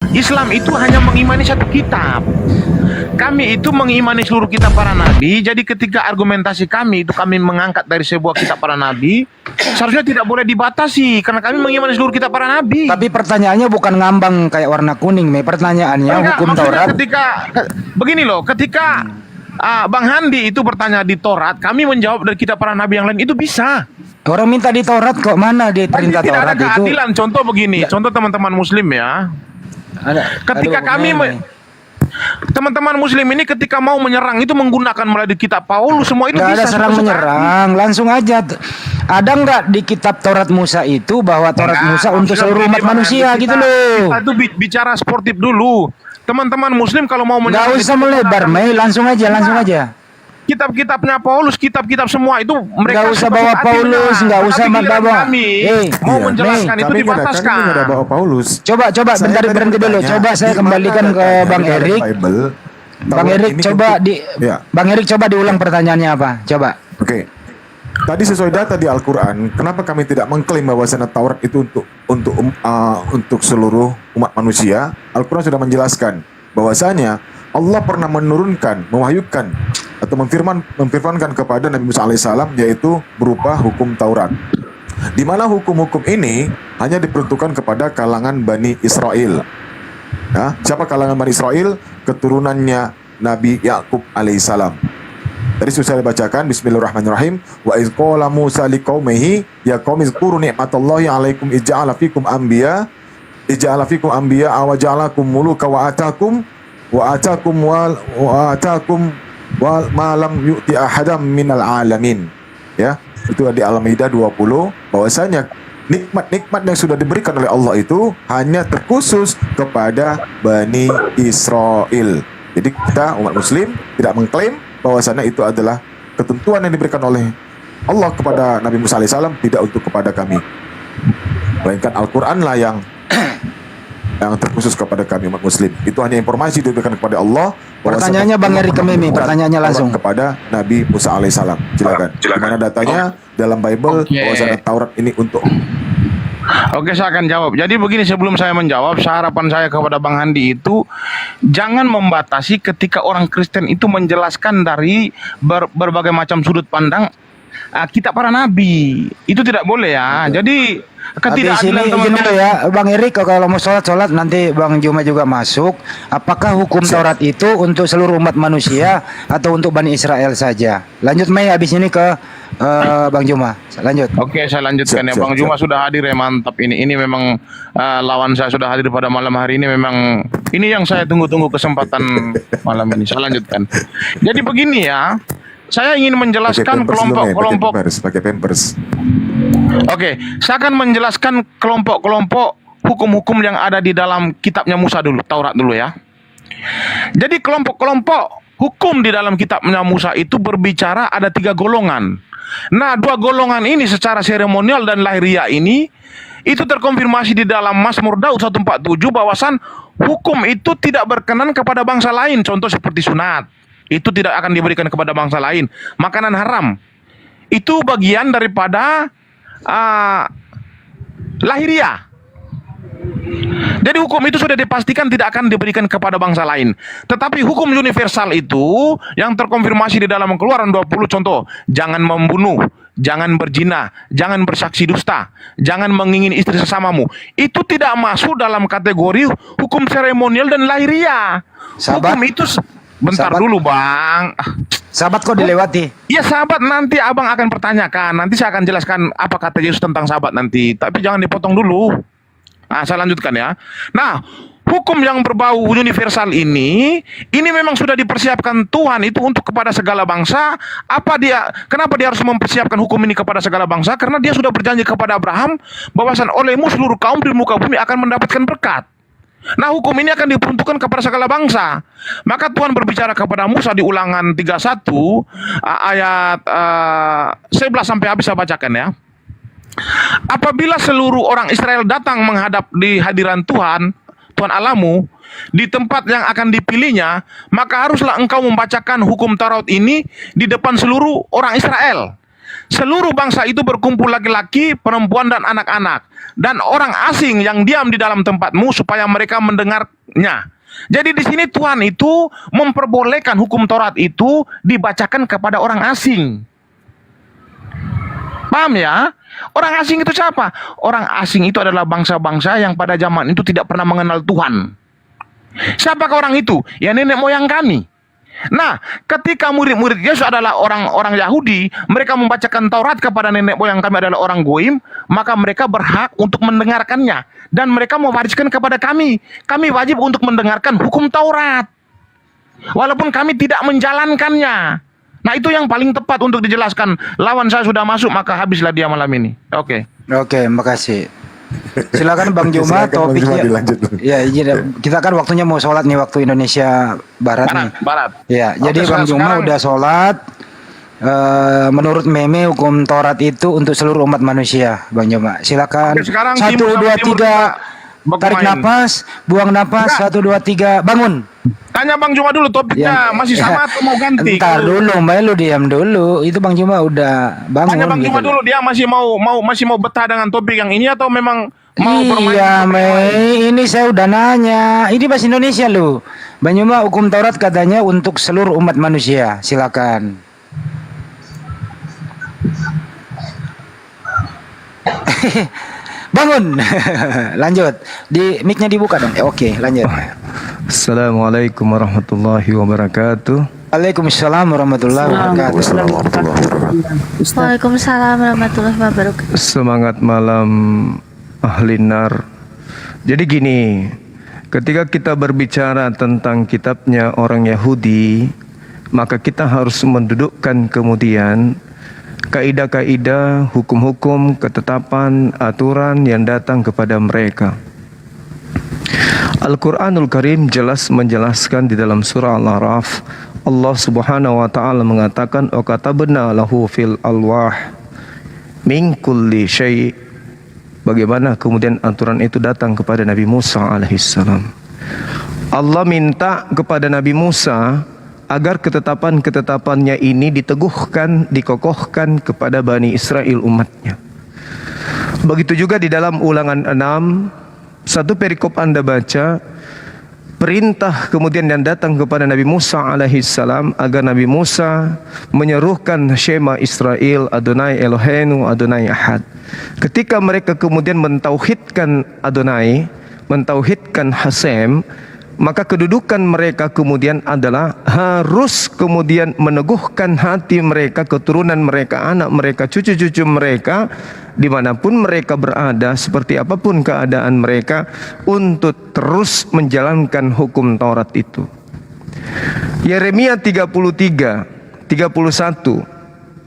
Islam itu hanya mengimani satu kitab. Kami itu mengimani seluruh kitab para nabi. Jadi ketika argumentasi kami itu kami mengangkat dari sebuah kitab para nabi, seharusnya tidak boleh dibatasi karena kami mengimani seluruh kitab para nabi. Tapi pertanyaannya bukan ngambang kayak warna kuning, pertanyaannya Enggak, hukum maksudnya Taurat. begini loh, ketika Bang Handi itu bertanya di Taurat, kami menjawab dari kitab para nabi yang lain, itu bisa. Orang minta di Taurat kok, mana di perintah Tidak ada Taurat itu? keadilan. Contoh begini, contoh teman-teman muslim ya. Ketika teman-teman muslim ini ketika mau menyerang itu menggunakan melalui kitab Paulus, semua itu nggak bisa. ada serang menyerang, langsung aja. Ada nggak di kitab Taurat Musa itu bahwa Taurat Musa untuk seluruh umat manusia gitu loh? Kita itu bicara sportif dulu. Teman-teman muslim kalau mau menyerang, nggak usah melebar, Mei, langsung aja. Kitab-kitabnya Paulus, kitab-kitab semua itu mereka nggak usah bawa Paulus, nggak usah bawa. Mau menjelaskan itu dibataskan. Kami nggak ada bawa Paulus. Coba bentar, berhenti dulu. Coba saya kembalikan ke Bang Erik. Bang Erik Bang Erik coba diulang pertanyaannya apa? Coba. Oke. Tadi sesuai data di Al-Quran, kenapa kami tidak mengklaim bahwasanya Taurat itu untuk seluruh umat manusia? Al-Quran sudah menjelaskan bahwasanya Allah pernah mewahyukan atau memfirmankan kepada Nabi Musa alaihissalam, yaitu berupa hukum Taurat. Di mana hukum-hukum ini hanya diperuntukkan kepada kalangan Bani Israel. Nah, siapa kalangan Bani Israel? Keturunannya Nabi Yakub alaihissalam. Tadi sudah saya bacakan, Bismillahirrahmanirrahim. Wa iz qala Musa liqaumihi ya qaumi zkuru ni'matallahi 'alaikum ij'ala fikum anbiya wa ja'alakum muluka wa atakum ma lam yu'ti ahadam minal alamin. Ya, itu di Al-Maidah 20 bahwasanya nikmat-nikmat yang sudah diberikan oleh Allah itu hanya terkhusus kepada Bani Israel. Jadi kita umat muslim tidak mengklaim bahwasanya itu adalah ketentuan yang diberikan oleh Allah kepada Nabi Musa alaihissalam, tidak untuk kepada kami, melainkan Al-Quran lah yang terkhusus kepada kami umat muslim. Itu hanya informasi diberikan kepada Allah. Pertanyaannya Bang Erik Kemimi, pertanyaannya langsung kepada Nabi Musa alaihissalam. Silakan. Mana datanya dalam Bible bahwasanya Taurat ini untuk? Oke, saya akan jawab. Jadi begini, sebelum saya menjawab, harapan saya kepada Bang Handi itu jangan membatasi ketika orang Kristen itu menjelaskan dari berbagai macam sudut pandang kitab para nabi. Itu tidak boleh ya. Jadi ketidakadilan teman-teman ya, Bang Erik, kalau mau sholat nanti Bang Juma juga masuk. Apakah hukum Taurat itu untuk seluruh umat manusia atau untuk Bani Israel saja? Lanjut Mei, habis ini ke Bang Juma. Lanjut. Oke, saya lanjutkan ya. Bang Juma sudah hadir ya, mantap. Ini memang lawan saya sudah hadir pada malam hari ini. Memang ini yang saya tunggu-tunggu kesempatan malam ini. Saya lanjutkan. Jadi begini ya. Saya ingin menjelaskan kelompok-kelompok. Pakai pampers. Oke, saya akan menjelaskan kelompok-kelompok hukum-hukum yang ada di dalam kitabnya Musa dulu, Taurat dulu ya. Jadi kelompok-kelompok hukum di dalam kitabnya Musa itu berbicara ada 3 golongan. Nah, 2 golongan ini secara seremonial dan lahiriah ini itu terkonfirmasi di dalam Mazmur Daud 147 bahwasan hukum itu tidak berkenan kepada bangsa lain. Contoh seperti sunat, itu tidak akan diberikan kepada bangsa lain. Makanan haram, itu bagian daripada lahiriah. Jadi hukum itu sudah dipastikan tidak akan diberikan kepada bangsa lain. Tetapi hukum universal itu yang terkonfirmasi di dalam Keluaran 20, contoh, jangan membunuh, jangan berzina, jangan bersaksi dusta, jangan mengingini istri sesamamu. Itu tidak masuk dalam kategori hukum seremonial dan lahiriah. Hukum itu bentar dulu Bang. Sahabat kok dilewati? Iya sahabat, nanti abang akan pertanyakan. Nanti saya akan jelaskan apa kata Yesus tentang sahabat nanti. Tapi jangan dipotong dulu. Nah, saya lanjutkan ya. Nah, hukum yang berbau universal ini memang sudah dipersiapkan Tuhan itu untuk kepada segala bangsa. Kenapa dia harus mempersiapkan hukum ini kepada segala bangsa? Karena dia sudah berjanji kepada Abraham bahwasan olehmu seluruh kaum di muka bumi akan mendapatkan berkat. Nah, hukum ini akan diperuntukkan kepada segala bangsa. Maka Tuhan berbicara kepada Musa di Ulangan 31 ayat 11 sampai habis, saya bacakan ya. Apabila seluruh orang Israel datang menghadap di hadiran Tuhan Allahmu di tempat yang akan dipilihnya, maka haruslah engkau membacakan hukum Taurat ini di depan seluruh orang Israel. Seluruh bangsa itu berkumpul, laki-laki, perempuan dan anak-anak, dan orang asing yang diam di dalam tempatmu, supaya mereka Nah, jadi di sini Tuhan itu memperbolehkan hukum Taurat itu dibacakan kepada orang asing. Paham ya? Orang asing itu siapa? Orang asing itu adalah bangsa-bangsa yang pada zaman itu tidak pernah mengenal Tuhan. Siapakah orang itu? Ya nenek moyang kami. Nah, ketika murid-murid Yesus adalah orang-orang Yahudi, mereka membacakan Taurat kepada nenek moyang kami adalah orang Goim, maka mereka berhak untuk mendengarkannya. Dan mereka mewariskan kepada kami. Kami wajib untuk mendengarkan hukum Taurat. Walaupun kami tidak menjalankannya. Nah, itu yang paling tepat untuk dijelaskan. Lawan saya sudah masuk, maka habislah dia malam ini. Oke. Oke, makasih. Silakan Bang Juma, Silakan Bang Juma, topiknya. dilanjut. Ya, izin, kita kan waktunya mau sholat nih, waktu Indonesia Barat nih. Barat. Ya, Oke, jadi Bang Juma sekarang- udah sholat. Menurut Meme hukum Taurat itu untuk seluruh umat manusia, Bang Juma. Silakan. Oke, sekarang 1, timur sama 2, timur 3. kita Tarik bermain. nafas, buang nafas. Enggak. 1, 2, 3, bangun. Tanya Bang Juma dulu topiknya masih sama atau mau ganti? Entar dulu, Mbak, lu diam dulu. Itu Bang Juma udah bangun. Tanya Bang gitu Juma loh. dulu, dia masih mau betah dengan topik yang ini atau memang mau bermain? Iya, dengan topik yang lain? Mei, ini saya udah nanya. Ini bahasa Indonesia loh. Bang Juma, hukum Taurat katanya untuk seluruh umat manusia. Silakan. Bangun. Lanjut. Di mic-nya dibuka dong. Oke, lanjut. Assalamualaikum warahmatullahi wabarakatuh. Waalaikumsalam warahmatullahi wabarakatuh. Waalaikumsalam warahmatullahi wabarakatuh. Semangat malam ahli nar. Jadi gini, ketika kita berbicara tentang kitabnya orang Yahudi, maka kita harus mendudukkan kemudian kaidah-kaidah, hukum-hukum, ketetapan, aturan yang datang kepada mereka. Al-Quranul Karim jelas menjelaskan di dalam surah Al-A'raf, Allah Subhanahu wa taala mengatakan, "Wa katabna lahu fil alwah min kulli syai'." Bagaimana kemudian aturan itu datang kepada Nabi Musa alaihissalam. Allah minta kepada Nabi Musa agar ketetapan-ketetapannya ini diteguhkan, dikokohkan kepada Bani Israel umatnya. Begitu juga di dalam Ulangan 6, satu perikop Anda baca, perintah kemudian yang datang kepada Nabi Musa alaihissalam agar Nabi Musa menyerukan Shema Israel, Adonai Eloheinu, Adonai Ahad. Ketika mereka kemudian mentauhidkan Adonai, mentauhidkan Hasem, maka kedudukan mereka kemudian adalah harus kemudian meneguhkan hati mereka, keturunan mereka, anak mereka, cucu-cucu mereka, dimanapun mereka berada, seperti apapun keadaan mereka, untuk terus menjalankan hukum Taurat itu. Yeremia 33, 31,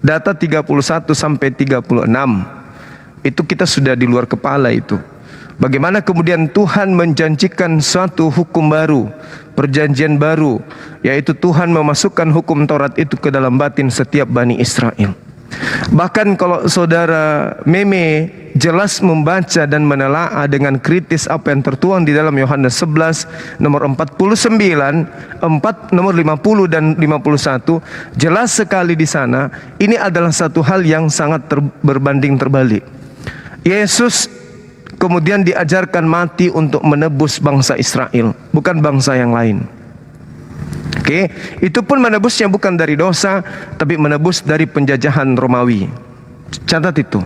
data 31 sampai 36, itu kita sudah di luar kepala itu. Bagaimana kemudian Tuhan menjanjikan suatu hukum baru, perjanjian baru, yaitu Tuhan memasukkan hukum Taurat itu ke dalam batin setiap Bani Israel. Bahkan kalau saudara Meme jelas membaca dan menelaah dengan kritis apa yang tertuang di dalam Yohanes 11 nomor 49, nomor 50 dan 51, jelas sekali di sana ini adalah satu hal yang sangat berbanding terbalik. Yesus kemudian diajarkan mati untuk menebus bangsa Israel, bukan bangsa yang lain. Oke, itu pun menebusnya bukan dari dosa, tapi menebus dari penjajahan Romawi. Catat itu.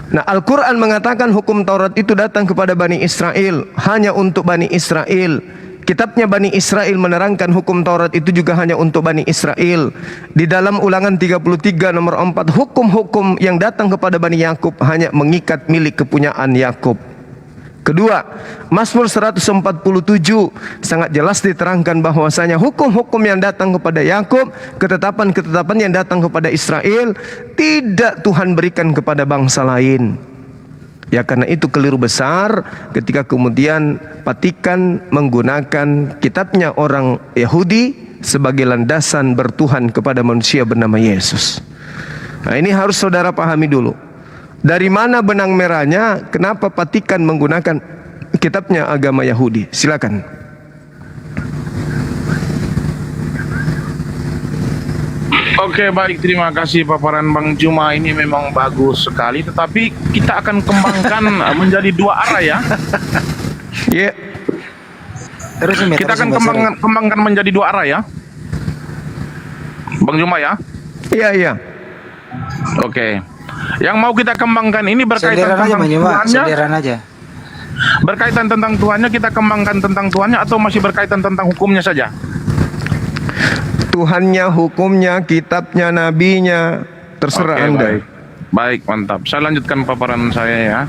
Nah, Al-Quran mengatakan hukum Taurat itu datang kepada Bani Israel, hanya untuk Bani Israel. Kitabnya Bani Israel menerangkan hukum Taurat itu juga hanya untuk Bani Israel. Di dalam Ulangan 33 nomor 4, hukum-hukum yang datang kepada Bani Yakub hanya mengikat milik kepunyaan Yakub. Kedua, Mazmur 147 sangat jelas diterangkan bahwasanya hukum-hukum yang datang kepada Yakub, ketetapan-ketetapan yang datang kepada Israel, tidak Tuhan berikan kepada bangsa lain. Ya, karena itu keliru besar ketika kemudian Vatikan menggunakan kitabnya orang Yahudi sebagai landasan bertuhan kepada manusia bernama Yesus. Nah, ini harus saudara pahami dulu. Dari mana benang merahnya? Kenapa Vatikan menggunakan kitabnya agama Yahudi? Silakan. Oke, baik, terima kasih paparan Bang Juma, ini memang bagus sekali, tetapi kita akan kembangkan menjadi dua arah ya. Ya. Kita akan kembangkan menjadi dua arah ya, Bang Juma ya. Iya, iya. Oke. Yang mau kita kembangkan ini berkaitan Senderan aja tentang Bang Juma, Tuhannya, senderan aja. berkaitan tentang Tuhannya kita kembangkan tentang Tuhannya, atau masih berkaitan tentang hukumnya saja? Tuhannya, hukumnya, kitabnya, nabinya, terserah Oke, Anda. baik. Baik, mantap. Saya lanjutkan paparan saya ya.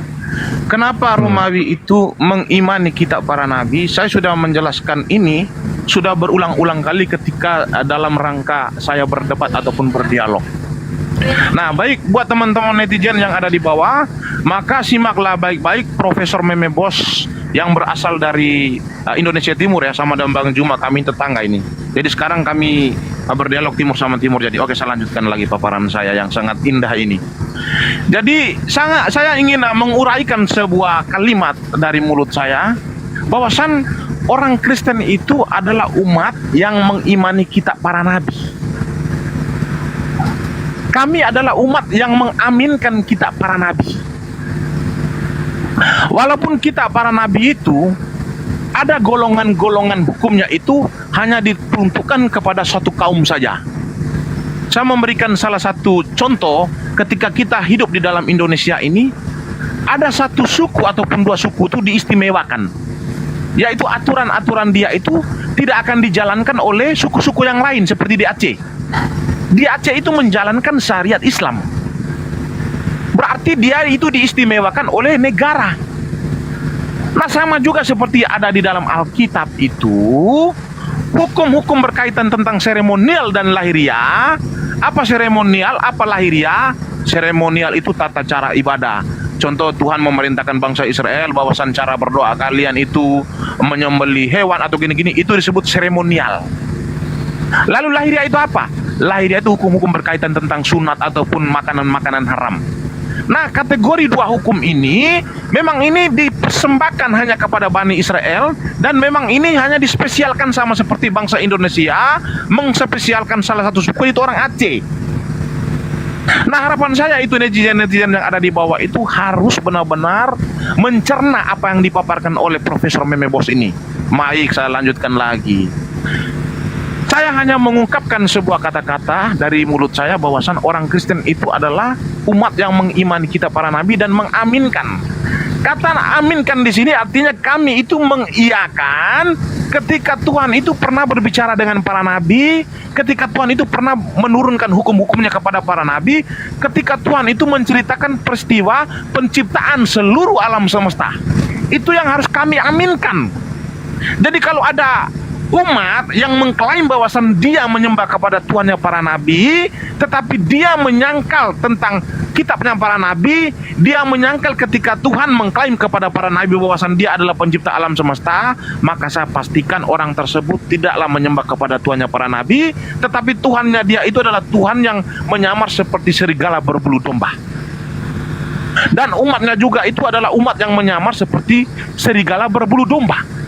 Kenapa Romawi itu mengimani kitab para nabi? Saya sudah menjelaskan ini sudah berulang-ulang kali ketika dalam rangka saya berdebat ataupun berdialog. Nah, baik buat teman-teman netizen yang ada di bawah, maka simaklah baik-baik Profesor Meme Bos yang berasal dari Indonesia Timur ya, sama dengan Bang Juma, kami tetangga ini. Jadi sekarang kami berdialog timur sama timur. Jadi oke, saya lanjutkan lagi paparan saya yang sangat indah ini. Jadi saya ingin menguraikan sebuah kalimat dari mulut saya, bahwasan orang Kristen itu adalah umat yang mengimani kitab para nabi. Kami adalah umat yang mengaminkan kitab para nabi. Walaupun kitab para nabi itu ada golongan-golongan hukumnya itu hanya diperuntukkan kepada satu kaum saja. Saya memberikan salah satu contoh, ketika kita hidup di dalam Indonesia ini, ada satu suku ataupun dua suku itu diistimewakan, yaitu aturan-aturan dia itu tidak akan dijalankan oleh suku-suku yang lain seperti di Aceh. Di Aceh itu menjalankan syariat Islam, berarti dia itu diistimewakan oleh negara. Nah, sama juga seperti ada di dalam Alkitab itu, hukum-hukum berkaitan tentang seremonial dan lahiriah. Apa seremonial, apa lahiriah? Seremonial itu tata cara ibadah. Contoh, Tuhan memerintahkan bangsa Israel bahwasan cara berdoa kalian itu menyembelih hewan atau gini-gini, itu disebut seremonial. Lalu lahiriah itu apa? Lahiriah itu hukum-hukum berkaitan tentang sunat ataupun makanan-makanan haram. Nah, kategori dua hukum ini memang ini dipersembahkan hanya kepada Bani Israel, dan memang ini hanya dispesialkan sama seperti bangsa Indonesia mengspesialkan salah satu suku, itu orang Aceh. Nah, harapan saya itu netizen-netizen yang ada di bawah itu harus benar-benar mencerna apa yang dipaparkan oleh Profesor Meme Bos ini. Baik, saya lanjutkan lagi. Saya hanya mengungkapkan sebuah kata-kata dari mulut saya, bahwasan orang Kristen itu adalah umat yang mengimani kitab para nabi dan mengaminkan. Kata aminkan di sini artinya kami itu mengiyakan ketika Tuhan itu pernah berbicara dengan para nabi, ketika Tuhan itu pernah menurunkan hukum-hukumnya kepada para nabi, ketika Tuhan itu menceritakan peristiwa penciptaan seluruh alam semesta. Itu yang harus kami aminkan. Jadi kalau ada umat yang mengklaim bahwasan dia menyembah kepada Tuhannya para nabi, tetapi dia menyangkal tentang kitabnya para nabi, dia menyangkal ketika Tuhan mengklaim kepada para nabi bahwasan dia adalah pencipta alam semesta, maka saya pastikan orang tersebut tidaklah menyembah kepada Tuhannya para nabi, tetapi Tuhannya dia itu adalah Tuhan yang menyamar seperti serigala berbulu domba. Dan umatnya juga itu adalah umat yang menyamar seperti serigala berbulu domba.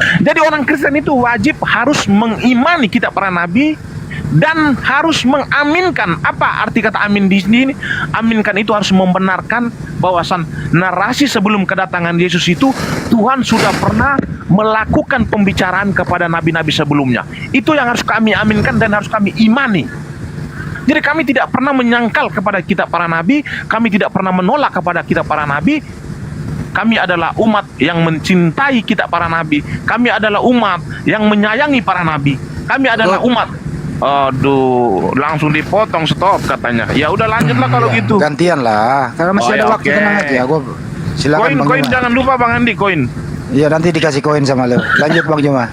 Jadi orang Kristen itu wajib harus mengimani kitab para nabi dan harus mengaminkan. Apa arti kata amin di sini? Aminkan itu harus membenarkan bahwasan narasi sebelum kedatangan Yesus itu Tuhan sudah pernah melakukan pembicaraan kepada nabi-nabi sebelumnya. Itu yang harus kami aminkan dan harus kami imani. Jadi kami tidak pernah menyangkal kepada kitab para nabi, kami tidak pernah menolak kepada kitab para nabi. Kami adalah umat yang mencintai kitab para nabi. Kami adalah umat yang menyayangi para nabi. Kami adalah umat. Aduh, langsung dipotong, stop katanya. Ya udah lanjutlah kalau gitu. Gantian lah, karena masih ada waktu, tenang aja. Gua silakan Bang Koin Juma. jangan lupa Bang Andi, koin. Iya, nanti dikasih koin sama lo. Lanjut Bang Juma.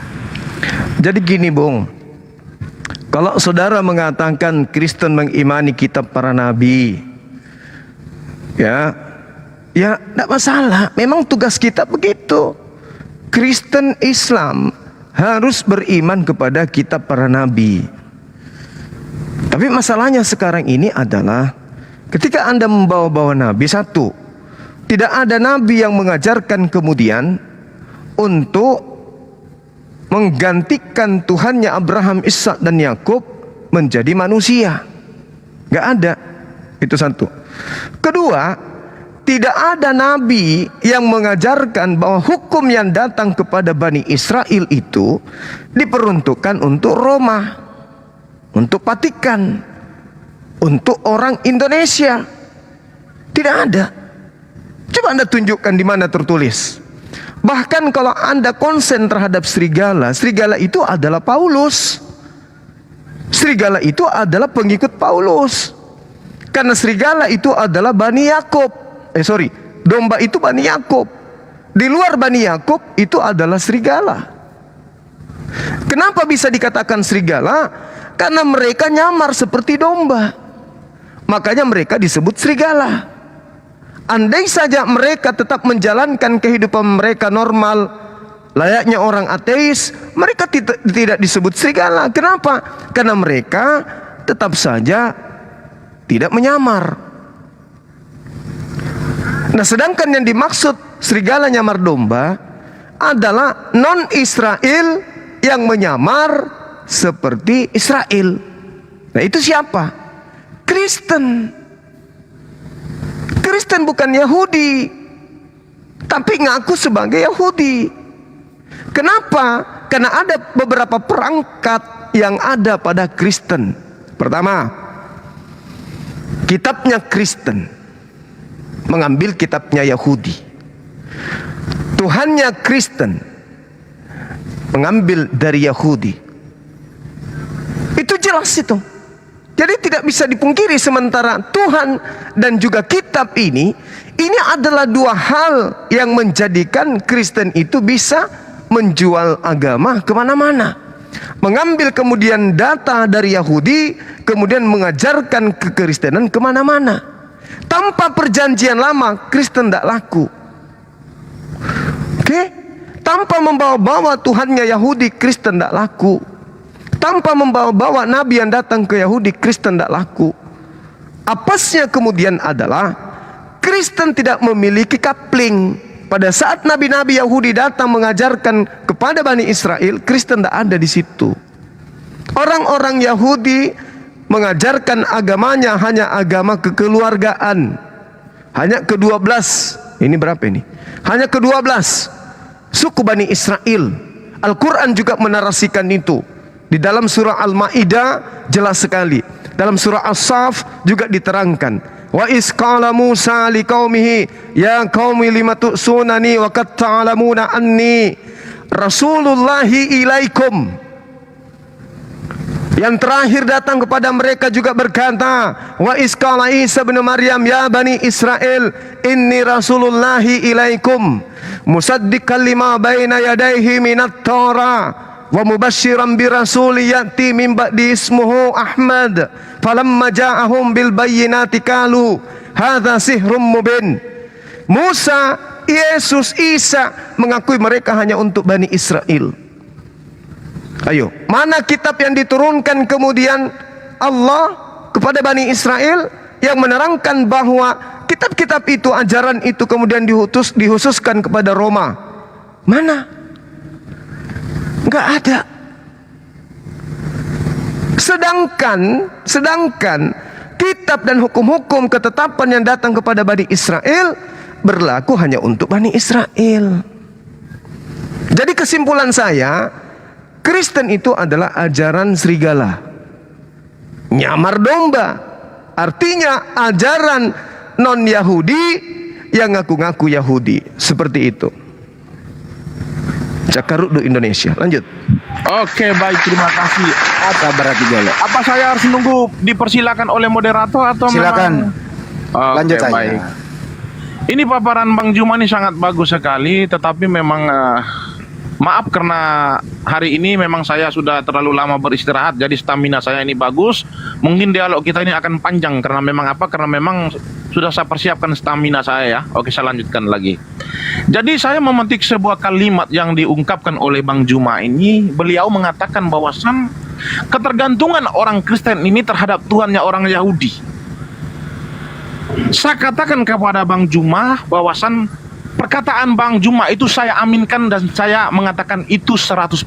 Jadi gini, Bung. Kalau saudara mengatakan Kristen mengimani kitab para nabi, ya tidak masalah. Memang tugas kita begitu. Kristen Islam harus beriman kepada kitab para nabi. Tapi masalahnya sekarang ini adalah ketika Anda membawa-bawa nabi, satu, tidak ada nabi yang mengajarkan kemudian untuk menggantikan Tuhannya Abraham, Ishak dan Yakub menjadi manusia. Gak ada. Itu satu. Kedua, tidak ada nabi yang mengajarkan bahwa hukum yang datang kepada Bani Israel itu diperuntukkan untuk Roma, untuk Vatikan, untuk orang Indonesia. Tidak ada. Coba Anda tunjukkan di mana tertulis. Bahkan kalau Anda konsen terhadap serigala, serigala itu adalah Paulus. Serigala itu adalah pengikut Paulus. Karena serigala itu adalah Bani Yakub. Domba itu Bani Yakub. Di luar Bani Yakub itu adalah serigala. Kenapa bisa dikatakan serigala? Karena mereka nyamar seperti domba. Makanya mereka disebut serigala. Andai saja mereka tetap menjalankan kehidupan mereka normal, layaknya orang ateis, mereka tidak disebut serigala. Kenapa? Karena mereka tetap saja tidak menyamar. Nah, sedangkan yang dimaksud serigala nyamar domba adalah non-Israel yang menyamar seperti Israel. Nah, itu siapa? Kristen. Kristen bukan Yahudi, tapi ngaku sebagai Yahudi. Kenapa? Karena ada beberapa perangkat yang ada pada Kristen. Pertama, kitabnya Kristen mengambil kitabnya Yahudi. Tuhannya Kristen mengambil dari Yahudi. Itu jelas itu. Jadi tidak bisa dipungkiri, sementara Tuhan dan juga kitab ini adalah dua hal yang menjadikan Kristen itu bisa menjual agama kemana-mana. Mengambil kemudian data dari Yahudi, kemudian mengajarkan kekristenan kemana-mana. Tanpa perjanjian lama, Kristen tidak laku. Oke? Tanpa membawa-bawa Tuhannya Yahudi, Kristen tidak laku. Tanpa membawa-bawa nabi yang datang ke Yahudi, Kristen tidak laku. Apasnya kemudian adalah Kristen tidak memiliki kapling. Pada saat nabi-nabi Yahudi datang mengajarkan kepada Bani Israel, Kristen tidak ada di situ. Orang-orang Yahudi mengajarkan agamanya hanya agama kekeluargaan. Hanya ke-12. Ini berapa ini? Hanya ke-12 suku Bani Israel. Al-Quran juga menarasikan itu. Di dalam surah Al-Ma'idah jelas sekali. Dalam surah As-Saf juga diterangkan. Wa is qala Musa liqaumihi ya qaumi lima tu'sunani wa qad ta'lamuna anni rasulullahi ilaikum. Yang terakhir datang kepada mereka juga berkata, wa is qala Isa bin Maryam ya bani Israel inni rasulullahi ilaikum musaddiqan lima baina yadayhi minat Taurah wa mubasysyiran bi rasuli ya'ti min ba'di ismuhu Ahmad falamma ja'ahum bil bayyinati qalu hadza sihrun mubin. Musa, Yesus, Isa mengakui mereka hanya untuk Bani Israel. Ayo, mana kitab yang diturunkan kemudian Allah kepada Bani Israel yang menerangkan bahwa kitab-kitab itu, ajaran itu kemudian dihususkan kepada Roma? Mana? Enggak ada. Sedangkan kitab dan hukum-hukum ketetapan yang datang kepada Bani Israel berlaku hanya untuk Bani Israel. Jadi kesimpulan saya, Kristen itu adalah ajaran serigala, nyamar domba. Artinya ajaran non-Yahudi yang ngaku-ngaku Yahudi. Seperti itu. Cakaruk do Indonesia. Lanjut. Oke, baik, terima kasih. Apa berarti Jolo? Apa saya harus nunggu dipersilakan oleh moderator atau Silakan. memang? Lanjut Oke, aja. baik. Ini paparan Bang Juma ini sangat bagus sekali, tetapi memang maaf karena hari ini memang saya sudah terlalu lama beristirahat, jadi stamina saya ini bagus. Mungkin dialog kita ini akan panjang karena memang apa? Karena memang sudah saya persiapkan stamina saya ya. Oke, saya lanjutkan lagi. Jadi saya memetik sebuah kalimat yang diungkapkan oleh Bang Juma ini. Beliau mengatakan bahwasan ketergantungan orang Kristen ini terhadap Tuhannya orang Yahudi. Saya katakan kepada Bang Juma bahwasan perkataan Bang Juma itu saya aminkan dan saya mengatakan itu 100%.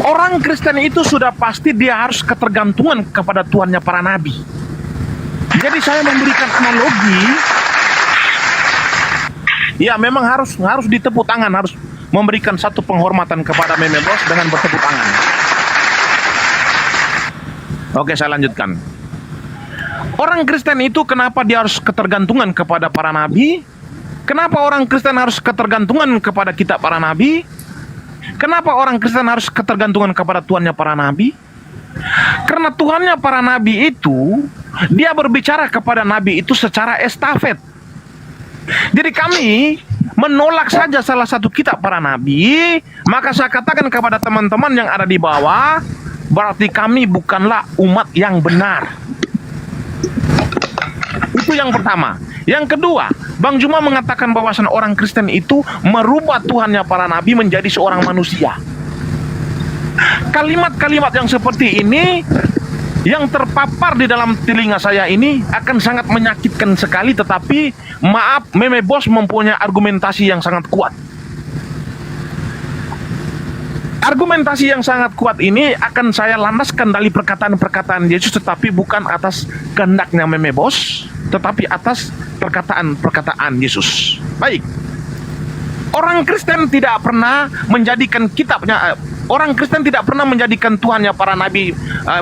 Orang Kristen itu sudah pasti dia harus ketergantungan kepada Tuhannya para nabi. Jadi saya memberikan analogi. Ya, memang harus ditepuk tangan, harus memberikan satu penghormatan kepada Meme Bos dengan bertepuk tangan. Oke, saya lanjutkan. Orang Kristen itu kenapa dia harus ketergantungan kepada para nabi? Kenapa orang Kristen harus ketergantungan kepada kitab para nabi? Kenapa orang Kristen harus ketergantungan kepada Tuhannya para nabi? Karena Tuhannya para nabi itu, dia berbicara kepada nabi itu secara estafet. Jadi kami menolak saja salah satu kitab para nabi, maka saya katakan kepada teman-teman yang ada di bawah, berarti kami bukanlah umat yang benar. Itu yang pertama. Yang kedua, Bang Juma mengatakan bahwasan orang Kristen itu merubah Tuhannya para nabi menjadi seorang manusia. Kalimat-kalimat yang seperti ini yang terpapar di dalam telinga saya ini akan sangat menyakitkan sekali, tetapi maaf, Meme Bos mempunyai argumentasi yang sangat kuat. Argumentasi yang sangat kuat ini akan saya landaskan dari perkataan-perkataan Yesus, tetapi bukan atas kehendaknya Meme Bos, tetapi atas perkataan-perkataan Yesus. Baik. Orang Kristen tidak pernah menjadikan kitabnya, orang Kristen tidak pernah menjadikan Tuhannya para nabi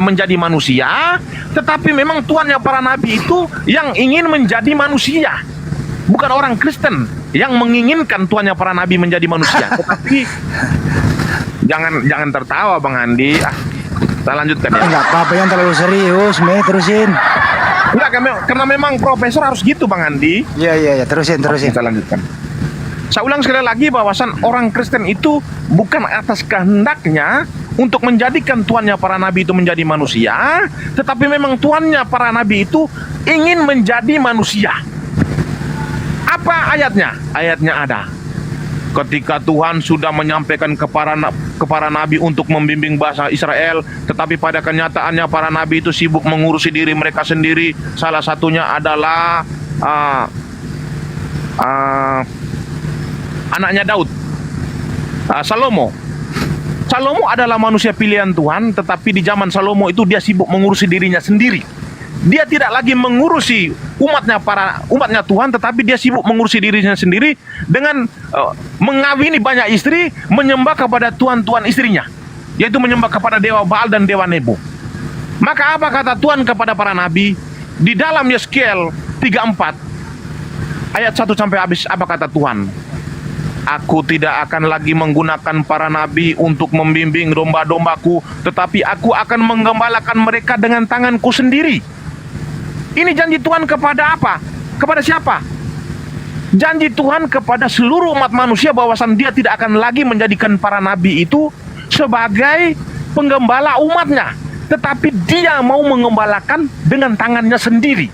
menjadi manusia, tetapi memang Tuhannya para nabi itu yang ingin menjadi manusia. Bukan orang Kristen yang menginginkan Tuhannya para nabi menjadi manusia. Tetapi jangan tertawa Bang Andi. Kita lanjutkan ya. Enggak apa-apa yang terlalu serius, terusin. Enggak, karena memang profesor harus gitu Bang Andi. Iya, terusin. Kita lanjutkan. Saya ulang sekali lagi bahwasan orang Kristen itu bukan atas kehendaknya untuk menjadikan Tuhannya para nabi itu menjadi manusia, tetapi memang Tuhannya para nabi itu ingin menjadi manusia. Apa ayatnya? Ayatnya ada. Ketika Tuhan sudah menyampaikan kepada nabi untuk membimbing bangsa Israel, tetapi pada kenyataannya para nabi itu sibuk mengurusi diri mereka sendiri. Salah satunya adalah anaknya Daud, Salomo. Salomo adalah manusia pilihan Tuhan, tetapi di zaman Salomo itu dia sibuk mengurusi dirinya sendiri. Dia tidak lagi mengurusi umatnya Tuhan, tetapi dia sibuk mengurusi dirinya sendiri dengan mengawini banyak istri, menyembah kepada tuan-tuan istrinya, yaitu menyembah kepada dewa Baal dan dewa Nebo. Maka apa kata Tuhan kepada para nabi di dalam Yeskiel 34 ayat 1 sampai habis? Apa kata Tuhan? Aku tidak akan lagi menggunakan para nabi untuk membimbing domba-dombaku, tetapi aku akan menggembalakan mereka dengan tanganku sendiri. Ini janji Tuhan kepada apa? Kepada siapa? Janji Tuhan kepada seluruh umat manusia bahwasan dia tidak akan lagi menjadikan para nabi itu sebagai penggembala umatnya, tetapi dia mau mengembalakan dengan tangannya sendiri.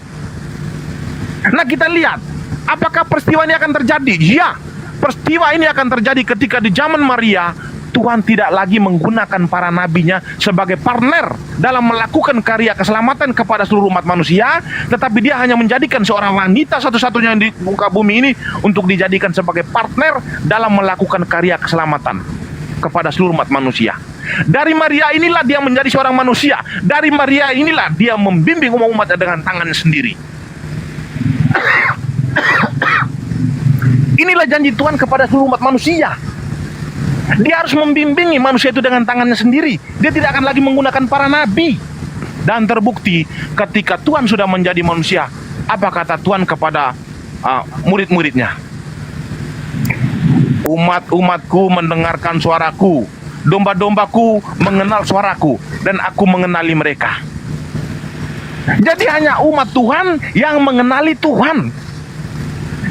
Nah, kita lihat apakah peristiwa ini akan terjadi? Ya, peristiwa ini akan terjadi ketika di zaman Maria Tuhan tidak lagi menggunakan para nabinya sebagai partner dalam melakukan karya keselamatan kepada seluruh umat manusia, tetapi dia hanya menjadikan seorang wanita satu-satunya di muka bumi ini untuk dijadikan sebagai partner dalam melakukan karya keselamatan kepada seluruh umat manusia. Dari Maria inilah dia menjadi seorang manusia. Dari Maria inilah dia membimbing umatnya dengan tangannya sendiri. Inilah janji Tuhan kepada seluruh umat manusia. Dia harus membimbingi manusia itu dengan tangannya sendiri. Dia tidak akan lagi menggunakan para nabi. Dan terbukti ketika Tuhan sudah menjadi manusia, apa kata Tuhan kepada murid-muridnya? Umat-umatku mendengarkan suaraku, domba-dombaku mengenal suaraku, dan aku mengenali mereka. Jadi hanya umat Tuhan yang mengenali Tuhan.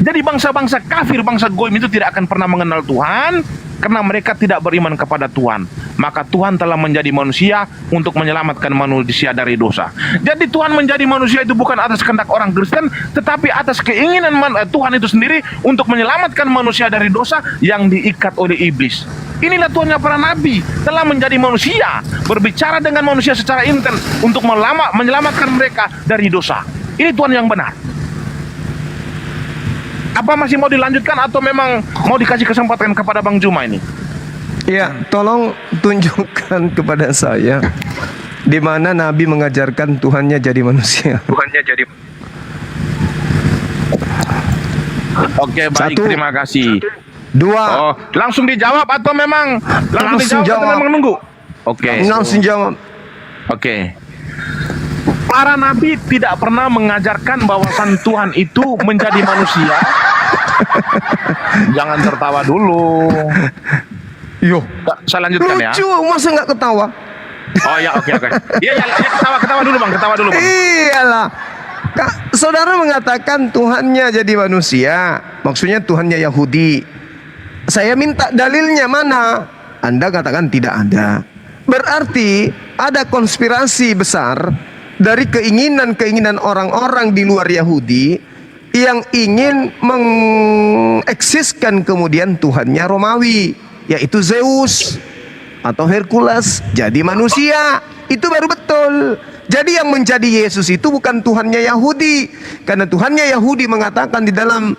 Jadi bangsa-bangsa kafir, bangsa goyim itu tidak akan pernah mengenal Tuhan, karena mereka tidak beriman kepada Tuhan. Maka Tuhan telah menjadi manusia untuk menyelamatkan manusia dari dosa. Jadi Tuhan menjadi manusia itu bukan atas kehendak orang Kristen, tetapi atas keinginan Tuhan itu sendiri untuk menyelamatkan manusia dari dosa yang diikat oleh iblis. Inilah Tuhannya para nabi, telah menjadi manusia, berbicara dengan manusia secara intens untuk menyelamatkan mereka dari dosa. Ini Tuhan yang benar. Apa masih mau dilanjutkan atau memang mau dikasih kesempatan kepada Bang Juma ini? Ya, tolong tunjukkan kepada saya di mana Nabi mengajarkan Tuhannya jadi manusia. Oke, baik, Satu. terima kasih. Dua, Oh, langsung dijawab atau memang Langsung dijawab atau jawab. memang nunggu? Oke. langsung jawab. Oke. Para nabi tidak pernah mengajarkan bahwasan Tuhan itu menjadi manusia. Jangan tertawa dulu. Yo, Saya lanjutkan ya. lucu, masa nggak ketawa? Oh ya, oke. Iya, ketawa dulu Bang, ketawa dulu Bang. Iyalah. Saudara mengatakan Tuhannya jadi manusia, maksudnya Tuhannya Yahudi. Saya minta dalilnya mana? Anda katakan tidak ada. Berarti ada konspirasi besar dari keinginan-keinginan orang-orang di luar Yahudi yang ingin mengeksiskan kemudian Tuhannya Romawi, yaitu Zeus atau Hercules jadi manusia. Itu baru betul. Jadi yang menjadi Yesus itu bukan Tuhannya Yahudi, karena Tuhannya Yahudi mengatakan di dalam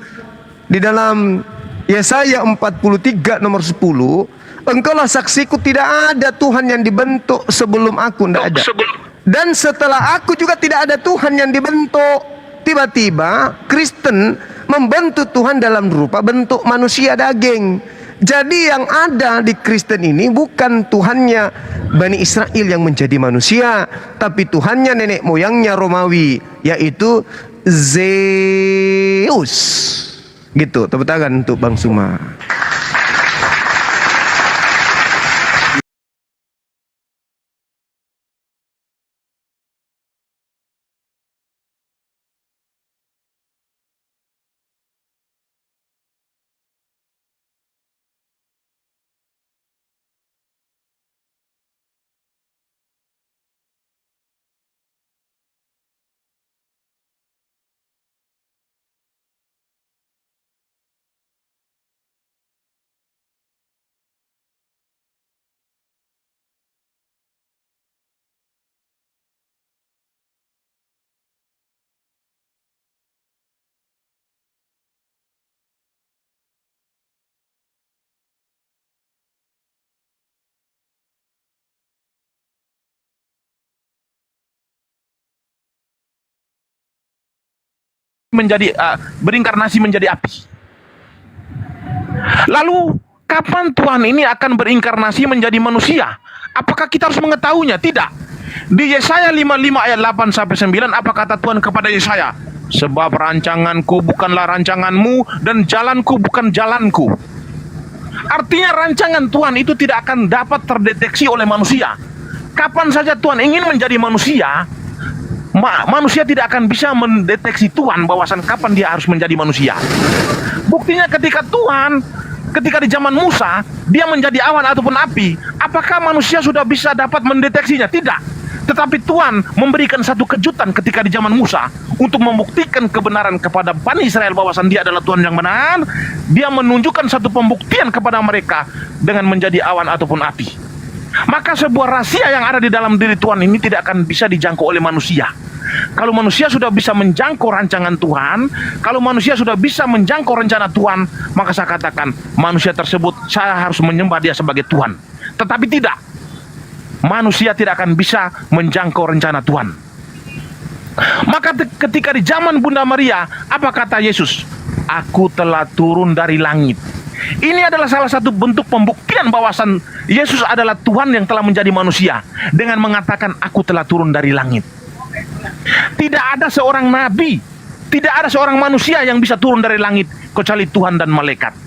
Yesaya 43 nomor 10, engkaulah saksiku, tidak ada Tuhan yang dibentuk sebelum aku, tidak ada. Dan setelah aku juga tidak ada Tuhan yang dibentuk. Tiba-tiba Kristen membentuk Tuhan dalam rupa bentuk manusia daging. Jadi yang ada di Kristen ini bukan Tuhannya Bani Israel yang menjadi manusia, tapi Tuhannya nenek moyangnya Romawi, yaitu Zeus. Gitu, tepuk tangan untuk Bang Suma. Berinkarnasi menjadi api. Lalu kapan Tuhan ini akan berinkarnasi menjadi manusia? Apakah kita harus mengetahuinya? Tidak. Di Yesaya 55 ayat 8 sampai 9, apa kata Tuhan kepada Yesaya? Sebab rancanganku bukanlah rancanganmu dan jalanku bukan jalanku. Artinya rancangan Tuhan itu tidak akan dapat terdeteksi oleh manusia. Kapan saja Tuhan ingin menjadi manusia, manusia tidak akan bisa mendeteksi Tuhan bahwasan kapan dia harus menjadi manusia. Buktinya ketika di zaman Musa, dia menjadi awan ataupun api, apakah manusia sudah bisa dapat mendeteksinya? Tidak. Tetapi Tuhan memberikan satu kejutan ketika di zaman Musa untuk membuktikan kebenaran kepada Bani Israel bahwasan dia adalah Tuhan yang benar. Dia menunjukkan satu pembuktian kepada mereka dengan menjadi awan ataupun api. Maka sebuah rahasia yang ada di dalam diri Tuhan ini tidak akan bisa dijangkau oleh manusia. Kalau manusia sudah bisa menjangkau rancangan Tuhan, kalau manusia sudah bisa menjangkau rencana Tuhan, maka saya katakan manusia tersebut saya harus menyembah dia sebagai Tuhan. Tetapi tidak, manusia tidak akan bisa menjangkau rencana Tuhan. Maka ketika di zaman Bunda Maria, apa kata Yesus? Aku telah turun dari langit. Ini adalah salah satu bentuk pembuktian bahwasan Yesus adalah Tuhan yang telah menjadi manusia dengan mengatakan aku telah turun dari langit. Tidak ada seorang nabi, tidak ada seorang manusia yang bisa turun dari langit kecuali Tuhan dan malaikat.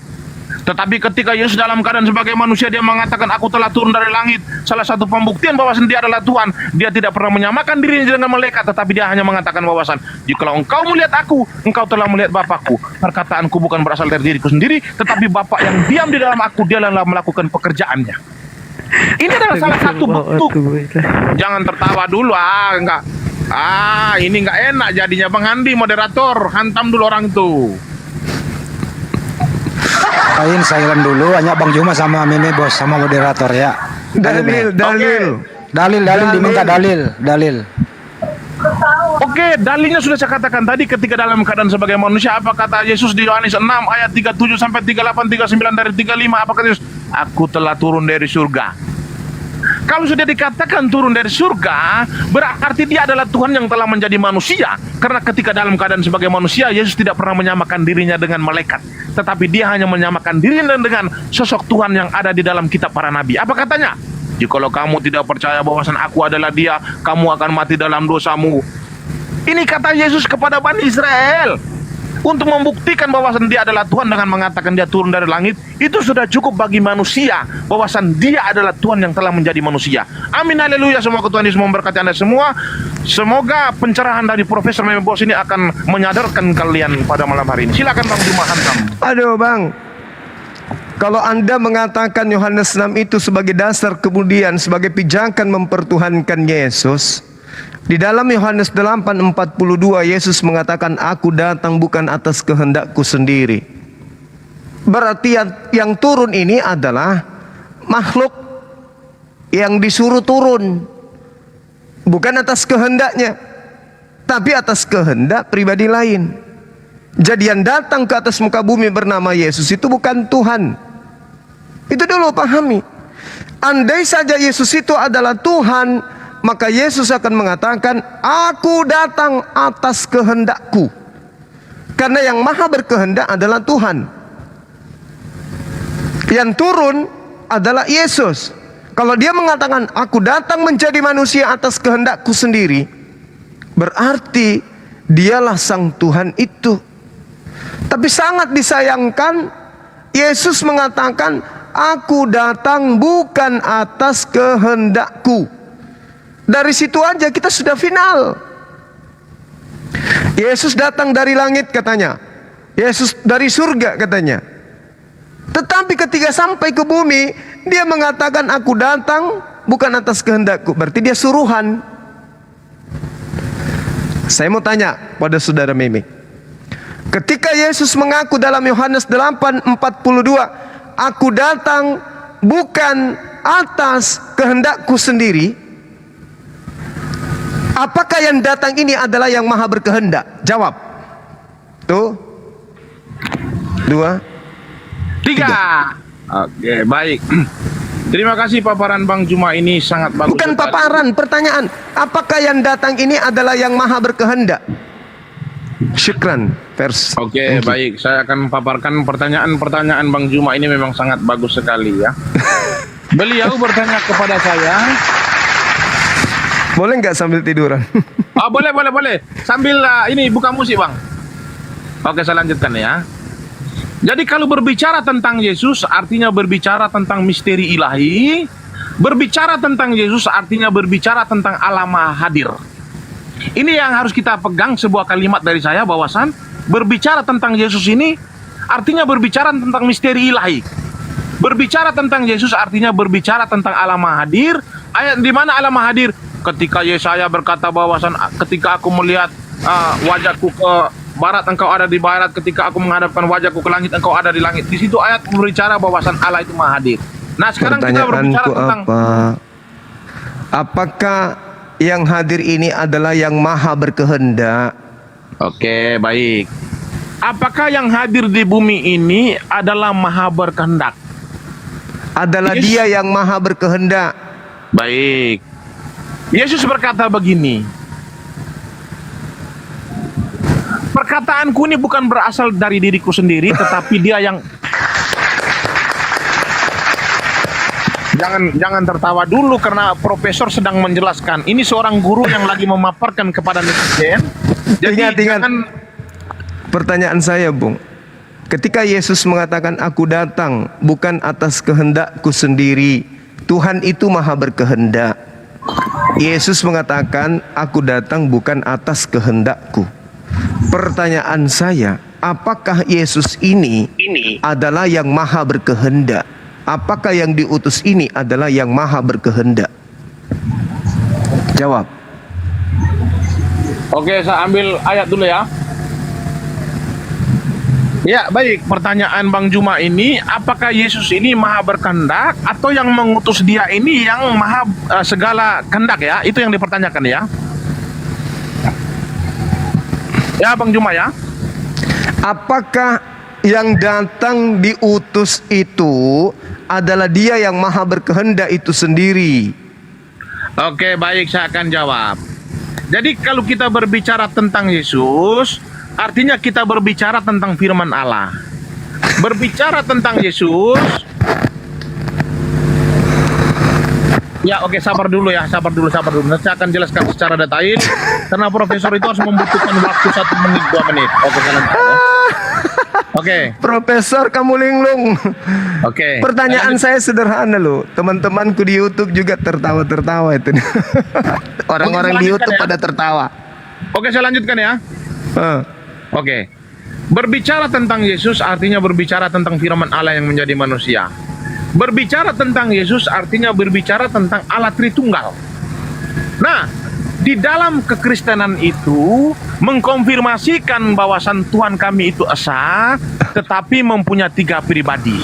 Tetapi ketika Yesus dalam keadaan sebagai manusia, dia mengatakan aku telah turun dari langit. Salah satu pembuktian bahwasan dia adalah Tuhan. Dia tidak pernah menyamakan dirinya dengan malaikat, tetapi dia hanya mengatakan bahwasan jikalau engkau melihat aku, engkau telah melihat Bapakku. Perkataanku bukan berasal dari diriku sendiri, tetapi Bapa yang diam di dalam aku, dia adalah melakukan pekerjaannya. Ini adalah salah satu bentuk. Jangan tertawa dulu, enggak. Ini enggak enak jadinya. Bang Handi moderator, hantam dulu orang itu. Silent dulu, hanya Bang Juma sama Meme bos sama moderator ya. Dalil. Dalil diminta dalil. Oke, dalilnya sudah saya katakan tadi ketika dalam keadaan sebagai manusia. Apa kata Yesus di Yohanes 6 ayat 37 sampai 38, 39 dari 35? Apa kata Yesus? Aku telah turun dari surga. Kalau sudah dikatakan turun dari surga, berarti dia adalah Tuhan yang telah menjadi manusia. Karena ketika dalam keadaan sebagai manusia, Yesus tidak pernah menyamakan dirinya dengan malaikat, tetapi dia hanya menyamakan dirinya dengan sosok Tuhan yang ada di dalam kitab para nabi. Apa katanya? Jikalau kamu tidak percaya bahwasan aku adalah dia, kamu akan mati dalam dosamu. Ini kata Yesus kepada Bani Israel. Untuk membuktikan bahwasan dia adalah Tuhan dengan mengatakan dia turun dari langit, itu sudah cukup bagi manusia bahwasan dia adalah Tuhan yang telah menjadi manusia. Amin, haleluya. Semoga Tuhan Yesus memberkati Anda semua. Semoga pencerahan dari Profesor Meme Bos ini akan menyadarkan kalian pada malam hari ini. Silakan Bang Juma hantam. Aduh Bang, kalau Anda mengatakan Yohanes 6 itu sebagai dasar kemudian sebagai pijakan mempertuhankan Yesus, di dalam Yohanes 8:42 Yesus mengatakan, aku datang bukan atas kehendakku sendiri. Berarti yang turun ini adalah makhluk yang disuruh turun, bukan atas kehendaknya, tapi atas kehendak pribadi lain. Jadi yang datang ke atas muka bumi bernama Yesus itu bukan Tuhan. Itu dulu pahami. Andai saja Yesus itu adalah Tuhan, maka Yesus akan mengatakan, aku datang atas kehendakku. Karena yang maha berkehendak adalah Tuhan. Yang turun adalah Yesus. Kalau dia mengatakan, aku datang menjadi manusia atas kehendakku sendiri, berarti dialah sang Tuhan itu. Tapi sangat disayangkan, Yesus mengatakan, aku datang bukan atas kehendakku. Dari situ aja kita sudah final. Yesus datang dari langit katanya, Yesus dari surga katanya. Tetapi ketika sampai ke bumi, dia mengatakan aku datang bukan atas kehendakku. Berarti dia suruhan. Saya mau tanya pada saudara Meme, ketika Yesus mengaku dalam Yohanes 8:42, aku datang bukan atas kehendakku sendiri, apakah yang datang ini adalah yang maha berkehendak? Jawab. Tuh. 2, 3. Oke, baik. Terima kasih paparan Bang Juma ini sangat bagus. Bukan sekali. paparan, pertanyaan. Apakah yang datang ini adalah yang maha berkehendak? Syukran. Vers. Oke, baik. Saya akan paparkan pertanyaan Bang Juma ini memang sangat bagus sekali ya. Beliau bertanya kepada saya, boleh nggak sambil tiduran? oh, boleh. Sambil ini buka musik, Bang. Oke, saya lanjutkan ya. Jadi kalau berbicara tentang Yesus, artinya berbicara tentang misteri ilahi. Berbicara tentang Yesus, artinya berbicara tentang alam maha hadir. Ini yang harus kita pegang, sebuah kalimat dari saya, bahwasan berbicara tentang Yesus ini, artinya berbicara tentang misteri ilahi. Berbicara tentang Yesus, artinya berbicara tentang alam maha hadir. Ayat di mana alam maha hadir? Ketika Yesaya berkata bahwasan ketika aku melihat wajahku ke barat, engkau ada di barat. Ketika aku menghadapkan wajahku ke langit, engkau ada di langit. Di situ ayat berbicara bahwasan Allah itu maha hadir. Nah, sekarang kita berbicara tentang apakah yang hadir ini adalah yang maha berkehendak? Oke, baik. Apakah yang hadir di bumi ini adalah maha berkehendak? Adalah Yes. dia yang maha berkehendak. Baik. Yesus berkata begini, perkataanku ini bukan berasal dari diriku sendiri, tetapi dia yang... Jangan tertawa dulu karena profesor sedang menjelaskan. Ini seorang guru yang lagi memaparkan kepada netizen. Jadi Ingat. Pertanyaan saya, Bung. Ketika Yesus mengatakan aku datang bukan atas kehendakku sendiri, Tuhan itu maha berkehendak. Yesus mengatakan aku datang bukan atas kehendakku. Pertanyaan saya, apakah Yesus ini adalah yang maha berkehendak? Apakah yang diutus ini adalah yang maha berkehendak? Jawab. Oke, saya ambil ayat dulu ya. Ya, baik. Pertanyaan Bang Juma ini, apakah Yesus ini maha berkehendak atau yang mengutus dia ini yang maha segala kehendak ya? Itu yang dipertanyakan ya. Ya, Bang Juma ya. Apakah yang datang diutus itu adalah dia yang maha berkehendak itu sendiri? Oke, baik, saya akan jawab. Jadi kalau kita berbicara tentang Yesus, artinya kita berbicara tentang firman Allah. Berbicara tentang Yesus, ya oke, sabar dulu ya, sabar dulu. Nanti saya akan jelaskan secara detail, karena profesor itu harus membutuhkan waktu 1 menit, 2 menit. Oke, saya lanjutkan ya. Oke, Profesor kamu linglung. oke. Pertanyaan saya sederhana loh. Teman-temanku di YouTube juga tertawa-tertawa itu. Orang-orang di YouTube pada tertawa. Oke, saya lanjutkan ya. Oke. Berbicara tentang Yesus artinya berbicara tentang firman Allah yang menjadi manusia. Berbicara tentang Yesus artinya berbicara tentang Allah Tritunggal. Nah, di dalam kekristenan itu mengkonfirmasikan bahwasan Tuhan kami itu esa, tetapi mempunyai 3 pribadi.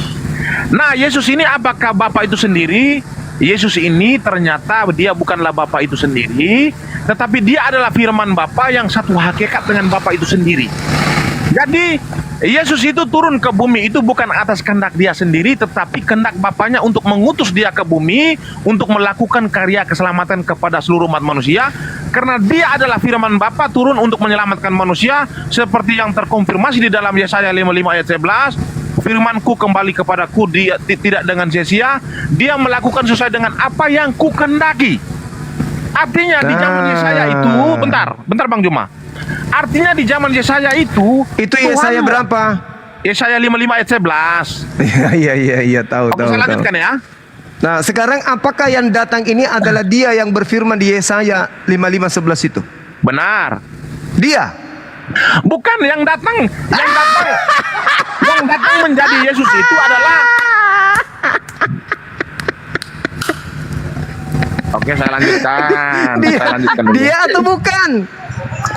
Nah, Yesus ini apakah Bapa itu sendiri? Yesus ini ternyata dia bukanlah Bapa itu sendiri, tetapi dia adalah firman Bapa yang satu hakikat dengan Bapa itu sendiri. Jadi Yesus itu turun ke bumi itu bukan atas kehendak dia sendiri, tetapi kehendak Bapaknya untuk mengutus dia ke bumi untuk melakukan karya keselamatan kepada seluruh umat manusia. Karena dia adalah firman Bapa turun untuk menyelamatkan manusia, seperti yang terkonfirmasi di dalam Yesaya 55 ayat 11. Firmanku kembali kepadaku, dia tidak dengan sia-sia, dia melakukan sesuai dengan apa yang ku kehendaki. Artinya di zaman Yesaya itu, bentar Bang Juma. Artinya di zaman Yesaya itu Yesaya berapa? Yesaya 55 ayat 11. Iya, tahu. Saya lanjutkan ya. Nah, sekarang apakah yang datang ini adalah dia yang berfirman di Yesaya 55:11 itu? Benar. Dia. Bukan yang datang menjadi Yesus itu adalah. Oke, saya lanjutkan. Dulu. Dia atau bukan?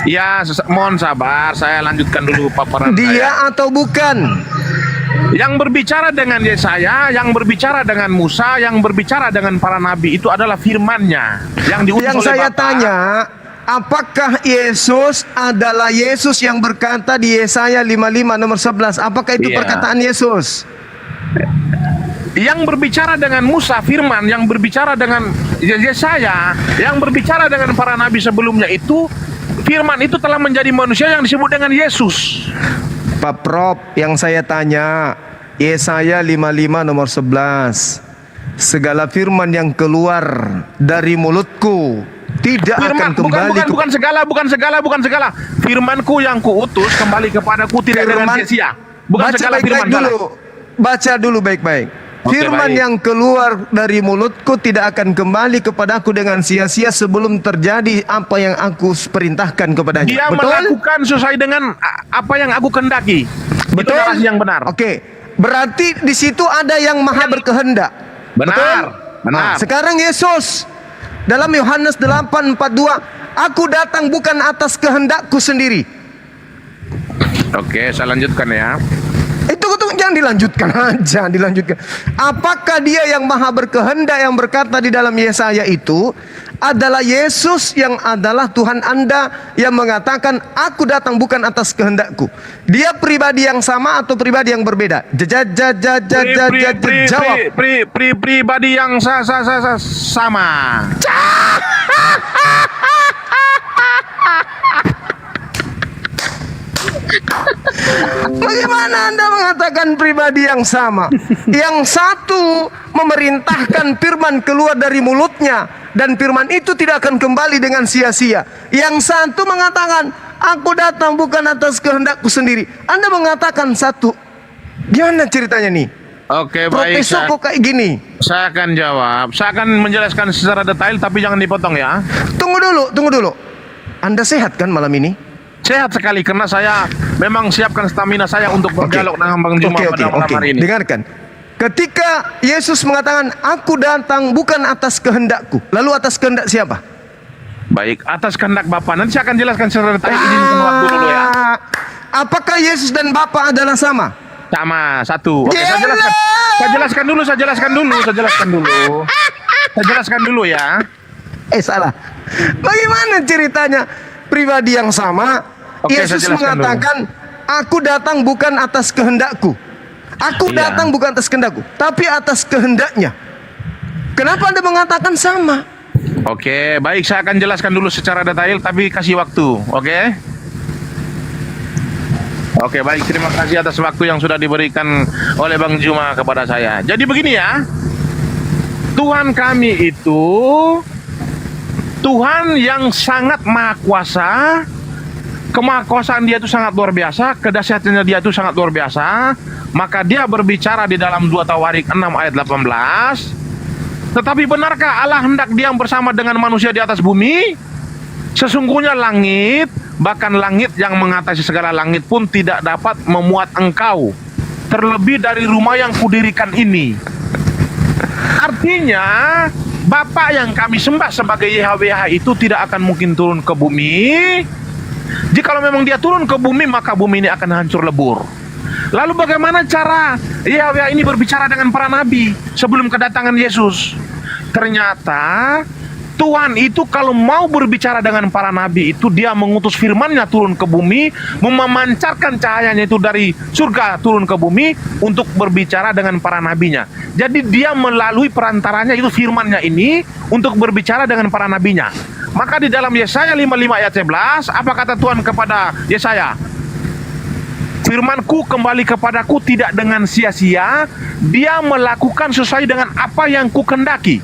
Ya, mohon sabar, saya lanjutkan dulu paparan saya. Dia atau bukan? Yang berbicara dengan Yesaya, yang berbicara dengan Musa, yang berbicara dengan para nabi itu adalah firman-Nya yang diutus Yang oleh saya Bapa. tanya, apakah Yesus adalah Yesus yang berkata di Yesaya 55 nomor 11? Apakah itu Iya. perkataan Yesus? Yang berbicara dengan Musa, firman, yang berbicara dengan Yesaya, yang berbicara dengan para nabi sebelumnya itu, firman itu telah menjadi manusia yang disebut dengan Yesus. Pak Prof, yang saya tanya, Yesaya 55 nomor 11. Segala firman yang keluar dari mulutku tidak akan kembali bukan segala. Firmanku yang kuutus kembali kepadaku tidak dengan sia-sia. Bukan Baca segala baik-baik firman dulu. Baca dulu baik-baik. Oke, Firman baik. yang keluar dari mulutku tidak akan kembali kepadaku dengan sia-sia sebelum terjadi apa yang aku perintahkan kepadanya. Dia Betul? melakukan sesuai dengan apa yang aku kehendaki. Itu narasi yang benar. Oke. Berarti di situ ada yang maha berkehendak. Benar. Betul? Benar. Nah, sekarang Yesus dalam Yohanes 8:42, aku datang bukan atas kehendakku sendiri. Oke, saya lanjutkan ya. Itu jangan dilanjutkan aja, dilanjutkan. Apakah dia yang maha berkehendak yang berkata di dalam Yesaya itu adalah Yesus yang adalah Tuhan Anda yang mengatakan aku datang bukan atas kehendakku? Dia pribadi yang sama atau pribadi yang berbeda? Jawab. Pribadi yang sama. Bagaimana Anda mengatakan pribadi yang sama? Yang satu memerintahkan firman keluar dari mulutnya dan firman itu tidak akan kembali dengan sia-sia. Yang satu mengatakan aku datang bukan atas kehendakku sendiri. Anda mengatakan satu. Gimana ceritanya nih? Oke, baik. Profesor kok kayak gini? Saya akan jawab. Saya akan menjelaskan secara detail, tapi jangan dipotong ya. Tunggu dulu. Anda sehat kan malam ini? Sehat sekali karena saya memang siapkan stamina saya untuk berdialog dengan Bang Juma pada malam hari ini. Dengarkan. Ketika Yesus mengatakan, aku datang bukan atas kehendakku. Lalu atas kehendak siapa? Baik, atas kehendak Bapa. Nanti saya akan jelaskan secara detail. Izinkan waktu dulu ya. Apakah Yesus dan Bapa adalah sama? Sama, satu. Oke, saya jelaskan dulu ya. Salah. Bagaimana ceritanya? Pribadi yang sama. Oke, Yesus saya jelaskan mengatakan, aku datang bukan atas kehendakku. Aku Iya. datang bukan atas kehendakku, tapi atas kehendaknya. Kenapa Anda mengatakan sama? Oke, baik, saya akan jelaskan dulu secara detail tapi kasih waktu, oke? Oke, baik, terima kasih atas waktu yang sudah diberikan oleh Bang Juma kepada saya. Jadi begini ya, Tuhan kami itu Tuhan yang sangat maha kuasa. Kemahakuasaan dia itu sangat luar biasa, kedahsyatannya dia itu sangat luar biasa. Maka dia berbicara di dalam 2 Tawarik 6 ayat 18. Tetapi benarkah Allah hendak diam bersama dengan manusia di atas bumi? Sesungguhnya langit, bahkan langit yang mengatasi segala langit pun tidak dapat memuat engkau, terlebih dari rumah yang kudirikan ini. Artinya, Bapa yang kami sembah sebagai YHWH itu tidak akan mungkin turun ke bumi. Jikalau memang dia turun ke bumi, maka bumi ini akan hancur lebur. Lalu bagaimana cara YHWH ini berbicara dengan para nabi sebelum kedatangan Yesus? Ternyata Tuhan itu kalau mau berbicara dengan para nabi itu dia mengutus firman-Nya turun ke bumi, memancarkan cahayanya itu dari surga turun ke bumi untuk berbicara dengan para nabinya. Jadi dia melalui perantaranya itu firman-Nya ini untuk berbicara dengan para nabinya. Maka di dalam Yesaya 55 ayat 11, apa kata Tuhan kepada Yesaya? Firman-Ku kembali kepadaku tidak dengan sia-sia, dia melakukan sesuai dengan apa yang Ku kehendaki.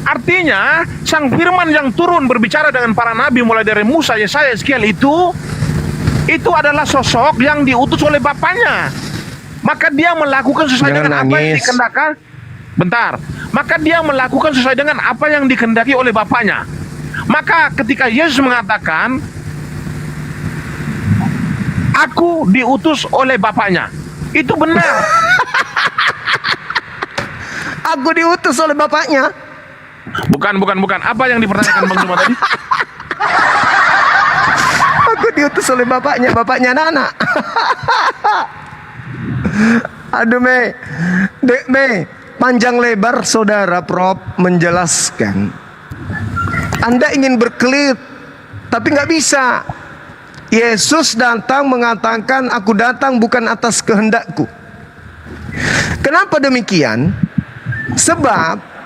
Artinya, sang firman yang turun berbicara dengan para nabi mulai dari Musa, Yesaya, Yeskiel itu adalah sosok yang diutus oleh Bapaknya. Maka dia melakukan sesuai dengan apa yang dikehendaki. Bentar. Maka dia melakukan sesuai dengan apa yang dikehendaki oleh Bapaknya. Maka ketika Yesus mengatakan, aku diutus oleh Bapaknya, itu benar. Aku diutus oleh Bapaknya. Bukan. Apa yang dipertanyakan Bang Juma tadi? Aku diutus oleh bapaknya anak-anak. Aduh Me, panjang lebar saudara Prof menjelaskan. Anda ingin berkelit, tapi nggak bisa. Yesus datang mengatakan, aku datang bukan atas kehendakku. Kenapa demikian? Sebab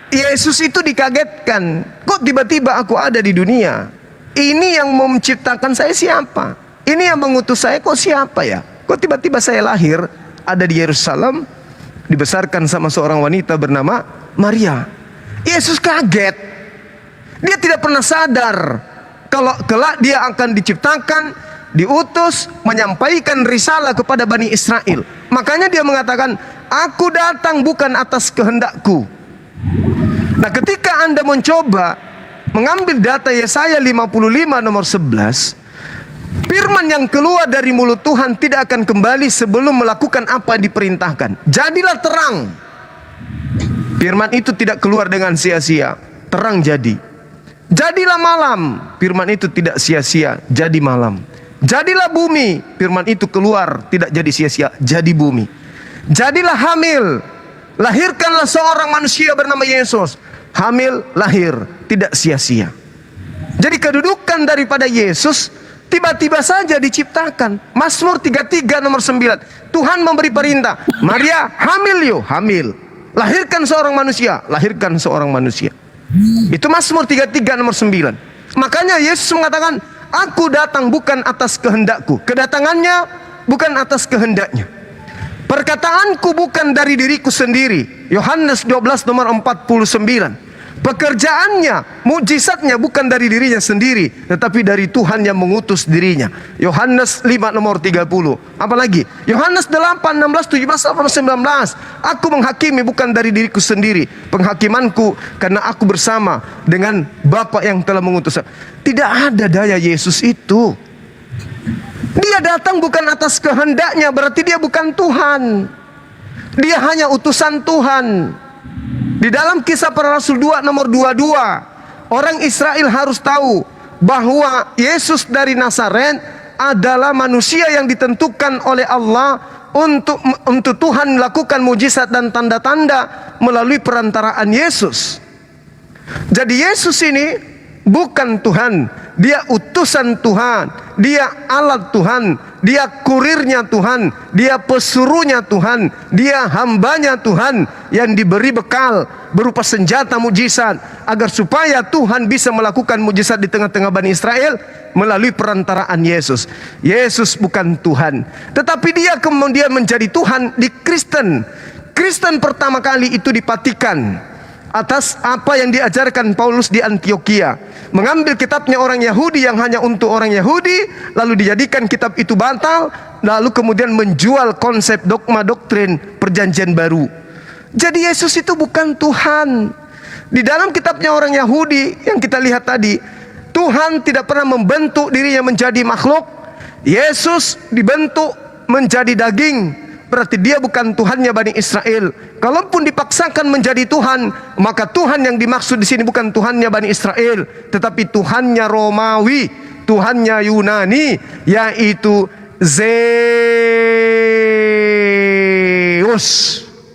Yesus itu dikagetkan. Kok tiba-tiba aku ada di dunia? Ini yang menciptakan saya siapa? Ini yang mengutus saya kok siapa ya? Kok tiba-tiba saya lahir ada di Yerusalem, dibesarkan sama seorang wanita bernama Maria. Yesus kaget. Dia tidak pernah sadar kalau kelak dia akan diciptakan, diutus, menyampaikan risalah kepada Bani Israel. Makanya dia mengatakan, aku datang bukan atas kehendakku. Nah, ketika Anda mencoba mengambil data Yesaya 55 nomor 11, firman yang keluar dari mulut Tuhan tidak akan kembali sebelum melakukan apa yang diperintahkan. Jadilah terang. Firman itu tidak keluar dengan sia-sia, terang jadi. Jadilah malam, firman itu tidak sia-sia, jadi malam. Jadilah bumi, firman itu keluar tidak jadi sia-sia, jadi bumi. Jadilah hamil, lahirkanlah seorang manusia bernama Yesus. Hamil, lahir, tidak sia-sia. Jadi kedudukan daripada Yesus tiba-tiba saja diciptakan. Mazmur 33 nomor 9. Tuhan memberi perintah, Maria hamil yo, hamil. Lahirkan seorang manusia, lahirkan seorang manusia. Itu Mazmur 33 nomor 9. Makanya Yesus mengatakan, aku datang bukan atas kehendakku. Kedatangannya bukan atas kehendaknya. Perkataanku bukan dari diriku sendiri. Yohanes 12 nomor 49. Pekerjaannya, mukjizatnya bukan dari dirinya sendiri, tetapi dari Tuhan yang mengutus dirinya. Yohanes 5 nomor 30. Apalagi? Yohanes 8, 16, 17, 18, 19. Aku menghakimi bukan dari diriku sendiri. Penghakimanku karena aku bersama dengan Bapa yang telah mengutus. Tidak ada daya Yesus itu. Dia datang bukan atas kehendaknya, berarti dia bukan Tuhan. Dia hanya utusan Tuhan. Di dalam Kisah Para Rasul 2 nomor 22, orang Israel harus tahu bahwa Yesus dari Nazaret adalah manusia yang ditentukan oleh Allah untuk Tuhan melakukan mujizat dan tanda-tanda melalui perantaraan Yesus. Jadi Yesus ini bukan Tuhan, dia utusan Tuhan, dia alat Tuhan, dia kurirnya Tuhan, dia pesuruhnya Tuhan, dia hambanya Tuhan yang diberi bekal berupa senjata mujizat agar supaya Tuhan bisa melakukan mujizat di tengah-tengah Bani Israel melalui perantaraan Yesus. Yesus bukan Tuhan, tetapi dia kemudian menjadi Tuhan di Kristen. Kristen pertama kali itu dipatikan atas apa yang diajarkan Paulus di Antioquia, mengambil kitabnya orang Yahudi yang hanya untuk orang Yahudi, lalu dijadikan kitab itu batal, lalu kemudian menjual konsep dogma doktrin perjanjian baru. Jadi Yesus itu bukan Tuhan. Di dalam kitabnya orang Yahudi yang kita lihat tadi, Tuhan tidak pernah membentuk dirinya menjadi makhluk. Yesus dibentuk menjadi daging, berarti dia bukan Tuhannya Bani Israel. Kalaupun dipaksakan menjadi Tuhan, maka Tuhan yang dimaksud di sini bukan Tuhannya Bani Israel, tetapi Tuhannya Romawi, Tuhannya Yunani, yaitu Zeus.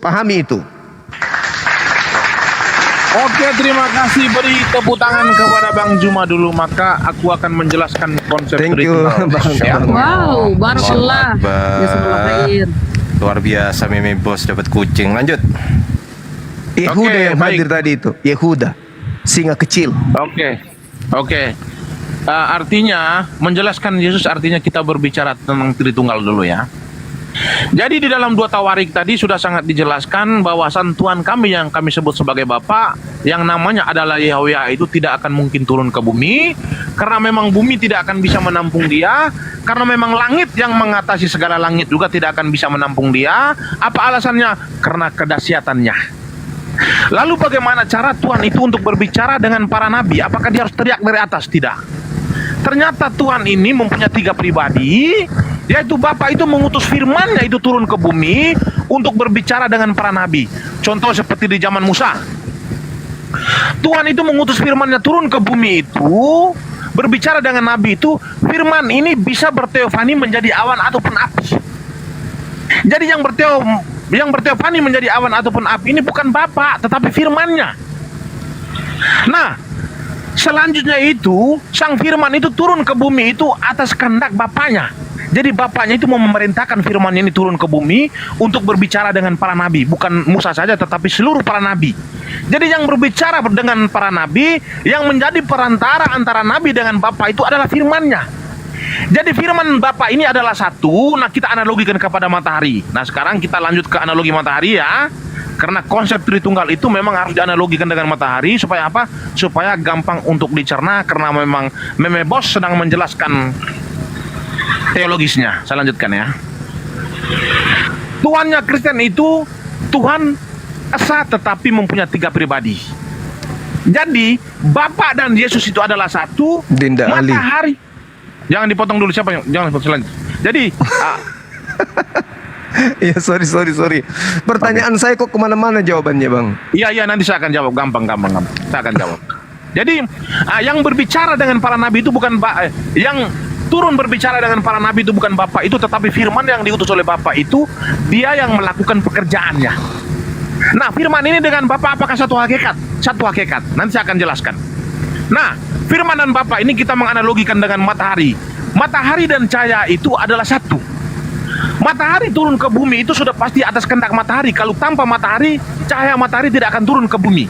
Pahami itu. Oke, terima kasih. Beri tepuk tangan kepada Bang Juma dulu, maka aku akan menjelaskan konsep Thank you, ritual. Bang. Ya. Wow, barakallah. Jazakallah khair. Luar biasa, Mimi Bos dapat kucing. Lanjut. Yehuda Oke, yang baik. hadir tadi itu, Yehuda, singa kecil. Oke. Artinya menjelaskan Yesus artinya kita berbicara tentang Tritunggal dulu ya. Jadi di dalam 2 Tawarik tadi sudah sangat dijelaskan bahwasan Tuhan kami yang kami sebut sebagai Bapa yang namanya adalah Yahweh itu tidak akan mungkin turun ke bumi, karena memang bumi tidak akan bisa menampung dia, karena memang langit yang mengatasi segala langit juga tidak akan bisa menampung dia. Apa alasannya? Karena kedahsyatannya. Lalu bagaimana cara Tuhan itu untuk berbicara dengan para nabi? Apakah dia harus teriak dari atas? Tidak. Ternyata Tuhan ini mempunyai 3 pribadi, yaitu Bapa itu mengutus firman-Nya itu turun ke bumi untuk berbicara dengan para nabi. Contoh seperti di zaman Musa. Tuhan itu mengutus firman-Nya turun ke bumi itu, berbicara dengan nabi itu, firman ini bisa berteofani menjadi awan ataupun api. Jadi yang berteofani menjadi awan ataupun api ini bukan Bapa, tetapi firman-Nya. Nah, selanjutnya itu sang firman itu turun ke bumi itu atas kehendak Bapaknya. Jadi Bapaknya itu mau memerintahkan firman ini turun ke bumi untuk berbicara dengan para nabi, bukan Musa saja tetapi seluruh para nabi. Jadi yang berbicara dengan para nabi, yang menjadi perantara antara nabi dengan Bapa itu adalah firman-Nya. Jadi firman Bapa ini adalah satu. Nah, kita analogikan kepada matahari. Nah, sekarang kita lanjut ke analogi matahari ya. Karena konsep Tritunggal itu memang harus dianalogikan dengan matahari. Supaya apa? Supaya gampang untuk dicerna. Karena memang Meme Bos sedang menjelaskan teologisnya. Saya lanjutkan ya. Tuhannya Kristen itu Tuhan esa tetapi mempunyai 3 pribadi. Jadi Bapa dan Yesus itu adalah satu. Dinda Ali. Matahari. Jangan dipotong dulu, siapa yang jangan dipotong. Jadi Ya sorry. Pertanyaan saya kok kemana-mana jawabannya, Bang. iya nanti saya akan jawab, gampang. Saya akan jawab. Jadi yang berbicara dengan para nabi itu bukan yang turun berbicara dengan para nabi itu bukan Bapa itu, tetapi firman yang diutus oleh Bapa itu dia yang melakukan pekerjaannya. Nah, firman ini dengan Bapa apakah satu hakikat? Satu hakikat. Nanti saya akan jelaskan. Nah, firman dan Bapa ini kita menganalogikan dengan matahari. Matahari dan cahaya itu adalah satu. Matahari turun ke bumi itu sudah pasti atas kehendak matahari. Kalau tanpa matahari, cahaya matahari tidak akan turun ke bumi.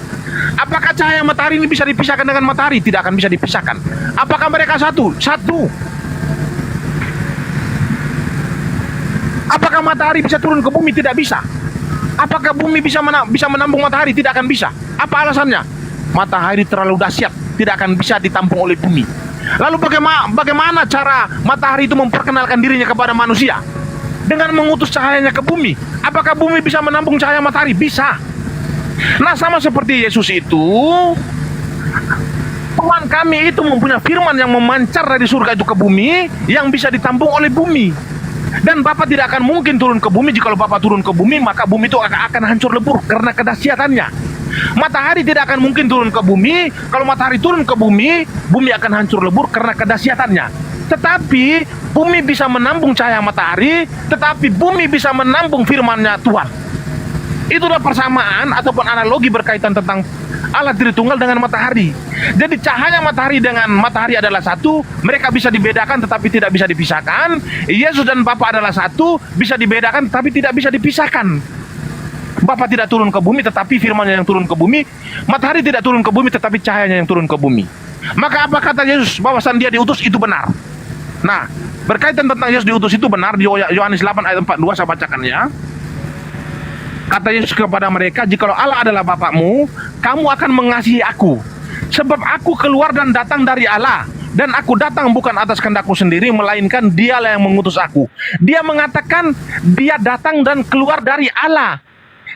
Apakah cahaya matahari ini bisa dipisahkan dengan matahari? Tidak akan bisa dipisahkan. Apakah mereka satu? Satu. Apakah matahari bisa turun ke bumi? Tidak bisa. Apakah bumi bisa menampung matahari? Tidak akan bisa. Apa alasannya? Matahari terlalu dahsyat, tidak akan bisa ditampung oleh bumi. Lalu bagaimana cara matahari itu memperkenalkan dirinya kepada manusia? Dengan mengutus cahayanya ke bumi. Apakah bumi bisa menampung cahaya matahari? Bisa. Nah, sama seperti Yesus itu, Tuhan kami itu mempunyai firman yang memancar dari surga itu ke bumi, yang bisa ditampung oleh bumi. Dan Bapa tidak akan mungkin turun ke bumi. Jikalau Bapa turun ke bumi, maka bumi itu akan hancur lebur karena kedahsyatannya. Matahari tidak akan mungkin turun ke bumi. Kalau matahari turun ke bumi, bumi akan hancur lebur karena kedahsyatannya. Tetapi bumi bisa menampung cahaya matahari, tetapi bumi bisa menampung firman-Nya Tuhan. Itulah persamaan ataupun analogi berkaitan tentang Allah Tritunggal dengan matahari. Jadi cahaya matahari dengan matahari adalah satu, mereka bisa dibedakan tetapi tidak bisa dipisahkan. Yesus dan Bapa adalah satu, bisa dibedakan tetapi tidak bisa dipisahkan. Bapa tidak turun ke bumi tetapi firman-Nya yang turun ke bumi, matahari tidak turun ke bumi tetapi cahayanya yang turun ke bumi. Maka apa kata Yesus bahwasan dia diutus itu benar. Nah, berkaitan tentang Yesus diutus itu benar, di Yohanes 8 ayat 42 saya bacakan ya. Kata Yesus kepada mereka, jikalau Allah adalah Bapakmu, kamu akan mengasihi aku. Sebab aku keluar dan datang dari Allah. Dan aku datang bukan atas kehendakku sendiri, melainkan Dialah yang mengutus aku. Dia mengatakan dia datang dan keluar dari Allah.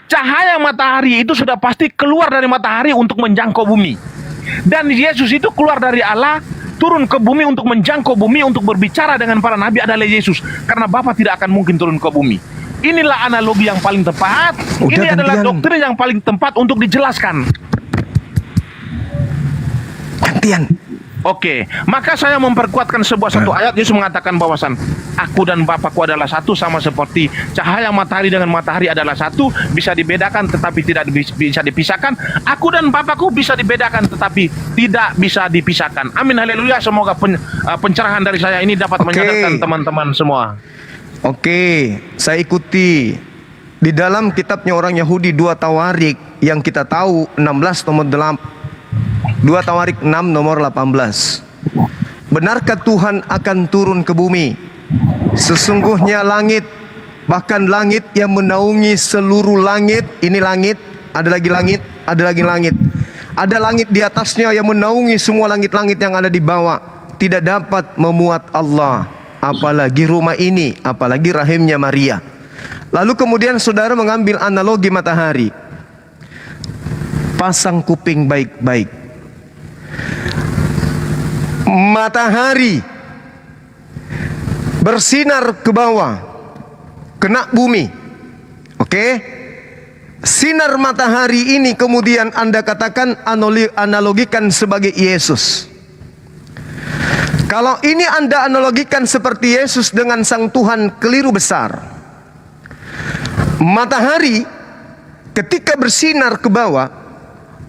Cahaya matahari itu sudah pasti keluar dari matahari untuk menjangkau bumi. Dan Yesus itu keluar dari Allah, turun ke bumi untuk menjangkau bumi, untuk berbicara dengan para nabi adalah Yesus. Karena Bapa tidak akan mungkin turun ke bumi. Inilah analogi yang paling tepat. Ini adalah doktrin yang paling tepat untuk dijelaskan. Gantian. Oke, maka saya memperkuatkan satu ayat. Yesus mengatakan bahwasan aku dan Bapakku adalah satu, sama seperti cahaya matahari dengan matahari adalah satu, bisa dibedakan tetapi tidak bisa dipisahkan. Aku dan Bapakku bisa dibedakan tetapi tidak bisa dipisahkan. Amin, haleluya. Semoga pencerahan dari saya ini dapat menyadarkan teman-teman semua. Oke, saya ikuti. Di dalam kitabnya orang Yahudi 2 Tawarik yang kita tahu 16 nomor 8, 2 Tawarik 6 nomor 18. Benarkah Tuhan akan turun ke bumi? Sesungguhnya langit, bahkan langit yang menaungi seluruh langit. Ini langit, ada lagi langit, ada lagi langit. Ada langit di atasnya yang menaungi semua langit-langit yang ada di bawah. Tidak dapat memuat Allah. Apalagi rumah ini, apalagi rahimnya Maria. Lalu kemudian saudara mengambil analogi matahari. Pasang kuping baik-baik. Matahari bersinar ke bawah, kena bumi. Oke? Sinar matahari ini kemudian Anda katakan analogikan sebagai Yesus. Kalau ini Anda analogikan seperti Yesus dengan Sang Tuhan, keliru besar. Matahari ketika bersinar ke bawah,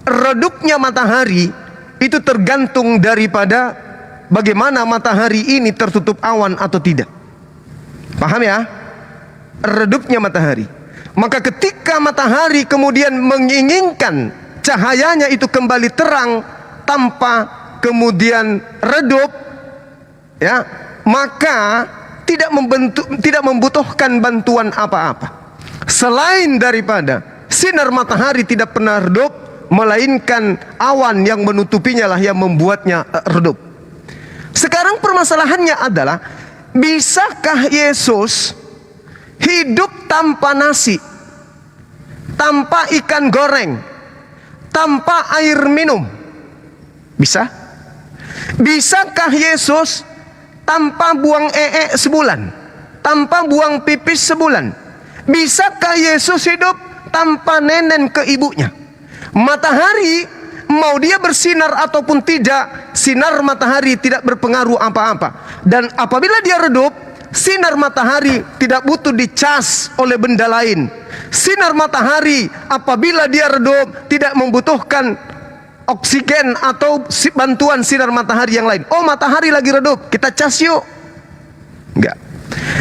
redupnya matahari itu tergantung daripada bagaimana matahari ini tertutup awan atau tidak. Paham ya? Redupnya matahari. Maka ketika matahari kemudian menginginkan cahayanya itu kembali terang tanpa kemudian redup, ya, maka tidak membutuhkan bantuan apa-apa selain daripada sinar matahari tidak pernah redup, melainkan awan yang menutupinya lah yang membuatnya redup. Sekarang permasalahannya adalah, bisakah Yesus hidup tanpa nasi, tanpa ikan goreng, tanpa air minum? Bisa? Bisakah Yesus tanpa buang sebulan, tanpa buang pipis sebulan? Bisakah Yesus hidup tanpa nenen ke ibunya? Matahari, mau dia bersinar ataupun tidak, sinar matahari tidak berpengaruh apa-apa. Dan apabila dia redup, sinar matahari tidak butuh dicas oleh benda lain. Sinar matahari apabila dia redup tidak membutuhkan oksigen atau bantuan sinar matahari yang lain. Oh, matahari lagi redup, kita cas yuk. Enggak.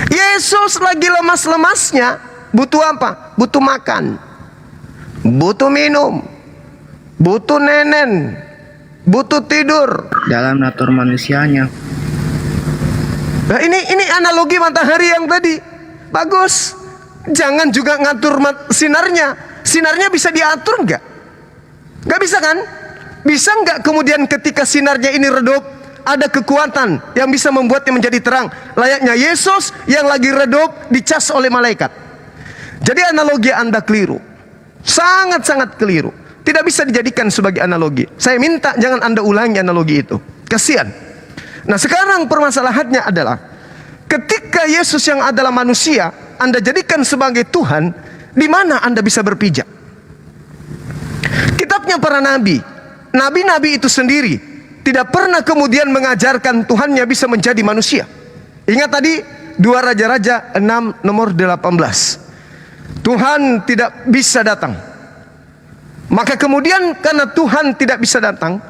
Yesus lagi lemas-lemasnya, butuh apa? Butuh makan, butuh minum, butuh nenen, butuh tidur. Dalam natur manusianya. Nah, ini analogi matahari yang tadi. Bagus. Jangan juga ngatur sinarnya. Sinarnya bisa diatur enggak? Enggak bisa kan? Bisa enggak kemudian ketika sinarnya ini redup, ada kekuatan yang bisa membuatnya menjadi terang, layaknya Yesus yang lagi redup dicas oleh malaikat. Jadi analogi Anda keliru, sangat-sangat keliru, tidak bisa dijadikan sebagai analogi. Saya minta jangan Anda ulangi analogi itu, kasihan. Nah, sekarang permasalahannya adalah ketika Yesus yang adalah manusia Anda jadikan sebagai Tuhan, di mana Anda bisa berpijak? Kitabnya para nabi, nabi-nabi itu sendiri tidak pernah kemudian mengajarkan Tuhannya bisa menjadi manusia. Ingat tadi 2 Raja-Raja 6 nomor 18. Tuhan tidak bisa datang. Maka kemudian karena Tuhan tidak bisa datang,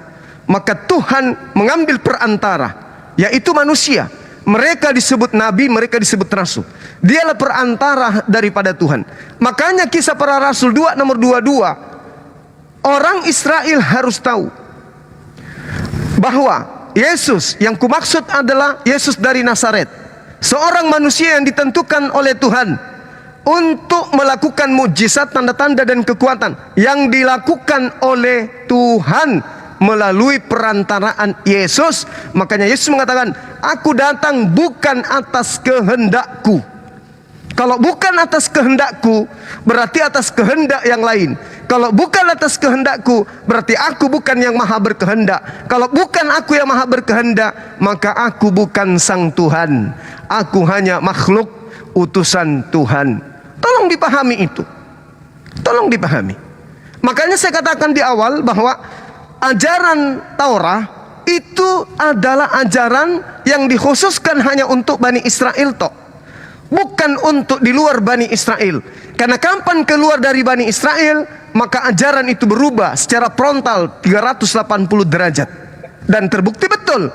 maka Tuhan mengambil perantara, yaitu manusia. Mereka disebut nabi, mereka disebut rasul. Dialah perantara daripada Tuhan. Makanya kisah para rasul 2 nomor 22, orang Israel harus tahu bahwa Yesus yang kumaksud adalah Yesus dari Nazaret, seorang manusia yang ditentukan oleh Tuhan untuk melakukan mujizat, tanda-tanda dan kekuatan yang dilakukan oleh Tuhan melalui perantaraan Yesus. Makanya Yesus mengatakan, aku datang bukan atas kehendakku. Kalau bukan atas kehendakku, berarti atas kehendak yang lain. Kalau bukan atas kehendakku, berarti aku bukan yang maha berkehendak. Kalau bukan aku yang maha berkehendak, maka aku bukan sang Tuhan. Aku hanya makhluk utusan Tuhan. Tolong dipahami itu. Tolong dipahami. Makanya saya katakan di awal bahwa ajaran Taurat itu adalah ajaran yang dikhususkan hanya untuk Bani Israel toh. Bukan untuk di luar Bani Israel. Karena kapan keluar dari Bani Israel, maka ajaran itu berubah secara frontal 380 derajat. Dan terbukti betul.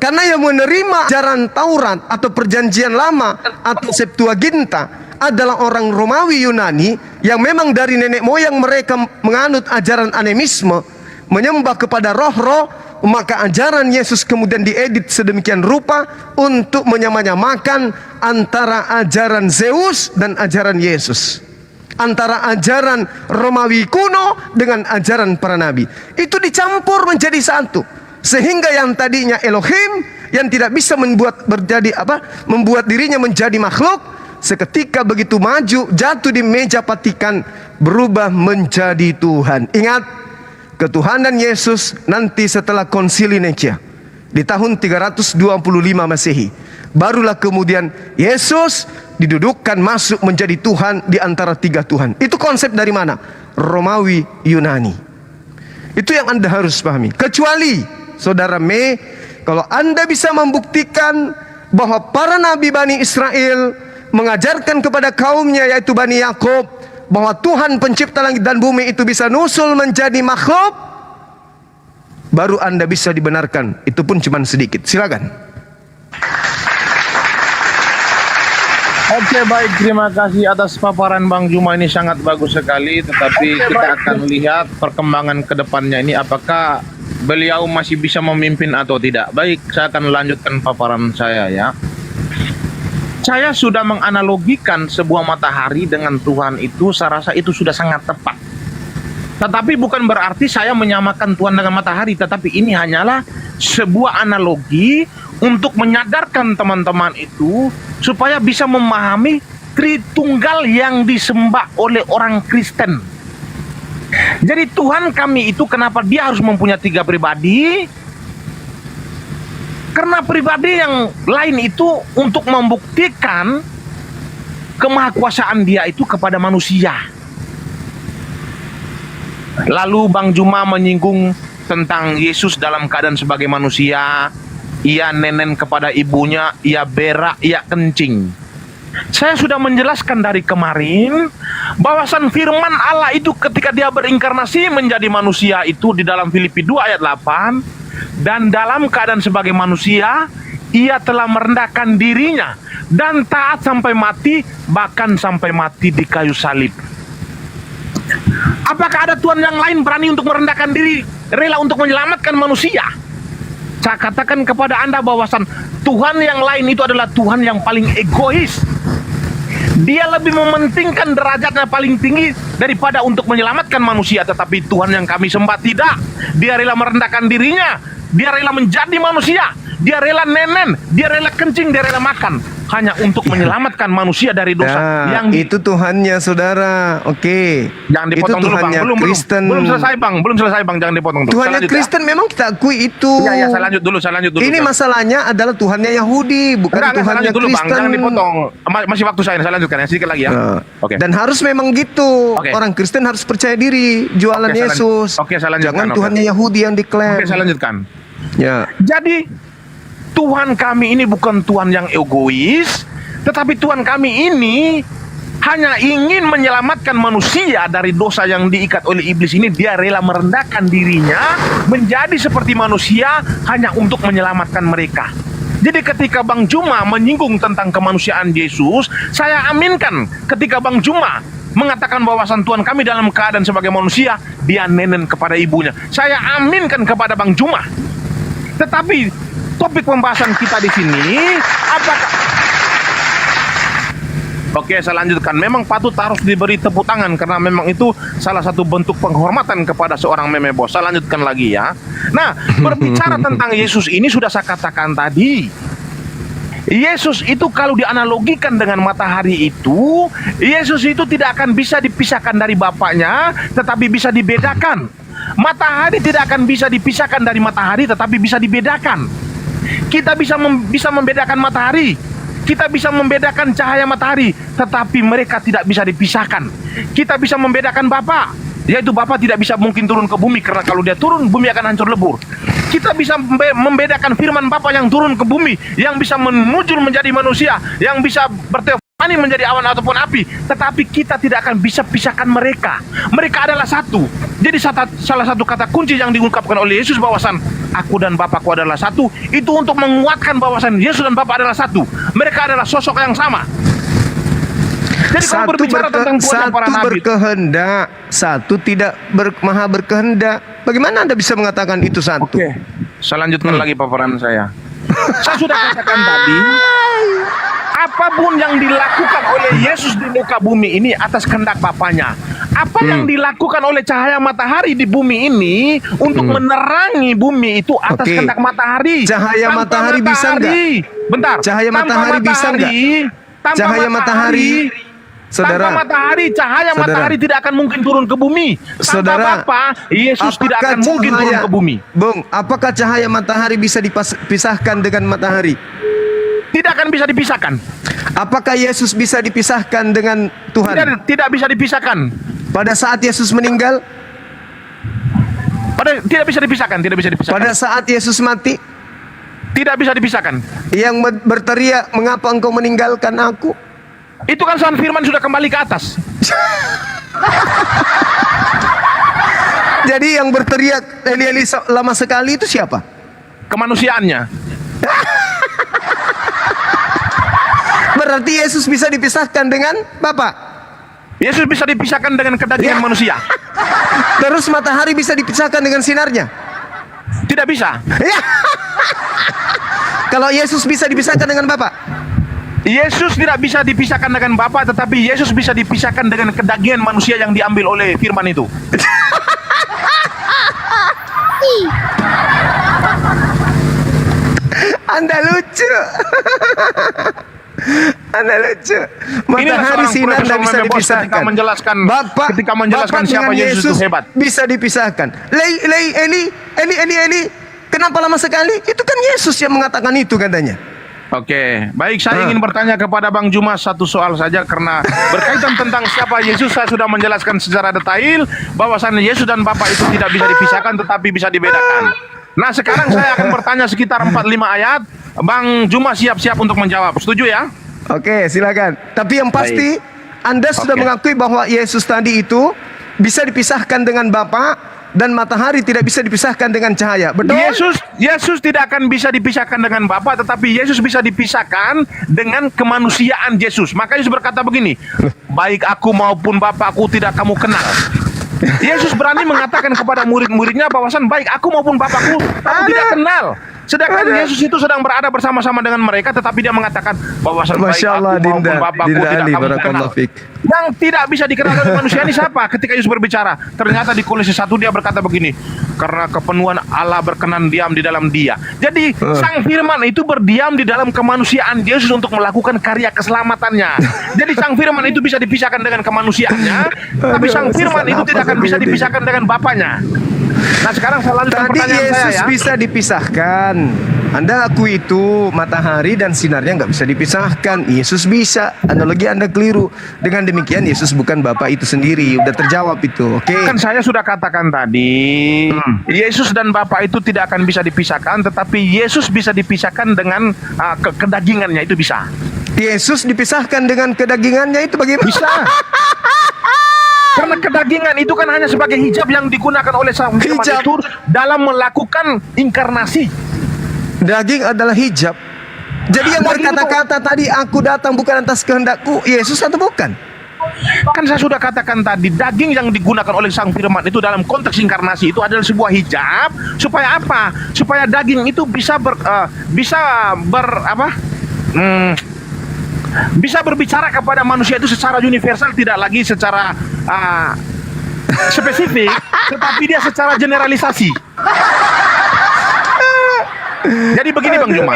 Karena yang menerima ajaran Taurat atau perjanjian lama atau Septuaginta adalah orang Romawi Yunani yang memang dari nenek moyang mereka menganut ajaran animisme, menyembah kepada roh-roh. Maka ajaran Yesus kemudian diedit sedemikian rupa untuk menyamanyamakan antara ajaran Zeus dan ajaran Yesus, antara ajaran Romawi kuno dengan ajaran para nabi. Itu dicampur menjadi satu, sehingga yang tadinya Elohim yang tidak bisa membuat dirinya menjadi makhluk, seketika begitu maju jatuh di meja patikan berubah menjadi Tuhan. Ingat, ketuhanan Yesus nanti setelah konsili Nikea di tahun 325 Masehi, barulah kemudian Yesus didudukkan masuk menjadi Tuhan di antara 3 Tuhan. Itu konsep dari mana? Romawi Yunani. Itu yang Anda harus pahami. Kecuali Saudara Mei, kalau Anda bisa membuktikan bahwa para nabi Bani Israel mengajarkan kepada kaumnya, yaitu Bani Yakub, bahwa Tuhan pencipta langit dan bumi itu bisa nusul menjadi makhluk, baru Anda bisa dibenarkan. Itu pun cuma sedikit. Silakan. Oke, baik, terima kasih atas paparan Bang Juma, ini sangat bagus sekali. Tetapi kita akan lihat perkembangan ke depannya ini, apakah beliau masih bisa memimpin atau tidak. Baik, saya akan lanjutkan paparan saya ya. Saya sudah menganalogikan sebuah matahari dengan Tuhan itu, saya rasa itu sudah sangat tepat. Tetapi bukan berarti saya menyamakan Tuhan dengan matahari, tetapi ini hanyalah sebuah analogi untuk menyadarkan teman-teman itu supaya bisa memahami Tritunggal yang disembah oleh orang Kristen. Jadi Tuhan kami itu kenapa dia harus mempunyai 3 pribadi? Karena pribadi yang lain itu untuk membuktikan kemahakuasaan dia itu kepada manusia. Lalu Bang Juma menyinggung tentang Yesus dalam keadaan sebagai manusia. Ia nenen kepada ibunya, ia berak, ia kencing. Saya sudah menjelaskan dari kemarin bahwasan firman Allah itu ketika dia berinkarnasi menjadi manusia itu di dalam Filipi 2 ayat 8. Dan dalam keadaan sebagai manusia, ia telah merendahkan dirinya dan taat sampai mati, bahkan sampai mati di kayu salib. Apakah ada Tuhan yang lain berani untuk merendahkan diri, rela untuk menyelamatkan manusia? Saya katakan kepada Anda bahwasan Tuhan yang lain itu adalah Tuhan yang paling egois. Dia lebih mementingkan derajatnya paling tinggi daripada untuk menyelamatkan manusia. Tetapi Tuhan yang kami sembah tidak. Dia rela merendahkan dirinya. Dia rela menjadi manusia. Dia rela nenen. Dia rela kencing. Dia rela makan. Hanya untuk menyelamatkan manusia dari dosa. Itu Tuhannya, saudara. Oke. Jangan dipotong itu dulu, Bang. Tuhannya Kristen. Belum selesai, Bang. Belum selesai, Bang. Jangan dipotong dulu. Tuhannya Kristen memang kita akui itu. Ya, saya lanjut dulu. Ini masalahnya adalah Tuhannya Yahudi, bukan Tuhannya dulu, Kristen. Bang. Jangan dipotong. Masih waktu saya lanjutkan ya. Sedikit lagi ya. Oke. Dan harus memang gitu. Orang Kristen harus percaya diri, jualan Yesus. Oke, saya lanjutkan. Jangan Tuhannya Yahudi yang diklaim. Oke, saya lanjutkan. Ya. Jadi Tuhan kami ini bukan Tuhan yang egois, tetapi Tuhan kami ini hanya ingin menyelamatkan manusia dari dosa yang diikat oleh iblis ini, dia rela merendahkan dirinya menjadi seperti manusia hanya untuk menyelamatkan mereka. Jadi ketika Bang Juma menyinggung tentang kemanusiaan Yesus, saya aminkan ketika Bang Juma mengatakan bahwasan Tuhan kami dalam keadaan sebagai manusia, dia nenen kepada ibunya. Saya aminkan kepada Bang Juma. Tetapi topik pembahasan kita di sini, apakah Oke, saya lanjutkan. Memang patut harus diberi tepuk tangan karena memang itu salah satu bentuk penghormatan kepada seorang meme bos. Saya lanjutkan lagi ya. Nah, berbicara tentang Yesus ini sudah saya katakan tadi. Yesus itu kalau dianalogikan dengan matahari itu, Yesus itu tidak akan bisa dipisahkan dari Bapaknya, tetapi bisa dibedakan. Matahari tidak akan bisa dipisahkan dari matahari, tetapi bisa dibedakan. Kita bisa membedakan matahari. Kita bisa membedakan cahaya matahari, tetapi mereka tidak bisa dipisahkan. Kita bisa membedakan Bapa, yaitu Bapa tidak bisa mungkin turun ke bumi, karena kalau dia turun, bumi akan hancur lebur. Kita bisa membedakan firman Bapa yang turun ke bumi, yang bisa memuncul menjadi manusia, yang bisa berteofani menjadi awan ataupun api, tetapi kita tidak akan bisa pisahkan mereka. Mereka adalah satu. Jadi salah satu kata kunci yang diungkapkan oleh Yesus bahwasan aku dan Bapakku adalah satu, itu untuk menguatkan bahwasan Yesus dan Bapa adalah satu. Mereka adalah sosok yang sama. Jadi kalau berbicara tentang Tuhan para satu nabi, berkehendak, satu tidak maha berkehendak. Bagaimana Anda bisa mengatakan itu satu? Oke, saya lanjutkan lagi paparan saya. Saya sudah katakan tadi, apapun yang dilakukan oleh Yesus di muka bumi ini atas kehendak Bapaknya. Apa yang dilakukan oleh cahaya matahari di bumi ini untuk menerangi bumi itu atas kehendak matahari. Cahaya Tanpa matahari bisa enggak? Bentar. Cahaya matahari bisa enggak? Tanpa Cahaya matahari, saudara. Tanpa matahari, cahaya Saudara. matahari tidak akan mungkin turun ke bumi. Tanpa Saudara, Bapa, Yesus tidak apakah akan mungkin turun ke bumi. Bung, apakah cahaya matahari bisa dipisahkan dengan matahari? Tidak akan bisa dipisahkan. Apakah Yesus bisa dipisahkan dengan Tuhan? Tidak bisa dipisahkan. Pada saat Yesus meninggal, Tidak bisa dipisahkan. pada saat Yesus mati, Tidak bisa dipisahkan. yang berteriak, "Mengapa engkau meninggalkan aku?" Itu kan Tuhan firman sudah kembali ke atas. Jadi yang berteriak Eli lama sekali itu siapa? Kemanusiaannya. Berarti Yesus bisa dipisahkan dengan Bapa. Yesus bisa dipisahkan dengan kedagingan manusia. Terus matahari bisa dipisahkan dengan sinarnya. Tidak bisa. Ya. Kalau Yesus bisa dipisahkan dengan Bapa. Yesus tidak bisa dipisahkan dengan Bapa, tetapi Yesus bisa dipisahkan dengan kedagingan manusia yang diambil oleh firman itu. Anda lucu. Anda lucu. Matahari sinar tidak bisa dipisahkan. Ketika menjelaskan siapa dengan Yesus itu hebat. Bisa dipisahkan. Eli, kenapa lama sekali? Itu kan Yesus yang mengatakan itu katanya. Oke, baik, saya ingin bertanya kepada Bang Juma satu soal saja karena berkaitan tentang siapa Yesus. Saya sudah menjelaskan secara detail bahwasannya Yesus dan Bapa itu tidak bisa dipisahkan tetapi bisa dibedakan. Nah, sekarang saya akan bertanya sekitar 4-5 ayat. Bang Juma siap-siap untuk menjawab. Setuju ya? Oke, silakan. Tapi yang pasti Anda sudah mengakui bahwa Yesus tadi itu bisa dipisahkan dengan Bapa dan matahari tidak bisa dipisahkan dengan cahaya. Betul? Yesus tidak akan bisa dipisahkan dengan Bapa, tetapi Yesus bisa dipisahkan dengan kemanusiaan Yesus. Maka Yesus berkata begini, baik aku maupun Bapakku tidak kamu kenal. Yesus berani mengatakan kepada murid-muridnya bahwasan baik aku maupun Bapakku kamu tidak kenal. Sedangkan Yesus itu sedang berada bersama-sama dengan mereka, tetapi dia mengatakan bahwasan baik aku maupun Bapakku tidak kamu kenal. Yang tidak bisa dikenal oleh manusia ini siapa? Ketika Yesus berbicara, ternyata di Kolose 1 dia berkata begini, karena kepenuhan Allah berkenan diam di dalam dia. Jadi Sang Firman itu berdiam di dalam kemanusiaan Yesus untuk melakukan karya keselamatannya. Jadi Sang Firman itu bisa dipisahkan dengan kemanusiaannya, tapi Sang Firman itu tidak akan bisa dipisahkan dengan Bapaknya. Nah, sekarang saya lanjutkan Tadi pertanyaan Yesus saya ya. bisa dipisahkan. Anda akui itu, matahari dan sinarnya nggak bisa dipisahkan. Yesus bisa. Analogi Anda keliru. Dengan demikian Yesus bukan Bapa itu sendiri. Udah terjawab itu. Oke. Kan saya sudah katakan tadi, Yesus dan Bapa itu tidak akan bisa dipisahkan, tetapi Yesus bisa dipisahkan dengan kedagingannya, itu bisa. Yesus dipisahkan dengan kedagingannya itu bagaimana? Bisa. Karena kedagingan itu kan hanya sebagai hijab yang digunakan oleh sang firman Hijab. itu dalam melakukan inkarnasi. Daging adalah hijab. Jadi yang Daging berkata-kata tadi aku datang bukan atas kehendakku, Yesus atau bukan? Kan saya sudah katakan tadi, daging yang digunakan oleh sang firman itu dalam konteks inkarnasi itu adalah sebuah hijab supaya apa? Supaya daging itu bisa bisa berbicara kepada manusia itu secara universal, tidak lagi secara spesifik, tetapi dia secara generalisasi. Jadi begini Bang Juma,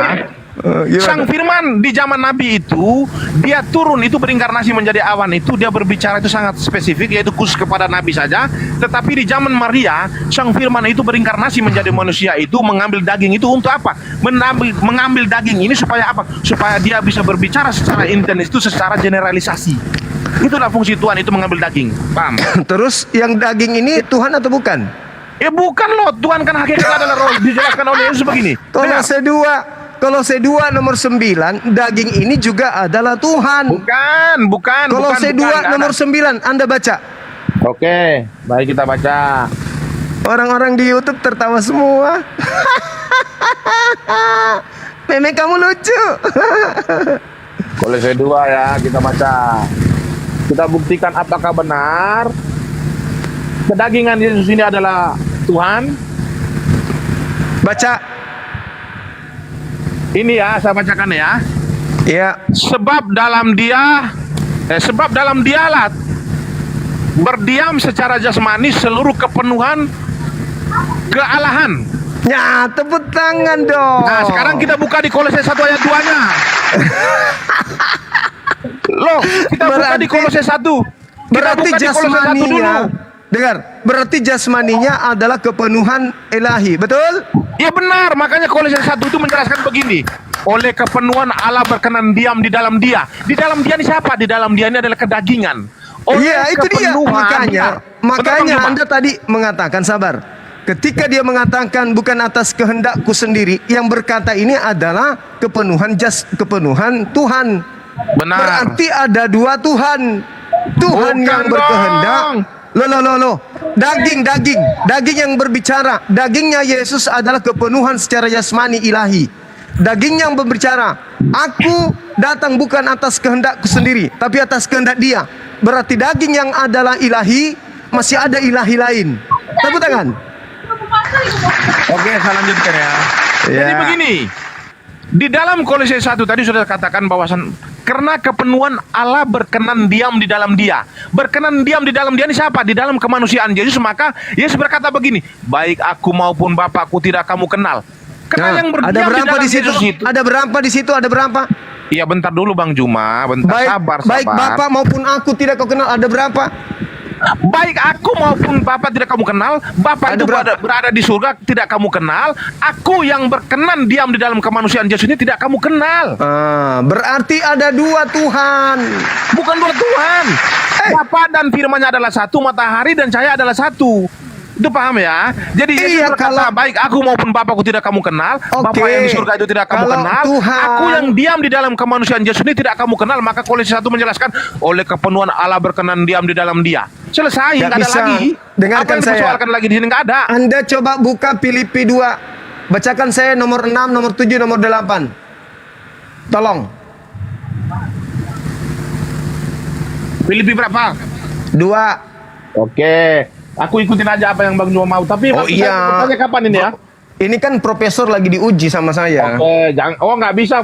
sang firman di zaman Nabi itu dia turun itu berinkarnasi menjadi awan itu, dia berbicara itu sangat spesifik, yaitu khusus kepada Nabi saja. Tetapi di zaman Maria sang firman itu berinkarnasi menjadi manusia itu mengambil daging itu untuk apa? Mengambil daging ini supaya apa? Supaya dia bisa berbicara secara intens itu secara generalisasi. Itulah fungsi Tuhan itu mengambil daging. Paham? Terus yang daging ini Tuhan atau bukan? Bukan loh, Tuhan kan hakikat adalah roh. Dijelaskan oleh Yesus begini. Kolose 2 nomor 9, daging ini juga adalah Tuhan. Bukan. Kolose 2 nomor 9, Anda baca. Oke, baik kita baca. Orang-orang di YouTube tertawa semua. Meme kamu lucu. Kolose 2 ya, kita baca. Kita buktikan apakah benar kedagingan Yesus ini adalah Tuhan. Baca. Ini ya, saya bacakan ya. Ya. Sebab dalam dialah berdiam secara jasmani seluruh kepenuhan kealahan. Ya, tepuk tangan dong. Nah, sekarang kita buka di Kolose 1 ayat 2-nya. Loh, kita buka di Kolose 1. Berarti Kita buka di Kolose 1 dulu. jasmaninya, dengar, berarti jasmaninya adalah kepenuhan ilahi, betul? Ya benar, makanya Kolose 1 itu menjelaskan begini. Oleh kepenuhan Allah berkenan diam di dalam dia. Di dalam dia ini siapa? Di dalam dia ini adalah kedagingan. Iya, itu dia. Benar. Makanya Betul, Bang Anda tadi mengatakan, sabar. Ketika dia mengatakan bukan atas kehendakku sendiri, yang berkata ini adalah kepenuhan Tuhan. Benar. Berarti ada dua Tuhan. Tuhan Bukan yang berkehendak. dong. Loh. Daging yang berbicara. Dagingnya Yesus adalah kepenuhan secara jasmani ilahi. Daging yang berbicara, aku datang bukan atas kehendakku sendiri, tapi atas kehendak Dia. Berarti daging yang adalah ilahi, masih ada ilahi lain. Tepuk tangan. Oke, saya lanjutkan ya. Ya. Jadi begini. Di dalam Kolose 1 tadi sudah katakan bahwasan karena kepenuhan Allah berkenan diam di dalam dia. Berkenan diam di dalam dia ini siapa? Di dalam kemanusiaan Yesus. Maka Yesus berkata begini, baik aku maupun Bapakku tidak kamu kenal. Karena yang berdiam ada berapa di dalam di situ? Yesus itu. Ada berapa di situ? Ada berapa? Iya, bentar dulu Bang Juma, bentar, sabar. Baik Bapak maupun aku tidak kau kenal, ada berapa? Baik aku maupun Bapak tidak kamu kenal. Bapak Ada itu berapa? berada di surga tidak kamu kenal. Aku yang berkenan diam di dalam kemanusiaan Yesus ini tidak kamu kenal. Berarti ada dua Tuhan. Bukan dua Tuhan. Bapa dan firman-Nya adalah satu, matahari dan cahaya adalah satu. Itu paham ya? Jadi Yesus Iya, berkata, baik aku maupun Bapakku tidak kamu kenal. Oke. Bapa yang di surga itu tidak kamu Kalau kenal. Tuhan- Aku yang diam di dalam kemanusiaan Yesus ini tidak kamu kenal. Maka Kolose 1 menjelaskan, oleh kepenuhan Allah berkenan diam di dalam dia. Selesai, Nggak nggak ada bisa. lagi. Dengarkan Apa yang saya. dipersoalkan lagi di sini nggak ada. Anda coba buka Filipi 2. Bacakan saya nomor 6, nomor 7, nomor 8. Tolong. Filipi berapa? 2. Oke, aku ikutin aja apa yang Bang Juma mau. Tapi Oh, maksud saya iya. bertanya kapan ini ya? Ini kan profesor lagi diuji sama saya. Oke, jangan. Oh, nggak bisa.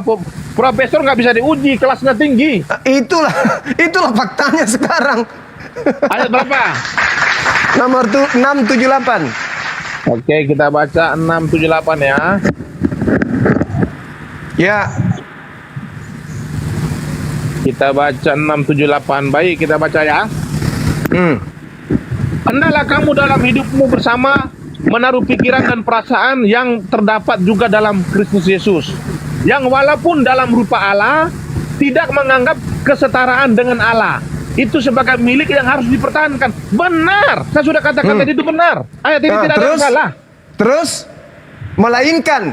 Profesor nggak bisa diuji, kelasnya tinggi. Itulah faktanya sekarang. Ayat berapa? Nomor 678. Oke, kita baca 678 ya. Ya. Kita baca 678. Baik, kita baca ya. Hendaklah kamu dalam hidupmu bersama menaruh pikiran dan perasaan yang terdapat juga dalam Kristus Yesus, yang walaupun dalam rupa Allah tidak menganggap kesetaraan dengan Allah itu sebagai milik yang harus dipertahankan. Benar, saya sudah katakan tadi itu benar. Ayat ini tidak ada salah. Terus melainkan.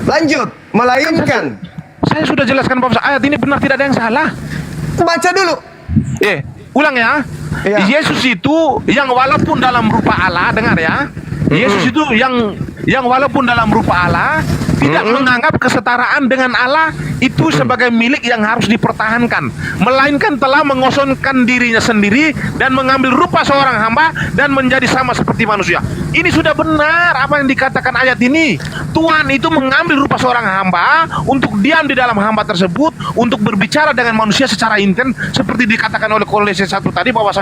Lanjut, melainkan. Saya sudah jelaskan bahwa ayat ini benar, tidak ada yang salah. Baca dulu. Ulang ya. Iya. Yesus itu yang walaupun dalam rupa Allah, dengar ya. Yesus itu yang walaupun dalam rupa Allah tidak menganggap kesetaraan dengan Allah itu sebagai milik yang harus dipertahankan, melainkan telah mengosongkan dirinya sendiri dan mengambil rupa seorang hamba dan menjadi sama seperti manusia. Ini sudah benar apa yang dikatakan ayat ini. Tuhan itu mengambil rupa seorang hamba untuk diam di dalam hamba tersebut, untuk berbicara dengan manusia secara intens, seperti dikatakan oleh Kolose 1 tadi, bahwa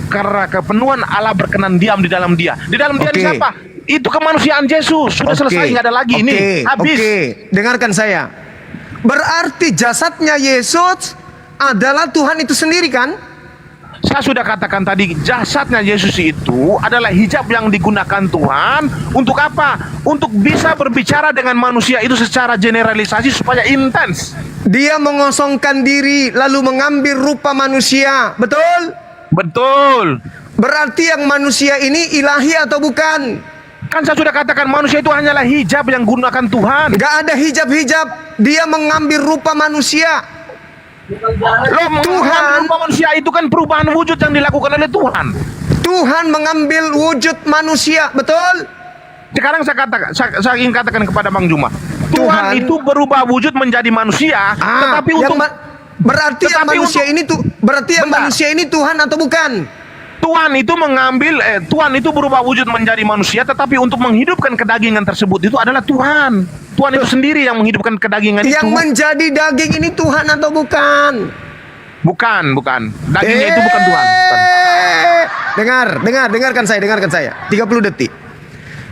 karena kepenuhan Allah berkenan diam di dalam dia. Di dalam dia ini siapa? Itu kemanusiaan Yesus. Sudah selesai, nggak ada lagi. Ini habis. Dengarkan saya. Berarti jasadnya Yesus adalah Tuhan itu sendiri kan? Saya sudah katakan tadi, jasadnya Yesus itu adalah hijab yang digunakan Tuhan untuk apa? Untuk bisa berbicara dengan manusia itu secara generalisasi supaya intens. Dia mengosongkan diri lalu mengambil rupa manusia. Betul? Betul. Berarti yang manusia ini ilahi atau bukan? Kan saya sudah katakan manusia itu hanyalah hijab yang gunakan Tuhan. Gak ada hijab-hijab. Dia mengambil rupa manusia. Tuhan, rupa manusia itu kan perubahan wujud yang dilakukan oleh Tuhan. Tuhan mengambil wujud manusia, betul? Sekarang saya ingin katakan kepada Bang Juma, Tuhan itu berubah wujud menjadi manusia, tetapi untuk berarti yang manusia ini tuh, berarti yang manusia ini Tuhan atau bukan? Tuhan itu berubah wujud menjadi manusia, tetapi untuk menghidupkan kedagingan tersebut itu adalah Tuhan. Tuhan itu sendiri yang menghidupkan kedagingan itu. Yang menjadi daging ini Tuhan atau bukan? Bukan. Dagingnya itu bukan Tuhan. Dengarkan saya. 30 detik.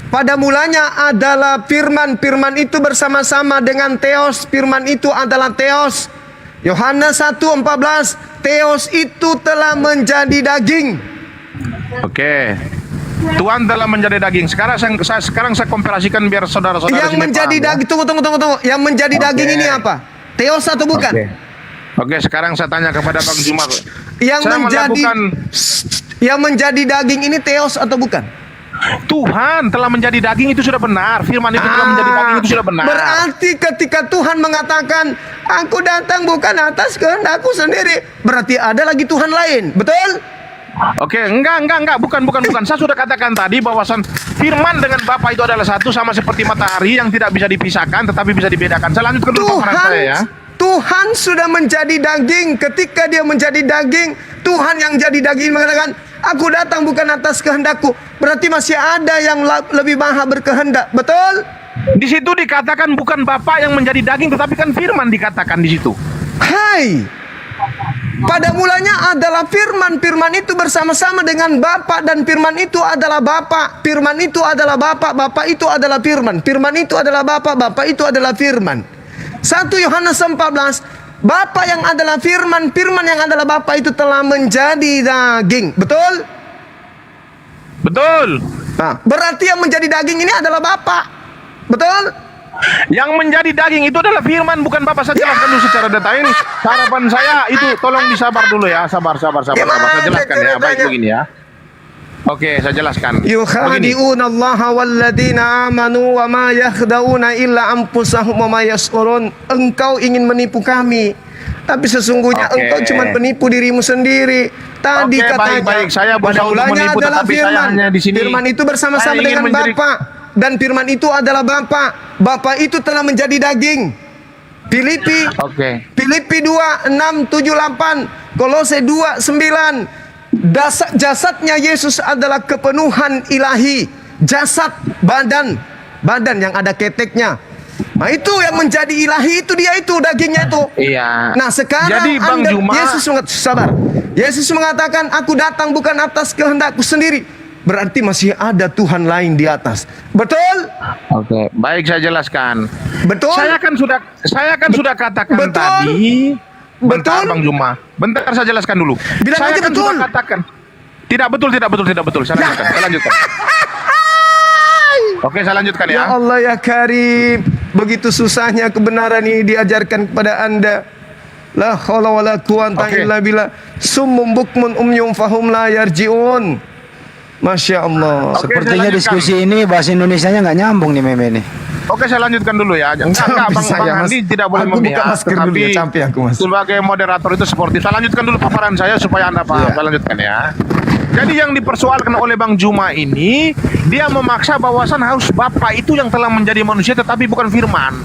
Pada mulanya adalah firman, firman itu bersama-sama dengan Theos, firman itu adalah Theos. Yohanes 1:14, Theos itu telah menjadi daging. Oke. Tuhan telah menjadi daging. Sekarang saya komparasikan biar saudara-saudara yang sini menjadi paham, daging, tunggu. Yang menjadi daging ini apa? Theos atau bukan? Oke, sekarang saya tanya kepada Bang Juma. Yang menjadi daging ini Theos atau bukan? Tuhan telah menjadi daging itu sudah benar. Firman itu telah menjadi daging itu sudah benar. Berarti ketika Tuhan mengatakan, aku datang bukan atas kehendakku sendiri, berarti ada lagi Tuhan lain, betul? Oke, enggak, bukan. Saya sudah katakan tadi bahwasan firman dengan Bapa itu adalah satu, sama seperti matahari yang tidak bisa dipisahkan tetapi bisa dibedakan. Saya lanjutkan dulu paparan saya ya. Tuhan sudah menjadi daging. Ketika dia menjadi daging, Tuhan yang jadi daging mengatakan, aku datang bukan atas kehendakku. Berarti masih ada yang lebih maha berkehendak, betul? Di situ dikatakan bukan Bapa yang menjadi daging, tetapi kan firman dikatakan di situ. Hai. Pada mulanya adalah firman, firman itu bersama-sama dengan Bapa, dan firman itu adalah Bapa, firman itu adalah Bapa, Bapa itu adalah firman, firman itu adalah Bapa, Bapa itu adalah firman. 1 Yohanes 14, Bapa yang adalah firman, firman yang adalah Bapa itu telah menjadi daging. Betul? Betul. Nah, berarti yang menjadi daging ini adalah Bapa. Betul? Yang menjadi daging itu adalah firman, bukan Bapak. Saya jelaskan dulu secara detail. Harapan saya itu tolong disabar dulu ya. Sabar. Saya jelaskan ya. Baik begini ya. Oke, saya jelaskan. Yukhadi'una Allah walladzina amanu wa ma yakhda'una illa anfusahum wa ma yash'urun. Engkau ingin menipu kami, tapi sesungguhnya engkau cuma penipu dirimu sendiri. Tadi katanya baik. Saya berusaha untuk menipu, tetapi saya hanya di sini. Firman itu bersama-sama dengan Bapa. Dan firman itu adalah Bapa. Bapa itu telah menjadi daging. Filipi 2, 6, 7, 8. Kolose 2, 9. Jasadnya Yesus adalah kepenuhan ilahi. Jasad, badan yang ada keteknya. Nah itu yang menjadi ilahi, itu dia itu, dagingnya itu. Iya. Nah sekarang jadi Bang Juma, Yesus mengatakan, aku datang bukan atas kehendakku sendiri. Berarti masih ada Tuhan lain di atas. Betul? Oke, baik, saya jelaskan. Betul? Saya kan sudah katakan betul? tadi. Bentar, Betul? Bang Juma. Bentar, saya jelaskan dulu. Bilang saya aja kan betul. sudah katakan. Tidak betul. Saya lanjutkan. Oke, saya lanjutkan ya. Ya Allah ya Karim, begitu susahnya kebenaran ini diajarkan kepada Anda. La haula wala quwata illa billah. Summum bukmun umyum fahum la yarjiun. Masya Allah. Sepertinya diskusi ini bahasa Indonesianya nggak nyambung nih Meme nih. Oke, saya lanjutkan dulu ya. Enggak, Bang Andi tidak boleh Aku buka memihak. masker dulu ya, capek aku, Mas. Sebagai moderator itu sportif. Saya lanjutkan dulu paparan saya supaya Anda paham. Saya lanjutkan ya. Jadi yang dipersoalkan oleh Bang Juma ini, dia memaksa bahwasan harus Bapa itu yang telah menjadi manusia tetapi bukan firman.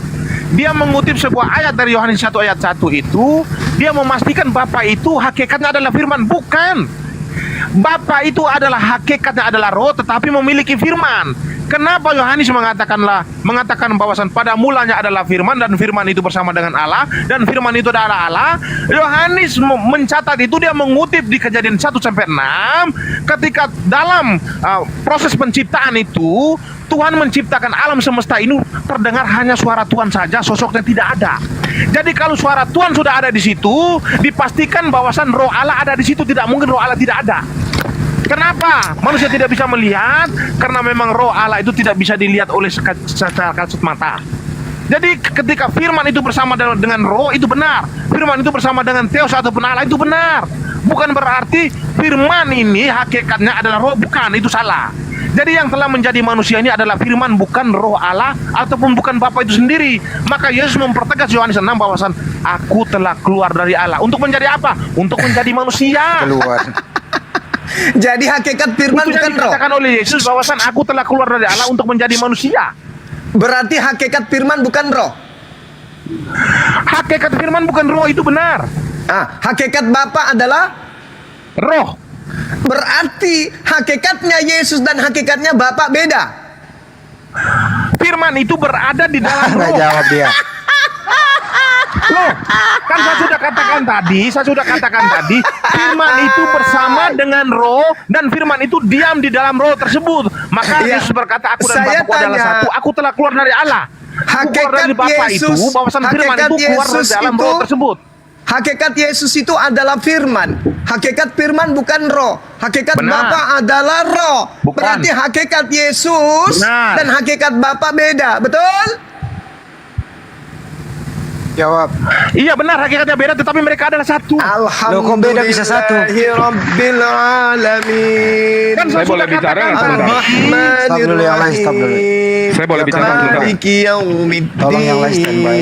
Dia mengutip sebuah ayat dari Yohanes 1 ayat 1 itu, dia memastikan Bapa itu hakikatnya adalah firman. Bukan. Bapa itu adalah hakikatnya adalah roh tetapi memiliki firman. Kenapa Yohanes mengatakan bahwasan pada mulanya adalah firman dan firman itu bersama dengan Allah dan firman itu adalah Allah? Yohanes mencatat itu, dia mengutip di Kejadian 1 sampai 6 ketika dalam proses penciptaan itu Tuhan menciptakan alam semesta ini, terdengar hanya suara Tuhan saja, sosoknya tidak ada. Jadi kalau suara Tuhan sudah ada di situ, dipastikan bahwasan roh Allah ada di situ, tidak mungkin roh Allah tidak ada. Kenapa manusia tidak bisa melihat? Karena memang roh Allah itu tidak bisa dilihat oleh secara kasat mata. Jadi ketika firman itu bersama dengan roh itu benar, firman itu bersama dengan Theos ataupun Allah itu benar. Bukan berarti firman ini hakikatnya adalah roh, bukan, itu salah. Jadi yang telah menjadi manusia ini adalah firman, bukan roh Allah ataupun bukan Bapa itu sendiri. Maka Yesus mempertegas Yohanes 6 bahwasan aku telah keluar dari Allah. Untuk menjadi apa? Untuk menjadi manusia. Keluar. Jadi hakikat firman Itu bukan yang roh. dikatakan oleh Yesus bahwasan aku telah keluar dari Allah untuk menjadi manusia. Berarti hakikat firman bukan roh. Hakikat firman bukan roh, itu benar. Hakikat Bapa adalah Roh. berarti hakikatnya Yesus dan hakikatnya Bapa beda. Firman itu berada di dalam Nggak roh. jawab dia. Loh, kan saya sudah katakan tadi, firman itu bersama dengan roh dan firman itu diam di dalam roh tersebut. Maka Iya. Yesus berkata, aku dan Saya Bapakku adalah tanya, satu. Aku telah keluar dari Allah. Aku keluar Hakikat dari Bapa itu, Yesus, bahwasan firman hakikat itu keluar dari Yesus dalam itu, roh tersebut. hakikat Yesus itu adalah firman. Hakikat firman bukan roh. Hakikat Benar. Bapa adalah roh. Bukan. Berarti hakikat Yesus Benar. dan hakikat Bapa beda. Betul? Jawab. Iya benar, hakikatnya beda, tetapi mereka adalah satu. Loh, kok beda bisa satu? Rabbil alamin. Kan saya boleh bicara nggak sebentar? Stop dulu yang lain, stop dulu. Saya boleh bicara sebentar? Maliki yaumiddin. Tolong yang lain standby.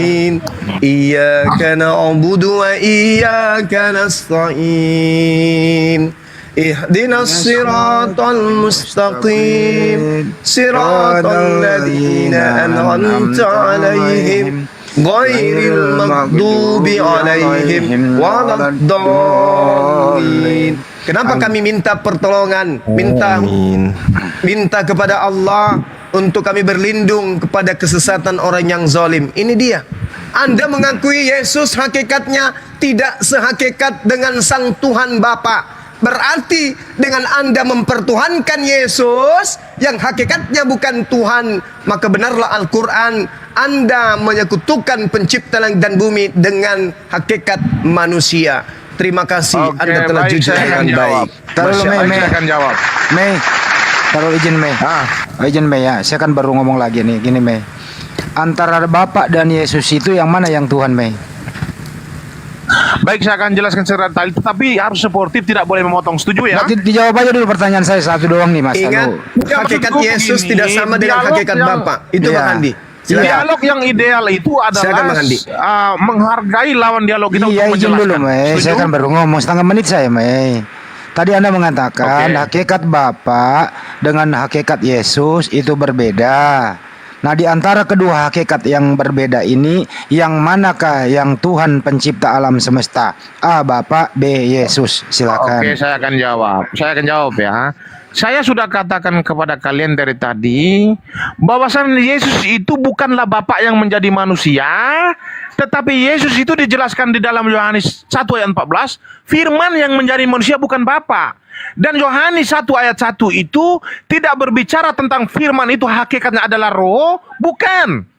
Iyyaka na'budu wa iyyaka nasta'in. Ihdinas siratal mustaqim. Siratal ladzina an'amta 'alaihim ghairil maghdubi 'alaihim waladdallin. Kenapa kami minta pertolongan? Minta kepada Allah untuk kami berlindung kepada kesesatan orang yang zalim. Ini dia. Anda mengakui Yesus hakikatnya tidak sehakikat dengan Sang Tuhan Bapa. Berarti dengan Anda mempertuhankan Yesus yang hakikatnya bukan Tuhan, maka benarlah Al-Quran, Anda menyekutukan pencipta langit dan bumi dengan hakikat manusia. Terima kasih. Oke, Anda telah baik, jujur saya dengan akan jawab. baik. Taruh Masya Mei, Allah. Saya akan jawab. Mei, kalau izin Mei. Izin Mei ya, saya kan baru ngomong lagi nih, gini Mei. Antara Bapak dan Yesus itu yang mana yang Tuhan Mei? Baik, saya akan jelaskan secara detail, tetapi harus sportif, tidak boleh memotong. Setuju ya? Nanti dijawab aja dulu pertanyaan saya satu doang nih Mas. Ingat, Aduh. hakikat maksudku Yesus begini, tidak sama dengan dialog hakikat yang- Bapa. Itu Iya. Bang Andi. Silakan. Dialog yang ideal itu Silakan, adalah Bang Andi. menghargai lawan dialog kita Iya untuk izin menjelaskan. dulu Mei, Setuju? saya kan baru ngomong setengah menit saya Mei. Tadi Anda mengatakan Oke. hakikat Bapa dengan hakikat Yesus itu berbeda. Nah di antara kedua hakikat yang berbeda ini, yang manakah yang Tuhan pencipta alam semesta? A. Bapa, B. Yesus. Silakan. Oke, saya akan jawab. Saya akan jawab ya. Saya sudah katakan kepada kalian dari tadi bahwasan Yesus itu bukanlah Bapa yang menjadi manusia, tetapi Yesus itu dijelaskan di dalam Yohanes 1 ayat 14, firman yang menjadi manusia bukan Bapa. Dan Yohanes 1 ayat 1 itu tidak berbicara tentang firman itu hakikatnya adalah roh, bukan.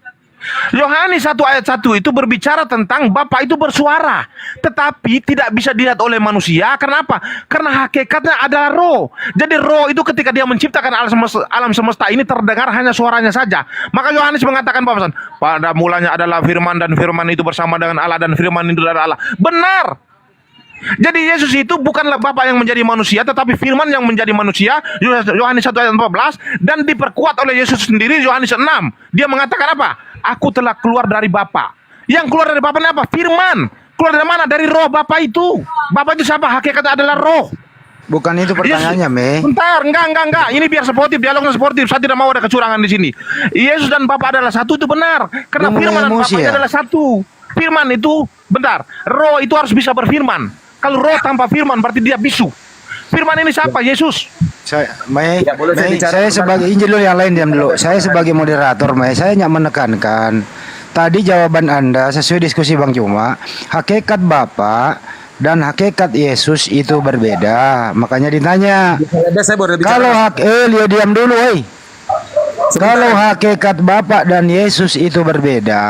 Yohanes 1 ayat 1 itu berbicara tentang Bapa itu bersuara, tetapi tidak bisa dilihat oleh manusia. Kenapa? Karena hakikatnya adalah roh. Jadi roh itu ketika dia menciptakan alam semesta ini terdengar hanya suaranya saja. Maka Yohanes mengatakan bahwa pada mulanya adalah firman dan firman itu bersama dengan Allah dan firman itu adalah Allah. Benar. Jadi Yesus itu bukanlah Bapa yang menjadi manusia, tetapi Firman yang menjadi manusia. Yohanes 1 ayat 14, dan diperkuat oleh Yesus sendiri. Yohanes 6, dia mengatakan apa? Aku telah keluar dari Bapa. Yang keluar dari Bapa ini apa? Firman. Keluar dari mana? Dari roh Bapa itu. Bapa itu siapa? Hakikatnya adalah roh. Bukan itu pertanyaannya, Mei. Bentar, enggak. Ini biar sportif, dialognya sportif. Saya tidak mau ada kecurangan di sini. Yesus dan Bapa adalah satu, itu benar. Karena Lu Firman dan emosi Bapaknya ya? adalah satu. Firman itu, bentar, roh itu harus bisa berfirman. Kalau roh tanpa firman berarti dia bisu. Firman ini siapa? Yesus. Mei, boleh saya Mei, bicara saya sebagai Injil dulu, yang lain diam dulu. Saya sebagai moderator, Mei, saya hanya menekankan. Tadi jawaban Anda sesuai diskusi Bang Juma, hakikat Bapa dan hakikat Yesus itu berbeda. Makanya ditanya, Saya boleh bicara. kalau Leo diam dulu, woi. Kalau hakikat Bapa dan Yesus itu berbeda,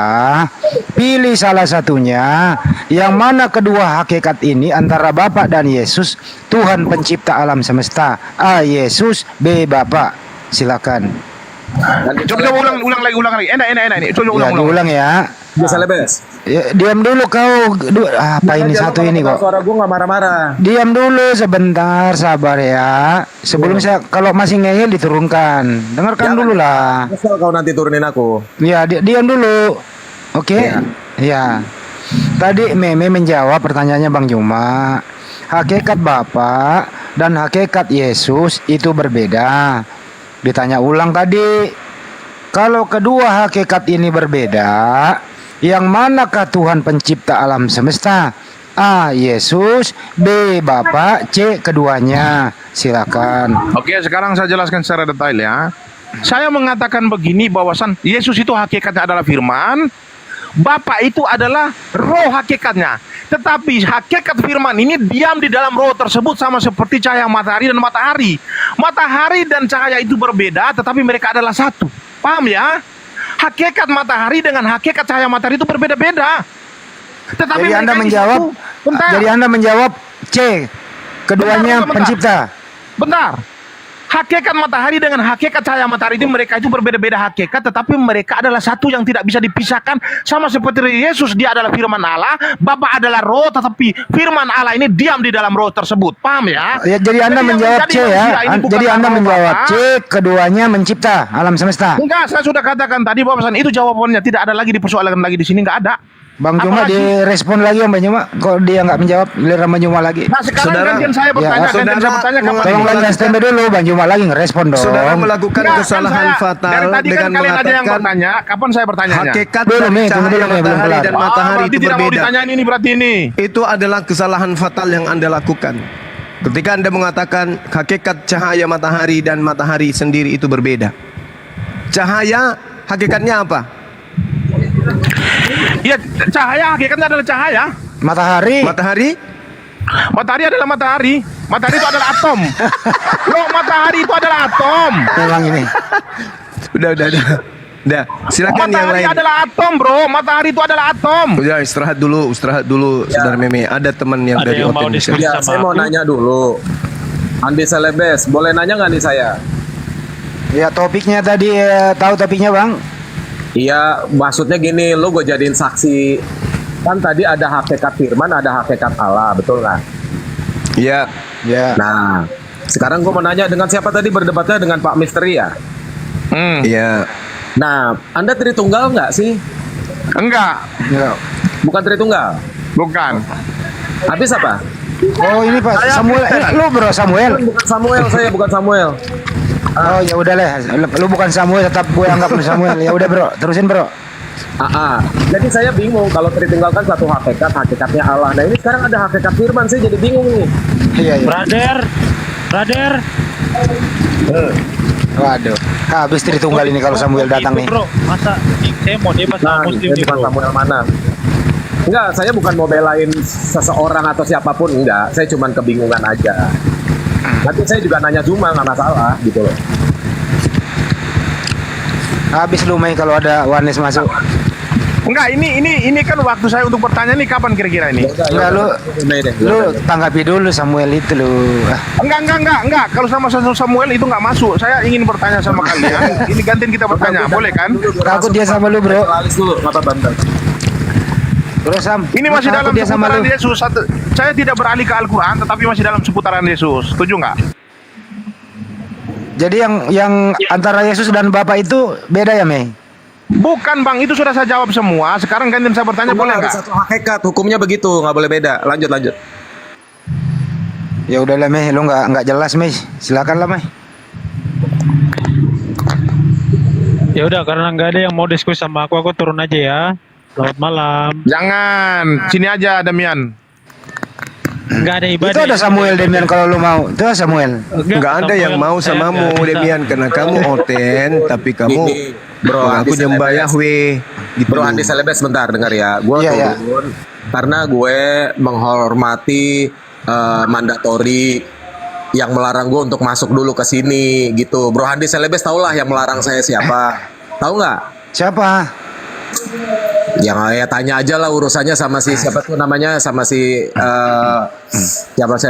pilih salah satunya. Yang mana kedua hakikat ini antara Bapa dan Yesus, Tuhan pencipta alam semesta. A. Yesus, B. Bapa. Silakan. Coba ulang lagi. Enak ini. Coba Ya, diulang ya. Bisa lebes. Ya, diam dulu kau. Apa ini satu ini kok? Suara gue nggak marah-marah. Diam dulu sebentar, sabar ya. Sebelum saya, kalau masih ngeyel diturunkan. Dengarkan dulu lah. Kesel kau nanti turunin aku. Ya, diam dulu. Oke? Ya. Tadi Meme menjawab pertanyaannya Bang Juma. Hakikat Bapa dan hakikat Yesus itu berbeda. Ditanya ulang tadi. Kalau kedua hakikat ini berbeda, yang manakah Tuhan pencipta alam semesta? A. Yesus, B. Bapa, C. keduanya. Silakan. Oke, sekarang saya jelaskan secara detail ya. Saya mengatakan begini, bahwasan Yesus itu hakikatnya adalah firman, Bapa itu adalah roh hakikatnya. Tetapi hakikat firman ini diam di dalam roh tersebut, sama seperti cahaya matahari dan matahari. Matahari dan cahaya itu berbeda, tetapi mereka adalah satu. Paham ya? Hakikat matahari dengan hakikat cahaya matahari itu berbeda-beda. Tetapi Jadi Anda mereka ini menjawab, satu. Bentar. jadi Anda menjawab C. Keduanya Bentar. pencipta. Bentar. Hakikat matahari dengan hakikat cahaya matahari itu mereka itu berbeda-beda hakikat, tetapi mereka adalah satu yang tidak bisa dipisahkan. Sama seperti Yesus, dia adalah firman Allah, Bapa adalah roh, tetapi firman Allah ini diam di dalam roh tersebut. Paham ya? Ya, jadi Anda yang menjawab menjadi C ya. manusia ini bukan Jadi Anda roh menjawab Bapa. C. Keduanya mencipta alam semesta. Enggak, saya sudah katakan tadi bahwasan itu jawabannya, tidak ada lagi dipersoalkan lagi di sini, enggak ada. Bang Juma Apalagi? direspon lagi Bang Juma. Kok dia nggak menjawab, giliran Bang Juma lagi. Nah, sekarang Saudara, gantian saya bertanya, ya, gantian saya bertanya kapan Tolong ini? lagi standby dulu, Bang Juma lagi ngerespon dong. Saudara melakukan Enggak, kesalahan kan saya, fatal dari tadi dengan kan kalian ada yang mengatakan bertanya, kapan saya bertanyanya? hakikat Belum, dari nih, tunggu cahaya dulu, nih, belum matahari kelar. dan matahari berarti itu tidak mau berbeda. ditanyain ini berarti ini. Itu adalah kesalahan fatal yang Anda lakukan. Ketika Anda mengatakan hakikat cahaya matahari dan matahari sendiri itu berbeda. Cahaya hakikatnya apa? Iya, cahaya hakikatnya adalah cahaya. Matahari. Matahari? Matahari adalah matahari. Matahari itu adalah atom. Loh, matahari itu adalah atom. Memang ini. Udah. Silakan yang Matahari lain. adalah atom, bro. Matahari itu adalah atom. Udah istirahat dulu, Saudara Meme. Ada teman yang dari Oten. Ya, saya mau nanya dulu. Andi Selebes, boleh nanya nggak nih saya? Ya, topiknya tadi tahu topiknya Bang? Iya, maksudnya gini, lo gue jadiin saksi. Kan tadi ada hakikat firman, ada hakikat Allah, betul nggak? Iya. Ya. Nah, sekarang gue mau nanya, dengan siapa tadi berdebatnya? Dengan Pak Misteri ya? Iya. Nah, Anda Tritunggal nggak sih? Enggak, Ya. Bukan Tritunggal? bukan. Habis apa? Oh, ini Pak Samuel. Lu Bro Samuel. Bukan Samuel, saya bukan Samuel. Oh, ya udah lah. Lu bukan Samuel, tetap gue anggap lu Samuel. Ya udah Bro, terusin Bro. Jadi saya bingung kalau Tritunggal kan satu hakikat, hakikatnya Allah. Nah ini sekarang ada hakikat firman, saya jadi bingung nih. Iya, iya. Brother. Waduh. Habis Tritunggal ini kalau Samuel datang nih. Bro, masa saya mau dia pas Nah, muslim ini nih, bukan bro. Samuel mana? Enggak, saya bukan mau belain seseorang atau siapapun, enggak. Saya cuma kebingungan aja. Nanti saya juga nanya Juma, nggak masalah gitu loh. Habis lu Mei kalau ada Wanes masuk. Enggak, ini kan waktu saya untuk bertanya nih, kapan kira-kira ini? Enggak, lu tanggapi dulu Samuel itu lu. Enggak. Kalau sama Samuel itu enggak masuk. Saya ingin bertanya sama kalian. Ini gantian kita bertanya, boleh kan? Takut dia sama lu, Bro. Alis dulu, nggak apa-apa. Terus Sam, Ini lu masih dalam takut dia sama seputaran lu? Yesus. Saya tidak beralih ke Al-Quran, tetapi masih dalam seputaran Yesus. Setuju nggak? Jadi yang antara Yesus dan Bapa itu beda ya, Mei? Bukan bang, itu sudah saya jawab semua. Sekarang gantian saya bertanya, boleh Ada nggak? satu hakikat, hukumnya begitu, nggak boleh beda. Lanjut. Ya udahlah Mei, lu nggak jelas Mei. Silakan lah Mei. Ya udah, karena nggak ada yang mau diskusi sama aku turun aja ya. Selamat malam. Jangan, sini aja Damian. Nggak ada ibadah. Itu ada Samuel Demian kalau lu mau. Itu ada Samuel. Enggak ada yang mau samamu Demian karena kamu oten tapi kamu Gini, bro, aku Andi nyembah Celebes. Yahweh gitu. Bro Andi Celebes, sebentar dengar ya. Gue Iya, iya. turun karena gue menghormati mandatori yang melarang gue untuk masuk dulu ke sini gitu. Bro Andi Celebes tau lah yang melarang saya siapa. Tahu nggak? Siapa? Yang ya tanya aja lah urusannya sama si siapa tuh namanya, sama si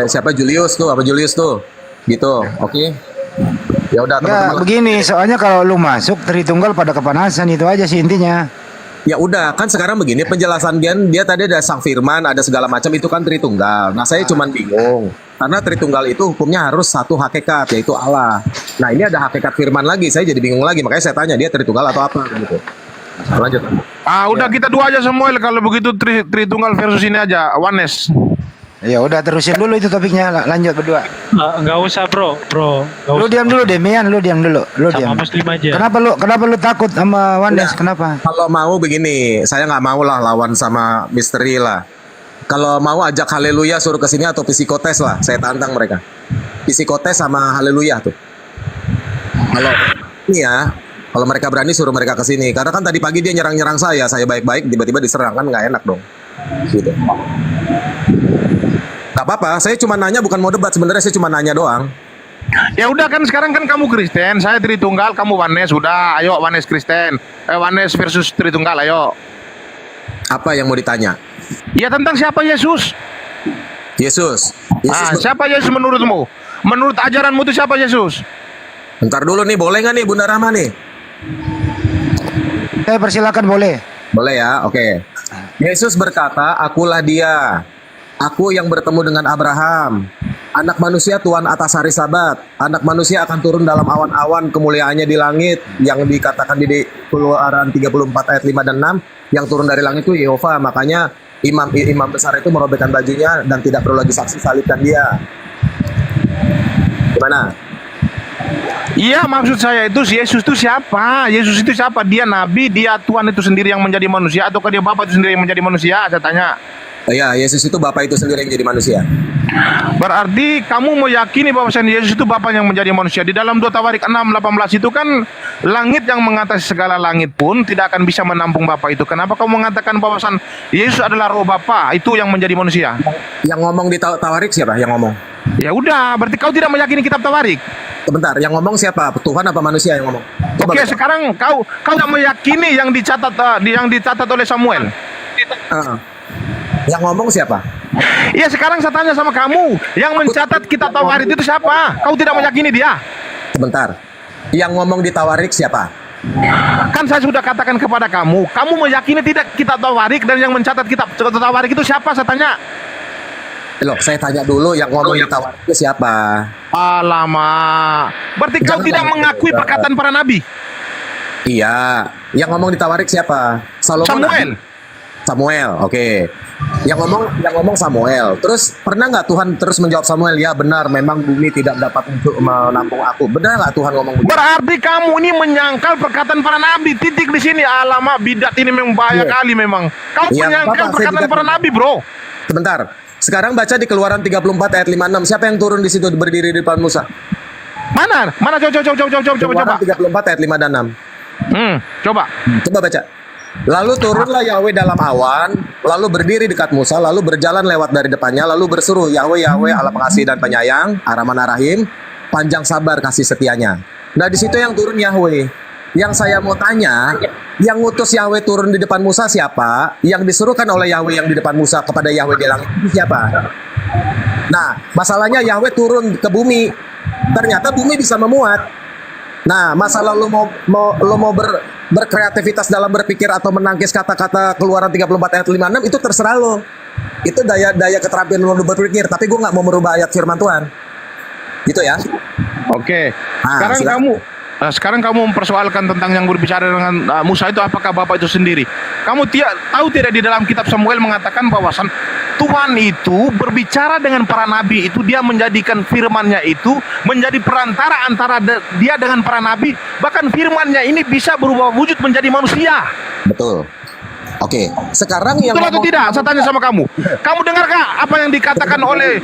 siapa Julius tuh, apa Julius tuh gitu. Oke. Ya udah Enggak, teman-teman. begini, soalnya kalau lu masuk Tritunggal pada kepanasan itu aja sih intinya. Ya udah, kan sekarang begini penjelasan dia tadi ada Sang Firman, ada segala macam, itu kan Tritunggal. Nah, saya cuman bingung. Karena Tritunggal itu hukumnya harus satu hakikat, yaitu Allah. Nah, ini ada hakikat Firman lagi, saya jadi bingung lagi. Makanya saya tanya, dia Tritunggal atau apa gitu. Lanjut. Udah kita dua aja Samuel, kalau begitu Tritunggal versus ini aja, oneness. Ya udah terusin dulu itu topiknya, lanjut berdua. Nggak usah bro. Nggak Lu usah. diam dulu Demian, lu diam dulu. Lu diam. Sama Muslim aja. Kenapa lu takut sama Wandes? Udah. Kenapa? Kalau mau begini, saya nggak mau lah lawan sama misteri lah. Kalau mau ajak Haleluya suruh ke sini atau psikotes lah, saya tantang mereka. Psikotes sama Haleluya tuh. Kalau ini ya, kalau mereka berani suruh mereka ke sini. Karena kan tadi pagi dia nyerang-nyerang saya baik-baik, tiba-tiba diserang, kan nggak enak dong. Gitu. Gak apa-apa, saya cuma nanya, bukan mau debat sebenarnya, saya cuma nanya doang. Ya udah kan sekarang kan kamu Kristen, saya Tritunggal, kamu oneness. Udah, ayo oneness Kristen. Oneness versus Tritunggal, ayo. Apa yang mau ditanya? Ya tentang siapa Yesus? Yesus. Siapa Yesus menurutmu? Menurut ajaranmu itu siapa Yesus? Bentar dulu nih, boleh nggak nih Bunda Rahma nih? Saya persilakan boleh. Boleh ya, oke. Yesus berkata, akulah dia. Aku yang bertemu dengan Abraham. Anak manusia Tuhan atas hari Sabat. Anak manusia akan turun dalam awan-awan, kemuliaannya di langit. Yang dikatakan di Keluaran 34 ayat 5 dan 6. Yang turun dari langit itu Yehova. Makanya imam besar itu merobekkan bajunya dan tidak perlu lagi saksi, salibkan dia. Gimana? Iya, maksud saya itu Yesus itu siapa? Yesus itu siapa? Dia nabi, dia Tuhan itu sendiri yang menjadi manusia, ataukah dia Bapa itu sendiri yang menjadi manusia? Saya tanya. Ya, Yesus itu Bapa itu sendiri yang jadi manusia. Berarti kamu meyakini bahwa Yesus itu Bapa yang menjadi manusia. Di dalam 2 Tawarik 6:18 itu kan langit yang mengatasi segala langit pun tidak akan bisa menampung Bapa itu. Kenapa kamu mengatakan bahwa Yesus adalah roh Bapa itu yang menjadi manusia? Yang ngomong di Tawarik siapa yang ngomong? Ya udah, berarti kau tidak meyakini kitab Tawarik. Sebentar, yang ngomong siapa? Tuhan apa manusia yang ngomong? Coba Oke, baca. sekarang kau tidak meyakini yang dicatat oleh Samuel. Yang ngomong siapa? Iya, sekarang saya tanya sama kamu, yang mencatat kitab Tawarik itu siapa? Kau tidak meyakini dia? Sebentar. Yang ngomong di Tawarik siapa? Kan saya sudah katakan kepada kamu, kamu meyakini tidak kitab Tawarik, dan yang mencatat kitab Tawarik itu siapa? Saya tanya. Loh, saya tanya dulu yang ngomong di Tawarik itu siapa? Alamak, berarti kau Jangan tidak ngomong mengakui juga. perkataan para nabi. Iya. Yang ngomong di Tawarik siapa? Samuel. Samuel, oke. Yang ngomong Samuel. Terus pernah nggak Tuhan terus menjawab Samuel, ya benar, memang bumi tidak dapat untuk menampung aku. Benar nggak Tuhan ngomong begitu? Berarti kamu ini menyangkal perkataan para nabi. Titik di sini. Alamak, bidat ini memang bahaya Iya. kali memang. Kau Iya, menyangkal Bapak, saya perkataan juga- para nabi, bro. Sebentar. Sekarang baca di Keluaran 34 ayat 56. Siapa yang turun di situ berdiri di depan Musa? Mana? Coba. Keluaran 34 ayat 5 dan 6. Coba. Coba baca. Lalu turunlah Yahweh dalam awan, lalu berdiri dekat Musa, lalu berjalan lewat dari depannya, lalu berseru, Yahweh, Yahweh, Allah pengasih dan penyayang, Ar-Rahman Ar-Rahim, panjang sabar kasih setianya. Nah, di situ yang turun Yahweh. Yang saya mau tanya, yang ngutus Yahweh turun di depan Musa siapa? Yang disuruhkan oleh Yahweh yang di depan Musa kepada Yahweh di langit itu siapa? Nah, masalahnya Yahweh turun ke bumi. Ternyata bumi bisa memuat. Nah, masalah lo mau berkreativitas dalam berpikir atau menangkis kata-kata keluaran 34 ayat 56 itu terserah lo. Itu daya keterampilan lo berpikir, tapi gue nggak mau merubah ayat firman Tuhan. Gitu ya. Oke. Nah, Sekarang kamu mempersoalkan tentang yang berbicara dengan Musa itu, apakah Bapak itu sendiri? Kamu tahu tidak di dalam kitab Samuel mengatakan bahwasan Tuhan itu berbicara dengan para nabi itu, dia menjadikan firman-Nya itu menjadi perantara antara dia dengan para nabi, bahkan firman-Nya ini bisa berubah wujud menjadi manusia. Betul. Oke, sekarang yang betul atau tidak? Saya tanya sama kamu. Kamu dengarkah apa yang dikatakan oleh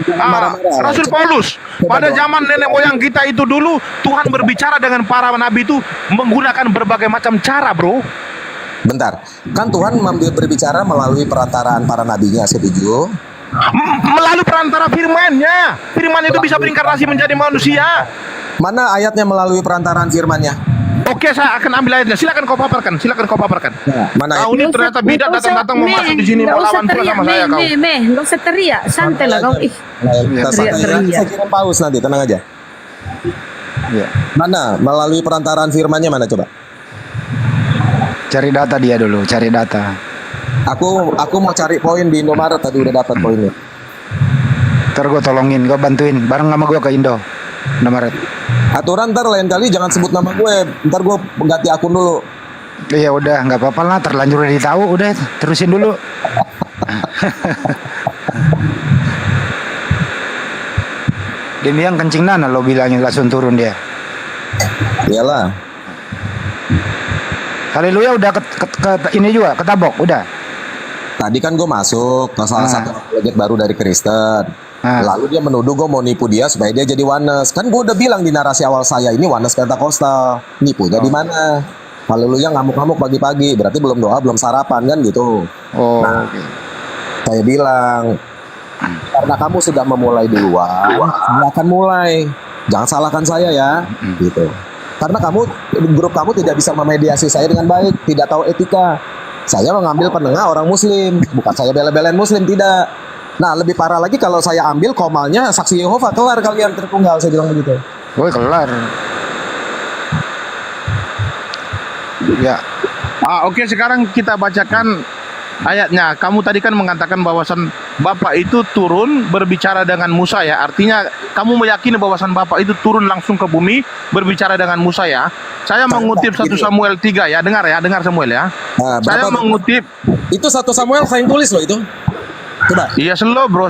Rasul Paulus pada zaman nenek moyang kita itu dulu? Tuhan berbicara dengan para nabi itu menggunakan berbagai macam cara, bro. Bentar, kan Tuhan berbicara melalui perantaraan para nabinya, setuju? Melalui perantara firman-Nya. Firman itu bisa berinkarnasi menjadi manusia. Mana ayatnya melalui perantaraan firman-Nya? Oke, saya akan ambil ayatnya. Silakan kau paparkan. Mana Kau ini ternyata bidat datang memasuk di sini melawan Tuhan sama saya kau. Nggak usah teriak, santai lah kau. Saya kirim paus nanti, tenang aja. Mana melalui perantaraan firman-Nya mana coba? Cari data dia dulu, cari data. Aku mau cari poin di Indomaret, tadi udah dapat poinnya. Ntar gue tolongin, gue bantuin bareng sama gue ke Indo, Indomaret. Aturan ntar lain kali jangan sebut nama gue, ntar gue ganti akun dulu. Iya udah, nggak apa-apa lah, terlanjur udah tahu, udah terusin dulu. Dia bilang kencing nana, lo bilangin langsung turun dia. Iyalah. Haleluya udah ini juga ketabok, udah. Tadi kan gue masuk ke salah satu project baru dari Kristen. Lalu dia menuduh gue mau nipu dia supaya dia jadi Oneness. Kan gue udah bilang di narasi awal saya ini Oneness Pentakosta. Nipunya di mana? Haleluya ngamuk-ngamuk pagi-pagi. Berarti belum doa, belum sarapan kan gitu. Saya bilang, karena kamu sudah memulai duluan, saya akan mulai. Jangan salahkan saya ya, gitu. Karena grup kamu tidak bisa memediasi saya dengan baik, tidak tahu etika. Saya mengambil penengah orang Muslim, bukan saya bela-belain Muslim, tidak. Nah, lebih parah lagi kalau saya ambil komalnya saksi Yehova, kelar kalian tertunggal, saya bilang begitu. Woi, kelar. Ya. Oke, sekarang kita bacakan ayatnya. Kamu tadi kan mengatakan bahwasan Bapak itu turun berbicara dengan Musa ya. Artinya kamu meyakini bahwasan Bapak itu turun langsung ke bumi berbicara dengan Musa ya. Saya mengutip 1 Samuel 3 ya. Dengar Samuel ya. Saya mengutip itu 1 Samuel saya yang tulis loh itu. Coba. Iya, slow bro.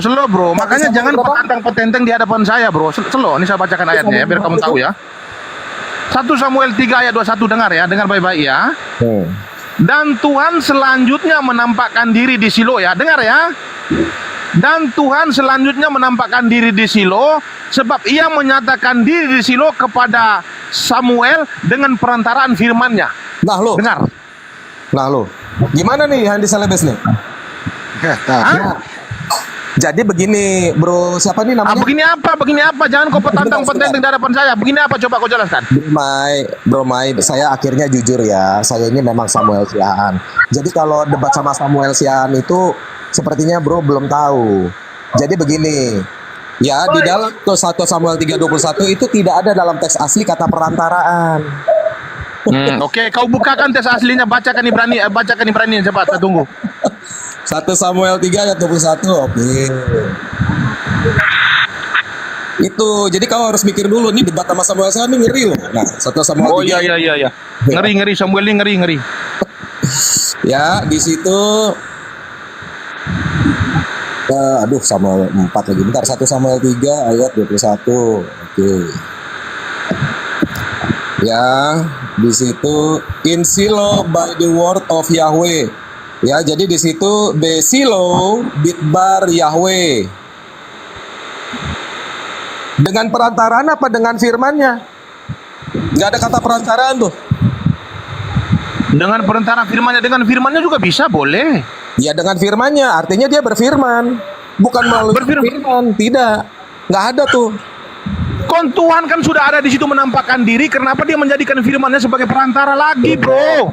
Makanya jangan petentang-petenteng di hadapan saya, bro. Slow. Ini saya bacakan ayatnya ya, biar kamu tahu ya. 1 Samuel 3 ayat 21, dengar ya, dengar baik-baik ya. Dan Tuhan selanjutnya menampakkan diri di Silo ya, dengar ya. Dan Tuhan selanjutnya menampakkan diri di Silo, sebab ia menyatakan diri di Silo kepada Samuel dengan perantaraan firman-Nya. Nah lo, dengar. Nah lo, gimana nih Handi Salebes nih? Jadi begini, bro, siapa nih namanya? Begini apa? Jangan kau petantang-petenteng di hadapan saya. Begini apa? Coba kau jelaskan. Bro Mai, saya akhirnya jujur ya. Saya ini memang Samuel Siahaan. Jadi kalau debat sama Samuel Siahaan itu sepertinya bro belum tahu. Jadi begini, ya di dalam 1 Samuel 3:21 itu tidak ada dalam teks asli kata perantaraan. Oke, kau bukakan teks aslinya, bacakan Ibrani cepat, saya tunggu. 1 Samuel 3 ayat 21, oke. Itu, jadi kau harus mikir dulu, nih debat sama Samuel saya ini ngeri loh. Nah, 1 Samuel 3. Iya. Ngeri, Samuel ini ngeri. Ya, di situ Samuel 4 lagi. Bentar, 1 Samuel 3 ayat 21. Oke. Ya, di situ in Silo by the word of Yahweh. Ya, jadi di situ Besilo Bidbar Yahweh. Dengan perantaraan apa dengan firman-Nya? Nggak ada kata perantaraan tuh. Dengan perantaraan firman-Nya juga bisa, boleh. Ya dengan firman-Nya, artinya dia berfirman. Bukan melalui firman, tidak. Nggak ada tuh. Tuhan kan sudah ada di situ menampakkan diri, kenapa dia menjadikan firman-Nya sebagai perantara lagi, bro?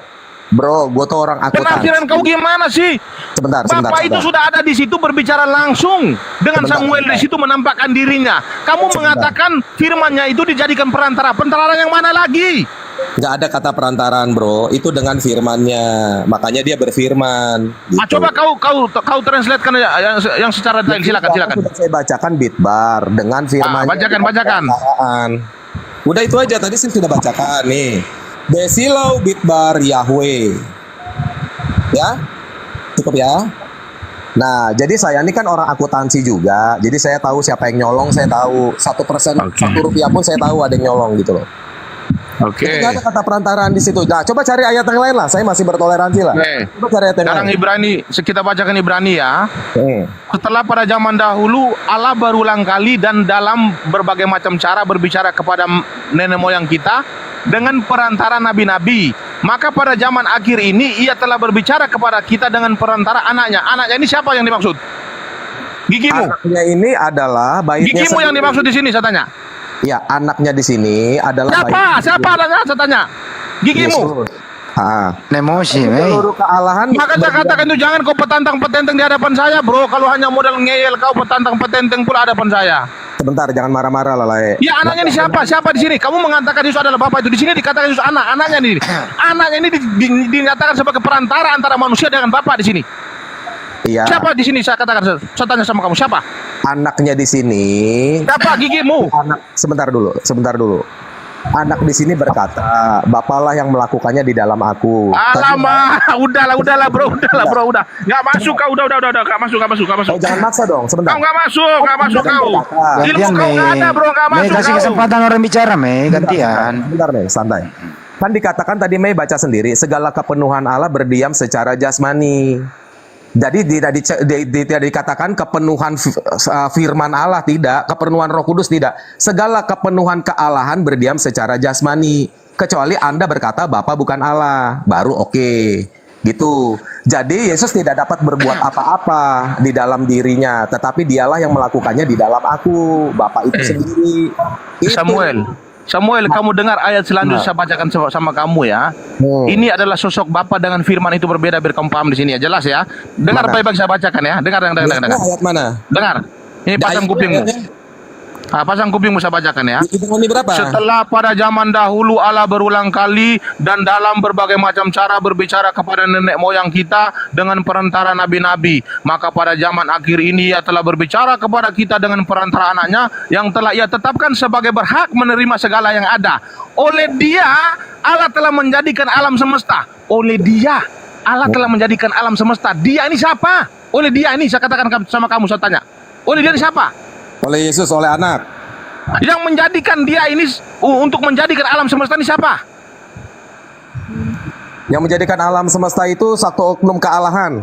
Bro, gue tuh orang akuntansi. Penafsiran kau gimana sih? Sebentar. Bapak itu sudah ada di situ berbicara langsung dengan Samuel di situ menampakkan dirinya. Kamu mengatakan firman-Nya itu dijadikan perantara. Perantara yang mana lagi? Nggak ada kata perantaraan, bro. Itu dengan firmannya. Makanya dia berfirman. Gitu. Coba kau translatekan yang secara detail. Silakan. Sudah saya bacakan bitbar dengan firmannya. Bacakan. Udah itu aja. Tadi saya sudah bacakan nih. Besilau bitbar Yahweh. Ya, cukup ya. Nah, jadi saya ini kan orang akuntansi juga. Jadi saya tahu siapa yang nyolong. Saya tahu 1%, 1 rupiah pun saya tahu ada yang nyolong gitu loh. Oke. Tidak ada kata perantaraan di situ. Nah, coba cari ayat yang lain lah. Saya masih bertoleransi lah. Coba cari ayat yang Sekarang lain. Ibrani, kita bacakan Ibrani ya. Setelah pada zaman dahulu Allah berulang kali dan dalam berbagai macam cara berbicara kepada nenek moyang kita dengan perantara nabi-nabi. Maka pada zaman akhir ini ia telah berbicara kepada kita dengan perantara anaknya. Anaknya ini siapa yang dimaksud? Gigimu. Anaknya ini adalah baitnya Gigimu yang sendiri. dimaksud di sini saya tanya. Ya, anaknya di sini adalah Siapa adanya saya tanya? Gigimu. Emosi, Seluruh kealahan. Maka saya katakan itu jangan kau petantang-petenteng di hadapan saya, bro. Kalau hanya modal ngeyel kau petantang-petenteng pula hadapan saya. Sebentar, jangan marah-marah lah, Lai. Ya, anaknya ini siapa? Siapa di sini? Kamu mengatakan Yesus adalah bapak itu. Di sini dikatakan Yesus anak. Anaknya ini. Anaknya ini dinyatakan sebagai perantara antara manusia dengan bapak di sini. Iya. Siapa di sini? Saya katakan, saya tanya sama kamu, siapa? Anaknya di sini. Siapa gigimu? Sebentar dulu. Anak di sini berkata, Bapalah yang melakukannya di dalam aku. Alamak, udahlah bro, udah. Nggak masuk kau, udah, nggak masuk. Oh, jangan maksa dong, sebentar. Kau nggak masuk kau. Ilmu Gantian, kau nggak ada bro, nggak Mei, masuk kasih kau. kesempatan orang bicara, Mei. Gantian. Bentar, Mei, santai. Kan dikatakan tadi Mei baca sendiri, segala kepenuhan Allah berdiam secara jasmani. Jadi tidak dikatakan kepenuhan firman Allah, tidak. Kepenuhan Roh Kudus, tidak. Segala kepenuhan kealahan berdiam secara jasmani. Kecuali Anda berkata Bapa bukan Allah. Baru oke. Gitu. Jadi Yesus tidak dapat berbuat apa-apa di dalam dirinya. Tetapi dialah yang melakukannya di dalam aku. Bapa itu sendiri. Itu. Samuel, kamu dengar ayat selanjutnya saya bacakan sama kamu ya. Ini adalah sosok Bapa dengan firman itu berbeda biar kamu paham di sini ya. Jelas ya. Dengar baik-baik saya bacakan ya. Dengar. Ayat mana? Dengar. Ini pasang kupingmu. Pasang kupingmu saya bacakan ya. Ini berapa? Setelah pada zaman dahulu Allah berulang kali dan dalam berbagai macam cara berbicara kepada nenek moyang kita dengan perantara nabi-nabi. Maka pada zaman akhir ini ia telah berbicara kepada kita dengan perantara anaknya yang telah ia tetapkan sebagai berhak menerima segala yang ada. Oleh dia Allah telah menjadikan alam semesta. Oleh dia Allah telah menjadikan alam semesta. Dia ini siapa? Oleh dia ini saya katakan sama kamu, saya tanya. Oleh dia ini siapa? Oleh Yesus, oleh anak. Yang menjadikan dia ini untuk menjadikan alam semesta ini siapa? Yang menjadikan alam semesta itu satu oknum kealahan.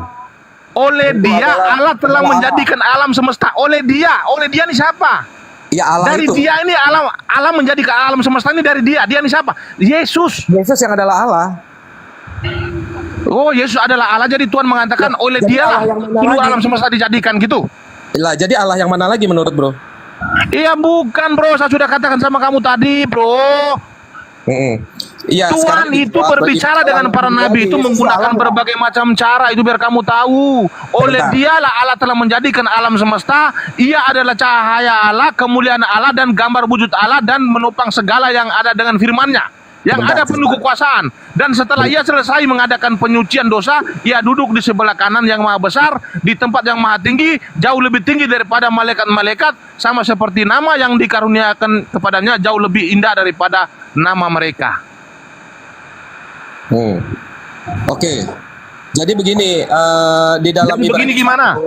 Oleh dia Allah telah menjadikan alam semesta. Oleh dia ini siapa? Ya Allah dari itu. Dia ini Allah menjadikan alam semesta ini dari dia. Dia ini siapa? Yesus. Yesus yang adalah Allah. Oh, Yesus adalah Allah. Jadi Tuhan mengatakan oleh dia seluruh alam semesta dijadikan gitu. Lah, jadi Allah yang mana lagi menurut bro? Iya bukan bro, saya sudah katakan sama kamu tadi bro. Iya, Tuhan itu berbicara dengan para nabi itu menggunakan berbagai macam cara itu biar kamu tahu. Oleh dialah Allah telah menjadikan alam semesta. Ia adalah cahaya Allah, kemuliaan Allah dan gambar wujud Allah dan menopang segala yang ada dengan firman-Nya. Yang ada penuh kekuasaan. Dan setelah ia selesai mengadakan penyucian dosa, ia duduk di sebelah kanan yang maha besar, di tempat yang maha tinggi, jauh lebih tinggi daripada malaikat-malaikat, sama seperti nama yang dikaruniakan kepadanya jauh lebih indah daripada nama mereka. Oke. Jadi begini, di dalam begini gimana?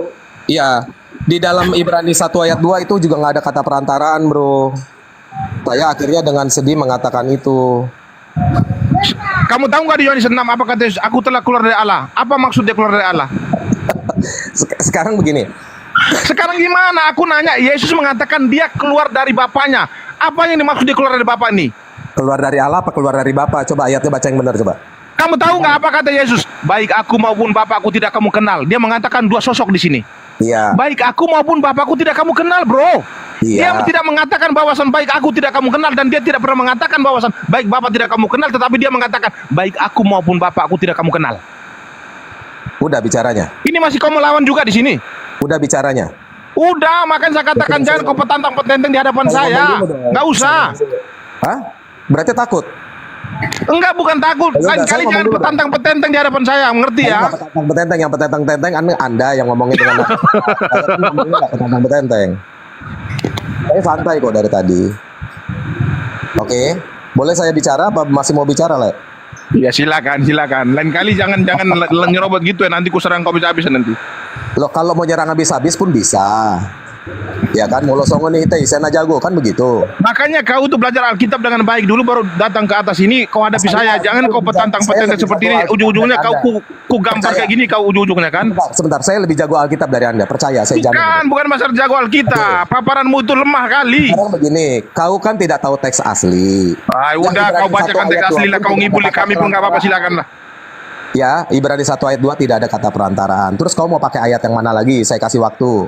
Iya, di dalam Ibrani 1 ayat 2 itu juga nggak ada kata perantaraan, bro. Saya akhirnya dengan sedih mengatakan itu. Kamu tahu nggak di Yohanes 6 apa kata Yesus? Aku telah keluar dari Allah. Apa maksud dia keluar dari Allah? Sekarang begini. Sekarang gimana? Aku nanya. Yesus mengatakan dia keluar dari Bapaknya. Apa yang dimaksud dia keluar dari Bapak ini? Keluar dari Allah apa keluar dari Bapa? Coba ayatnya baca yang benar coba. Kamu tahu nggak apa kata Yesus? Baik aku maupun Bapakku tidak kamu kenal. Dia mengatakan dua sosok di sini. Iya. Baik aku maupun Bapakku tidak kamu kenal, bro. Dia tidak mengatakan bahwasan baik aku tidak kamu kenal, dan dia tidak pernah mengatakan bahwasan baik Bapak tidak kamu kenal, tetapi dia mengatakan baik aku maupun Bapakku tidak kamu kenal. Udah bicaranya. Ini masih kau melawan juga di sini. Udah bicaranya. Udah, makanya saya katakan jangan kau petantang-petenteng di hadapan saya. Nggak usah. Hah? Berarti takut? Enggak, bukan takut. Ya udah, Lain saya kali ngomong jangan dulu, petantang-petenteng di hadapan saya, mengerti ya? Petentang-petenteng, yang petentang-petenteng Anda yang ngomongin dengan saya kan ngomongnya nggak petentang-petenteng. Saya santai kok dari tadi. Oke, boleh saya bicara apa masih mau bicara, Le? Ya silakan. Lain kali jangan nyerobot gitu ya, nanti ku serang kau habis-habisan nanti. Lo kalau mau nyerang habis-habis pun bisa. Ya kan, mulo songo nih teh isena jago kan begitu. Makanya kau tuh belajar Alkitab dengan baik dulu baru datang ke atas ini kau hadapi saya. Jangan kau petantang-petenteng seperti ini. Ujung-ujungnya kau ku gampar kayak gini kau ujung-ujungnya kan. Sebentar, saya lebih jago Alkitab dari Anda, percaya saya jamin. Bukan masalah jago Alkitab. Paparanmu itu lemah kali. Sekarang begini, kau kan tidak tahu teks asli. Udah kau bacakan teks asli lah, kau ngibuli kami pun nggak apa-apa, silakan lah. Ya, Ibrani 1 ayat 2 tidak ada kata perantaraan. Terus kau mau pakai ayat yang mana lagi? Saya kasih waktu.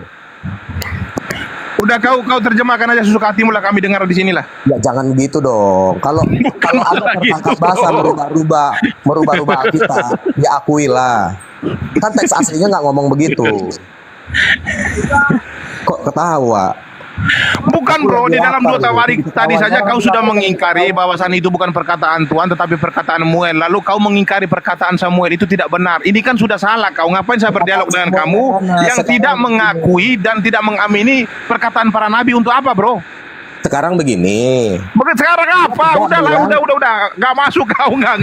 Udah kau terjemahkan aja sesuka hatimu lah, kami dengar di sini lah. Ya jangan gitu dong. Kalau ada tertangkap basah merubah kita, ya akuilah. Kan teks aslinya nggak ngomong begitu. Kok ketawa? Bukan bro, di dalam 2 Tawarik tadi saja kau sudah mengingkari bahwasan itu bukan perkataan Tuhan tetapi perkataan Samuel. Lalu kau mengingkari perkataan Samuel, itu tidak benar. Ini kan sudah salah. Kau ngapain saya berdialog dengan kamu yang tidak mengakui dan tidak mengamini perkataan para nabi untuk apa bro? Sekarang begini. Sekarang apa? Udah, nggak masuk kau nggak.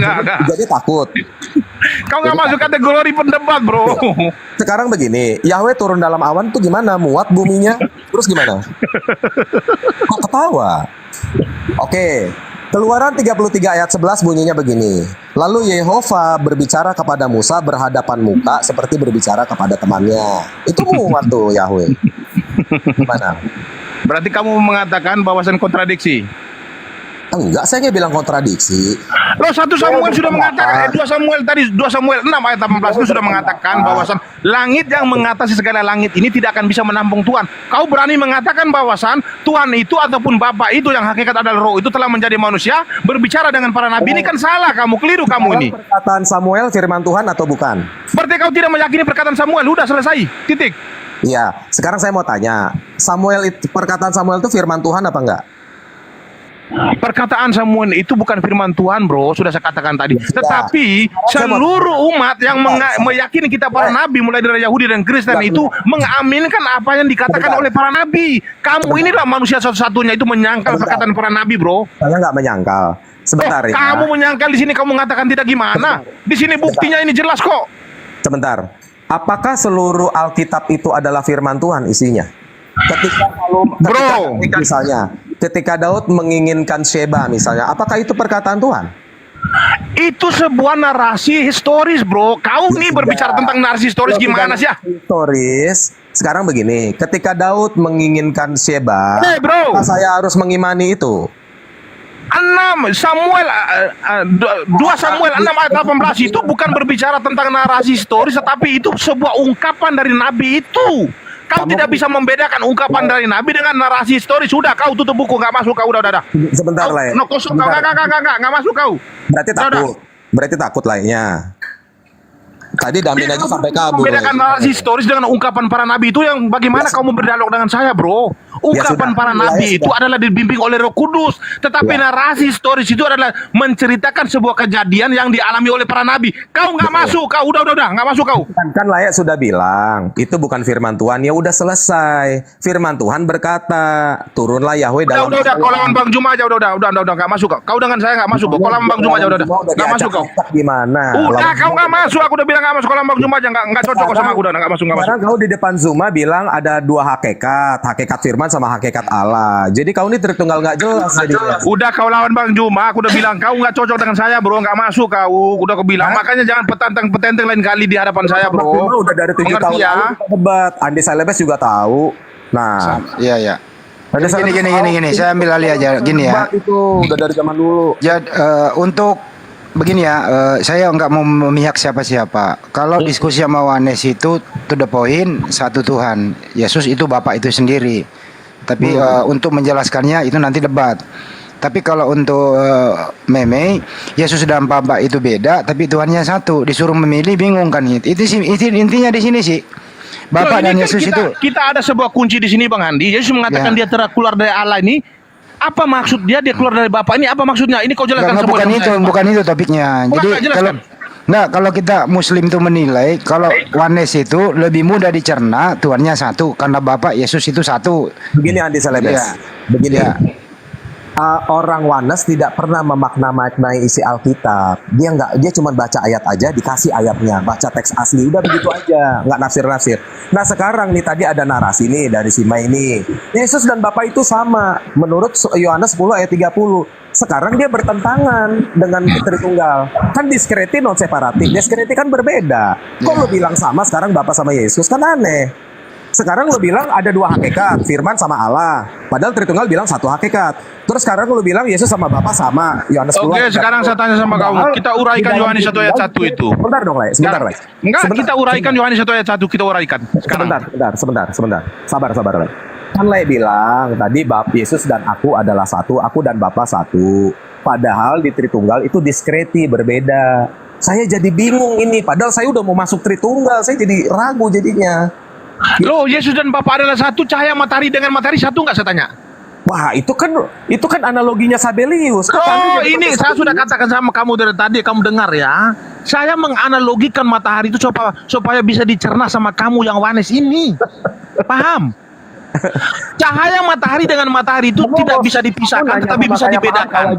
Jadi takut. Kau nggak masuk kategori pendebat bro. Sekarang begini, Yahweh turun dalam awan tuh gimana? Muat buminya? Terus gimana? Kok ketawa? Oke, Keluaran 33 ayat 11 bunyinya begini. Lalu Yehova berbicara kepada Musa berhadapan muka seperti berbicara kepada temannya. Itu muat tuh Yahweh. Gimana? Berarti kamu mengatakan bahwasan kontradiksi? Enggak, saya nggak bilang kontradiksi. Loh, 1 Samuel sudah mengatakan, 2 Samuel 6 ayat 18 itu sudah mengatakan bahwasan langit yang mengatasi segala langit ini tidak akan bisa menampung Tuhan. Kau berani mengatakan bahwasan Tuhan itu ataupun Bapa itu yang hakikat adalah roh itu telah menjadi manusia berbicara dengan para nabi. Ini kan salah, kamu keliru kamu ini. Perkataan Samuel firman Tuhan atau bukan? Berarti kau tidak meyakini perkataan Samuel, udah selesai, titik. Iya, sekarang saya mau tanya, perkataan Samuel itu firman Tuhan apa enggak? Perkataan Samuel itu bukan firman Tuhan bro, sudah saya katakan tadi. Tetapi seluruh umat yang meyakini kita para nabi, mulai dari Yahudi dan Kristen itu mengaminkan apa yang dikatakan oleh para nabi. Kamu inilah manusia satu-satunya itu menyangkal perkataan para nabi bro. Saya nggak menyangkal. Sebentar ya. Kamu menyangkal di sini, kamu mengatakan tidak gimana? Di sini buktinya ini jelas kok. Sebentar. Apakah seluruh Alkitab itu adalah firman Tuhan isinya? Ketika Daud menginginkan Sheba misalnya, apakah itu perkataan Tuhan? Itu sebuah narasi historis bro. Kau nih berbicara tentang narasi historis gimana sih ya? Historis. Sekarang begini, ketika Daud menginginkan Sheba, bro, saya harus mengimani itu. 2 Samuel 6 ayat 18 itu bukan berbicara tentang narasi historis, tetapi itu sebuah ungkapan dari nabi itu. Kau tidak bisa membedakan ungkapan dari nabi dengan narasi historis. Sudah, kau tutup buku, nggak masuk kau, udah. Sebentar lah ya. Kosong kau, nggak masuk kau. Berarti takut lainnya. Tadi Damin aja sampai kabur. Membedakan narasi historis dengan ungkapan para nabi itu yang bagaimana kau mau berdialog dengan saya, bro? Ungkapan para nabi itu adalah dibimbing oleh Roh Kudus, tetapi narasi historis itu adalah menceritakan sebuah kejadian yang dialami oleh para nabi. Kau nggak masuk, kau udah, nggak masuk kau. Kan layak sudah bilang itu bukan firman Tuhan, ya udah selesai. Firman Tuhan berkata, turunlah Yahweh dalam. Udah, kau lawan Bang Juma aja, udah, nggak masuk kau. Kau dengan saya nggak masuk, kau lawan Bang Juma aja, udah, nggak masuk kau. Gimana? Udah, kau nggak masuk, aku udah bilang nggak masuk. Kalau Bang Juma aja nggak cocok sama aku, udah nggak masuk. Sekarang kau di depan Zuma bilang ada 2 hakikat firman sama hakikat Allah. Jadi kau ini tertunggal nggak jelas. Udah, kau lawan Bang Juma, aku udah bilang kau nggak cocok dengan saya bro, nggak masuk kau. Udah aku bilang, makanya jangan petenteng lain kali di hadapan saya bro. Udah dari 7 tahun ya? lalu kita debat. Andi Salebes juga tahu. Nah, iya. Gini, saya ambil alih aja gini ya. Itu udah dari zaman dulu. Jadi untuk begini ya, saya nggak mau memihak siapa-siapa. Kalau diskusi sama Wanes itu to the point, satu Tuhan, Yesus itu Bapak itu sendiri. Tapi untuk menjelaskannya itu nanti debat. Tapi kalau untuk Meme, Yesus dan Bapak itu beda, tapi Tuhannya satu. Disuruh memilih bingung kan itu sih intinya di sini sih. Bapak dan Yesus itu. Kita ada sebuah kunci di sini Bang Andi. Yesus mengatakan dia telah keluar dari Allah ini Apa maksud dia keluar dari Bapa ini? Apa maksudnya? Ini kau jelaskan Enggak, semua. bukan sama itu, saya. bukan itu topiknya. Bukan, Jadi Kak, jelaskan. kalau kita Muslim itu menilai kalau oneness itu lebih mudah dicerna, Tuhannya satu karena Bapak Yesus itu satu. Begini Andi Selebes, Iya. begini. Iya. Orang Oneness tidak pernah memaknai isi Alkitab. Dia cuma baca ayat aja, dikasih ayatnya, baca teks asli, udah begitu aja, nggak nafsir-nafsir. Nah sekarang nih tadi ada narasi nih dari Sima ini, Yesus dan Bapa itu sama menurut Yohanes 10 ayat 30. Sekarang dia bertentangan dengan Tritunggal. Kan diskreti non separatif, diskreti kan berbeda. Kok lo bilang sama sekarang Bapa sama Yesus, kan aneh. Sekarang lo bilang ada dua hakikat, Firman sama Allah. Padahal Tritunggal bilang satu hakikat. Terus sekarang lo bilang Yesus sama Bapa sama. Yohanes 10 Oke, ayat 30. sekarang saya tanya sama kamu. Kita uraikan Di dalam Yohanes 1 ayat 1 itu. Sebentar dong, Le. Sebentar, Le. Enggak, kita uraikan Yohanes 1 ayat 1, kita uraikan. Sekarang. Sebentar. Sabar, Le. Kan Le bilang tadi Yesus dan aku adalah satu, aku dan Bapa satu. Padahal di Tritunggal itu diskreti berbeda. Saya jadi bingung ini, padahal saya udah mau masuk Tritunggal, saya jadi ragu jadinya. Loh, Yesus dan Bapa adalah satu, cahaya matahari dengan matahari satu nggak saya tanya? Wah, itu kan analoginya Sabelius. Oh, ini saya sudah katakan sama kamu dari tadi, kamu dengar ya. Saya menganalogikan matahari itu supaya bisa dicerna sama kamu yang wanes ini. Paham? Cahaya matahari dengan matahari itu tidak bisa dipisahkan, tetapi bisa dibedakan.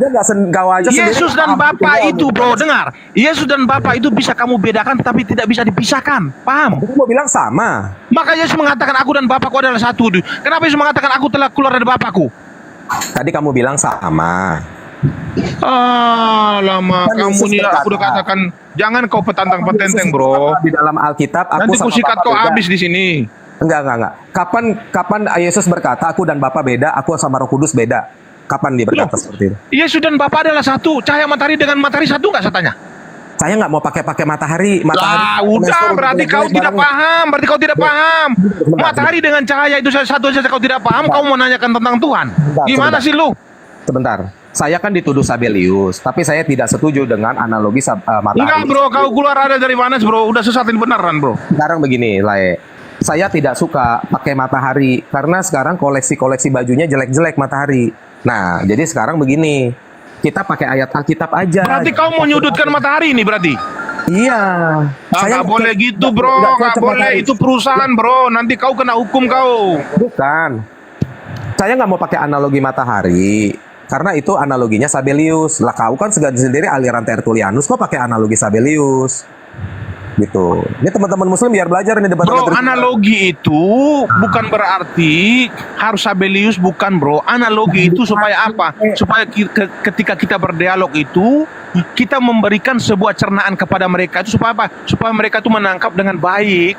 Yesus dan Bapa itu, bro, dengar. Yesus dan Bapa itu bisa kamu bedakan, tapi tidak bisa dipisahkan. Paham? Aku mau bilang sama. Maka Yesus mengatakan aku dan Bapakku adalah satu. Kenapa Yesus mengatakan aku telah keluar dari Bapakku? Tadi kamu bilang sama. Lama Kan kamu Yesus nih, berkata, aku udah katakan jangan kau petantang-petenteng, bro. Di dalam Alkitab aku Nanti sama kusikat Bapa kau beda. habis di sini. Enggak. Kapan Yesus berkata aku dan Bapa beda, aku sama Roh Kudus beda? Kapan dia berkata seperti itu? Yesus dan Bapa adalah satu. Cahaya matahari dengan matahari satu nggak saya tanya? Saya nggak mau pakai matahari. Udah, berarti kau tidak paham. Matahari dengan cahaya itu satu saja kau tidak paham. Kau mau nanyakan tentang Tuhan? Gimana sih lu? Sebentar. Saya kan dituduh Sabelius, tapi saya tidak setuju dengan analogi matahari. Enggak, bro. Kau keluar ada dari mana, bro? Udah sesatin beneran, bro. Sekarang begini, Lae. Saya tidak suka pakai matahari karena sekarang koleksi bajunya jelek-jelek matahari. Nah, jadi sekarang begini, kita pakai ayat Alkitab aja. Berarti kau mau nyudutkan matahari ini berarti? Iya. Nggak boleh gitu, bro. Nggak boleh. Itu perusahaan, bro. Nanti kau kena hukum kau. Bukan. Saya nggak mau pakai analogi matahari. Karena itu analoginya Sabelius. Lah kau kan sendiri aliran Tertullianus, kok pakai analogi Sabelius? Gitu. Ini teman-teman Muslim biar belajar nih debat. Bro, analogi itu bukan berarti harus Sabelius, bukan, bro. Analogi itu supaya apa? Supaya ketika kita berdialog itu kita memberikan sebuah cernaan kepada mereka itu supaya apa? Supaya mereka itu menangkap dengan baik.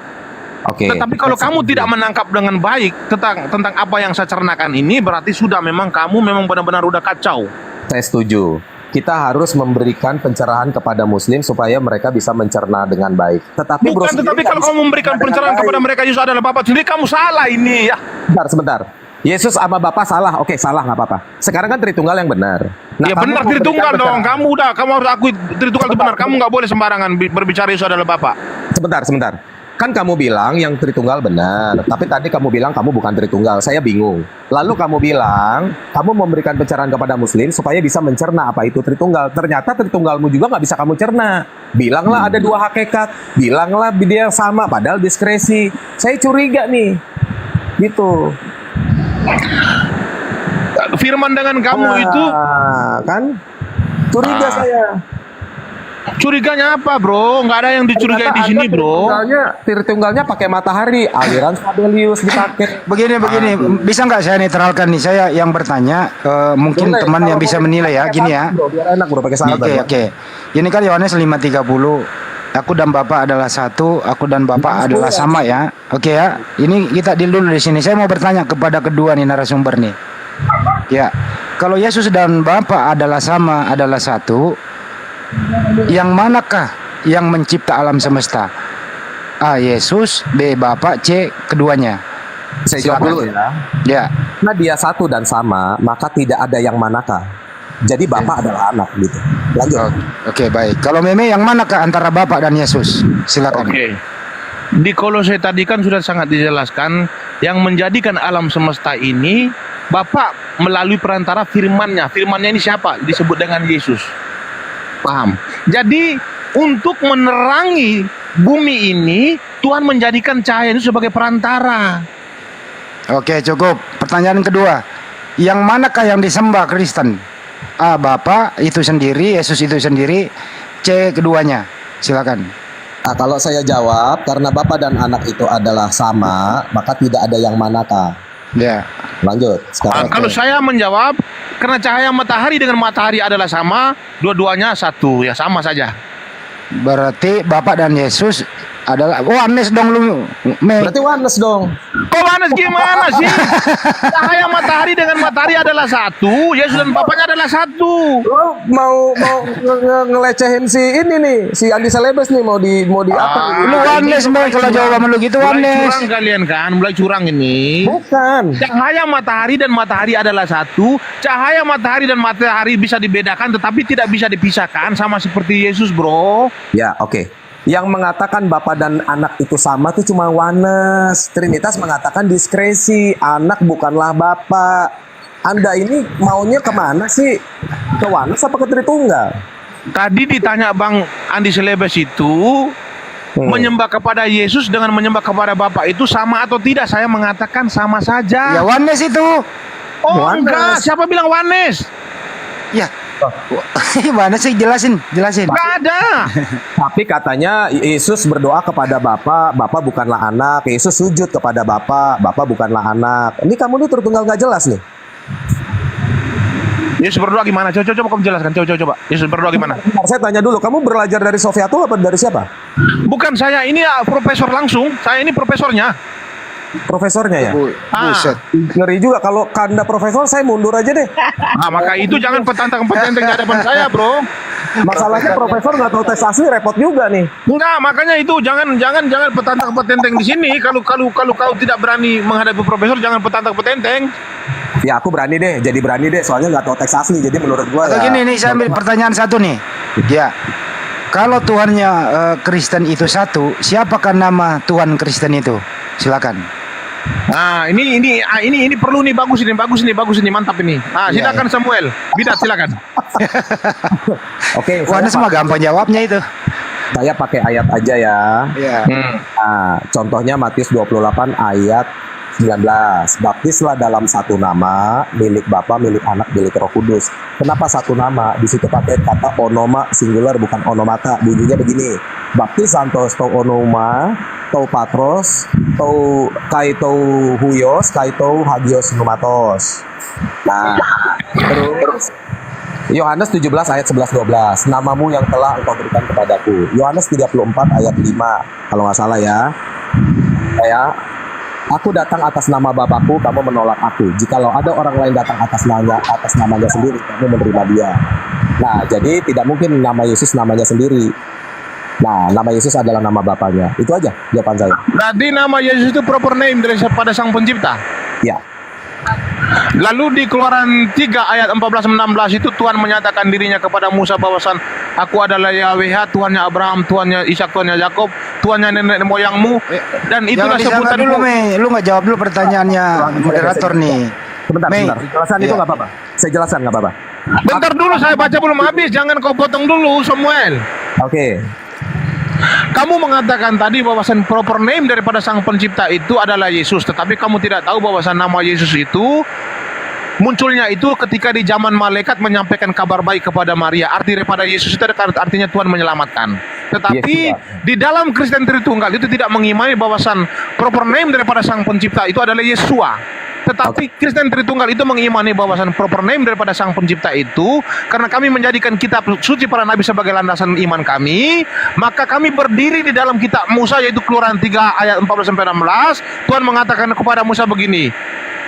Oke. Tetapi kalau kamu tidak menangkap dengan baik tentang apa yang saya cernakan ini, berarti sudah memang kamu memang benar-benar udah kacau. Saya setuju. Kita harus memberikan pencerahan kepada Muslim supaya mereka bisa mencerna dengan baik. Tetapi Tetapi kalau kamu memberikan pencerahan kepada mereka Yesus adalah Bapa sendiri, kamu salah ini ya. Sebentar. Yesus sama Bapa salah. Oke, salah nggak apa-apa. Sekarang kan Tritunggal yang benar. Ya benar Tritunggal dong. Kamu harus akui Tritunggal itu benar. Kamu nggak boleh sembarangan berbicara Yesus adalah Bapa. Sebentar. Kan kamu bilang yang Tritunggal benar, tapi tadi kamu bilang kamu bukan Tritunggal. Saya bingung. Lalu kamu bilang kamu memberikan pencerahan kepada Muslim supaya bisa mencerna apa itu Tritunggal. Ternyata Tritunggalmu juga nggak bisa kamu cerna. Bilanglah ada dua hakikat, bilanglah dia sama, padahal diskresi. Saya curiga nih, gitu. Firman dengan kamu itu kan curiga saya. Curiganya apa, bro? Nggak ada yang dicurigai di sini, bro. Tritunggalnya pakai matahari, aliran Sabelius dipakai. Begini, bisa nggak saya netralkan nih? Saya yang bertanya, mungkin Boleh, teman yang bisa menilai ya, gini ya. Bro, biar enak bro, pakai sahabat. Oke. Ini kan Yohanes 5:30. Aku dan Bapa adalah satu, aku dan Bapa adalah sama ya. Oke ya. Ini kita deal dulu di sini. Saya mau bertanya kepada kedua nih narasumber nih. Ya. Kalau Yesus dan Bapa adalah sama, adalah satu, yang manakah yang mencipta alam semesta? A. Yesus, B. Bapa, C. keduanya. Saya jawab dulu ya. Ya. Karena dia satu dan sama, maka tidak ada yang manakah. Jadi Bapa adalah anak gitu. Lanjut. Oke, baik. Kalau Meme yang manakah antara Bapa dan Yesus? Silakan. Oke. Di Kolose tadi kan sudah sangat dijelaskan yang menjadikan alam semesta ini Bapa melalui perantara firman-Nya. Firman-Nya ini siapa? Disebut dengan Yesus. Paham? Jadi untuk menerangi bumi ini, Tuhan menjadikan cahaya itu sebagai perantara. Oke, cukup. Pertanyaan kedua. Yang manakah yang disembah Kristen? A. Bapa itu sendiri, Yesus itu sendiri. C. Keduanya. Silakan. Nah, kalau saya jawab, karena Bapa dan Anak itu adalah sama, maka tidak ada yang manakah. Ya. Lanjut. Sekarang Kalau saya menjawab, karena cahaya matahari dengan matahari adalah sama, dua-duanya satu, ya sama saja. Berarti Bapak dan Yesus adalah oneness dong lu. berarti oneness dong. Kok mana gimana sih? Cahaya matahari dengan matahari adalah satu, Yesus dan Bapaknya adalah satu. Lo mau ngelecehin si ini nih, si Andi Celebes nih mau di apa? Lu oneness Mei, kalau jawaban lu gitu Mulai oneness. curang kalian kan, mulai curang ini. Bukan. Cahaya matahari dan matahari adalah satu. Cahaya matahari dan matahari bisa dibedakan, tetapi tidak bisa dipisahkan, sama seperti Yesus, bro. Ya, oke. Yang mengatakan Bapa dan Anak itu sama tuh cuma oneness. Trinitas mengatakan diskresi, Anak bukanlah Bapa. Anda ini maunya kemana sih? Ke oneness apa ke Tritunggal? Tadi ditanya Bang Andi Celebes itu, menyembah kepada Yesus dengan menyembah kepada Bapa itu sama atau tidak? Saya mengatakan sama saja. Ya oneness itu. Oh Oneness. enggak, siapa bilang oneness? Ya. Gimana sih, jelasin. Enggak ada. Tapi katanya Yesus berdoa kepada Bapa, Bapa bukanlah Anak. Yesus sujud kepada Bapa, Bapa bukanlah Anak. Ini kamu nih Tritunggal gak jelas nih. Yesus berdoa gimana? Coba kamu jelaskan. Coba. Yesus berdoa gimana? Bentar, saya tanya dulu, kamu belajar dari Sofiatul apa dari siapa? Bukan saya, ini profesor langsung. Saya ini profesornya. Profesornya ya? Buset. Ngeri juga, kalau Kanda profesor saya mundur aja deh. Nah, maka itu jangan petantang-petenteng di hadapan saya, bro. Masalahnya profesor nggak tahu tes asli, repot juga nih. Enggak, makanya itu jangan petantang-petenteng di sini. Kalau kau tidak berani menghadapi profesor, jangan petantang-petenteng. Ya aku berani deh, jadi berani deh, soalnya nggak tahu teks asli, jadi menurut gua Atau ya. gini nih, saya ambil pertanyaan satu nih. Ya. Kalau Tuhannya Kristen itu satu, siapakah nama Tuhan Kristen itu? Silakan. Nah, ini perlu nih, bagus ini, mantap ini. Ah, silakan Samuel. Bidat silakan. Oke, Wah, semua gampang jawabnya itu. saya pakai ayat aja ya. Ya. Nah, contohnya Matius 28 ayat 19. Baptislah dalam satu nama, milik Bapa, milik Anak, milik Roh Kudus. Kenapa satu nama? Di situ pakai kata onoma singular, bukan onomata. Bunyinya begini. Baptis santos to onoma, to patros, to kai to huyos, kai to hagios numatos. Nah, terus Yohanes 17 ayat 11-12. Namamu yang telah engkau berikan kepadaku. Yohanes 34 ayat 5. Kalau nggak salah ya. Aku datang atas nama Bapakku, kamu menolak aku. Jikalau ada orang lain datang atas namanya sendiri, kamu menerima dia. Nah, jadi tidak mungkin nama Yesus namanya sendiri. Nah, nama Yesus adalah nama Bapaknya. Itu aja jawaban saya. Berarti nama Yesus itu proper name daripada Sang Pencipta. Ya. Lalu di Keluaran 3 ayat 14-16 itu Tuhan menyatakan dirinya kepada Musa bahwasan aku adalah Yahweh, Tuhannya Abraham, Tuhannya Ishak, Tuhannya Yakob, Tuhannya nenek moyangmu, dan itulah sebutan dulu, Mei. Lu nggak jawab dulu pertanyaannya moderator nih. Sebentar. Mei. Jelasan itu nggak apa-apa. Saya jelaskan nggak apa-apa. Bentar dulu, saya baca belum habis, jangan kau potong dulu Samuel. Oke. Kamu mengatakan tadi bahwasan proper name daripada Sang Pencipta itu adalah Yesus, tetapi kamu tidak tahu bahwasan nama Yesus itu munculnya itu ketika di zaman malaikat menyampaikan kabar baik kepada Maria. Arti daripada Yesus itu artinya Tuhan menyelamatkan. Tetapi di dalam Kristen Tritunggal itu tidak mengimani bahwasan proper name daripada Sang Pencipta itu adalah Yesua. Tetapi Kristen Tritunggal itu mengimani bahwasan proper name daripada Sang Pencipta itu, karena kami menjadikan kitab suci para nabi sebagai landasan iman kami, maka kami berdiri di dalam kitab Musa, yaitu Keluaran 3 ayat 14-16. Tuhan mengatakan kepada Musa begini,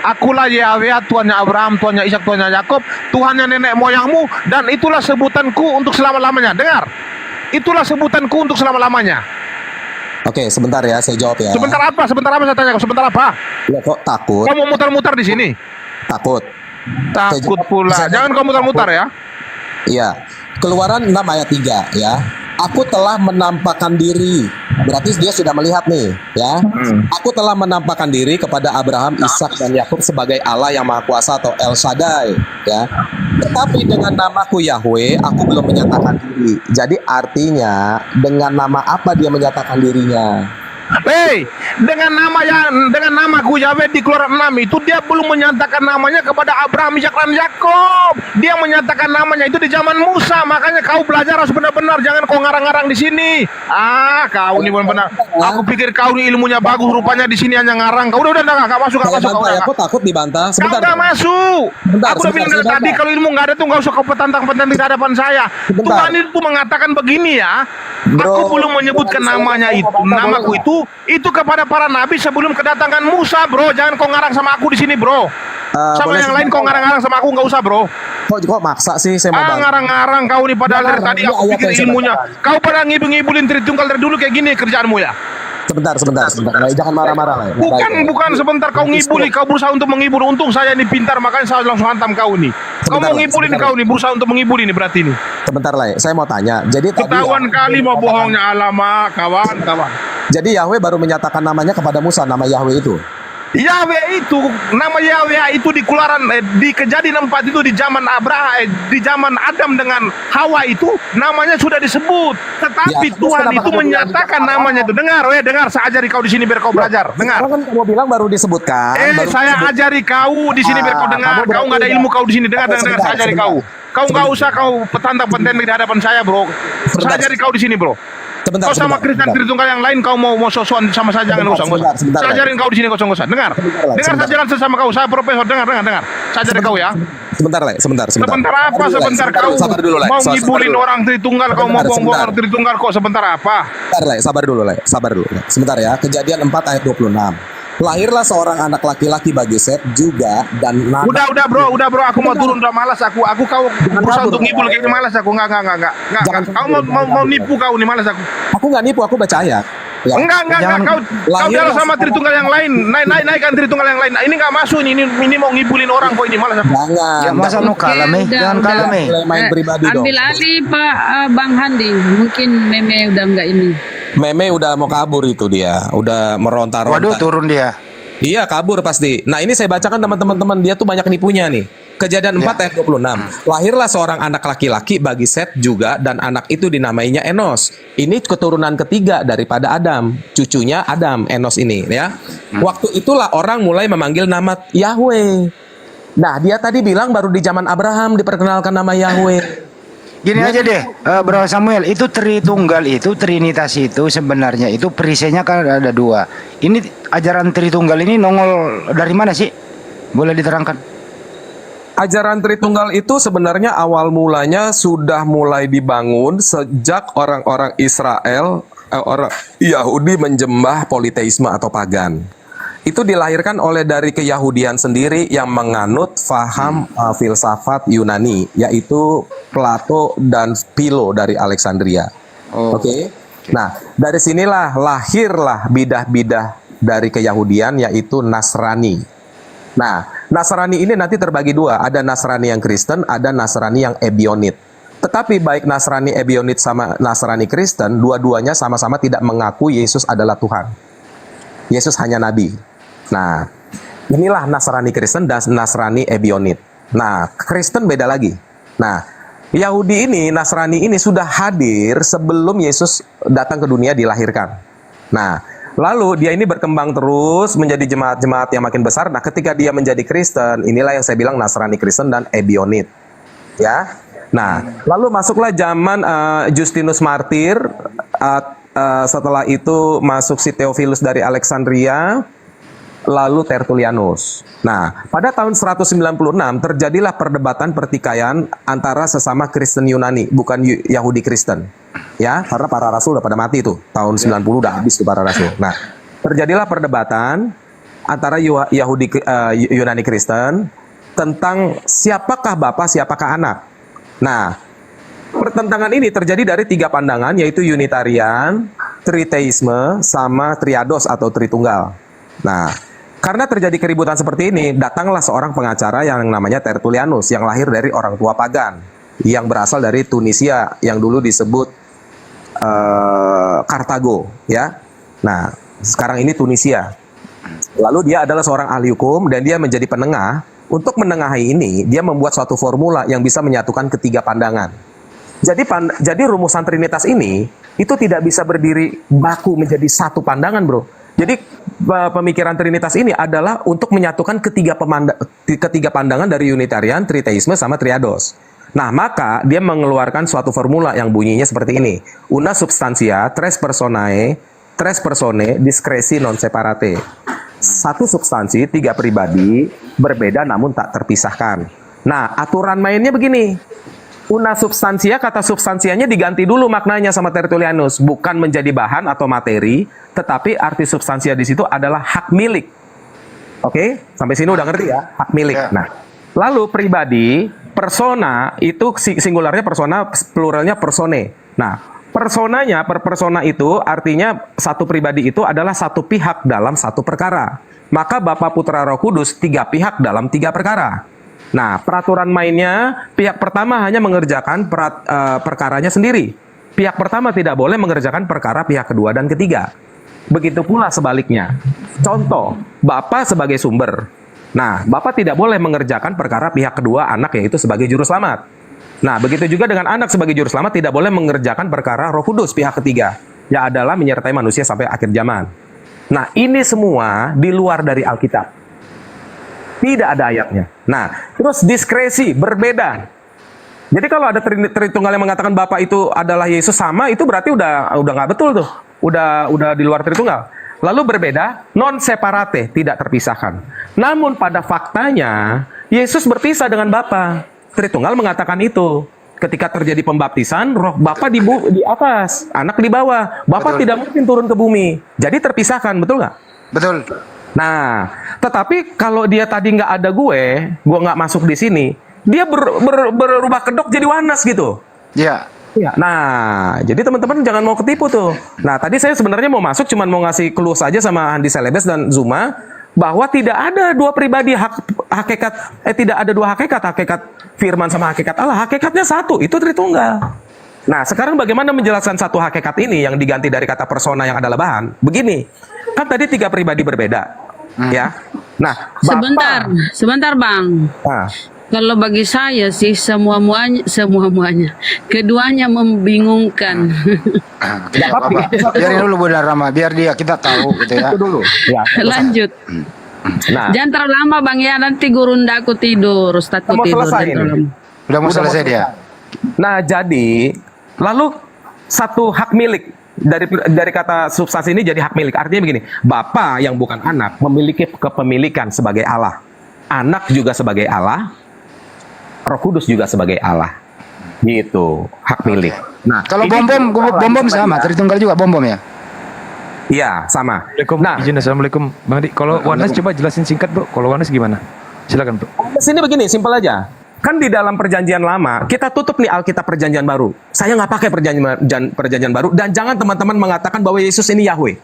akulah Yahweh, Tuhannya Abraham, Tuhannya Ishak, Tuhannya Yakob, Tuhannya nenek moyangmu, dan itulah sebutanku untuk selama-lamanya. Dengar, itulah sebutanku untuk selama-lamanya. Oke, sebentar ya, saya jawab ya. Sebentar apa saya tanya, sebentar apa? Ya, kok takut? Kamu mutar-mutar di sini? Takut. Takut pula. Jangan kamu mutar-mutar ya. Iya. Keluaran 6 ayat 3 ya. Aku telah menampakkan diri Berarti dia sudah melihat nih, ya. Aku telah menampakkan diri kepada Abraham, Ishak dan Yakub sebagai Allah yang Maha Kuasa atau El Shaddai, ya. Tetapi dengan namaku Yahweh, aku belum menyatakan diri. Jadi artinya dengan nama apa dia menyatakan dirinya? Hei, dengan namaku Yahweh di Keluaran 6 itu dia belum menyatakan namanya kepada Abraham, Ishak dan Yakub. Dia menyatakan namanya itu di zaman Musa. Makanya kau belajar harus benar-benar, jangan kau ngarang-ngarang di sini. Kau ini benar-benar. Aku pikir kau ini ilmunya bagus, rupanya di sini hanya ngarang. Kau udah enggak masuk, enggak masuk. Aku takut dibantah. Kau Sebentar. enggak masuk. Sebentar, Aku udah bilang dari tadi kalau ilmu enggak ada tuh enggak usah kau petantang-petantang di hadapan saya. Tuhan itu mengatakan begini ya. Aku belum menyebutkan namanya itu, namaku itu kepada para nabi sebelum kedatangan Musa, bro. Jangan kau ngarang sama aku di sini, bro. Sama yang lain kau ngarang-ngarang sama aku nggak usah, bro. Kok maksa sih saya mau ngarang-ngarang kau nih padahal dari tadi aku pikir ilmunya. Kau pada ngibul-ngibulin Tritunggal dari dulu kayak gini kerjaanmu ya. Sebentar. Jangan marah-marah lah. Bukan sebentar kau ngibuli, kau berusaha untuk menghibur. Untung saya ini pintar, makanya saya langsung hantam kau nih. Kau mau ngibulin kau nih, berusaha untuk menghibuli nih berarti nih. Sebentar lah, saya mau tanya. Jadi ketahuan kali mau bohongnya alama, kawan. Jadi Yahweh baru menyatakan namanya kepada Musa, nama Yahweh itu. Yahweh itu, nama Yahweh itu di Keluaran di Kejadian 4 itu di zaman di zaman Adam dengan Hawa itu namanya sudah disebut. Tetapi Tuhan itu menyatakan namanya itu. Dengar, saya ajari kau di sini biar kau belajar. Dengar. Kan kamu bilang baru disebutkan. Saya ajari kau di sini biar kau dengar. Kau nggak ada ilmu kau di sini. Dengar, saya ajari kau. Kau nggak usah kau petantang-petantang di hadapan saya, bro. Saya ajari kau di sini, bro. Kau sama Kristen Tritunggal yang lain kau mau sosokan sama saya, jangan usah. Saya ajarin kau di sini, kau usah. Dengar saya jalan sama kau. Saya profesor, dengar. Saya ajarin kau ya. Sebentar apa? Sebentar kau mau ngibulin orang Tritunggal, kau mau bohong orang Tritunggal kok sebentar apa? Sabar dulu. Sebentar ya. Kejadian 4 ayat 26. Lahirlah seorang anak laki-laki bagi Set juga dan Udah bro, aku mau turun, udah malas aku kau berusaha untuk ngibul kayak malas aku, enggak. Kau mau nipu kau nih, malas aku. Aku enggak nipu, aku baca ayat. Ya. Enggak, kau jalan sama Tritunggal yang lain, naikkan Tritunggal yang lain. Ini enggak masuk, ini mau ngibulin orang kok, ini malas aku. Jangan. Ya masa nu kalah jangan kalah main pribadi dong. Ambil alih Pak Bang Handi, mungkin meme udah enggak ini. Meme udah mau kabur itu dia, udah meronta-ronta. Waduh, turun dia. Iya, kabur pasti. Nah, ini saya bacakan teman-teman, dia tuh banyak nipunya nih. Kejadian 4 ayat 26. Lahirlah seorang anak laki-laki bagi Set juga dan anak itu dinamainya Enos. Ini keturunan ketiga daripada Adam, cucunya Adam, Enos ini ya. Waktu itulah orang mulai memanggil nama Yahweh. Nah, dia tadi bilang baru di zaman Abraham diperkenalkan nama Yahweh. Gini aja deh, Bro Samuel, itu Tritunggal itu, Trinitas itu sebenarnya itu perisainya kan ada 2. Ini ajaran Tritunggal ini nongol dari mana sih? Boleh diterangkan? Ajaran Tritunggal itu sebenarnya awal mulanya sudah mulai dibangun sejak orang-orang Israel, orang Yahudi menjembah politeisme atau pagan. Itu dilahirkan oleh dari keyahudian sendiri yang menganut faham filsafat Yunani, yaitu Plato dan Philo dari Alexandria. Oke. Nah, dari sinilah lahirlah bidah-bidah dari keyahudian, yaitu Nasrani. Nah, Nasrani ini nanti terbagi 2, ada Nasrani yang Kristen, ada Nasrani yang Ebionit. Tetapi baik Nasrani Ebionit sama Nasrani Kristen, dua-duanya sama-sama tidak mengaku Yesus adalah Tuhan. Yesus hanya nabi. Nah, inilah Nasrani Kristen dan Nasrani Ebionit. Nah, Kristen beda lagi. Nah, Yahudi ini, Nasrani ini sudah hadir sebelum Yesus datang ke dunia dilahirkan. Nah, lalu dia ini berkembang terus menjadi jemaat-jemaat yang makin besar. Nah, ketika dia menjadi Kristen, inilah yang saya bilang Nasrani Kristen dan Ebionit. Ya. Nah, lalu masuklah zaman Justinus Martir. Setelah itu masuk si Theophilus dari Alexandria. Lalu Tertullianus. Nah, pada tahun 196 terjadilah perdebatan pertikaian antara sesama Kristen Yunani, bukan Yahudi Kristen. Ya, karena para rasul udah pada mati tuh. Tahun 90 udah habis tuh para rasul. Nah, terjadilah perdebatan antara Yunani Kristen tentang siapakah bapa, siapakah anak. Nah, pertentangan ini terjadi dari 3 pandangan, yaitu Unitarian, Triteisme, sama Triados atau Tritunggal. Nah, karena terjadi keributan seperti ini, datanglah seorang pengacara yang namanya Tertullianus, yang lahir dari orang tua pagan, yang berasal dari Tunisia, yang dulu disebut Kartago, ya. Nah, sekarang ini Tunisia. Lalu dia adalah seorang ahli hukum dan dia menjadi penengah. Untuk menengahi ini, dia membuat suatu formula yang bisa menyatukan ketiga pandangan. Jadi rumusan Trinitas ini itu tidak bisa berdiri baku menjadi satu pandangan, bro. Jadi pemikiran Trinitas ini adalah untuk menyatukan ketiga pandangan dari Unitarian, Triteisme, sama Triados. Nah, maka dia mengeluarkan suatu formula yang bunyinya seperti ini. Una substantia, tres persone, discresi non separate. Satu substansi, tiga pribadi, berbeda namun tak terpisahkan. Nah, aturan mainnya begini. Una substansia, kata substansianya diganti dulu maknanya sama Tertullianus. Bukan menjadi bahan atau materi, tetapi arti substansia di situ adalah hak milik. Oke? Sampai sini udah ngerti ya? Hak milik. Nah, lalu pribadi, persona, itu singularnya persona, pluralnya persone. Nah, personanya, per persona itu artinya satu pribadi itu adalah satu pihak dalam satu perkara. Maka Bapa, Putra, Roh Kudus, tiga pihak dalam tiga perkara. Nah, peraturan mainnya, pihak pertama hanya mengerjakan perkaranya sendiri. Pihak pertama tidak boleh mengerjakan perkara pihak kedua dan ketiga. Begitu pula sebaliknya. Contoh, Bapa sebagai sumber. Nah, Bapa tidak boleh mengerjakan perkara pihak kedua anak, yaitu sebagai juru selamat. Nah, begitu juga dengan anak sebagai juru selamat tidak boleh mengerjakan perkara Roh Kudus pihak ketiga, yang adalah menyertai manusia sampai akhir zaman. Nah, ini semua di luar dari Alkitab. Tidak ada ayatnya. Nah, terus diskresi, berbeda. Jadi kalau ada Tritunggal yang mengatakan Bapa itu adalah Yesus sama, itu berarti udah nggak betul tuh. Udah di luar Tritunggal. Lalu berbeda, non separate, tidak terpisahkan. Namun pada faktanya, Yesus berpisah dengan Bapa. Tritunggal mengatakan itu. Ketika terjadi pembaptisan, roh Bapa di atas, anak di bawah. Bapa tidak mungkin turun ke bumi. Jadi terpisahkan, betul nggak? Betul. Nah, tetapi kalau dia tadi nggak ada gue nggak masuk di sini, dia berubah kedok jadi Wanas gitu. Iya. Ya. Nah, jadi teman-teman jangan mau ketipu tuh. Nah, tadi saya sebenarnya mau masuk, cuman mau ngasih clue saja sama Andi Celebes dan Zuma bahwa tidak ada dua pribadi tidak ada dua hakikat Firman sama hakikat Allah. Hakikatnya satu, itu Tritunggal. Nah, sekarang bagaimana menjelaskan satu hakikat ini yang diganti dari kata persona yang adalah bahan? Begini, kan tadi tiga pribadi berbeda, ya. Nah, Sebentar Bang. Nah, Kalau bagi saya sih semuanya, keduanya membingungkan. Biarin dulu Bunda Rama, biar kita tahu gitu ya. itu dulu. Ya, Lanjut. Nah, Jangan terlalu lama Bang ya, nanti gurundaku tidur, Ustadku Mau tidur. selesai jangan ini. terlalu lama. Udah mau selesai dia. Nah, jadi lalu satu hak milik dari kata substansi ini jadi hak milik. Artinya begini, Bapa yang bukan anak memiliki kepemilikan sebagai Allah. Anak juga sebagai Allah, Roh Kudus juga sebagai Allah. Gitu, hak milik. Nah, Kalau ini bom sama, Tritunggal juga bom ya. iya, sama. Nah, Assalamualaikum Bang Adi. Kalau Wanas coba jelasin singkat bro. Kalau Wanas gimana? Silakan bro. sini begini, simpel aja. Kan di dalam perjanjian lama, kita tutup nih Alkitab perjanjian baru. Saya nggak pakai perjanjian baru, dan jangan teman-teman mengatakan bahwa Yesus ini Yahweh.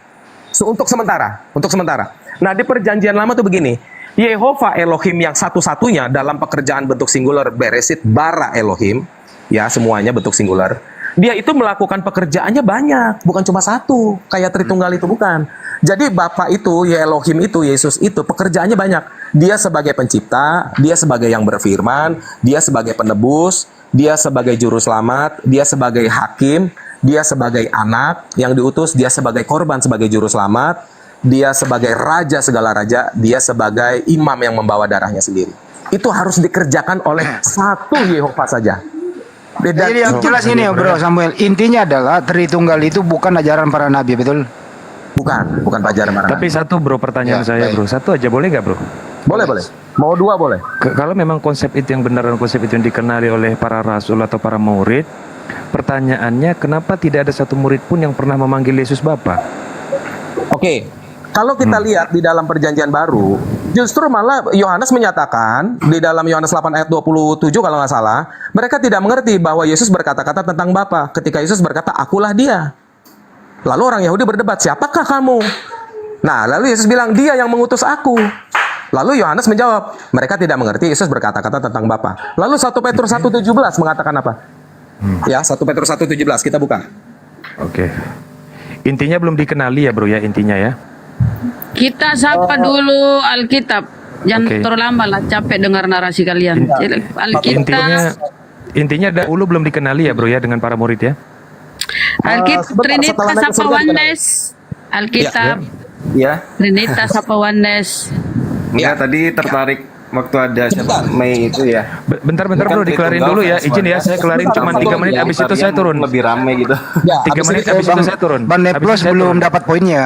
Untuk sementara. Nah, di perjanjian lama tuh begini, Yehova Elohim yang satu-satunya dalam pekerjaan bentuk singular, Beresit bara Elohim, ya semuanya bentuk singular. Dia itu melakukan pekerjaannya banyak, bukan cuma satu, kayak Tritunggal itu bukan. Jadi Bapa itu, ya Elohim itu, Yesus itu, pekerjaannya banyak. Dia sebagai pencipta, dia sebagai yang berfirman, dia sebagai penebus, dia sebagai juru selamat, dia sebagai hakim, dia sebagai anak yang diutus, dia sebagai korban sebagai juru selamat, dia sebagai raja segala raja, dia sebagai imam yang membawa darahnya sendiri. Itu harus dikerjakan oleh satu Yehova saja. Jadi yang jelas ini Bro Samuel, intinya adalah Tritunggal itu bukan ajaran para nabi, betul? Bukan pelajaran marah. Tapi satu bro pertanyaan Ya, saya baik. bro. Satu aja boleh nggak bro? Boleh. Mau dua boleh. Kalau memang konsep itu yang benar dan konsep itu yang dikenali oleh para rasul atau para murid, pertanyaannya kenapa tidak ada satu murid pun yang pernah memanggil Yesus Bapa? Oke. Kalau kita lihat di dalam perjanjian baru, justru malah Yohanes menyatakan di dalam Yohanes 8 ayat 27 kalau nggak salah, mereka tidak mengerti bahwa Yesus berkata-kata tentang Bapa. Ketika Yesus berkata, "Akulah Dia." Lalu orang Yahudi berdebat, "Siapakah kamu?" Nah, lalu Yesus bilang, "Dia yang mengutus aku." Lalu Yohanes menjawab, mereka tidak mengerti Yesus berkata-kata tentang Bapa. Lalu 1 Petrus 1:17 mengatakan apa? Ya, 1 Petrus 1:17 kita buka. Oke. Intinya belum dikenali ya bro ya, intinya ya. Kita sapa dulu Alkitab. Jangan Oke. terlalu lama lah, capek dengar narasi kalian. Alkitab, Intinya dahulu belum dikenali ya bro ya dengan para murid ya. Alkitab, sebentar, Trinitas setelah naik ke apa surga Oneness? Alkitab, Ya. Trinitas apa Oneness? Enggak, tadi tertarik waktu ada siapa Mei itu ya. Bentar bro, Kan dikelarin Tritunggal dulu ya. versi Izin ya, saya kelarin cuma 3 menit, habis itu saya turun. Lebih rame gitu. 3 menit habis itu saya turun. Bang Habis Neplos itu saya belum turun. dapat poinnya.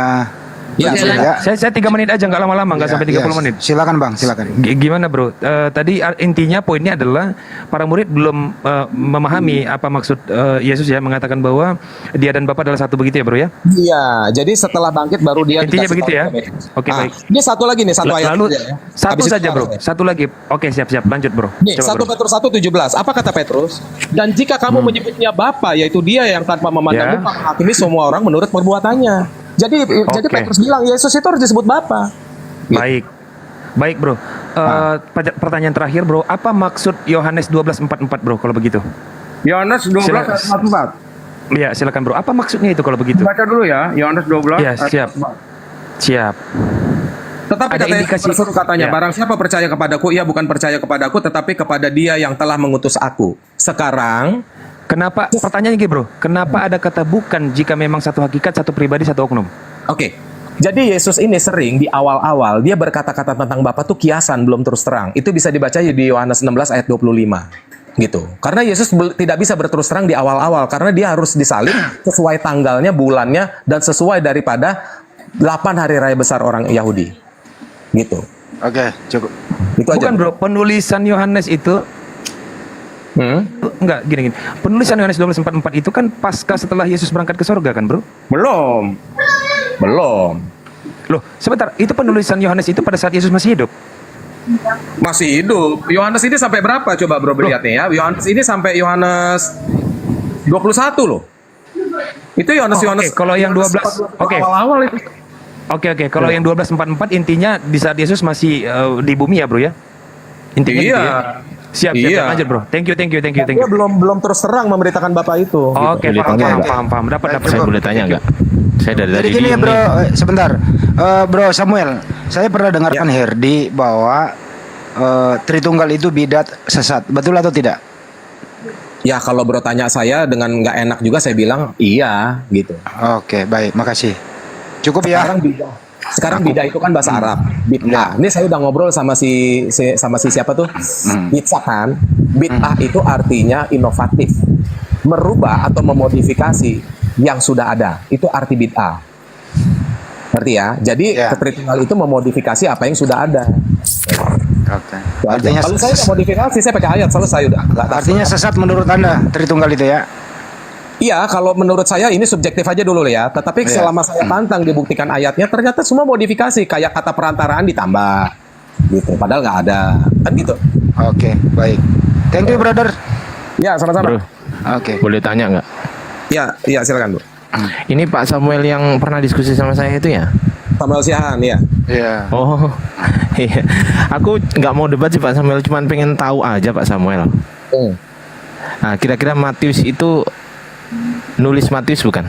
Ya, Ya. Saya 3 menit aja, nggak lama-lama, nggak sampai 30 menit. Silakan Bang, silakan. Gimana bro? Tadi intinya poinnya adalah para murid belum memahami apa maksud Yesus ya mengatakan bahwa dia dan Bapa adalah satu, begitu ya bro ya? Iya, jadi setelah bangkit baru dia Intinya dikasih begitu tahu ya? sama Yesus. Oke, Ah, baik. Ini satu lagi nih, satu ayat. Lalu aja ya. satu Habis itu saja bro, kelar saya. satu lagi. Oke, siap-siap, lanjut bro. Nih, Coba, 1 bro. Petrus 1:17. Apa kata Petrus? Dan jika kamu menyebutnya Bapa, yaitu Dia yang tanpa memandang Ya. muka menghakimi semua orang menurut perbuatannya. Jadi Oke. Petrus bilang Yesus itu harus disebut Bapa. Baik bro. Pertanyaan terakhir bro, apa maksud Yohanes 12:44 bro kalau begitu? Yohanes 12 Sila- ayat 44. Iya, silakan bro. Apa maksudnya itu kalau begitu? Baca dulu ya, Yohanes 12 Iya, ayat siap. 44. Siap. Tetapi Ada kata indikasi- Yesus katanya, Ya. barang siapa percaya kepadaku, ia bukan percaya kepadaku, tetapi kepada Dia yang telah mengutus aku. Sekarang, Kenapa? Pertanyaannya gini bro, kenapa ada kata bukan jika memang satu hakikat, satu pribadi, satu oknum? oke. Jadi Yesus ini sering di awal-awal dia berkata-kata tentang Bapa tuh kiasan, belum terus terang. Itu bisa dibaca di Yohanes 16 ayat 25. Gitu. Karena Yesus tidak bisa berterus terang di awal-awal karena dia harus disalib sesuai tanggalnya, bulannya, dan sesuai daripada 8 hari raya besar orang Yahudi. Gitu. Oke, cukup. Itu aja. Bukan bro, penulisan Yohanes itu enggak gini. Penulisan Yohanes 12:44 itu kan pasca setelah Yesus berangkat ke sorga kan bro? Belum. Loh, sebentar, itu penulisan Yohanes itu pada saat Yesus masih hidup? Masih hidup. Yohanes ini sampai berapa coba bro lihat nih ya. Yohanes ini sampai Yohanes 21 loh. Itu Yohanes. Oke, kalau yang 12 oke. Awal-awal itu. Oke, kalau yang 12:44 intinya di saat Yesus masih di bumi ya bro ya? Intinya Iya. gitu ya? Siap, Iya. lanjut bro. Thank you. Dia belum terus terang memberitakan Bapak itu. Oke, paham. Dapat. Saya boleh tanya enggak? Saya dari Jadi tadi gini ya diem bro, nih. sebentar. Bro Samuel, saya pernah dengarkan Herdi bahwa Tritunggal itu bidat sesat. Betul atau tidak? Ya kalau bro tanya saya dengan nggak enak juga saya bilang iya gitu. Oke, baik, makasih. Cukup ya. Sekarang bidah itu kan bahasa Arab. Bid'ah. Ini saya udah ngobrol sama si siapa tuh? Yitzhak kan. Bid'ah itu artinya inovatif. Merubah atau memodifikasi yang sudah ada. Itu arti bid'ah. Ngerti ya? Jadi Tritunggal itu memodifikasi apa yang sudah ada. Oke. Itu aja. Artinya Kalau saya nggak modifikasi, saya pakai ayat selesai udah. artinya sesat menurut Anda Tritunggal itu ya? Iya, kalau menurut saya ini subjektif aja dulu ya. Tetapi selama saya pantang dibuktikan ayatnya, ternyata semua modifikasi. Kayak kata perantaraan ditambah, gitu. Padahal nggak ada, kan gitu. Oke, baik. Thank you brother. Ya, sama-sama. Bro, Oke. boleh tanya nggak? Iya, silakan bro. Ini Pak Samuel yang pernah diskusi sama saya itu ya? Samuel Siahan, ya. Iya. Oh, iya. Aku nggak mau debat sih Pak Samuel, cuman pengen tahu aja Pak Samuel. Nah, kira-kira Matius itu nulis Matius bukan?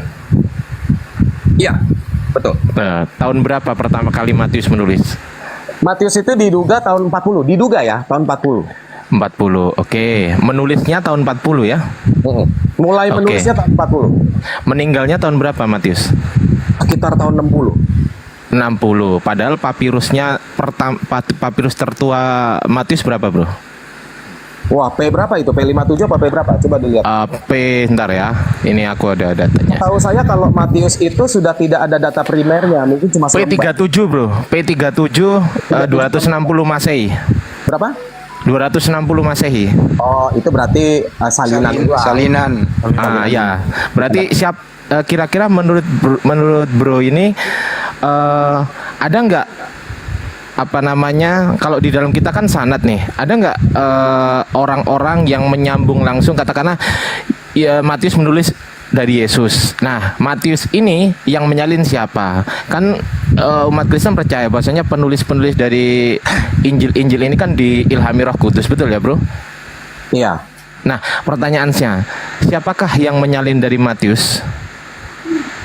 Iya, betul. Nah, tahun berapa pertama kali Matius menulis? Matius itu diduga tahun 40. Diduga ya, tahun 40. 40, oke. Menulisnya tahun 40 ya? Mulai Oke. menulisnya tahun 40. Meninggalnya tahun berapa Matius? Sekitar tahun 60. 60. Padahal papirusnya papirus tertua Matius berapa, Bro? Wah, P berapa itu? P57 apa P berapa? Coba dilihat. Ntar ya. Ini aku ada datanya. Tahu saya kalau Matius itu sudah tidak ada data primernya, mungkin cuma P37, Bro. P37 260 Masehi. Berapa? 260 Masehi. Oh, itu berarti salinan dua. Salinan. Ya. Berarti kira-kira menurut Bro ini ada nggak apa namanya, kalau di dalam kita kan sanad nih, ada nggak orang-orang yang menyambung langsung, katakanlah ya Matius menulis dari Yesus. Nah, Matius ini yang menyalin siapa? Kan umat Kristen percaya bahwasanya penulis-penulis dari Injil-Injil ini kan diilhami Roh Kudus, betul ya, Bro? Iya. Nah, pertanyaannya, siapakah yang menyalin dari Matius?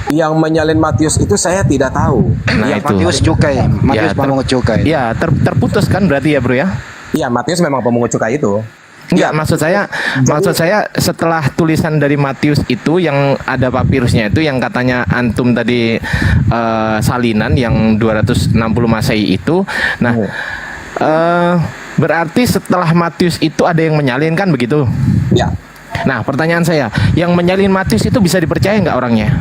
Yang menyalin Matius itu saya tidak tahu. Nah, Yang itu. Matius cukai, Matius pemungut cukai. Ya, terputus kan berarti ya, Bro ya? Iya, Matius memang pemungut cukai itu. Enggak, maksud saya setelah tulisan dari Matius itu yang ada papirusnya itu yang katanya antum tadi salinan yang 260 Masehi itu. Nah, berarti setelah Matius itu ada yang menyalin kan begitu? Ya. Nah, pertanyaan saya, yang menyalin Matius itu bisa dipercaya nggak orangnya?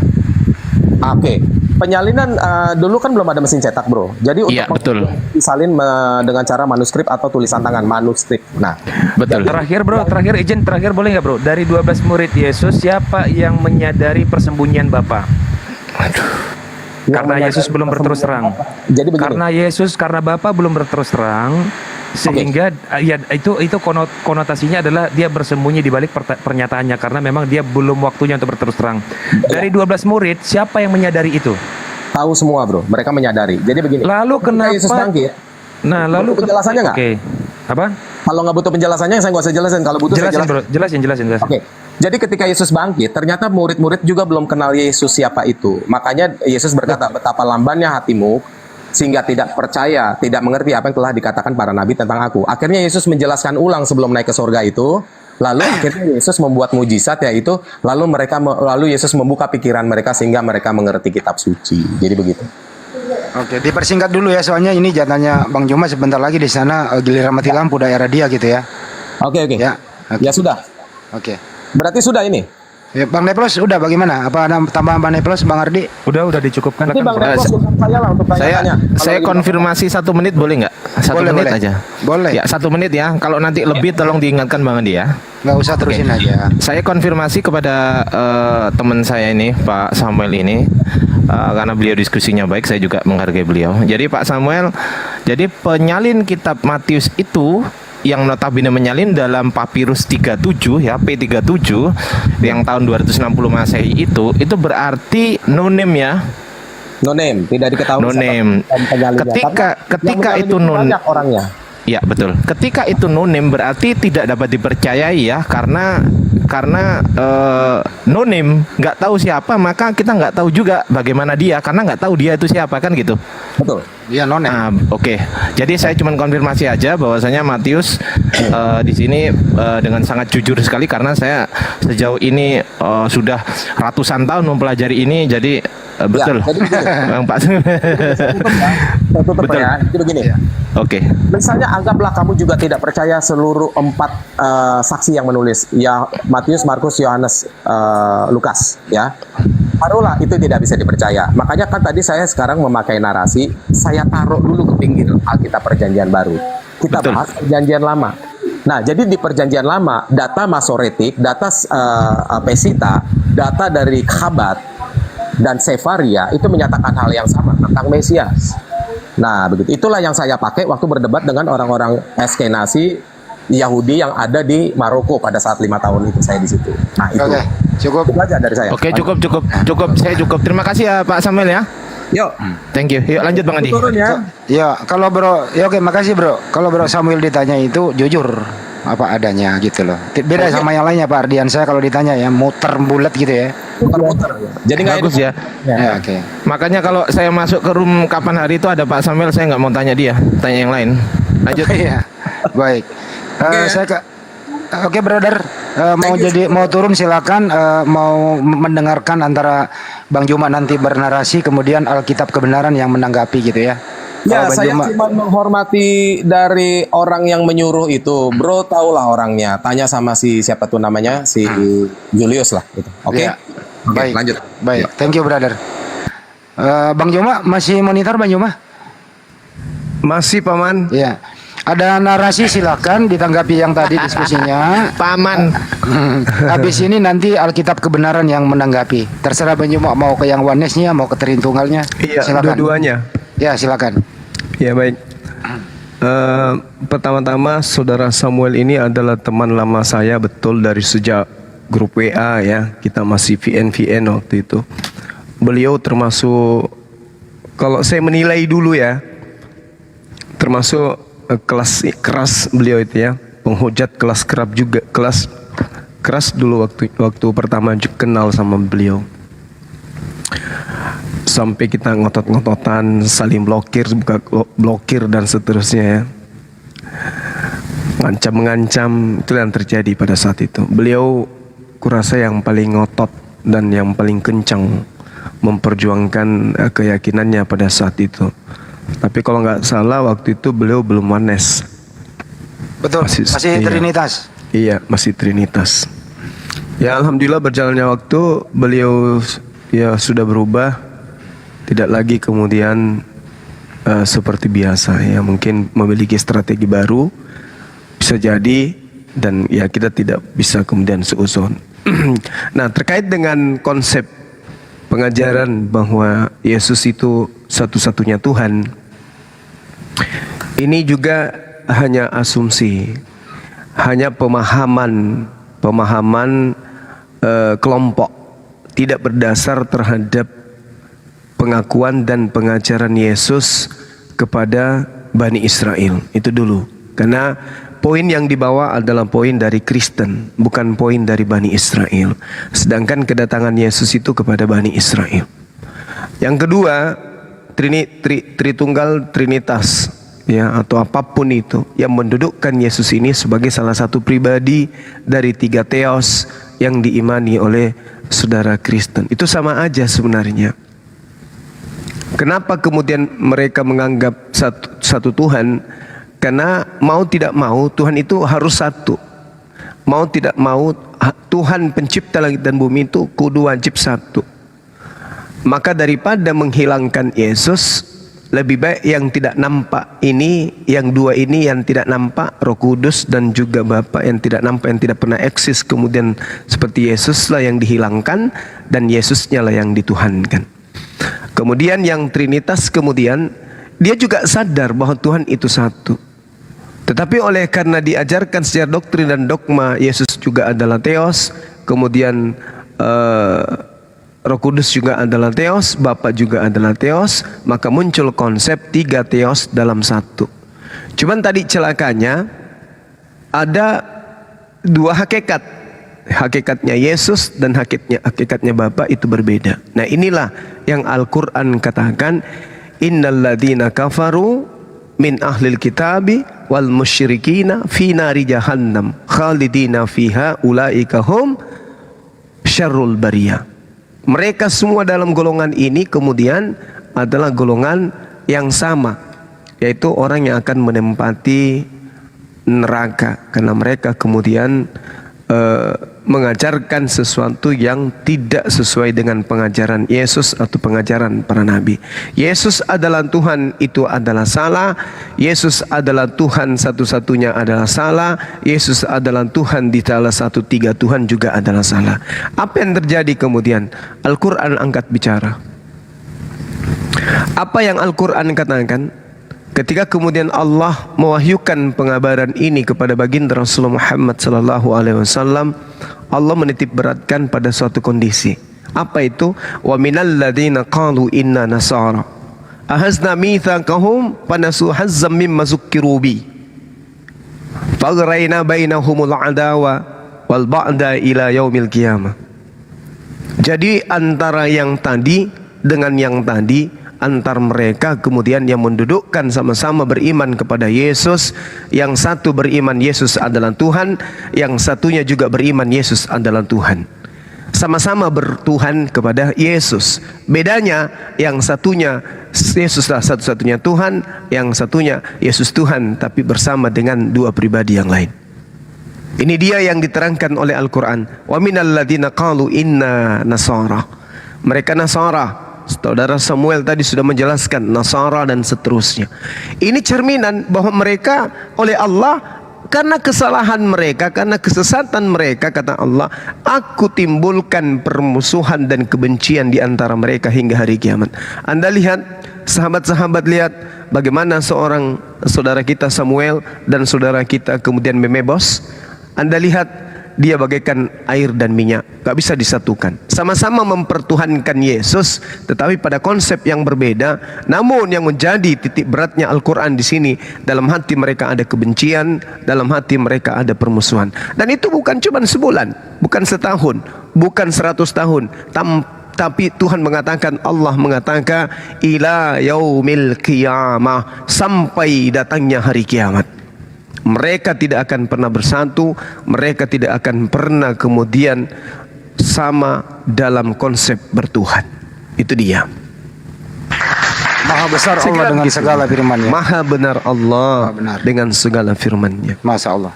Oke. Penyalinan dulu kan belum ada mesin cetak, Bro. Jadi Iya, betul. disalin dengan cara manuskrip atau tulisan tangan, manuskrip. Nah, Betul. Terakhir bro, terakhir boleh nggak bro? Dari 12 murid Yesus, siapa yang menyadari persembunyian Bapa? Karena Yesus belum berterus terang. Jadi begini. Karena Bapa belum berterus terang, sehingga ya itu konotasinya adalah dia bersembunyi di balik pernyataannya karena memang dia belum waktunya untuk berterus terang. Dari 12 murid, siapa yang menyadari itu? Tahu semua, Bro. Mereka menyadari. Jadi begini. Lalu Ketika Yesus kenapa? bangkit, Nah, lalu penjelasannya nggak? Oke. Apa? Kalau nggak butuh penjelasannya, saya nggak usah jelasin. Kalau butuh saya Jelasin jelasin. bro, jelasin. Oke. Jadi ketika Yesus bangkit, ternyata murid-murid juga belum kenal Yesus siapa itu. Makanya Yesus berkata, betapa lambannya hatimu sehingga tidak percaya, tidak mengerti apa yang telah dikatakan para nabi tentang aku. Akhirnya Yesus menjelaskan ulang sebelum naik ke surga itu. Lalu akhirnya Yesus membuat mujizat, yaitu lalu Yesus membuka pikiran mereka sehingga mereka mengerti kitab suci. Jadi begitu. Oke, dipersingkat dulu ya, soalnya ini jatahnya Bang Juma sebentar lagi di sana, giliran mati lampu daerah dia gitu ya. Oke. Ya. Ya sudah. Oke. Berarti sudah ini. Ya, Bang Neplos udah bagaimana? Apa ada tambahan Bang Neplos, Bang Ardi? Udah dicukupkan. Nanti Bang Nepos saya lah untuk tanya-tanya. Saya konfirmasi 1 menit boleh nggak? 1 menit boleh. aja. Boleh. Ya 1 menit ya. Kalau nanti lebih tolong diingatkan Bang Andi ya. Nggak usah terusin aja. Saya konfirmasi kepada teman saya ini, Pak Samuel ini, karena beliau diskusinya baik, saya juga menghargai beliau. Jadi Pak Samuel, jadi penyalin kitab Matius itu yang notabene menyalin dalam papirus 37 ya, P37 yang tahun 260 Masehi itu berarti no name ya. No name, tidak diketahui. No name. Ketika itu banyak orangnya. Ya betul. Ketika itu no name berarti tidak dapat dipercayai ya, karena no name nggak tahu siapa, maka kita nggak tahu juga bagaimana dia karena nggak tahu dia itu siapa kan gitu. Betul. Iya, no name. Nah, oke. Jadi saya cuma konfirmasi aja bahwasanya Matius di sini dengan sangat jujur sekali karena saya sejauh ini sudah ratusan tahun mempelajari ini, jadi betul. Ya, jadi Bang Pak. Tutup Betul. ya. Jadi begini. Oke. Misalnya anggaplah kamu juga tidak percaya seluruh 4 saksi yang menulis, ya Matius, Markus, Yohanes, Lukas, ya. Taruhlah itu tidak bisa dipercaya. Makanya kan tadi saya sekarang memakai narasi, saya taruh dulu ke pinggir Alkitab Perjanjian Baru. Kita Betul. bahas Perjanjian Lama. Nah, jadi di Perjanjian Lama, data Masoretik, data Pesita, data dari Khabat dan Sefaria itu menyatakan hal yang sama tentang Mesias. Nah, begitu. Itulah yang saya pakai waktu berdebat dengan orang-orang Askenazi Yahudi yang ada di Maroko pada saat 5 tahun itu saya di situ. Nah, itu. Oke, cukup. Itu aja dari saya. Oke, cukup. Saya cukup. Terima kasih ya Pak Samuel ya. Yuk. Thank you. Yuk lanjut Bang Andi. Turun ya. Ya, kalau Bro, ya oke, makasih Bro. Kalau Bro Samuel ditanya itu jujur apa adanya gitu loh. Beda sama yang lainnya Pak Ardian, saya kalau ditanya ya muter bulat gitu ya. Muter-muter. Jadi nggak Bagus ya. Ya, oke. Makanya kalau saya masuk ke room kapan hari itu ada Pak Samuel, saya nggak mau tanya dia, tanya yang lain. Lanjut. Iya. Baik. Saya ke Oke brother, mau turun silakan, mau mendengarkan antara Bang Juma nanti bernarasi kemudian Alkitab kebenaran yang menanggapi gitu ya. Ya, Bang saya Juma- cuma menghormati dari orang yang menyuruh itu. Bro, tahulah orangnya. Tanya sama si siapa tuh namanya, si Julius lah gitu. Oke. Iya. Oke, Baik. lanjut. Baik, thank you brother. Bang Juma masih monitor Bang Juma? Masih Paman. Iya. Ada narasi silakan ditanggapi yang tadi diskusinya. Paman. Habis ini nanti Alkitab kebenaran yang menanggapi. Terserah Bang Juma mau ke yang Onesnya, mau ke Terintungalnya. Iya, Silakan. dua-duanya. Ya, silakan. Ya baik. Pertama-tama saudara Samuel ini adalah teman lama saya betul dari sejak grup WA ya. Kita masih VN waktu itu. Beliau termasuk, kalau saya menilai dulu ya, termasuk kelas keras beliau itu ya, penghujat kelas kerap juga, kelas keras dulu waktu pertama kenal sama beliau. sampai kita ngotot-ngototan, saling blokir, buka blokir dan seterusnya ya. Ngancam-mengancam, itu yang terjadi pada saat itu. Beliau kurasa yang paling ngotot dan yang paling kencang memperjuangkan keyakinannya pada saat itu. Tapi kalau nggak salah waktu itu beliau belum Oneness. Betul, masih iya. Trinitas. Iya, masih Trinitas. Ya alhamdulillah berjalannya waktu beliau ya sudah berubah, tidak lagi kemudian seperti biasa ya, mungkin memiliki strategi baru bisa jadi, dan ya kita tidak bisa kemudian seuzon. Nah, terkait dengan konsep pengajaran bahwa Yesus itu satu-satunya Tuhan, ini juga hanya asumsi, hanya pemahaman kelompok, tidak berdasar terhadap pengakuan dan pengajaran Yesus kepada Bani Israel. Itu dulu, karena poin yang dibawa adalah poin dari Kristen, bukan poin dari Bani Israel. Sedangkan kedatangan Yesus itu kepada Bani Israel. Yang kedua, Tritunggal Trinitas ya, atau apapun itu yang mendudukkan Yesus ini sebagai salah satu pribadi dari 3 theos yang diimani oleh saudara Kristen. Itu sama aja sebenarnya. Kenapa kemudian mereka menganggap satu Tuhan? Karena mau tidak mau Tuhan itu harus satu. Mau tidak mau Tuhan pencipta langit dan bumi itu kudu wajib satu. Maka daripada menghilangkan Yesus, lebih baik yang tidak nampak ini, yang dua ini yang tidak nampak, Roh Kudus dan juga Bapa yang tidak nampak, yang tidak pernah eksis, kemudian seperti Yesus lah yang dihilangkan dan Yesusnya lah yang dituhankan. Kemudian yang Trinitas, kemudian dia juga sadar bahwa Tuhan itu satu. Tetapi oleh karena diajarkan secara doktrin dan dogma Yesus juga adalah Theos, kemudian Roh Kudus juga adalah Theos, Bapa juga adalah Theos, maka muncul konsep 3 Theos dalam satu. Cuman tadi celakanya ada 2 hakikat. Hakikatnya Yesus dan hakikatnya Bapa itu berbeda. Nah, inilah yang Al-Qur'an katakan, innal ladzina kafaru min ahlil kitabi wal musyrikina fi nari jahannam khalidina fiha ulaika hum syarrul bariyah. Mereka semua dalam golongan ini kemudian adalah golongan yang sama, yaitu orang yang akan menempati neraka karena mereka kemudian mengajarkan sesuatu yang tidak sesuai dengan pengajaran Yesus atau pengajaran para nabi. Yesus adalah Tuhan, itu adalah salah. Yesus adalah Tuhan satu-satunya adalah salah. Yesus adalah Tuhan di salah satu 3 Tuhan juga adalah salah. Apa yang terjadi kemudian? Al-Quran angkat bicara. Apa yang Al-Quran katakan? Ketika kemudian Allah mewahyukan pengabaran ini kepada baginda Rasulullah Muhammad sallallahu alaihi wasallam, Allah menitip beratkan pada suatu kondisi. Apa itu? Wa minal ladzina qalu inna nasara ahazna mitsaqahum fanasu hazzam mimma zukkiru bi faghraina bainahumul adawa wal ba'da ila yaumil qiyamah. Jadi antara yang tadi dengan yang tadi, antar mereka kemudian yang mendudukkan sama-sama beriman kepada Yesus, yang satu beriman Yesus adalah Tuhan, yang satunya juga beriman Yesus adalah Tuhan. Sama-sama bertuhan kepada Yesus. Bedanya yang satunya Yesuslah satu-satunya Tuhan, yang satunya Yesus Tuhan tapi bersama dengan 2 pribadi yang lain. Ini dia yang diterangkan oleh Al-Quran. Wa minal ladzina qalu inna nasara. Mereka Nasara. Saudara Samuel tadi sudah menjelaskan Nasara dan seterusnya. Ini cerminan bahwa mereka oleh Allah, karena kesalahan mereka, karena kesesatan mereka, kata Allah, aku timbulkan permusuhan dan kebencian di antara mereka hingga hari kiamat. Anda lihat, sahabat-sahabat, lihat bagaimana seorang saudara kita Samuel dan saudara kita kemudian Memebos. Anda lihat dia bagaikan air dan minyak, gak bisa disatukan. Sama-sama mempertuhankan Yesus, tetapi pada konsep yang berbeda. Namun yang menjadi titik beratnya Al-Quran di sini, dalam hati mereka ada kebencian, dalam hati mereka ada permusuhan. Dan itu bukan cuma sebulan, bukan setahun, bukan 100 tahun, Tapi Tuhan mengatakan, Allah mengatakan ila yaumil qiyamah, sampai datangnya hari kiamat. Mereka tidak akan pernah bersatu, mereka tidak akan pernah kemudian sama dalam konsep bertuhan. Itu dia. Maha besar Saya Allah kira dengan begitu. segala firman-Nya. Maha benar Allah dengan segala firman-Nya. Masya Allah.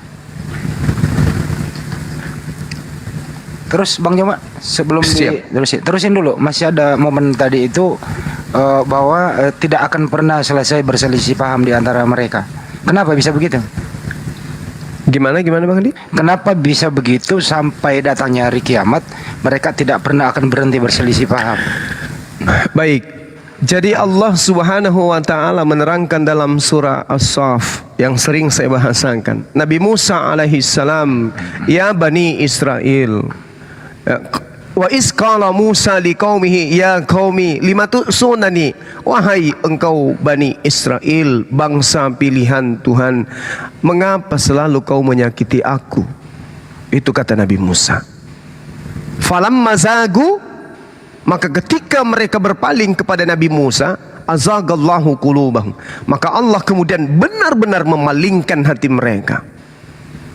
Terus Bang Joma, sebelum terusin dulu, masih ada momen tadi itu bahwa tidak akan pernah selesai berselisih paham di antara mereka. Kenapa bisa begitu? Gimana Bang Andi? Kenapa bisa begitu sampai datangnya hari kiamat mereka tidak pernah akan berhenti berselisih paham? Baik. Jadi Allah Subhanahu wa taala menerangkan dalam surah As-Saff yang sering saya bahasakan. Nabi Musa alaihi salam, ya Bani Israel, wa is qala Musa liqaumihi ya qaumi lima tu'sunani, wahai engkau Bani Israel, bangsa pilihan Tuhan, mengapa selalu kau menyakiti aku? Itu kata Nabi Musa. Falamma zagu, maka ketika mereka berpaling kepada Nabi Musa, azagallahu qulubahum, maka Allah kemudian benar-benar memalingkan hati mereka.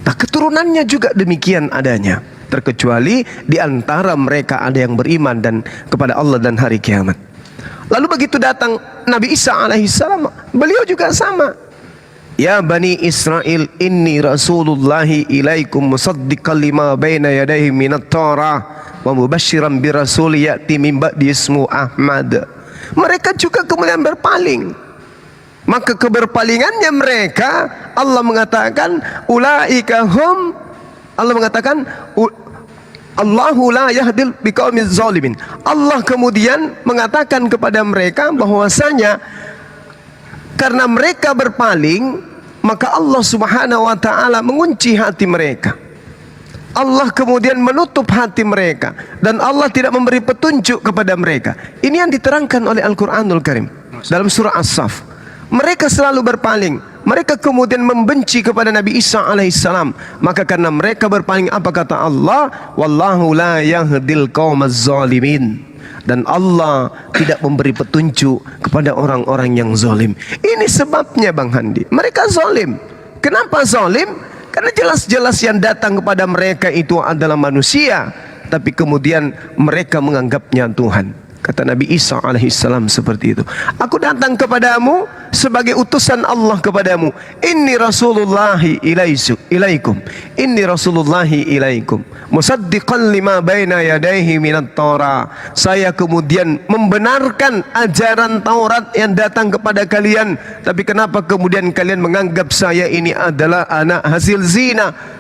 Nah, keturunannya juga demikian adanya, terkecuali di antara mereka ada yang beriman dan kepada Allah dan hari kiamat. Lalu begitu datang Nabi Isa alaihissalam, beliau juga sama. Ya Bani Israel, inni rasulullahi ilaikum musaddiqan lima baina yadayhi minat Taurah wa mubasysyiran bi rasul ya'ti min ba'di ismu Ahmad. Mereka juga kemudian berpaling. Maka keberpalingannya mereka, Allah mengatakan ulaika hum, Allah mengatakan Allahu la yahdil biqaumiz zalimin. Allah kemudian mengatakan kepada mereka bahwasanya karena mereka berpaling, maka Allah Subhanahu wa taala mengunci hati mereka. Allah kemudian menutup hati mereka dan Allah tidak memberi petunjuk kepada mereka. Ini yang diterangkan oleh Al-Qur'anul Karim dalam surah As-Saff. Mereka selalu berpaling. Mereka kemudian membenci kepada Nabi Isa alaihissalam. Maka karena mereka berpaling, apa kata Allah? Wallahu la yahdil qaumaz zalimin. Dan Allah tidak memberi petunjuk kepada orang-orang yang zalim. Ini sebabnya Bang Handi, mereka zalim. Kenapa zalim? Karena jelas-jelas yang datang kepada mereka itu adalah manusia, tapi kemudian mereka menganggapnya Tuhan. Kata Nabi Isa alaihissalam seperti itu. Aku datang kepadamu sebagai utusan Allah kepadamu. Inni rasulullahi ilaikum. Inni rasulullahi ilaikum. Musaddiqan lima baina yadayhi minat Taurah. Saya kemudian membenarkan ajaran Taurat yang datang kepada kalian. Tapi kenapa kemudian kalian menganggap saya ini adalah anak hasil zina?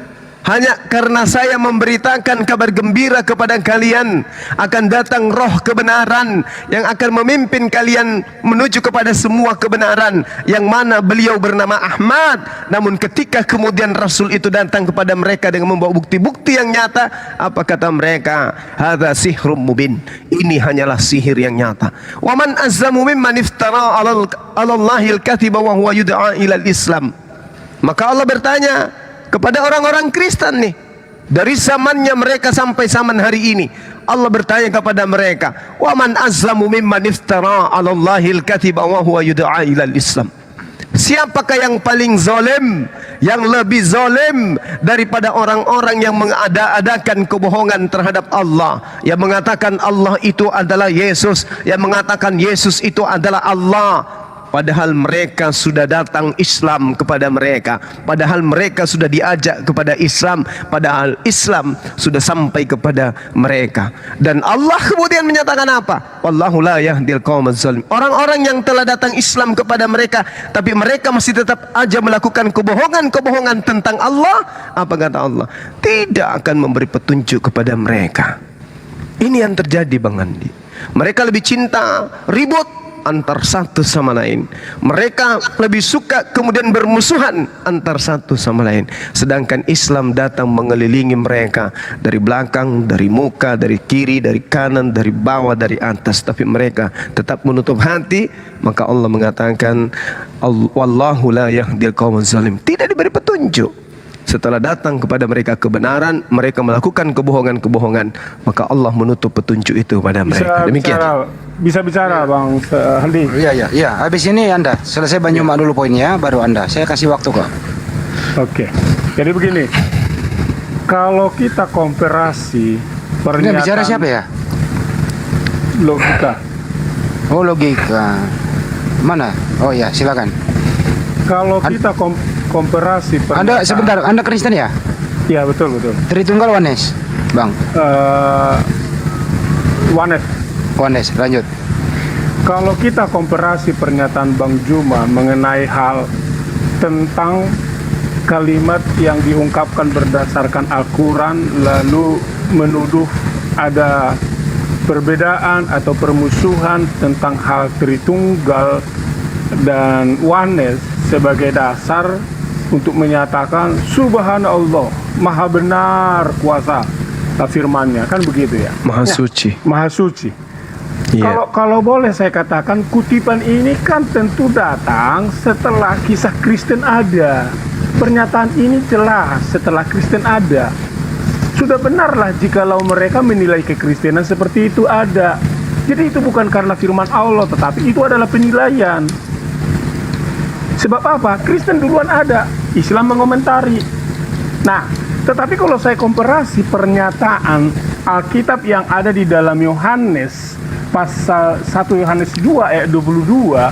Hanya karena saya memberitakan kabar gembira kepada kalian, akan datang roh kebenaran yang akan memimpin kalian menuju kepada semua kebenaran, yang mana beliau bernama Ahmad. Namun ketika kemudian Rasul itu datang kepada mereka dengan membawa bukti-bukti yang nyata, apa kata mereka? Hadza sihrum mubin. Ini hanyalah sihir yang nyata. Wa man azzamu mimman iftara 'ala Allahil katsiba wa huwa yud'a ila Islam. Maka Allah bertanya kepada orang-orang Kristen nih, dari zamannya mereka sampai zaman hari ini, Allah bertanya kepada mereka, wa man azlamu mimman iftara 'ala Allahil katsiba wa huwa yud'a ila Islam. Siapakah yang paling zalim, yang lebih zalim daripada orang-orang yang mengada-adakan kebohongan terhadap Allah, yang mengatakan Allah itu adalah Yesus, yang mengatakan Yesus itu adalah Allah, padahal mereka sudah datang Islam kepada mereka, padahal mereka sudah diajak kepada Islam, padahal Islam sudah sampai kepada mereka. Dan Allah kemudian menyatakan apa? Wallahu la yahdil qaumaz zalim. Orang-orang yang telah datang Islam kepada mereka, tapi mereka masih tetap aja melakukan kebohongan-kebohongan tentang Allah, apa kata Allah? Tidak akan memberi petunjuk kepada mereka. Ini yang terjadi Bang Andi. Mereka lebih cinta ribut antar satu sama lain. Mereka lebih suka kemudian bermusuhan antar satu sama lain. Sedangkan Islam datang mengelilingi mereka dari belakang, dari muka, dari kiri, dari kanan, dari bawah, dari atas. Tapi mereka tetap menutup hati. Maka Allah mengatakan, wallahu la yahdil qaumaz zalim. Tidak diberi petunjuk. Setelah datang kepada mereka kebenaran, mereka melakukan kebohongan-kebohongan, maka Allah menutup petunjuk itu pada mereka. Demikian. Bisa bicara Bang Handi. Iya. Habis ini Anda selesai Bang Juma dulu poinnya, baru Anda. Saya kasih waktu kok. Oke. Jadi begini. Kalau kita komparasi Ini pernyataan bicara siapa ya? logika. Oh, logika. Mana? Oh ya, silakan. Kalau kita komparasi Anda sebentar, Anda Kristen ya? Iya, betul. Tritunggal Wanes, Bang. Wanes, lanjut. Kalau kita komparasi pernyataan Bang Juma mengenai hal tentang kalimat yang diungkapkan berdasarkan Al-Quran lalu menuduh ada perbedaan atau permusuhan tentang hal Tritunggal dan Wanes sebagai dasar untuk menyatakan Subhanallah, Maha benar kuasa firman-Nya, kan begitu ya? Maha suci. Maha suci. Iya. Kalau boleh saya katakan, kutipan ini kan tentu datang setelah kisah Kristen ada. Pernyataan ini jelas setelah Kristen ada. Sudah benarlah jikalau mereka menilai kekristenan seperti itu ada. Jadi itu bukan karena firman Allah, tetapi itu adalah penilaian. Sebab apa? Kristen duluan ada, Islam mengomentari. Nah, tetapi kalau saya komparasi pernyataan Alkitab yang ada di dalam Yohanes pasal 1 Yohanes 2 ayat 22,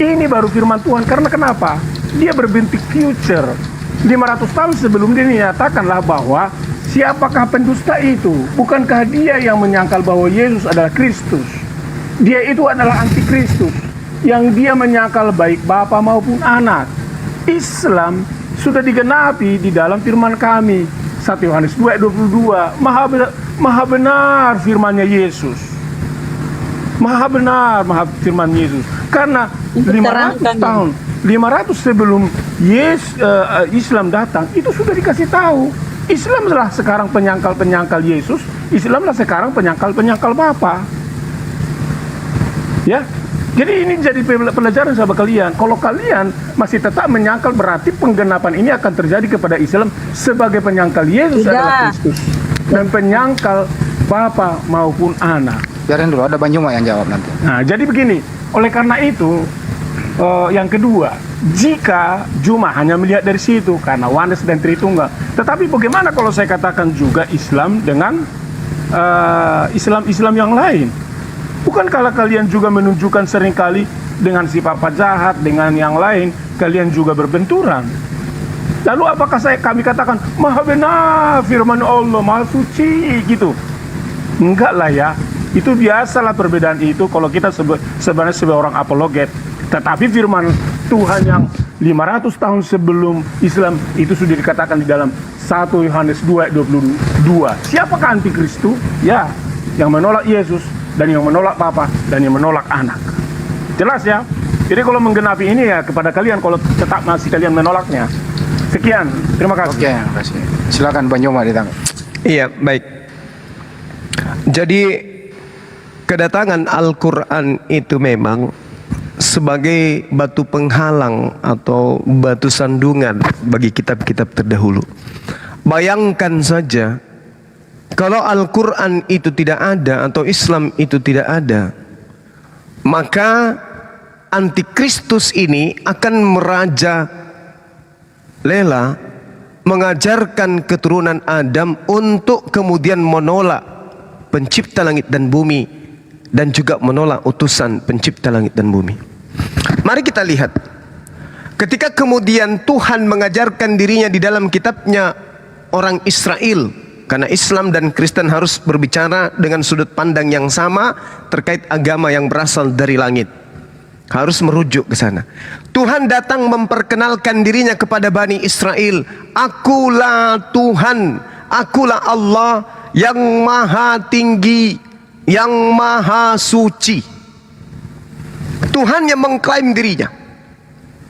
ini baru firman Tuhan. Karena kenapa? Dia berbentuk future. 500 tahun sebelum dia dinyatakanlah bahwa siapakah pendusta itu? Bukankah dia yang menyangkal bahwa Yesus adalah Kristus? Dia itu adalah antikristus yang dia menyangkal baik Bapa maupun Anak. Islam sudah digenapi di dalam firman kami 1 Yohanes 2 ayat 22. Maha benar firman-Nya Yesus. Maha benar firman Yesus. Karena 500 sebelum Islam datang, itu sudah dikasih tahu. Islamlah sekarang penyangkal-penyangkal Yesus, Islamlah sekarang penyangkal-penyangkal Bapa. Ya. Jadi ini jadi pelajaran sahabat kalian. Kalau kalian masih tetap menyangkal, berarti penggenapan ini akan terjadi kepada Islam sebagai penyangkal Yesus adalah Kristus dan penyangkal Bapa maupun Anak. Biarin dulu, ada Bang Juma yang jawab nanti. Nah, jadi begini. Oleh karena itu, yang kedua, jika Juma hanya melihat dari situ karena Wanes dan Tritunggal, tetapi bagaimana kalau saya katakan juga Islam dengan Islam yang lain? Bukankah kalian juga menunjukkan seringkali dengan sifat jahat dengan yang lain, kalian juga berbenturan? Lalu apakah kami katakan Maha benar firman Allah, Maha suci gitu? Enggak lah ya. Itu biasalah perbedaan itu kalau kita sebenarnya sebagai orang apologet. Tetapi firman Tuhan yang 500 tahun sebelum Islam itu sudah dikatakan di dalam 1 Yohanes 2 ayat 22. Siapakah antikristu? Ya, yang menolak Yesus dan yang menolak Bapa dan yang menolak Anak. Jelas ya? Jadi kalau menggenapi ini ya kepada kalian kalau tetap masih kalian menolaknya. Sekian, terima kasih. Oke, terima kasih. Silakan Bang Juma ditangkap. Iya, baik. Jadi kedatangan Al-Quran itu memang sebagai batu penghalang atau batu sandungan bagi kitab-kitab terdahulu. Bayangkan saja kalau Al-Quran itu tidak ada atau Islam itu tidak ada, maka antikristus ini akan merajalela mengajarkan keturunan Adam untuk kemudian menolak pencipta langit dan bumi dan juga menolak utusan pencipta langit dan bumi. Mari kita lihat, ketika kemudian Tuhan mengajarkan dirinya di dalam kitabnya orang Israel, karena Islam dan Kristen harus berbicara dengan sudut pandang yang sama terkait agama yang berasal dari langit, harus merujuk ke sana. Tuhan datang memperkenalkan dirinya kepada Bani Israel, akulah Tuhan, akulah Allah yang maha tinggi, yang maha suci. Tuhan yang mengklaim dirinya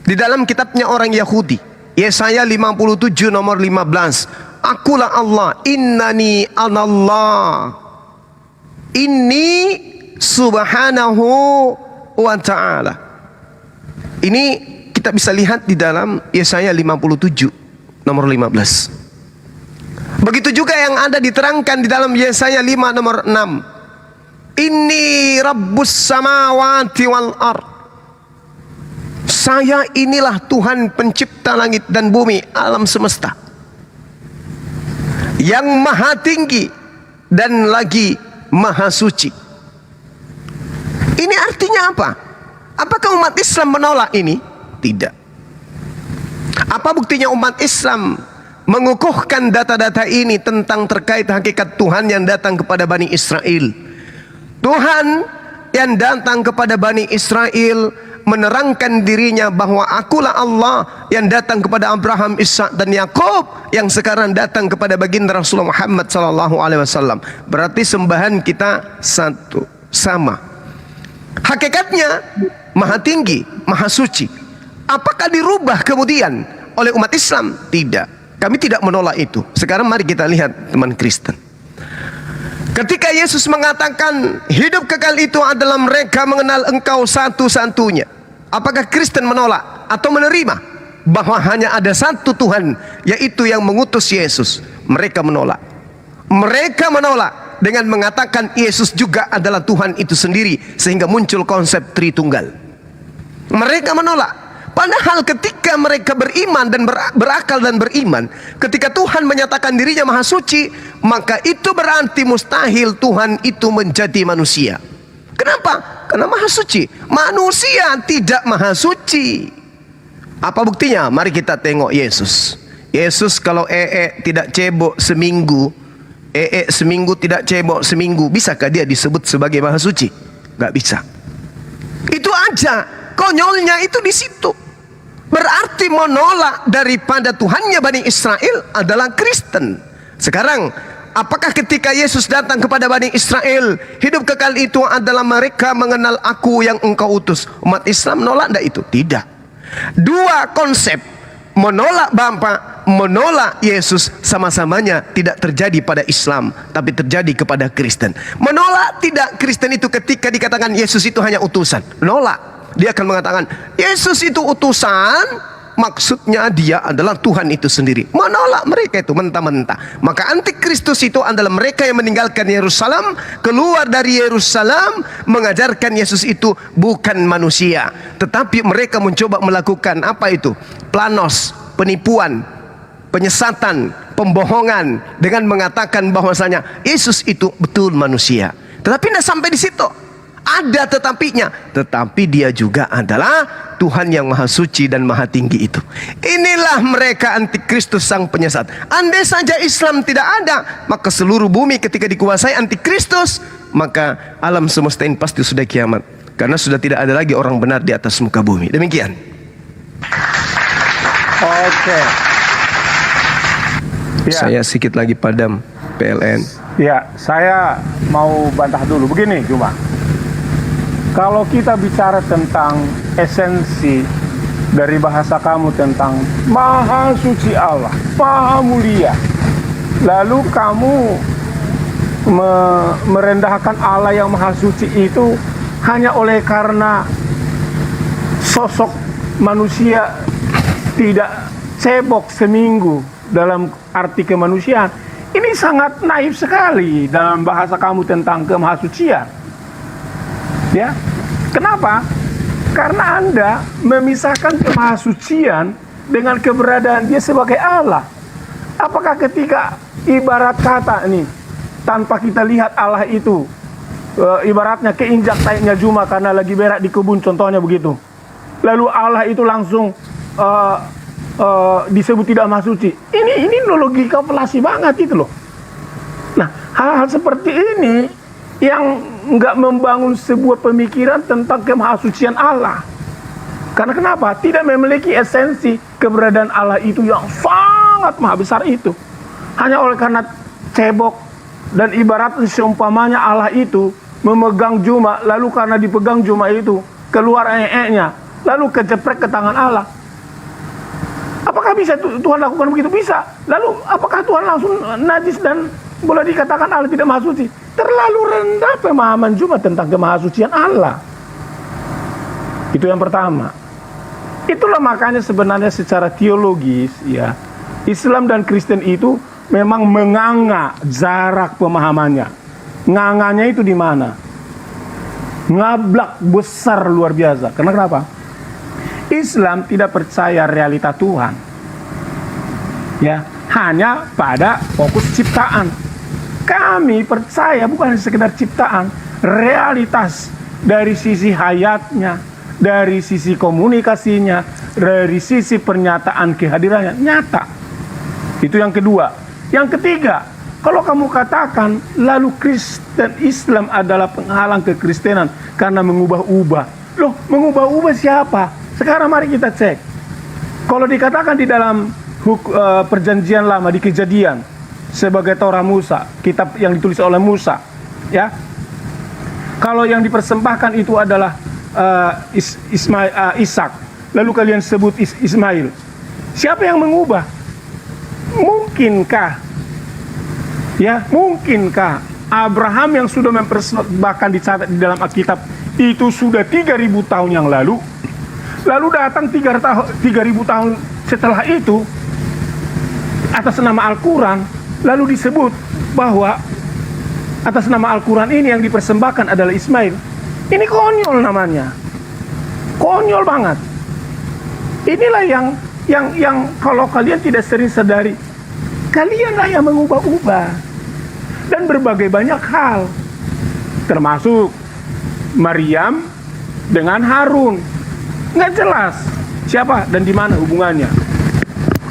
di dalam kitabnya orang Yahudi, Yesaya 57 nomor 15, akulah Allah, innani anallah, inni subhanahu wa ta'ala. Ini kita bisa lihat di dalam Yesaya 57 nomor 15. Begitu juga yang ada diterangkan di dalam Yesaya 5 nomor 6. Inni Rabbus samawati wal ard. Saya inilah Tuhan pencipta langit dan bumi, alam semesta, yang maha tinggi dan lagi maha suci. Ini artinya apa? Apakah umat Islam menolak ini? Tidak. Apa buktinya umat Islam mengukuhkan data-data ini tentang terkait hakikat Tuhan yang datang kepada Bani Israel? Tuhan yang datang kepada Bani Israel menerangkan dirinya bahwa akulah Allah yang datang kepada Abraham, Ishak dan Yakub, yang sekarang datang kepada baginda Rasulullah Muhammad SAW. Berarti sembahan kita satu, sama. Hakikatnya maha tinggi, maha suci. Apakah dirubah kemudian oleh umat Islam? Tidak. Kami tidak menolak itu. Sekarang mari kita lihat teman Kristen. Ketika Yesus mengatakan hidup kekal itu adalah mereka mengenal Engkau satu-satunya, apakah Kristen menolak atau menerima bahwa hanya ada satu Tuhan, yaitu yang mengutus Yesus? Mereka menolak. Mereka menolak dengan mengatakan Yesus juga adalah Tuhan itu sendiri, sehingga muncul konsep Tritunggal. Mereka menolak. Padahal ketika mereka beriman dan berakal dan beriman, ketika Tuhan menyatakan dirinya maha suci, maka itu berarti mustahil Tuhan itu menjadi manusia. Kenapa? Karena maha suci. Manusia tidak maha suci. Apa buktinya? Mari kita tengok Yesus. Yesus kalau tidak cebok seminggu, seminggu tidak cebok seminggu, bisakah dia disebut sebagai maha suci? Gak bisa. Itu aja. Konyolnya itu di situ. Berarti menolak daripada Tuhannya Bani Israel adalah Kristen. Sekarang, apakah ketika Yesus datang kepada Bani Israel, hidup kekal itu adalah mereka mengenal aku yang engkau utus? Umat Islam menolak enggak itu? Tidak. Dua konsep, menolak Bapa, menolak Yesus, sama-samanya tidak terjadi pada Islam, tapi terjadi kepada Kristen. Menolak tidak Kristen itu ketika dikatakan Yesus itu hanya utusan. Menolak. Dia akan mengatakan Yesus itu utusan, maksudnya dia adalah Tuhan itu sendiri. Menolak mereka itu mentah-mentah. Maka antikristus itu adalah mereka yang meninggalkan Yerusalem, keluar dari Yerusalem, mengajarkan Yesus itu bukan manusia, tetapi mereka mencoba melakukan apa itu? Planos, penipuan, penyesatan, pembohongan, dengan mengatakan bahwasanya Yesus itu betul manusia. Tetapi tidak sampai di situ. Ada tetapinya, tetapi dia juga adalah Tuhan yang maha suci dan maha tinggi itu. Inilah mereka antikristus, sang penyesat. Andai saja Islam tidak ada, maka seluruh bumi ketika dikuasai antikristus, maka alam semesta ini pasti sudah kiamat, karena sudah tidak ada lagi orang benar di atas muka bumi. Demikian. Oke. Ya. Saya sedikit lagi padam PLN. Ya, saya mau bantah dulu. Begini, Juma. Kalau kita bicara tentang esensi dari bahasa kamu tentang Maha Suci Allah, Maha Mulia, lalu kamu merendahkan Allah yang Maha Suci itu hanya oleh karena sosok manusia tidak cebok seminggu dalam arti kemanusiaan. Ini sangat naif sekali dalam bahasa kamu tentang kemahasucian. Ya, kenapa? Karena Anda memisahkan kemahasucian dengan keberadaan dia sebagai Allah. Apakah ketika ibarat kata ini, tanpa kita lihat Allah itu, ibaratnya keinjak taiknya Juma karena lagi berak di kebun, contohnya begitu, lalu Allah itu langsung disebut tidak maha suci. Ini logika pelasi banget itu loh. Nah, hal-hal seperti ini yang nggak membangun sebuah pemikiran tentang kemahasucian Allah. Karena kenapa? Tidak memiliki esensi keberadaan Allah itu yang sangat maha besar itu. Hanya oleh karena cebok dan ibarat seumpamanya Allah itu memegang Juma, lalu karena dipegang Juma itu keluar nya, lalu kejeprek ke tangan Allah. Apakah bisa Tuhan lakukan begitu? Bisa. Lalu apakah Tuhan langsung najis dan boleh dikatakan Allah tidak maha suci? Terlalu rendah pemahaman Juma tentang kemahasucian Allah. Itu yang pertama. Itulah makanya sebenarnya secara teologis ya, Islam dan Kristen itu memang menganga jarak pemahamannya. Nganganya itu di mana? Ngablak besar luar biasa. Karena kenapa? Islam tidak percaya realita Tuhan. Ya, hanya pada fokus ciptaan. Kami percaya bukan sekedar ciptaan, realitas dari sisi hayatnya, dari sisi komunikasinya, dari sisi pernyataan kehadirannya nyata. Itu yang kedua. Yang ketiga, kalau kamu katakan lalu Kristen Islam adalah penghalang kekristenan karena mengubah-ubah. Loh, mengubah-ubah siapa? Sekarang mari kita cek. Kalau dikatakan di dalam perjanjian lama di Kejadian sebagai Torah Musa, kitab yang ditulis oleh Musa, ya. Kalau yang dipersembahkan itu adalah Ishak, lalu kalian sebut Ismail. Siapa yang mengubah? Mungkinkah? Ya, mungkinkah Abraham yang sudah mempersembahkan dicatat di dalam Alkitab itu sudah 3.000 tahun yang lalu datang 3.000 tahun setelah itu atas nama Al-Quran, lalu disebut bahwa atas nama Al-Quran ini yang dipersembahkan adalah Ismail. Ini konyol namanya, konyol banget. Inilah yang kalau kalian tidak sering sadari, kalianlah yang mengubah-ubah dan berbagai banyak hal, termasuk Maryam dengan Harun. Nggak jelas siapa dan di mana hubungannya.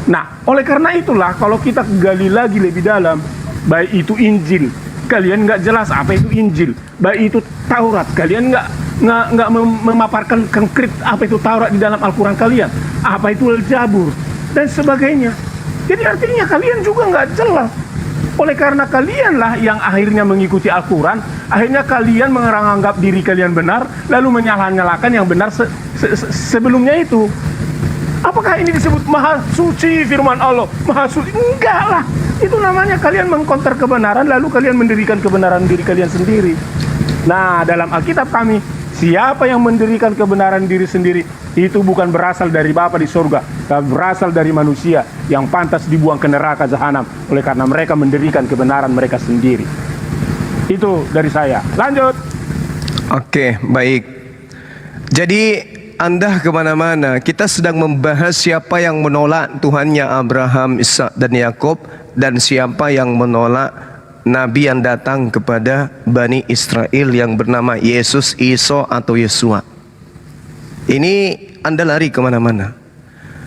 Nah, oleh karena itulah kalau kita gali lagi lebih dalam, baik itu Injil, kalian nggak jelas apa itu Injil. Baik itu Taurat, kalian nggak memaparkan konkret apa itu Taurat di dalam Al-Quran kalian, apa itu Al-Jabur dan sebagainya. Jadi artinya kalian juga nggak jelas. Oleh karena kalianlah yang akhirnya mengikuti Al-Quran, akhirnya kalian menganggap diri kalian benar, lalu menyalahkan yang benar sebelumnya itu. Apakah ini disebut maha suci firman Allah? Maha suci? Enggak lah. Itu namanya kalian mengkonter kebenaran, lalu kalian mendirikan kebenaran diri kalian sendiri. Nah, dalam Alkitab kami, siapa yang mendirikan kebenaran diri sendiri, itu bukan berasal dari Bapa di surga, tapi berasal dari manusia yang pantas dibuang ke neraka jahanam oleh karena mereka mendirikan kebenaran mereka sendiri. Itu dari saya. Lanjut. Oke, baik. Jadi Anda kemana-mana, kita sedang membahas siapa yang menolak Tuhannya Abraham, Ishak dan Yakub, dan siapa yang menolak Nabi yang datang kepada Bani Israel yang bernama Yesus, Isa atau Yesua. Ini Anda lari kemana-mana.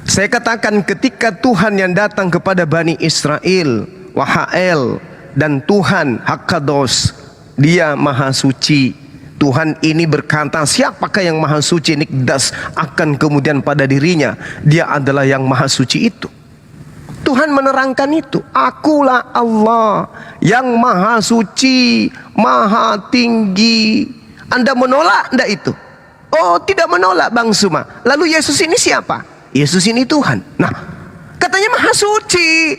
Saya katakan ketika Tuhan yang datang kepada Bani Israel, Wahael, dan Tuhan Hakados, Dia Maha Suci. Tuhan ini berkata, siapakah yang Maha Suci? Nikdas akan kemudian pada dirinya, Dia adalah yang Maha Suci itu. Tuhan menerangkan itu. Akulah Allah yang Maha Suci, Maha Tinggi. Anda menolak enggak itu? Oh, tidak menolak Bang Suma. Lalu Yesus ini siapa? Yesus ini Tuhan. Nah, katanya Maha Suci.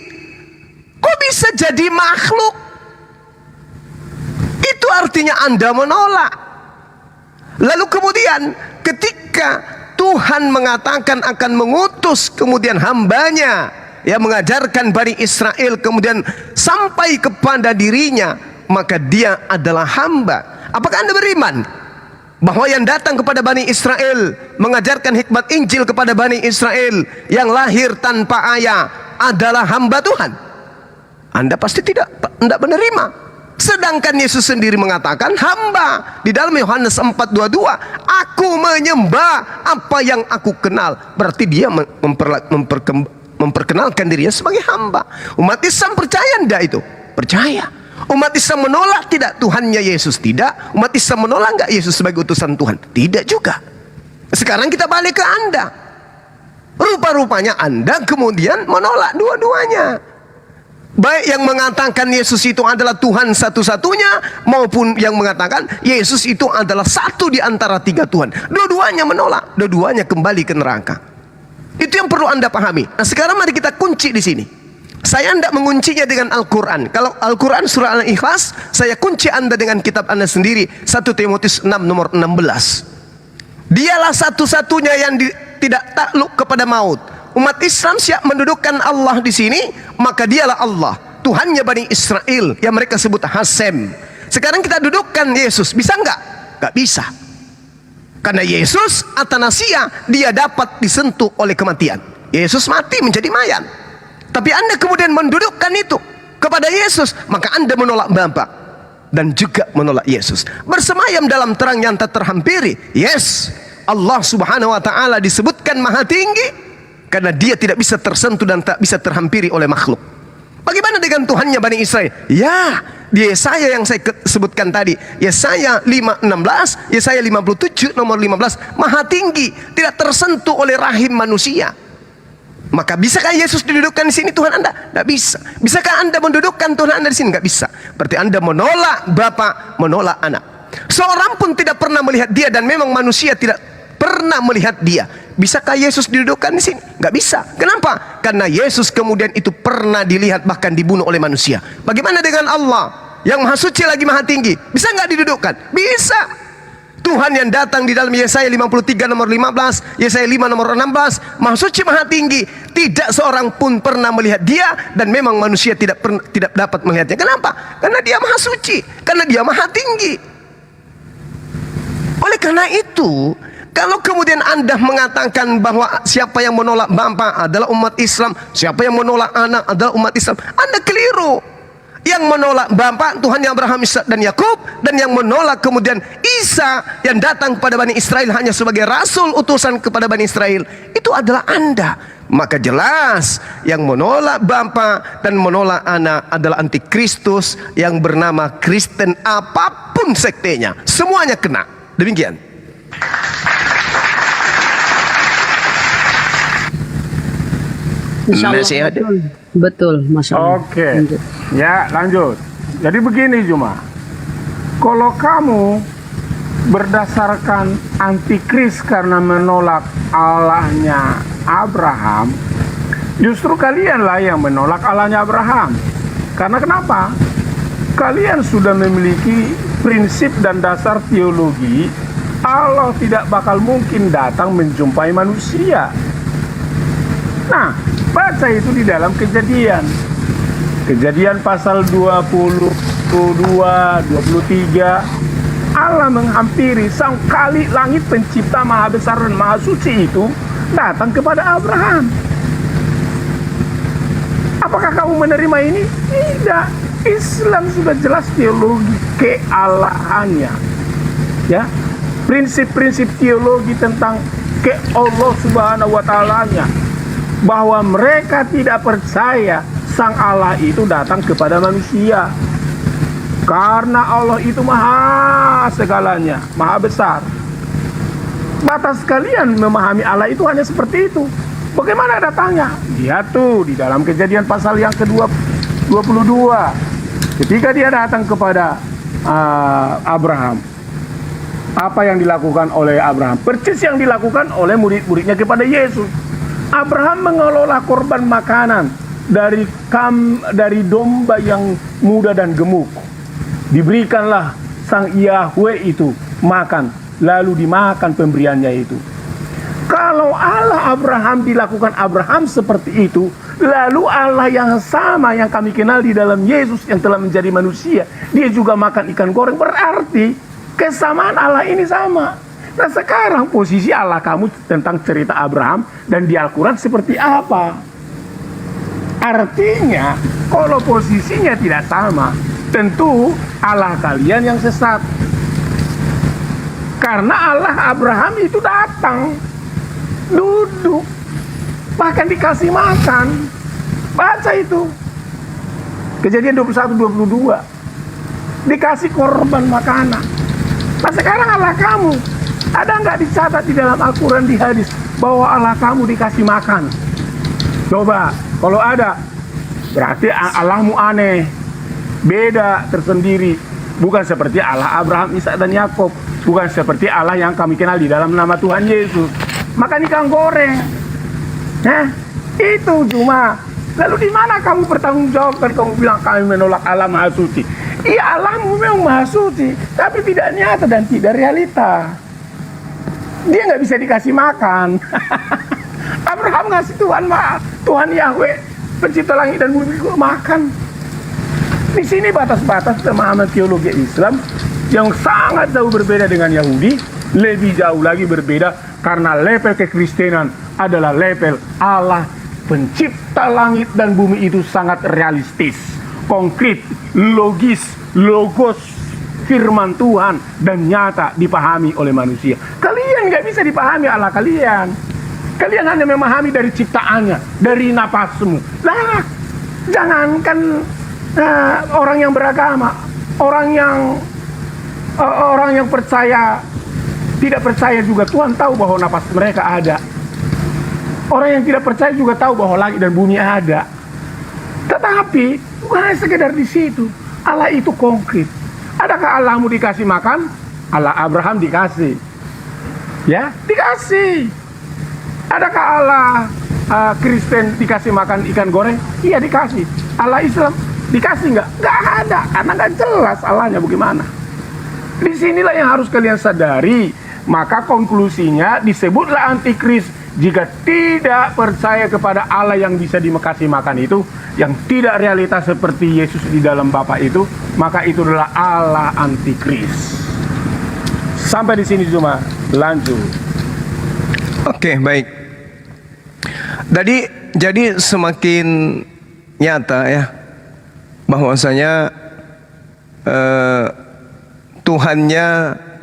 Kok bisa jadi makhluk? Itu artinya Anda menolak. Lalu kemudian ketika Tuhan mengatakan akan mengutus kemudian hambanya yang mengajarkan Bani Israel kemudian sampai kepada dirinya, maka dia adalah hamba. Apakah Anda beriman bahwa yang datang kepada Bani Israel mengajarkan hikmat Injil kepada Bani Israel yang lahir tanpa ayah adalah hamba Tuhan? Anda pasti tidak menerima. Sedangkan Yesus sendiri mengatakan hamba. Di dalam Yohanes 4:22, aku menyembah apa yang aku kenal. Berarti dia memperkenalkan dirinya sebagai hamba. Umat Islam percaya enggak itu? Percaya. Umat Islam menolak tidak Tuhannya Yesus? Tidak. Umat Islam menolak enggak Yesus sebagai utusan Tuhan? Tidak juga. Sekarang kita balik ke Anda. Rupa-rupanya Anda kemudian menolak dua-duanya. Baik yang mengatakan Yesus itu adalah Tuhan satu-satunya, maupun yang mengatakan Yesus itu adalah satu di antara tiga Tuhan. Dua-duanya menolak, dua-duanya kembali ke neraka. Itu yang perlu Anda pahami. Nah, sekarang mari kita kunci di sini. Saya tidak menguncinya dengan Al-Quran. Kalau Al-Quran surah Al-Ikhlas, saya kunci Anda dengan kitab Anda sendiri, 1 Timotius 6 nomor 16. Dialah satu-satunya yang tidak takluk kepada maut. umat Islam siap mendudukkan Allah di sini, maka dialah Allah, Tuhannya Bani Israel yang mereka sebut Hasem. Sekarang kita dudukkan Yesus, bisa nggak? Nggak bisa. Karena Yesus Atanasia, dia dapat disentuh oleh kematian. Yesus mati menjadi mayat. Tapi Anda kemudian mendudukkan itu kepada Yesus, maka Anda menolak Bapa dan juga menolak Yesus. Bersemayam dalam terang yang tak terhampiri. Yes, Allah Subhanahu wa taala disebutkan maha tinggi karena dia tidak bisa tersentuh dan tak bisa terhampiri oleh makhluk. Bagaimana dengan Tuhannya Bani Israel? Ya, di Yesaya yang saya sebutkan tadi, Yesaya 5:16, Yesaya 57 nomor 15, maha tinggi, tidak tersentuh oleh rahim manusia. Maka bisakah Yesus didudukkan di sini Tuhan Anda? Tidak bisa. Bisakah Anda mendudukkan Tuhan Anda di sini? Tidak bisa. Berarti Anda menolak Bapa, menolak Anak. Seorang pun tidak pernah melihat dia dan memang manusia tidak pernah melihat dia. Bisakah Yesus didudukkan di sini? Nggak bisa. Kenapa? Karena Yesus kemudian itu pernah dilihat bahkan dibunuh oleh manusia. Bagaimana dengan Allah yang maha suci lagi maha tinggi? Bisa nggak didudukkan? Bisa. Tuhan yang datang di dalam Yesaya 53 nomor 15, Yesaya 5 nomor 16, maha suci maha tinggi. Tidak seorang pun pernah melihat dia dan memang manusia tidak dapat melihatnya. Kenapa? Karena dia maha suci, karena dia maha tinggi. Oleh karena itu, kalau kemudian Anda mengatakan bahwa siapa yang menolak Bapa adalah umat Islam, siapa yang menolak Anak adalah umat Islam, Anda keliru. Yang menolak Bapa Tuhan yang Abraham, Ishak dan Yakub, dan yang menolak kemudian Isa yang datang kepada Bani Israel hanya sebagai rasul utusan kepada Bani Israel, itu adalah Anda. Maka jelas yang menolak Bapa dan menolak Anak adalah antikristus yang bernama Kristen, apapun sektenya, semuanya kena. Demikian. Insya Allah betul, Masya Allah. Oke, ya lanjut. Jadi begini Juma, kalau kamu berdasarkan antikris karena menolak Allahnya Abraham, justru kalianlah yang menolak Allahnya Abraham. Karena kenapa? Kalian sudah memiliki prinsip dan dasar teologi Allah tidak bakal mungkin datang menjumpai manusia. Nah, baca itu di dalam Kejadian pasal 22, 23. Allah menghampiri sang kali langit pencipta maha besar dan maha suci itu datang kepada Abraham. Apakah kamu menerima ini? Tidak. Islam sudah jelas teologi kealahannya, ya, prinsip-prinsip teologi tentang ke Allah Subhanahu wa Ta'ala-nya, bahwa mereka tidak percaya sang Allah itu datang kepada manusia, karena Allah itu maha segalanya, maha besar. Batas kalian memahami Allah itu hanya seperti itu. Bagaimana datangnya? Lihat tuh di dalam Kejadian pasal yang kedua 22. Ketika dia datang kepada Abraham, apa yang dilakukan oleh Abraham? Persis yang dilakukan oleh murid-muridnya kepada Yesus. Abraham mengelola korban makanan dari domba yang muda dan gemuk. Diberikanlah sang Yahweh itu makan, lalu dimakan pemberiannya itu. Kalau Allah Abraham dilakukan Abraham seperti itu, lalu Allah yang sama yang kami kenal di dalam Yesus yang telah menjadi manusia, dia juga makan ikan goreng, berarti kesamaan Allah ini sama. Nah sekarang posisi Allah kamu tentang cerita Abraham dan di Al-Quran seperti apa? Artinya kalau posisinya tidak sama, tentu Allah kalian yang sesat. Karena Allah Abraham itu datang, duduk, bahkan dikasih makan. Baca itu Kejadian 21-22, dikasih korban makanan. Nah sekarang Allah kamu, ada nggak dicatat di dalam Al-Quran, di hadis, bahwa Allah kamu dikasih makan? Coba, kalau ada, berarti Allahmu aneh, beda, tersendiri. Bukan seperti Allah Abraham, Ishak dan Yakub, bukan seperti Allah yang kami kenal di dalam nama Tuhan Yesus. Makan ikan goreng, nah itu cuma. Lalu di mana kamu bertanggung jawab dan kamu bilang kami menolak Allah Maha Suci? Iya, Allahmu memang Maha Suci, tapi tidak nyata dan tidak realita. Dia nggak bisa dikasih makan. Abraham Abraham ngasih Tuhan Yahweh pencipta langit dan bumi makan. Di sini batas-batas pemahaman teologi Islam yang sangat jauh berbeda dengan Yahudi, lebih jauh lagi berbeda karena level kekristenan adalah level Allah pencipta langit dan bumi itu sangat realistis, konkret, logis, logos, firman Tuhan dan nyata dipahami oleh manusia. Kalian nggak bisa dipahami Allah kalian. Kalian hanya memahami dari ciptaannya, dari napasmu. Lah, jangankan orang yang beragama, orang yang percaya, tidak percaya juga Tuhan tahu bahwa napas mereka ada. Orang yang tidak percaya juga tahu bahwa langit dan bumi ada. Tetapi bukan hanya sekedar di situ. Allah itu konkret. Adakah Allahmu dikasih makan? Allah Abraham dikasih. Ya, dikasih. Adakah Allah Kristen dikasih makan ikan goreng? Iya dikasih. Allah Islam dikasih nggak? Nggak ada, karena nggak jelas Allahnya bagaimana. Disinilah yang harus kalian sadari. Maka konklusinya disebutlah antikris jika tidak percaya kepada Allah yang bisa dikasih makan itu, yang tidak realitas seperti Yesus di dalam Bapa itu, maka itu adalah Allah antikris. Sampai di sini cuma lanjut. Oke, baik. Jadi semakin nyata ya bahwasanya Tuhannya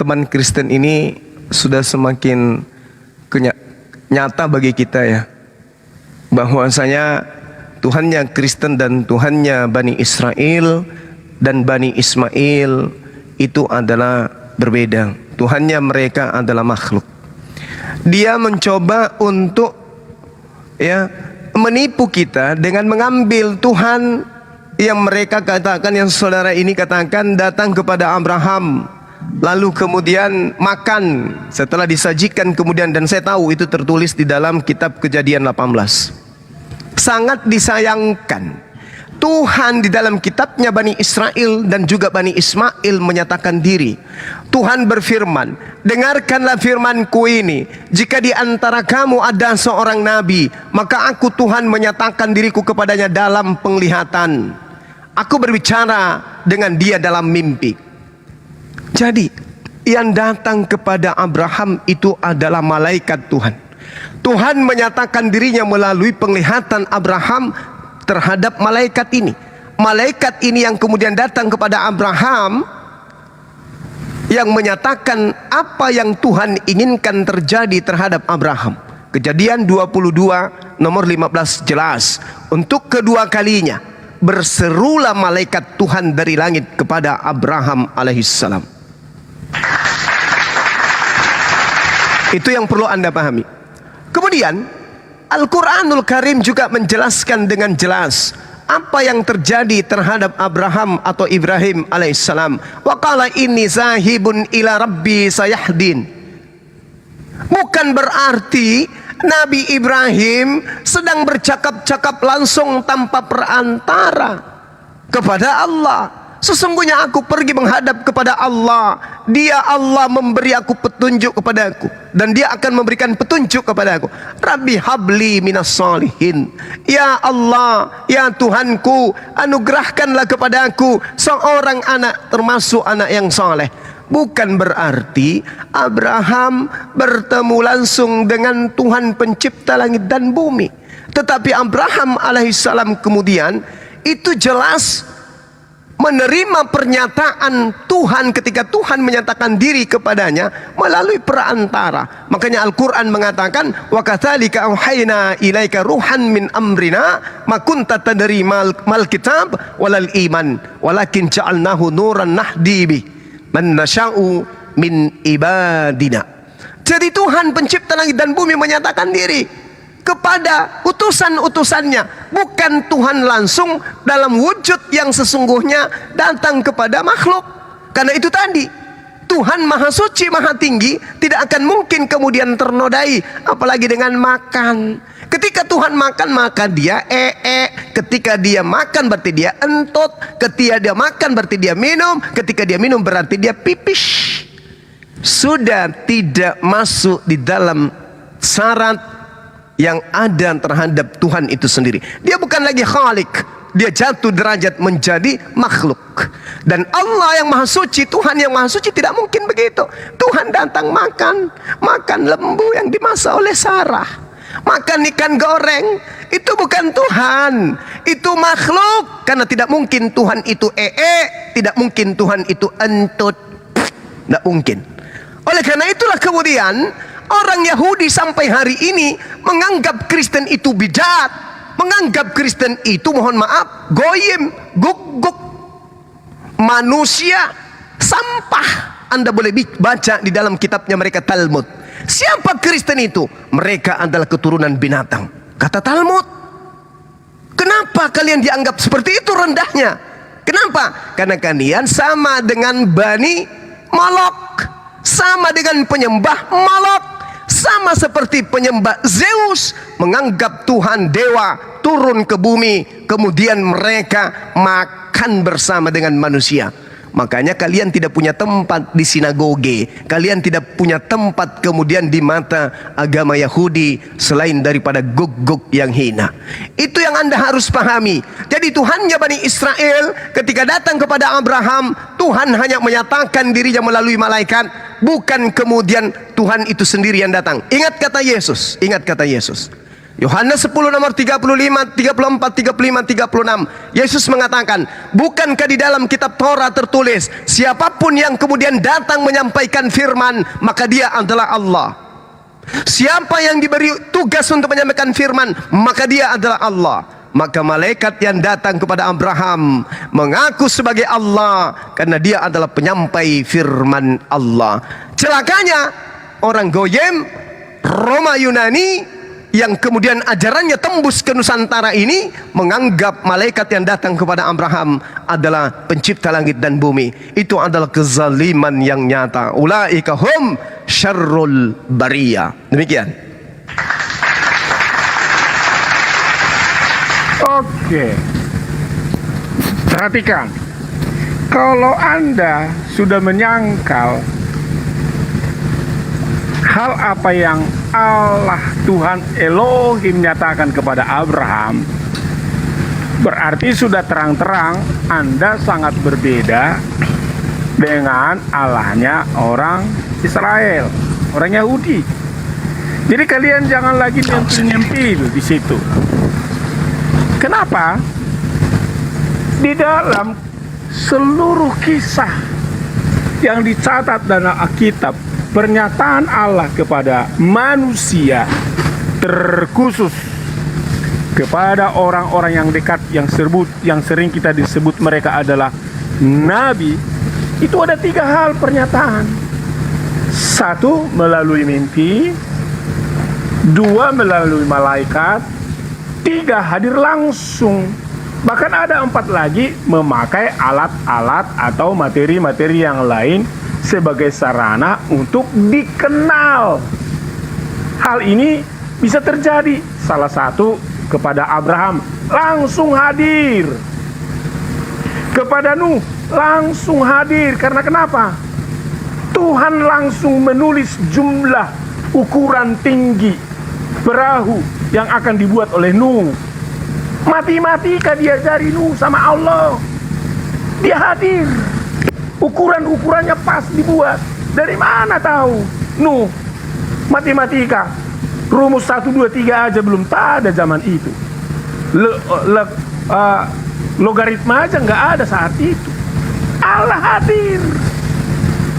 teman Kristen ini sudah semakin nyata bagi kita ya, bahwasanya Tuhannya Kristen dan Tuhannya Bani Israel dan Bani Ismail itu adalah berbeda. Tuhannya mereka adalah makhluk. Dia mencoba untuk menipu kita dengan mengambil Tuhan yang mereka katakan, yang saudara ini katakan datang kepada Abraham, lalu kemudian makan setelah disajikan kemudian, dan saya tahu itu tertulis di dalam kitab Kejadian 18. Sangat disayangkan Tuhan di dalam kitabnya Bani Israel dan juga Bani Ismail menyatakan diri. Tuhan berfirman, dengarkanlah firmanku ini, jika di antara kamu ada seorang nabi, maka aku Tuhan menyatakan diriku kepadanya dalam penglihatan. Aku berbicara dengan dia dalam mimpi. Jadi yang datang kepada Abraham itu adalah malaikat Tuhan. Tuhan menyatakan dirinya melalui penglihatan Abraham terhadap malaikat ini. Malaikat ini yang kemudian datang kepada Abraham, yang menyatakan apa yang Tuhan inginkan terjadi terhadap Abraham. Kejadian 22 nomor 15 jelas. Untuk kedua kalinya berserulah malaikat Tuhan dari langit kepada Abraham alaihissalam. Itu yang perlu Anda pahami. Kemudian Al-Quranul Karim juga menjelaskan dengan jelas apa yang terjadi terhadap Abraham atau Ibrahim alaihissalam. Wa qala inni zahibun ila rabbi sayahdin. Bukan berarti Nabi Ibrahim sedang bercakap-cakap langsung tanpa perantara kepada Allah. Sesungguhnya aku pergi menghadap kepada Allah. Dia Allah memberi aku petunjuk kepadaku, dan dia akan memberikan petunjuk kepadaku. Rabbi habli minas salihin. Ya Allah, ya Tuhanku, anugerahkanlah kepadaku seorang anak termasuk anak yang saleh. Bukan berarti Abraham bertemu langsung dengan Tuhan pencipta langit dan bumi. Tetapi Abraham alaihissalam kemudian itu jelas menerima pernyataan Tuhan ketika Tuhan menyatakan diri kepadanya melalui perantara. Makanya Al-Quran mengatakan, wa kathalika auhayna ilaika ruhan min amrina ma kunta tadri mal kitab walal iman walakin ja'alnahu nuran nahdi bih man nasha'u min ibadina. Jadi Tuhan pencipta langit dan bumi menyatakan diri kepada utusan-utusannya, bukan Tuhan langsung dalam wujud yang sesungguhnya datang kepada makhluk. Karena itu tadi, Tuhan Maha Suci, Maha Tinggi, tidak akan mungkin kemudian ternodai, apalagi dengan makan. Ketika Tuhan makan, maka dia ketika dia makan berarti dia entot, ketika dia makan berarti dia minum, ketika dia minum berarti dia pipis. Sudah tidak masuk di dalam syarat yang ada terhadap Tuhan itu sendiri. Dia bukan lagi khalik, dia jatuh derajat menjadi makhluk. Dan Allah yang maha suci, Tuhan yang maha suci tidak mungkin begitu. Tuhan datang makan lembu yang dimasak oleh Sarah, makan ikan goreng. Itu bukan Tuhan, itu makhluk. Karena tidak mungkin Tuhan itu tidak mungkin Tuhan itu entut, tidak mungkin. Oleh karena itulah kemudian orang Yahudi sampai hari ini menganggap Kristen itu bid'at, menganggap Kristen itu, mohon maaf, goyim, guk-guk, manusia sampah. Anda boleh baca di dalam kitabnya mereka Talmud. Siapa Kristen itu? Mereka adalah keturunan binatang, kata Talmud. Kenapa kalian dianggap seperti itu rendahnya? Kenapa? Karena kalian sama dengan Bani Molok, sama dengan penyembah Molok, sama seperti penyembah Zeus, menganggap Tuhan dewa turun ke bumi, kemudian mereka makan bersama dengan manusia. Makanya kalian tidak punya tempat di sinagoge, kalian tidak punya tempat kemudian di mata agama Yahudi selain daripada guk-guk yang hina. Itu yang Anda harus pahami. Jadi Tuhannya Bani Israel ketika datang kepada Abraham, Tuhan hanya menyatakan dirinya melalui malaikat, bukan kemudian Tuhan itu sendiri yang datang. Ingat kata Yesus, ingat kata Yesus. Yohanes 10 nomor 35, 34, 35, 36. Yesus mengatakan, bukankah di dalam kitab Taurat tertulis, siapapun yang kemudian datang menyampaikan firman, maka dia adalah Allah. Siapa yang diberi tugas untuk menyampaikan firman, maka dia adalah Allah. Maka malaikat yang datang kepada Abraham mengaku sebagai Allah, karena dia adalah penyampai firman Allah. Celakanya orang Goyim, Roma Yunani, yang kemudian ajarannya tembus ke Nusantara ini, menganggap malaikat yang datang kepada Abraham adalah pencipta langit dan bumi. Itu adalah kezaliman yang nyata. Ulaika hum syarrul bariyah. Demikian. Oke, perhatikan. Kalau Anda sudah menyangkal hal apa yang Allah Tuhan Elohim nyatakan kepada Abraham, berarti sudah terang-terang Anda sangat berbeda dengan Allahnya orang Israel, orang Yahudi. Jadi kalian jangan lagi nyempil-nyempil di situ. Kenapa? Di dalam seluruh kisah yang dicatat dalam Alkitab, pernyataan Allah kepada manusia, terkhusus kepada orang-orang yang dekat, yang sering kita disebut mereka adalah nabi, itu ada 3 hal pernyataan. 1 melalui mimpi, 2 melalui malaikat, 3 hadir langsung. Bahkan ada 4 lagi memakai alat-alat atau materi-materi yang lain sebagai sarana untuk dikenal. Hal ini bisa terjadi. Salah satu kepada Abraham langsung hadir, kepada Nuh langsung hadir. Karena kenapa? Tuhan langsung menulis jumlah ukuran tinggi perahu yang akan dibuat oleh Nuh. Mati-matika dia dari Nuh sama Allah. Dia hadir. Ukuran-ukurannya pas dibuat. Dari mana tahu? Nuh, matematika, rumus 1, 2, 3 aja belum ada zaman itu. Logaritma aja nggak ada saat itu. Allah hadir.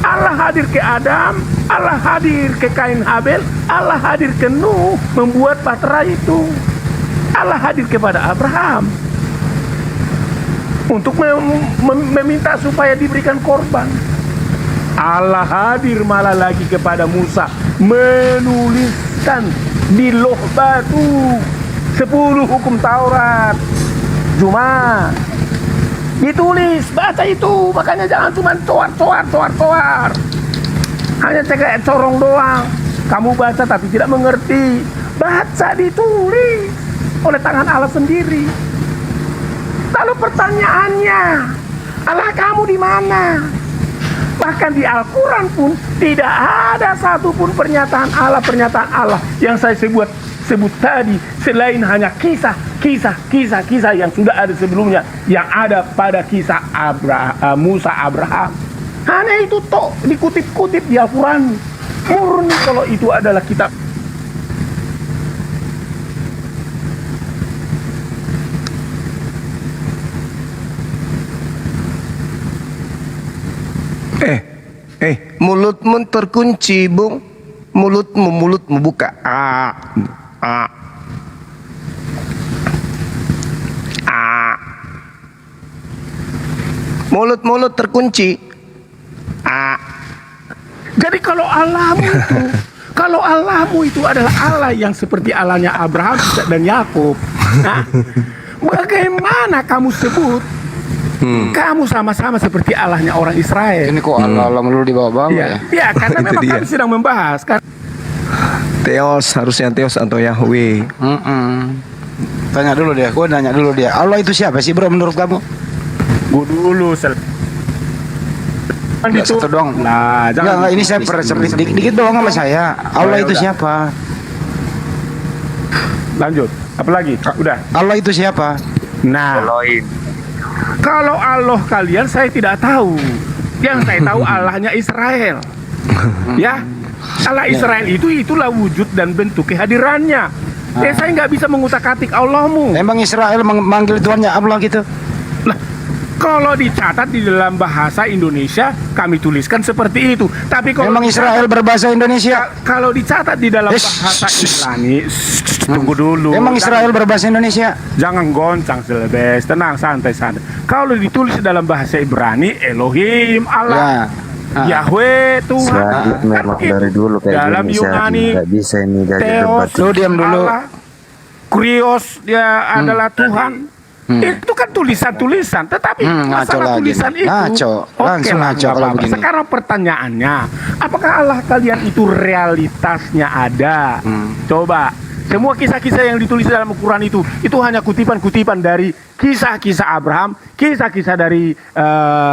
Allah hadir ke Adam, Allah hadir ke Kain Habel, Allah hadir ke Nuh membuat bahtera itu. Allah hadir kepada Abraham untuk meminta supaya diberikan korban. Allah hadir malah lagi kepada Musa, menuliskan di loh batu 10 hukum Taurat. Cuma ditulis, baca itu, makanya jangan cuma toar. Hanya kayak corong doang. Kamu baca tapi tidak mengerti. Baca, ditulis oleh tangan Allah sendiri. Lalu pertanyaannya, Allah kamu di mana? Bahkan di Al-Quran pun tidak ada satupun pernyataan Allah yang saya sebut tadi selain hanya kisah yang sudah ada sebelumnya, yang ada pada kisah Musa Abraham. Hanya itu toh dikutip-kutip di Al-Quran. Murni kalau itu adalah kitab. Mulutmu terkunci, Bung. Mulutmu buka. Mulut terkunci. Jadi kalau Allahmu itu adalah Allah yang seperti Allahnya Abraham dan Yakub, nah, bagaimana kamu sebut kamu sama-sama seperti Allahnya orang Israel? Ini kok Allah melulu di bawah-bawah ya? Ya, karena memang kami sedang membahas. Theos, harusnya Theos atau Yahweh. Tanya dulu dia, gue nanya dulu dia. Allah itu siapa sih bro menurut kamu? Gue dulu Satu doang. Nah, Enggak, ini saya sedikit doang sama saya. Allah itu siapa? Lanjut. Apalagi? Udah. Allah itu siapa? Nah, kalau Allah kalian saya tidak tahu. Yang saya tahu Allahnya Israel. Ya, Allah Israel itulah wujud dan bentuk kehadirannya. Saya nggak bisa mengutak-atik Allahmu. Emang Israel memanggil Tuhannya Allah gitu? Lah, kalau dicatat di dalam bahasa Indonesia kami tuliskan seperti itu. Tapi kalau emang Israel berbahasa Indonesia? Kalau dicatat di dalam bahasa Ibrani, tunggu dulu. Emang Israel berbahasa Indonesia? Jangan goncang selebes, tenang, santai. Kalau ditulis dalam bahasa Ibrani, Elohim, Allah, Yahweh, Tuhan. Memang dari dulu kayak dalam gini, Yunani, nggak bisa ini Theos, diam dulu. Allah, Kurios, dia adalah Tuhan. Itu kan tulisan-tulisan, tetapi masalah tulisan itu langsung ngaco kalau begini. Sekarang pertanyaannya, apakah Allah kalian itu realitasnya ada? Coba, semua kisah-kisah yang ditulis dalam Al-Quran itu hanya kutipan-kutipan dari kisah-kisah Abraham, kisah-kisah dari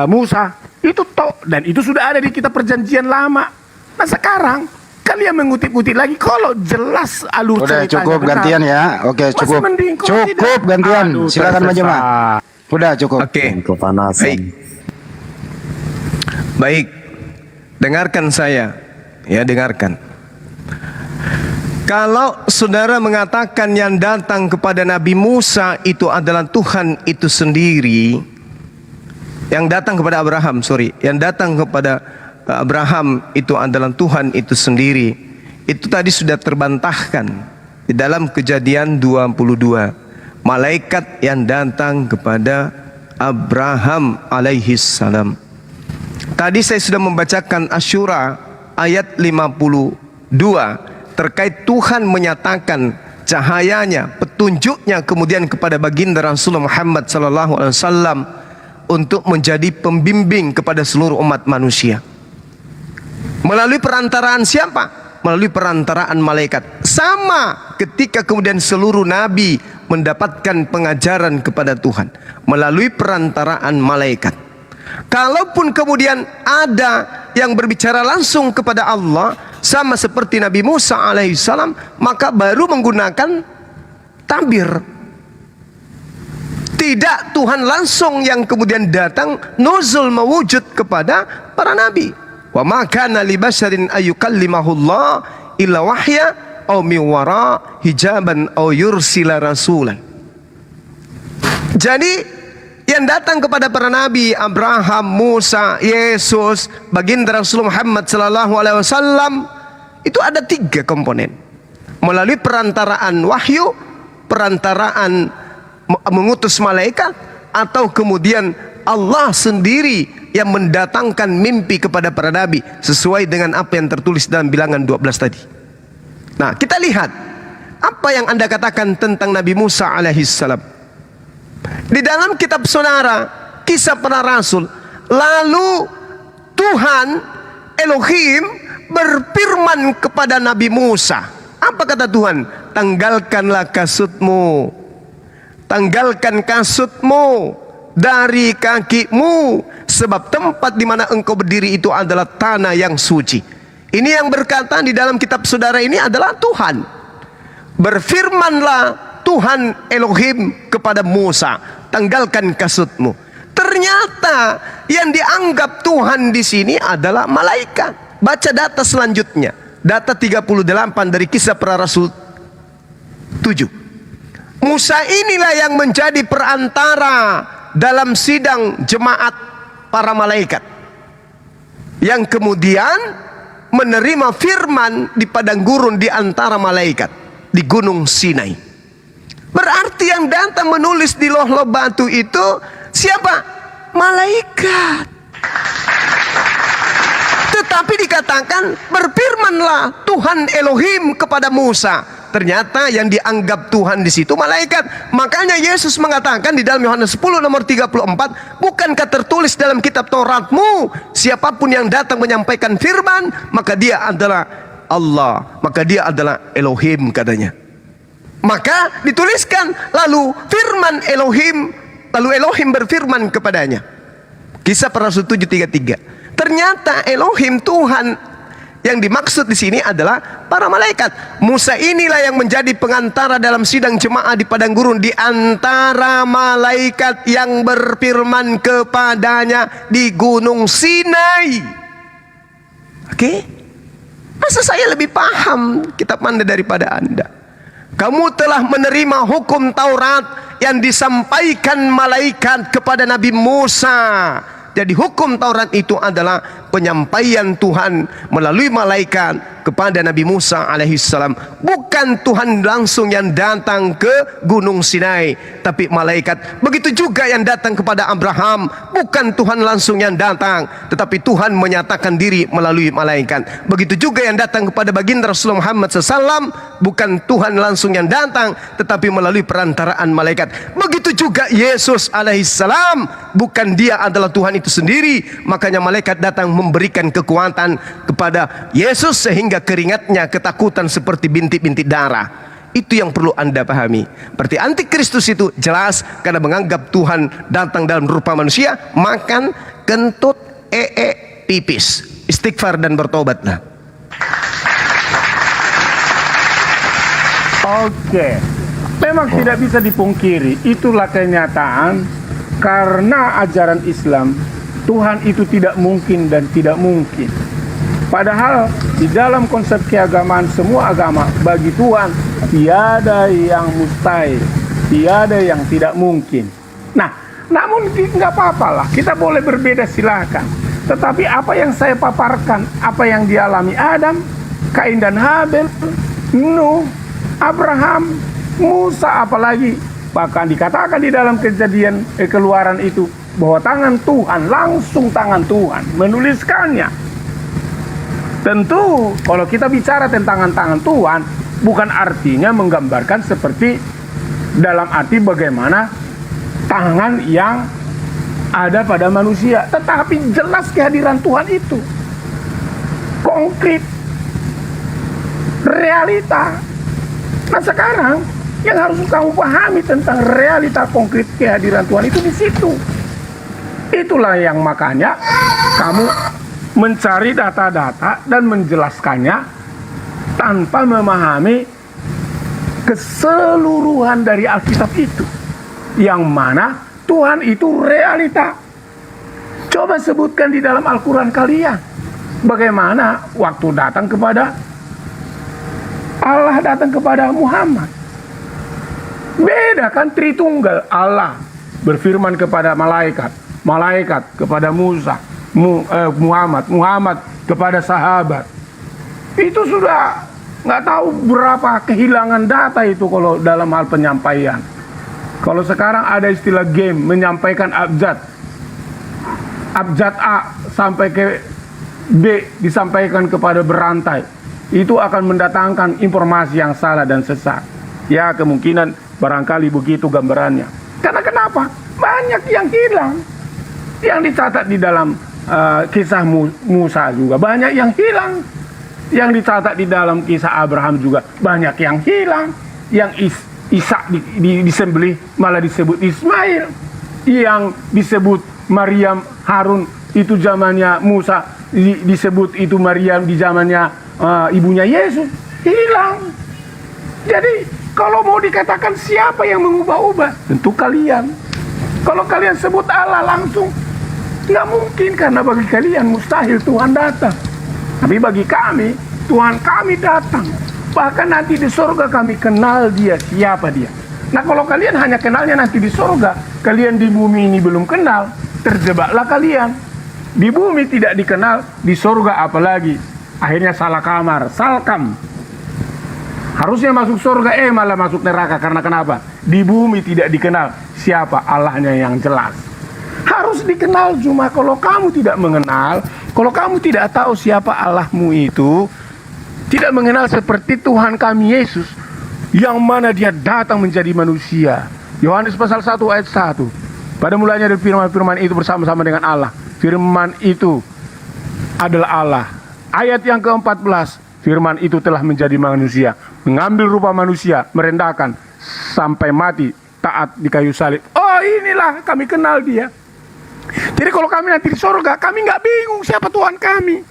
Musa, itu dan itu sudah ada di kitab Perjanjian Lama. Nah sekarang kalian mengutip-utip lagi, kalau jelas alur ceritanya. Udah cukup gantian ya. Oke, cukup. Cukup gantian. Silakan Maju Mak. Udah cukup. Oke. Baik. Dengarkan saya. Ya, dengarkan. Kalau saudara mengatakan yang datang kepada Nabi Musa itu adalah Tuhan itu sendiri, yang datang kepada Abraham, yang datang kepada Abraham itu adalah Tuhan itu sendiri, itu tadi sudah terbantahkan di dalam Kejadian 22. Malaikat yang datang kepada Abraham alaihi salam. Tadi saya sudah membacakan Asyura ayat 52 terkait Tuhan menyatakan cahayanya, petunjuknya kemudian kepada baginda Rasulullah Muhammad sallallahu alaihi wasallam untuk menjadi pembimbing kepada seluruh umat manusia. Melalui perantaraan siapa? Melalui perantaraan malaikat. Sama ketika kemudian seluruh nabi mendapatkan pengajaran kepada Tuhan melalui perantaraan malaikat. Kalaupun kemudian ada yang berbicara langsung kepada Allah, sama seperti Nabi Musa alaihissalam, maka baru menggunakan tabir. Tidak Tuhan langsung yang kemudian datang nuzul mewujud kepada para nabi. Wa ma kana li basharin ayyukallimahullah illa wahya aw min wara hijaban aw yursila rasulan. Jadi yang datang kepada para nabi Abraham, Musa, Yesus, baginda Rasulullah Muhammad sallallahu alaihi wasallam itu ada 3 komponen. Melalui perantaraan wahyu, perantaraan mengutus malaikat, atau kemudian Allah sendiri yang mendatangkan mimpi kepada para nabi sesuai dengan apa yang tertulis dalam bilangan 12 tadi. Nah, kita lihat apa yang Anda katakan tentang Nabi Musa alaihissalam. Di dalam kitab saudara Kisah Para Rasul, lalu Tuhan Elohim berfirman kepada Nabi Musa. Apa kata Tuhan? Tanggalkanlah kasutmu, tanggalkan kasutmu dari kakimu, sebab tempat di mana engkau berdiri itu adalah tanah yang suci. Ini yang berkata di dalam kitab saudara ini adalah Tuhan. Berfirmanlah Tuhan Elohim kepada Musa, tanggalkan kasutmu. Ternyata yang dianggap Tuhan di sini adalah malaikat. Baca data selanjutnya, data 38 dari Kisah Para Rasul 7. Musa inilah yang menjadi perantara dalam sidang jemaat para malaikat, yang kemudian menerima firman di padang gurun di antara malaikat di Gunung Sinai. Berarti yang datang menulis di loh-loh batu itu siapa? Malaikat. Tetapi dikatakan berfirmanlah Tuhan Elohim kepada Musa. Ternyata yang dianggap Tuhan di situ malaikat. Makanya Yesus mengatakan di dalam Yohanes 10 nomor 34, bukankah tertulis dalam kitab Tauratmu, siapapun yang datang menyampaikan firman, maka dia adalah Allah, maka dia adalah Elohim katanya. Maka dituliskan lalu firman Elohim, lalu Elohim berfirman kepadanya. Kisah Para Rasul 7:33. Ternyata Elohim Tuhan yang dimaksud di sini adalah para malaikat. Musa inilah yang menjadi pengantara dalam sidang jemaah di padang gurun di antara malaikat yang berfirman kepadanya di Gunung Sinai. Oke? Masa saya lebih paham kitab Anda daripada Anda? Kamu telah menerima hukum Taurat yang disampaikan malaikat kepada Nabi Musa. Jadi hukum Taurat itu adalah penyampaian Tuhan melalui malaikat kepada Nabi Musa alaihissalam. Bukan Tuhan langsung yang datang ke Gunung Sinai, tapi malaikat. Begitu juga yang datang kepada Abraham, bukan Tuhan langsung yang datang, tetapi Tuhan menyatakan diri melalui malaikat. Begitu juga yang datang kepada baginda Rasulullah Muhammad SAW, bukan Tuhan langsung yang datang, tetapi melalui perantaraan malaikat. Begitu juga Yesus alaihissalam, bukan dia adalah Tuhan itu sendiri, makanya malaikat datang memberikan kekuatan kepada Yesus sehingga keringatnya ketakutan seperti bintik-bintik darah. Itu yang perlu Anda pahami. Berarti antikristus itu jelas karena menganggap Tuhan datang dalam rupa manusia, makan, kentut, pipis. Istighfar dan bertobatlah. Oke, memang tidak bisa dipungkiri, itulah kenyataan. Karena ajaran Islam, Tuhan itu tidak mungkin dan tidak mungkin. Padahal di dalam konsep keagamaan semua agama, bagi Tuhan tiada yang mustahil, tiada yang tidak mungkin. Nah, namun nggak apa-apalah, kita boleh berbeda silakan. Tetapi apa yang saya paparkan, apa yang dialami Adam, Kain dan Habel, Nuh, Abraham, Musa, apalagi bahkan dikatakan di dalam Kejadian Keluaran itu bahwa tangan Tuhan, langsung tangan Tuhan menuliskannya. Tentu kalau kita bicara tentang tangan Tuhan, bukan artinya menggambarkan seperti dalam arti bagaimana tangan yang ada pada manusia, tetapi jelas kehadiran Tuhan itu konkret, realita. Nah sekarang yang harus kamu pahami tentang realita konkret kehadiran Tuhan itu di situ. Itulah yang makanya kamu mencari data-data dan menjelaskannya tanpa memahami keseluruhan dari Alkitab itu, yang mana Tuhan itu realita. Coba sebutkan di dalam Al-Quran kalian bagaimana waktu datang kepada Allah, datang kepada Muhammad. Beda kan, Tritunggal. Allah berfirman kepada malaikat, malaikat kepada Musa, Muhammad kepada sahabat. Itu sudah nggak tahu berapa kehilangan data itu kalau dalam hal penyampaian. Kalau sekarang ada istilah game, menyampaikan abjad A sampai ke B disampaikan kepada berantai, itu akan mendatangkan informasi yang salah dan sesat. Ya kemungkinan barangkali begitu gambarannya. Karena kenapa? Banyak yang hilang. Yang dicatat di dalam kisah Musa juga banyak yang hilang. Yang dicatat di dalam kisah Abraham juga banyak yang hilang. Yang Ishak disembelih malah disebut Ismail. Yang disebut Maryam Harun itu zamannya Musa, disebut itu Maryam di zamannya ibunya Yesus. Hilang. Jadi kalau mau dikatakan siapa yang mengubah-ubah, tentu kalian. Kalau kalian sebut Allah langsung, nggak mungkin, karena bagi kalian mustahil Tuhan datang. Tapi bagi kami, Tuhan kami datang. Bahkan nanti di surga kami kenal dia, siapa dia. Nah kalau kalian hanya kenalnya nanti di surga, kalian di bumi ini belum kenal, terjebaklah kalian. Di bumi tidak dikenal, di surga apalagi. Akhirnya salah kamar, salkam. Harusnya masuk surga, malah masuk neraka. Karena kenapa? Di bumi tidak dikenal siapa Allahnya yang jelas. Harus dikenal, cuma kalau kamu tidak mengenal, kalau kamu tidak tahu siapa Allahmu itu, tidak mengenal seperti Tuhan kami Yesus, yang mana dia datang menjadi manusia. Yohanes pasal 1 ayat 1. Pada mulanya ada firman-firman itu bersama-sama dengan Allah. Firman itu adalah Allah. Ayat yang ke-14. Firman itu telah menjadi manusia, mengambil rupa manusia, merendahkan sampai mati, taat di kayu salib. Oh, inilah kami kenal dia. Jadi kalau kami nanti di surga, kami nggak bingung siapa Tuhan kami.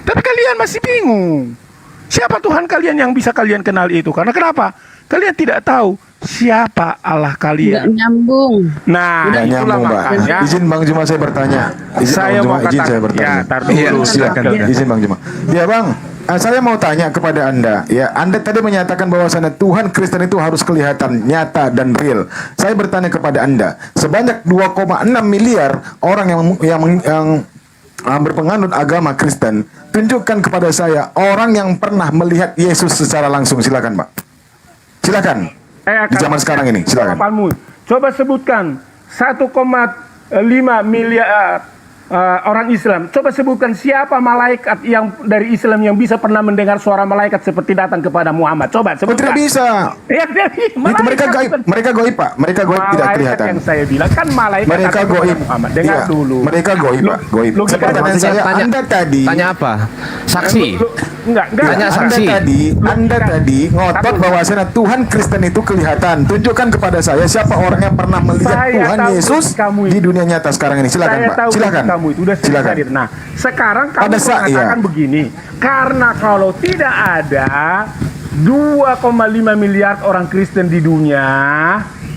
Tapi kalian masih bingung. Siapa Tuhan kalian yang bisa kalian kenal itu? Karena kenapa? Kalian tidak tahu siapa Allah kalian. Nggak nyambung. Nah, Nggak itulah nyambung, Pak. makanya. Izin Bang Juma saya bertanya. Saya mau izin katakan, saya bertanya. ya, tar dulu. Iya, silakan. Izin Bang Juma. Ya Bang, saya mau tanya kepada Anda. Ya, Anda tadi menyatakan bahwasannya Tuhan Kristen itu harus kelihatan nyata dan real. Saya bertanya kepada Anda, sebanyak 2,6 miliar orang yang berpenganut agama Kristen, tunjukkan kepada saya orang yang pernah melihat Yesus secara langsung. Silakan, Pak. Silakan. Di zaman sekarang ini, silakan. Coba sebutkan 1,5 miliar orang Islam. Coba sebutkan siapa malaikat yang dari Islam yang bisa pernah mendengar suara malaikat seperti datang kepada Muhammad. Coba sebutkan. Tidak bisa. Ya, Itu mereka gaib, mereka goib, Pak. Mereka goib, tidak kelihatan. Yang saya bilang kan malaikat Mereka datang kepada goib. Muhammad. Dengar Iya, dulu. mereka goib, Pak. Goib. Pertanyaan saya, Anda tadi Tanya apa? Saksi. Enggak. Tanya saksi. Anda tadi ngotot bahwasanya Tuhan Kristen itu kelihatan. Tunjukkan kepada saya siapa orang yang pernah melihat Saya Tuhan tahu Yesus kamu di dunia nyata sekarang ini. Silakan, Saya Pak. tahu Silakan. kamu itu udah Silakan. hadir. Nah, sekarang kamu Pada saat- mengatakan iya. begini, karena kalau tidak ada 2,5 miliar orang Kristen di dunia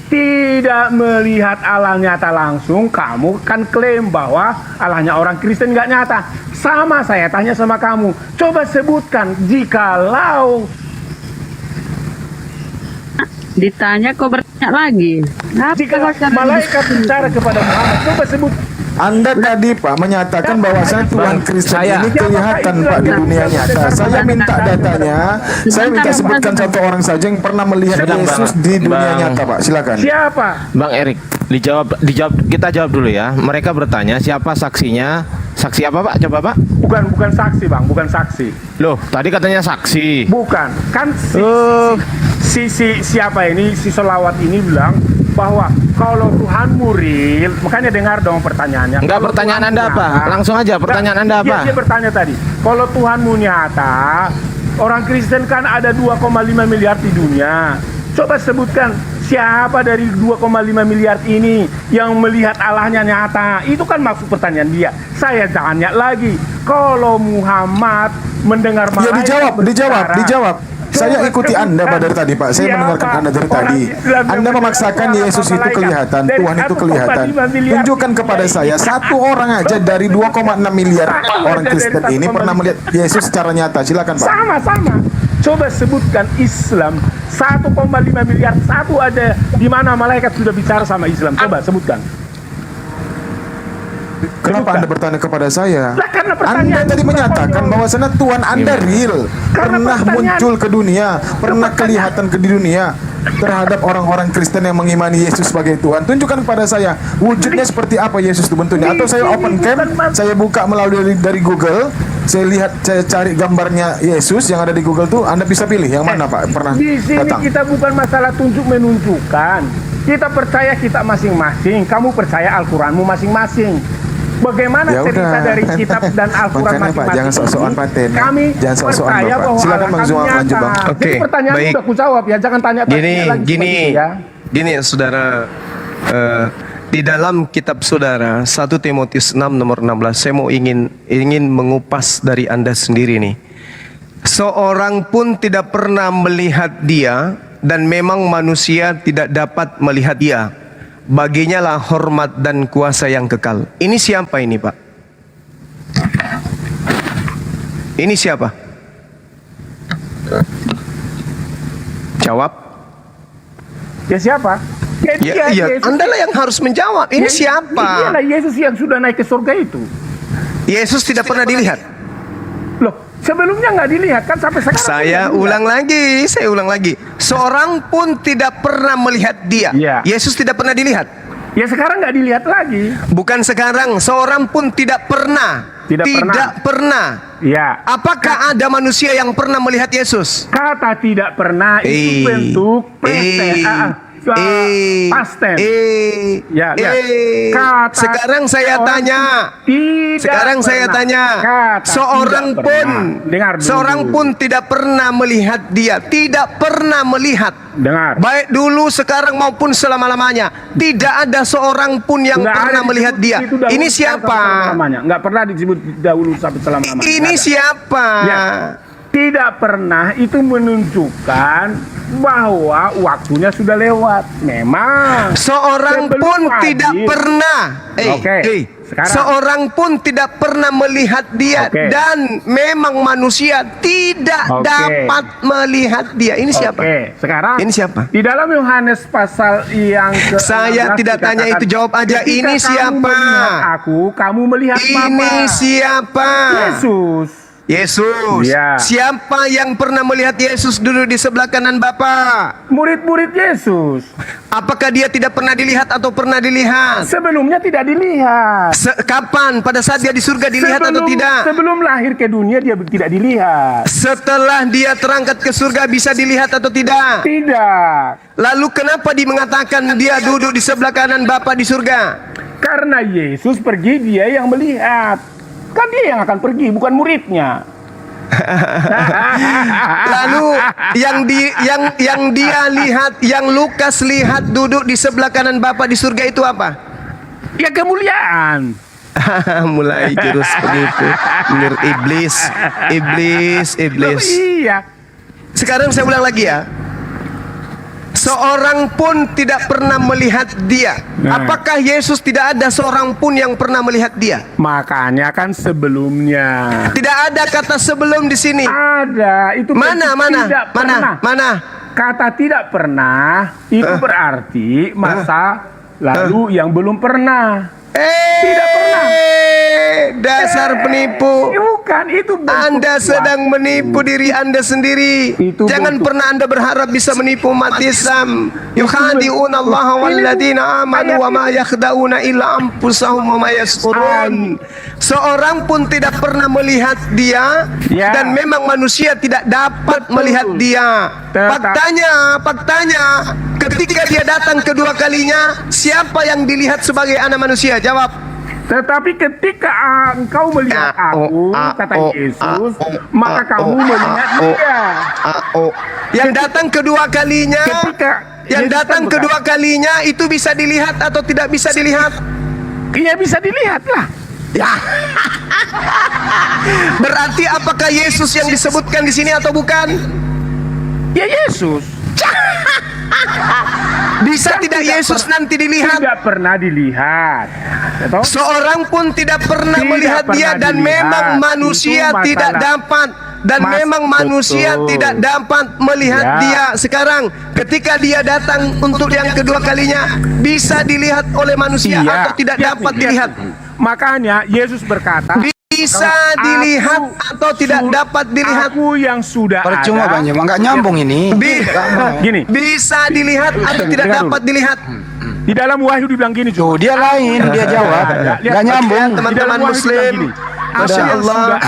tidak melihat Allah nyata langsung, kamu kan klaim bahwa Allahnya orang Kristen nggak nyata. Sama, saya tanya sama kamu, coba sebutkan jikalau Ditanya kok bertanya lagi. Apa jika cara malaikat bicara kepada Muhammad, coba sebut. Anda tadi Pak menyatakan bahwasanya Tuhan Kristen saya- ini kelihatan Pak di dunia nyata. Saya minta datanya. Saya minta sebutkan satu orang saja yang pernah melihat Yesus di dunia nyata, Pak. Silakan. Siapa? Bang Erik, dijawab, kita jawab dulu ya. Mereka bertanya siapa saksinya? Saksi apa Pak? Coba Pak. Bukan saksi, Bang, bukan saksi. Loh, tadi katanya saksi. Bukan, kan siapa ini, si selawat ini bilang bahwa kalau Tuhan real, makanya dengar dong pertanyaannya. Enggak, Kalau pertanyaan Tuhan Anda apa? nyata- Langsung aja, pertanyaan Anda apa? Dia bertanya tadi, kalau Tuhanmu nyata, orang Kristen kan ada 2,5 miliar di dunia. Coba sebutkan siapa dari 2,5 miliar ini yang melihat Allahnya nyata. Itu kan maksud pertanyaan dia. Saya tanya lagi, kalau Muhammad mendengar Ya malaikat dijawab. Saya Coba ikuti Anda sebutkan dari tadi Pak. Saya siapa mendengarkan Anda dari orang tadi. Islam yang Anda memaksakan mendengar Yesus suara itu malaikat kelihatan, dari Tuhan itu 1,5 kelihatan. miliar Tunjukkan kepada saya satu orang aja dari 2,6 miliar orang Kristen ini pernah melihat Yesus secara nyata. Silakan Pak. Sama. Coba sebutkan Islam 1,5 miliar, satu ada di mana malaikat sudah bicara sama Islam. Coba sebutkan. Kenapa Anda bertanya kepada saya? Lah, karena Anda pertanyaan tadi itu menyatakan konyol. bahwasanya Tuhan Anda real, Karena pernah pertanyaan- muncul ke dunia, pernah kelihatan ke di dunia terhadap orang-orang Kristen yang mengimani Yesus sebagai Tuhan. Tunjukkan kepada saya wujudnya seperti apa Yesus itu bentuknya. Atau saya open cam, saya buka melalui dari Google, saya lihat, saya cari gambarnya Yesus yang ada di Google tuh. Anda bisa pilih yang mana Pak pernah Di sini datang. kita bukan masalah tunjuk menunjukkan. Kita percaya kita masing-masing. Kamu percaya Al-Quranmu masing-masing. Bagaimana Ya cerita udah. dari kitab dan Al-Quran Makanya, Pak, masing-masing jangan sok-sokan ini, paten. Kami Jangan sok-sokan, percaya Bapak. bahwa Silakan, Allah Bang kami Zuma, nyata. lanjut, Bang. Jadi Oke, pertanyaan baik. udah aku jawab ya, jangan tanya Gini, lagi ya. gini saudara, di dalam kitab saudara 1 Timotius 6 nomor 16, saya mau ingin mengupas dari Anda sendiri nih. Seorang pun tidak pernah melihat dia, dan memang manusia tidak dapat melihat dia. Baginya lah hormat dan kuasa yang kekal. Ini siapa ini, Pak? Ini siapa? Jawab. Ya siapa? Ya, Anda lah yang harus menjawab. Ini siapa? Dialah Yesus yang sudah naik ke surga itu. Yesus tidak pernah dilihat. Loh, sebelumnya nggak dilihat kan sampai sekarang. Saya ulang lagi. Seorang pun tidak pernah melihat dia. Ya. Yesus tidak pernah dilihat. Ya sekarang nggak dilihat lagi. Bukan sekarang, seorang pun tidak pernah. Tidak pernah. Ya. Apakah ada manusia yang pernah melihat Yesus? Kata tidak pernah itu bentuk pasten. Ya. Kata Sekarang saya tanya. Seorang pun tidak pernah melihat dia. Tidak pernah melihat. Dengar. Baik dulu, sekarang maupun selama-lamanya. Tidak ada seorang pun yang pernah melihat dia. Ini siapa? Nggak pernah disebut dahulu sampai selama-lamanya. Ini siapa? Ya. Tidak pernah itu menunjukkan bahwa waktunya sudah lewat. Memang seorang pun tidak pernah. Seorang pun tidak pernah melihat dia, dan memang manusia tidak dapat melihat dia. Ini siapa? Sekarang ini siapa? Di dalam Yohanes pasal yang ke saya tidak tanya itu, jawab aja. Ini siapa? Kamu melihat ini siapa? Yesus. Ya. Siapa yang pernah melihat Yesus duduk di sebelah kanan Bapa? Murid-murid Yesus. Apakah dia tidak pernah dilihat atau pernah dilihat? Sebelumnya tidak dilihat. Kapan? Pada saat dia di surga dilihat atau tidak? Sebelum lahir ke dunia dia tidak dilihat. Setelah dia terangkat ke surga bisa dilihat atau tidak? Tidak. Lalu kenapa mengatakan dia duduk di sebelah kanan Bapa di surga? Karena Yesus pergi, dia yang melihat. Kan dia yang akan pergi, bukan muridnya. Lalu yang dia lihat, yang Lukas lihat duduk di sebelah kanan Bapa di surga itu apa? Ya kemuliaan. Mulai jurus begitu, menurut iblis. Loh, iya. Sekarang saya ulang lagi ya. Seorang pun tidak pernah melihat dia. Apakah Yesus tidak ada seorang pun yang pernah melihat dia? Makanya kan sebelumnya. Tidak ada kata sebelum di sini. Ada. Itu mana? Kata tidak pernah itu berarti masa lalu yang belum pernah. Tidak pernah. Dasar penipu. Bukan, itu Anda sedang menipu diri Anda sendiri. Jangan pernah Anda berharap bisa menipu umat Islam. Yukhadi'una Allah walladzina amanu wa ma yakhda'una illa anfusahum wa ma yash'urun. Seorang pun tidak pernah melihat dia, dan memang manusia tidak dapat melihat dia. Faktanya, ketika dia datang kedua kalinya, siapa yang dilihat sebagai anak manusia? Jawab. Tetapi ketika engkau melihat aku, kata Yesus, maka kamu melihat dia. Yang datang kedua kalinya, kedua kalinya itu bisa dilihat atau tidak bisa dilihat? Iya, bisa dilihat lah. Ya. Berarti apakah Yesus yang disebutkan di sini atau bukan? Ya Yesus. Bisa tidak Yesus nanti dilihat? Tidak pernah dilihat. Seorang pun tidak pernah melihat dia, dan memang manusia tidak dapat. Dan memang manusia tidak dapat melihat dia. Sekarang ketika dia datang untuk yang kedua kalinya, bisa dilihat oleh manusia atau tidak dapat dilihat? Makanya Yesus berkata, bisa dilihat atau tidak dapat dilihat? Aku yang sudah percuma ada. Bang Juma, nggak nyambung ini. Gini, bisa dilihat atau tidak dapat dilihat? Di dalam Wahyu dibilang gini, dia lain, dia jawab. Nggak nyambung. Teman-teman Muslim, Masya Allah.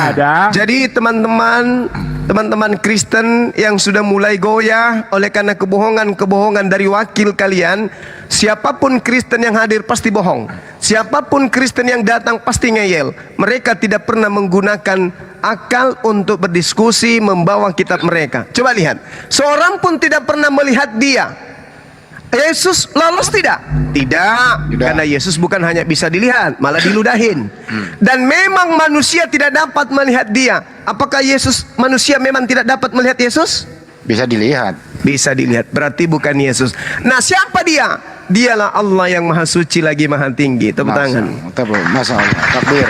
Jadi teman-teman Kristen yang sudah mulai goyah oleh karena kebohongan dari wakil kalian. Siapapun Kristen yang hadir pasti bohong. Siapapun Kristen yang datang pasti ngeyel. Mereka tidak pernah menggunakan akal untuk berdiskusi, membawa kitab mereka. Coba lihat, seorang pun tidak pernah melihat dia. Yesus lolos tidak? Tidak, karena Yesus bukan hanya bisa dilihat, malah diludahin. Dan memang manusia tidak dapat melihat dia. Apakah Yesus manusia memang tidak dapat melihat Yesus? Bisa dilihat. Bisa dilihat, berarti bukan Yesus. Nah, siapa dia? Dialah Allah yang maha suci lagi maha tinggi. Tepuk tangan. Masya Allah. Takbir.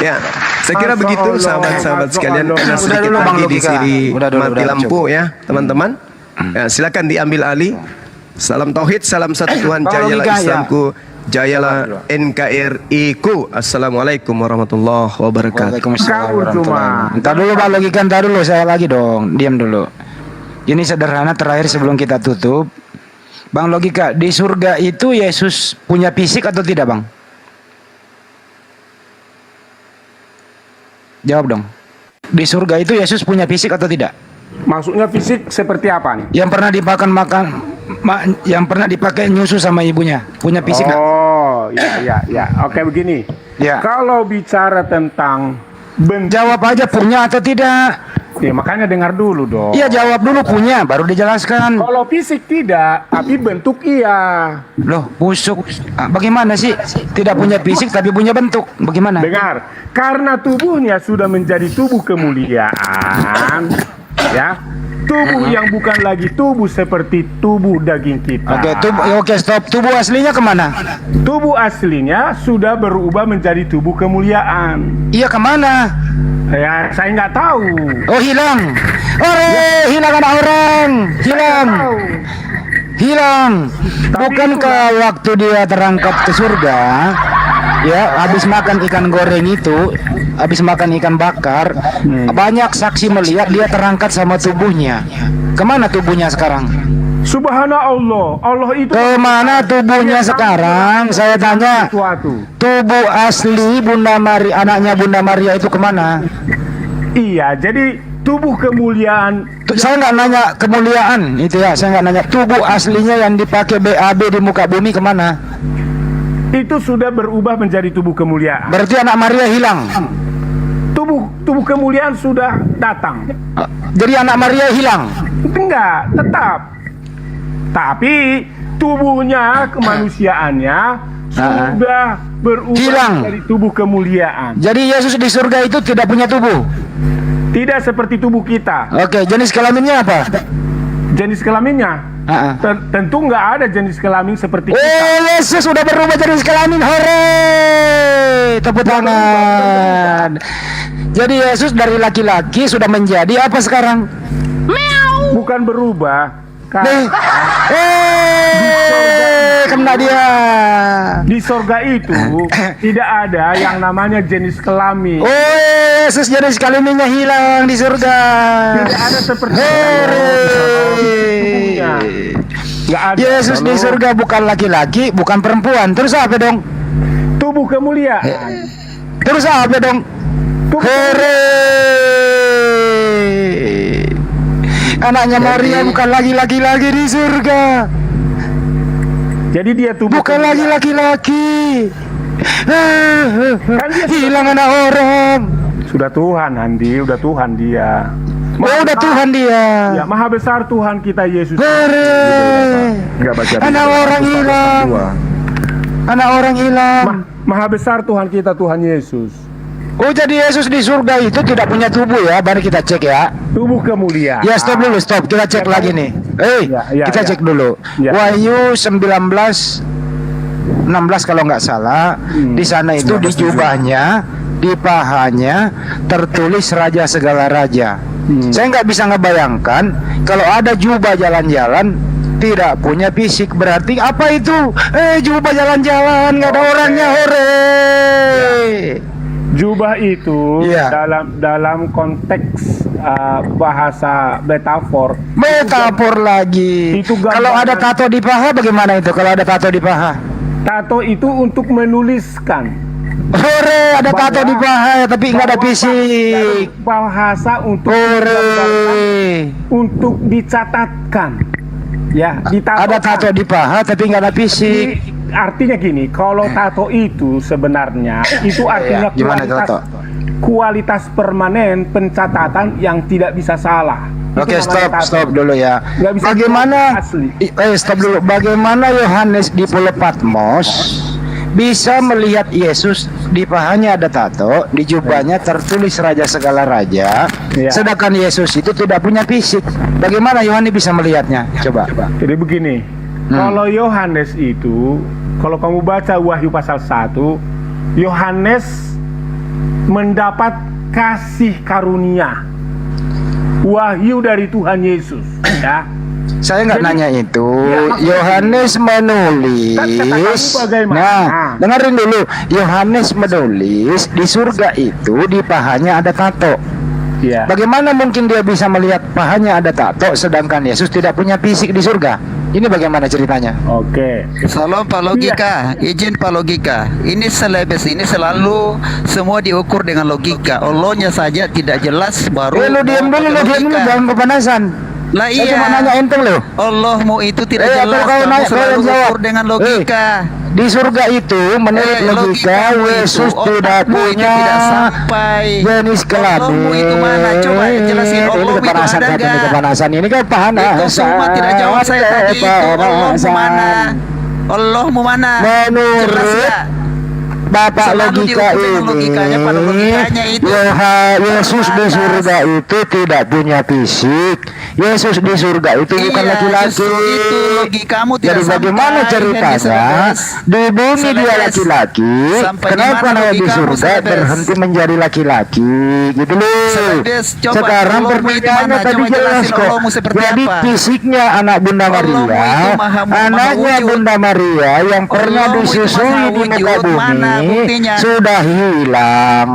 Ya, saya kira begitu sahabat-sahabat sekalian. Karena sedikit lagi di sini mati lampu ya, teman-teman. Ya, silakan diambil alih. Salam tauhid, salam satu Tuhan, jayalah Islamku, jayalah NKRI ku. Assalamualaikum warahmatullahi wabarakatuh. Entar dulu Pak logika, entar dulu saya lagi dong. Diam dulu. Ini sederhana terakhir sebelum kita tutup. Bang logika, di surga itu Yesus punya fisik atau tidak, Bang? Jawab dong. Di surga itu Yesus punya fisik atau tidak? Maksudnya fisik seperti apa nih? Yang pernah dipakai nyusu sama ibunya, punya fisik nggak? Oh, ya. Oke, begini. Ya. Kalau bicara tentang Jawab aja punya atau tidak. Ya, makanya dengar dulu dong. Iya, jawab dulu punya, baru dijelaskan. Kalau fisik tidak, tapi bentuk iya. Loh, busuk. Bagaimana sih? Tidak punya fisik tapi punya bentuk. Bagaimana? Dengar, karena tubuhnya sudah menjadi tubuh kemuliaan, ya. Tubuh yang bukan lagi tubuh seperti tubuh daging kita. Oke, stop. Tubuh aslinya kemana? Tubuh aslinya sudah berubah menjadi tubuh kemuliaan. Iya, kemana? Ya, saya nggak tahu. Oh, hilang. Hilang anak orang. Hilang. Bukankah waktu dia terangkat ke surga, ya, habis makan ikan goreng itu, habis makan ikan bakar, banyak saksi melihat dia terangkat sama tubuhnya. Kemana tubuhnya sekarang? Subhanallah, Allah itu kemana tubuhnya sekarang? Saya tanya. Tubuh asli Bunda Maria, anaknya Bunda Maria itu kemana? Iya, jadi tubuh kemuliaan. Saya nggak nanya kemuliaan itu ya, saya nggak nanya tubuh aslinya yang dipakai BAB di muka bumi kemana? Itu sudah berubah menjadi tubuh kemuliaan. Berarti anak Maria hilang. Tubuh kemuliaan sudah datang. Jadi anak Maria hilang? Enggak, tetap. Tapi tubuhnya, kemanusiaannya sudah berubah hilang dari tubuh kemuliaan. Jadi Yesus di surga itu tidak punya tubuh? Tidak seperti tubuh kita. Oke, jenis kelaminnya apa? Jenis kelaminnya? Tentu nggak ada jenis kelamin seperti kita. Yesus sudah berubah jenis kelamin. Hore! Tepuk tangan. Jadi Yesus dari laki-laki sudah menjadi apa sekarang? Bukan berubah. Kena dia. Di surga itu tidak ada yang namanya jenis kelamin. Yesus jenis kelaminnya hilang di surga. Tidak ada seperti Yesus di surga bukan laki-laki, bukan perempuan. Terus apa dong? Tubuh kemuliaan. Terus apa dong? Anaknya Maria bukan lagi laki-laki di surga. Jadi dia tubuh bukan lagi laki-laki. Hilang anak orang. Sudah Tuhan, Andi, udah Tuhan dia. Udah Tuhan dia. Ya, maha besar Tuhan kita Yesus. Anak orang hilang. Anak orang hilang. Maha besar Tuhan kita, Tuhan Yesus. Oh, jadi Yesus di surga itu tidak punya tubuh ya? Baru kita cek ya. Tubuh kemuliaan. Ya, stop dulu, stop. Kita cek lagi nih. Kita cek dulu. Wahyu 19:16 kalau nggak salah. Di sana itu di jubahnya, di pahanya tertulis Raja segala raja. Saya nggak bisa ngebayangkan kalau ada jubah jalan-jalan tidak punya fisik, berarti apa itu? Jubah jalan-jalan nggak ada orangnya. Jubah itu dalam konteks bahasa metafor lagi. Kalau ada tato di paha bagaimana itu? Kalau ada tato di paha? Tato itu untuk menuliskan. Ada tato di paha tapi nggak ada fisik. Bahasa untuk dicatatkan. Ya, ada tato di paha tapi nggak ada fisik. Artinya gini, kalau tato itu sebenarnya itu artinya kualitas permanen pencatatan yang tidak bisa salah. Oke, Itu namanya tato. stop dulu ya. Nggak bisa Bagaimana asli. stop dulu. Bagaimana Yohanes di Pulau Patmos bisa melihat Yesus di pahanya ada tato, di jubahnya tertulis raja segala raja, Iya. sedangkan Yesus itu tidak punya fisik. Bagaimana Yohanes bisa melihatnya? Coba. Jadi begini, kalau Yohanes itu, kalau kamu baca Wahyu pasal 1, Yohanes mendapat kasih karunia wahyu dari Tuhan Yesus, ya. Saya nggak Jadi- nanya itu. Iya, maksudnya Yohanes menulis. Kan kata kamu bagaimana? Nah, dengerin dulu. Yohanes menulis di surga itu di pahanya ada tato. Iya. Bagaimana mungkin dia bisa melihat pahanya ada tato sedangkan Yesus tidak punya fisik di surga? Ini bagaimana ceritanya? Oke. Salam Pak Logika, izin Pak Logika. Ini selebes ini selalu semua diukur dengan logika. Allahnya saja tidak jelas baru. Lu diam dulu, jangan kepanasan. Lah Saya iya. cuma nanya enteng lo. Allahmu itu tidak apa jelas. kau Kamu naik, selalu kau jawab. ukur dengan logika. Di surga itu menurut logika logikamu Yesus itu, tidak otakmu itu punya tidak sampai. jenis kelamin. Allahmu itu mana? Coba jelasin. Ini Allahmu itu kepanasan ada ini nggak? kepanasan ini kan panasan. Itu semua tidak jawab saya tadi itu. Allahmu mana? Allahmu mana? Jelas Menurut ya? Bapak Selalu logika diukur dengan logikanya, pada logikanya ini itu. Yesus di surga itu tidak punya fisik. Yesus di surga itu bukan Iya, laki-laki. justru itu logikamu Jadi tidak bagaimana sampai, ceritanya Selebes. di bumi dia Selebes. laki-laki, Sampai kenapa di mana dia di logikamu, surga Selebes? berhenti menjadi laki-laki gitu loh. Selebes, coba Sekarang Allahmu itu perbedaannya mana? tadi Coba jelas jelasin kok. Allahmu seperti Jadi apa? fisiknya anak Bunda Allahmu Maria, itu maha anaknya wujud. Bunda Maria yang pernah Allahmu itu disusui maha di muka wujud. Mana bumi buktinya? sudah hilang.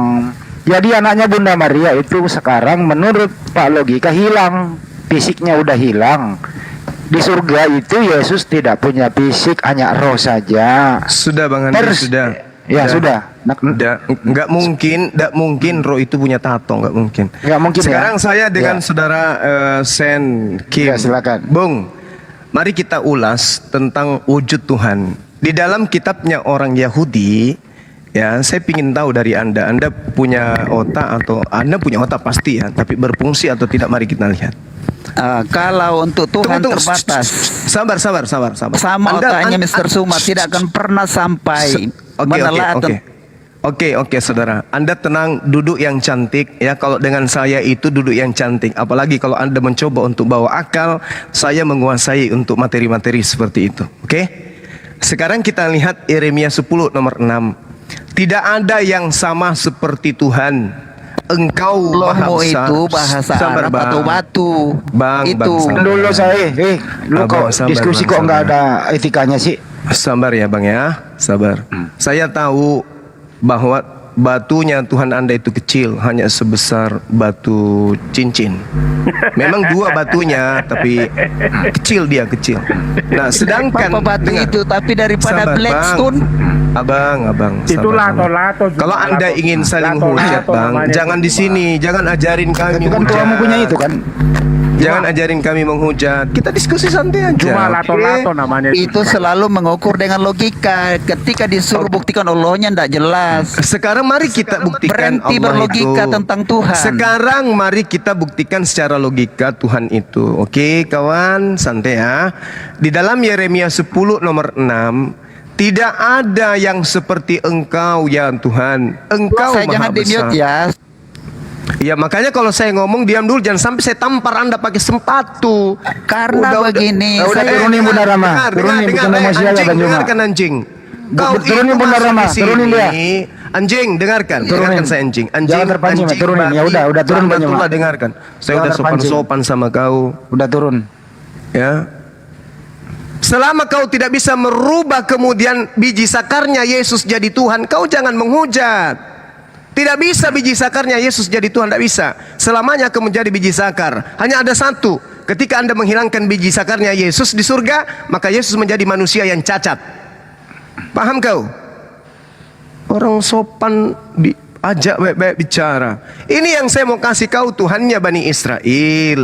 Jadi anaknya Bunda Maria itu sekarang menurut Pak Logika hilang, fisiknya udah hilang. Di surga itu Yesus tidak punya fisik, hanya roh saja. Sudah Bang Andi, sudah. Ya sudah. Nggak mungkin roh itu punya tato, nggak mungkin. Nggak mungkin. Sekarang ya? saya dengan Ya. saudara Sen Kim. Ya, silakan. Bung, mari kita ulas tentang wujud Tuhan. Di dalam kitabnya orang Yahudi, ya, saya ingin tahu dari Anda punya otak atau Anda punya otak pasti ya, tapi berfungsi atau tidak, mari kita lihat. Kalau untuk Tuhan Tunggu. terbatas. Sabar. Sama otaknya Mr. Suma tidak akan pernah sampai menelat. Oke, saudara. Anda tenang, duduk yang cantik ya. Kalau dengan saya itu duduk yang cantik. Apalagi kalau Anda mencoba untuk bawa akal, saya menguasai untuk materi-materi seperti itu. Oke? Sekarang kita lihat Yeremia 10 nomor 6. Tidak ada yang sama seperti Tuhan. Engkau Allahmu maha besar. itu bahasa Arab atau batu. Bang, sabar. Dulu saya, lu kok Sabar, diskusi Bang, kok nggak sabar. ada etikanya sih? Sabar ya Bang ya, sabar. Saya tahu bahwa batunya Tuhan Anda itu kecil, hanya sebesar batu cincin. Memang dua batunya, tapi kecil. Nah, sedangkan Apa batu dengar. itu tapi daripada Sabar, Blackstone. Abang. Itu sabar. lato-lato. Kalau Anda ingin saling hujat, Bang, jangan di sini, jangan ajarin kami Itu kan hujat. kamu punya itu kan? Jangan ajarin kami menghujat. Kita diskusi santai aja. Cuma oke? lato-lato namanya. Itu selalu mengukur dengan logika. Ketika disuruh buktikan Allahnya tidak jelas. Sekarang mari kita buktikan Berhenti Allah berlogika itu. tentang Tuhan. Sekarang mari kita buktikan secara logika Tuhan itu. Oke, kawan, santai ya. Di dalam Yeremia 10 nomor 6, tidak ada yang seperti Engkau ya Tuhan. Engkau Saya maha jangan besar. di-mute ya. Ya makanya kalau saya ngomong diam dulu, jangan sampai saya tampar Anda pakai sepatu. Karena begini, udah turunin Bunda Rama, turunin bukan emosi aja Bang Juma. Dengarkan anjing. Kau Turunin itu Bunda masuk Rama, di sini. turunin dia. Anjing, dengarkan. Turunin. Dengarkan saya anjing. Jangan terpancing, anjing, turunin. Ya babi, udah turun Bang Juma. laknatullah, dengarkan. Saya Jangan udah terpancing. sopan-sopan sama kau. Udah turun. Ya. Selama kau tidak bisa merubah kemudian biji sakarnya Yesus jadi Tuhan, kau jangan menghujat. Tidak bisa biji sakarnya Yesus jadi Tuhan, tidak bisa. Selamanya akan menjadi biji sakar. Hanya ada satu. Ketika Anda menghilangkan biji sakarnya Yesus di surga, maka Yesus menjadi manusia yang cacat. Paham kau? Orang sopan diajak baik-baik bicara. Ini yang saya mau kasih kau, Tuhannya Bani Israel.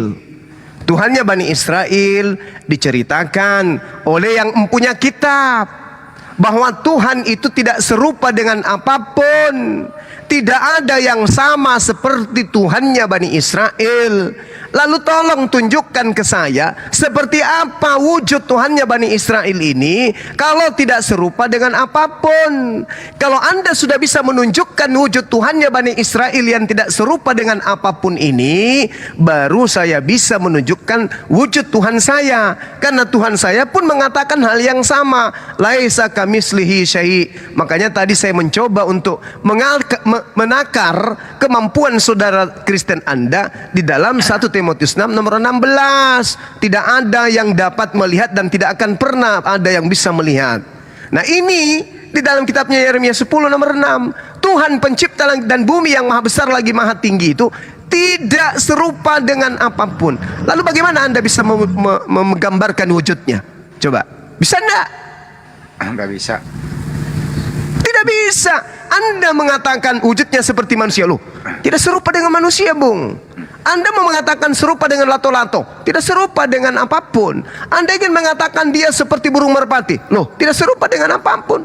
Tuhannya Bani Israel diceritakan oleh yang mempunyai kitab, bahwa Tuhan itu tidak serupa dengan apapun. Tidak ada yang sama seperti Tuhannya Bani Israel. Lalu tolong tunjukkan ke saya seperti apa wujud Tuhannya Bani Israel ini kalau tidak serupa dengan apapun. Kalau Anda sudah bisa menunjukkan wujud Tuhannya Bani Israel yang tidak serupa dengan apapun ini, baru saya bisa menunjukkan wujud Tuhan saya. Karena Tuhan saya pun mengatakan hal yang sama, laisa kamitslihi syai'. Makanya tadi saya mencoba untuk menakar kemampuan saudara Kristen Anda di dalam 1 Timotius 6 nomor 16. Tidak ada yang dapat melihat dan tidak akan pernah ada yang bisa melihat. Nah ini di dalam kitabnya Yeremia 10 nomor 6. Tuhan pencipta langit dan bumi yang maha besar lagi maha tinggi itu tidak serupa dengan apapun. Lalu bagaimana Anda bisa menggambarkan wujudnya? Coba, bisa enggak? Enggak bisa. Tidak bisa. Anda mengatakan wujudnya seperti manusia. Loh, tidak serupa dengan manusia, Bung. Anda mau mengatakan serupa dengan lato-lato, tidak serupa dengan apapun. Anda ingin mengatakan dia seperti burung merpati. Loh, tidak serupa dengan apapun.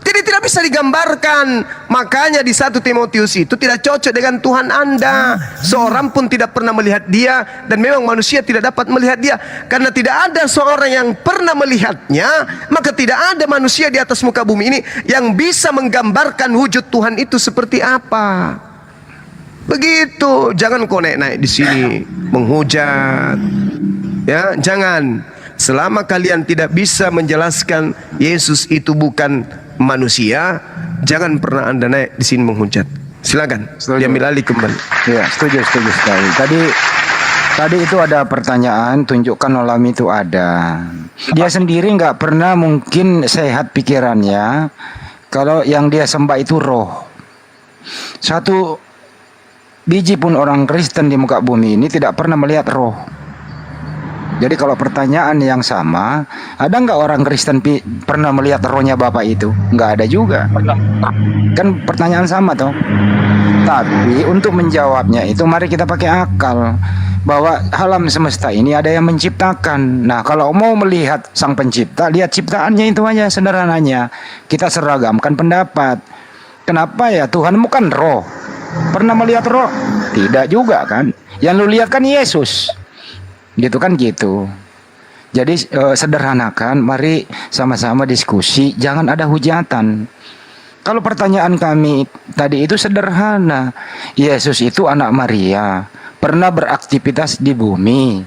Jadi tidak bisa digambarkan. Makanya di 1 Timotius itu tidak cocok dengan Tuhan Anda. Seorang pun tidak pernah melihat dia, dan memang manusia tidak dapat melihat dia. Karena tidak ada seorang yang pernah melihatnya, maka tidak ada manusia di atas muka bumi ini yang bisa menggambarkan wujud Tuhan itu seperti apa. Begitu, jangan kau naik-naik di sini menghujat. Ya, jangan. Selama kalian tidak bisa menjelaskan Yesus itu bukan manusia, jangan pernah Anda naik di sini menghujat. Silakan, diambil alih kembali. Ya, setuju sekali. Tadi itu ada pertanyaan, tunjukkan alam itu ada. Dia sendiri nggak pernah mungkin sehat pikirannya kalau yang dia sembah itu roh. Satu biji pun orang Kristen di muka bumi ini tidak pernah melihat roh. Jadi kalau pertanyaan yang sama, ada nggak orang Kristen pernah melihat rohnya Bapak itu? Nggak ada juga. Kan pertanyaan sama toh. Tapi untuk menjawabnya itu mari kita pakai akal. Bahwa alam semesta ini ada yang menciptakan. Nah kalau mau melihat sang pencipta, lihat ciptaannya itu aja sederhananya. Kita seragamkan pendapat. Kenapa ya? Tuhanmu kan roh. Pernah melihat roh? Tidak juga kan. Yang lu lihat kan Yesus. Gitu kan gitu. Jadi sederhanakan, mari sama-sama diskusi, jangan ada hujatan. Kalau pertanyaan kami tadi itu sederhana. Yesus itu anak Maria, pernah beraktivitas di bumi,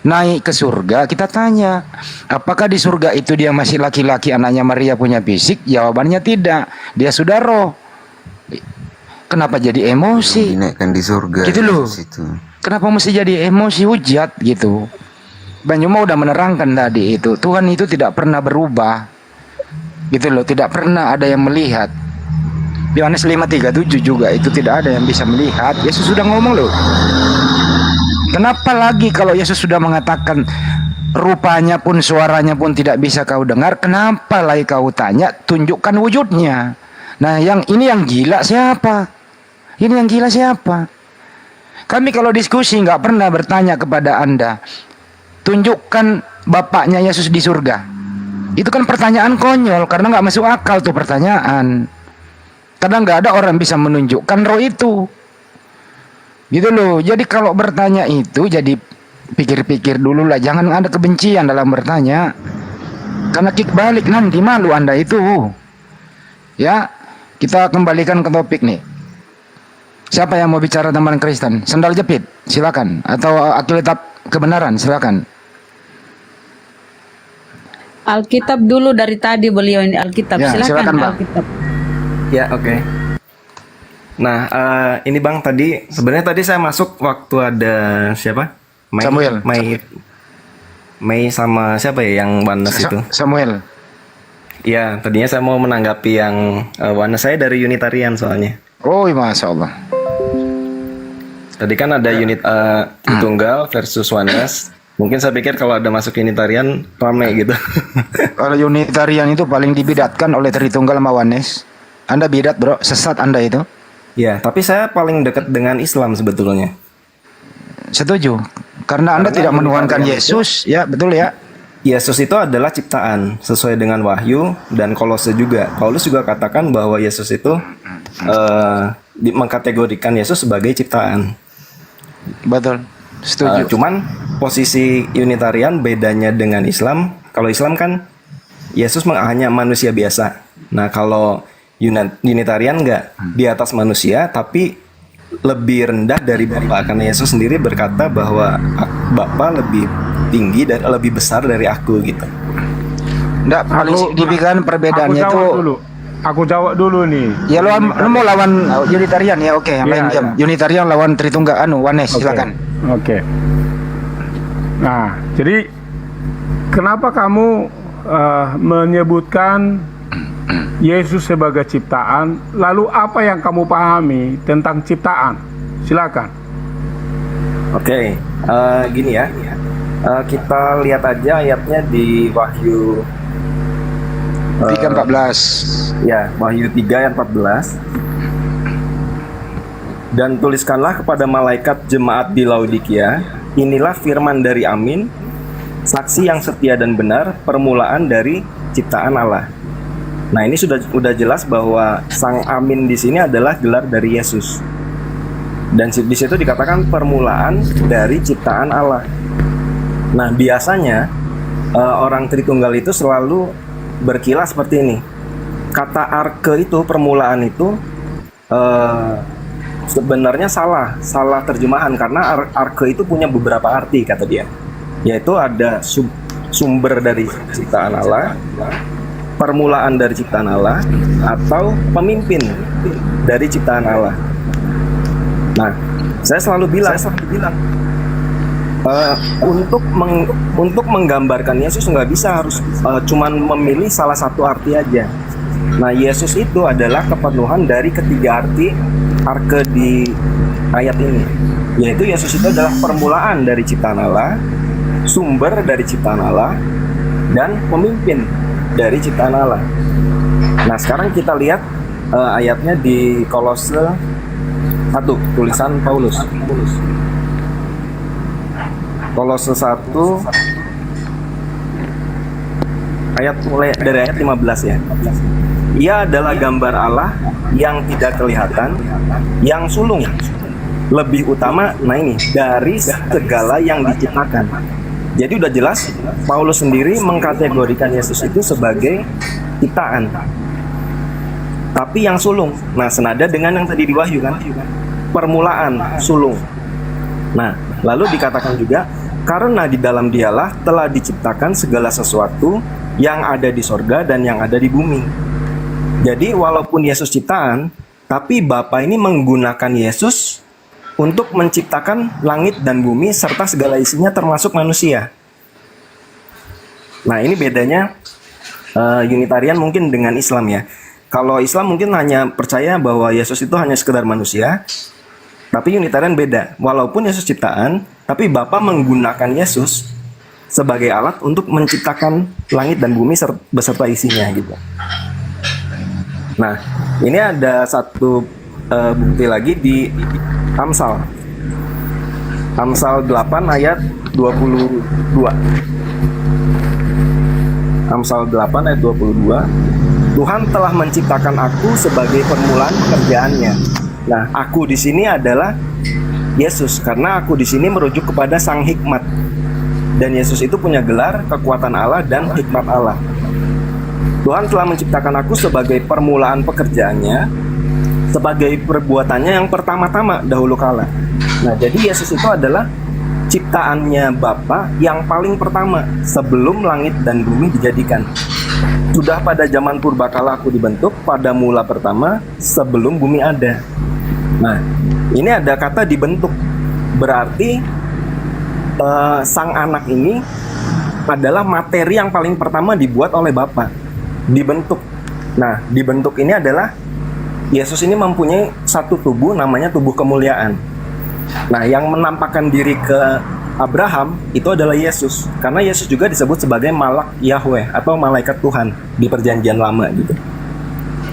naik ke surga. Kita tanya, apakah di surga itu dia masih laki-laki, anaknya Maria punya fisik? Jawabannya tidak, dia sudah roh. Kenapa jadi emosi? Dinaikkan di surga gitu loh. Kenapa mesti jadi emosi hujat gitu? Banyuma udah menerangkan tadi itu. Tuhan itu tidak pernah berubah. Gitu loh, tidak pernah ada yang melihat. Yohanes 5:37 juga itu tidak ada yang bisa melihat. Yesus sudah ngomong loh. Kenapa lagi kalau Yesus sudah mengatakan rupanya pun suaranya pun tidak bisa kau dengar, kenapa lagi kau tanya tunjukkan wujudnya? Nah, yang gila siapa? Ini yang gila siapa? Kami kalau diskusi nggak pernah bertanya kepada Anda, tunjukkan Bapaknya Yesus di surga. Itu kan pertanyaan konyol karena nggak masuk akal tuh pertanyaan. Karena nggak ada orang bisa menunjukkan roh itu. Gitu loh. Jadi kalau bertanya itu jadi pikir-pikir dulu lah, jangan ada kebencian dalam bertanya. Karena kick balik nanti malu Anda itu. Ya, kita kembalikan ke topik nih. Siapa yang mau bicara teman Kristen? Sendal jepit, silakan. Atau Alkitab kebenaran, silakan. Alkitab dulu dari tadi beliau ini Alkitab. Ya, silakan, Bang. Alkitab. Ya, oke. Nah, ini Bang tadi sebenarnya tadi saya masuk waktu ada siapa? Mei sama siapa ya yang Wanes itu? Samuel. Ya, tadinya saya mau menanggapi yang Wanes, saya dari Unitarian soalnya. Oh, Masya Allah. Tadi kan ada unit Tritunggal versus Wanes. Mungkin saya pikir kalau ada masuk Unitarian ramai gitu. Kalau Unitarian itu paling dibidatkan oleh Tritunggal sama Wanes. Anda bidat bro, sesat Anda itu. Ya, tapi saya paling dekat dengan Islam sebetulnya. Setuju. Karena Anda tidak menuhankan Yesus, ya betul ya. Yesus itu adalah ciptaan sesuai dengan Wahyu dan Kolose juga. Paulus juga katakan bahwa Yesus itu mengkategorikan Yesus sebagai ciptaan. Betul. Setuju. Cuman posisi Unitarian bedanya dengan Islam, kalau Islam kan Yesus hanya manusia biasa. Nah kalau Unitarian enggak, di atas manusia tapi lebih rendah dari Bapa, karena Yesus sendiri berkata bahwa Bapa lebih tinggi dan lebih besar dari aku gitu. Nggak, paling signifikan perbedaannya itu. Aku jawab dulu nih. Ya lu mau lawan Unitarian ya, oke, yang Iya, lain jam. iya. Unitarian lawan Tritunggal Oneness, silakan. Oke. Nah, jadi kenapa kamu menyebutkan Yesus sebagai ciptaan? Lalu apa yang kamu pahami tentang ciptaan? Silakan. Oke, gini ya. Kita lihat aja ayatnya di Wahyu 3:14. Ya, Wahyu 3 ayat 14. Dan tuliskanlah kepada malaikat jemaat di Laodikia, inilah firman dari Amin, saksi yang setia dan benar, permulaan dari ciptaan Allah. Nah, ini sudah jelas bahwa Sang Amin di sini adalah gelar dari Yesus. Dan di situ dikatakan permulaan dari ciptaan Allah. Nah, biasanya orang Tritunggal itu selalu berkilas seperti ini. Kata arke itu, permulaan itu sebenarnya salah terjemahan, karena arke itu punya beberapa arti kata dia, yaitu ada sumber dari ciptaan Allah, permulaan dari ciptaan Allah, atau pemimpin dari ciptaan Allah. Nah, saya selalu bilang untuk menggambarkan Yesus nggak bisa harus cuman memilih salah satu arti aja. Nah, Yesus itu adalah kepenuhan dari ketiga arti arke di ayat ini, yaitu Yesus itu adalah permulaan dari ciptaan Allah, sumber dari ciptaan Allah, dan pemimpin dari ciptaan Allah. Nah, sekarang kita lihat ayatnya di Kolose 1, tulisan Paulus. Kolose 1 ayat mulai dari ayat 15 ya. Ia adalah gambar Allah yang tidak kelihatan, yang sulung, lebih utama, nah ini, dari segala yang diciptakan. Jadi udah jelas Paulus sendiri mengkategorikan Yesus itu sebagai ciptaan, tapi yang sulung. Nah, senada dengan yang tadi di Wahyu kan, permulaan, sulung. Nah, lalu dikatakan juga, karena di dalam dialah telah diciptakan segala sesuatu yang ada di sorga dan yang ada di bumi. Jadi walaupun Yesus ciptaan, tapi Bapa ini menggunakan Yesus untuk menciptakan langit dan bumi serta segala isinya termasuk manusia. Nah, ini bedanya Unitarian mungkin dengan Islam ya. Kalau Islam mungkin hanya percaya bahwa Yesus itu hanya sekedar manusia, tapi Unitarian beda. Walaupun Yesus ciptaan, tapi Bapa menggunakan Yesus sebagai alat untuk menciptakan langit dan bumi beserta isinya gitu. Nah, ini ada satu bukti lagi di Amsal. Amsal 8 ayat 22. Amsal 8 ayat 22. Tuhan telah menciptakan aku sebagai permulaan pekerjaannya. Nah, aku di sini adalah Yesus, karena aku di sini merujuk kepada Sang Hikmat. Dan Yesus itu punya gelar kekuatan Allah dan hikmat Allah. Tuhan telah menciptakan aku sebagai permulaan pekerjaannya, sebagai perbuatannya yang pertama-tama dahulu kala. Nah, jadi Yesus itu adalah ciptaannya Bapa yang paling pertama sebelum langit dan bumi dijadikan. Sudah pada zaman purbakala aku dibentuk, pada mula pertama sebelum bumi ada. Nah, ini ada kata dibentuk, berarti sang anak ini adalah materi yang paling pertama dibuat oleh Bapa, dibentuk. Nah, dibentuk ini adalah Yesus ini mempunyai satu tubuh namanya tubuh kemuliaan. Nah, yang menampakkan diri ke Abraham itu adalah Yesus, karena Yesus juga disebut sebagai Malak Yahweh atau malaikat Tuhan di Perjanjian Lama gitu.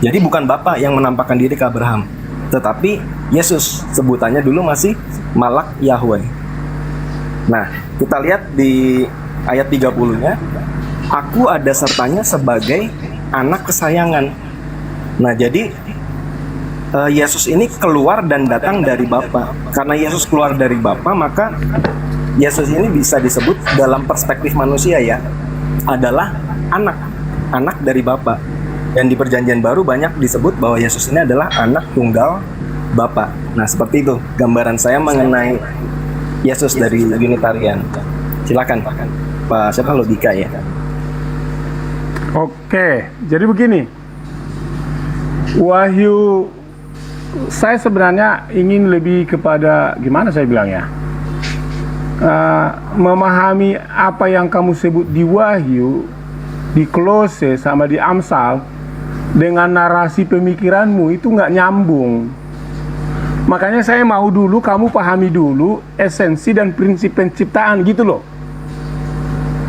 Jadi bukan Bapa yang menampakkan diri ke Abraham, tetapi Yesus, sebutannya dulu masih Malak Yahweh. Nah, kita lihat di ayat 30-nya, aku ada sertanya sebagai anak kesayangan. Nah, jadi Yesus ini keluar dan datang dari Bapa. Karena Yesus keluar dari Bapa, maka Yesus ini bisa disebut dalam perspektif manusia ya, adalah anak dari Bapa. Dan di Perjanjian Baru banyak disebut bahwa Yesus ini adalah anak tunggal Bapa. Nah, seperti itu gambaran saya mengenai Yesus dari Unitarian. Silakan Pak, siapa logika ya? Oke, jadi begini. Wahyu, saya sebenarnya ingin lebih kepada, gimana saya bilang ya, memahami apa yang kamu sebut di Wahyu, di Kolose sama di Amsal, dengan narasi pemikiranmu itu nggak nyambung. Makanya saya mau dulu kamu pahami dulu esensi dan prinsip penciptaan gitu loh.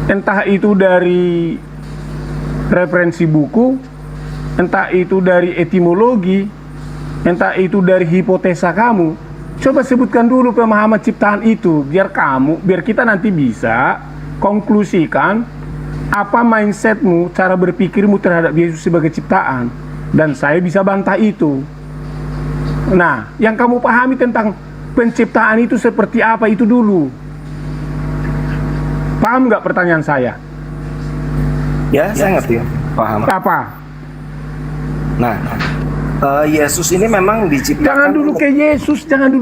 Entah itu dari referensi buku, entah itu dari etimologi, entah itu dari hipotesa kamu. Coba sebutkan dulu pemahaman ciptaan itu, biar kita nanti bisa konklusikan apa mindsetmu, cara berpikirmu terhadap Yesus sebagai ciptaan, dan saya bisa bantah itu. Nah, yang kamu pahami tentang penciptaan itu seperti apa itu dulu. Paham nggak pertanyaan saya? Ya, saya ngerti. Paham. Apa? Nah, Yesus ini memang diciptakan. Jangan dulu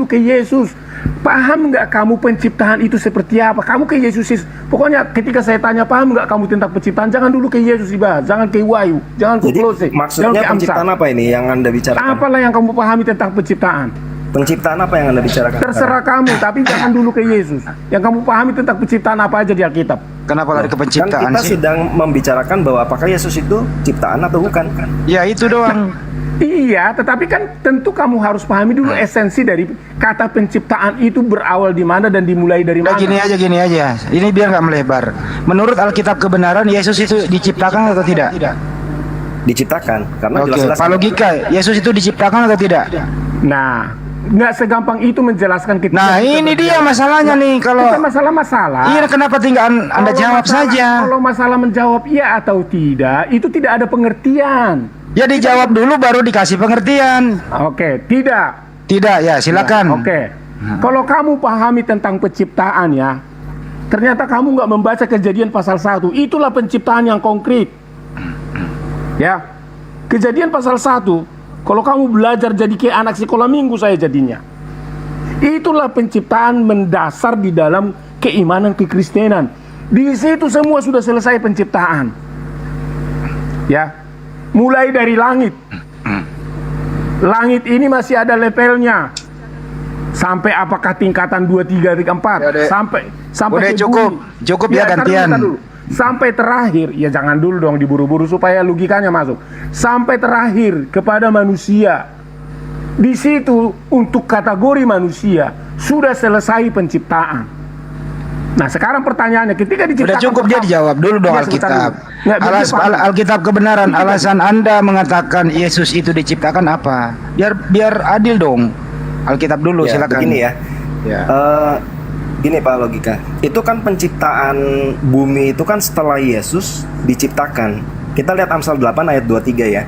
ke Yesus. Paham nggak kamu penciptaan itu seperti apa? Kamu ke Yesus. Pokoknya ketika saya tanya paham nggak kamu tentang penciptaan, jangan dulu ke Yesus dibahas, jangan ke Wahyu, jangan ke Kolose, maksudnya jangan ke penciptaan Amsal. apa ini yang Anda bicarakan? Apalah yang kamu pahami tentang penciptaan? Penciptaan apa yang Anda bicarakan? Terserah kamu, tapi jangan dulu ke Yesus. Yang kamu pahami tentang penciptaan apa aja di Alkitab. Kenapa lari ke penciptaan kan kita sih? sedang membicarakan bahwa apakah Yesus itu ciptaan atau bukan kan? Ya itu doang. Iya, tetapi kan tentu kamu harus pahami dulu esensi dari kata penciptaan itu berawal di mana dan dimulai dari mana. Gini aja. Ini biar nggak melebar. Menurut Alkitab kebenaran, Yesus itu diciptakan atau tidak? Diciptakan, karena Oke, jelas-jelas. Pak logika, Yesus itu diciptakan atau tidak? Nah, nggak segampang itu menjelaskan kita. Nah, ini dia masalahnya nih. Kalau masalah. Iya, kenapa tinggal Anda jawab saja? Kalau masalah menjawab iya atau tidak, itu tidak ada pengertian. Ya dijawab dulu baru dikasih pengertian. Oke, tidak. Tidak ya, silakan. Oke. Kalau kamu pahami tentang penciptaan ya, ternyata kamu nggak membaca Kejadian pasal 1. Itulah penciptaan yang konkret. Ya. Kejadian pasal 1, kalau kamu belajar jadi kayak anak sekolah minggu saya jadinya. Itulah penciptaan mendasar di dalam keimanan kekristenan. Di situ semua sudah selesai penciptaan. Ya. Mulai dari langit. Langit ini masih ada levelnya. Sampai apakah tingkatan 2, 3, 4? Sampai udah ke cukup. bumi. Cukup ya gantian. Dulu. Sampai terakhir, ya jangan dulu dong diburu-buru supaya logikanya masuk. Sampai terakhir kepada manusia. Di situ untuk kategori manusia sudah selesai penciptaan. Nah sekarang pertanyaannya, ketika diciptakan udah cukup dia dijawab dulu dong Alkitab. Alkitab kebenaran, alasan Anda mengatakan Yesus itu diciptakan apa? Biar adil dong. Alkitab dulu Ya, silakan. begini ya. Gini Pak logika. Itu kan penciptaan bumi itu kan setelah Yesus diciptakan. Kita lihat Amsal 8 ayat 23 ya.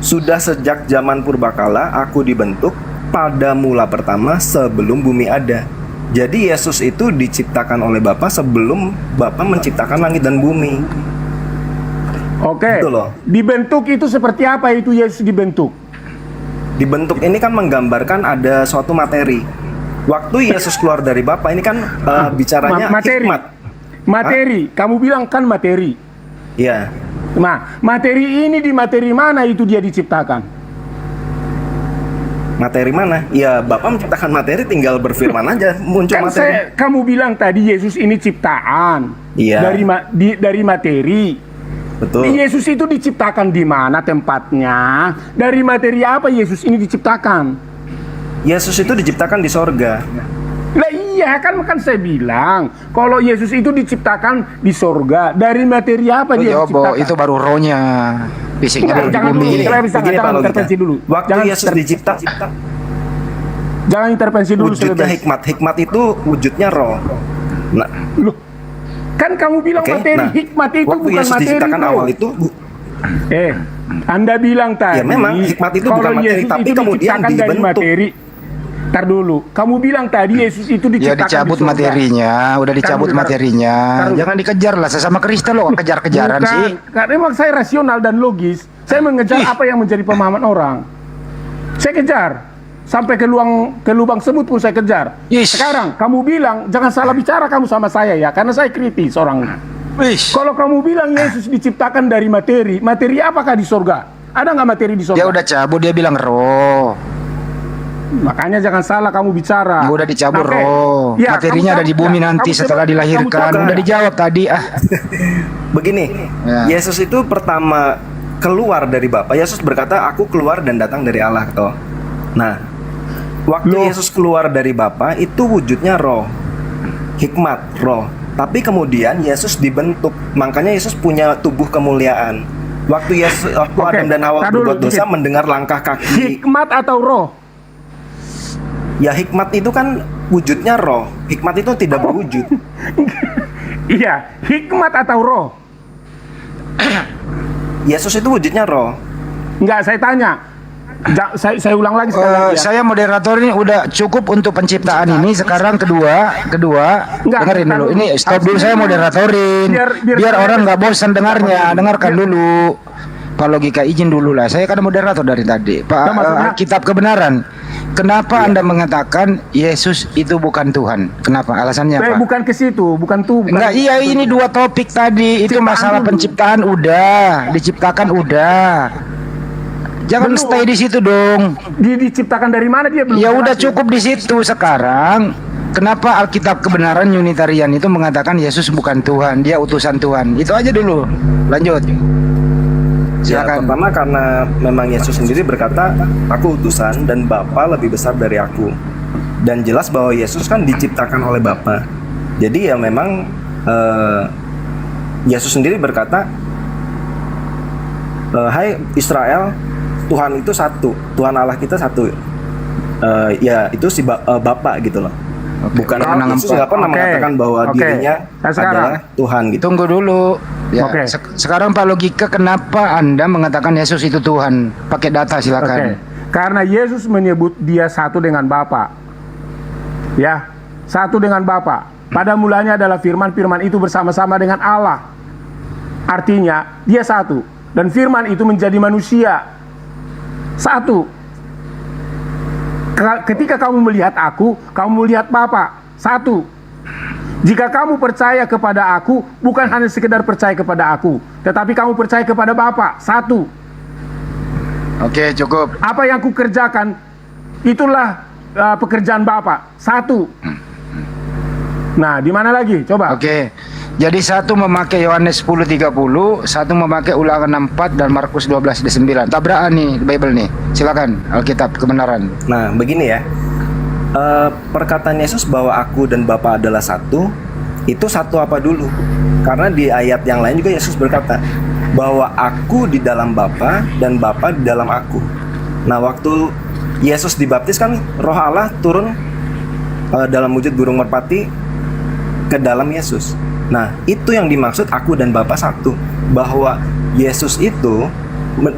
Sudah sejak zaman purbakala aku dibentuk pada mula pertama sebelum bumi ada. Jadi Yesus itu diciptakan oleh Bapa sebelum Bapa menciptakan langit dan bumi. Oke. Gitu loh. Dibentuk itu seperti apa itu Yesus dibentuk? Dibentuk ini kan menggambarkan ada suatu materi. Waktu Yesus keluar dari Bapa ini kan bicaranya materi. hikmat. Materi. Kamu bilang kan materi. Iya. Nah, materi ini di materi mana itu dia diciptakan? Materi mana? Ya Bapak menciptakan materi, tinggal berfirman aja muncul Kan materi. kamu bilang tadi Yesus ini ciptaan. Iya. Dari materi. Betul. Yesus itu diciptakan di mana tempatnya? Dari materi apa Yesus ini diciptakan? Yesus itu diciptakan di sorga. Lah iya kan saya bilang kalau Yesus itu diciptakan di sorga, dari materi apa dia diciptakan? Itu baru rohnya, fisiknya Jangan dulu, jangan intervensi dulu. Waktu Yesus dicipta, jangan intervensi dulu. Wujudnya hikmat itu wujudnya roh. Nah, loh, kan kamu bilang materi, hikmat itu waktu bukan Yesus materi. diciptakan awal itu, Anda bilang tadi, Ya memang hikmat itu kalau bukan materi, Yesus tapi itu kemudian diciptakan dari dibentuk. materi. Tar dulu, kamu bilang tadi Yesus itu Ya diciptakan dicabut di surga. materinya, udah dicabut Taruh, materinya. taruh. Jangan dikejar lah, sesama Kristen loh kejar-kejaran Bukan, sih. karena memang saya rasional dan logis. Saya mengejar apa yang menjadi pemahaman orang. Saya kejar sampai ke lubang semut pun saya kejar. Sekarang kamu bilang jangan salah bicara kamu sama saya ya, karena saya kritis orangnya. Kalau kamu bilang Yesus diciptakan dari materi, materi apakah di surga? Ada nggak materi di surga? Dia udah cabut, dia bilang roh. Makanya jangan salah kamu bicara. Ya udah dicabut Oke. roh. Ya, Materinya kamu ada di bumi coba, nanti kamu setelah coba, dilahirkan. kamu coba. Udah dijawab tadi Begini, Ya. Yesus itu pertama keluar dari Bapa. Yesus berkata, aku keluar dan datang dari Allah. Toh. Nah, waktu Yesus keluar dari Bapa itu wujudnya roh, hikmat, roh. Tapi kemudian Yesus dibentuk, makanya Yesus punya tubuh kemuliaan. Waktu Oke, Adam dan Hawa tar dulu berbuat dosa, dikit. mendengar langkah kaki. Hikmat atau roh? Ya hikmat itu kan wujudnya roh. Hikmat itu tidak berwujud. Iya, hikmat atau roh? Yesus itu wujudnya roh. Enggak, saya tanya. Saya ulang lagi sekali lagi ya. Saya moderator ini udah cukup untuk penciptaan ini. Sekarang kedua dengerin dulu. Ini stop dulu, saya moderatorin. Biar orang nggak bosan dengarnya. Dengarkan dulu. Pak Logika izin dulu lah. Saya kan moderator dari tadi. Pak Kitab Kebenaran. Kenapa Anda mengatakan Yesus itu bukan Tuhan? Kenapa? Alasannya apa? Bukan ke situ, bukan tuh. Enggak, iya ini dua topik tadi. Itu masalah penciptaan udah, diciptakan udah. Jangan stay di situ dong. Diciptakan dari mana dia belum? Ya udah cukup di situ sekarang. Kenapa Alkitab Kebenaran Unitarian itu mengatakan Yesus bukan Tuhan, dia utusan Tuhan? Itu aja dulu. Lanjut. Ya, pertama karena memang Yesus sendiri berkata, aku utusan dan Bapa lebih besar dari aku. Dan jelas bahwa Yesus kan diciptakan oleh Bapa. Jadi ya memang Yesus sendiri berkata, hai Israel, Tuhan itu satu, Tuhan Allah kita satu. Ya itu si Bapa gitu loh. Bukan Yesus nggak pernah mengatakan bahwa dirinya adalah Tuhan gitu. Tunggu dulu. Ya, sekarang Pak Logika, kenapa Anda mengatakan Yesus itu Tuhan? Pakai data silakan. Karena Yesus menyebut dia satu dengan Bapa. Ya, satu dengan Bapa. Pada mulanya adalah firman, firman itu bersama-sama dengan Allah. Artinya dia satu. Dan firman itu menjadi manusia. Satu. Ketika kamu melihat aku, kamu melihat Bapa. Satu. Jika kamu percaya kepada aku, bukan hanya sekedar percaya kepada aku, tetapi kamu percaya kepada Bapa. Satu. Oke, cukup. Apa yang kukerjakan, itulah pekerjaan Bapa. Satu. Nah, di mana lagi? Coba. Oke. Jadi satu memakai Yohanes 10:30, satu memakai Ulangan 64 dan Markus 12:9. Tabrakan nih Bible nih. Silakan Alkitab Kebenaran. Nah, begini ya. Perkataan Yesus bahwa aku dan Bapa adalah satu, itu satu apa dulu? Karena di ayat yang lain juga Yesus berkata bahwa aku di dalam Bapa dan Bapa di dalam aku. Nah, waktu Yesus dibaptis kan Roh Allah turun dalam wujud burung merpati ke dalam Yesus. Nah, itu yang dimaksud aku dan Bapa satu, bahwa Yesus itu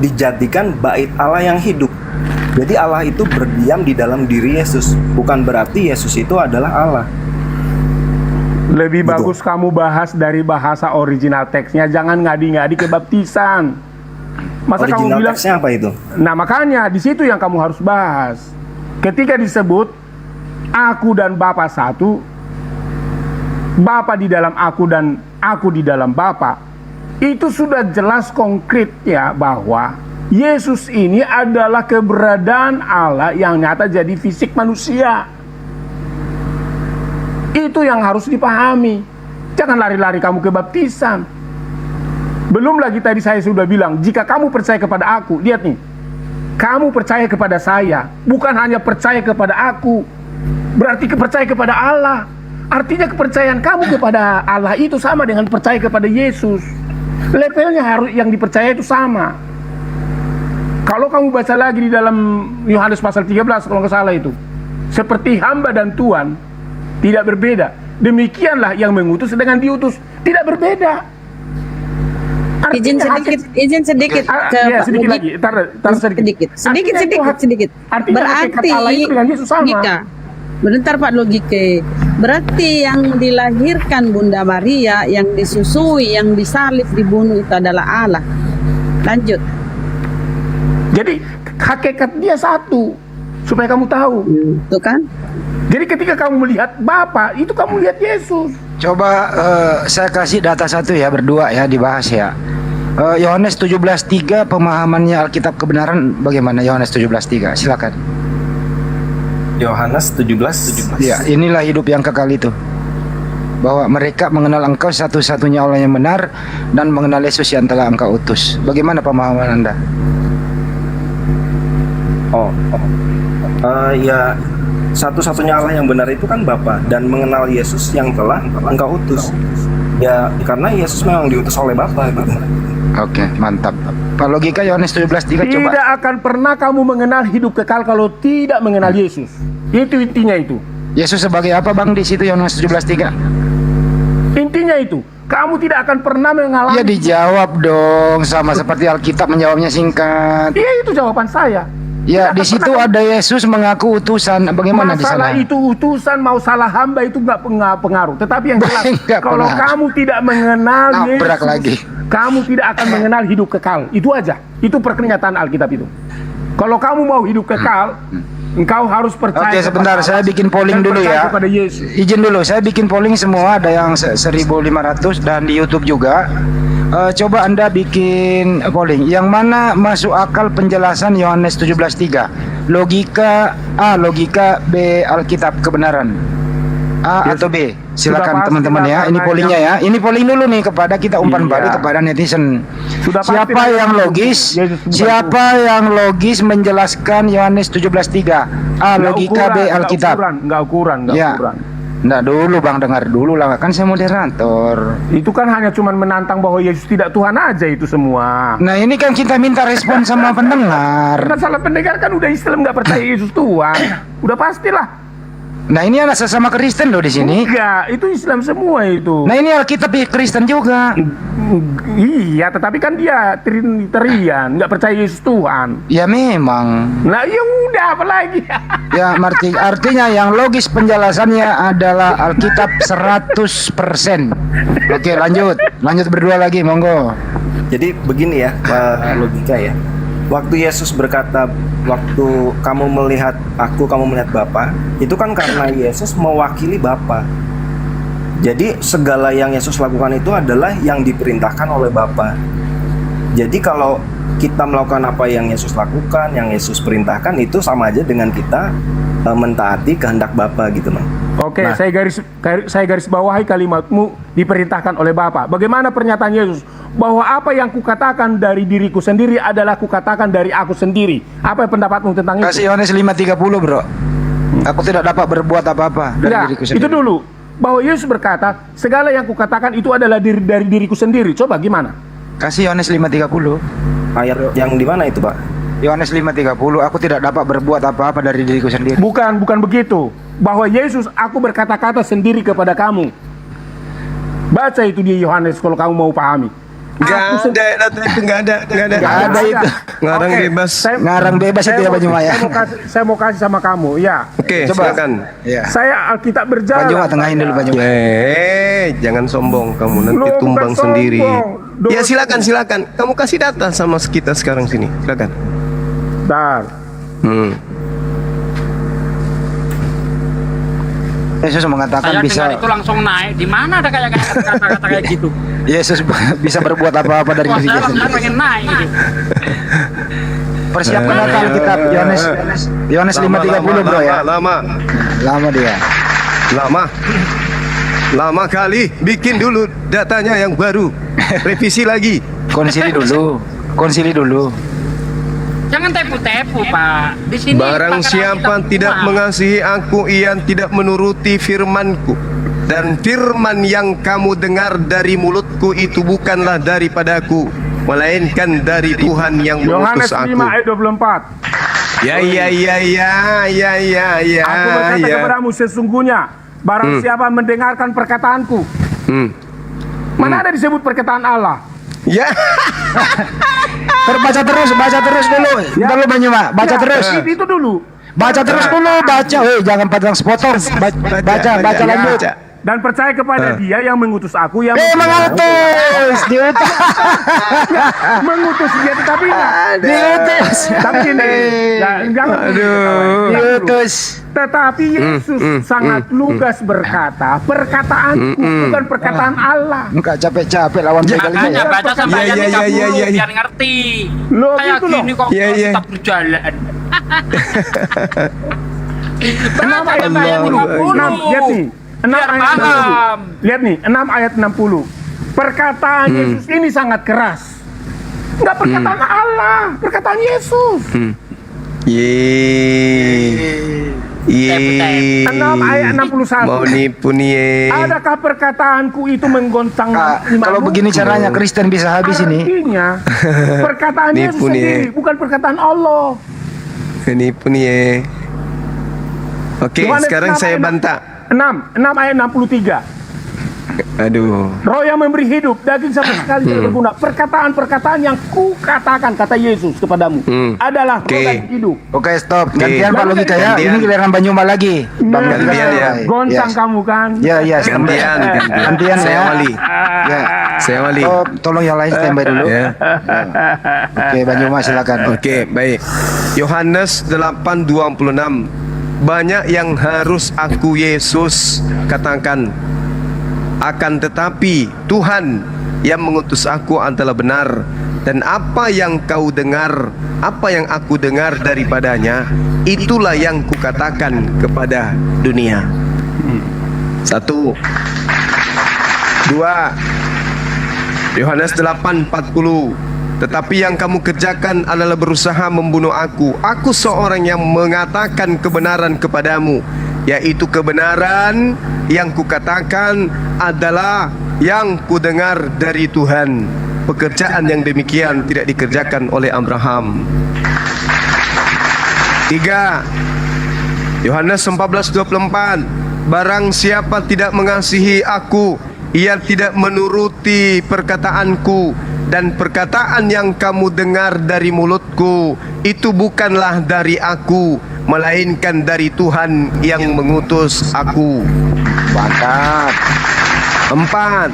dijadikan bait Allah yang hidup. Jadi Allah itu berdiam di dalam diri Yesus. Bukan berarti Yesus itu adalah Allah. Lebih bagus kamu bahas dari bahasa original teksnya. Jangan ngadi-ngadi kebaptisan. Masa Original kamu bilang teksnya apa itu? Nah, makanya di situ yang kamu harus bahas. Ketika disebut aku dan Bapa satu, Bapa di dalam aku dan aku di dalam Bapa, itu sudah jelas konkretnya bahwa Yesus ini adalah keberadaan Allah yang nyata jadi fisik manusia. Itu yang harus dipahami. Jangan lari-lari kamu ke baptisan. Belum lagi tadi saya sudah bilang, jika kamu percaya kepada aku, lihat nih, kamu percaya kepada saya, bukan hanya percaya kepada aku, berarti percaya kepada Allah. Artinya kepercayaan kamu kepada Allah itu sama dengan percaya kepada Yesus. Levelnya harus yang dipercaya itu sama. Kalau kamu baca lagi di dalam Yohanes pasal 13 kalau nggak salah itu, seperti hamba dan tuan tidak berbeda, demikianlah yang mengutus dengan diutus tidak berbeda. Izin sedikit ke ya, Pak sedikit Logi. lagi. Tar sedikit. Sedikit. Artinya Berarti hakikat Allah itu dengan Yesus sama. logika. Bentar Pak Logike. Berarti yang dilahirkan Bunda Maria, yang disusui, yang disalib, dibunuh itu adalah Allah. Lanjut. Jadi hakikat dia satu, supaya kamu tahu. Tuh kan? Jadi ketika kamu melihat Bapa, itu kamu lihat Yesus. Coba saya kasih data satu ya, berdua ya, dibahas ya. Yohanes 17:3 pemahamannya Alkitab kebenaran bagaimana? Yohanes 17:3, silakan. Yohanes 17. Ya, inilah hidup yang kekal itu. Bahwa mereka mengenal Engkau satu-satunya Allah yang benar dan mengenal Yesus yang telah Engkau utus. Bagaimana pemahaman Anda? Ya, satu-satunya Allah yang benar itu kan Bapa, dan mengenal Yesus yang telah Engkau utus. Ya, karena Yesus memang diutus oleh Bapa gitu. Oke, mantap. Pak Logika Yohanes 17:3 coba. Tidak akan pernah kamu mengenal hidup kekal kalau tidak mengenal Yesus. Itu intinya itu. Yesus sebagai apa Bang di situ Yohanes 17:3? Intinya itu. Kamu tidak akan pernah mengalami. Ya dijawab dong, sama seperti Alkitab menjawabnya singkat. Iya, itu jawaban saya. Ya, di situ ada Yesus mengaku utusan. Bagaimana di sana? Masalah itu utusan mau salah hamba itu nggak pengaruh. Tetapi yang jelas, Nggak kalau pengaruh. kamu tidak mengenal Nabrak Yesus, lagi. kamu tidak akan mengenal hidup kekal. Itu aja. Itu perkenyataan Alkitab itu. Kalau kamu mau hidup kekal, engkau harus percaya. Oke, sebentar, saya bikin polling dulu ya. Kepada Yesus. Izin dulu, saya bikin polling semua, ada yang 1.500 dan di YouTube juga. Coba Anda bikin polling. Yang mana masuk akal penjelasan Yohanes 17:3? Logika A, logika B, Alkitab kebenaran. A atau B? Silakan teman-teman ya. Ini pollingnya ya. Ini polling dulu nih kepada kita umpan balik kepada netizen. Siapa yang logis? Siapa yang logis menjelaskan Yohanes 17:3? A, logika, B, Alkitab. Enggak ukuran. Nggak dulu Bang, dengar dulu lah, kan saya moderator. Itu kan hanya cuman menantang bahwa Yesus tidak Tuhan aja itu semua. Nah ini kan kita minta respon sama pendengar. Masalah pendengar kan udah Islam nggak percaya Yesus Tuhan. Udah pastilah. Nah ini anak sesama Kristen loh di sini. Enggak, itu Islam semua itu. Nah ini Alkitab Kristen juga. Iya, tetapi kan dia Trinitarian, nggak percaya Yesus Tuhan. Ya memang. Nah ya udah, apalagi. Ya artinya yang logis penjelasannya adalah Alkitab 100%. Oke, lanjut berdua lagi, monggo. Jadi begini ya, Pak Logika ya. Waktu Yesus berkata, waktu kamu melihat aku, kamu melihat Bapa, itu kan karena Yesus mewakili Bapa. Jadi segala yang Yesus lakukan itu adalah yang diperintahkan oleh Bapa. Jadi kalau kita melakukan apa yang Yesus lakukan, yang Yesus perintahkan, itu sama aja dengan kita mentaati kehendak Bapa gitu, Bang. Oke, saya garis bawahi kalimatmu diperintahkan oleh Bapa. Bagaimana pernyataan Yesus bahwa apa yang kukatakan dari diriku sendiri adalah kukatakan dari aku sendiri. Apa pendapatmu tentang itu? Kasih Yohanes 5:30 bro. Aku tidak dapat berbuat apa-apa dari diriku sendiri. Itu dulu. Bahwa Yesus berkata, segala yang kukatakan itu adalah dari diriku sendiri. Coba gimana? Kasih Yohanes 5:30. Ayat yang di mana itu, Pak? Yohanes 5:30, aku tidak dapat berbuat apa-apa dari diriku sendiri. Bukan begitu. Bahwa Yesus, aku berkata-kata sendiri kepada kamu. Baca itu di Yohanes kalau kamu mau pahami. Nggak ada itu. Ngarang bebas. Ngarang bebas itu ya Bang Juma ya. Saya mau kasih sama kamu, ya. Oke, Coba. silakan. Ya. Saya Alkitab berjalan. Bang Juma tengahin dulu Bang Juma. Jangan sombong kamu, nanti Loh, tumbang bukan sendiri. sombong. Ya silakan. Kamu kasih data sama kita sekarang sini. Silakan. Bentar. Yesus mengatakan bisa itu langsung naik. Di mana ada kayak kata-kata kayak gitu? Yesus bisa berbuat apa-apa dari Wah, dirinya saya sendiri. pengen naik gitu. Persiapkan data Alkitab Yohanes 5:30 bro ya. Lama dia. Lama kali. Bikin dulu datanya yang baru. Revisi lagi. Konsili dulu. Jangan tepu-tepu, Pak. Di sini Barang siapa tidak mengasihi aku, ia tidak menuruti firmanku. Dan firman yang kamu dengar dari mulutku itu bukanlah daripadaku, melainkan dari Tuhan yang mengutus Yohanes 5 aku. ayat 24. Ya. Aku berkata kepadamu sesungguhnya barang siapa mendengarkan perkataanku. Mana ada disebut perkataan Allah? Ya. Baca terus dulu. Bentar lu Bang Juma, baca terus. Itu dulu. Baca terus dulu, baca. Jangan padang sepotong. Baca lanjut. Dan percaya kepada dia yang mengutus aku yang mengutus diutus. Mengutus dia tetapi diutus. Tapi ini jangan diutus. Tetapi Yesus sangat lugas berkata, perkataanku bukan perkataan Allah. Enggak capek-capek lawan Makanya baca sampai ayat 30 biar ngerti. Kayak gini kok tetap berjalan. Enam ayat 60. Lihat nih, 6 ayat 60. Perkataan Yesus ini sangat keras. Enggak perkataan Allah, perkataan Yesus. 6 ayat 61. Mau nipu nih. Adakah perkataanku itu menggoncang imanmu? Kalau begini caranya Kristen bisa habis ini. Artinya perkataan Yesus sendiri, bukan perkataan Allah. Nipu nih. Oke, sekarang saya bantah. 6 ayat 63. Aduh. Roh yang memberi hidup, daging sama sekali tidak berguna. Perkataan-perkataan yang kukatakan, kata Yesus kepadamu, adalah roh dan hidup. Oke, stop. Gantian Pak Logika ya. Ini giliran Bang Juma lagi. Gantian ya. Goncang kamu kan? Ya. Gantian saya Wali. Ya. Saya Wali. Tolong yang lain standby dulu. Ya. Oke, Bang Juma silakan. Oke, baik. Yohanes 8:26. Banyak yang harus aku Yesus katakan, akan tetapi Tuhan yang mengutus aku adalah benar, dan apa yang kau dengar, apa yang aku dengar daripadanya, itulah yang kukatakan kepada dunia. 1. 2. Yohanes 8:40. Tetapi yang kamu kerjakan adalah berusaha membunuh aku. Aku seorang yang mengatakan kebenaran kepadamu, yaitu kebenaran yang kukatakan adalah yang kudengar dari Tuhan. Pekerjaan yang demikian tidak dikerjakan oleh Abraham. 3. Yohanes 14:24. Barang siapa tidak mengasihi aku, ia tidak menuruti perkataanku. Dan perkataan yang kamu dengar dari mulutku itu bukanlah dari aku, melainkan dari Tuhan yang mengutus aku. Mantap. 4.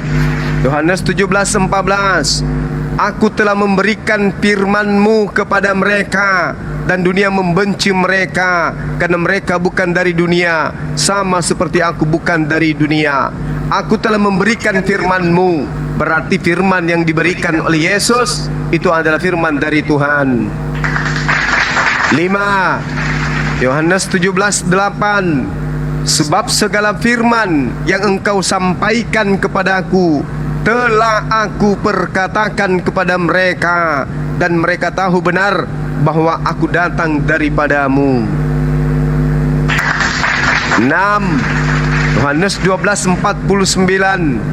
Yohanes 17:14. Aku telah memberikan firman-Mu kepada mereka, dan dunia membenci mereka karena mereka bukan dari dunia, sama seperti aku bukan dari dunia. Aku telah memberikan firman-Mu. Berarti firman yang diberikan oleh Yesus itu adalah firman dari Tuhan. 5. Yohanes 17:8. Sebab segala firman yang engkau sampaikan kepadaku telah aku perkatakan kepada mereka, dan mereka tahu benar bahwa aku datang daripadamu. 6. Yohanes 12:49.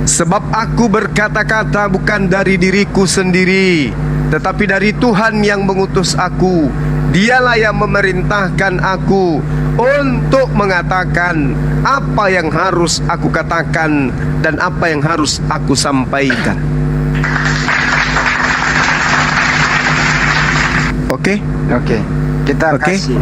Sebab aku berkata-kata bukan dari diriku sendiri, tetapi dari Tuhan yang mengutus aku. Dialah yang memerintahkan aku untuk mengatakan apa yang harus aku katakan dan apa yang harus aku sampaikan. Oke? Kita kasih.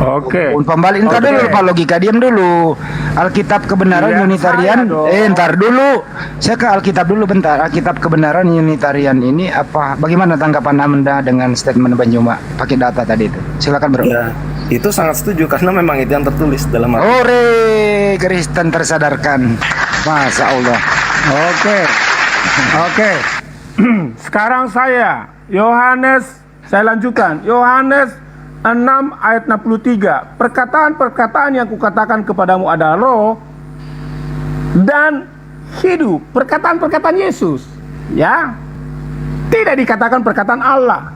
Pembalik Entar dulu Pak Logika, diam dulu. Alkitab kebenaran Unitarian. Entar dulu. Saya ke Alkitab dulu bentar. Alkitab kebenaran Unitarian ini apa? Bagaimana tanggapan Anda dengan statement Bang Juma pakai data tadi itu? Silakan Bro. Ya, itu sangat setuju karena memang itu yang tertulis dalam Alkitab. Ore, Kristen tersadarkan. Masya Allah. Oke. Sekarang saya lanjutkan. Yohanes 6 ayat 63. Perkataan-perkataan yang kukatakan kepadamu adalah roh dan hidup. Perkataan-perkataan Yesus, ya. Tidak dikatakan perkataan Allah.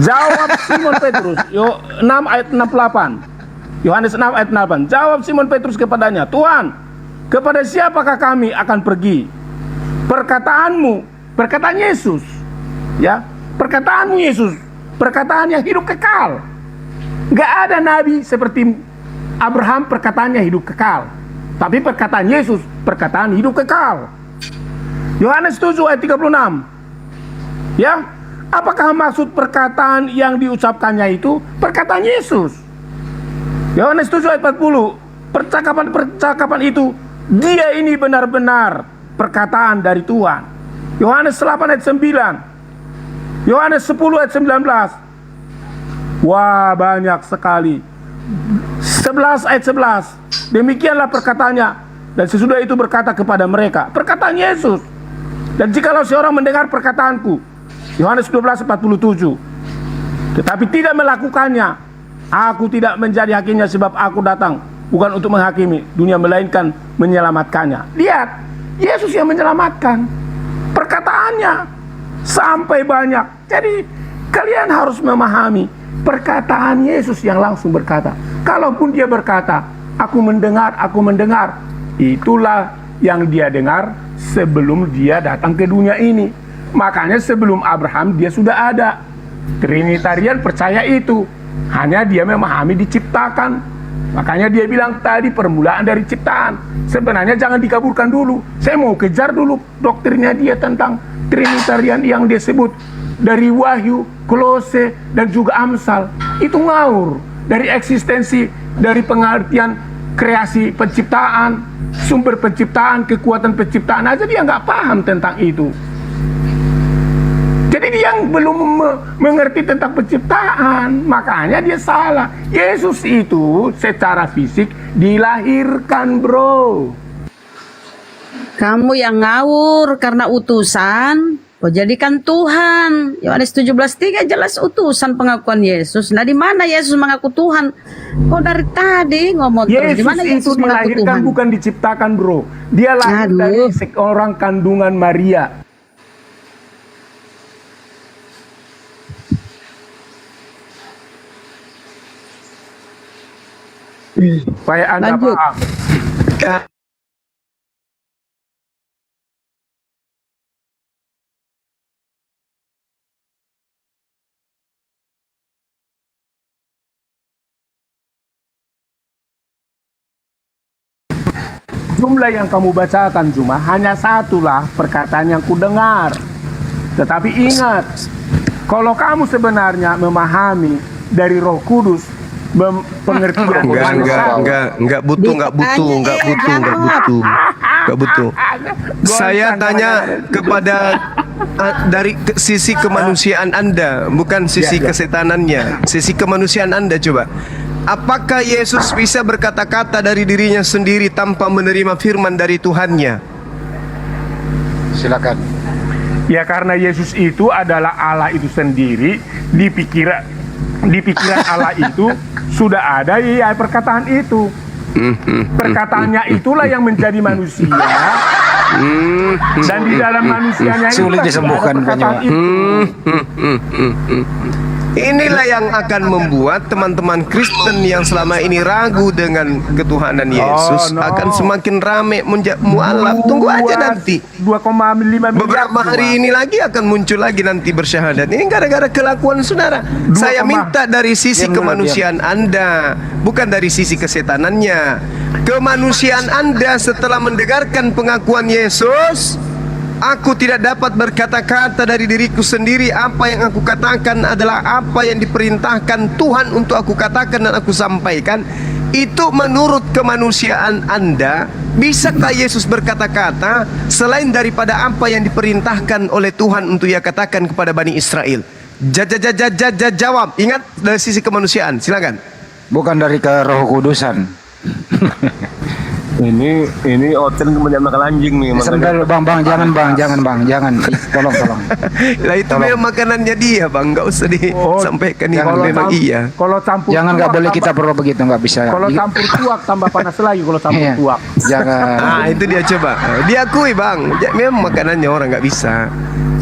Jawab Simon Petrus, 6 ayat 68. Yohanes 6 ayat 68. Jawab Simon Petrus kepadanya, Tuhan, kepada siapakah kami akan pergi? Perkataanmu, perkataan Yesus, ya. Perkataanmu Yesus, perkataan yang hidup kekal. Gak ada nabi seperti Abraham perkataannya hidup kekal. Tapi perkataan Yesus, perkataan hidup kekal. Yohanes 7 ayat 36. Ya, apakah maksud perkataan yang diucapkannya itu perkataan Yesus? Yohanes 7 ayat 40. Percakapan-percakapan itu, dia ini benar-benar perkataan dari Tuhan. Yohanes 8 ayat 9. Yohanes 10 ayat 19. Wah, banyak sekali. 11 ayat 11. Demikianlah perkataannya, dan sesudah itu berkata kepada mereka, perkataan Yesus. Dan jikalau seorang mendengar perkataanku, Yohanes 12:47, tetapi tidak melakukannya, aku tidak menjadi hakimnya, sebab aku datang bukan untuk menghakimi dunia, melainkan menyelamatkannya. Lihat, Yesus yang menyelamatkan. Perkataannya sampai banyak. Jadi kalian harus memahami perkataan Yesus yang langsung berkata. Kalaupun dia berkata, aku mendengar, itulah yang dia dengar sebelum dia datang ke dunia ini. Makanya sebelum Abraham dia sudah ada. Trinitarian percaya itu. Hanya dia memahami diciptakan. Makanya dia bilang tadi permulaan dari ciptaan. Sebenarnya jangan dikaburkan dulu. Saya mau kejar dulu doktrinnya dia tentang Trinitarian yang dia sebut dari Wahyu, Kolose, dan juga Amsal. Itu ngawur. Dari eksistensi, dari pengertian kreasi penciptaan, sumber penciptaan, kekuatan penciptaan aja dia nggak paham tentang itu. Jadi dia yang belum mengerti tentang penciptaan, makanya dia salah. Yesus itu secara fisik dilahirkan, bro. Kamu yang ngawur karena utusan, kau jadikan Tuhan. Yohanes 17:3 jelas utusan pengakuan Yesus. Nah, di mana Yesus mengaku Tuhan? Kau dari tadi ngomong terus. Di mana Yesus itu mengaku dilahirkan Tuhan? bukan diciptakan, bro. Dia lahir dari seorang kandungan Maria. Supaya Anda paham. Jumlah yang kamu bacakan cuma hanya satulah perkataan yang kudengar. Tetapi ingat, kalau kamu sebenarnya memahami dari Roh Kudus, pengertian enggak butuh. Saya tanya kepada dari sisi kemanusiaan Anda, bukan sisi kesetanannya, sisi kemanusiaan Anda. Coba, apakah Yesus bisa berkata-kata dari dirinya sendiri tanpa menerima firman dari Tuhannya? Silakan. Ya, karena Yesus itu adalah Allah itu sendiri, di pikiran Allah itu sudah ada ya perkataan itu. Perkataannya itulah yang menjadi manusia. Dan di dalam manusianya itu sulit disembuhkan perkataan itu. Inilah yang akan membuat teman-teman Kristen yang selama ini ragu dengan ketuhanan Yesus akan semakin ramai mualaf. Tunggu aja nanti 2,5 miliar beberapa hari ini lagi akan muncul lagi nanti bersyahadat. Ini gara-gara kelakuan saudara. Saya minta dari sisi kemanusiaan Anda, bukan dari sisi kesetanannya. Kemanusiaan Anda setelah mendengarkan pengakuan Yesus, aku tidak dapat berkata-kata dari diriku sendiri. Apa yang aku katakan adalah apa yang diperintahkan Tuhan untuk aku katakan dan aku sampaikan. Itu menurut kemanusiaan Anda. Bisakah Yesus berkata-kata selain daripada apa yang diperintahkan oleh Tuhan untuk ia katakan kepada Bani Israel? Jawab. Ingat dari sisi kemanusiaan. Silakan. Bukan dari Roh Kudusan. Ini hotel kemudian makan anjing nih. Sebentar bang, jangan, tolong. Lah itu memang makanannya dia, bang, nggak usah disampaikan itu memang iya. Kalau campur, jangan, nggak boleh kita perlu begitu, nggak bisa. Kalau campur tuak tambah panas lagi kalau campur tuak. Jangan. Nah itu dia, coba diakui bang, memang makanannya orang nggak bisa.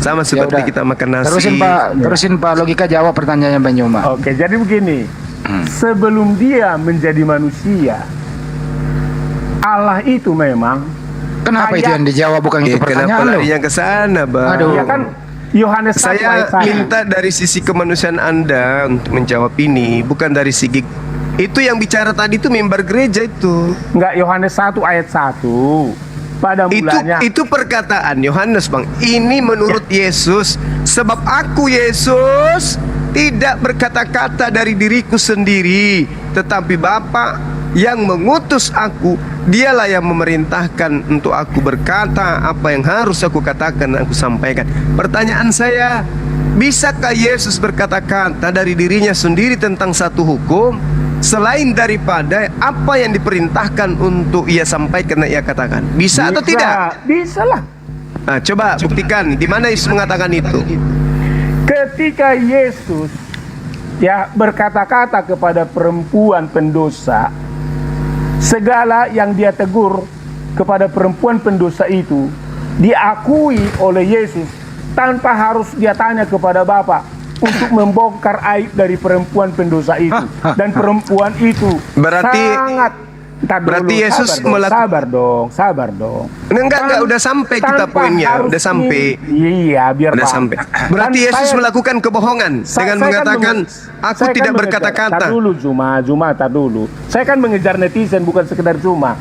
Sama seperti kita makan nasi. Terusin Pak Logika jawab pertanyaannya Bang Yoma. Oke, jadi begini. Sebelum dia menjadi manusia, Allah itu memang. Kenapa itu yang dijawab, bukan itu pertanyaan kenapa lo? larinya ke sana, bang? Aduh. Ya kan Yohanes 1 saya ayat 1. minta dari sisi kemanusiaan Anda untuk menjawab ini, bukan dari segi itu yang bicara tadi itu mimbar gereja itu. Enggak, Yohanes 1 ayat 1. pada mulanya. Itu perkataan Yohanes, Bang. Ini menurut Yesus, sebab aku Yesus tidak berkata-kata dari diriku sendiri, tetapi Bapa yang mengutus aku, dialah yang memerintahkan untuk aku berkata apa yang harus aku katakan dan aku sampaikan. Pertanyaan saya, bisakah Yesus berkata-kata dari dirinya sendiri tentang satu hukum selain daripada apa yang diperintahkan untuk ia sampaikan dan ia katakan? Bisa atau tidak? Bisa lah. Nah, coba buktikan di mana Yesus mengatakan itu. Ketika Yesus berkata-kata kepada perempuan pendosa, segala yang dia tegur kepada perempuan pendosa itu diakui oleh Yesus tanpa harus dia tanya kepada Bapa untuk membongkar aib dari perempuan pendosa itu. Dan perempuan itu sangat berarti Yesus sabar dong. Enggak, udah sampai kita poinnya, udah sampai. Iya, biar udah paham. sampai. Berarti Yesus melakukan kebohongan dengan mengatakan aku tidak berkata-kata. Tar dulu Zuma, tar dulu. Saya kan mengejar netizen, bukan sekedar Zuma.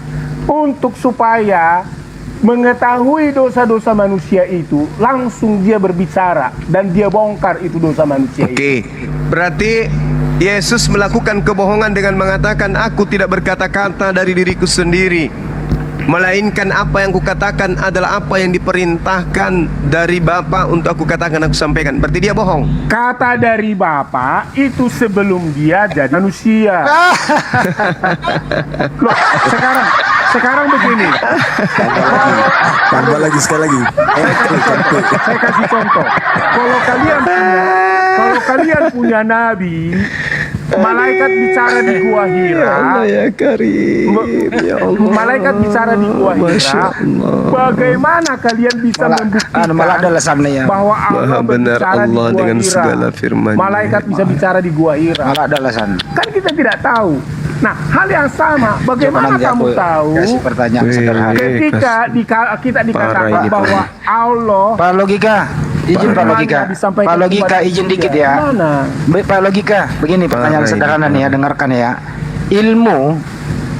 Untuk supaya mengetahui dosa-dosa manusia itu, langsung dia berbicara dan dia bongkar itu dosa manusia itu. Oke, berarti Yesus melakukan kebohongan dengan mengatakan aku tidak berkata-kata dari diriku sendiri, melainkan apa yang kukatakan adalah apa yang diperintahkan dari Bapa untuk aku katakan, aku sampaikan. Berarti dia bohong. Kata dari Bapa itu sebelum dia jadi manusia. Loh, sekarang begini. Tambah lagi sekali lagi. Saya kasih contoh. Kalau kalian punya nabi, malaikat bicara di Gua Hira. Malaikat bicara di Gua Hira. Bagaimana kalian bisa membuktikan bahwa Allah berbicara di Gua Hira? Malaikat bisa bicara di Gua Hira. Kan kita tidak tahu. Nah, hal yang sama, bagaimana kamu tahu ketika kita dikatakan bahwa Allah Pak Logika, izin Pak Logika, izin dikit ya. Pak Logika, begini pertanyaan sederhana nih ya, dengarkan ya. Ilmu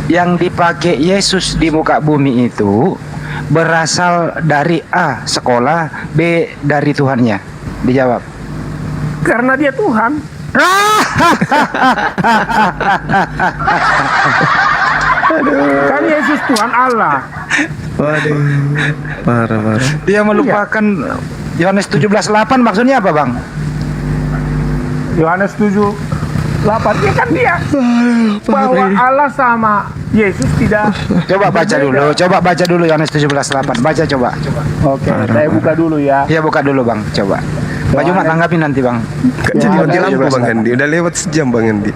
yang dipakai Yesus di muka bumi itu berasal dari A, sekolah, B, dari Tuhannya. Dijawab. Karena dia Tuhan. Kan Yesus Tuhan Allah. Waduh, parah. Dia melupakan Yohanes 17:8 maksudnya apa, Bang? Yohanes 7:8 ya kan dia bahwa Allah sama Yesus tidak. Coba baca dulu Yohanes 17:8. Baca coba. Oke, saya buka dulu ya. Iya, buka dulu, Bang. Coba. Bang Juma tanggapin nanti, Bang. Jadi mati lampu Bang Hendi. Udah lewat sejam Bang Hendi.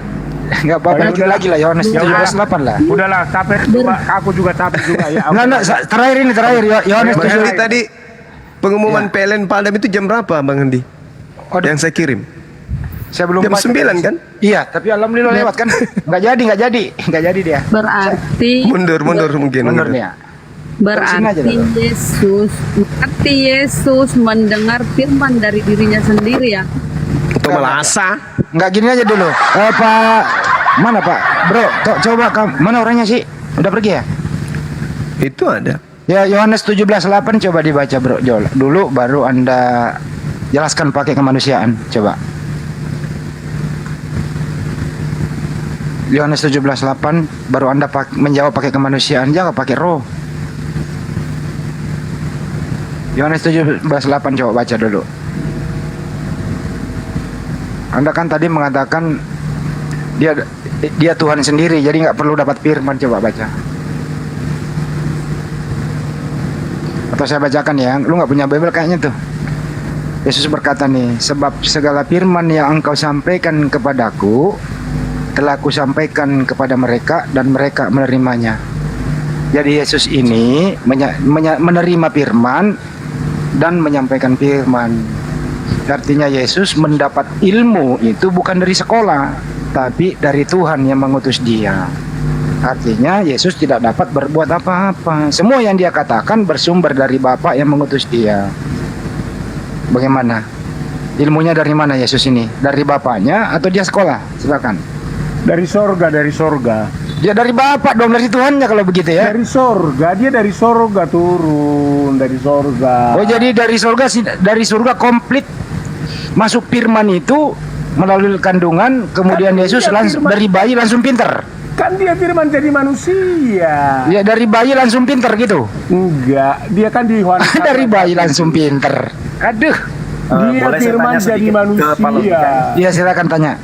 Enggak apa-apa, dikit lagi lah Yohanes 17:8 lah. Udahlah, capek. Aku juga capek juga ya. Enggak, terakhir Yohanes Bang Hendi tadi pengumuman PLN Padam itu jam berapa Bang Hendi? Yang saya kirim. Saya belum jam 9 kan? Iya, tapi alhamdulillah lewat kan. Enggak jadi dia. Berarti mundur mungkin. Mundur ya. Berarti Yesus mendengar firman dari dirinya sendiri ya. Itu melasa. Enggak, gini aja dulu. Pak, mana Pak? Bro, coba mana orangnya sih? Udah pergi ya? Itu ada. Ya, Yohanes 17:8 coba dibaca, Bro. Dulu baru Anda jelaskan pakai kemanusiaan. Coba. Yohanes 17:8 baru Anda menjawab pakai kemanusiaan, jangan pakai roh. Yohanes 17:8 coba baca dulu. Anda kan tadi mengatakan dia Tuhan sendiri, jadi nggak perlu dapat firman. Coba baca. Atau saya bacakan ya, lu nggak punya Bible kayaknya tuh. Yesus berkata nih, sebab segala firman yang engkau sampaikan kepadaku telah aku sampaikan kepada mereka dan mereka menerimanya. Jadi Yesus ini menerima firman dan menyampaikan firman. Artinya Yesus mendapat ilmu itu bukan dari sekolah, tapi dari Tuhan yang mengutus dia. Artinya Yesus tidak dapat berbuat apa-apa. Semua yang dia katakan bersumber dari Bapa yang mengutus dia. Bagaimana? Ilmunya dari mana Yesus ini? Dari Bapaknya atau dia sekolah? Silakan. Dari sorga. Dia dari Bapak dong, dari Tuhannya kalau begitu ya. Dari sorga, dia dari sorga turun, dari sorga. Oh jadi dari surga komplit masuk firman itu melalui kandungan, kemudian Yesus dari bayi langsung pinter. Kan dia firman jadi manusia. Ya dari bayi langsung pinter gitu. Enggak, dia kan di Yohanes dari bayi langsung pinter. Aduh. Dia firman jadi manusia. Iya silakan tanya.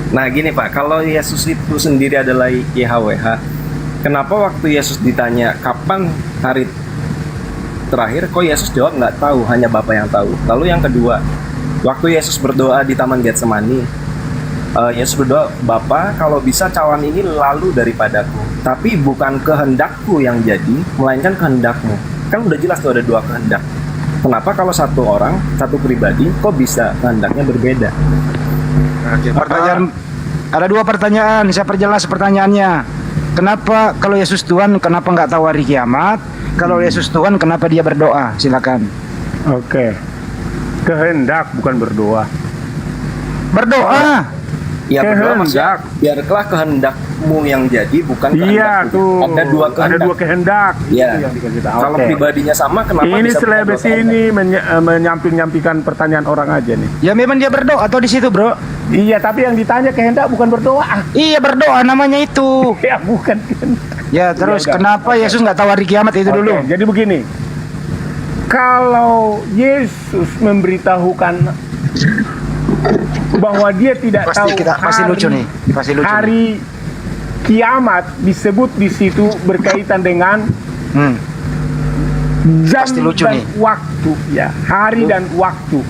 Nah gini Pak, kalau Yesus itu sendiri adalah YHWH, kenapa waktu Yesus ditanya kapan hari terakhir, kok Yesus jawab nggak tahu, hanya Bapa yang tahu. Lalu yang kedua, waktu Yesus berdoa di Taman Getsemani, Yesus berdoa, Bapa kalau bisa cawan ini lalu daripadaku, tapi bukan kehendakku yang jadi, melainkan kehendakmu. Kan udah jelas tuh ada dua kehendak. Kenapa kalau satu orang, satu pribadi, kok bisa kehendaknya berbeda? Pertanyaan, ada dua pertanyaan, saya perjelas pertanyaannya. Kenapa kalau Yesus Tuhan, kenapa nggak tahu hari kiamat? Kalau Yesus Tuhan, kenapa dia berdoa? Silakan. Oke. Kehendak bukan berdoa. Berdoa. Ya berdoa maksudnya, biarlah kehendakmu yang jadi, bukan kehendakku. Iya tuh. Ada dua kehendak. Ada dua kehendak. Iya. Itu yang dikasih tahu. Kalau Oke. pribadinya sama, kenapa ini bisa selebes ini menyamping-nyampingkan pertanyaan orang aja nih. Ya memang dia berdoa atau di situ bro? Iya tapi yang ditanya kehendak bukan berdoa. Iya berdoa namanya itu. Ya bukan kehendak. Ya terus Ya, kenapa Yesus nggak tahu hari kiamat itu dulu? Jadi begini, kalau Yesus memberitahukan bahwa dia tidak tahu pasti lucu nih, pasti lucu hari kiamat disebut di situ berkaitan dengan jam pasti lucu dan nih. waktu, ya hari dan waktu.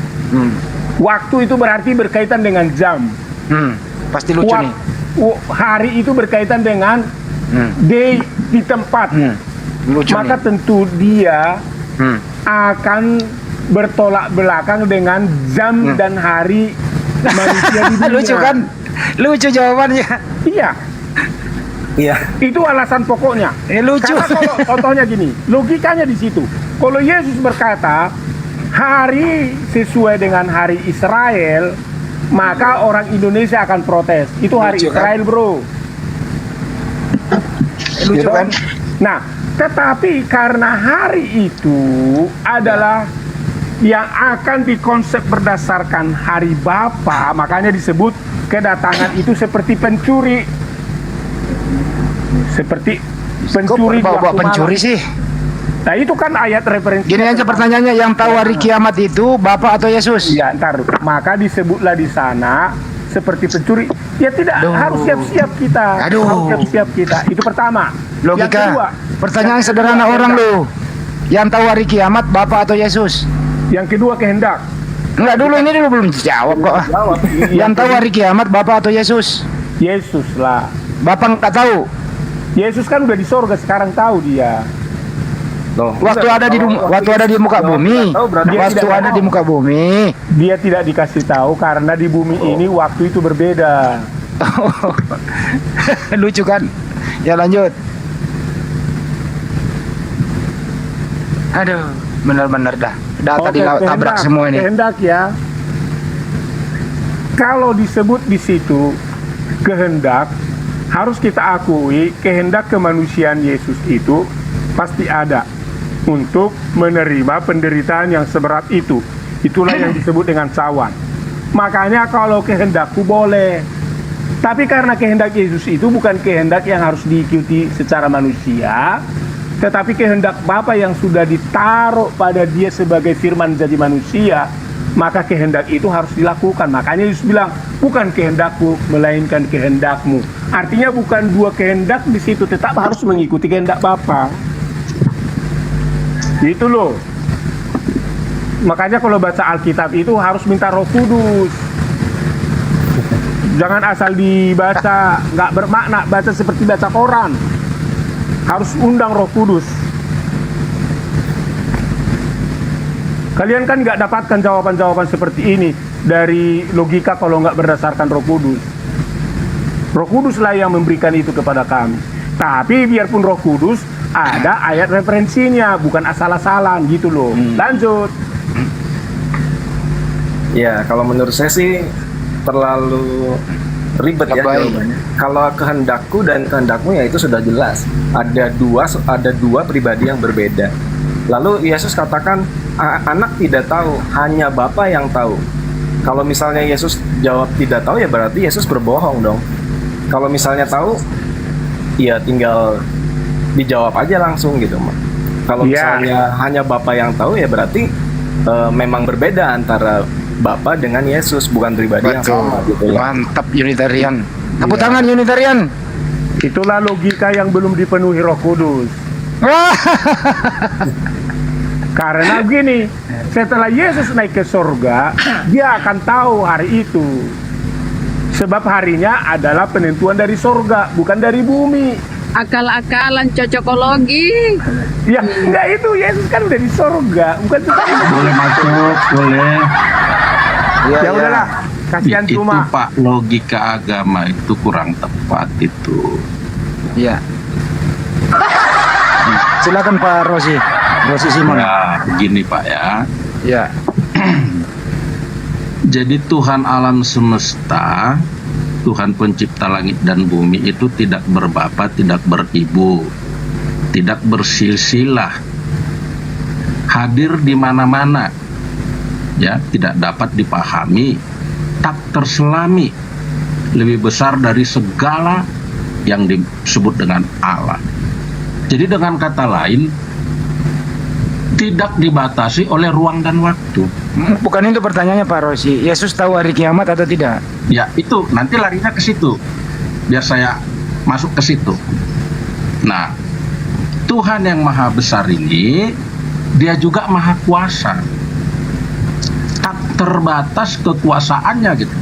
Waktu itu berarti berkaitan dengan jam. Pasti lucu nih. Hari itu berkaitan dengan day di tempat. Lucu maka nih. tentu dia akan bertolak belakang dengan jam dan hari manusia di dunia. Lucu kan? Lucu jawabannya. Iya. Iya. Itu alasan pokoknya. Lucu. Karena kalau contohnya gini, logikanya di situ. Kalau Yesus berkata hari sesuai dengan hari Israel, maka orang Indonesia akan protes. Itu hari Lucu, Israel, kan? bro. Lucu kan? Nah, tetapi karena hari itu adalah yang akan dikonsep berdasarkan hari Bapa, makanya disebut kedatangan itu seperti pencuri. Seperti pencuri. Kok bawa pencuri sih? Nah itu kan ayat referensi. Gini aja pertanyaannya, yang tahu hari kiamat itu Bapak atau Yesus? Ya, ntar. Maka disebutlah di sana seperti pencuri. Ya tidak, harus siap-siap kita. Harus siap-siap kita. Itu pertama. Logika. Yang kedua, pertanyaan sederhana orang loh. Yang tahu hari kiamat Bapak atau Yesus? Yang kedua kehendak. Enggak dulu, ini dulu belum dijawab kok. Yang tahu hari kiamat Bapak atau Yesus? Yesus lah. Bapak nggak tahu? Yesus kan udah di sorga, sekarang tahu dia. Waktu ada di muka bumi, waktu ada di muka bumi, dia tidak dikasih tahu karena di bumi ini waktu itu berbeda. Lucu kan? Ya lanjut. Aduh, benar-benar dah. Data tabrak semua ini. Kehendak ya. Kalau disebut di situ kehendak, harus kita akui kehendak kemanusiaan Yesus itu pasti ada untuk menerima penderitaan yang seberat itu. Itulah yang disebut dengan cawan. Makanya kalau kehendakku boleh. Tapi karena kehendak Yesus itu bukan kehendak yang harus diikuti secara manusia, tetapi kehendak Bapa yang sudah ditaruh pada dia sebagai firman jadi manusia, maka kehendak itu harus dilakukan. Makanya Yesus bilang, bukan kehendakku, melainkan kehendakmu. Artinya bukan dua kehendak di situ, tetap harus mengikuti kehendak Bapa. Gitu loh. Makanya kalau baca Alkitab itu harus minta Roh Kudus. Jangan asal dibaca, nggak bermakna, baca seperti baca koran. Harus undang Roh Kudus. Kalian kan nggak dapatkan jawaban-jawaban seperti ini dari logika kalau nggak berdasarkan Roh Kudus. Roh Kuduslah yang memberikan itu kepada kami. Tapi biarpun Roh Kudus, ada ayat referensinya, bukan asal-asalan gitu loh. Lanjut. Ya, kalau menurut saya sih terlalu ribet ya Lebay. jawabannya. Kalau kehendakku dan kehendakmu ya itu sudah jelas. Ada dua pribadi yang berbeda. Lalu Yesus katakan anak tidak tahu, hanya Bapa yang tahu. Kalau misalnya Yesus jawab tidak tahu ya berarti Yesus berbohong dong. Kalau misalnya tahu ya tinggal dijawab aja langsung gitu. Kalau misalnya hanya Bapa yang tahu ya berarti memang berbeda antara Bapa dengan Yesus, bukan pribadi yang sama gitu ya. Mantap Unitarian. Tepuk tangan Unitarian. Itulah logika yang belum dipenuhi Roh Kudus. Karena begini, setelah Yesus naik ke surga, dia akan tahu hari itu. Sebab harinya adalah penentuan dari surga, bukan dari bumi. Akal-akalan cocokologi. Ya, enggak, itu Yesus kan dari surga, bukan dari bumi. Boleh masuk, boleh. Ya udahlah, kasihan Itu cuma. Pak, logika agama itu kurang tepat itu. Iya. Silakan Pak Rosi Simon. Ya, begini Pak ya. Ya. Jadi Tuhan alam semesta, Tuhan pencipta langit dan bumi itu tidak berbapa, tidak beribu, tidak bersilsilah, hadir di mana-mana, ya, tidak dapat dipahami, tak terselami, lebih besar dari segala yang disebut dengan Allah. Jadi dengan kata lain, tidak dibatasi oleh ruang dan waktu. Bukan itu pertanyaannya Pak Rosi. Yesus tahu hari kiamat atau tidak? Ya itu nanti larinya ke situ, biar saya masuk ke situ. Nah, Tuhan yang maha besar ini, dia juga maha kuasa, tak terbatas kekuasaannya gitu.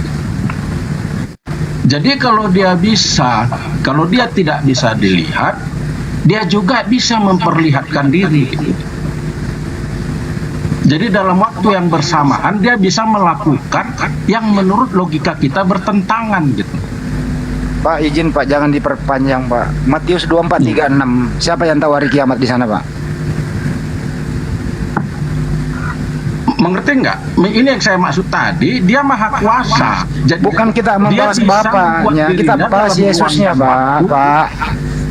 Jadi kalau dia tidak bisa dilihat, dia juga bisa memperlihatkan diri gitu. Jadi dalam waktu yang bersamaan dia bisa melakukan yang menurut logika kita bertentangan gitu. Pak, izin Pak, jangan diperpanjang Pak. Matius 24:36. Siapa yang tahu hari kiamat di sana Pak? Mengerti nggak? Ini yang saya maksud tadi, dia maha kuasa. Jadi, bukan kita membahas Bapaknya, kita bahas Yesusnya Pak.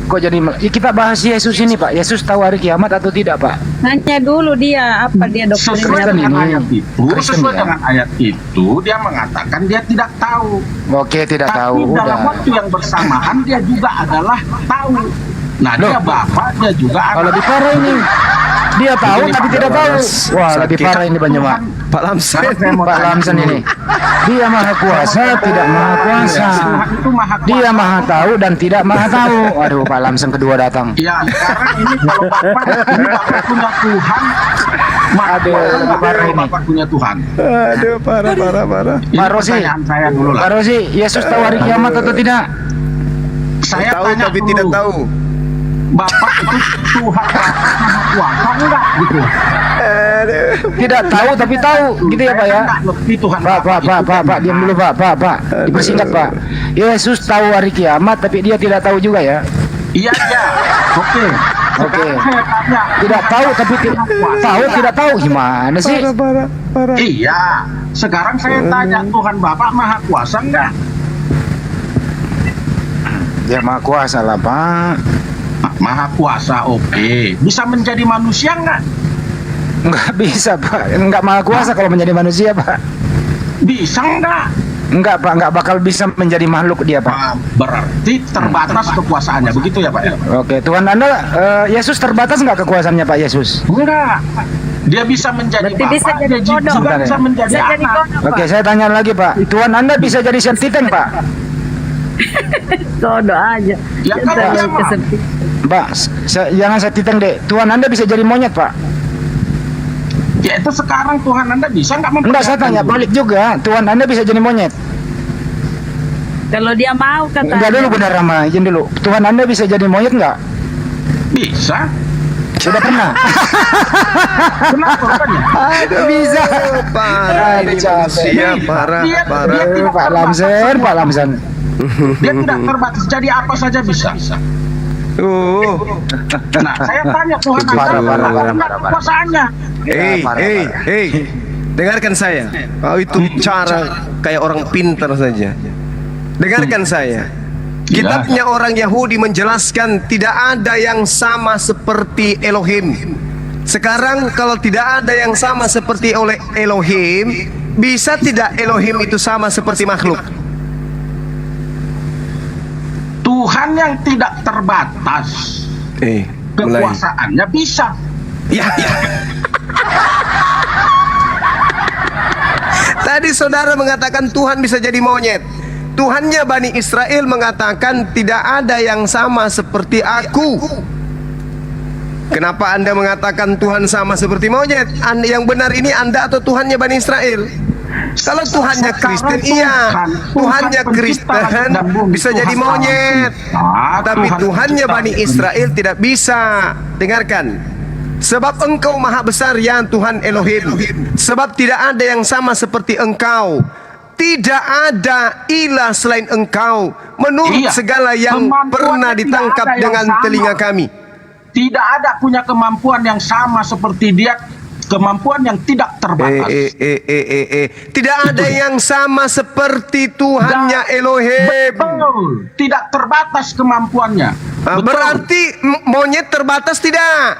Kok jadi kita bahas Yesus ini Pak? Yesus tahu hari kiamat atau tidak Pak? Nanya dulu dia apa dia Sesuai doktrinnya. dengan ayat itu, dengan ayat itu dia mengatakan dia tidak tahu. Oke, tidak Tapi tahu. dalam waktu yang bersamaan dia juga adalah tahu. Nah, dia Bapak, dia juga Kalau lebih parah ini. Dia tahu tapi tidak tahu. Wah, lebih parah ini Banyumak. Pak Lamsen. Pak Lamsen ini. Dia maha kuasa, tidak maha kuasa. Dia maha tahu dan tidak maha tahu. Aduh, Pak Lamsen kedua datang. Ya, sekarang ini kalau Bapak punya Tuhan, Aduh, lebih parah ini. Bapak punya Tuhan. Aduh, parah. Pak Rosi, Saya dulu lah. Pak Rosi, Yesus tahu hari kiamat atau tidak? Saya Tahu tanya tapi dulu. tidak tahu. Bapak itu Tuhan maha kuasa enggak gitu? Tidak tahu tapi tahu, gitu ya Pak ya? Pak, diam dulu Pak, dipersingkat Pak. Yesus tahu hari kiamat tapi dia tidak tahu juga ya? Iya. Oke. Saya tanya. Tidak tahu tapi tahu tidak tahu, gimana sih? Parah. Iya. Sekarang saya tanya, Tuhan Bapak maha kuasa enggak? Dia maha kuasa lah Pak. Maha kuasa, oke. Bisa menjadi manusia enggak? Enggak bisa Pak, enggak maha kuasa kalau menjadi manusia Pak. Bisa enggak? Enggak Pak, enggak bakal bisa menjadi makhluk dia Pak. Berarti terbatas kekuasaannya, begitu ya Pak ya? Oke, Tuhan Anda, Yesus terbatas enggak kekuasaannya Pak Yesus? Enggak. Dia bisa menjadi Bapak, bisa jadi dia juga kodok. bisa menjadi Bisa jadi anak. kodok. Oke, saya tanya lagi Pak, Tuhan Anda bisa jadi safety tank Pak? Kodok aja. Ya kan Jangan dia mah. kesempit. Pak, jangan safety tank deh. Tuhan Anda bisa jadi monyet Pak? Ya itu sekarang Tuhan Anda bisa nggak Enggak, saya tanya balik juga. Tuhan Anda bisa jadi monyet? Kalau dia mau kata. Enggak dulu Bunda Rama, izin dulu. Tuhan Anda bisa jadi monyet enggak? Bisa. Sudah pernah? Kenapa rupanya? Bisa. Parah ini manusia, parah. Pak Lamsen. Dia tidak terbatas, jadi apa saja bisa. Nah, saya tanya Tuhan Anda kekuasaannya. Dengarkan saya. Kau itu cara kayak orang pintar saja. Dengarkan saya. Kitabnya orang Yahudi menjelaskan tidak ada yang sama seperti Elohim. Sekarang kalau tidak ada yang sama seperti oleh Elohim, bisa tidak Elohim itu sama seperti makhluk? Tuhan yang tidak terbatas kekuasaannya bisa. Ya. Tadi saudara mengatakan Tuhan bisa jadi monyet. Tuhannya Bani Israel mengatakan tidak ada yang sama seperti aku. Kenapa Anda mengatakan Tuhan sama seperti monyet? Yang benar ini Anda atau Tuhannya Bani Israel? Kalau Tuhannya Kristen, iya. Tuhannya Kristen bisa jadi monyet. Tapi Tuhannya Bani Israel tidak bisa. Dengarkan. Sebab engkau maha besar ya Tuhan Elohim. Sebab tidak ada yang sama seperti engkau. Tidak ada ilah selain engkau. Menurut segala yang pernah ditangkap dengan telinga kami. Tidak ada punya kemampuan yang sama seperti dia. Kemampuan yang tidak terbatas. Tidak ada yang sama seperti Tuhannya Elohim. Betul. Tidak terbatas kemampuannya. Berarti monyet terbatas tidak?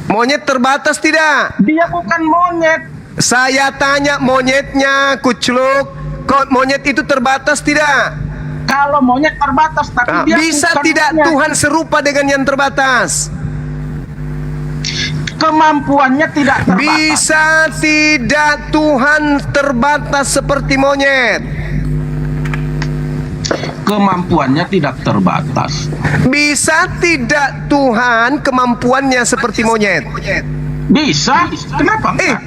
Monyet terbatas tidak? Dia bukan monyet. Saya tanya monyetnya, kucluk. Kok monyet itu terbatas tidak? Kalau monyet terbatas, tapi dia bisa bukan tidak monyet. Tuhan serupa dengan yang terbatas? Kemampuannya tidak terbatas. Bisa tidak Tuhan terbatas seperti monyet? Kemampuannya tidak terbatas. Bisa tidak Tuhan kemampuannya seperti monyet? Bisa. Kenapa enggak?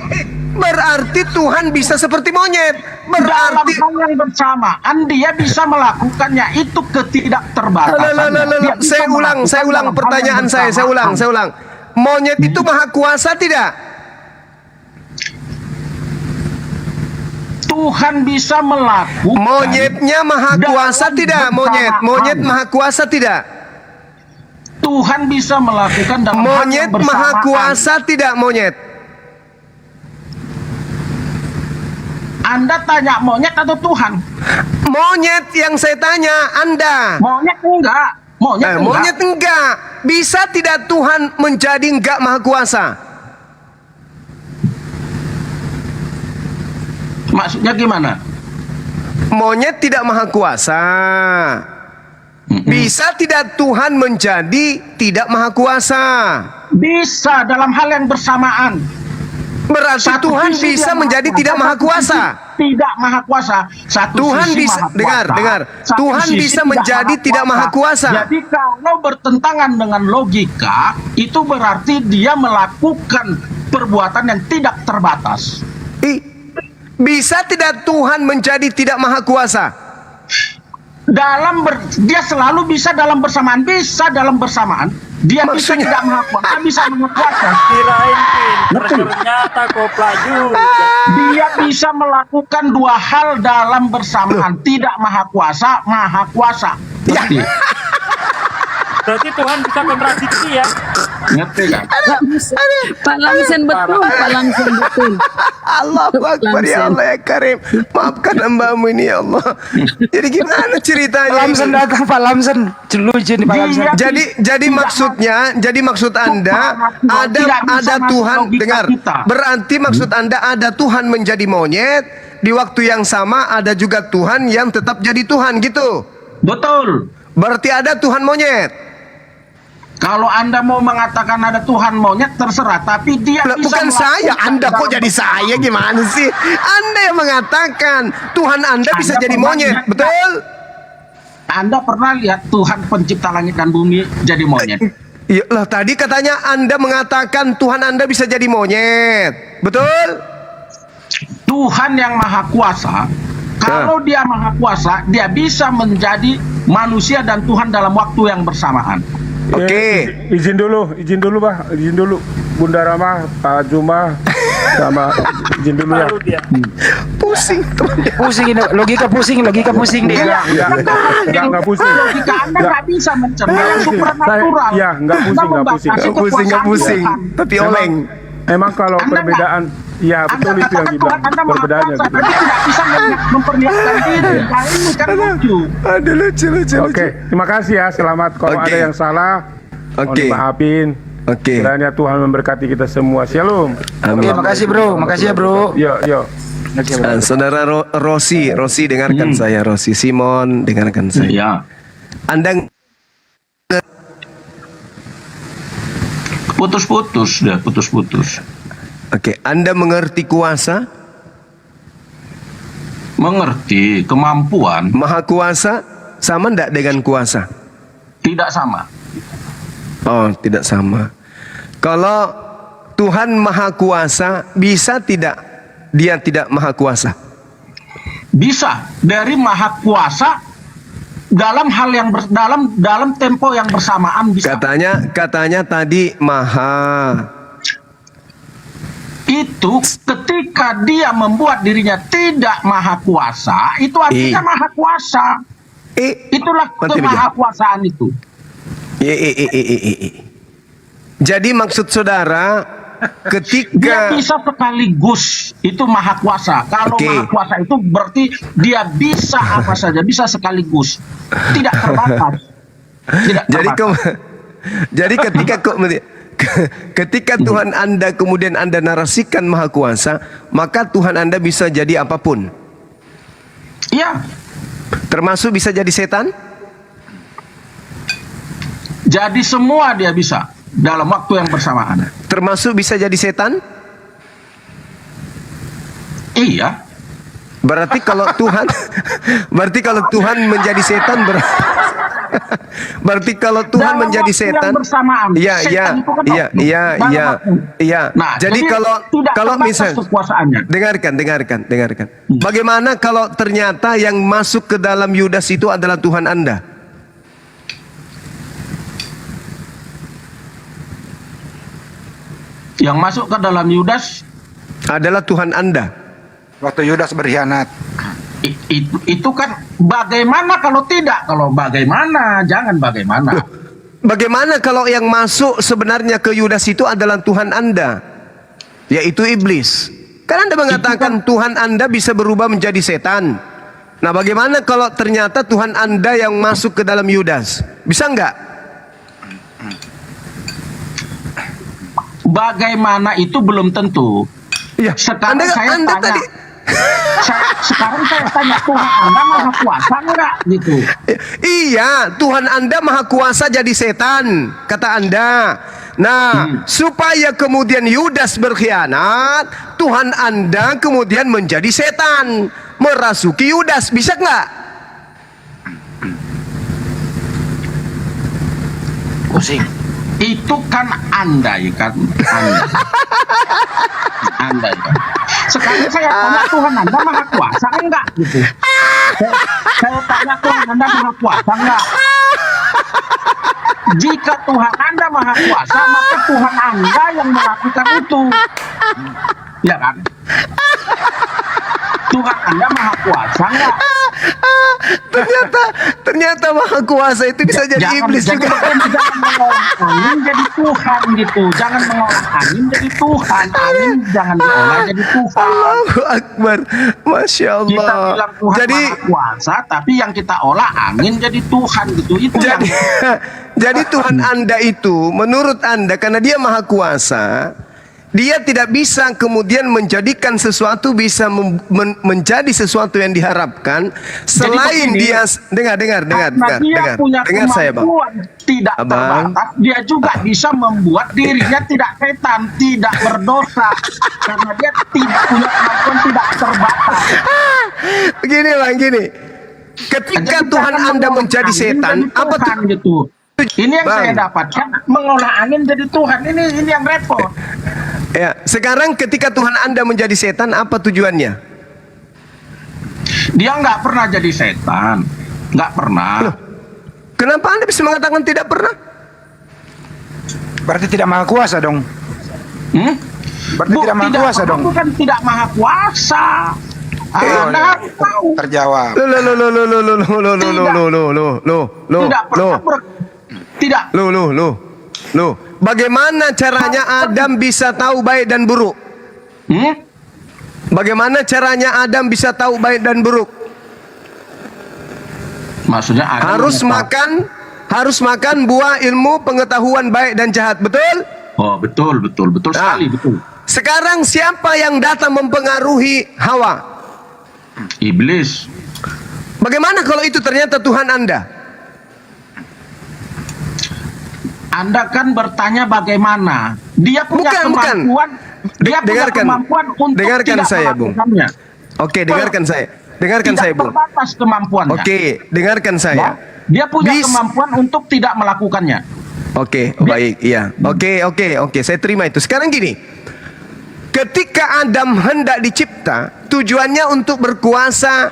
Berarti Tuhan bisa seperti monyet. Berarti dalam hal yang bersamaan dia bisa melakukannya, itu ketidakterbatasannya. Saya ulang pertanyaan saya. Saya ulang. Monyet itu maha kuasa tidak? Tuhan bisa melakukan. Monyetnya maha kuasa tidak? Monyet maha kuasa tidak? Tuhan bisa melakukan dalam monyet hal yang maha kuasa tidak monyet? Anda tanya monyet atau Tuhan? Monyet yang saya tanya Anda. Monyet enggak. Monyet enggak. Bisa tidak Tuhan menjadi enggak maha kuasa? Maksudnya gimana? Monyet tidak maha kuasa. Bisa tidak Tuhan menjadi tidak maha kuasa? Bisa dalam hal yang bersamaan. Berarti Tuhan bisa menjadi tidak maha kuasa. Tidak maha kuasa. Tuhan bisa dengar. Tuhan bisa menjadi tidak maha kuasa. Jadi kalau bertentangan dengan logika, itu berarti dia melakukan perbuatan yang tidak terbatas. Bisa tidak Tuhan menjadi tidak maha kuasa? Dia selalu bisa dalam bersamaan. Bisa dalam bersamaan. Dia bisa tidak maha kuasa, bisa maha kuasa. Kirain nyata kok pelaju. Dia bisa melakukan dua hal dalam bersamaan. Tidak maha kuasa, maha kuasa. Ngerti? Berarti Tuhan bisa kontradiksi ya? Ngerti kan? Pak Lamsen betul. Allahu Akbar ya Allah ya Karim. Maafkan hamba-Mu ini ya Allah. Jadi gimana ceritanya? Lamsen datang Pak Lamsen. Lucu nih Pak Lamsen. Jadi maksud Anda ada Tuhan, dengar. Berarti maksud Anda ada Tuhan menjadi monyet, di waktu yang sama ada juga Tuhan yang tetap jadi Tuhan gitu. Betul. Berarti ada Tuhan monyet. Kalau Anda mau mengatakan ada Tuhan monyet, terserah. Tapi dia bisa bukan saya. Anda kok jadi saya? Gimana sih? Anda yang mengatakan Tuhan Anda bisa jadi monyet. Betul? Anda pernah lihat Tuhan pencipta langit dan bumi jadi monyet? Iya lah, tadi katanya Anda mengatakan Tuhan Anda bisa jadi monyet. Betul? Tuhan yang maha kuasa, kalau dia maha kuasa, dia bisa menjadi manusia dan Tuhan dalam waktu yang bersamaan. Oke. Izin dulu Pak, izin dulu. Bunda Rama, Pak Juma, sama izin dulu ya. Pusing ini, logika pusing deh. Enggak pusing. Logika Anda nggak bisa mencerna yang supranatural. Enggak pusing. Tapi oleng. Emang kalau perbedaan, ya betul itu yang dibilang perbedaannya. Gitu. Tapi tidak bisa memperlihatkan diri. Nah, ini kan lucu. Aduh, lucu. Oke, terima kasih ya. Selamat. Kalau ada yang salah, mohon dimaafin. Kiranya Tuhan memberkati kita semua. Shalom. Oke, makasih bro. Makasih ya bro. Yo. Saudara Rosi dengarkan saya. Rosi Simon dengarkan saya. Ya. Anda putus-putus. Oke, Anda mengerti kuasa? Mengerti kemampuan. Maha kuasa sama enggak dengan kuasa? Tidak sama. Oh, tidak sama. Kalau Tuhan maha kuasa, bisa tidak dia tidak maha kuasa? Bisa. Dari maha kuasa dalam hal yang dalam tempo yang bersamaan bisa. Katanya tadi maha. Itu ketika dia membuat dirinya tidak maha kuasa, itu artinya maha kuasa. Itulah kemahakuasaan itu. Jadi maksud saudara, ketika dia bisa sekaligus, itu maha kuasa. Kalau maha kuasa itu berarti dia bisa apa saja, bisa sekaligus, tidak terbatas. Jadi ketika Tuhan Anda kemudian Anda narasikan maha kuasa, maka Tuhan Anda bisa jadi apapun. Iya. Termasuk bisa jadi setan? Jadi semua dia bisa dalam waktu yang bersamaan. Termasuk bisa jadi setan? Iya. Berarti kalau Tuhan menjadi setan berarti kalau Tuhan dalam menjadi setan bersamaan. Iya. Nah, jadi kalau misalnya dengarkan. Bagaimana kalau ternyata yang masuk ke dalam Yudas itu adalah Tuhan Anda? Yang masuk ke dalam Yudas adalah Tuhan Anda. Waktu Yudas berkhianat. Itu kan bagaimana kalau tidak? Kalau bagaimana? Jangan bagaimana. Bagaimana kalau yang masuk sebenarnya ke Yudas itu adalah Tuhan Anda, yaitu iblis? Kan Anda mengatakan Tuhan Anda bisa berubah menjadi setan. Nah, bagaimana kalau ternyata Tuhan Anda yang masuk ke dalam Yudas? Bisa enggak? Bagaimana itu belum tentu. Ya, sekarang saya tanya Tuhan Anda maha kuasa enggak gitu? Iya, Tuhan Anda maha kuasa jadi setan, kata Anda. Nah, supaya kemudian Yudas berkhianat, Tuhan Anda kemudian menjadi setan, merasuki Yudas, bisa enggak? Pusing. Itu kan andai kan. Andai kan. Sekarang saya tanya Tuhan Anda maha kuasa enggak gitu. Saya tanya Tuhan Anda maha kuasa enggak. Jika Tuhan Anda maha kuasa, maka Tuhan Anda yang melakukan itu. Ya kan? Tuhan Anda maha kuasa enggak? Ternyata maha kuasa itu bisa jadi iblis juga. Jangan mengolah angin jadi Tuhan gitu. Jangan mengolah angin jadi Tuhan. Angin jangan diolah jadi Tuhan. Allahu Akbar. Masya Allah. Kita bilang Tuhan maha kuasa, tapi yang kita olah angin jadi Tuhan gitu. Itu jadi Tuhan Anda itu menurut Anda karena dia maha kuasa, dia tidak bisa kemudian menjadikan sesuatu bisa menjadi sesuatu yang diharapkan selain dia dengar saya Bang. Tidak terbatas, dia juga bisa membuat dirinya tidak setan, tidak berdosa karena dia tidak punya kemampuan tidak terbatas. Begini Bang, gini. Ketika Tuhan Anda menjadi setan, apa tuh? Gitu. Ini yang saya dapatkan, mengolah angin jadi Tuhan. Ini yang repot. Ya, sekarang ketika Tuhan Anda menjadi setan, apa tujuannya? Dia nggak pernah jadi setan, nggak pernah. Loh, kenapa Anda bisa mengatakan tidak pernah? Berarti tidak maha kuasa dong. Berarti tidak maha kuasa dong. Bukan tidak maha kuasa. Anda tahu. Terjawab. Loh, bagaimana caranya Adam bisa tahu baik dan buruk? Bagaimana caranya Adam bisa tahu baik dan buruk? Maksudnya Adam harus makan buah ilmu pengetahuan baik dan jahat, betul? Oh, betul sekali, betul. Sekarang siapa yang datang mempengaruhi Hawa? Iblis. Bagaimana kalau itu ternyata Tuhan Anda? Anda kan bertanya bagaimana? Dia punya kemampuan. Dia punya kemampuan untuk tidak saya, Bung. melakukannya. Oke, dengarkan saya. Dengarkan Tidak saya, Bung. terbatas kemampuannya. Oke, dengarkan saya. Dia punya kemampuan untuk tidak melakukannya. Oke, baik, iya. Oke, saya terima itu. Sekarang gini, ketika Adam hendak dicipta, tujuannya untuk berkuasa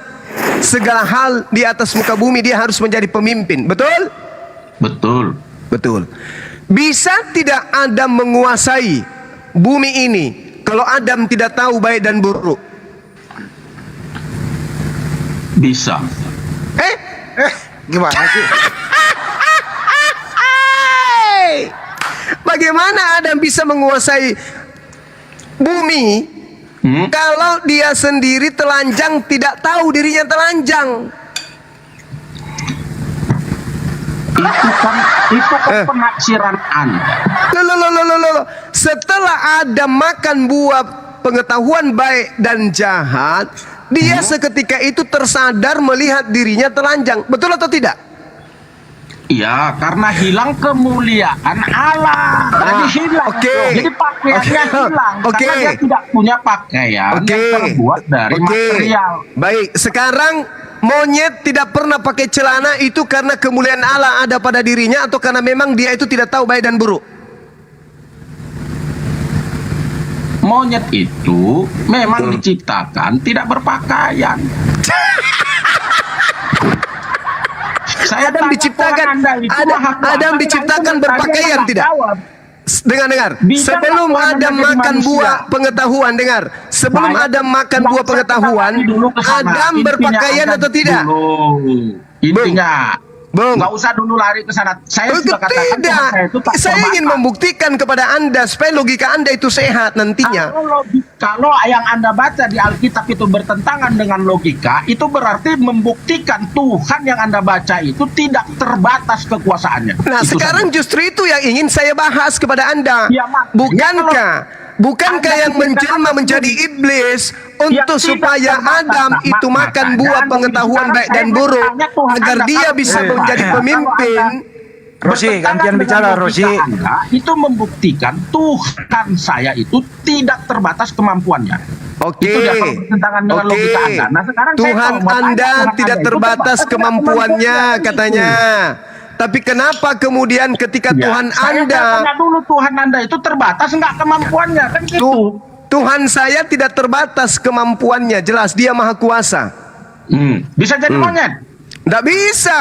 segala hal di atas muka bumi, dia harus menjadi pemimpin, betul? Betul. Bisa tidak Adam menguasai bumi ini kalau Adam tidak tahu baik dan buruk? Bisa. Gimana sih? Bagaimana Adam bisa menguasai bumi kalau dia sendiri telanjang, tidak tahu dirinya telanjang? Itu kan penafsiran Anda. Loh. Setelah Adam makan buah pengetahuan baik dan jahat, dia seketika itu tersadar melihat dirinya telanjang. Betul atau tidak? Iya, karena hilang kemuliaan Allah. Jadi hilang. Jadi pakaiannya hilang. Karena dia tidak punya pakaian yang terbuat dari material. Baik, sekarang monyet tidak pernah pakai celana itu karena kemuliaan Allah ada pada dirinya atau karena memang dia itu tidak tahu baik dan buruk? Monyet itu memang diciptakan tidak berpakaian. Adam diciptakan berpakaian tidak? Dengar. Sebelum Adam makan buah pengetahuan, sebelum Adam makan buah pengetahuan, Adam berpakaian atau tidak? Intinya, nggak usah dulu lari ke sana. Saya sudah katakan saya ingin membuktikan kepada Anda supaya logika Anda itu sehat nantinya. Kalau yang Anda baca di Alkitab itu bertentangan dengan logika, itu berarti membuktikan Tuhan yang Anda baca itu tidak terbatas kekuasaannya. Nah, sekarang justru itu yang ingin saya bahas kepada Anda. Bukankah yang menjelma menjadi iblis untuk supaya Adam itu makan buah pengetahuan baik dan buruk agar dia bisa menjadi pemimpin? Rosi, gantian bicara, Rosi. Itu membuktikan Tuhan saya itu tidak terbatas kemampuannya. Oke. Nah, sekarang Tuhan Anda tidak terbatas kemampuannya katanya. Tapi kenapa kemudian ketika Tuhan Anda dulu Tuhan Anda itu terbatas nggak kemampuannya kan gitu. Tuhan saya tidak terbatas kemampuannya, jelas dia maha kuasa. Bisa jadi monyet? Nggak bisa.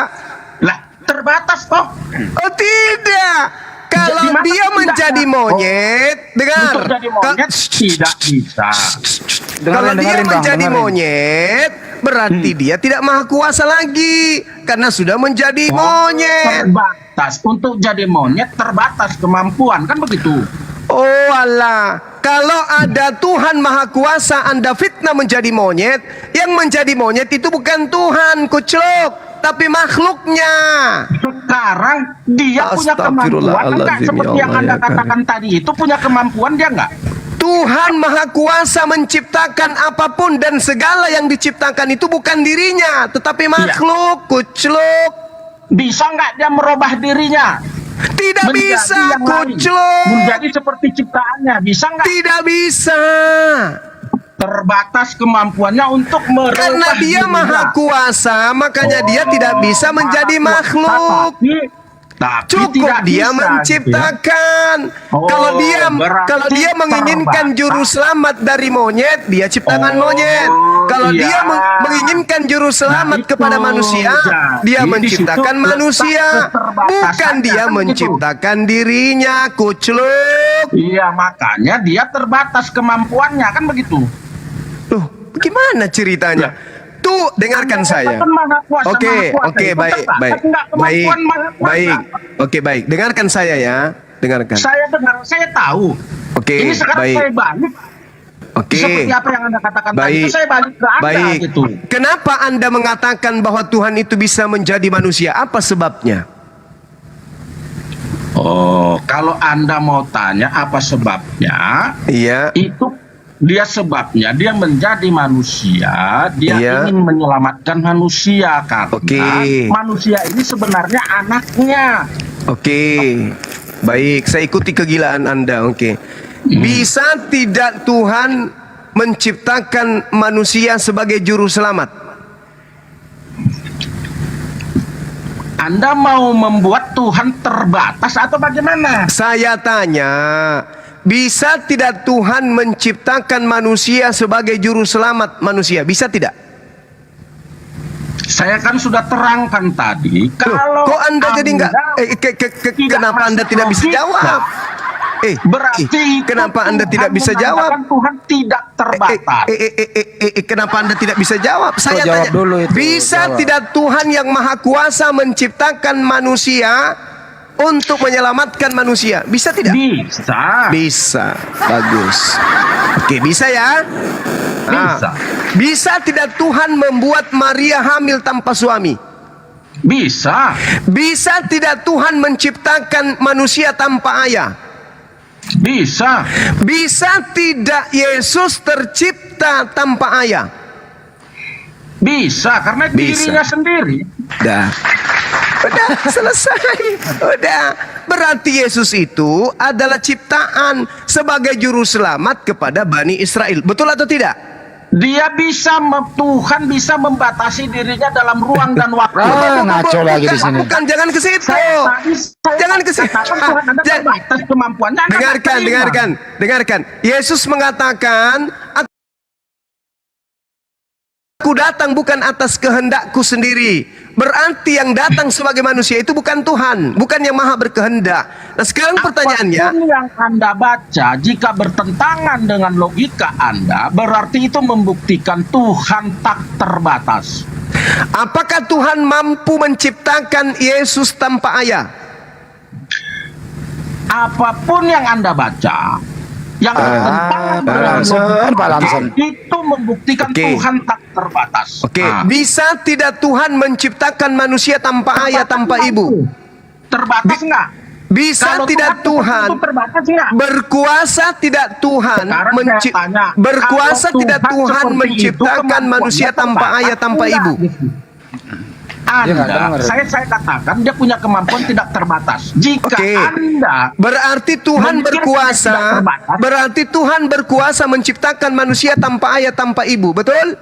Lah, terbatas toh? Oh tidak. Kalau dia menjadi monyet, dengar. Untuk jadi monyet tidak bisa. Kalau dia menjadi monyet, berarti dia tidak maha kuasa lagi karena sudah menjadi monyet. Terbatas. Untuk jadi monyet terbatas kemampuan, kan begitu? Oh Allah, kalau ada Tuhan maha kuasa Anda fitnah menjadi monyet, yang menjadi monyet itu bukan Tuhan, kuclok, tapi makhluknya. Sekarang dia punya kemampuan enggak seperti yang Anda katakan tadi itu, punya kemampuan dia enggak? Tuhan maha kuasa menciptakan apapun dan segala yang diciptakan itu bukan dirinya, tetapi makhluk, kuclok. Bisa enggak dia merubah dirinya? Tidak bisa, kuclok. Menjadi seperti ciptaannya, bisa enggak? Tidak bisa. Terbatas kemampuannya untuk merubah karena dia maha kuasa, makanya dia tidak bisa menjadi makhluk. Cukup dia menciptakan. Kalau dia menginginkan juru selamat dari monyet, dia ciptakan monyet. Kalau dia menginginkan juru selamat kepada manusia, dia menciptakan manusia. Bukan dia menciptakan dirinya, kucluk. Iya, makanya dia terbatas kemampuannya, kan begitu. Loh, gimana ceritanya? Tuh, dengarkan saya. Oke, baik. Oke, baik. Dengarkan saya ya. dengarkan. Saya dengar, saya tahu. Oke, Ini sekarang baik. saya balik. Oke. Seperti apa yang Anda katakan tadi, Baik. itu saya balik ke Anda Baik. gitu. Kenapa Anda mengatakan bahwa Tuhan itu bisa menjadi manusia? Apa sebabnya? Oh, kalau Anda mau tanya apa sebabnya, Iya. itu dia sebabnya dia menjadi manusia, dia Iya. ingin menyelamatkan manusia karena Oke. manusia ini sebenarnya anaknya. Oke. Baik, saya ikuti kegilaan Anda. Oke. Bisa tidak Tuhan menciptakan manusia sebagai juru selamat? Anda mau membuat Tuhan terbatas atau bagaimana? Saya tanya, bisa tidak Tuhan menciptakan manusia sebagai juru selamat manusia? Bisa tidak? Saya kan sudah terangkan tadi. Kalau kok Anda jadi enggak? Kenapa Anda tidak bisa jawab? Berarti kenapa Anda tidak bisa jawab? Tuhan tidak terbatas. Kenapa Anda tidak bisa jawab? Saya jawab tanya, dulu itu, bisa jawab. tidak Tuhan yang Maha Kuasa menciptakan manusia untuk menyelamatkan manusia? Bisa tidak? Bisa. Bisa. Bagus. Oke, bisa ya? Bisa. Bisa tidak Tuhan membuat Maria hamil tanpa suami? Bisa. Bisa tidak Tuhan menciptakan manusia tanpa ayah? Bisa. Bisa tidak Yesus tercipta tanpa ayah? Bisa, karena dirinya sendiri. Udah selesai. Udah. Berarti Yesus itu adalah ciptaan sebagai juru selamat kepada Bani Israel. Betul atau tidak? Dia bisa, Tuhan bisa membatasi dirinya dalam ruang dan waktu. Ngaco lagi di sini. Bukan, jangan ke situ. Jangan ke situ. Kemampuannya. Dengarkan. Yesus mengatakan, Aku datang bukan atas kehendakku sendiri. Berarti yang datang sebagai manusia itu bukan Tuhan, bukan yang maha berkehendak. Nah sekarang pertanyaannya, apapun yang Anda baca, jika bertentangan dengan logika Anda, berarti itu membuktikan Tuhan tak terbatas. apakah Tuhan mampu menciptakan Yesus tanpa ayah? Apapun yang Anda baca, yang bertentangan dengan logika itu membuktikan Tuhan tak terbatas. Oke, bisa tidak Tuhan menciptakan manusia tanpa ayah, tanpa ibu? Terbatas enggak? Bisa Kalau tidak Tuhan terbatas enggak? berkuasa tidak Tuhan berkuasa tidak Tuhan menciptakan manusia tanpa ayah, tanpa ibu? Anda, saya katakan dia punya kemampuan tidak terbatas. Jika Anda berarti Tuhan berkuasa, berarti Tuhan berkuasa menciptakan manusia tanpa ayah, tanpa ibu, betul?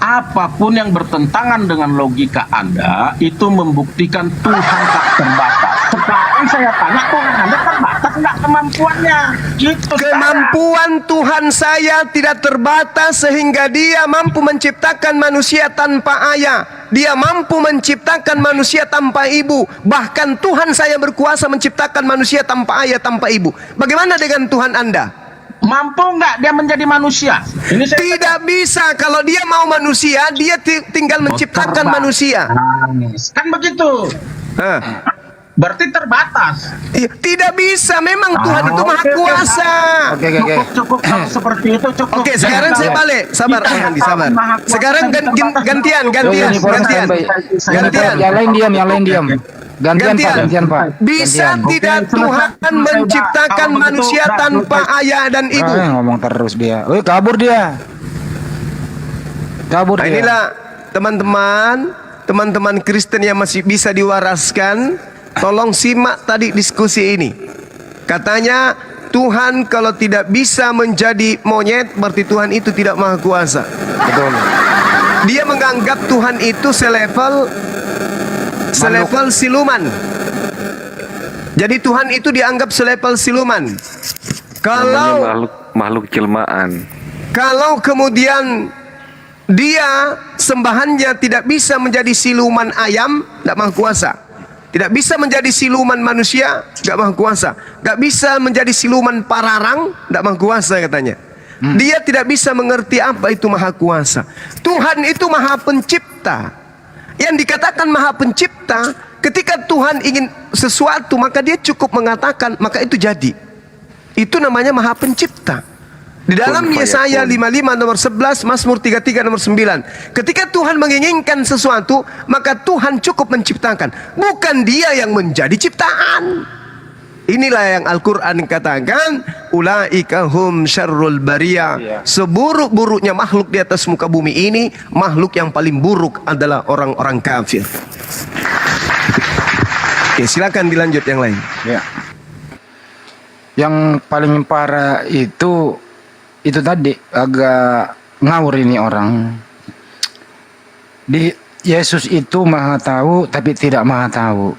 Apapun yang bertentangan dengan logika Anda itu membuktikan Tuhan tak terbatas. Sekarang saya tanya, Tuhan Anda terbatas nggak kemampuannya? Itu kemampuan Tuhan saya tidak terbatas sehingga Dia mampu menciptakan manusia tanpa ayah. Dia mampu menciptakan manusia tanpa ibu. Bahkan Tuhan saya berkuasa menciptakan manusia tanpa ayah, tanpa ibu. Bagaimana dengan Tuhan Anda? Mampu nggak dia menjadi manusia? Ini saya tidak bisa. Kalau dia mau manusia, dia tinggal menciptakan manusia. Kan begitu. Berarti terbatas. Tidak bisa. Memang Tuhan itu maha kuasa. Cukup kalau seperti itu cukup. Oke, sekarang saya balik. Sabar, Andi, sabar. Sekarang gantian. Yang lain diam. Gantian Pak. Bisa tidak Tuhan menciptakan manusia tanpa ayah dan ibu? Ngomong terus dia. Kabur dia. Nah, inilah teman-teman Kristen yang masih bisa diwaraskan. Tolong simak tadi diskusi ini. Katanya Tuhan kalau tidak bisa menjadi monyet, berarti Tuhan itu tidak maha kuasa. Betul. Dia menganggap Tuhan itu selevel siluman. Jadi Tuhan itu dianggap selevel siluman. Kalau makhluk jelmaan. Kalau kemudian dia sembahannya tidak bisa menjadi siluman ayam, tidak maha kuasa. Tidak bisa menjadi siluman manusia, tidak maha kuasa. Tidak bisa menjadi siluman pararang, tidak maha kuasa katanya. Dia tidak bisa mengerti apa itu maha kuasa. Tuhan itu maha pencipta. Yang dikatakan maha pencipta Ketika Tuhan ingin sesuatu, maka dia cukup mengatakan, maka itu jadi. Itu namanya Maha Pencipta. Di dalam Yesaya 55 nomor 11, Mazmur 33 nomor 9. Ketika Tuhan menginginkan sesuatu, maka Tuhan cukup menciptakan. Bukan dia yang menjadi ciptaan. Inilah yang Al-Quran katakan, ulaika hum syarrul bariyah. Seburuk-buruknya makhluk di atas muka bumi ini, makhluk yang paling buruk adalah orang-orang kafir. Oke, silakan dilanjut yang lain. Ya. Yang paling parah itu tadi agak ngawur ini orang. Di Yesus itu maha tahu tapi tidak maha tahu.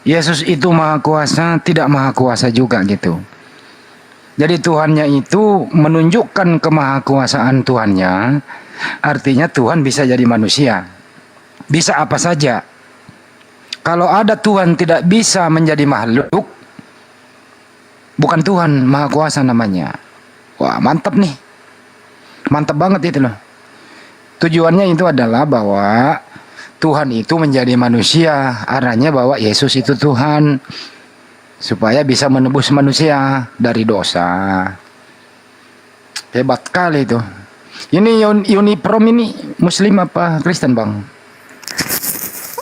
Yesus itu maha kuasa, tidak maha kuasa juga gitu. Jadi Tuhannya itu menunjukkan kemahakuasaan Tuhannya, artinya Tuhan bisa jadi manusia. Bisa apa saja. Kalau ada Tuhan tidak bisa menjadi makhluk, bukan Tuhan maha kuasa namanya. Wah, mantap nih. Mantap banget itu loh. Tujuannya itu adalah bahwa Tuhan itu menjadi manusia, arahnya bahwa Yesus itu Tuhan, supaya bisa menebus manusia dari dosa. Hebat kali itu. Ini Uniprom ini Muslim apa Kristen, Bang?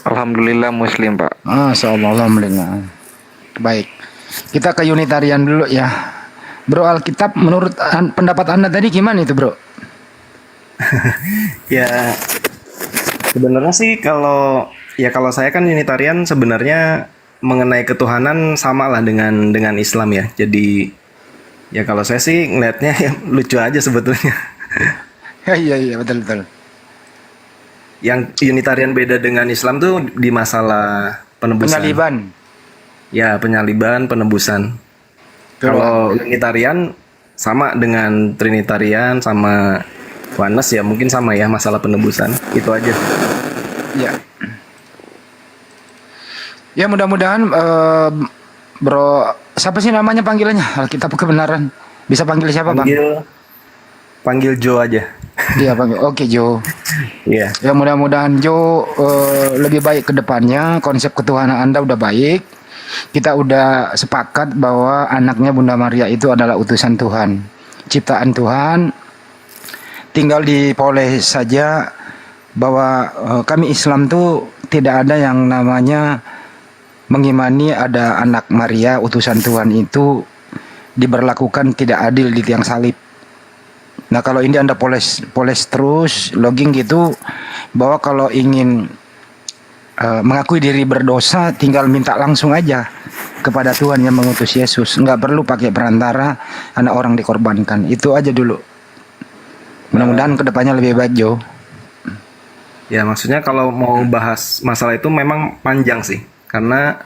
Alhamdulillah Muslim, Pak. Alhamdulillah. Baik, kita ke Unitarian dulu ya. Bro, Alkitab menurut pendapat Anda tadi gimana itu, Bro? Ya, sebenarnya sih kalau saya kan Unitarian, sebenarnya mengenai ketuhanan samalah dengan Islam ya. Jadi ya kalau saya sih ngelihatnya ya, lucu aja sebetulnya. Iya betul. Yang Unitarian beda dengan Islam tuh di masalah penebusan. Penyaliban. Ya, penyaliban, penebusan. Kalau Unitarian sama dengan Trinitarian sama Oneness ya mungkin sama ya, masalah penebusan. Itu aja. Ya. Ya mudah-mudahan Bro, siapa sih namanya panggilannya? Alkitab Kebenaran. Bisa panggil siapa, Bang? Panggil Joe aja. Iya, panggil. Oke, Joe. Iya. Ya mudah-mudahan Joe lebih baik ke depannya, konsep ketuhanan Anda udah baik. Kita udah sepakat bahwa anaknya Bunda Maria itu adalah utusan Tuhan, ciptaan Tuhan. Tinggal dipoles saja bahwa kami Islam tuh tidak ada yang namanya mengimani ada anak Maria utusan Tuhan itu diberlakukan tidak adil di tiang salib. Nah, kalau ini Anda poles terus logging gitu bahwa kalau ingin mengakui diri berdosa tinggal minta langsung aja kepada Tuhan yang mengutus Yesus, nggak perlu pakai perantara anak orang dikorbankan. Itu aja dulu. Mudah-mudahan kedepannya lebih baik, Jo. Ya, maksudnya kalau mau bahas masalah itu memang panjang sih, karena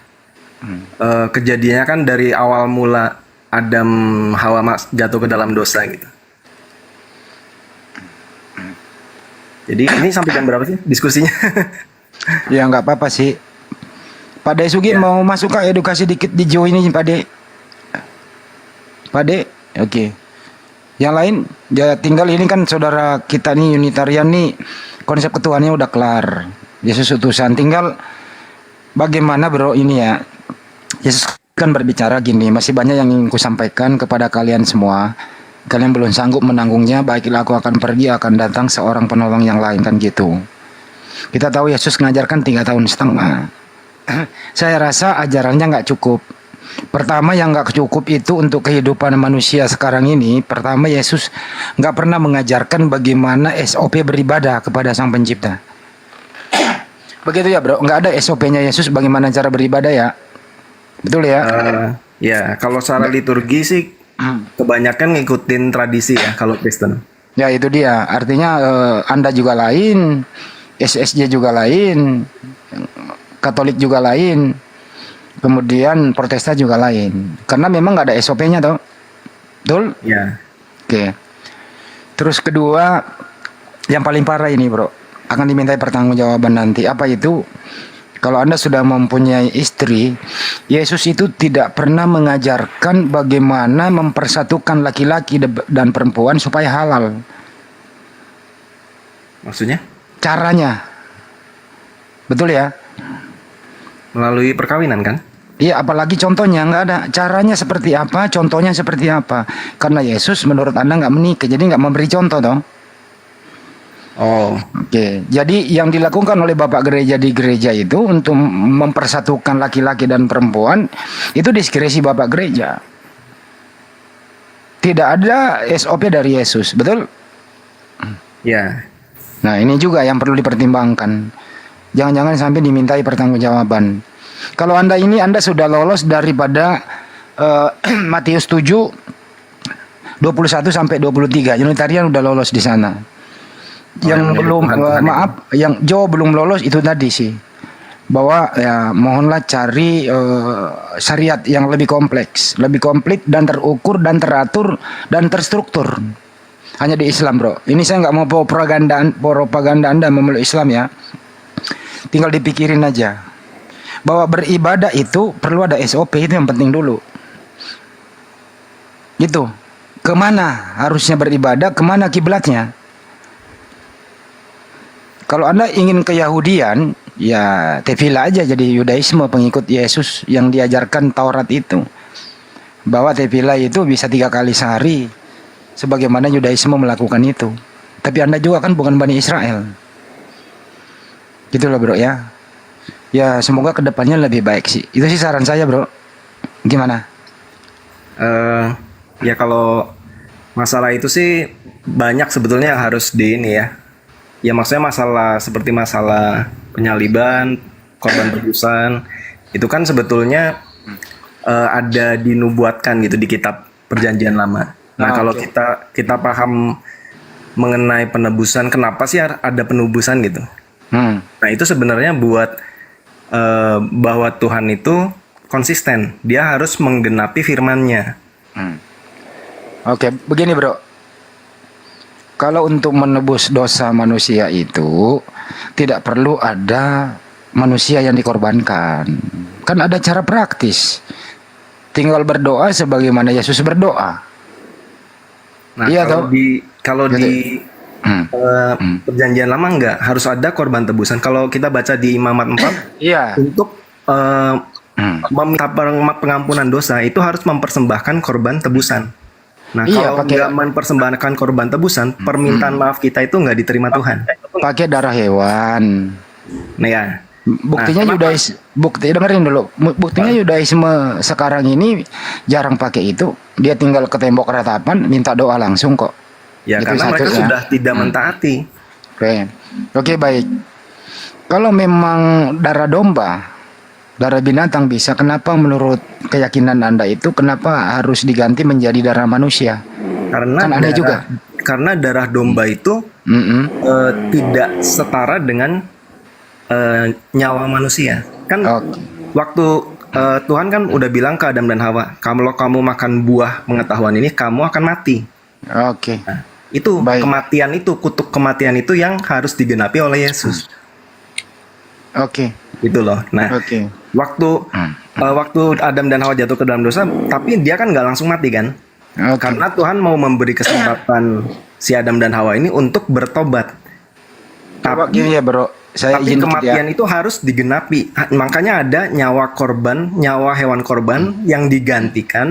kejadiannya kan dari awal mula Adam Hawa jatuh ke dalam dosa gitu. Jadi ini sampai jam berapa sih diskusinya? Ya nggak apa-apa sih. Pak De Sugi mau masuk ke edukasi dikit di Jo ini, Pak De. Pak De, oke. Yang lain, ya tinggal ini kan saudara kita nih Unitarian nih, konsep ketuhannya udah kelar. Yesus utusan, tinggal bagaimana bro ini ya. Yesus kan berbicara gini, masih banyak yang ingin ku sampaikan kepada kalian semua. Kalian belum sanggup menanggungnya, baiklah aku akan pergi, akan datang seorang penolong yang lain, kan gitu. Kita tahu Yesus mengajarkan 3,5 tahun. Saya rasa ajarannya nggak cukup. Pertama yang nggak cukup itu untuk kehidupan manusia sekarang ini. Pertama Yesus nggak pernah mengajarkan bagaimana SOP beribadah kepada Sang Pencipta. Begitu ya bro, nggak ada SOP-nya Yesus bagaimana cara beribadah ya. Betul ya? Ya, kalau secara liturgi sih kebanyakan ngikutin tradisi ya kalau Kristen. Ya itu dia, artinya Anda juga lain, SSJ juga lain, Katolik juga lain, kemudian Protestan juga lain. Karena memang nggak ada SOP-nya toh, betul? Ya. Oke. Terus kedua, yang paling parah ini bro, akan dimintai pertanggungjawaban nanti. Apa itu? Kalau Anda sudah mempunyai istri, Yesus itu tidak pernah mengajarkan bagaimana mempersatukan laki-laki dan perempuan supaya halal. Maksudnya? Caranya. Betul ya? Melalui perkawinan kan? Iya, apalagi contohnya nggak ada. Caranya seperti apa, contohnya seperti apa. Karena Yesus menurut Anda nggak menikah, jadi nggak memberi contoh dong. Oh. Oke, jadi yang dilakukan oleh Bapak Gereja di gereja itu untuk mempersatukan laki-laki dan perempuan, itu diskresi Bapak Gereja. Tidak ada SOP dari Yesus, betul? Ya. Nah, ini juga yang perlu dipertimbangkan. Jangan-jangan sampai dimintai pertanggungjawaban. Kalau Anda sudah lolos daripada Matius 7 21 sampai 23. Unitarian udah lolos di sana. Yang belum yang jauh belum lolos itu tadi sih. Bahwa ya mohonlah cari syariat yang lebih kompleks, lebih komplit dan terukur dan teratur dan terstruktur. Hanya di Islam, bro. Ini saya nggak mau propaganda Anda memeluk Islam ya. Tinggal dipikirin aja. Bahwa beribadah itu perlu ada SOP, itu yang penting dulu. Gitu. Kemana harusnya beribadah, kemana kiblatnya? Kalau Anda ingin ke Yahudian, ya tefilah aja jadi Yudaisme, pengikut Yesus yang diajarkan Taurat itu. Bahwa tefilah itu bisa 3 kali sehari, sebagaimana Yudaisme melakukan itu. Tapi Anda juga kan bukan Bani Israel. Gitu loh, bro ya. Ya semoga kedepannya lebih baik sih. Itu sih saran saya, bro. Gimana? Ya kalau masalah itu sih banyak sebetulnya yang harus di ini ya. Ya maksudnya masalah seperti masalah penyaliban, korban tebusan, itu kan sebetulnya ada dinubuatkan gitu di kitab Perjanjian Lama. Nah kalau kita paham mengenai penebusan, kenapa sih ada penebusan gitu? Nah itu sebenarnya buat bahwa Tuhan itu konsisten, dia harus menggenapi firman-Nya. Oke, begini bro. Kalau untuk menebus dosa manusia itu tidak perlu ada manusia yang dikorbankan. Kan ada cara praktis. Tinggal berdoa sebagaimana Yesus berdoa. Nah, iya, kalau di Perjanjian Lama enggak harus ada korban tebusan. Kalau kita baca di Imamat 4, iya. Untuk meminta pengampunan dosa itu harus mempersembahkan korban tebusan. Nah, iya, kalau nggak mempersembahkan korban tebusan, permintaan maaf kita itu nggak diterima Tuhan. Pakai darah hewan. Nah ya. Buktinya dengerin dulu. Buktinya Yudaisme sekarang ini jarang pakai itu. Dia tinggal ke tembok ratapan, minta doa langsung kok. Ya, itu karena mereka sudah tidak mentaati. Oke, baik. Kalau memang darah domba, darah binatang bisa, kenapa menurut keyakinan Anda itu kenapa harus diganti menjadi darah manusia? Karena kan aneh juga. Karena darah domba itu tidak setara dengan nyawa manusia. Kan waktu Tuhan kan udah bilang ke Adam dan Hawa, kalau kamu makan buah pengetahuan ini, kamu akan mati. Oke. Nah, itu kematian itu, kutuk kematian itu yang harus digenapi oleh Yesus. Oke. Gitu loh. Nah, waktu Adam dan Hawa jatuh ke dalam dosa, tapi dia kan nggak langsung mati kan? Karena Tuhan mau memberi kesempatan si Adam dan Hawa ini untuk bertobat. Tapi ya bro, tapi kematian itu harus digenapi. Makanya ada nyawa korban, nyawa hewan korban yang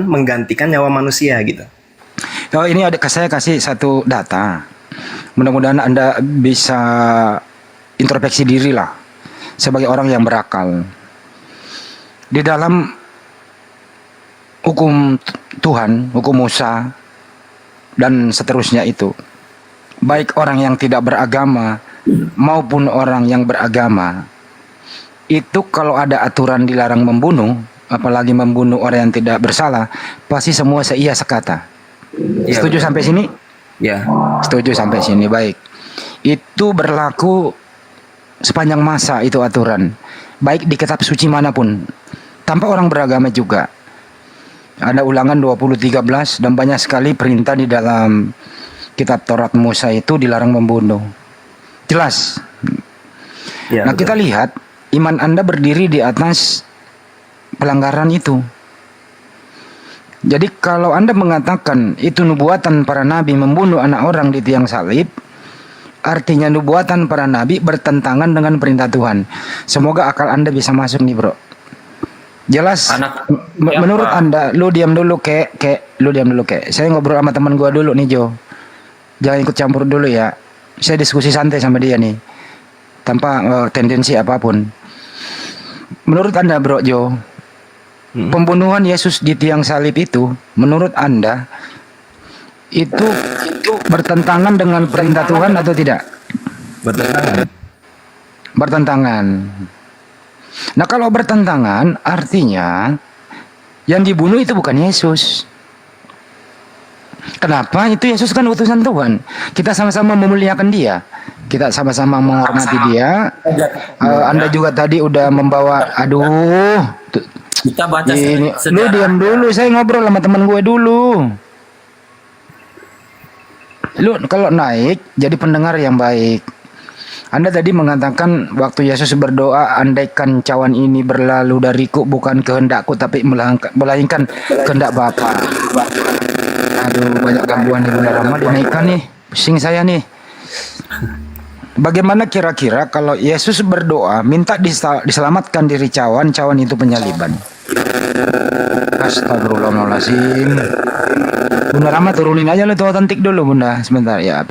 menggantikan nyawa manusia gitu. Oh, ini saya kasih satu data. Mudah-mudahan Anda bisa introspeksi diri lah sebagai orang yang berakal. Di dalam hukum Tuhan, hukum Musa dan seterusnya itu, baik orang yang tidak beragama maupun orang yang beragama, itu kalau ada aturan dilarang membunuh, apalagi membunuh orang yang tidak bersalah, pasti semua seia sekata. Ya, setuju sampai sini? Ya. Setuju sampai sini, baik. Itu berlaku sepanjang masa itu aturan, baik di kitab suci manapun, tanpa orang beragama juga. Ada Ulangan 20:13 dan banyak sekali perintah di dalam kitab Taurat Musa itu dilarang membunuh. Jelas. Ya, nah, betul. Kita lihat iman Anda berdiri di atas pelanggaran itu. Jadi kalau Anda mengatakan itu nubuatan para nabi membunuh anak orang di tiang salib, artinya nubuatan para nabi bertentangan dengan perintah Tuhan. Semoga akal Anda bisa masuk nih bro. Jelas. Siapa? Menurut Anda, lu diam dulu lu diam dulu Saya ngobrol sama teman gua dulu nih Jo. Jangan ikut campur dulu ya. Saya diskusi santai sama dia nih. Tanpa tendensi apapun. Menurut Anda Bro Jo, pembunuhan Yesus di tiang salib itu menurut Anda itu bertentangan dengan perintah Tuhan atau tidak? Bertentangan. Nah, kalau bertentangan artinya yang dibunuh itu bukan Yesus. Kenapa? Itu Yesus kan utusan Tuhan. Kita sama-sama memuliakan dia. Kita sama-sama menghormati dia. Anda juga tadi udah membawa, Kita baca ini. Lu sejarah. diam dulu, saya ngobrol sama teman gue dulu. Lu kalau naik jadi pendengar yang baik. Anda tadi mengatakan waktu Yesus berdoa, andaikan cawan ini berlalu dariku, bukan kehendakku tapi melainkan kehendak Bapa. Aduh, banyak gangguan nih Bunda Rama, dinaikkan nih, pusing saya nih. Bagaimana kira-kira kalau Yesus berdoa minta diselamatkan dari cawan itu penyaliban? Astagfirullahaladzim. Bunda Rama turunin aja lu tuh otentik dulu Bunda, sebentar ya.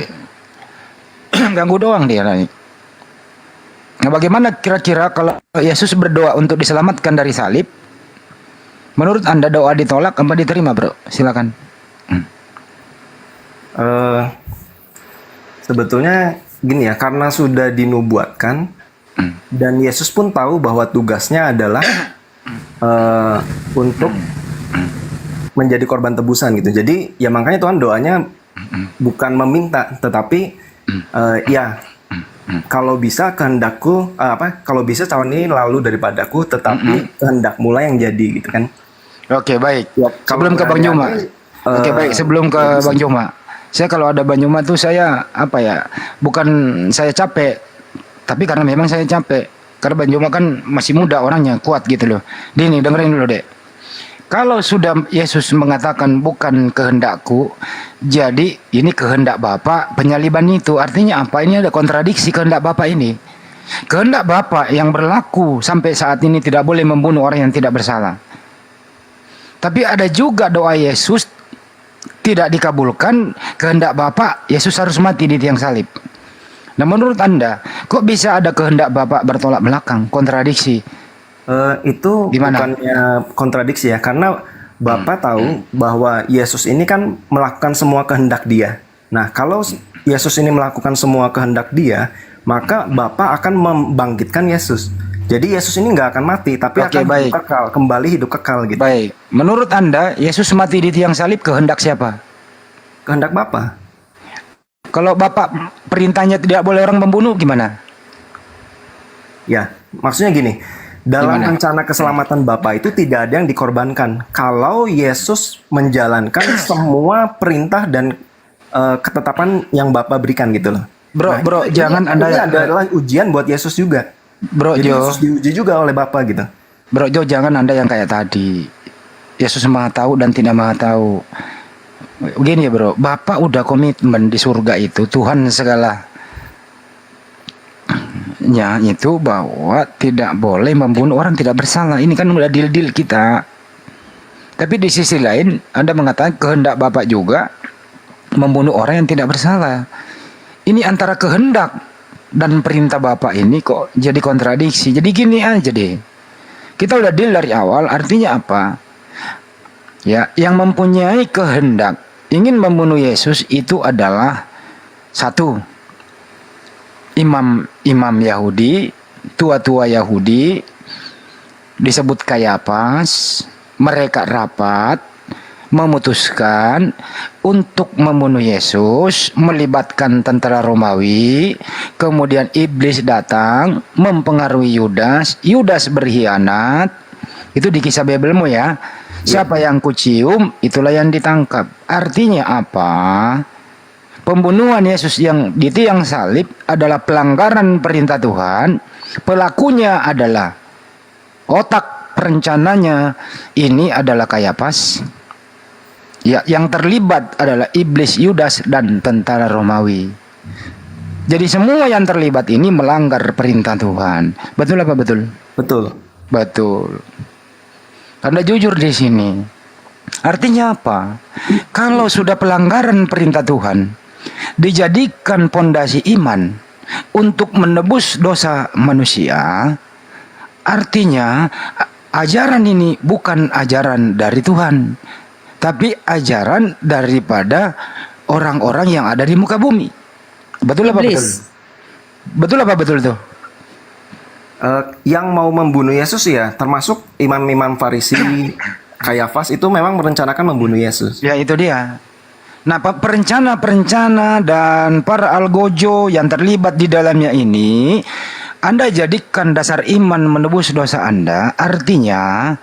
Ganggu doang dia naik. Nah, bagaimana kira-kira kalau Yesus berdoa untuk diselamatkan dari salib? Menurut Anda doa ditolak apa diterima, Bro? Silakan. Sebetulnya gini ya, karena sudah dinubuatkan dan Yesus pun tahu bahwa tugasnya adalah untuk menjadi korban tebusan gitu. Jadi ya makanya Tuhan doanya bukan meminta, tetapi ya kalau bisa kehendakku kalau bisa cawan ini lalu daripadaku, tetapi kehendak mulai yang jadi gitu kan. Oke, baik. Ya, sebelum ke Bang Juma. Oke, baik, sebelum ke Bang Juma. Saya kalau ada Bang Juma tuh saya bukan saya capek, tapi karena memang saya capek. Karena Bang Juma kan masih muda orangnya, kuat gitu loh. Dini, dengerin dulu, Dek. Kalau sudah Yesus mengatakan bukan kehendakku, jadi ini kehendak Bapa, penyaliban itu artinya apa? Ini ada kontradiksi kehendak Bapa ini. Kehendak Bapa yang berlaku sampai saat ini tidak boleh membunuh orang yang tidak bersalah. Tapi ada juga doa Yesus tidak dikabulkan, kehendak Bapa Yesus harus mati di tiang salib. Nah, menurut Anda, kok bisa ada kehendak Bapa bertolak belakang, kontradiksi? Itu bukannya kontradiksi ya, karena Bapa tahu bahwa Yesus ini kan melakukan semua kehendak Dia. Nah, kalau Yesus ini melakukan semua kehendak Dia, maka Bapa akan membangkitkan Yesus. Jadi Yesus ini nggak akan mati, tapi akan hidup kekal, kembali hidup kekal gitu. Baik. Menurut Anda, Yesus mati di tiang salib kehendak siapa? Kehendak Bapa. Kalau Bapak perintahnya tidak boleh orang membunuh, gimana? Ya, maksudnya gini. Dalam rencana keselamatan Bapa itu tidak ada yang dikorbankan. Kalau Yesus menjalankan semua perintah dan ketetapan yang Bapa berikan gitu loh. Bro, jangan Anda. Ini adalah ujian buat Yesus juga. Bro Jadi Jo, Yesus diuji juga oleh Bapa gitu. Bro Jo, jangan Anda yang kayak tadi. Yesus Maha tahu dan tidak Maha tahu. Begini ya Bro, Bapak udah komitmen di surga itu, Tuhan segala nya itu bahwa tidak boleh membunuh orang tidak bersalah. Ini kan udah deal-deal kita. Tapi di sisi lain Anda mengatakan kehendak Bapak juga membunuh orang yang tidak bersalah. Ini antara kehendak dan perintah Bapak ini kok jadi kontradiksi. Jadi gini aja deh. Kita udah deal dari awal, artinya apa? Ya, yang mempunyai kehendak ingin membunuh Yesus itu adalah satu, imam Yahudi, tua-tua Yahudi, disebut Kayafas. Mereka rapat memutuskan untuk membunuh Yesus, melibatkan tentara Romawi. Kemudian iblis datang mempengaruhi Yudas. Yudas berkhianat. Itu di kisah Bibelmu ya. Siapa yang kucium, itulah yang ditangkap. Artinya apa? Pembunuhan Yesus yang di tiang salib adalah pelanggaran perintah Tuhan. Pelakunya adalah otak perencananya ini adalah Kayafas. Ya, yang terlibat adalah iblis, Yudas dan tentara Romawi. Jadi semua yang terlibat ini melanggar perintah Tuhan. Betul apa betul? Betul. Betul. Anda jujur di sini. Artinya apa? Kalau sudah pelanggaran perintah Tuhan, dijadikan pondasi iman untuk menebus dosa manusia, artinya ajaran ini bukan ajaran dari Tuhan, tapi ajaran daripada orang-orang yang ada di muka bumi. Betul apa betul? Betul apa betul tuh? Yang mau membunuh Yesus ya, termasuk imam-imam Farisi, Kayafas itu memang merencanakan membunuh Yesus. Ya itu dia. Nah, perencana-perencana dan para algojo yang terlibat di dalamnya ini, Anda jadikan dasar iman menebus dosa Anda, artinya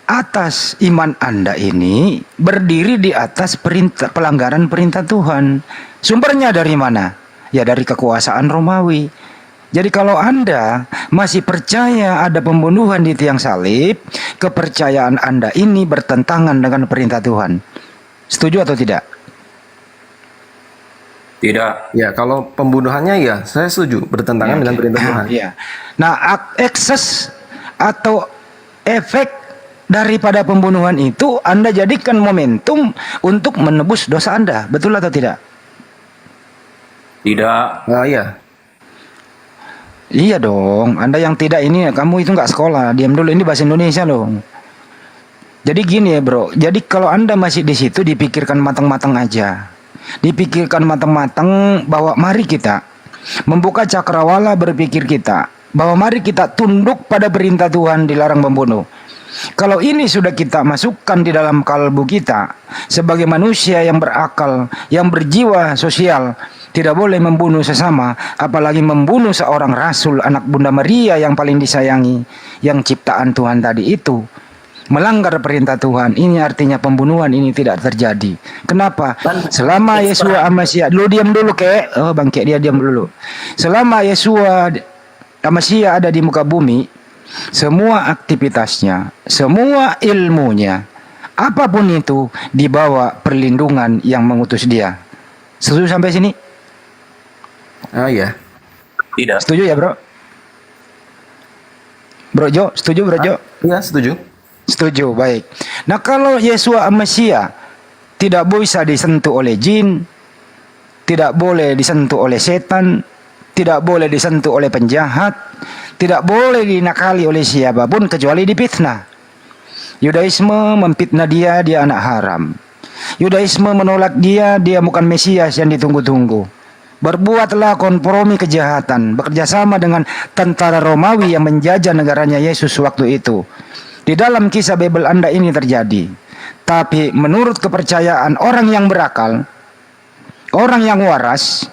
atas iman Anda ini berdiri di atas pelanggaran perintah Tuhan. Sumbernya dari mana? Ya dari kekuasaan Romawi. Jadi kalau Anda masih percaya ada pembunuhan di tiang salib, kepercayaan Anda ini bertentangan dengan perintah Tuhan. Setuju atau tidak? Tidak. Ya, kalau pembunuhannya ya saya setuju, bertentangan dengan perintah Tuhan. Ya. Nah, ekses atau efek daripada pembunuhan itu Anda jadikan momentum untuk menebus dosa Anda. Betul atau tidak? Tidak. Iya. Iya dong. Anda yang tidak ini, kamu itu nggak sekolah. Diam dulu, ini bahasa Indonesia loh. Jadi gini ya bro. Jadi kalau Anda masih di situ, dipikirkan matang-matang aja. Dipikirkan matang-matang bahwa mari kita membuka cakrawala berpikir kita bahwa mari kita tunduk pada perintah Tuhan, dilarang membunuh. Kalau ini sudah kita masukkan di dalam kalbu kita sebagai manusia yang berakal, yang berjiwa sosial, tidak boleh membunuh sesama, apalagi membunuh seorang rasul, anak Bunda Maria yang paling disayangi, yang ciptaan Tuhan tadi itu. Melanggar perintah Tuhan, ini artinya pembunuhan ini tidak terjadi. Kenapa? Selama Yesua Amasya, lu diam dulu kek. Oh bangke, dia diam dulu. Selama Yesua Amasya ada di muka bumi, semua aktivitasnya, semua ilmunya, apapun itu di bawah perlindungan yang mengutus dia. Setuju sampai sini? Ah ya. Tidak. Setuju ya bro? Bro Jo, setuju bro Jo? Iya setuju. Setuju, baik. Nah kalau Yesua Amasya tidak bisa disentuh oleh jin, tidak boleh disentuh oleh setan, tidak boleh disentuh oleh penjahat, tidak boleh dinakali oleh siapapun kecuali dipitnah. Yudaisme memfitnah dia anak haram. Yudaisme menolak dia bukan Mesias yang ditunggu-tunggu. Berbuatlah kompromi kejahatan, bekerjasama dengan tentara Romawi yang menjajah negaranya Yesus waktu itu. Di dalam kisah Bible Anda ini terjadi. Tapi menurut kepercayaan orang yang berakal, orang yang waras,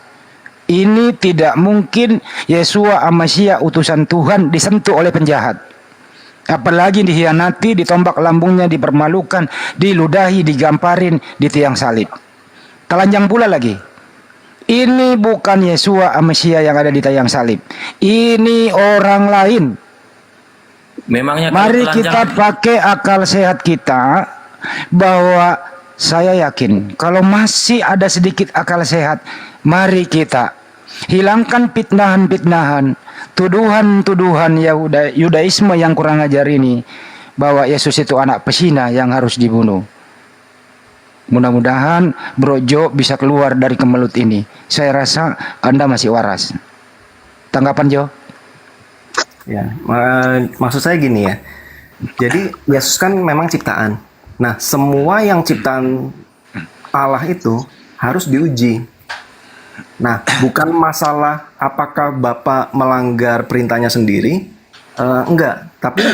ini tidak mungkin Yesua Amasya utusan Tuhan disentuh oleh penjahat. Apalagi dihianati, ditombak lambungnya, dipermalukan, diludahi, digamparin di tiang salib. Telanjang pula lagi. Ini bukan Yesua Amasya yang ada di tiang salib. Ini orang lain. Memangnya mari kita pakai akal sehat kita, bahwa saya yakin kalau masih ada sedikit akal sehat, mari kita hilangkan fitnahan-fitnahan, tuduhan-tuduhan Yudaisme yang kurang ajar ini, bahwa Yesus itu anak pesina yang harus dibunuh. Mudah-mudahan Bro Jo bisa keluar dari kemelut ini. Saya rasa Anda masih waras. Tanggapan Jo? Ya, maksud saya gini ya. Jadi Yesus kan memang ciptaan. Nah, semua yang ciptaan Allah itu harus diuji. Nah, bukan masalah apakah Bapak melanggar perintahnya sendiri, enggak. Tapi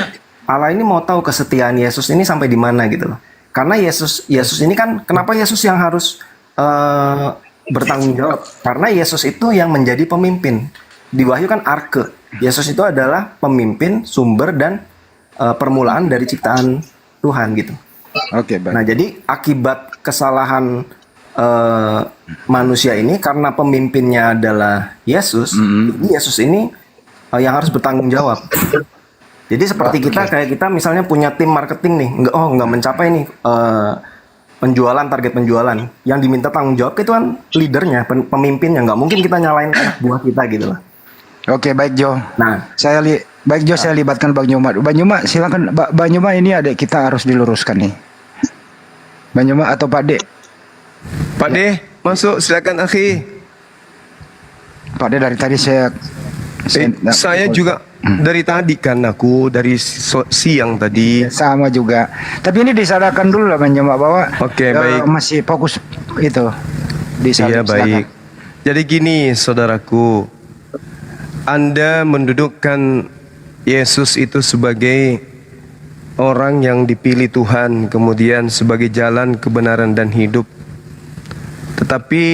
Allah ini mau tahu kesetiaan Yesus ini sampai di mana gitu loh. Karena Yesus ini kan, kenapa Yesus yang harus bertanggung jawab? Karena Yesus itu yang menjadi pemimpin. Di Wahyu kan arke. Yesus itu adalah pemimpin, sumber, dan permulaan dari ciptaan Tuhan gitu. Oke, baik. Nah, jadi akibat kesalahan manusia ini, karena pemimpinnya adalah Yesus, Yesus ini yang harus bertanggung jawab. Jadi seperti kayak kita misalnya punya tim marketing nih, nggak mencapai nih target penjualan, yang diminta tanggung jawab itu kan leadernya, pemimpinnya, nggak mungkin kita nyalain buah kita gitu lah. Oke, baik Jo. Nah, baik Jo, saya libatkan Bang Nyuma. Bang Nyuma, silakan Bang Nyuma, ini adik kita harus diluruskan nih. Bang Nyuma atau Pak Dek? Pak Dek, masuk silakan akhi. Pak Dek, dari tadi Saya juga dari tadi kan, aku dari siang tadi. Sama juga. Tapi ini disadarkan dulu lah Bang Nyuma bahwa baik. masih fokus itu. Iya, baik. Jadi gini saudaraku, Anda mendudukkan Yesus itu sebagai orang yang dipilih Tuhan, kemudian sebagai jalan kebenaran dan hidup. Tetapi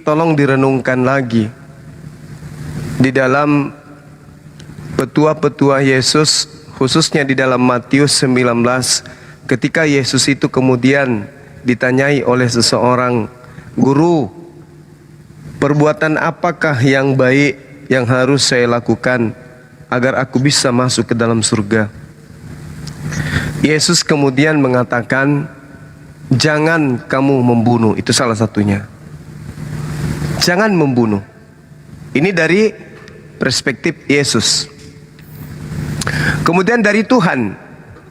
tolong direnungkan lagi di dalam petua-petua Yesus, khususnya di dalam Matius 19, ketika Yesus itu kemudian ditanyai oleh seseorang, "Guru, perbuatan apakah yang baik yang harus saya lakukan agar aku bisa masuk ke dalam surga?" Yesus kemudian mengatakan, "Jangan kamu membunuh." Itu salah satunya. Jangan membunuh. Ini dari perspektif Yesus. Kemudian dari Tuhan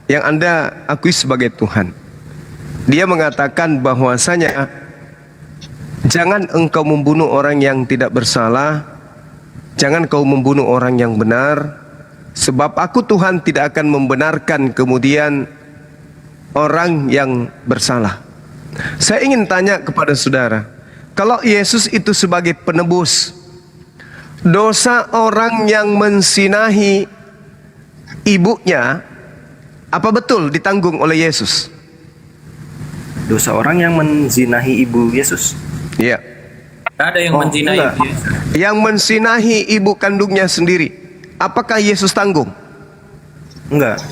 yang Anda akui sebagai Tuhan, Dia mengatakan bahwasanya jangan engkau membunuh orang yang tidak bersalah, jangan kau membunuh orang yang benar, sebab aku Tuhan tidak akan membenarkan kemudian orang yang bersalah. Saya ingin tanya kepada saudara, kalau Yesus itu sebagai penebus, dosa orang yang mensinahi ibunya, apa betul ditanggung oleh Yesus? Dosa orang yang menzinahi ibu Yesus? Iya. Ada yang menzinahi ibu Yesus. Yang mensinahi ibu kandungnya sendiri, apakah Yesus tanggung? Enggak.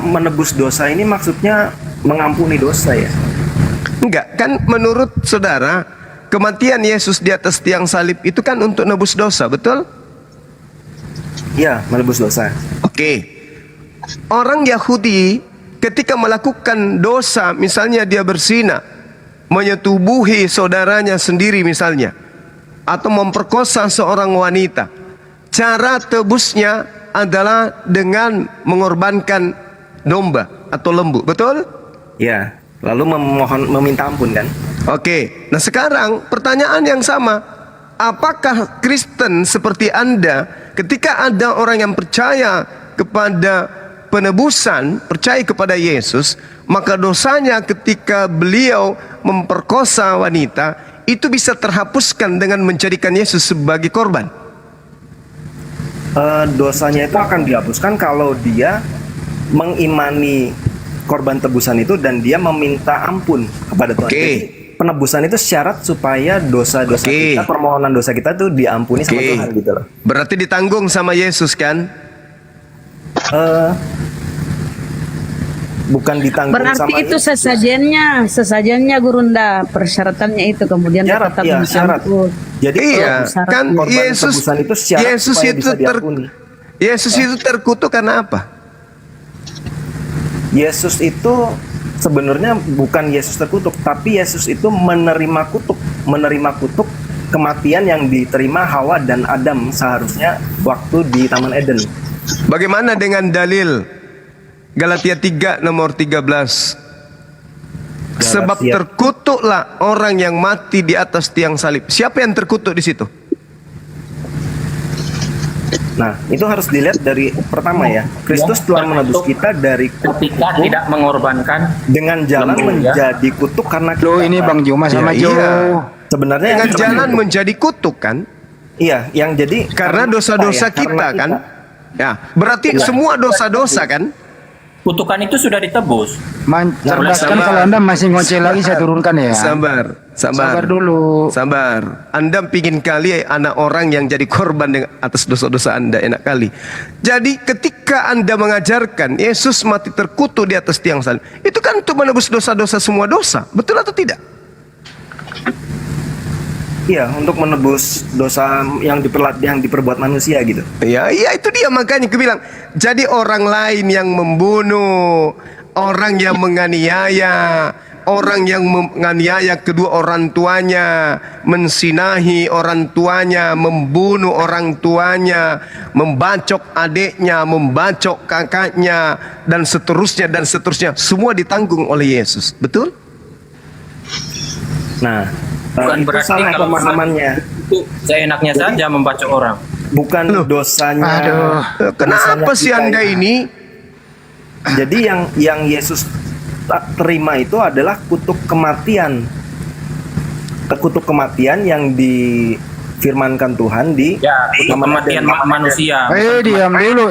Menebus dosa ini maksudnya mengampuni dosa ya? Enggak, kan menurut saudara, kematian Yesus di atas tiang salib itu kan untuk nebus dosa, betul? Ya, menebus dosa. Oke. Orang Yahudi ketika melakukan dosa, misalnya dia berzina, menyetubuhi saudaranya sendiri misalnya, atau memperkosa seorang wanita, cara tebusnya adalah dengan mengorbankan domba atau lembu, betul? Ya, lalu meminta ampun kan? Oke, nah sekarang pertanyaan yang sama, apakah Kristen seperti Anda ketika ada orang yang percaya kepada penebusan, percaya kepada Yesus, maka dosanya ketika beliau memperkosa wanita itu bisa terhapuskan dengan menjadikan Yesus sebagai korban? Dosanya itu akan dihapuskan kalau dia mengimani korban tebusan itu dan dia meminta ampun kepada Tuhan. Jadi, penebusan itu syarat supaya dosa-dosa kita, permohonan dosa kita tuh diampuni sama Tuhan gitu loh. Berarti ditanggung sama Yesus kan? Bukan ditanggung Berarti sama itu sesajennya Gurunda, persyaratannya itu kemudian syarat, tetap ya, syarat. diampun. Jadi kan Yesus itu syarat Yesus supaya itu bisa diampuni. Yesus itu terkutuk karena apa? Yesus itu sebenarnya bukan Yesus terkutuk, tapi Yesus itu menerima kutuk kematian yang diterima Hawa dan Adam seharusnya waktu di Taman Eden. Bagaimana dengan dalil Galatia 3 nomor 13? Sebab terkutuklah orang yang mati di atas tiang salib. Siapa yang terkutuk di situ? Nah, itu harus dilihat dari pertama ya. Kristus telah menebus kita dari ketika tidak mengorbankan dengan jalan menjadi kutuk karena kita. Loh, ini Bang Juma sama Jo. Sebenarnya dengan jalan menjadi kutuk kan? Iya, yang jadi karena dosa-dosa kita kan? Ya, berarti semua dosa-dosa kan? kutukan itu sudah ditebus. Cerdaskan kalau Anda masih ngoceh lagi saya turunkan ya. Sabar dulu. Sabar. Anda pingin kali anak orang yang jadi korban atas dosa-dosa Anda, enak kali. Jadi ketika Anda mengajarkan Yesus mati terkutuk di atas tiang salib, itu kan untuk menebus dosa-dosa semua dosa. Betul atau tidak? Iya, untuk menebus dosa yang diperbuat manusia gitu. Iya, itu dia makanya aku bilang. Jadi orang lain yang membunuh, orang yang menganiaya, orang yang menganiaya kedua orang tuanya, mensinahi orang tuanya, membunuh orang tuanya, membacok adiknya, membacok kakaknya, dan seterusnya, semua ditanggung oleh Yesus. Betul? Nah, Bukan itu berarti salah kalau pemahamannya. itu seenaknya saja membacok orang. Bukan dosanya. Kenapa sih Anda ini? Jadi yang Yesus terima itu adalah kutuk kematian. Kutuk kematian yang difirmankan Tuhan di kematian manusia. Diam dulu.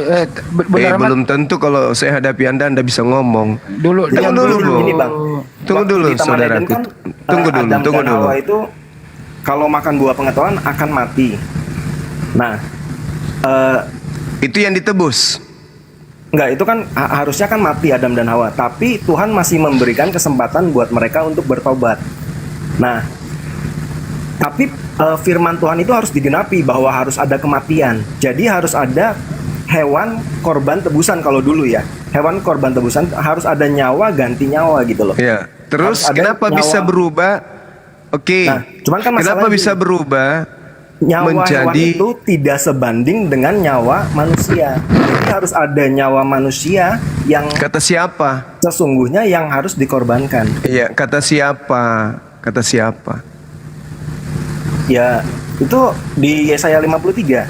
Belum tentu kalau saya hadapi Anda bisa ngomong. Tunggu dulu, Bro. Ini, Bang. Tunggu Waktu dulu, di Taman saudaraku. Eden kan, Tunggu Adam dulu. dan Hawa itu kalau makan buah pengetahuan akan mati. Nah, itu yang ditebus. Enggak, itu kan harusnya kan mati Adam dan Hawa, tapi Tuhan masih memberikan kesempatan buat mereka untuk bertobat. Nah, tapi firman Tuhan itu harus digenapi bahwa harus ada kematian. Jadi harus ada hewan korban tebusan kalau dulu ya. Hewan korban tebusan harus ada nyawa ganti nyawa gitu loh. Ya. Terus kenapa bisa berubah? Oke. Nah, cuman kan kenapa masalahnya bisa berubah? Nyawa hewan menjadi itu tidak sebanding dengan nyawa manusia. Jadi harus ada nyawa manusia yang kata siapa? Sesungguhnya yang harus dikorbankan. Iya, kata siapa? Kata siapa? Ya, itu di Yesaya 53.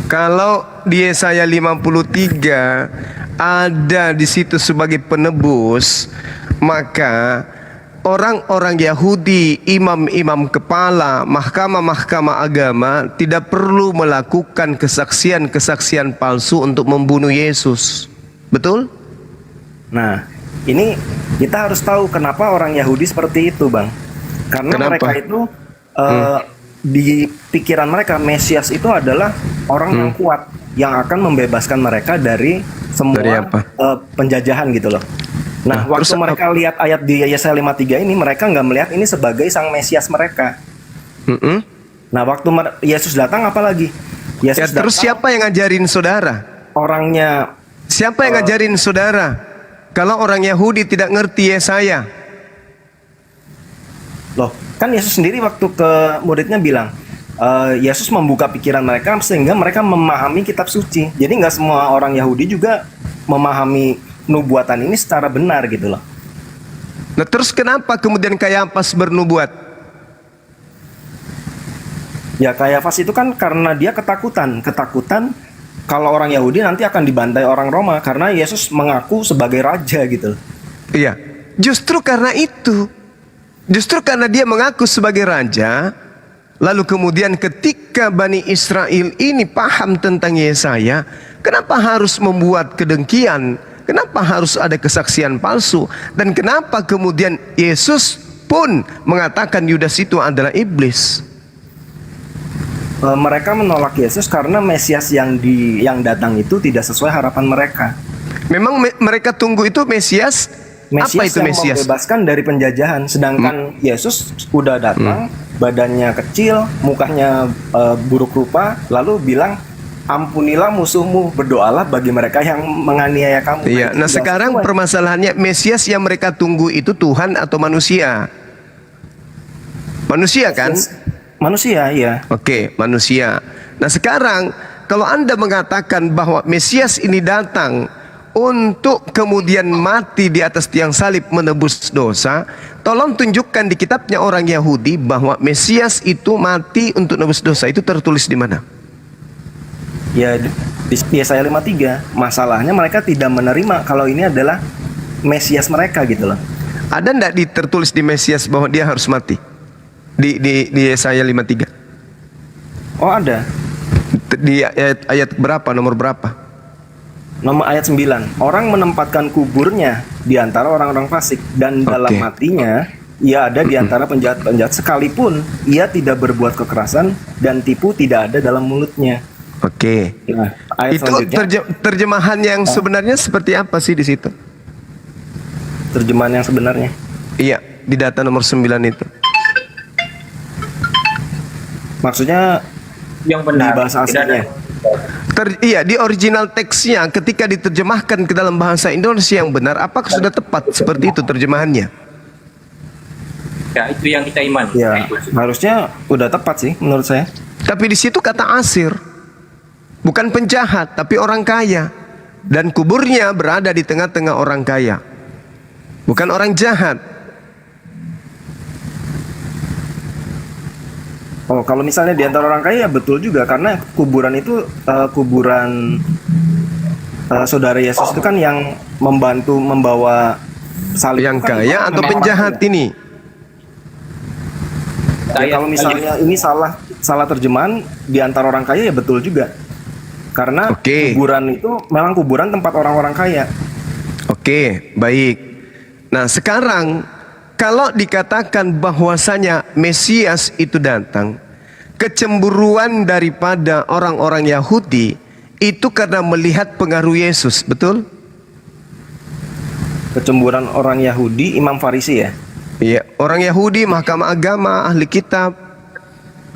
Kalau di Yesaya 53 ada di situ sebagai penebus, maka orang-orang Yahudi, imam-imam kepala, mahkamah-mahkamah agama tidak perlu melakukan kesaksian-kesaksian palsu untuk membunuh Yesus. Betul? Nah, ini kita harus tahu kenapa orang Yahudi seperti itu, Bang. Karena mereka itu di pikiran mereka Mesias itu adalah orang yang kuat yang akan membebaskan mereka dari semua penjajahan gitu loh. Nah, waktu mereka lihat ayat di Yesaya 53 ini, mereka nggak melihat ini sebagai sang Mesias mereka. Nah, waktu Yesus datang apalagi? Yesus terus datang, siapa yang ngajarin saudara? Orangnya. Siapa yang ngajarin saudara? Kalau orang Yahudi tidak ngerti Yesaya. Loh, kan Yesus sendiri waktu ke muridnya bilang, Yesus membuka pikiran mereka sehingga mereka memahami kitab suci. Jadi nggak semua orang Yahudi juga memahami nubuatan ini secara benar gitu loh. Nah, terus kenapa kemudian Kayafas bernubuat? Ya, Kayafas itu kan karena dia ketakutan kalau orang Yahudi nanti akan dibantai orang Roma karena Yesus mengaku sebagai raja gitu loh. Iya, justru karena itu. Justru karena dia mengaku sebagai raja, lalu kemudian ketika Bani Israel ini paham tentang Yesaya, kenapa harus membuat kedengkian? Kenapa harus ada kesaksian palsu? Dan kenapa kemudian Yesus pun mengatakan Yudas itu adalah iblis? Mereka menolak Yesus karena Mesias yang datang itu tidak sesuai harapan mereka. Memang mereka tunggu itu Mesias? Apa itu yang Mesias? Membebaskan dari penjajahan. Sedangkan Yesus udah datang, badannya kecil, mukanya buruk rupa, lalu bilang, ampunilah musuhmu, berdoalah bagi mereka yang menganiaya kamu. Iya. Nah, sekarang permasalahannya Mesias yang mereka tunggu itu Tuhan atau manusia? Manusia kan? Manusia, iya. Oke, manusia. Nah, sekarang kalau Anda mengatakan bahwa Mesias ini datang untuk kemudian mati di atas tiang salib menebus dosa, tolong tunjukkan di kitabnya orang Yahudi bahwa Mesias itu mati untuk menebus dosa. Itu tertulis di mana? Ya, di Yesaya 53. Masalahnya mereka tidak menerima kalau ini adalah Mesias mereka gitu loh. Ada enggak tertulis di Mesias bahwa dia harus mati? Di Yesaya 53. Oh, ada. Di ayat berapa, nomor berapa? Nomor ayat 9. Orang menempatkan kuburnya di antara orang-orang fasik dan dalam matinya ia ada di antara penjahat-penjahat sekalipun ia tidak berbuat kekerasan dan tipu tidak ada dalam mulutnya. Oke. Nah, ayat itu terjemahan yang sebenarnya seperti apa sih di situ? Terjemahan yang sebenarnya? Iya, di data nomor 9 itu. Maksudnya yang benar di bahasa aslinya. Iya, di original teksnya ketika diterjemahkan ke dalam bahasa Indonesia yang benar, apakah sudah tepat seperti itu terjemahannya? Ya, itu yang kita imani. Ya, harusnya udah tepat sih menurut saya. Tapi di situ kata asir, bukan penjahat, tapi orang kaya. Dan kuburnya berada di tengah-tengah orang kaya, bukan orang jahat. Oh, kalau misalnya di antara orang kaya ya betul juga, karena kuburan itu kuburan saudara Yesus itu kan yang membantu membawa salib. Yang kaya atau penjahat ini? Ya, kalau misalnya ini salah terjemahan di antara orang kaya ya betul juga. Karena kuburan itu memang kuburan tempat orang-orang kaya. Oke, baik. Nah, sekarang kalau dikatakan bahwasanya Mesias itu datang, kecemburuan daripada orang-orang Yahudi itu karena melihat pengaruh Yesus, betul? Kecemburuan orang Yahudi, Imam Farisi ya? Iya, orang Yahudi, mahkamah agama, ahli kitab.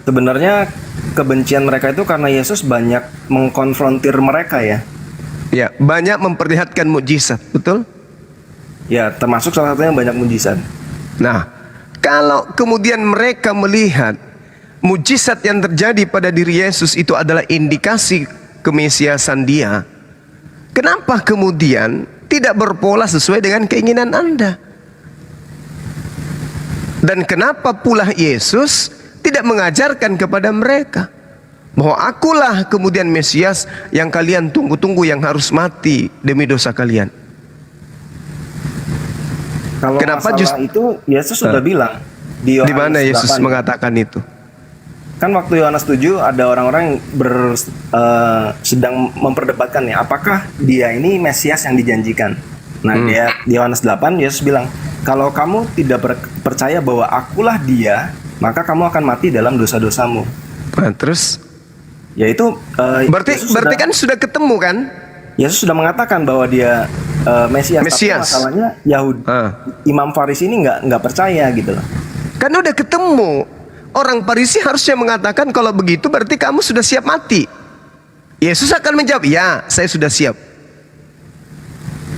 Sebenarnya kebencian mereka itu karena Yesus banyak mengkonfrontir mereka ya. Ya, banyak memperlihatkan mukjizat, betul? Ya, termasuk salah satunya banyak mukjizat. Nah, kalau kemudian mereka melihat mukjizat yang terjadi pada diri Yesus itu adalah indikasi kemesiasan dia, kenapa kemudian tidak berpola sesuai dengan keinginan Anda? Dan kenapa pula Yesus tidak mengajarkan kepada mereka bahwa akulah kemudian Mesias yang kalian tunggu-tunggu, yang harus mati demi dosa kalian? Kalau kenapa itu Yesus sudah bilang di mana Yesus 8, mengatakan itu? Kan waktu Yohanes 7 ada orang-orang sedang memperdebatkan ya, apakah dia ini Mesias yang dijanjikan. Nah, dia di Yohanes 8 Yesus bilang, kalau kamu tidak percaya bahwa akulah dia, maka kamu akan mati dalam dosa-dosamu. Nah, terus? Yaitu berarti kan sudah ketemu kan? Yesus sudah mengatakan bahwa dia Mesias. Tapi masalahnya Yahudi, Imam Farisi ini nggak percaya gitu loh. Kan udah ketemu. Orang Farisi harusnya mengatakan kalau begitu berarti kamu sudah siap mati. Yesus akan menjawab, ya, saya sudah siap.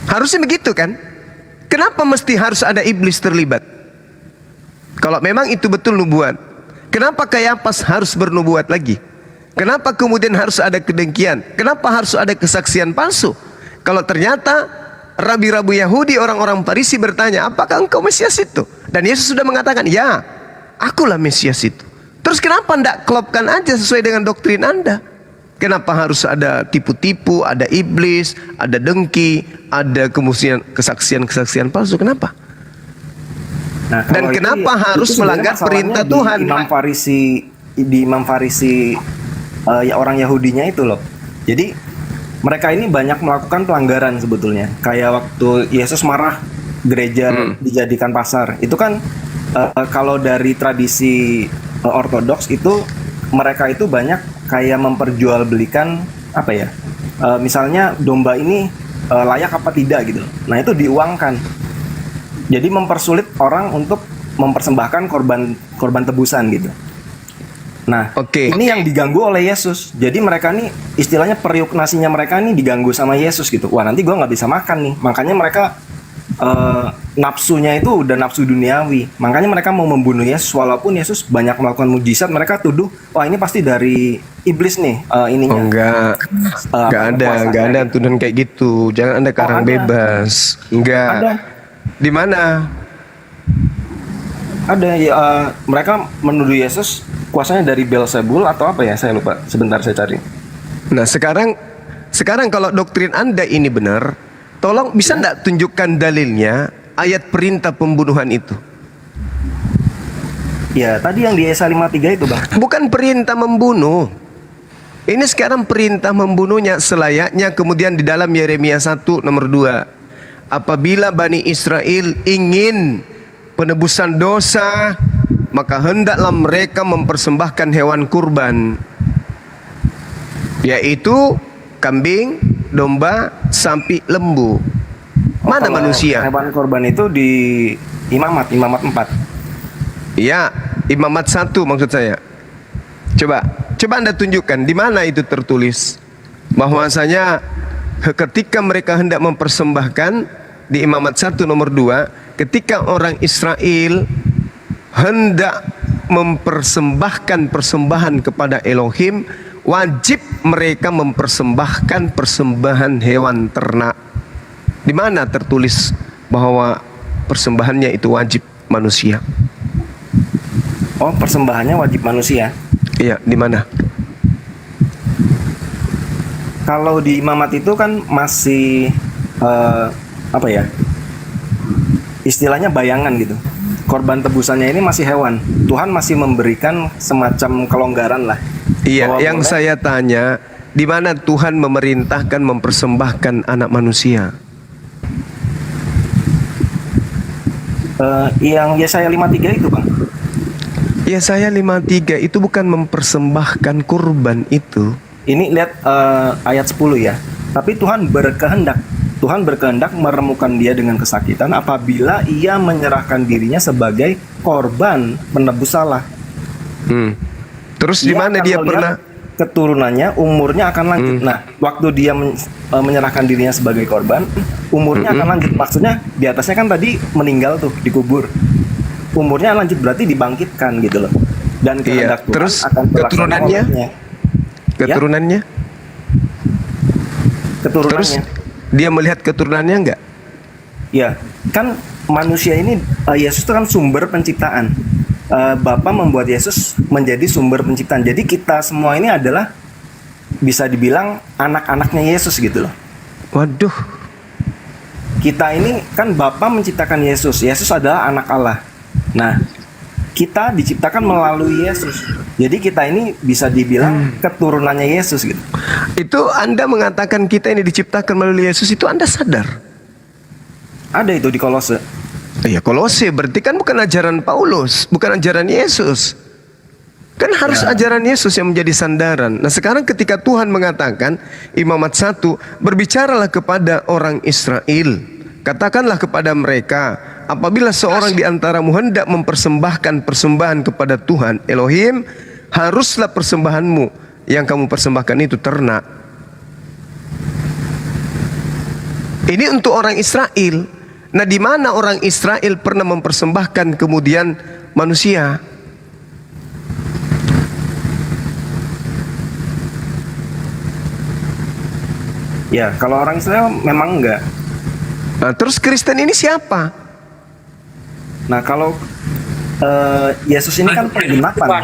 Harusnya begitu kan? Kenapa mesti harus ada iblis terlibat? Kalau memang itu betul nubuat, kenapa Kayafas harus bernubuat lagi? Kenapa kemudian harus ada kedengkian? Kenapa harus ada kesaksian palsu? Kalau ternyata rabi-rabi Yahudi, orang-orang Farisi bertanya, apakah engkau Mesias itu? Dan Yesus sudah mengatakan, ya, akulah Mesias itu. Terus kenapa tidak klopkan aja sesuai dengan doktrin Anda? Kenapa harus ada tipu-tipu, ada iblis, ada dengki, ada kemudian kesaksian-kesaksian palsu? Kenapa? Nah, dan kenapa harus melanggar perintah Tuhan? Imam Farisi ya, orang Yahudinya itu loh. Jadi mereka ini banyak melakukan pelanggaran sebetulnya. Kayak waktu Yesus marah gereja dijadikan pasar. Itu kan kalau dari tradisi ortodoks itu mereka itu banyak kayak memperjualbelikan apa ya? Misalnya domba ini layak apa tidak gitu. Nah, itu diuangkan. Jadi mempersulit orang untuk mempersembahkan korban tebusan gitu. Nah, ini yang diganggu oleh Yesus. Jadi mereka nih istilahnya periuk nasinya mereka nih diganggu sama Yesus gitu. Wah, nanti gue nggak bisa makan nih. Makanya mereka nafsunya itu udah nafsu duniawi. Makanya mereka mau membunuh Yesus. Walaupun Yesus banyak melakukan mujizat, mereka tuduh, wah ini pasti dari iblis nih ininya. Oh, enggak ada tuduhan kayak gitu. Jangan Anda karang bebas. Enggak. Ada. Di mana? Ada ya, mereka menuduh Yesus kuasanya dari Beelzebul atau apa ya, saya lupa. Sebentar saya cari. Nah, sekarang kalau doktrin Anda ini benar, tolong bisa enggak tunjukkan dalilnya ayat perintah pembunuhan itu? Ya, tadi yang di Yesaya 53 itu, Bang. Bukan perintah membunuh. Ini sekarang perintah membunuhnya selayaknya kemudian di dalam Yeremia 1 nomor 2. Apabila Bani Israel ingin penebusan dosa, maka hendaklah mereka mempersembahkan hewan kurban, yaitu kambing, domba, sapi, lembu. Mana manusia? Hewan kurban itu di Imamat 4. Ya, Imamat 1 maksud saya. Coba Anda tunjukkan di mana itu tertulis bahwasanya ketika mereka hendak mempersembahkan di Imamat 1 nomor 2, ketika orang Israel hendak mempersembahkan persembahan kepada Elohim, wajib mereka mempersembahkan persembahan hewan ternak. Di mana tertulis bahwa persembahannya itu wajib manusia? Oh, persembahannya wajib manusia. Iya, di mana? Kalau di imamat itu kan masih apa ya? Istilahnya bayangan gitu. Korban tebusannya ini masih hewan. Tuhan masih memberikan semacam kelonggaran lah. Iya, bahwa yang boleh, saya tanya, di mana Tuhan memerintahkan mempersembahkan anak manusia? Yang Yesaya 53 itu, Bang. Yesaya 53 itu bukan mempersembahkan kurban itu. Ini lihat ayat 10 ya. Tapi Tuhan berkehendak meremukkan dia dengan kesakitan apabila ia menyerahkan dirinya sebagai korban penebus salah. Terus di mana dia pernah keturunannya umurnya akan lanjut. Nah, waktu dia menyerahkan dirinya sebagai korban, umurnya akan lanjut. Maksudnya di atasnya kan tadi meninggal tuh, dikubur. Umurnya lanjut berarti dibangkitkan gitu loh. Dan kehendak Tuhan terus akan keturunannya? Keturunannya? Keturunannya. Terus dia melihat keturunannya enggak? Ya, kan manusia ini Yesus itu kan sumber penciptaan. Bapa membuat Yesus menjadi sumber penciptaan. Jadi kita semua ini adalah bisa dibilang anak-anaknya Yesus gitu loh. Waduh. Kita ini kan Bapa menciptakan Yesus. Yesus adalah anak Allah. Nah, kita diciptakan melalui Yesus. Jadi kita ini bisa dibilang keturunannya Yesus gitu. Itu Anda mengatakan kita ini diciptakan melalui Yesus, itu Anda sadar? Ada itu di Kolose. Iya, Kolose berarti kan bukan ajaran Paulus, bukan ajaran Yesus. Kan harus ajaran Yesus yang menjadi sandaran. Nah, sekarang ketika Tuhan mengatakan Imamat 1, berbicaralah kepada orang Israel, katakanlah kepada mereka, apabila seorang di antaramu hendak mempersembahkan persembahan kepada Tuhan Elohim, haruslah persembahanmu yang kamu persembahkan itu ternak. Ini untuk orang Israel. Nah, di mana orang Israel pernah mempersembahkan kemudian manusia? Ya, kalau orang Israel memang enggak. Nah, terus Kristen ini siapa? Nah, kalau Yesus ini kan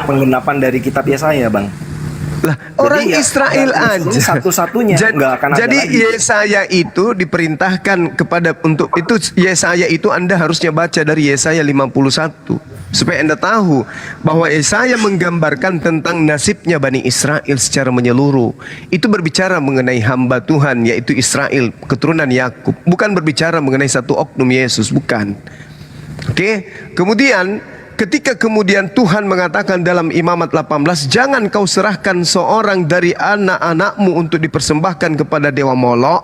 penggenapan dari kitab Yesaya, Bang. Lah, orang Israel aja satu-satunya nggak akan ada jadi lagi. Yesaya itu diperintahkan kepada untuk itu. Yesaya itu Anda harusnya baca dari Yesaya 51 supaya Anda tahu bahwa Yesaya menggambarkan tentang nasibnya Bani Israel secara menyeluruh. Itu berbicara mengenai hamba Tuhan, yaitu Israel, keturunan Yakub, bukan berbicara mengenai satu oknum Yesus, bukan. Oke, kemudian ketika kemudian Tuhan mengatakan dalam Imamat 18, jangan kau serahkan seorang dari anak-anakmu untuk dipersembahkan kepada dewa Molok.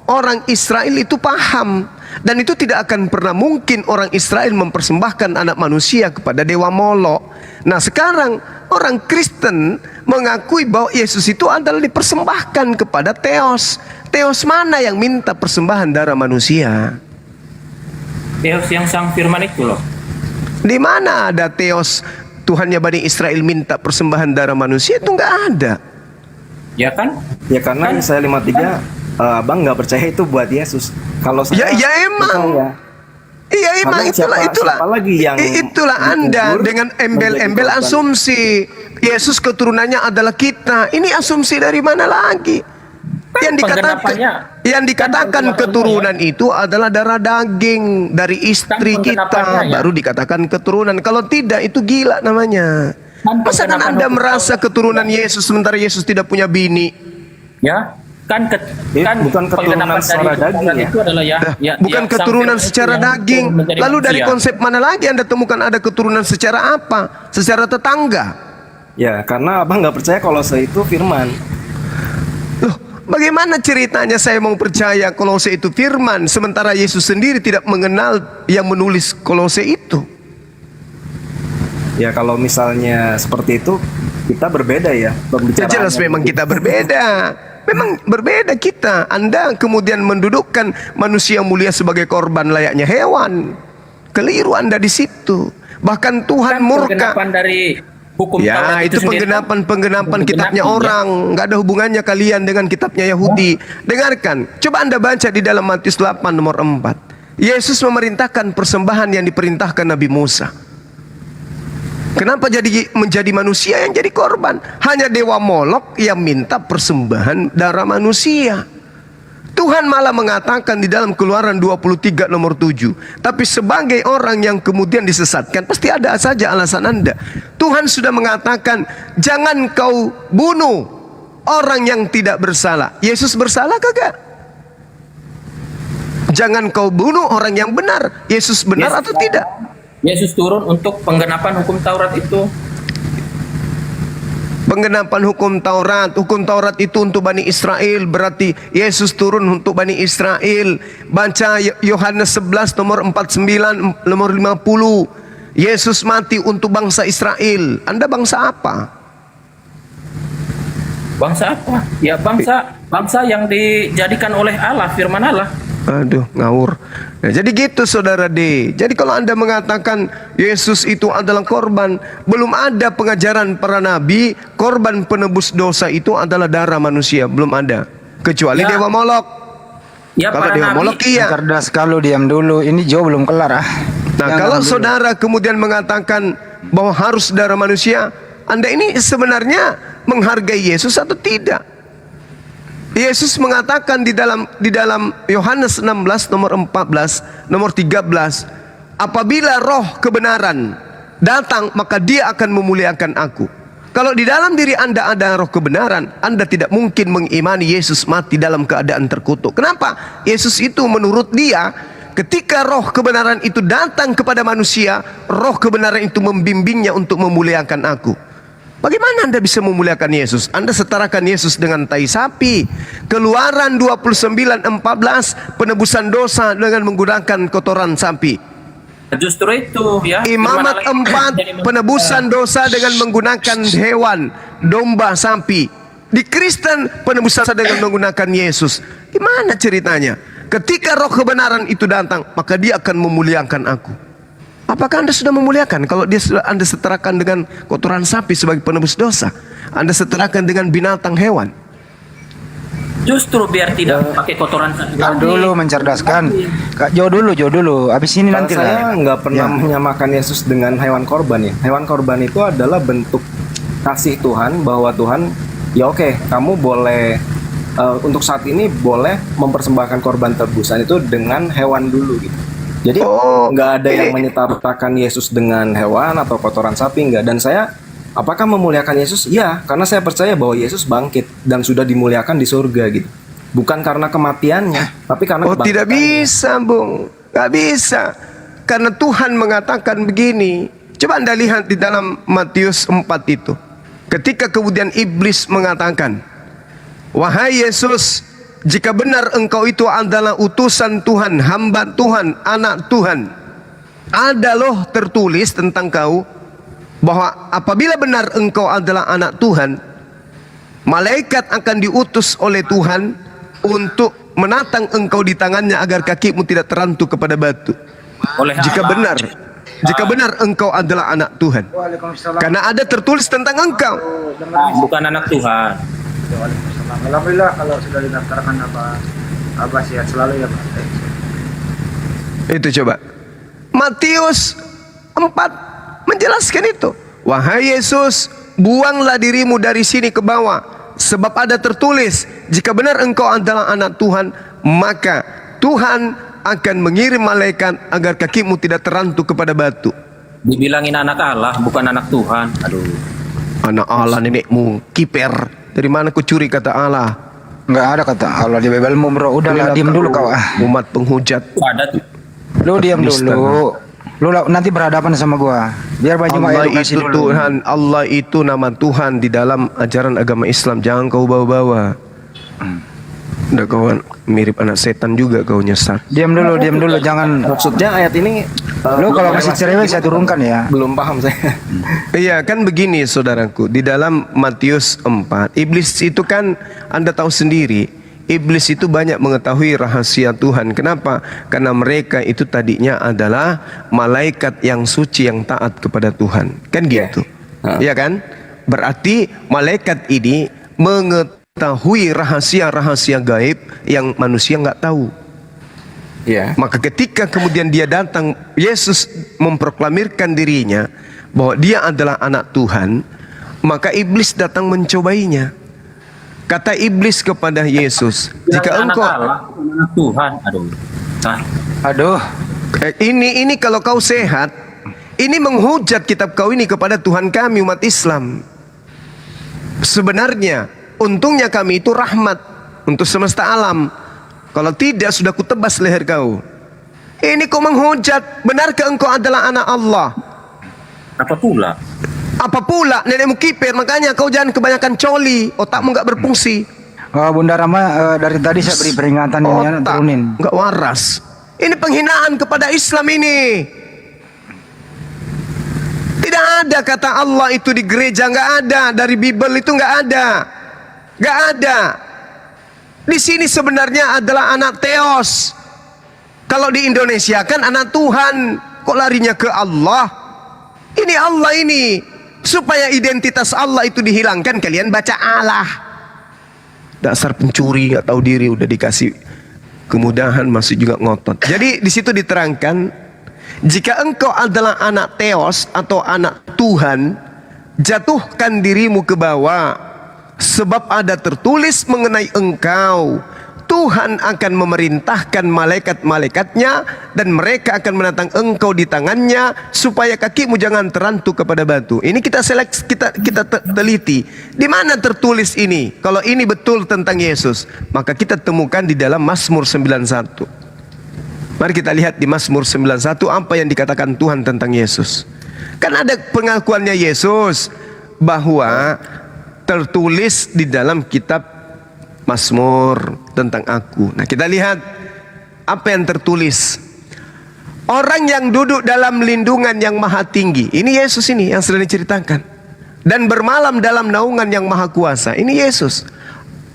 Orang Israel itu paham, dan itu tidak akan pernah mungkin orang Israel mempersembahkan anak manusia kepada dewa Molok. Nah, sekarang orang Kristen mengakui bahwa Yesus itu adalah dipersembahkan kepada Theos. Theos mana yang minta persembahan darah manusia? Theos yang sang firman itu loh. Di mana ada Theos Tuhannya Bani Israel minta persembahan darah manusia? Itu nggak ada. Ya kan? Ya karena Yesaya 53 Abang nggak percaya itu buat Yesus. Kalau saya ya emang. Iya emang itulah Anda dengan embel-embel asumsi Yesus keturunannya adalah kita. Ini asumsi dari mana lagi? Yang dikatakan keturunan itu adalah darah daging dari istri kita, baru dikatakan keturunan. Kalau tidak, itu gila namanya. Masa kan Anda merasa keturunan Yesus sementara Yesus tidak punya bini? Ya, kan bukan keturunan secara daging ya. Itu adalah bukan keturunan secara daging. Lalu dari konsep mana lagi Anda temukan ada keturunan secara apa? Secara tetangga? Ya, karena Abang nggak percaya Kolose itu firman. Bagaimana ceritanya saya mau percaya Kolose itu firman, sementara Yesus sendiri tidak mengenal yang menulis Kolose itu? Ya kalau misalnya seperti itu, kita berbeda ya. Ya jelas memang kita berbeda. Memang berbeda kita. Anda kemudian mendudukkan manusia mulia sebagai korban layaknya hewan. Keliru Anda di situ. Bahkan Tuhan murka. Penggenapan dari hukum Taurat Ya, itu sendiri. penggenapan kitabnya orang, nggak ada hubungannya kalian dengan kitabnya Yahudi. Dengarkan, coba Anda baca di dalam Matius 8 nomor 4. Yesus memerintahkan persembahan yang diperintahkan Nabi Musa. Kenapa menjadi manusia yang jadi korban? Hanya dewa Molok yang minta persembahan darah manusia. Tuhan malah mengatakan di dalam Keluaran 23 nomor 7. Tapi sebagai orang yang kemudian disesatkan, pasti ada saja alasan Anda. Tuhan sudah mengatakan, jangan kau bunuh orang yang tidak bersalah. Yesus bersalah kagak? Jangan kau bunuh orang yang benar. Yesus benar atau tidak? Yesus turun untuk penggenapan hukum Taurat itu. Penggenapan hukum Taurat itu untuk Bani Israel, berarti Yesus turun untuk Bani Israel. Baca Yohanes 11 nomor 49 nomor 50. Yesus mati untuk bangsa Israel. Anda bangsa apa? Bangsa apa? Ya bangsa yang dijadikan oleh Allah, firman Allah. Aduh, ngawur. Nah, jadi gitu saudara D. Jadi kalau Anda mengatakan Yesus itu adalah korban, belum ada pengajaran para nabi korban penebus dosa itu adalah darah manusia, belum ada. Kecuali dewa Molok. Ya, kalau dewa Molok iya. Cerdas kalau diam dulu. Ini jauh belum kelar ah. Nah, kalau saudara kemudian mengatakan bahwa harus darah manusia, Anda ini sebenarnya menghargai Yesus atau tidak? Yesus mengatakan di dalam Yohanes 16 nomor 14 nomor 13, apabila roh kebenaran datang maka dia akan memuliakan aku. Kalau di dalam diri Anda ada roh kebenaran, Anda tidak mungkin mengimani Yesus mati dalam keadaan terkutuk. Kenapa? Yesus itu menurut dia, ketika roh kebenaran itu datang kepada manusia, roh kebenaran itu membimbingnya untuk memuliakan aku. Bagaimana Anda bisa memuliakan Yesus? Anda setarakan Yesus dengan tai sapi. Keluaran 29:14, penebusan dosa dengan menggunakan kotoran sapi. Justru itu ya. Imamat 4, penebusan dosa dengan menggunakan hewan, domba, sapi. Di Kristen penebusan dosa dengan menggunakan Yesus. Gimana ceritanya? Ketika roh kebenaran itu datang, maka dia akan memuliakan aku. Apakah Anda sudah memuliakan? Kalau Anda setarakan dengan kotoran sapi sebagai penebus dosa, Anda setarakan dengan binatang hewan. Justru biar tidak pakai kotoran sapi. Kak dulu mencerdaskan. Kak Jo dulu. Habis ini nanti lah. Saya nggak pernah menyamakan Yesus dengan hewan korban ya. Hewan korban itu adalah bentuk kasih Tuhan, bahwa Tuhan, ya oke, kamu boleh untuk saat ini boleh mempersembahkan korban tebusan itu dengan hewan dulu gitu. Jadi nggak ada yang menyetarkan Yesus dengan hewan atau kotoran sapi, nggak. Dan saya, apakah memuliakan Yesus? Ya, karena saya percaya bahwa Yesus bangkit dan sudah dimuliakan di surga gitu. Bukan karena kematiannya, tapi karena kebangkitannya. Tidak bisa, Bung. Nggak bisa. Karena Tuhan mengatakan begini. Coba Anda lihat di dalam Matius 4 itu. Ketika kemudian iblis mengatakan, wahai Yesus, jika benar engkau itu adalah utusan Tuhan, hamba Tuhan, anak Tuhan, ada loh tertulis tentang kau, bahwa apabila benar engkau adalah anak Tuhan, malaikat akan diutus oleh Tuhan untuk menatang engkau di tangannya agar kakimu tidak terantuk kepada batu. Jika benar engkau adalah anak Tuhan. Karena ada tertulis tentang engkau. Bukan anak Tuhan. Alhamdulillah kalau sudah didaftarkan Abah sehat selalu ya Pak. Itu coba. Matius 4 menjelaskan itu. Wahai Yesus, buanglah dirimu dari sini ke bawah, sebab ada tertulis, jika benar engkau adalah anak Tuhan, maka Tuhan akan mengirim malaikat agar kakimu tidak terantuk kepada batu. Dibilangin anak Allah, bukan anak Tuhan. Aduh. Anak Allah nenekmu, kiper. Dari mana kau curi kata Allah? Nggak ada kata Allah di Bibelmu, bro. Udahlah, diam dulu kau. Umat penghujat. Ada tuh. Lu diam dulu. Lu nanti berhadapan sama gua. Biar banyak Allah edukasi itu dulu. Tuhan. Allah itu nama Tuhan di dalam ajaran agama Islam. Jangan kau bawa-bawa. Udah kau mirip anak setan juga kau nyesat. Diam dulu, jangan. Maksudnya ayat ini lu kalau masih cerewet saya turunkan ya. Belum paham saya. Iya kan begini saudaraku, di dalam Matius 4, iblis itu kan Anda tahu sendiri, iblis itu banyak mengetahui rahasia Tuhan. Kenapa? Karena mereka itu tadinya adalah malaikat yang suci yang taat kepada Tuhan. Kan gitu. Iya kan? Berarti malaikat ini mengetahui rahasia-rahasia gaib yang manusia nggak tahu. Maka ketika kemudian dia datang, Yesus memproklamirkan dirinya bahwa dia adalah anak Tuhan, maka iblis datang mencobainya. Kata iblis kepada Yesus, jika engkau anak Tuhan, Aduh. Ini kalau kau sehat, ini menghujat kitab kau ini kepada Tuhan kami umat Islam. Sebenarnya untungnya kami itu rahmat untuk semesta alam. Kalau tidak sudah kutebas leher kau. Ini kau menghujat, benarkah engkau adalah anak Allah? Apa pula? Apa pula nenekmu kiper, makanya kau jangan kebanyakan coli, otakmu nggak berfungsi. Bunda Rama, dari tadi saya beri peringatan ini ya, turunin. Nggak waras. Ini penghinaan kepada Islam ini. Tidak ada kata Allah itu di gereja, nggak ada. Dari Bible itu nggak ada. Nggak ada. Di sini sebenarnya adalah anak Theos. Kalau di Indonesia kan anak Tuhan. Kok larinya ke Allah? Ini Allah ini. Supaya identitas Allah itu dihilangkan, kalian baca Allah. Dasar pencuri, nggak tahu diri, udah dikasih kemudahan masih juga ngotot. Jadi di situ diterangkan, jika engkau adalah anak Theos atau anak Tuhan, jatuhkan dirimu ke bawah. Sebab ada tertulis mengenai engkau, Tuhan akan memerintahkan malaikat-malaikatnya dan mereka akan menatang engkau di tangannya supaya kakimu jangan terantu kepada batu. Ini kita teliti. Di mana tertulis ini? Kalau ini betul tentang Yesus, maka kita temukan di dalam Mazmur 91. Mari kita lihat di Mazmur 91 apa yang dikatakan Tuhan tentang Yesus. Kan ada pengakuannya Yesus bahwa tertulis di dalam kitab Mazmur tentang aku. Nah, kita lihat apa yang tertulis. Orang yang duduk dalam lindungan yang maha tinggi. Ini Yesus ini yang sedang diceritakan. Dan bermalam dalam naungan yang maha kuasa. Ini Yesus.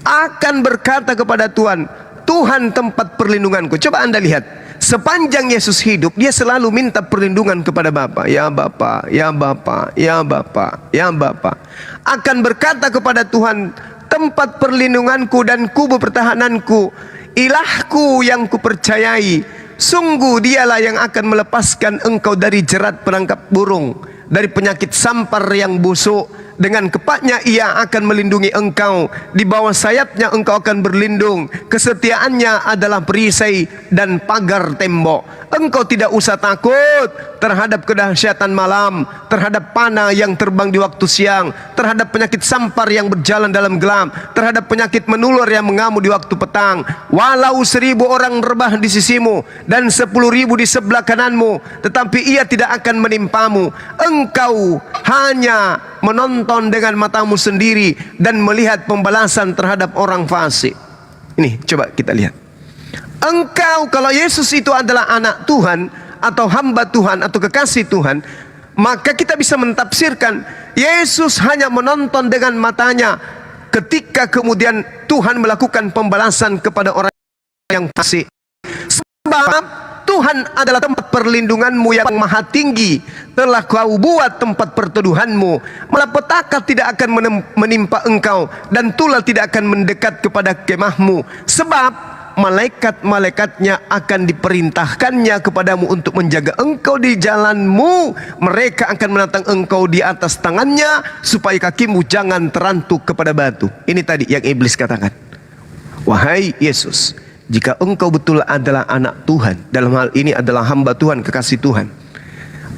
Akan berkata kepada Tuhan, Tuhan tempat perlindunganku. Coba Anda lihat. Sepanjang Yesus hidup, dia selalu minta perlindungan kepada Bapa. Ya Bapa, ya Bapa, ya Bapa, ya Bapa. Akan berkata kepada Tuhan, tempat perlindunganku dan kubu pertahananku, ilahku yang kupercayai. Sungguh dialah yang akan melepaskan engkau dari jerat perangkap burung, dari penyakit sampar yang busuk. Dengan kepaknya ia akan melindungi engkau. Di bawah sayapnya engkau akan berlindung. Kesetiaannya adalah perisai dan pagar tembok. Engkau tidak usah takut terhadap kedahsyatan malam, terhadap panah yang terbang di waktu siang, terhadap penyakit sampar yang berjalan dalam gelap, terhadap penyakit menular yang mengamuk di waktu petang. Walau 1000 orang rebah di sisimu dan 10.000 di sebelah kananmu, tetapi ia tidak akan menimpamu. Engkau hanya menonton dengan matamu sendiri dan melihat pembalasan terhadap orang fasik. Ini coba kita lihat. Engkau, kalau Yesus itu adalah anak Tuhan atau hamba Tuhan atau kekasih Tuhan, maka kita bisa mentafsirkan Yesus hanya menonton dengan matanya ketika kemudian Tuhan melakukan pembalasan kepada orang yang fasik. Sebab Tuhan adalah tempat perlindunganmu yang maha tinggi. Telah kau buat tempat perteduhanmu. Malapetaka tidak akan menimpa engkau, dan tulah tidak akan mendekat kepada kemahmu. Sebab malaikat-malaikatnya akan diperintahkannya kepadamu untuk menjaga engkau di jalanmu. Mereka akan menatang engkau di atas tangannya supaya kakimu jangan terantuk kepada batu. Ini tadi yang iblis katakan. Wahai Yesus, jika engkau betul adalah anak Tuhan, dalam hal ini adalah hamba Tuhan, kekasih Tuhan,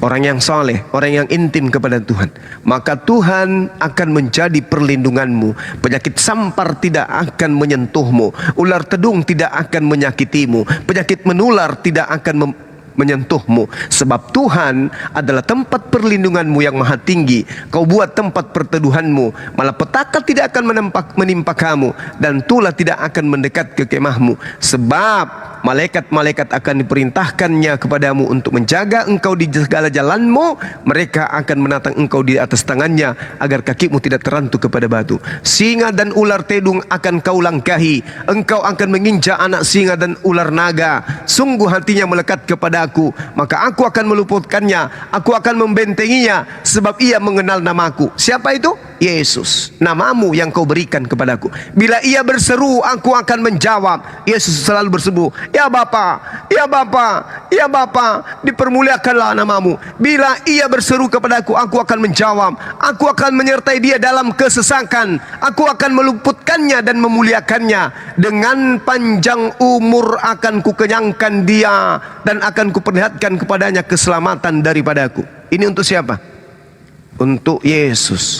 orang yang saleh, orang yang intim kepada Tuhan, maka Tuhan akan menjadi perlindunganmu. Penyakit sampar tidak akan menyentuhmu, ular tedung tidak akan menyakitimu, penyakit menular tidak akan menyentuhmu. Sebab Tuhan adalah tempat perlindunganmu yang maha tinggi. Kau buat tempat perteduhanmu, malapetaka tidak akan menimpa kamu, dan tulah tidak akan mendekat ke kemahmu. Sebab malaikat-malaikat akan diperintahkannya kepadamu untuk menjaga engkau di segala jalanmu. Mereka akan menatang engkau di atas tangannya agar kakimu tidak terantuk kepada batu. Singa dan ular tedung akan kau langkahi. Engkau akan menginjak anak singa dan ular naga. Sungguh hatinya melekat kepadaku, maka aku akan meluputkannya, aku akan membentenginya, sebab ia mengenal namaku. Siapa itu? Yesus, namamu yang kau berikan kepadaku. Bila ia berseru, aku akan menjawab. Yesus selalu berseru, ya Bapa, ya Bapa, ya Bapa, dipermuliakanlah namamu. Bila ia berseru kepadaku, aku akan menjawab. Aku akan menyertai dia dalam kesesakan. Aku akan meluputkannya dan memuliakannya. Dengan panjang umur akan kukenyangkan dia, dan akan kuperlihatkan kepadanya keselamatan daripadaku. Ini untuk siapa? Untuk Yesus.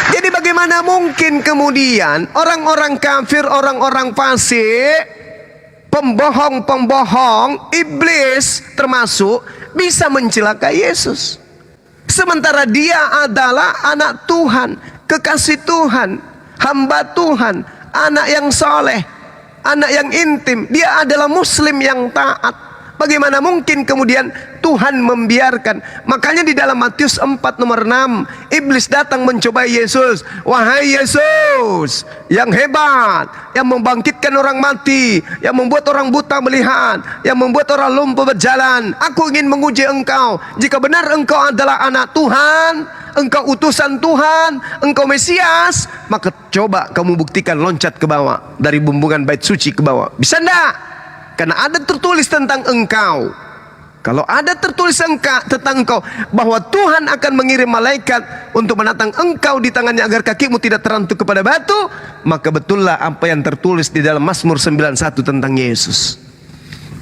Jadi bagaimana mungkin kemudian orang-orang kafir, orang-orang fasik, pembohong-pembohong, iblis termasuk, bisa mencelakai Yesus, sementara dia adalah anak Tuhan, kekasih Tuhan, hamba Tuhan, anak yang soleh, anak yang intim. Dia adalah muslim yang taat. Bagaimana mungkin kemudian Tuhan membiarkan? Makanya di dalam Matius 4 nomor 6, iblis datang mencobai Yesus. Wahai Yesus yang hebat, yang membangkitkan orang mati, yang membuat orang buta melihat, yang membuat orang lumpuh berjalan, aku ingin menguji engkau. Jika benar engkau adalah anak Tuhan, engkau utusan Tuhan, engkau Mesias, maka coba kamu buktikan, loncat ke bawah dari bumbungan bait suci ke bawah. Bisa enggak? Karena ada tertulis tentang engkau. Kalau ada tertulis tentang engkau, bahwa Tuhan akan mengirim malaikat untuk menatang engkau di tangannya agar kakimu tidak terantuk kepada batu, maka betullah apa yang tertulis di dalam Mazmur 91 tentang Yesus.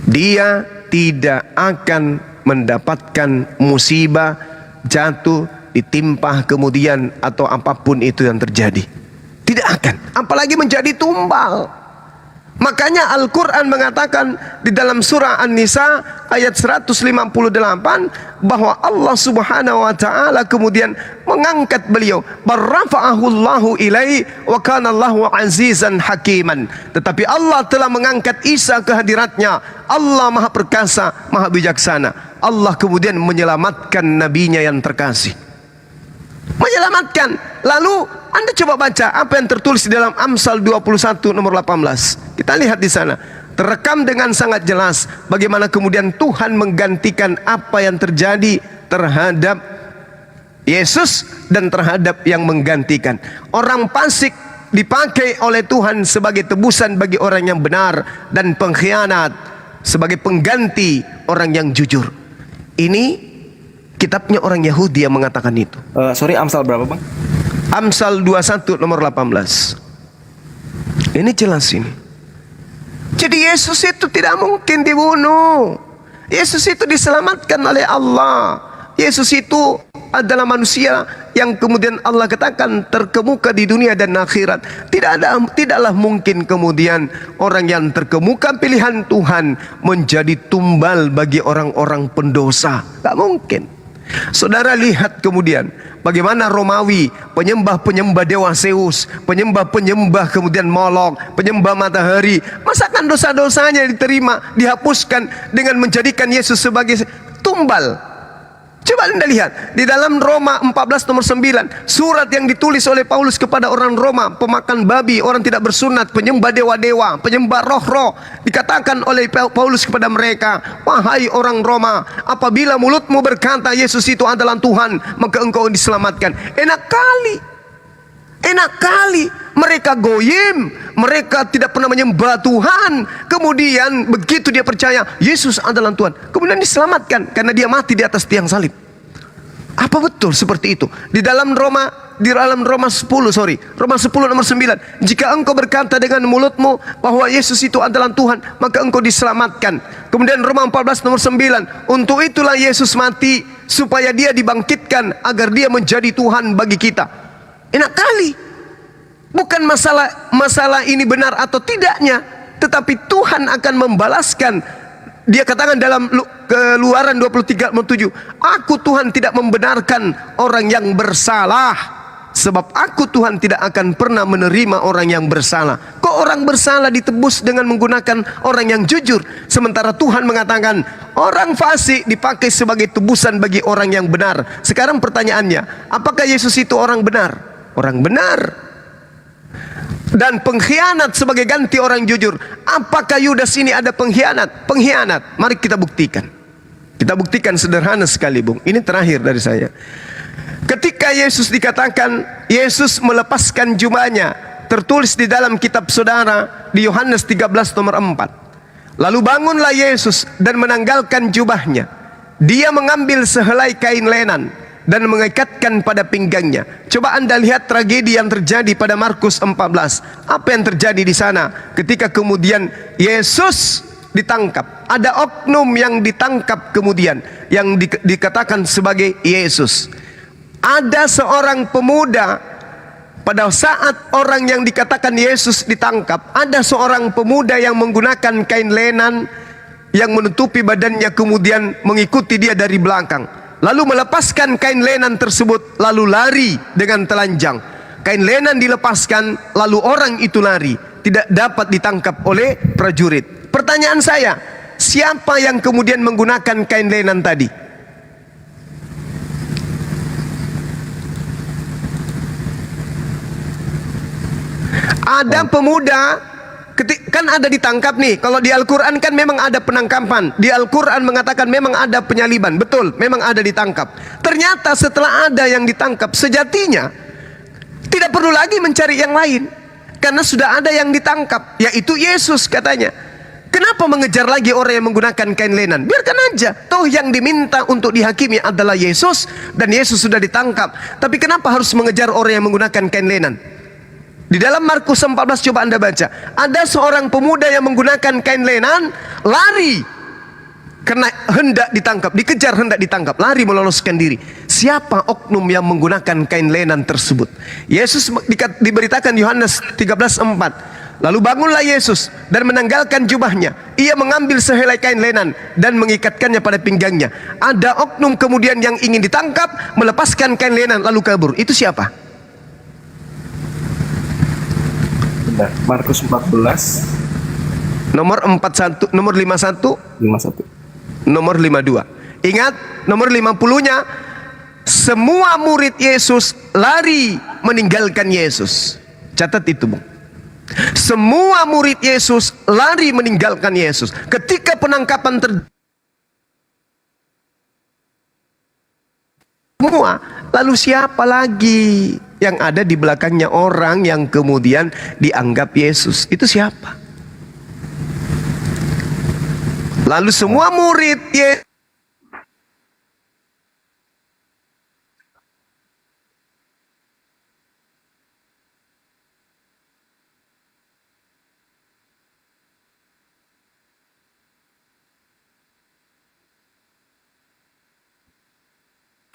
Dia tidak akan mendapatkan musibah, jatuh, ditimpa kemudian, atau apapun itu yang terjadi. Tidak akan. Apalagi menjadi tumbal. Makanya Al-Quran mengatakan di dalam surah An-Nisa ayat 158 bahwa Allah subhanahu wa ta'ala kemudian mengangkat beliau. Barrafa'ahullahu ilai wa kanallahu azizan hakiman. Tetapi Allah telah mengangkat Isa ke hadiratnya. Allah maha perkasa, maha bijaksana. Allah kemudian menyelamatkan nabinya yang terkasih. Menyelamatkan. Lalu Anda coba baca apa yang tertulis di dalam Amsal 21 nomor 18. Kita lihat di sana, terekam dengan sangat jelas bagaimana kemudian Tuhan menggantikan apa yang terjadi terhadap Yesus dan terhadap yang menggantikan. Orang fasik dipakai oleh Tuhan sebagai tebusan bagi orang yang benar, dan pengkhianat sebagai pengganti orang yang jujur. Ini kitabnya orang Yahudi yang mengatakan itu. Sorry, Amsal berapa, Bang? Amsal 21 nomor 18. Ini jelas ini. Jadi Yesus itu tidak mungkin dibunuh. Yesus itu diselamatkan oleh Allah. Yesus itu adalah manusia yang kemudian Allah katakan terkemuka di dunia dan akhirat. Tidaklah mungkin kemudian orang yang terkemuka pilihan Tuhan menjadi tumbal bagi orang-orang pendosa. Tak mungkin. Saudara lihat kemudian bagaimana Romawi, penyembah-penyembah dewa Zeus, penyembah-penyembah kemudian Molok, penyembah matahari, masakan dosa-dosanya diterima, dihapuskan dengan menjadikan Yesus sebagai tumbal. Coba Anda lihat di dalam Roma 14 nomor 9, surat yang ditulis oleh Paulus kepada orang Roma, pemakan babi, orang tidak bersunat, penyembah dewa-dewa, penyembah roh-roh. Dikatakan oleh Paulus kepada mereka, wahai orang Roma, apabila mulutmu berkata Yesus itu adalah Tuhan, maka engkau diselamatkan. Enak kali. Enak kali. Mereka goyim, mereka tidak pernah menyembah Tuhan. Kemudian begitu dia percaya Yesus adalah Tuhan, kemudian diselamatkan karena dia mati di atas tiang salib. Apa betul seperti itu? Di dalam Roma 10 nomor 9, jika engkau berkata dengan mulutmu bahwa Yesus itu adalah Tuhan, maka engkau diselamatkan. Kemudian Roma 14 nomor 9, untuk itulah Yesus mati, supaya dia dibangkitkan agar dia menjadi Tuhan bagi kita. Enak kali. Bukan masalah ini benar atau tidaknya, tetapi Tuhan akan membalaskan. Dia katakan dalam Keluaran 23:7, aku Tuhan tidak membenarkan orang yang bersalah, sebab aku Tuhan tidak akan pernah menerima orang yang bersalah. Kok orang bersalah ditebus dengan menggunakan orang yang jujur, sementara Tuhan mengatakan orang fasik dipakai sebagai tebusan bagi orang yang benar. Sekarang pertanyaannya, apakah Yesus itu orang benar? Orang benar. Dan pengkhianat sebagai ganti orang jujur. Apakah Yudas ini ada pengkhianat? Pengkhianat. Mari kita buktikan. Kita buktikan sederhana sekali, Bung. Ini terakhir dari saya. Ketika Yesus dikatakan Yesus melepaskan jubahnya, tertulis di dalam kitab saudara di Yohanes 13 nomor 4. Lalu bangunlah Yesus dan menanggalkan jubahnya. Dia mengambil sehelai kain lenan dan mengikatkan pada pinggangnya. Coba Anda lihat tragedi yang terjadi pada Markus 14. Apa yang terjadi di sana ketika kemudian Yesus ditangkap? Ada oknum yang ditangkap kemudian yang dikatakan sebagai Yesus. Ada seorang pemuda pada saat orang yang dikatakan Yesus ditangkap, ada seorang pemuda yang menggunakan kain lenan yang menutupi badannya kemudian mengikuti dia dari belakang. Lalu melepaskan kain lenan tersebut, lalu lari dengan telanjang. Kain lenan dilepaskan, lalu orang itu lari, tidak dapat ditangkap oleh prajurit. Pertanyaan saya, siapa yang kemudian menggunakan kain lenan tadi? Ada pemuda, kan ada ditangkap nih. Kalau di Al-Quran kan memang ada penangkapan. Di Al-Quran mengatakan memang ada penyaliban. Betul, memang ada ditangkap. Ternyata setelah ada yang ditangkap, sejatinya tidak perlu lagi mencari yang lain, karena sudah ada yang ditangkap, yaitu Yesus katanya. Kenapa mengejar lagi orang yang menggunakan kain lenan? Biarkan aja. Toh yang diminta untuk dihakimi adalah Yesus, dan Yesus sudah ditangkap. Tapi kenapa harus mengejar orang yang menggunakan kain lenan? Di dalam Markus 14 coba Anda baca. Ada seorang pemuda yang menggunakan kain lenan, lari karena hendak ditangkap, dikejar hendak ditangkap, lari meloloskan diri. Siapa oknum yang menggunakan kain lenan tersebut? Yesus diberitakan Yohanes 13:4. Lalu bangunlah Yesus dan menanggalkan jubahnya. Ia mengambil sehelai kain lenan dan mengikatkannya pada pinggangnya. Ada oknum kemudian yang ingin ditangkap, melepaskan kain lenan lalu kabur. Itu siapa? Markus 14 nomor 41, nomor 51, nomor 52. Ingat, nomor 50-nya semua murid Yesus lari meninggalkan Yesus. Catat itu, Bung. Semua murid Yesus lari meninggalkan Yesus. Ketika penangkapan semua, lalu siapa lagi yang ada di belakangnya orang yang kemudian dianggap Yesus? Itu siapa? Lalu semua murid Yesus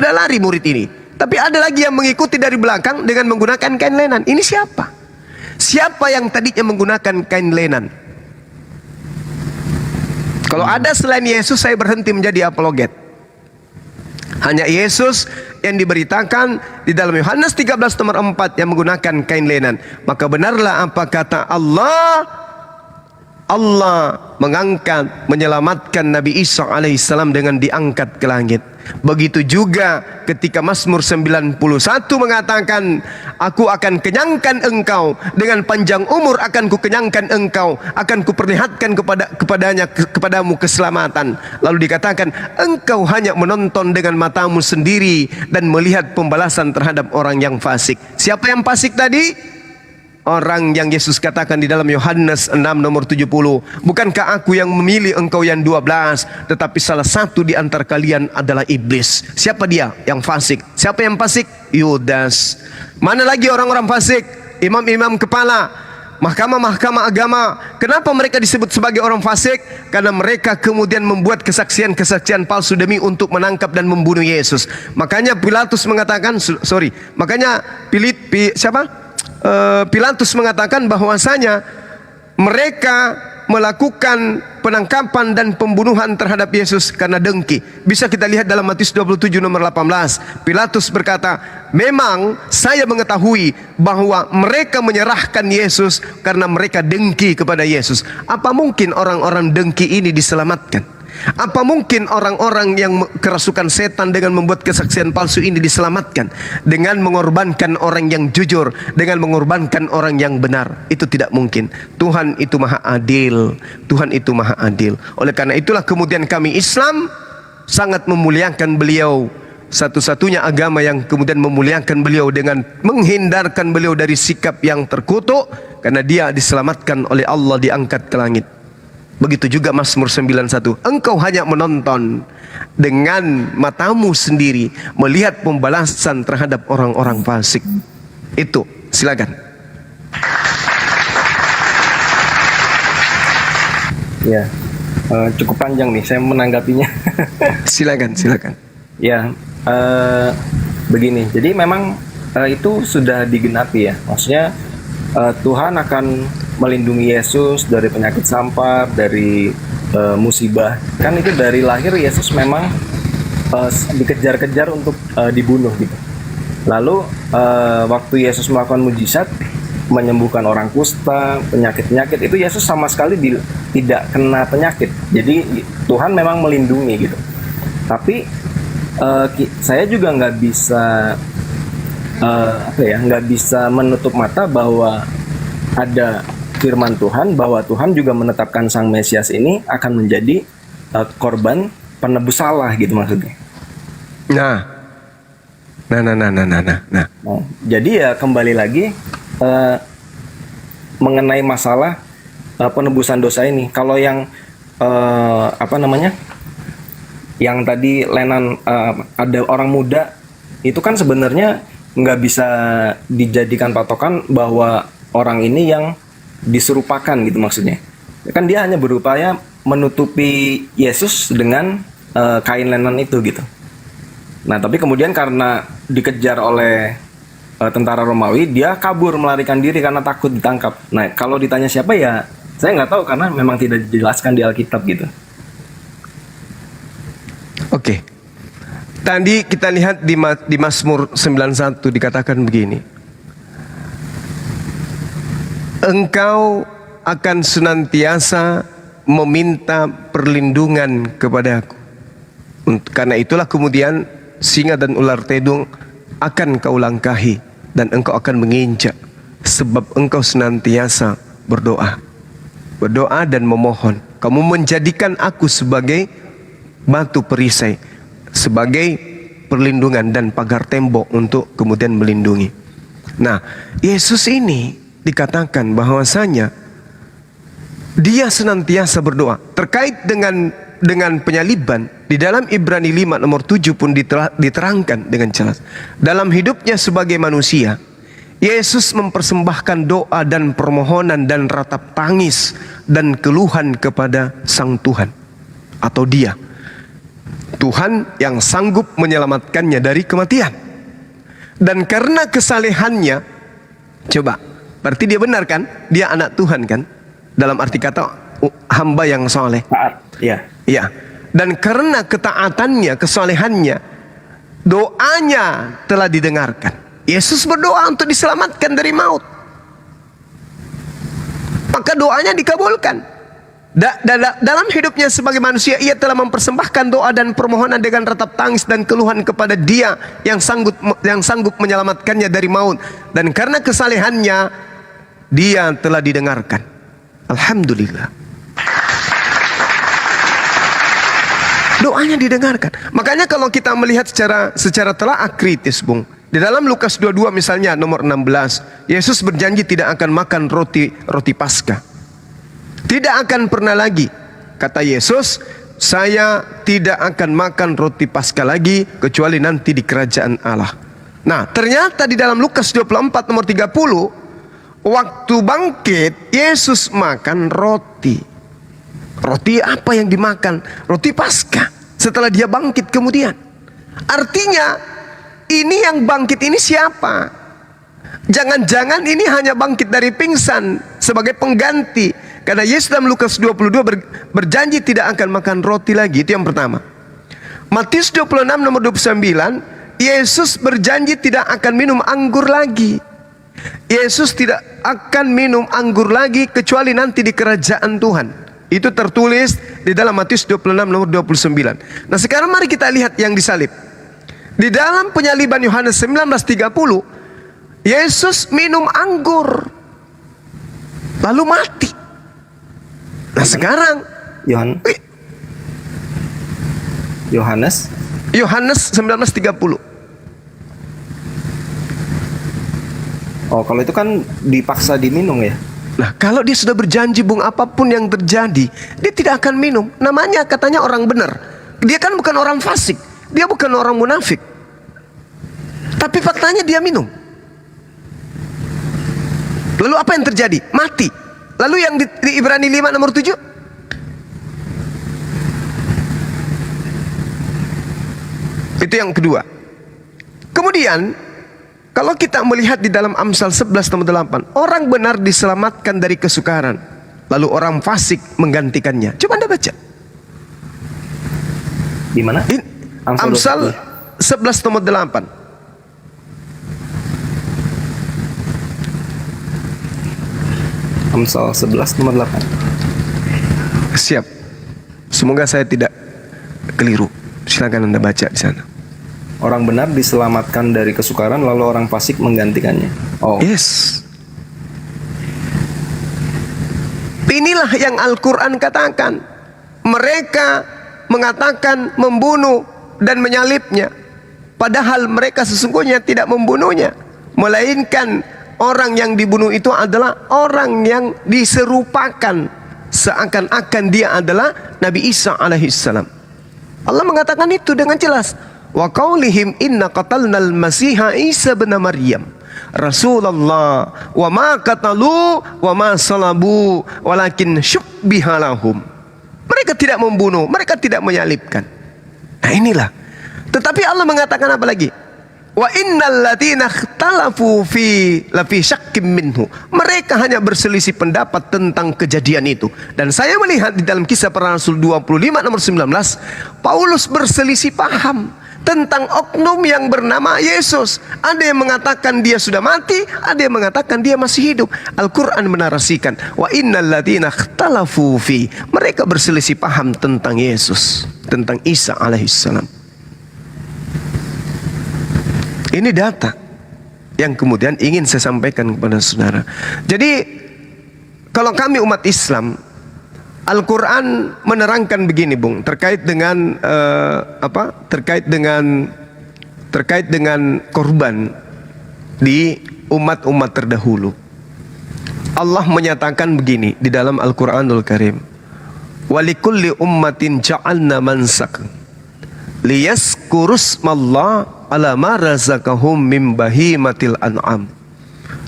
sudah lari murid ini. Tapi ada lagi yang mengikuti dari belakang dengan menggunakan kain lenan. Ini siapa? Siapa yang tadinya menggunakan kain lenan? Kalau ada selain Yesus, saya berhenti menjadi apologet. Hanya Yesus yang diberitakan di dalam Yohanes 13 nomor 4 yang menggunakan kain lenan. Maka benarlah apa kata Allah. Allah mengangkat, menyelamatkan Nabi Isa alaihissalam dengan diangkat ke langit. Begitu juga ketika Mazmur 91 mengatakan, aku akan kenyangkan engkau, dengan panjang umur akan kukenyangkan engkau, akan kuperlihatkan kepadamu keselamatan. Lalu dikatakan, engkau hanya menonton dengan matamu sendiri dan melihat pembalasan terhadap orang yang fasik. Siapa yang fasik tadi? Orang yang Yesus katakan di dalam Yohanes 6 nomor 70, bukankah aku yang memilih engkau yang 12, tetapi salah satu di antara kalian adalah iblis. Siapa dia yang fasik? Siapa yang fasik? Yudas. Mana lagi orang-orang fasik? Imam-imam kepala, mahkamah-mahkamah agama. Kenapa mereka disebut sebagai orang fasik? Karena mereka kemudian membuat kesaksian-kesaksian palsu demi untuk menangkap dan membunuh Yesus. Makanya Pilatus mengatakan, Pilatus mengatakan bahwasanya mereka melakukan penangkapan dan pembunuhan terhadap Yesus karena dengki. Bisa kita lihat dalam Matius 27 nomor 18. Pilatus berkata, memang saya mengetahui bahwa mereka menyerahkan Yesus karena mereka dengki kepada Yesus. Apa mungkin orang-orang dengki ini diselamatkan? Apa mungkin orang-orang yang kerasukan setan dengan membuat kesaksian palsu ini diselamatkan? Dengan mengorbankan orang yang jujur, dengan mengorbankan orang yang benar. Itu tidak mungkin. Tuhan itu maha adil. Tuhan itu maha adil. Oleh karena itulah kemudian kami Islam sangat memuliakan beliau. Satu-satunya agama yang kemudian memuliakan beliau dengan menghindarkan beliau dari sikap yang terkutuk, karena dia diselamatkan oleh Allah, diangkat ke langit. Begitu juga Mazmur 91. Engkau hanya menonton dengan matamu sendiri, melihat pembalasan terhadap orang-orang fasik. Itu, silakan. Ya, cukup panjang nih saya menanggapinya. Silakan. Ya, begini. Jadi memang itu sudah digenapi ya. Maksudnya Tuhan akan melindungi Yesus dari penyakit sampar, dari musibah. Kan itu dari lahir Yesus memang dikejar-kejar untuk dibunuh gitu. Lalu waktu Yesus melakukan mujizat, menyembuhkan orang kusta, penyakit-penyakit, itu Yesus sama sekali tidak kena penyakit. Jadi Tuhan memang melindungi gitu. Tapi saya juga nggak bisa nggak bisa menutup mata bahwa ada firman Tuhan bahwa Tuhan juga menetapkan Sang Mesias ini akan menjadi korban penebus salah gitu maksudnya. Nah. Jadi ya kembali lagi mengenai masalah penebusan dosa ini. Kalau yang yang tadi Lenan ada orang muda itu kan sebenarnya nggak bisa dijadikan patokan bahwa orang ini yang diserupakan gitu maksudnya. Kan dia hanya berupaya menutupi Yesus dengan kain lenan itu gitu. Nah tapi kemudian karena dikejar oleh tentara Romawi, dia kabur melarikan diri karena takut ditangkap. Nah kalau ditanya siapa ya saya nggak tahu karena memang tidak dijelaskan di Alkitab gitu. Oke. Tadi kita lihat di Mazmur 91 dikatakan begini. Engkau akan senantiasa meminta perlindungan kepadaku. Karena itulah kemudian singa dan ular tedung akan kau langkahi dan engkau akan menginjak, sebab engkau senantiasa berdoa. Berdoa dan memohon. Kamu menjadikan aku sebagai batu perisai, sebagai perlindungan dan pagar tembok untuk kemudian melindungi. Nah, Yesus ini dikatakan bahwasanya dia senantiasa berdoa terkait dengan penyaliban. Di dalam Ibrani 5 nomor 7 pun diterangkan dengan jelas. Dalam hidupnya sebagai manusia, Yesus mempersembahkan doa dan permohonan dan ratap tangis dan keluhan kepada Sang Tuhan atau Dia, Tuhan yang sanggup menyelamatkannya dari kematian. Dan karena kesalehannya, coba, berarti dia benar kan? Dia anak Tuhan kan? Dalam arti kata hamba yang soleh. Iya. Iya. Dan karena ketaatannya, kesalehannya, doanya telah didengarkan. Yesus berdoa untuk diselamatkan dari maut. Maka doanya dikabulkan. Dalam hidupnya sebagai manusia, ia telah mempersembahkan doa dan permohonan dengan ratap tangis dan keluhan kepada Dia yang sanggup menyelamatkannya dari maut. Dan karena kesalehannya, Dia telah didengarkan. Alhamdulillah. Doanya didengarkan. Makanya kalau kita melihat secara telaah kritis, Bung, di dalam Lukas 22 misalnya nomor 16, Yesus berjanji tidak akan makan roti Paskah. Tidak akan pernah lagi, kata Yesus, saya tidak akan makan roti Paskah lagi kecuali nanti di kerajaan Allah. Nah, ternyata di dalam Lukas 24 nomor 30, waktu bangkit Yesus makan roti. Roti apa yang dimakan? Roti Paskah. Setelah dia bangkit kemudian. Artinya ini yang bangkit ini siapa? Jangan-jangan ini hanya bangkit dari pingsan sebagai pengganti Karena Yesus dalam Lukas 22 berjanji tidak akan makan roti lagi. Itu yang pertama. Matius 26 nomor 29, Yesus berjanji tidak akan minum anggur lagi. Yesus tidak akan minum anggur lagi kecuali nanti di kerajaan Tuhan. Itu tertulis di dalam Matius 26 nomor 29. Nah sekarang mari kita lihat yang disalib. Di dalam penyaliban Yohanes 19:30, Yesus minum anggur lalu mati. Nah sekarang Yohanes 19:30. Oh, kalau itu kan dipaksa diminum ya. Nah, kalau dia sudah berjanji, Bung, apapun yang terjadi, dia tidak akan minum. Namanya katanya orang benar. Dia kan bukan orang fasik, dia bukan orang munafik. Tapi faktanya dia minum. Lalu apa yang terjadi? Mati. Lalu yang di Ibrani 5 nomor 7? Itu yang kedua. Kemudian kalau kita melihat di dalam Amsal 11 nomor 8, orang benar diselamatkan dari kesukaran, lalu orang fasik menggantikannya. Coba Anda baca. Di mana? Amsal 11 nomor 8. Amsal 11 nomor 8. Siap. Semoga saya tidak keliru. Silakan Anda baca di sana. Orang benar diselamatkan dari kesukaran, lalu orang fasik menggantikannya. Oh. Yes. Inilah yang Al-Quran katakan. Mereka mengatakan membunuh dan menyalibnya, padahal mereka sesungguhnya tidak membunuhnya, melainkan orang yang dibunuh itu adalah orang yang diserupakan seakan-akan dia adalah Nabi Isa alaihissalam. Allah mengatakan itu dengan jelas. Wa qaulihim inna qatalnal masiha Isa bin Maryam Rasulullah wa ma qatalu wa ma salabu walakin syubbiha lahum. Mereka tidak membunuh, mereka tidak menyalibkan. Nah inilah. Tetapi Allah mengatakan apa lagi? Wa innal ladzina ikhtalafu fi syakkim minhu. Mereka hanya berselisih pendapat tentang kejadian itu. Dan saya melihat di dalam Kisah Para Rasul 25 nomor 19, Paulus berselisih paham tentang oknum yang bernama Yesus. Ada yang mengatakan dia sudah mati, ada yang mengatakan dia masih hidup. Al-Quran menarasikan wa innal ladzina ikhtalafu fi. Mereka berselisih paham tentang Yesus, tentang Isa alaihissalam. Ini data yang kemudian ingin saya sampaikan kepada saudara. Jadi kalau kami umat Islam, Al-Quran menerangkan begini, Bung, terkait dengan terkait dengan korban di umat-umat terdahulu. Allah menyatakan begini di dalam Al-Quranul Karim. Walikulli ummatin ja'alna mansak liyaskurusmallah ala ma razaqahum min bahimatil an'am.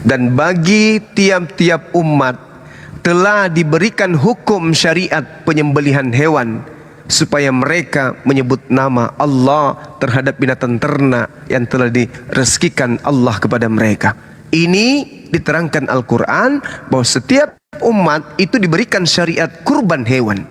Dan bagi tiap-tiap umat telah diberikan hukum syariat penyembelihan hewan supaya mereka menyebut nama Allah terhadap binatang ternak yang telah direzekikan Allah kepada mereka. Ini diterangkan Al-Quran bahwa setiap umat itu diberikan syariat kurban hewan.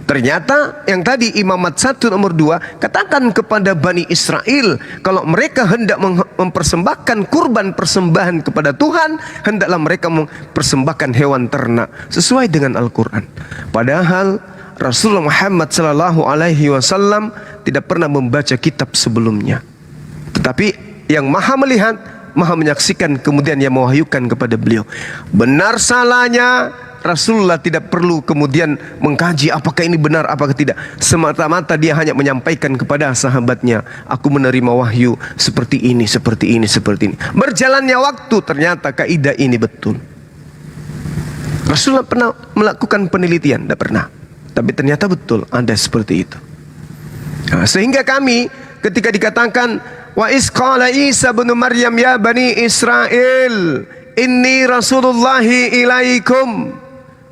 Ternyata yang tadi Imamat 1 nomor 2 katakan kepada Bani Israel, kalau mereka hendak mempersembahkan kurban persembahan kepada Tuhan, hendaklah mereka mempersembahkan hewan ternak sesuai dengan Al-Quran. Padahal Rasulullah Muhammad SAW tidak pernah membaca kitab sebelumnya. Tetapi yang maha melihat, maha menyaksikan, kemudian yang mewahyukan kepada beliau. Benar salahnya Rasulullah tidak perlu kemudian mengkaji apakah ini benar apakah tidak. Semata-mata dia hanya menyampaikan kepada sahabatnya, aku menerima wahyu seperti ini, seperti ini, seperti ini. Berjalannya waktu ternyata kaidah ini betul. Rasulullah pernah melakukan penelitian? Tidak pernah. Tapi ternyata betul ada seperti itu. Nah, sehingga kami ketika dikatakan wa isqala Isa bin Maryam ya Bani Israel inni rasulullahi ilaikum,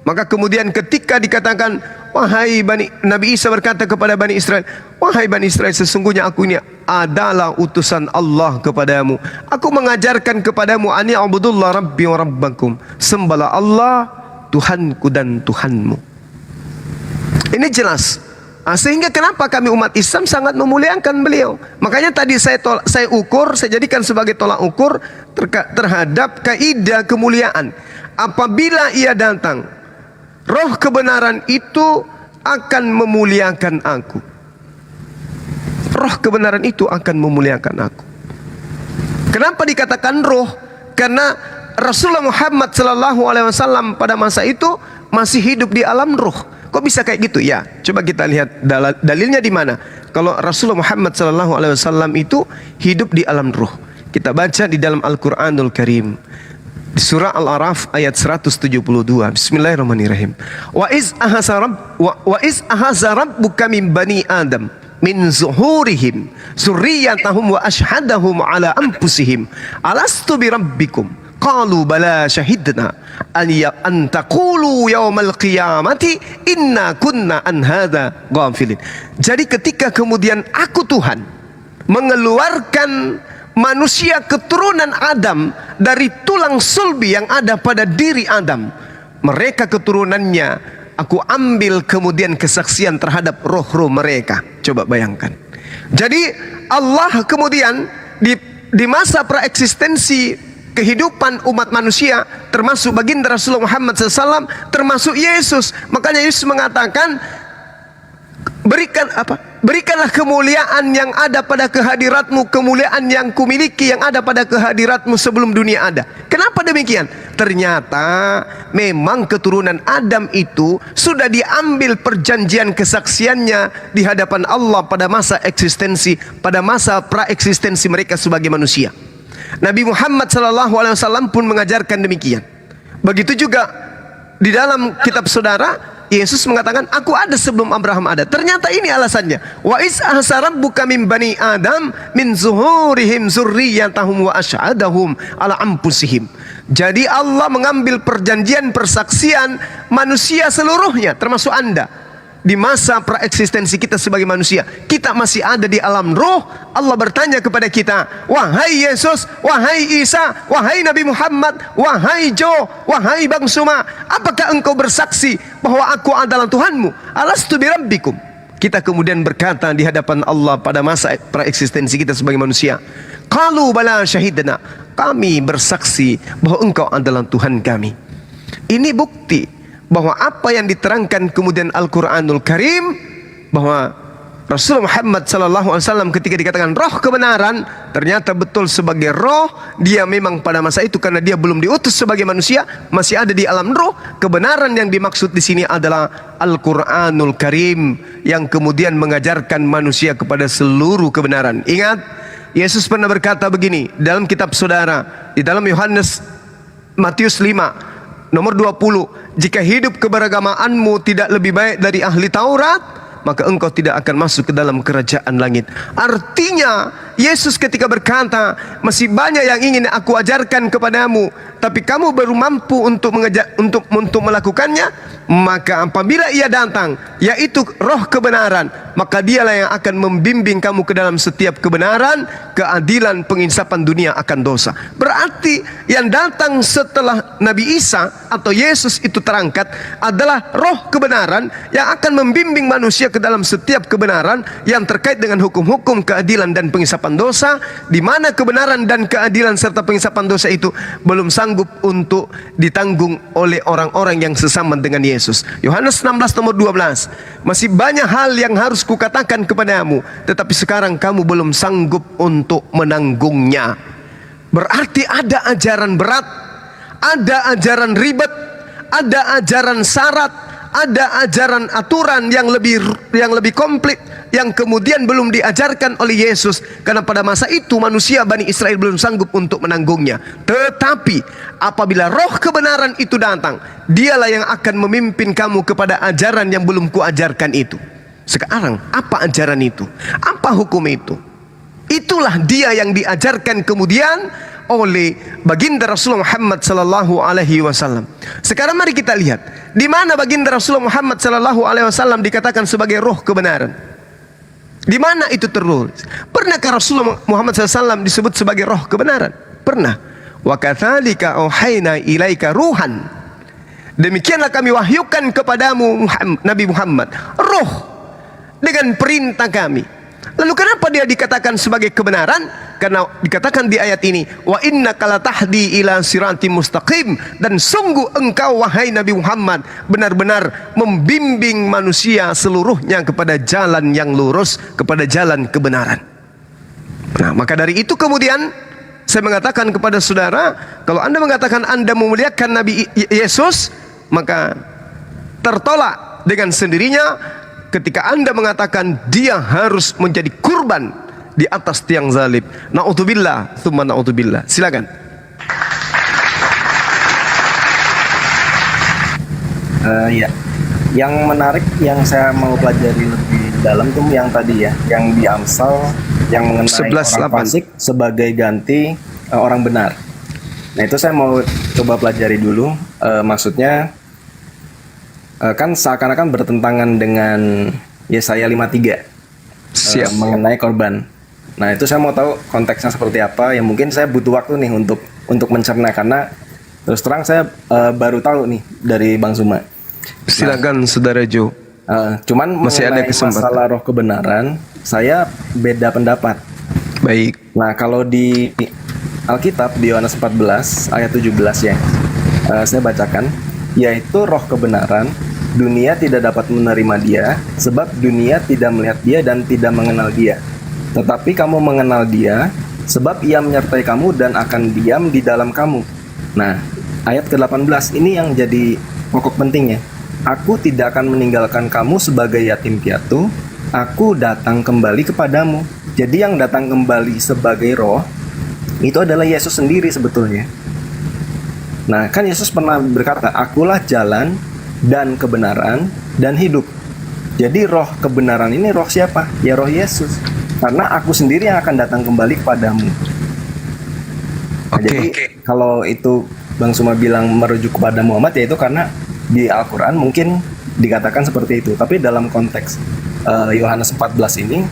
maka kemudian ketika dikatakan wahai Nabi Isa berkata kepada Bani Israel, wahai Bani Israel, sesungguhnya aku ini adalah utusan Allah kepadamu. Aku mengajarkan kepadamu ani abudullah rabbi wa rabbakum, sembahlah Allah Tuhanku dan Tuhanmu. Ini jelas. Sehingga kenapa kami umat Islam sangat memuliakan beliau. Makanya tadi saya jadikan sebagai tolak ukur terhadap kaidah kemuliaan. Apabila ia datang, roh kebenaran itu akan memuliakan aku. Roh kebenaran itu akan memuliakan aku. Kenapa dikatakan roh? Karena Rasulullah Muhammad SAW pada masa itu masih hidup di alam roh. Kok bisa kayak gitu ya? Coba kita lihat dalilnya di mana. Kalau Rasulullah Muhammad SAW itu hidup di alam ruh. Kita baca di dalam Al-Quranul Karim. Di surah Al-Araf ayat 172. Bismillahirrahmanirrahim. Wa iz ahaza rabbuka min bani Adam min zuhurihim zurriyatahum wa ashhadahum ala anfusihim alastu bi rabbikum qalu bala syahidna an taqulu yaumal qiyamati inna kunna an hadza ghafilin. Jadi ketika kemudian aku Tuhan mengeluarkan manusia keturunan Adam dari tulang sulbi yang ada pada diri Adam, mereka keturunannya aku ambil kemudian kesaksian terhadap roh-roh mereka. Coba bayangkan. Jadi Allah kemudian di masa praeksistensi kehidupan umat manusia, termasuk baginda Rasulullah Muhammad SAW, termasuk Yesus. Makanya Yesus mengatakan, berikanlah kemuliaan yang ada pada kehadiratmu, kemuliaan yang kumiliki yang ada pada kehadiratmu sebelum dunia ada. Kenapa demikian? Ternyata memang keturunan Adam itu sudah diambil perjanjian kesaksiannya di hadapan Allah pada masa eksistensi, pada masa praeksistensi mereka sebagai manusia. Nabi Muhammad SAW pun mengajarkan demikian. Begitu juga di dalam kitab saudara, Yesus mengatakan, aku ada sebelum Abraham ada. Ternyata ini alasannya. Wa iz ahsa rabbuka min bani Adam min zuhurihim zurriyatahum wa ashhadahum ala anfusihim. Jadi Allah mengambil perjanjian persaksian manusia seluruhnya, termasuk Anda. Di masa praeksistensi kita sebagai manusia, kita masih ada di alam roh. Allah bertanya kepada kita, wahai Yesus, wahai Isa, wahai Nabi Muhammad, wahai Jo, wahai Bang Suma, apakah engkau bersaksi bahwa aku adalah Tuhanmu? Alastu bi rabbikum. Kita kemudian berkata di hadapan Allah pada masa praeksistensi kita sebagai manusia, qalu bala syahidna, kami bersaksi bahwa engkau adalah Tuhan kami. Ini bukti bahwa apa yang diterangkan kemudian Al-Quranul Karim, bahwa Rasulullah Muhammad SAW ketika dikatakan roh kebenaran, ternyata betul sebagai roh. Dia memang pada masa itu, karena dia belum diutus sebagai manusia, masih ada di alam roh. Kebenaran yang dimaksud di sini adalah Al-Quranul Karim, yang kemudian mengajarkan manusia kepada seluruh kebenaran. Ingat, Yesus pernah berkata begini dalam kitab saudara, di dalam Matius 5 nomor 20, jika hidup keberagamaanmu tidak lebih baik dari ahli Taurat, maka engkau tidak akan masuk ke dalam kerajaan langit. Artinya Yesus ketika berkata, masih banyak yang ingin aku ajarkan kepadamu, tapi kamu baru mampu untuk melakukannya, maka apabila ia datang, yaitu roh kebenaran, maka dialah yang akan membimbing kamu ke dalam setiap kebenaran, keadilan, penginsapan dunia akan dosa. Berarti yang datang setelah Nabi Isa atau Yesus itu terangkat adalah roh kebenaran yang akan membimbing manusia ke dalam setiap kebenaran yang terkait dengan hukum-hukum, keadilan dan pengisapan dosa, di mana kebenaran dan keadilan serta pengisapan dosa itu belum sanggup untuk ditanggung oleh orang-orang yang sesama dengan Yesus. Yohanes 16 nomor 12, masih banyak hal yang harus kukatakan kepadamu, tetapi sekarang kamu belum sanggup untuk menanggungnya. Berarti ada ajaran berat, ada ajaran ribet, ada ajaran syarat, ada ajaran aturan yang lebih komplit yang kemudian belum diajarkan oleh Yesus, karena pada masa itu manusia Bani Israel belum sanggup untuk menanggungnya. Tetapi apabila roh kebenaran itu datang, dialah yang akan memimpin kamu kepada ajaran yang belum kuajarkan itu. Sekarang apa ajaran itu? Apa hukum itu? Itulah dia yang diajarkan kemudian oleh baginda Rasulullah Muhammad sallallahu alaihi wasallam. Sekarang mari kita lihat di mana baginda Rasulullah Muhammad sallallahu alaihi wasallam dikatakan sebagai roh kebenaran. Di mana itu tertulis? Pernahkah Rasulullah Muhammad SAW disebut sebagai roh kebenaran? Pernah. Wa katsalika auhayna ilaika ruhan. Demikianlah kami wahyukan kepadamu Nabi Muhammad roh dengan perintah kami. Lalu kenapa dia dikatakan sebagai kebenaran? Karena dikatakan di ayat ini, wa innaka latahdi ila siratim mustaqim, dan sungguh engkau wahai Nabi Muhammad benar-benar membimbing manusia seluruhnya kepada jalan yang lurus, kepada jalan kebenaran. Nah, maka dari itu kemudian saya mengatakan kepada saudara, kalau Anda mengatakan Anda memuliakan Nabi Yesus, maka tertolak dengan sendirinya ketika Anda mengatakan dia harus menjadi kurban di atas tiang zalib. Na'udzubillah, tsumma na'udzubillah. Silakan. Ya, yang menarik yang saya mau pelajari lebih dalam tuh yang tadi ya, yang di Amsal yang mengenai 11:8 orang fasik sebagai ganti orang benar. Nah itu saya mau coba pelajari dulu. Maksudnya kan seakan-akan bertentangan dengan Yesaya 53 mengenai korban. Nah itu saya mau tahu konteksnya seperti apa. Ya mungkin saya butuh waktu nih untuk mencerna, karena terus terang saya baru tahu nih dari Bang Suma. Silakan Saudara Jo. Cuman masih ada kesempatan. Masalah roh kebenaran, saya beda pendapat. Baik. Nah kalau di Alkitab di Yohanes 14 ayat 17 ya, saya bacakan, yaitu roh kebenaran, dunia tidak dapat menerima dia, sebab dunia tidak melihat dia dan tidak mengenal dia. Tetapi kamu mengenal dia, sebab ia menyertai kamu dan akan diam di dalam kamu. Nah, ayat ke-18 ini yang jadi pokok pentingnya. Aku tidak akan meninggalkan kamu sebagai yatim piatu, aku datang kembali kepadamu. Jadi yang datang kembali sebagai roh, itu adalah Yesus sendiri sebetulnya. Nah, kan Yesus pernah berkata, akulah jalan dan kebenaran dan hidup. Jadi roh kebenaran ini roh siapa? Ya roh Yesus. Karena aku sendiri yang akan datang kembali kepadamu. Nah, jadi kalau itu Bang Suma bilang merujuk kepada Muhammad, ya itu karena di Al-Quran mungkin dikatakan seperti itu. Tapi dalam konteks Yohanes 14 ini,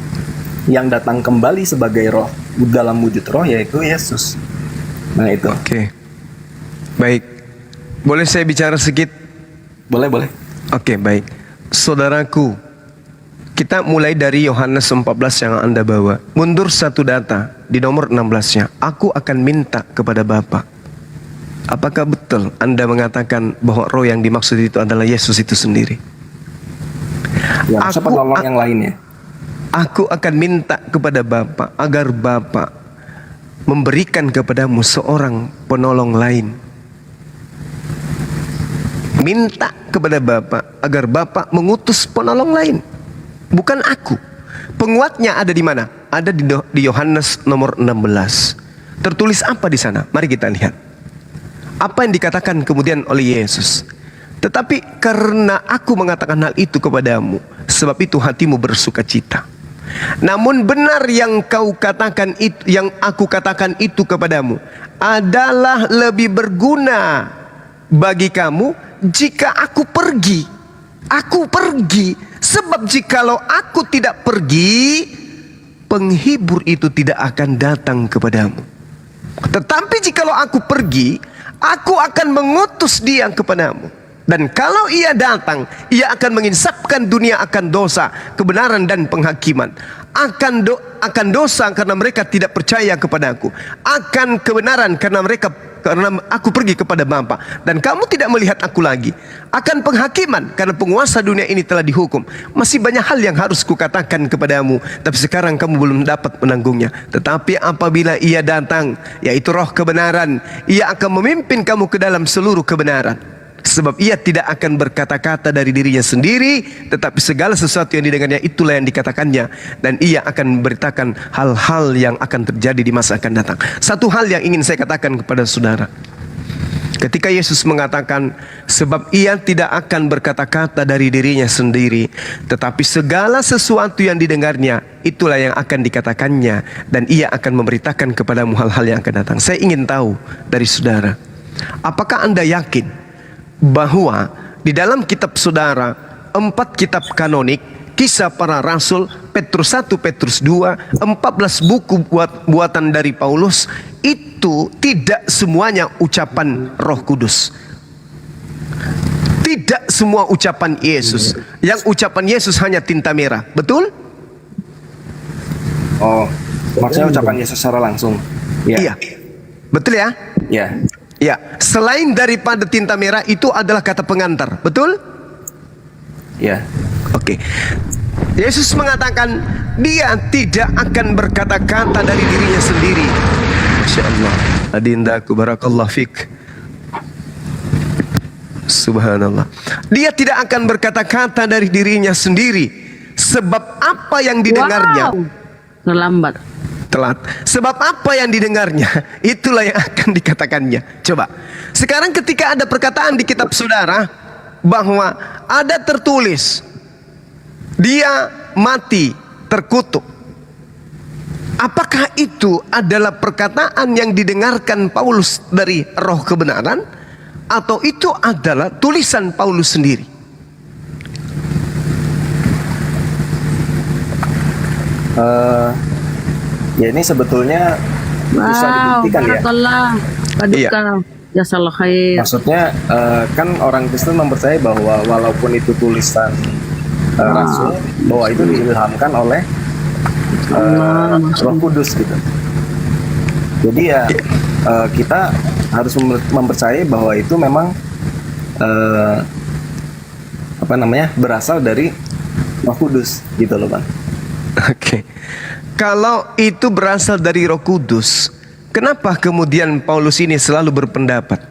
yang datang kembali sebagai roh dalam wujud roh yaitu Yesus. Nah itu. Baik. Boleh saya bicara sedikit? Boleh. Oke, baik. Saudaraku, kita mulai dari Yohanes 14 yang Anda bawa. Mundur satu data di nomor 16-nya. Aku akan minta kepada Bapa. Apakah betul Anda mengatakan bahwa roh yang dimaksud itu adalah Yesus itu sendiri? Ya, penolong yang lainnya. Aku akan minta kepada Bapa agar Bapa memberikan kepadamu seorang penolong lain. Minta kepada Bapa agar Bapa mengutus penolong lain. Bukan aku. Penguatnya ada di mana? Ada di Yohanes nomor 16. Tertulis apa di sana? Mari kita lihat. Apa yang dikatakan kemudian oleh Yesus? Tetapi karena aku mengatakan hal itu kepadamu, sebab itu hatimu bersukacita. Namun benar yang kau katakan itu, yang aku katakan itu kepadamu, adalah lebih berguna bagi kamu jika aku pergi. Aku pergi, sebab jikalau aku tidak pergi, penghibur itu tidak akan datang kepadamu. Tetapi jikalau aku pergi, aku akan mengutus dia kepadamu. Dan kalau ia datang, ia akan menginsapkan dunia akan dosa, kebenaran dan penghakiman. Akan dosa karena mereka tidak percaya kepadaku. Akan kebenaran karena aku pergi kepada Bapa dan kamu tidak melihat aku lagi. Akan penghakiman karena penguasa dunia ini telah dihukum. Masih banyak hal yang harus kukatakan kepadamu, tapi sekarang kamu belum dapat menanggungnya. Tetapi apabila ia datang, yaitu roh kebenaran, ia akan memimpin kamu ke dalam seluruh kebenaran. Sebab ia tidak akan berkata-kata dari dirinya sendiri, tetapi segala sesuatu yang didengarnya itulah yang dikatakannya. Dan ia akan memberitakan hal-hal yang akan terjadi di masa akan datang. Satu hal yang ingin saya katakan kepada saudara. Ketika Yesus mengatakan, sebab ia tidak akan berkata-kata dari dirinya sendiri, tetapi segala sesuatu yang didengarnya itulah yang akan dikatakannya. Dan ia akan memberitakan kepadamu hal-hal yang akan datang. Saya ingin tahu dari saudara, apakah Anda yakin bahwa di dalam kitab saudara 4 kitab kanonik, Kisah Para Rasul, Petrus 1, Petrus 2, 14 buku buatan dari Paulus, itu tidak semuanya ucapan Roh Kudus. tidak semua ucapan Yesus. Yang ucapan Yesus hanya tinta merah. Betul? Oh, maksudnya ucapan Yesus secara langsung. Iya. Betul ya? Iya. Ya, selain daripada tinta merah itu adalah kata pengantar. Betul? Iya. Oke. Yesus mengatakan dia tidak akan berkata-kata dari dirinya sendiri. Masya Allah. Adindaku barakallah fik. Subhanallah. Dia tidak akan berkata-kata dari dirinya sendiri. Sebab apa yang didengarnya? Wow. Terlambat. Telat. Sebab apa yang didengarnya, itulah yang akan dikatakannya. Coba. Sekarang ketika ada perkataan di kitab saudara bahwa ada tertulis dia mati terkutuk. Apakah itu adalah perkataan yang didengarkan Paulus dari roh kebenaran, atau itu adalah tulisan Paulus sendiri? Ya ini sebetulnya bisa dibuktikan ya. Paduka. Jazakallah khair. Maksudnya kan orang Kristen mempercayai bahwa walaupun itu tulisan rasul, bahwa itu diilhamkan oleh Roh Kudus gitu. Jadi ya kita harus mempercayai bahwa itu memang berasal dari Roh Kudus gitu loh, Bang. Oke. Kalau itu berasal dari Roh Kudus, kenapa kemudian Paulus ini selalu berpendapat?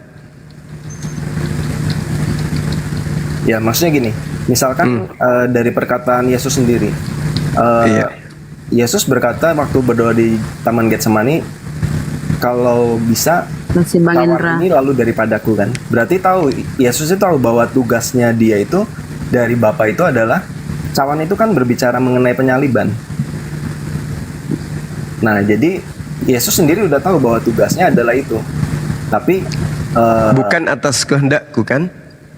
Ya maksudnya gini, misalkan dari perkataan Yesus sendiri, Yesus berkata waktu berdoa di Taman Getsemani, kalau bisa tawar ini lalu daripadaku, kan. Berarti Yesus itu tahu bahwa tugasnya dia itu dari Bapa itu adalah, cawan itu kan berbicara mengenai penyaliban. Nah, jadi Yesus sendiri udah tahu bahwa tugasnya adalah itu. Tapi bukan atas kehendakku, kan?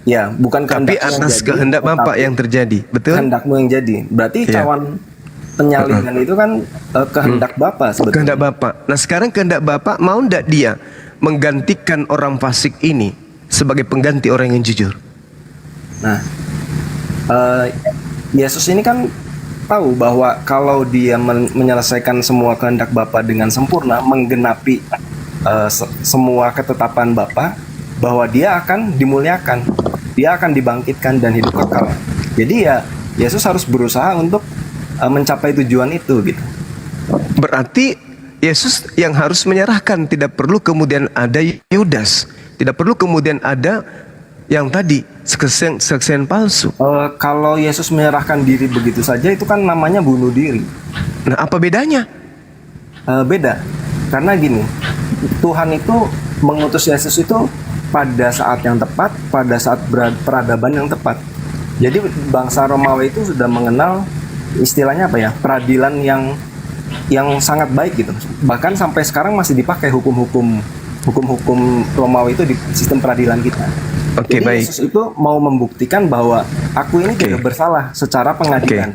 Ya, bukan tapi atas kehendak Bapa yang terjadi. Betul? Kehendakmu yang jadi. Berarti cawan penyaliban itu kan kehendak Bapa sebetulnya. Kehendak Bapa. Nah, sekarang kehendak Bapa mau ndak dia menggantikan orang fasik ini sebagai pengganti orang yang jujur? Nah, Yesus ini kan tahu bahwa kalau dia menyelesaikan semua kehendak Bapa dengan sempurna, menggenapi semua ketetapan Bapa, bahwa dia akan dimuliakan, dia akan dibangkitkan dan hidup kekal. Jadi ya Yesus harus berusaha untuk mencapai tujuan itu gitu. Berarti Yesus yang harus menyerahkan, tidak perlu kemudian ada Yudas, tidak perlu kemudian ada yang tadi kesaksian palsu. Kalau Yesus menyerahkan diri begitu saja, itu kan namanya bunuh diri. Nah, apa bedanya? Beda, karena gini, Tuhan itu mengutus Yesus itu pada saat yang tepat, pada saat peradaban yang tepat. Jadi bangsa Romawi itu sudah mengenal istilahnya apa ya, peradilan yang sangat baik gitu. Bahkan sampai sekarang masih dipakai hukum-hukum Romawi itu di sistem peradilan kita. Oke, jadi baik. Yesus itu mau membuktikan bahwa aku ini tidak bersalah secara pengadilan.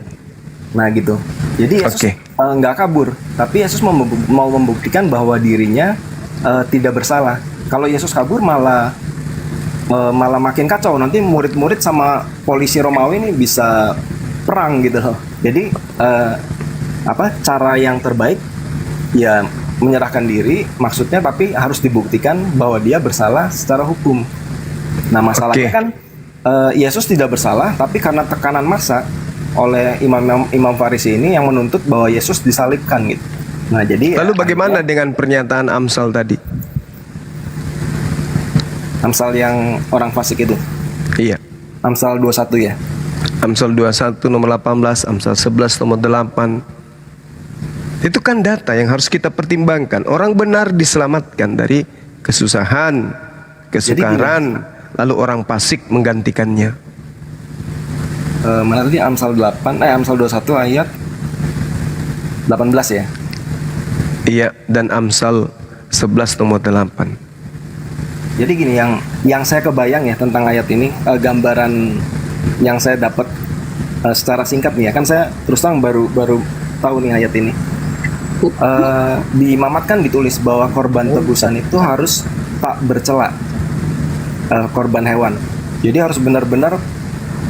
Nah gitu. Jadi Yesus nggak kabur, tapi Yesus mau membuktikan bahwa dirinya tidak bersalah. Kalau Yesus kabur malah makin kacau. Nanti murid-murid sama polisi Romawi ini bisa perang gitu loh. Jadi cara yang terbaik ya menyerahkan diri, maksudnya, tapi harus dibuktikan bahwa dia bersalah secara hukum. Nah masalahnya kan Yesus tidak bersalah, tapi karena tekanan massa oleh imam Farisi ini yang menuntut bahwa Yesus disalibkan gitu. Nah jadi lalu bagaimana dengan pernyataan Amsal tadi? Amsal yang orang fasik itu? Iya. Amsal 21 ya? Amsal 21 nomor 18, Amsal 11 nomor 8. Itu kan data yang harus kita pertimbangkan. Orang benar diselamatkan dari kesusahan, kesukaran, lalu orang fasik menggantikannya. Mana tadi Amsal 21 ayat 18 ya? Iya, dan Amsal 11 nomor 8. Jadi gini, yang saya kebayang ya tentang ayat ini, gambaran yang saya dapat secara singkat nih ya, kan saya terus terang baru tahu nih ayat ini. Di Imamat kan ditulis bahwa korban tebusan itu harus tak bercela, korban hewan. Jadi harus benar-benar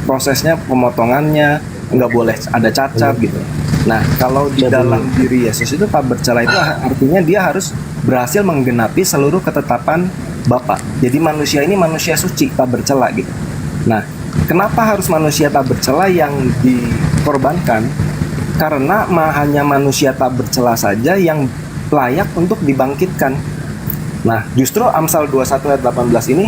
prosesnya, pemotongannya nggak boleh ada cacat gitu. Nah, kalau di dalam diri Yesus itu tak bercela itu artinya dia harus berhasil menggenapi seluruh ketetapan Bapa. Jadi manusia ini manusia suci, tak bercela gitu. Nah, kenapa harus manusia tak bercela yang dikorbankan? Karena hanya manusia tak bercela saja yang layak untuk dibangkitkan. Nah, justru Amsal 21 ayat 18 ini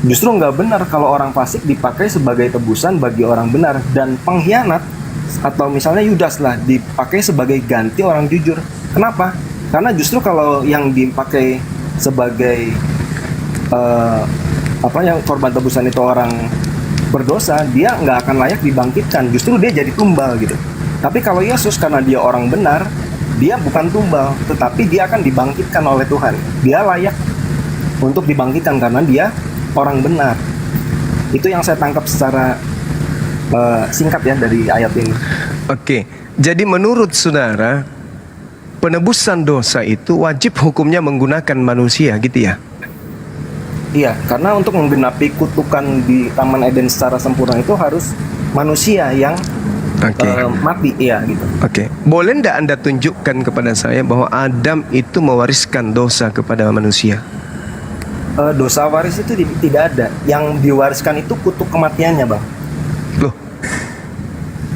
justru nggak benar kalau orang fasik dipakai sebagai tebusan bagi orang benar, dan pengkhianat atau misalnya Yudas lah dipakai sebagai ganti orang jujur. Kenapa? Karena justru kalau yang dipakai sebagai yang korban tebusan itu orang berdosa, dia nggak akan layak dibangkitkan. Justru dia jadi tumbal gitu. Tapi kalau Yesus karena dia orang benar, dia bukan tumbal, tetapi dia akan dibangkitkan oleh Tuhan. Dia layak untuk dibangkitkan karena dia orang benar. Itu yang saya tangkap secara singkat ya dari ayat ini. Oke, jadi menurut saudara, penebusan dosa itu wajib hukumnya menggunakan manusia gitu ya? Iya, karena untuk menggenapi kutukan di Taman Eden secara sempurna itu harus manusia yang mati, iya gitu. Oke, boleh ndak Anda tunjukkan kepada saya bahwa Adam itu mewariskan dosa kepada manusia? Dosa waris itu tidak ada. Yang diwariskan itu kutuk kematiannya, Bang. Loh,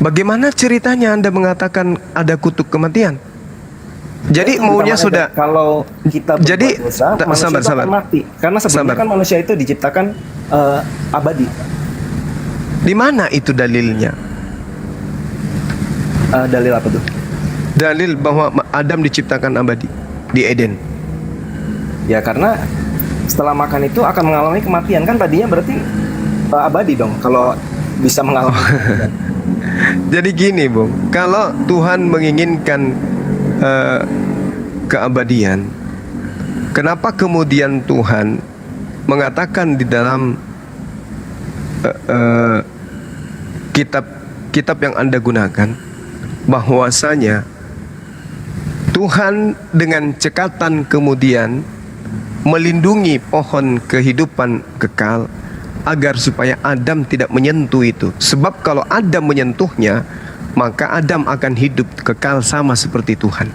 bagaimana ceritanya Anda mengatakan ada kutuk kematian? Jadi maunya sudah kalau kita berbuat dosa, manusia akan mati. Karena sebenarnya kan manusia itu diciptakan abadi. Di mana itu dalilnya? Dalil apa tuh? Dalil bahwa Adam diciptakan abadi di Eden. Ya karena setelah makan itu akan mengalami kematian, kan tadinya berarti abadi dong kalau bisa mengalami. Jadi gini, Bung, kalau Tuhan menginginkan keabadian, kenapa kemudian Tuhan mengatakan di dalam kitab yang Anda gunakan bahwasanya Tuhan dengan cekatan kemudian melindungi pohon kehidupan kekal agar supaya Adam tidak menyentuh itu. Sebab kalau Adam menyentuhnya, maka Adam akan hidup kekal sama seperti Tuhan.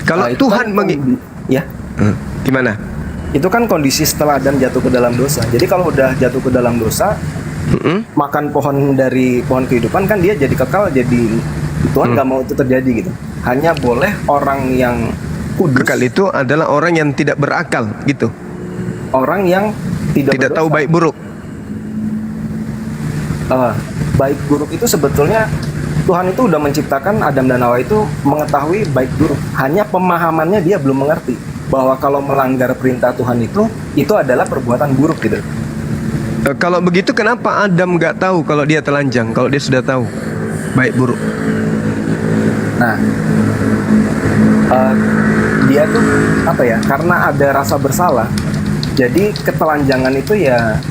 Kalau Tuhan gimana? Itu kan kondisi setelah Adam jatuh ke dalam dosa. Jadi kalau udah jatuh ke dalam dosa, makan pohon dari pohon kehidupan kan dia jadi kekal, jadi Tuhan nggak mau itu terjadi gitu. Hanya boleh orang yang kudus. Kekal itu adalah orang yang tidak berakal gitu. Orang yang tidak tahu baik buruk. Baik buruk itu sebetulnya Tuhan itu udah menciptakan Adam dan Hawa itu mengetahui baik buruk. Hanya pemahamannya dia belum mengerti bahwa kalau melanggar perintah Tuhan itu adalah perbuatan buruk gitu. Kalau begitu kenapa Adam nggak tahu kalau dia telanjang, kalau dia sudah tahu baik buruk? Nah, dia tuh karena ada rasa bersalah, jadi ketelanjangan itu ya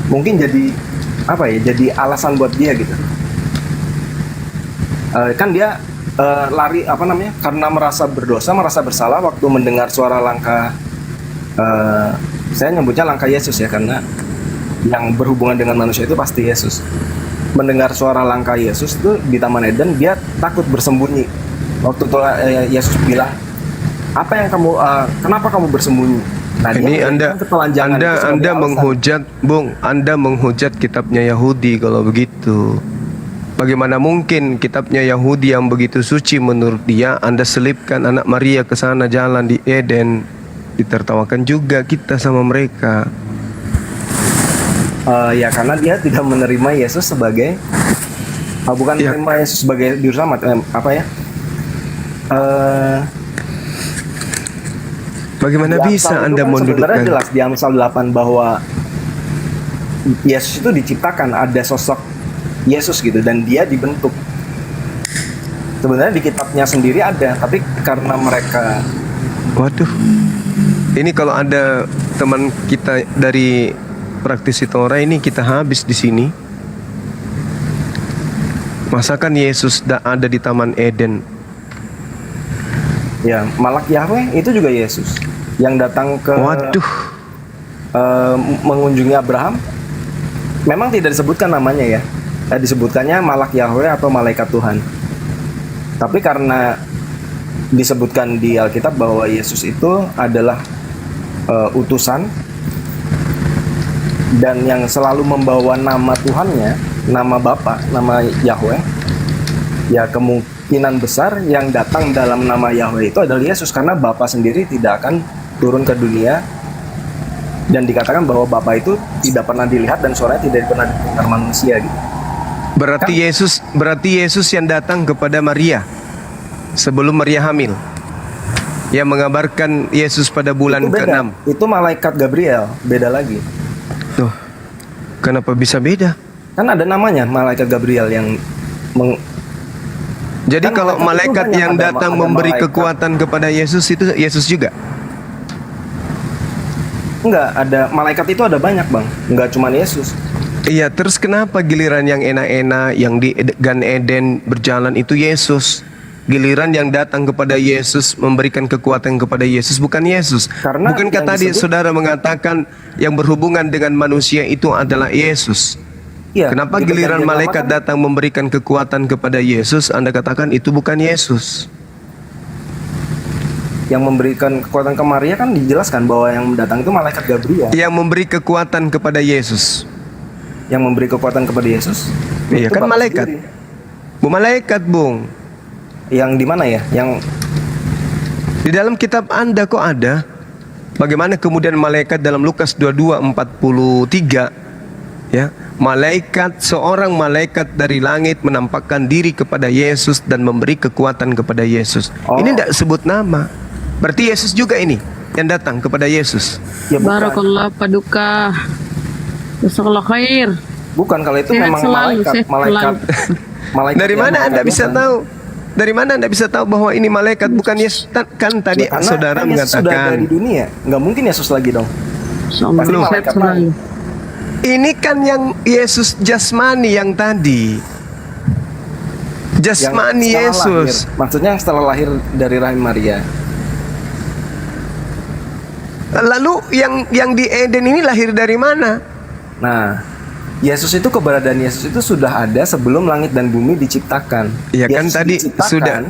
mungkin jadi jadi alasan buat dia gitu. Kan dia lari karena merasa berdosa, merasa bersalah waktu mendengar suara langkah, saya nyebutnya langkah Yesus ya, karena yang berhubungan dengan manusia itu pasti Yesus. Mendengar suara langkah Yesus itu di Taman Eden, dia takut bersembunyi. Waktu itu Yesus bilang, apa yang kamu kenapa kamu bersembunyi? Nah, ini Anda menghujat, Bung, Anda menghujat kitabnya Yahudi kalau begitu. Bagaimana mungkin kitabnya Yahudi yang begitu suci menurut dia, Anda selipkan anak Maria ke sana jalan di Eden, ditertawakan juga kita sama mereka. Ya karena dia tidak menerima Yesus sebagai menerima Yesus sebagai juru selamat, bagaimana bisa Anda mendudukkan? Sebenarnya jelas di Amsal 8 bahwa Yesus itu diciptakan, ada sosok Yesus gitu, dan dia dibentuk. Sebenarnya di kitabnya sendiri ada, tapi karena mereka ini kalau ada teman kita dari praktisi Torah ini, kita habis di sini. Masakan Yesus ada di Taman Eden? Ya, Malak Yahweh itu juga Yesus yang datang ke mengunjungi Abraham. Memang tidak disebutkan namanya ya. Disebutkannya Malak Yahweh atau malaikat Tuhan. Tapi karena disebutkan di Alkitab bahwa Yesus itu adalah utusan dan yang selalu membawa nama Tuhannya, nama Bapa, nama Yahweh, ya kemungkinan besar yang datang dalam nama Yahweh itu adalah Yesus, karena Bapa sendiri tidak akan turun ke dunia dan dikatakan bahwa Bapa itu tidak pernah dilihat dan suaranya tidak pernah didengar manusia gitu. Berarti Yesus yang datang kepada Maria sebelum Maria hamil, yang mengabarkan Yesus pada bulan ke-6. Itu malaikat Gabriel, beda lagi. Tuh, kenapa bisa beda? Kan ada namanya malaikat Gabriel yang Jadi kan kalau malaikat yang datang memberi kekuatan kepada Yesus itu Yesus juga? Enggak, ada malaikat itu ada banyak, Bang. Enggak cuma Yesus. Iya, terus kenapa giliran yang enak-enak yang di Gan Eden berjalan itu Yesus? Giliran yang datang kepada Yesus, memberikan kekuatan kepada Yesus, bukan Yesus. Karena bukankah tadi saudara mengatakan yang berhubungan dengan manusia itu adalah Yesus? Ya, kenapa giliran malaikat datang memberikan kekuatan kepada Yesus, Anda katakan itu bukan Yesus? Yang memberikan kekuatan ke Maria kan dijelaskan bahwa yang datang itu malaikat Gabriel. Yang memberi kekuatan kepada Yesus. Yang memberi kekuatan kepada Yesus? Iya kan malaikat. Bu malaikat, Bung. Yang di mana ya? Yang di dalam kitab Anda kok ada? Bagaimana kemudian malaikat dalam Lukas 22:43 ya, malaikat, seorang malaikat dari langit menampakkan diri kepada Yesus dan memberi kekuatan kepada Yesus. Ini tidak sebut nama. Berarti Yesus juga ini yang datang kepada Yesus. Ya, Barakallah paduka. Jazakallah khair. Bukan, kalau itu memang malaikat. Dari mana Anda bisa tahu? Dari mana Anda bisa tahu bahwa ini malaikat bukan Yesus? Kan tadi karena saudara kan Yesus sudah mengatakan dari dunia, nggak mungkin Yesus lagi dong. Pasti malaikat lain. Ini kan yang Yesus jasmani yang tadi. Jasmani Yesus. Lahir. Maksudnya yang setelah lahir dari rahim Maria. Lalu yang di Eden ini lahir dari mana? Nah, Yesus itu, keberadaan Yesus itu sudah ada sebelum langit dan bumi diciptakan. Iya kan tadi sudah.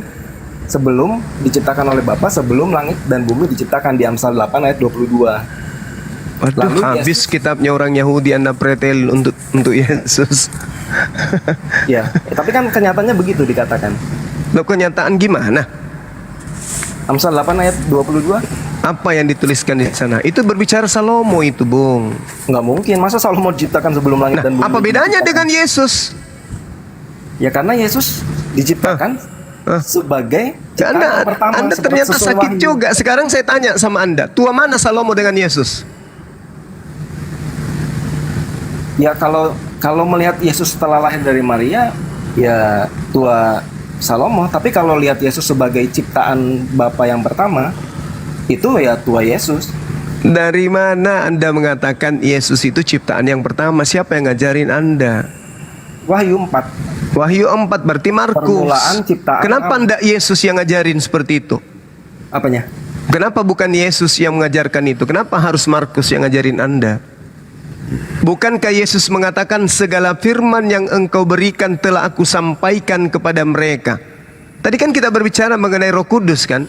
Sebelum diciptakan oleh Bapa, sebelum langit dan bumi diciptakan, di Amsal 8 ayat 22. Waduh, lalu habis kitabnya orang Yahudi Anda pretelin untuk Yesus. Ya, tapi kan kenyataannya begitu dikatakan. Loh, kenyataan gimana? Amsal 8 ayat 22. Apa yang dituliskan di sana? Itu berbicara Salomo itu, Bung. Nggak mungkin, masa Salomo diciptakan sebelum langit dan bumi? Apa bedanya dengan Yesus? Ya karena Yesus diciptakan sebagai ciptaan pertama. Anda ternyata sakit juga. Sekarang saya tanya sama Anda, tua mana Salomo dengan Yesus? Ya kalau melihat Yesus setelah lahir dari Maria, ya tua Salomo. Tapi kalau lihat Yesus sebagai ciptaan Bapa yang pertama, itu ya tua Yesus. Dari mana Anda mengatakan Yesus itu ciptaan yang pertama? Siapa yang ngajarin Anda? Wahyu 4. Wahyu 4 berarti Markus. Permulaan ciptaan. Kenapa enggak Yesus yang ngajarin seperti itu? Apanya? Kenapa bukan Yesus yang mengajarkan itu? Kenapa harus Markus yang ngajarin Anda? Bukankah Yesus mengatakan segala firman yang engkau berikan telah aku sampaikan kepada mereka? Tadi kan kita berbicara mengenai Roh Kudus kan?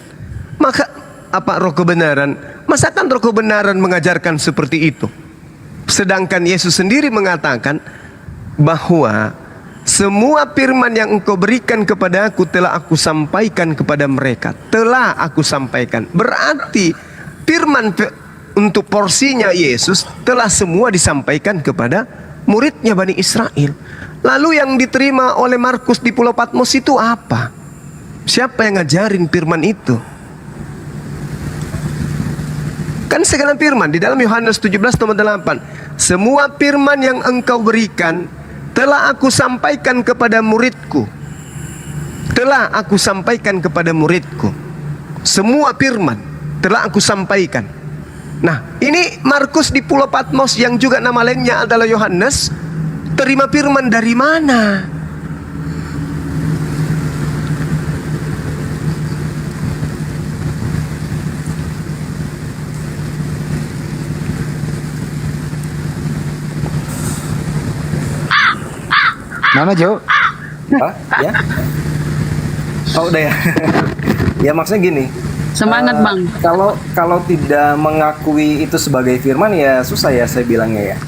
Maka apa roh kebenaran? Masakan roh kebenaran mengajarkan seperti itu? Sedangkan Yesus sendiri mengatakan bahwa semua firman yang engkau berikan kepada aku telah aku sampaikan kepada mereka. Telah aku sampaikan. Berarti firman untuk porsinya Yesus telah semua disampaikan kepada muridnya Bani Israel. Lalu yang diterima oleh Markus di Pulau Patmos itu apa? Siapa yang ngajarin firman itu? Kan segala firman di dalam Yohanes 17:8. Semua firman yang engkau berikan telah aku sampaikan kepada muridku. Telah aku sampaikan kepada muridku. Semua firman telah aku sampaikan. Nah, ini Markus di Pulau Patmos yang juga nama lainnya adalah Yohanes, terima firman dari mana? Mana Jo? Hah? Ya? Oh udah ya. Ya maksudnya gini. Semangat Bang. Kalau tidak mengakui itu sebagai firman ya susah ya saya bilangnya ya.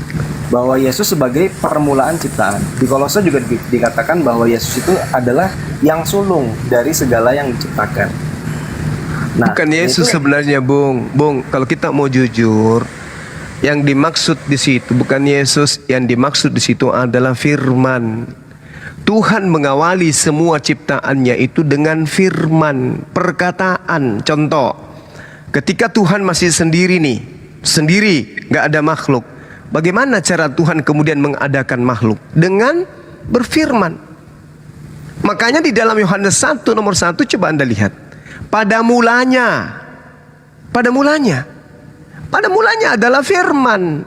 Bahwa Yesus sebagai permulaan ciptaan. Di Kolose juga dikatakan bahwa Yesus itu adalah yang sulung dari segala yang diciptakan. Nah, bukan Yesus sebenarnya, Bung. Kalau kita mau jujur, yang dimaksud di situ bukan Yesus, yang dimaksud di situ adalah firman. Tuhan mengawali semua ciptaannya itu dengan firman, perkataan. Contoh, ketika Tuhan masih sendiri nih, sendiri, nggak ada makhluk. Bagaimana cara Tuhan kemudian mengadakan makhluk? Dengan berfirman. Makanya di dalam Yohanes 1 nomor 1 coba Anda lihat. Pada mulanya adalah firman.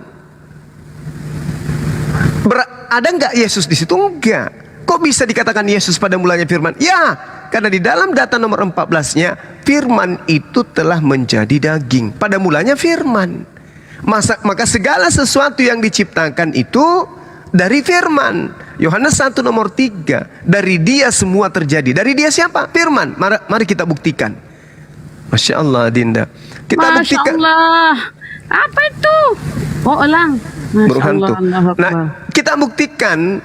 Ada nggak Yesus di situ? Enggak. Kok bisa dikatakan Yesus pada mulanya firman? Ya, karena di dalam data nomor 14-nya, firman itu telah menjadi daging. Pada mulanya firman. Maka segala sesuatu yang diciptakan itu dari firman. Yohanes 1 nomor 3, dari dia semua terjadi. Dari dia siapa? Firman. Mari kita buktikan. Masya Allah, Dinda. Kita buktikan. Masya Allah. Apa itu? Oh, elang. Berhantu. Nah, kita buktikan.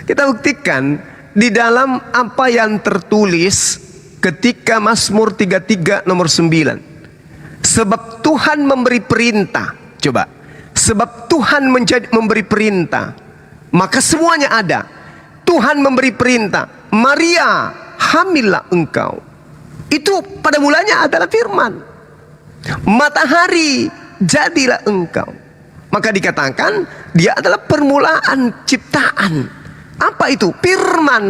Kita buktikan di dalam apa yang tertulis ketika Mazmur 33 nomor 9. Sebab Tuhan memberi perintah. Coba. Sebab Tuhan memberi perintah, maka semuanya ada. Tuhan memberi perintah, Maria, hamillah engkau. Itu pada mulanya adalah firman. Matahari, jadilah engkau. Maka dikatakan dia adalah permulaan ciptaan. Apa itu? Firman.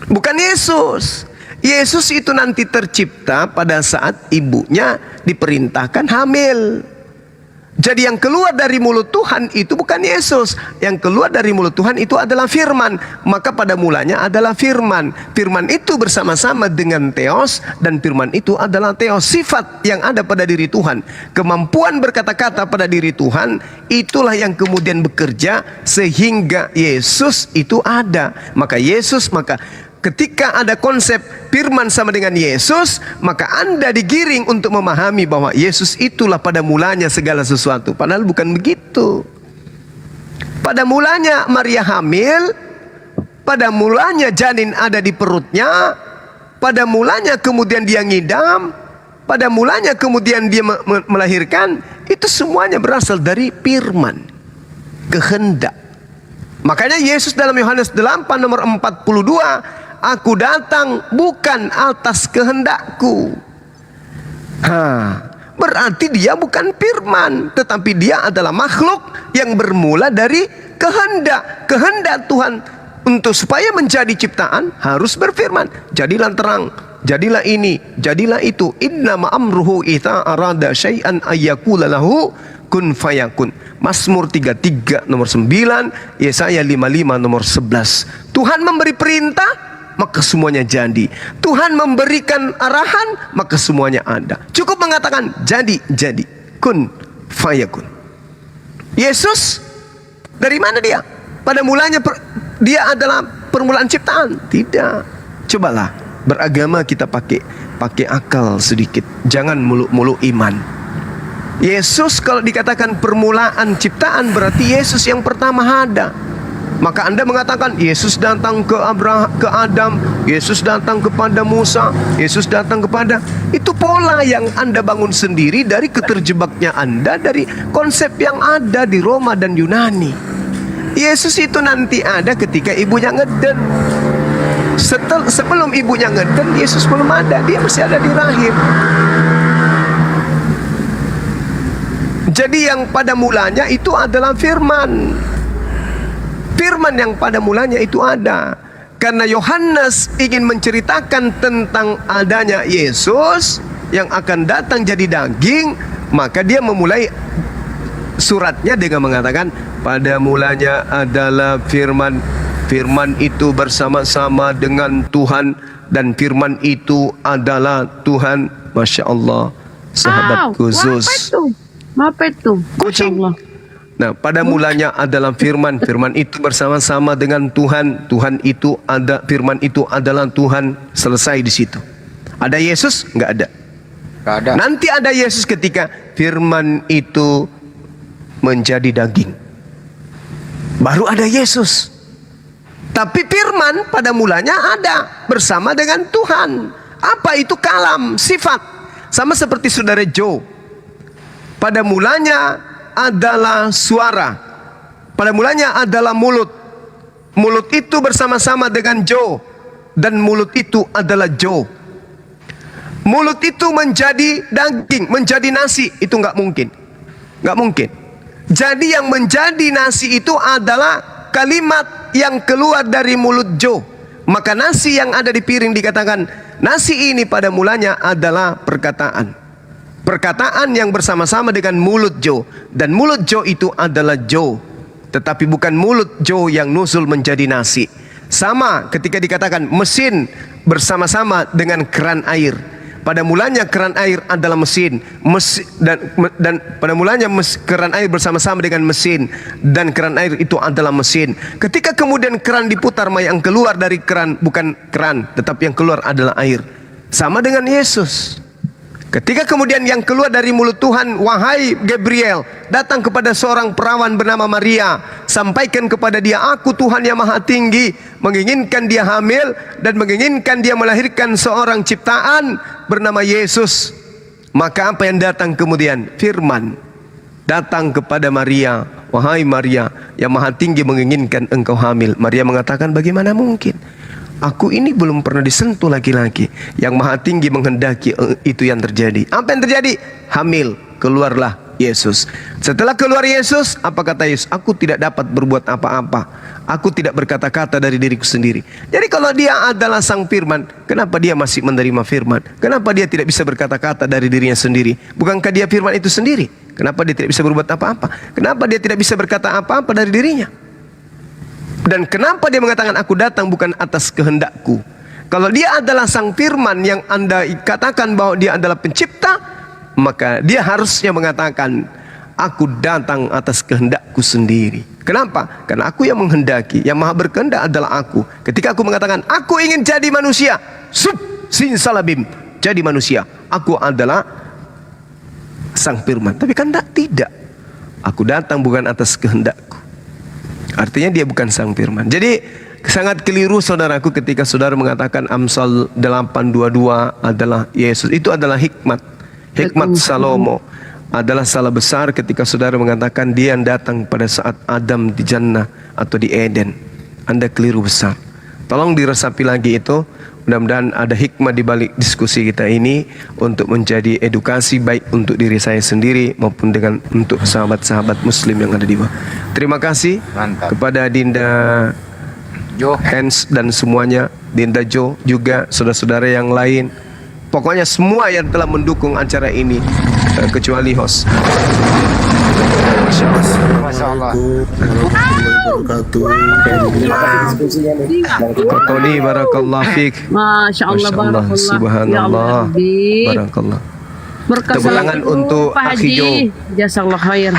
Bukan Yesus. Yesus itu nanti tercipta pada saat ibunya diperintahkan hamil. Jadi yang keluar dari mulut Tuhan itu bukan Yesus. Yang keluar dari mulut Tuhan itu adalah firman. Maka pada mulanya adalah firman. Firman itu bersama-sama dengan Theos. Dan firman itu adalah Theos. Sifat yang ada pada diri Tuhan. Kemampuan berkata-kata pada diri Tuhan. Itulah yang kemudian bekerja sehingga Yesus itu ada. Maka ketika ada konsep firman sama dengan Yesus, maka Anda digiring untuk memahami bahwa Yesus itulah pada mulanya segala sesuatu. Padahal bukan begitu. Pada mulanya Maria hamil, pada mulanya janin ada di perutnya, pada mulanya kemudian dia ngidam, pada mulanya kemudian dia melahirkan. Itu semuanya berasal dari firman, kehendak. Makanya Yesus dalam Yohanes 8 nomor 42, aku datang bukan atas kehendakku. Berarti dia bukan firman, tetapi dia adalah makhluk yang bermula dari kehendak. Kehendak Tuhan untuk supaya menjadi ciptaan harus berfirman. Jadilah terang, jadilah ini, jadilah itu. Innama amruhu idza arada syai'an ayyakula lahu kun fayakun. Mazmur 33 nomor 9, Yesaya 55 nomor 11. Tuhan memberi perintah, maka semuanya jadi. Tuhan memberikan arahan, maka semuanya ada. Cukup mengatakan jadi. Kun fayakun. Yesus dari mana dia? Pada mulanya dia adalah permulaan ciptaan? Tidak. Cobalah beragama kita pakai akal sedikit. Jangan muluk-muluk iman. Yesus kalau dikatakan permulaan ciptaan berarti Yesus yang pertama ada. Maka Anda mengatakan Yesus datang ke Adam, Yesus datang kepada Musa, Yesus datang kepada. Itu pola yang Anda bangun sendiri dari keterjebaknya Anda dari konsep yang ada di Roma dan Yunani. Yesus itu nanti ada ketika ibunya ngeden. Sebelum ibunya ngeden, Yesus belum ada, dia masih ada di rahim. Jadi yang pada mulanya itu adalah firman. Firman yang pada mulanya itu ada. Karena Yohanes ingin menceritakan tentang adanya Yesus yang akan datang jadi daging, maka dia memulai suratnya dengan mengatakan pada mulanya adalah firman. Firman itu bersama-sama dengan Tuhan dan firman itu adalah Tuhan. Masya Allah, sahabat khusus. Apa itu? Kucing. Nah, pada mulanya adalah firman, firman itu bersama-sama dengan Tuhan, Tuhan itu ada, firman itu adalah Tuhan, selesai di situ. Ada Yesus? Enggak ada. Nggak ada. Nanti ada Yesus ketika firman itu menjadi daging. Baru ada Yesus. Tapi firman pada mulanya ada bersama dengan Tuhan. Apa itu kalam? Sifat. Sama seperti saudara Joe. Pada mulanya adalah suara. Pada mulanya adalah mulut. Mulut itu bersama-sama dengan Joe. Dan mulut itu adalah Joe. Mulut itu menjadi daging, menjadi nasi. Itu nggak mungkin. Nggak mungkin. Jadi yang menjadi nasi itu adalah kalimat yang keluar dari mulut Joe. Maka nasi yang ada di piring dikatakan, nasi ini pada mulanya adalah perkataan. Perkataan yang bersama-sama dengan mulut Joe. Dan mulut Joe itu adalah Joe. Tetapi bukan mulut Joe yang nusul menjadi nasi. Sama ketika dikatakan mesin bersama-sama dengan keran air. Pada mulanya keran air adalah mesin, dan pada mulanya keran air bersama-sama dengan mesin, dan keran air itu adalah mesin. Ketika kemudian keran diputar, yang keluar dari keran bukan keran, tetapi yang keluar adalah air. Sama dengan Yesus. Ketika kemudian yang keluar dari mulut Tuhan, wahai Gabriel, datang kepada seorang perawan bernama Maria, sampaikan kepada dia, aku Tuhan yang maha tinggi, menginginkan dia hamil dan menginginkan dia melahirkan seorang ciptaan bernama Yesus. Maka apa yang datang kemudian? Firman datang kepada Maria, wahai Maria yang maha tinggi menginginkan engkau hamil. Maria mengatakan, bagaimana mungkin? Aku ini belum pernah disentuh laki-laki. Yang maha tinggi menghendaki itu yang terjadi. Apa yang terjadi? Hamil. Keluarlah Yesus. Setelah keluar Yesus, apa kata Yesus? Aku tidak dapat berbuat apa-apa. Aku tidak berkata-kata dari diriku sendiri. Jadi kalau dia adalah sang firman, kenapa dia masih menerima firman? Kenapa dia tidak bisa berkata-kata dari dirinya sendiri? Bukankah dia firman itu sendiri? Kenapa dia tidak bisa berbuat apa-apa? Kenapa dia tidak bisa berkata apa-apa dari dirinya? Dan kenapa dia mengatakan aku datang bukan atas kehendakku? Kalau dia adalah sang firman yang Anda katakan bahwa dia adalah pencipta, maka dia harusnya mengatakan aku datang atas kehendakku sendiri. Kenapa? Karena aku yang menghendaki, yang maha berkehendak adalah aku. Ketika aku mengatakan aku ingin jadi manusia, sin salabim, jadi manusia, aku adalah sang firman. Tapi kan tidak. Aku datang bukan atas kehendakku. Artinya dia bukan sang firman. Jadi sangat keliru saudaraku ketika saudara mengatakan Amsal 8:22 adalah Yesus. Itu adalah hikmat. Hikmat Salomo adalah salah besar ketika saudara mengatakan dia yang datang pada saat Adam di Jannah atau di Eden. Anda keliru besar. Tolong diresapi lagi itu. Mudah-mudahan ada hikmah di balik diskusi kita ini untuk menjadi edukasi baik untuk diri saya sendiri maupun dengan untuk sahabat-sahabat muslim yang ada di bawah. Terima kasih. Mantap. Kepada Dinda Jo, Hans dan semuanya, Dinda Jo juga saudara-saudara yang lain. Pokoknya semua yang telah mendukung acara ini kecuali host. Masya Allah. Tony barakallah fiik. Masya Allah, barakallah. Subhanallah. Barakallah. Tepuk tangan untuk Pak Akhi Jo. Haji. Jazakallah khair.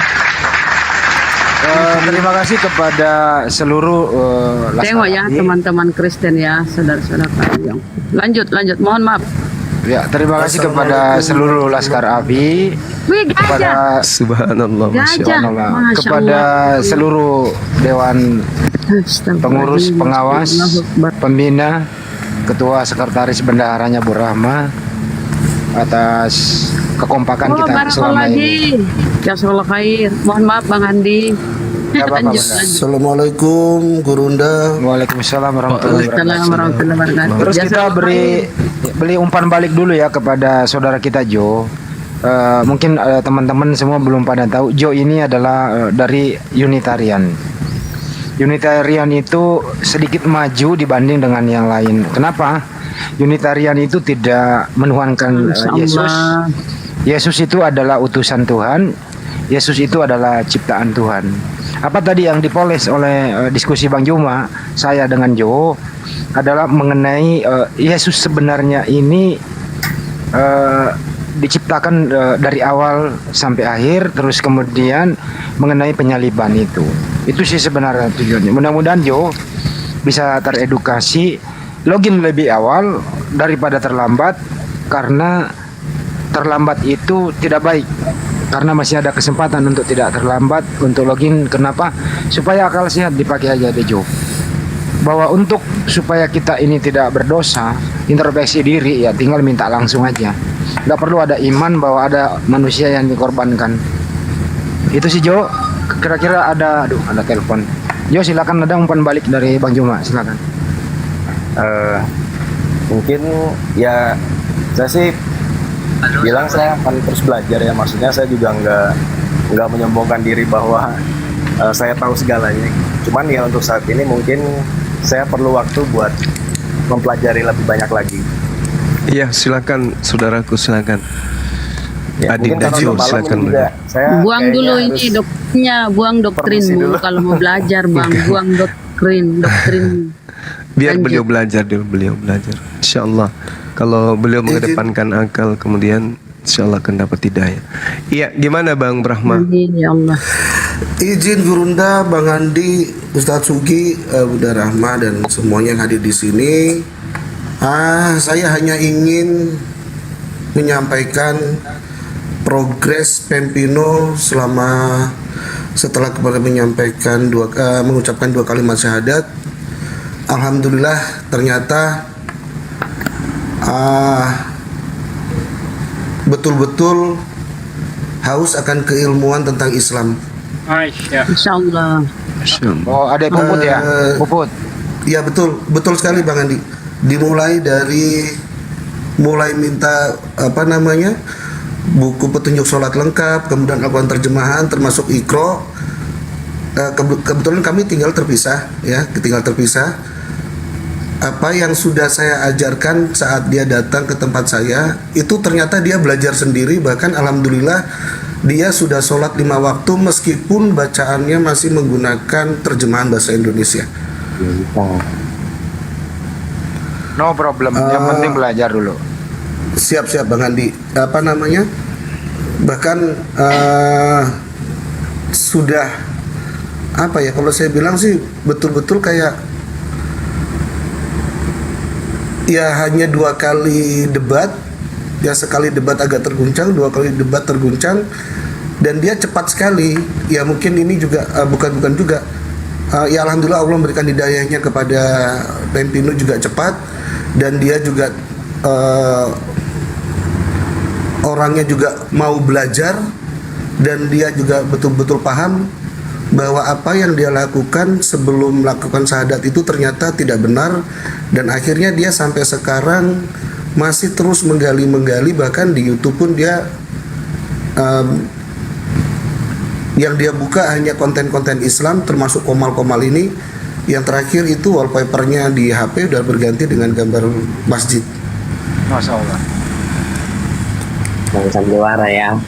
Terima kasih kepada seluruh Tengok ya teman-teman Kristen ya, saudara-saudara kalian. Lanjut, mohon maaf. Ya, terima kasih kepada seluruh Laskar ABI, kepada Subhanallah, Masya Allah. kepada seluruh Dewan Pengurus, Pengawas, Pembina, Ketua Sekretaris Bendaharanya Bu Rahma atas kekompakan kita selama ini. Jazakallah khair. Mohon maaf Bang Andi. Assalamualaikum Gurunda. Waalaikumsalam warahmatullahi wabarakatuh. Terus kita beli umpan balik dulu ya kepada saudara kita Jo. Mungkin teman-teman semua belum pada tahu Jo ini adalah dari Unitarian. Unitarian itu sedikit maju dibanding dengan yang lain. Kenapa? Unitarian itu tidak menuhankan Yesus. Yesus itu adalah utusan Tuhan. Yesus itu adalah ciptaan Tuhan. Apa tadi yang dipoles oleh diskusi Bang Juma, saya dengan Jo, adalah mengenai Yesus sebenarnya ini diciptakan dari awal sampai akhir, terus kemudian mengenai penyaliban itu sih sebenarnya tujuannya. Mudah-mudahan Jo bisa teredukasi, login lebih awal daripada terlambat, karena terlambat itu tidak baik. Karena masih ada kesempatan untuk tidak terlambat untuk login. Kenapa? Supaya akal sehat dipakai aja deh Jo. Bahwa untuk supaya kita ini tidak berdosa, introspeksi diri, ya tinggal minta langsung aja. Nggak perlu ada iman bahwa ada manusia yang dikorbankan. Itu sih Jo. Kira-kira ada telepon. Jo silakan, ada umpan balik dari Bang Juma, silakan. Mungkin ya saya sih bilang saya akan terus belajar ya, maksudnya saya juga nggak menyombongkan diri bahwa saya tahu segalanya. Cuman ya untuk saat ini mungkin saya perlu waktu buat mempelajari lebih banyak lagi. Iya, silakan saudaraku, silakan. Ya, Adik Dajo, silakan. Buang dulu ini dokternya, buang doktrinmu kalau mau belajar Bang, buang doktrin. Biar beliau belajar dulu, Insya Allah. Kalau beliau mengedepankan akal, kemudian insya Allah akan dapat hidayah. Iya, gimana Bang Brahma? Ya Allah. Izin Gurunda, Bang Andi, Ustadz Sugi, Bunda Rahma, dan semuanya yang hadir di sini. Saya hanya ingin menyampaikan progres Pempino setelah kemarin mengucapkan 2 kalimat syahadat. Alhamdulillah ternyata betul-betul haus akan keilmuan tentang Islam. Insya Allah. Oh, ada Puput ya? Puput. Ya betul sekali Bang Andi. Dimulai dari minta buku petunjuk sholat lengkap, kemudian lakukan terjemahan termasuk Iqra. Kebetulan kami tinggal terpisah. Apa yang sudah saya ajarkan saat dia datang ke tempat saya, itu ternyata dia belajar sendiri. Bahkan alhamdulillah dia sudah sholat 5 waktu meskipun bacaannya masih menggunakan terjemahan bahasa Indonesia. No problem, yang penting belajar dulu. Siap Bang Andi. Bahkan sudah kalau saya bilang sih betul-betul kayak ya hanya 2 kali debat, ya sekali debat agak terguncang, 2 kali debat terguncang, dan dia cepat sekali. Ya mungkin ini juga bukan juga. Ya alhamdulillah Allah memberikan hidayahnya kepada Pempino juga cepat, dan dia juga orangnya juga mau belajar, dan dia juga betul-betul paham bahwa apa yang dia lakukan sebelum melakukan syahadat itu ternyata tidak benar, dan akhirnya dia sampai sekarang masih terus menggali, bahkan di YouTube pun dia yang dia buka hanya konten-konten Islam termasuk komal-komal ini. Yang terakhir itu wallpapernya di HP udah berganti dengan gambar masjid. Masya Allah. Bang Sandiwara ya.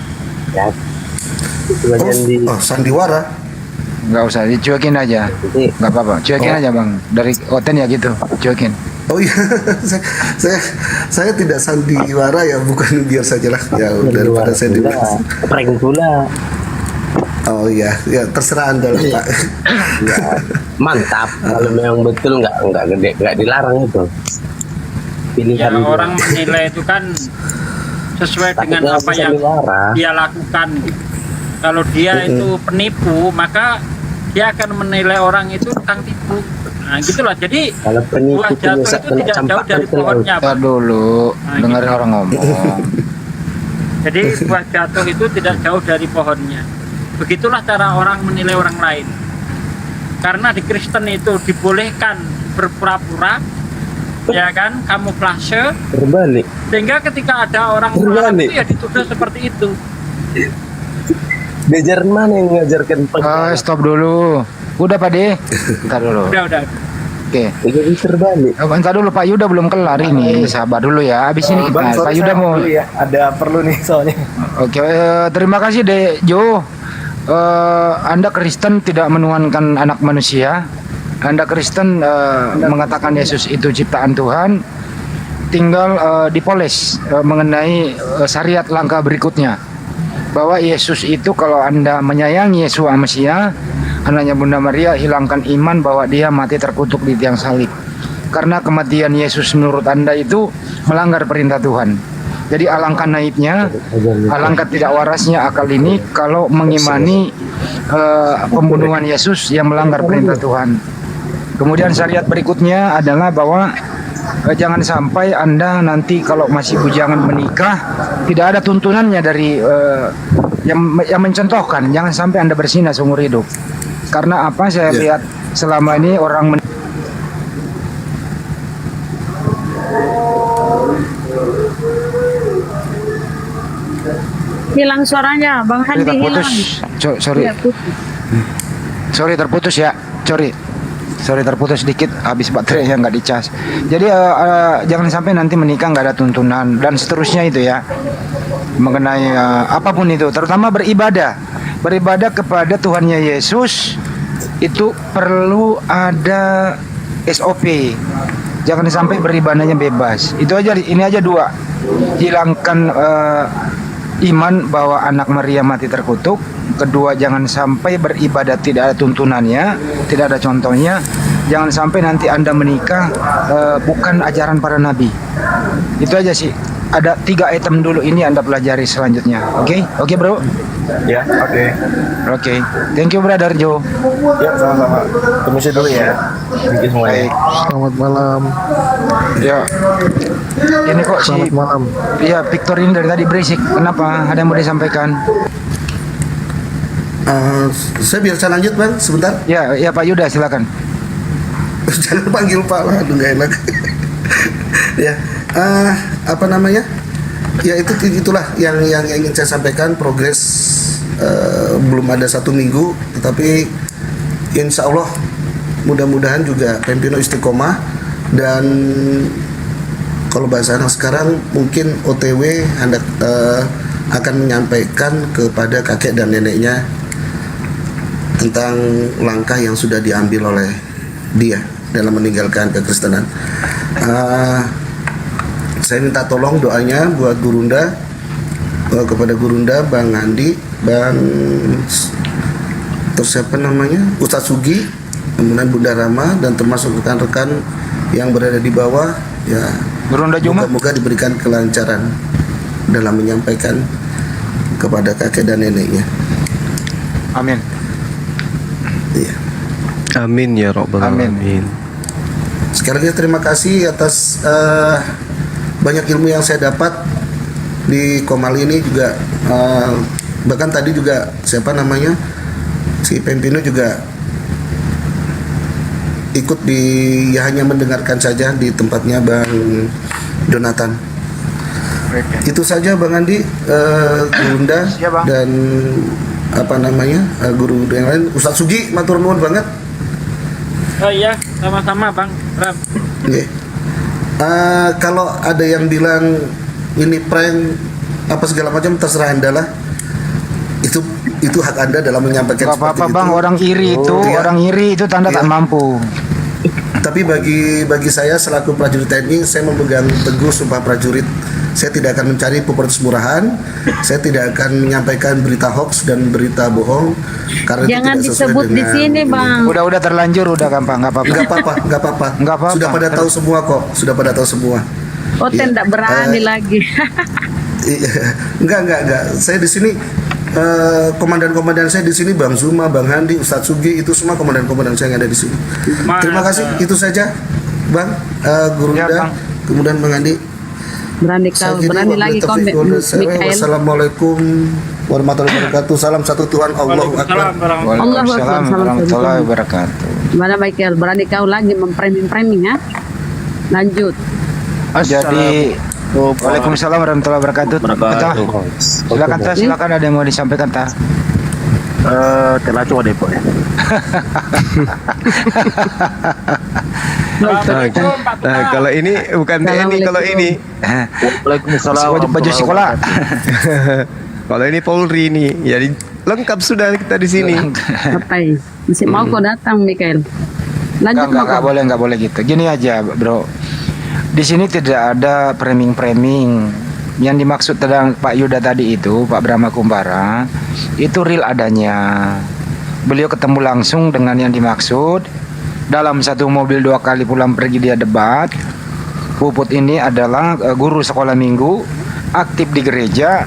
Sandiwara. Nggak usah, dicuekin aja. Nggak apa-apa, cuekin aja Bang. Dari Oten ya gitu, cuekin. Oh iya, saya tidak sandiwara ya, bukan biar sajalah ya daripada saya dibahas. Prank pula. Oh iya, ya terserah Anda lah Pak. Ya, mantap. Kalau memang betul nggak dilarang itu. Pilihan orang menilai itu kan sesuai dengan apa yang dia lakukan. Kalau dia itu penipu, maka dia akan menilai orang itu tukang tipu. Nah, gitulah. Jadi buah jatuh itu tidak jauh dari pohonnya. Pak dulu, dengerin orang ngomong. Jadi buah jatuh itu tidak jauh dari pohonnya. Begitulah cara orang menilai orang lain. Karena di Kristen itu dibolehkan berpura-pura, ya kan, kamuflase. Berbalik. Sehingga ketika ada orang itu ya dituduh seperti itu. Di Jerman yang ngajarkan stop dulu. Udah Pak De. Bentar dulu. Udah. Oke. Jadi terbalik. Bentar dulu Pak Yuda belum kelar ini. Sabar dulu ya. Habis ini kita Pak Yuda mau ya. Ada perlu nih soalnya. Oke, terima kasih De Jo. Anda Kristen tidak menuhankan anak manusia. Anda Kristen mengatakan Yesus itu ciptaan Tuhan. tinggal dipoles mengenai syariat langkah berikutnya. Bahwa Yesus itu kalau Anda menyayangi Yesua Mesia, anaknya Bunda Maria, hilangkan iman bahwa dia mati terkutuk di tiang salib. Karena kematian Yesus menurut Anda itu melanggar perintah Tuhan. Jadi alangkah naibnya, alangkah tidak warasnya akal ini kalau mengimani pembunuhan Yesus yang melanggar perintah Tuhan. Kemudian syariat berikutnya adalah bahwa jangan sampai Anda nanti kalau masih bujangan menikah tidak ada tuntunannya dari yang mencontohkan. Jangan sampai Anda bersinah seumur hidup. Karena apa saya lihat selama ini orang Hilang suaranya, Bang Handi hilang. Sorry. Iya, putus. Sorry terputus ya. Sorry terputus sedikit, habis baterainya nggak dicas. Jadi jangan sampai nanti menikah nggak ada tuntunan dan seterusnya itu ya. Mengenai apapun itu, terutama beribadah kepada Tuhannya Yesus itu perlu ada SOP. Jangan sampai beribadahnya bebas. Itu aja, ini aja dua. Hilangkan iman bahwa anak Maria mati terkutuk. Kedua, jangan sampai beribadah tidak ada tuntunannya, tidak ada contohnya. Jangan sampai nanti Anda menikah bukan ajaran para nabi. Itu aja sih. Ada 3 item dulu ini Anda pelajari selanjutnya. Oke bro? Ya, Oke. Thank you brother Joe. Ya, sama-sama. Permisi dulu ya. Thank you semuanya. Selamat malam. Ya. Ini kok Selamat malam. Iya, Victor ini dari tadi berisik. Kenapa? Ada yang mau disampaikan? Saya biasa lanjut Bang, sebentar. Ya Pak Yuda silakan. Jangan panggil Pak lah, aduh gak enak. Ya, apa namanya? Ya itulah yang ingin saya sampaikan. Progres belum ada 1 minggu, tetapi insya Allah mudah-mudahan juga Pempino istiqomah, dan kalau bahasa anak sekarang mungkin OTW hendak akan menyampaikan kepada kakek dan neneknya tentang langkah yang sudah diambil oleh dia dalam meninggalkan kekristenan. Saya minta tolong doanya buat Gurunda, kepada Gurunda, Bang Andi, Bang terus siapa namanya, Ustadz Sugi, kemudian Bunda Rama, dan termasuk rekan-rekan yang berada di bawah. Ya, moga-moga diberikan kelancaran dalam menyampaikan kepada kakek dan neneknya. Amin. Iya. Amin ya Rabbal Alamin. Sekali lagi terima kasih atas banyak ilmu yang saya dapat di Komal ini juga. Bahkan tadi juga siapa namanya, si Pempino juga ikut ya hanya mendengarkan saja di tempatnya Bang Jonathan. Itu saja Bang Andi, Bunda, dan apa namanya guru yang lain. Ustadz Sugi matur nuwun banget. Oh iya, sama-sama Bang Ram. Yeah. Kalau ada yang bilang ini prank apa segala macam, terserah Anda lah. Itu hak Anda dalam menyampaikan seperti apa-apa itu. Bang, orang iri itu tanda tak mampu. Tapi bagi saya selaku prajurit TNI, saya memegang teguh sumpah prajurit. Saya tidak akan mencari popularitas murahan. Saya tidak akan menyampaikan berita hoax dan berita bohong karena jangan itu tidak sesuai disebut dengan di sini, Bang. Udah terlanjur, udah gampang, nggak apa-apa. Sudah pada tahu semua kok. Sudah pada tahu semua. Oh, tidak berani lagi. Enggak. Saya di sini komandan-komandan saya di sini, Bang Zuma, Bang Handi, Ustadz Sugi, itu semua komandan-komandan saya yang ada di sini. Terima kasih. Itu saja, Bang, Guru Nda, kemudian Bang Handi. Berani lagi kau, Mikael. Wassalamualaikum warahmatullahi wabarakatuh. Salam satu Tuhan, Allahu Akbar. Waalaikumsalam warahmatullahi wabarakatuh. Mana Mikael, berani kau lagi memframing ya? Lanjut. Jadi Waalaikumsalam warahmatullahi wabarakatuh. Silakan ada yang mau disampaikan ta? Telah coba deh, Pak. Nah, kalau ini bukan TNI, kalau ini. Waalaikumsalam. Baju sekolah. Kalau ini Polri ini, jadi lengkap sudah kita di sini. Ngapain? Masih mau kau datang, Mikael? Lanjut. Nggak boleh gitu. Gini aja, bro. Di sini tidak ada framing-framing. Yang dimaksud tentang Pak Yuda tadi itu, Pak Brahma Kumbara, itu real adanya. Beliau ketemu langsung dengan yang dimaksud. Dalam satu mobil 2 kali pulang pergi dia debat. Puput ini adalah guru sekolah minggu, aktif di gereja.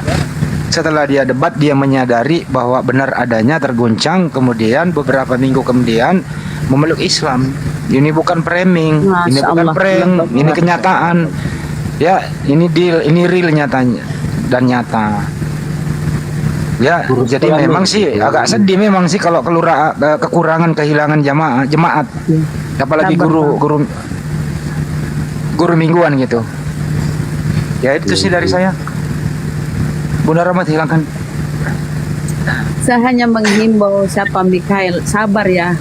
Setelah dia debat, dia menyadari bahwa benar adanya, terguncang. Kemudian beberapa minggu kemudian memeluk Islam. Ini bukan framing, ini bukan prank, ini kenyataan. Ya, ini deal, ini real nyatanya dan nyata. Ya, jadi memang sih agak sedih memang sih kalau kekurangan kehilangan jemaat. Apalagi guru mingguan gitu. Ya itu sih dari saya. Bunda Rahmat hilangkan. Saya hanya menghimbau siapa Mikael, sabar ya.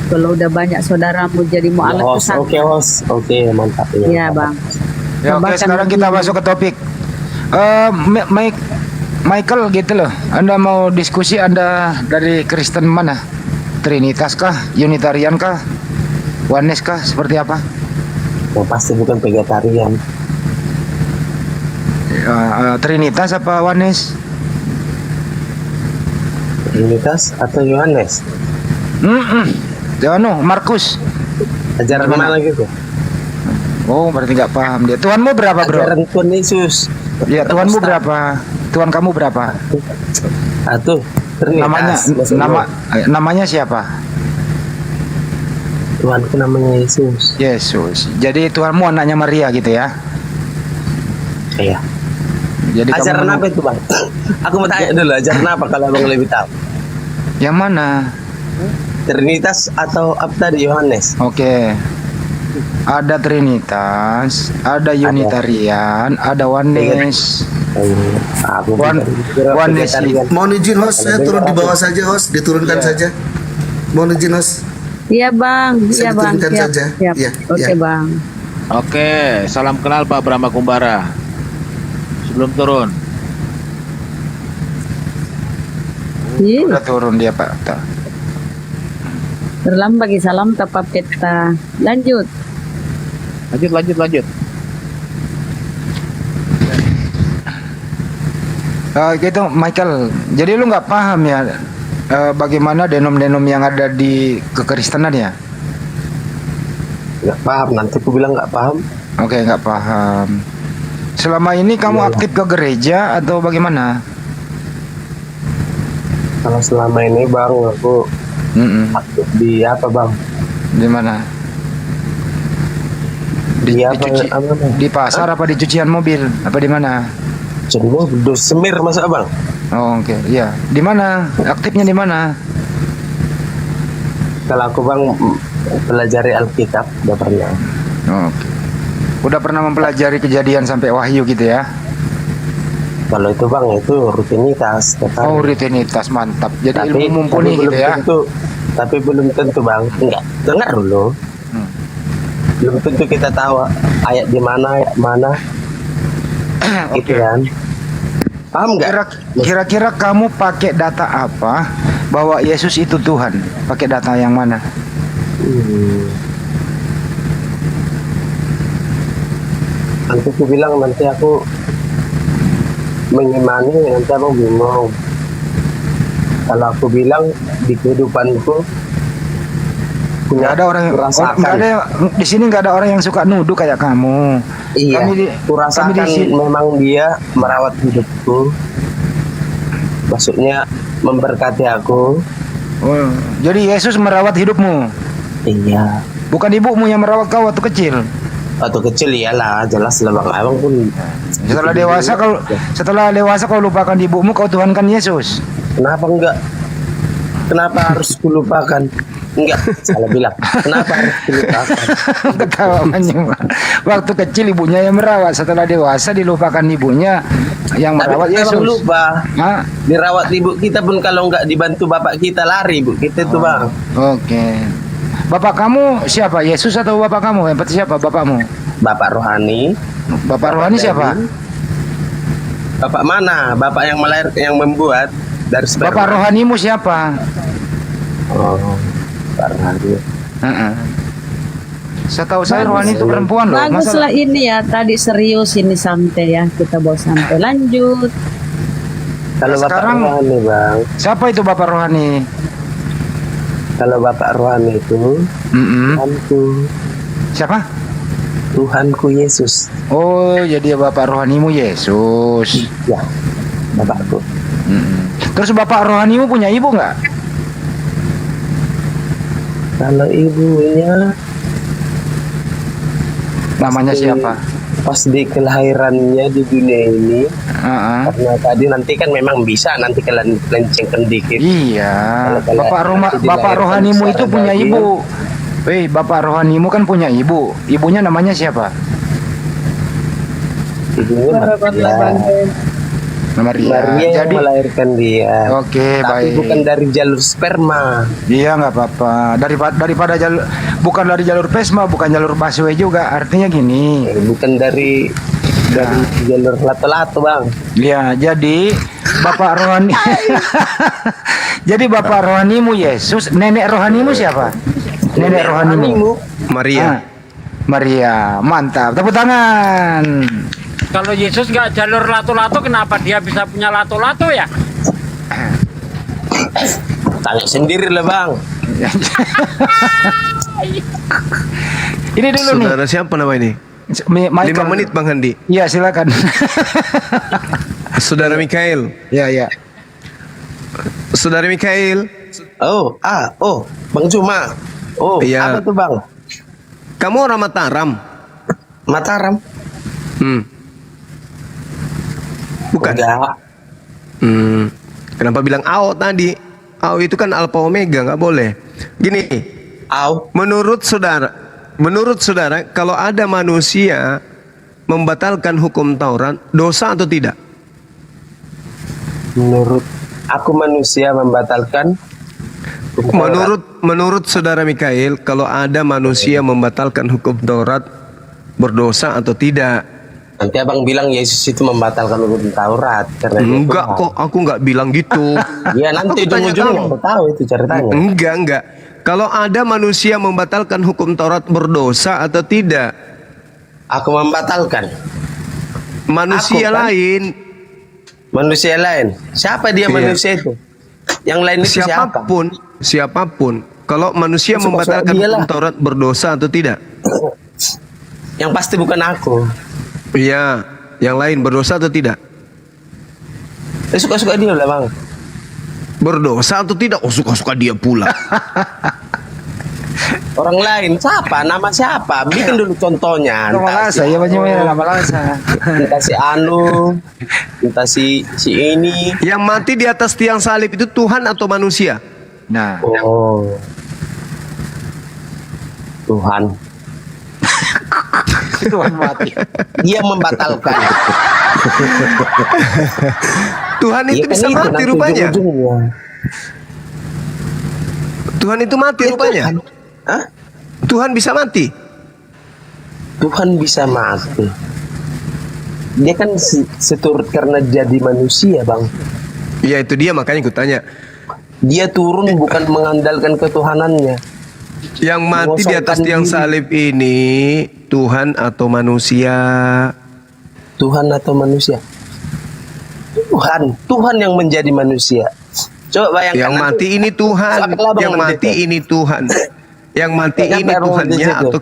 Kalau udah banyak saudaramu jadi mu'alaf pesantren. Oke, Host. Oke, mantap. Iya, Bang. Ya, oke, sekarang kita masuk ke topik. Michael gitu loh. Anda mau diskusi, Anda dari Kristen mana? Trinitas kah? Unitarian kah? Oneness kah? Seperti apa? Pasti bukan vegetarian. Trinitas apa Oneness? Trinitas atau Yohanes? Markus. Ajaran mana gitu? Oh, berarti nggak paham dia. Tuhanmu berapa, bro? Ajaran Tuhan Yesus. Ya, Tuhanmu berapa? Tuhan kamu berapa? Satu. Trinitas. Namanya siapa? Tuhanku namanya Yesus. Yesus. Jadi Tuhanmu anaknya Maria gitu ya? Iya. Jadi ajaran apa itu, Bang? Aku mau tanya dulu, ajaran apa kalau Abang lebih tahu? Yang mana? Trinitas atau apa tadi, Yohanes? Oke. Ada Trinitas, ada Unitarian, ada Oneness. Oneness. Mohon izin host, saya turun di bawah saja host, diturunkan saja. Mohon izin host. Iya Bang, iya Bang. Diturunkan saja. Siap. Oke Bang. Oke, salam kenal Pak Brahma Kumbara. Sebelum turun. Udah turun dia Pak. Berlam bagi salam tapa peta. Lanjut. Lanjut. Gitu Michael. Jadi lu nggak paham ya bagaimana denom-denom yang ada di kekristenan ya? Nggak paham. Nanti aku bilang nggak paham. Oke, nggak paham. Selama ini kamu aktif ke gereja atau bagaimana? Kalau selama ini Bang, aku aktif di apa Bang? Di mana? Di pasar apa di cucian mobil? Apa di mana? Semua semir masa Abang. Oh, oke. Iya. Di mana? Aktifnya di mana? Kalau aku Bang pelajari Alkitab udah pernah. Oke. Udah pernah mempelajari kejadian sampai wahyu gitu ya? Kalau itu Bang itu rutinitas. Oh, rutinitas mantap. Jadi ilmu mumpuni gitu ya? Tapi belum tentu Bang. Enggak. Dengar dulu. Belum tentu kita tahu ayat di mana, ayat mana. Gitu kan. Paham nggak? Kira-kira kamu pakai data apa bahwa Yesus itu Tuhan? Pakai data yang mana? Nanti aku bilang nanti aku mengimani, nanti aku bingung. Kalau aku bilang di kehidupanku nggak ada orang nggak ada di sini, nggak ada orang yang suka nuduh kayak kamu. Iya, kurasakan memang dia merawat hidupku, maksudnya memberkati aku. Oh, jadi Yesus merawat hidupmu? Iya. Bukan ibumu yang merawat kau waktu kecil? Waktu kecil iyalah, jelas lah Bang. Abang pun setelah dewasa kau lupakan ibumu, kau tuhankan Yesus. Kenapa enggak? Kenapa harus kulupakan? Enggak, salah bilang. Kenapa harus kulupakan? Ketawa menyumbang. Waktu kecil ibunya yang merawat, setelah dewasa dilupakan ibunya yang merawat Yesus. Tapi lupa. Dirawat ibu kita pun kalau enggak dibantu bapak kita lari ibu kita tuh Bang. Oke. Bapak kamu siapa? Yesus atau bapak kamu? Yang siapa bapakmu? Bapak rohani. Bapak rohani siapa? Bapak mana? Bapak yang melahirkan, yang membuat dari sperma. Bapak rohanimu siapa? Oh, Bapak rohani. Setahu saya rohani itu perempuan loh. Baguslah ini ya, tadi serius ini santai ya, kita bawa santai. Lanjut. Kalau Bapak Sekarang Rohani, Bang. siapa itu Bapak Rohani? Kalau Bapak Rohani itu Tuhanku. Siapa? Tuhanku Yesus. Oh, jadi Bapak Rohanimu Yesus. Ya, Bapakku. Terus Bapak Rohanimu punya ibu nggak? Kalau ibunya Namanya siapa? Pas di kelahirannya di dunia ini, karena tadi nanti kan memang bisa nanti kelencengkan dikit. Iya. Kalau Bapak Rohanimu itu punya ibu. Weh, Bapak Rohanimu kan punya ibu. Ibunya namanya siapa? Ibunya Maria Jadi yang melahirkan dia. Oke, Tapi baik. bukan dari jalur sperma. Iya, nggak apa-apa. Daripada jalur, bukan dari jalur plasma, bukan jalur busway juga. Artinya gini. Bukan dari jalur lato-lato, Bang. Ya, jadi Bapak Rohani. Jadi Bapak Rohanimu Yesus, nenek rohanimu siapa? Nenek rohanimu Maria. Maria, mantap. Tepuk tangan. Kalau Yesus nggak jalur lato-lato, kenapa dia bisa punya lato-lato ya? Tanya sendiri lah, Bang. Ini dulu nih. Saudara siapa nama ini? 5 menit Bang Handi. Iya, silakan. Saudara Mikael. Ya. Saudara Mikael. Bang Cuma. Oh, iya. apa tuh, Bang? Kamu orang Mataram? Mataram? Bukan. Kenapa bilang AO tadi? AO itu kan alfa omega, nggak boleh. Gini, AO. Menurut saudara, kalau ada manusia membatalkan hukum Taurat, dosa atau tidak? Menurut aku manusia membatalkan. Menurut saudara Mikael, kalau ada manusia membatalkan hukum Taurat, berdosa atau tidak? Nanti abang bilang Yesus itu membatalkan hukum Taurat karena enggak kok, aku nggak bilang gitu. Iya, nanti ujung-ujungnya aku tahu itu ceritanya. Enggak. Kalau ada manusia membatalkan hukum Taurat, berdosa atau tidak? Aku membatalkan. Manusia Aku, kan? lain. Manusia lain. Siapa dia manusia itu? Yang lain itu siapapun. Kalau manusia membatalkan hukum Taurat, berdosa atau tidak? Yang pasti bukan aku. Iya, yang lain berdosa atau tidak? Suka-suka dia lah, Bang. Berdosa atau tidak? Oh, suka-suka dia pula. Orang lain siapa? Nama siapa? Bikin dulu contohnya. Nama lasa, ya nama lasa. Entah si Anu, entah si ini. Yang mati di atas tiang salib itu Tuhan atau manusia? Nah. Oh. Tuhan. Tuhan mati. Dia membatalkan. Tuhan itu bisa mati rupanya. Tuhan itu mati rupanya. Hah? Tuhan bisa mati. Tuhan bisa mati. Dia kan seturut karena jadi manusia, Bang. Iya, itu dia, makanya aku tanya. Dia turun bukan mengandalkan ketuhanannya. Yang mati di atas tiang salib ini Tuhan atau manusia? Tuhan atau manusia? Tuhan yang menjadi manusia. Coba bayangkan. Yang mati ini Tuhan. Yang mati ini Tuhan. Yang mati ini Tuhannya atau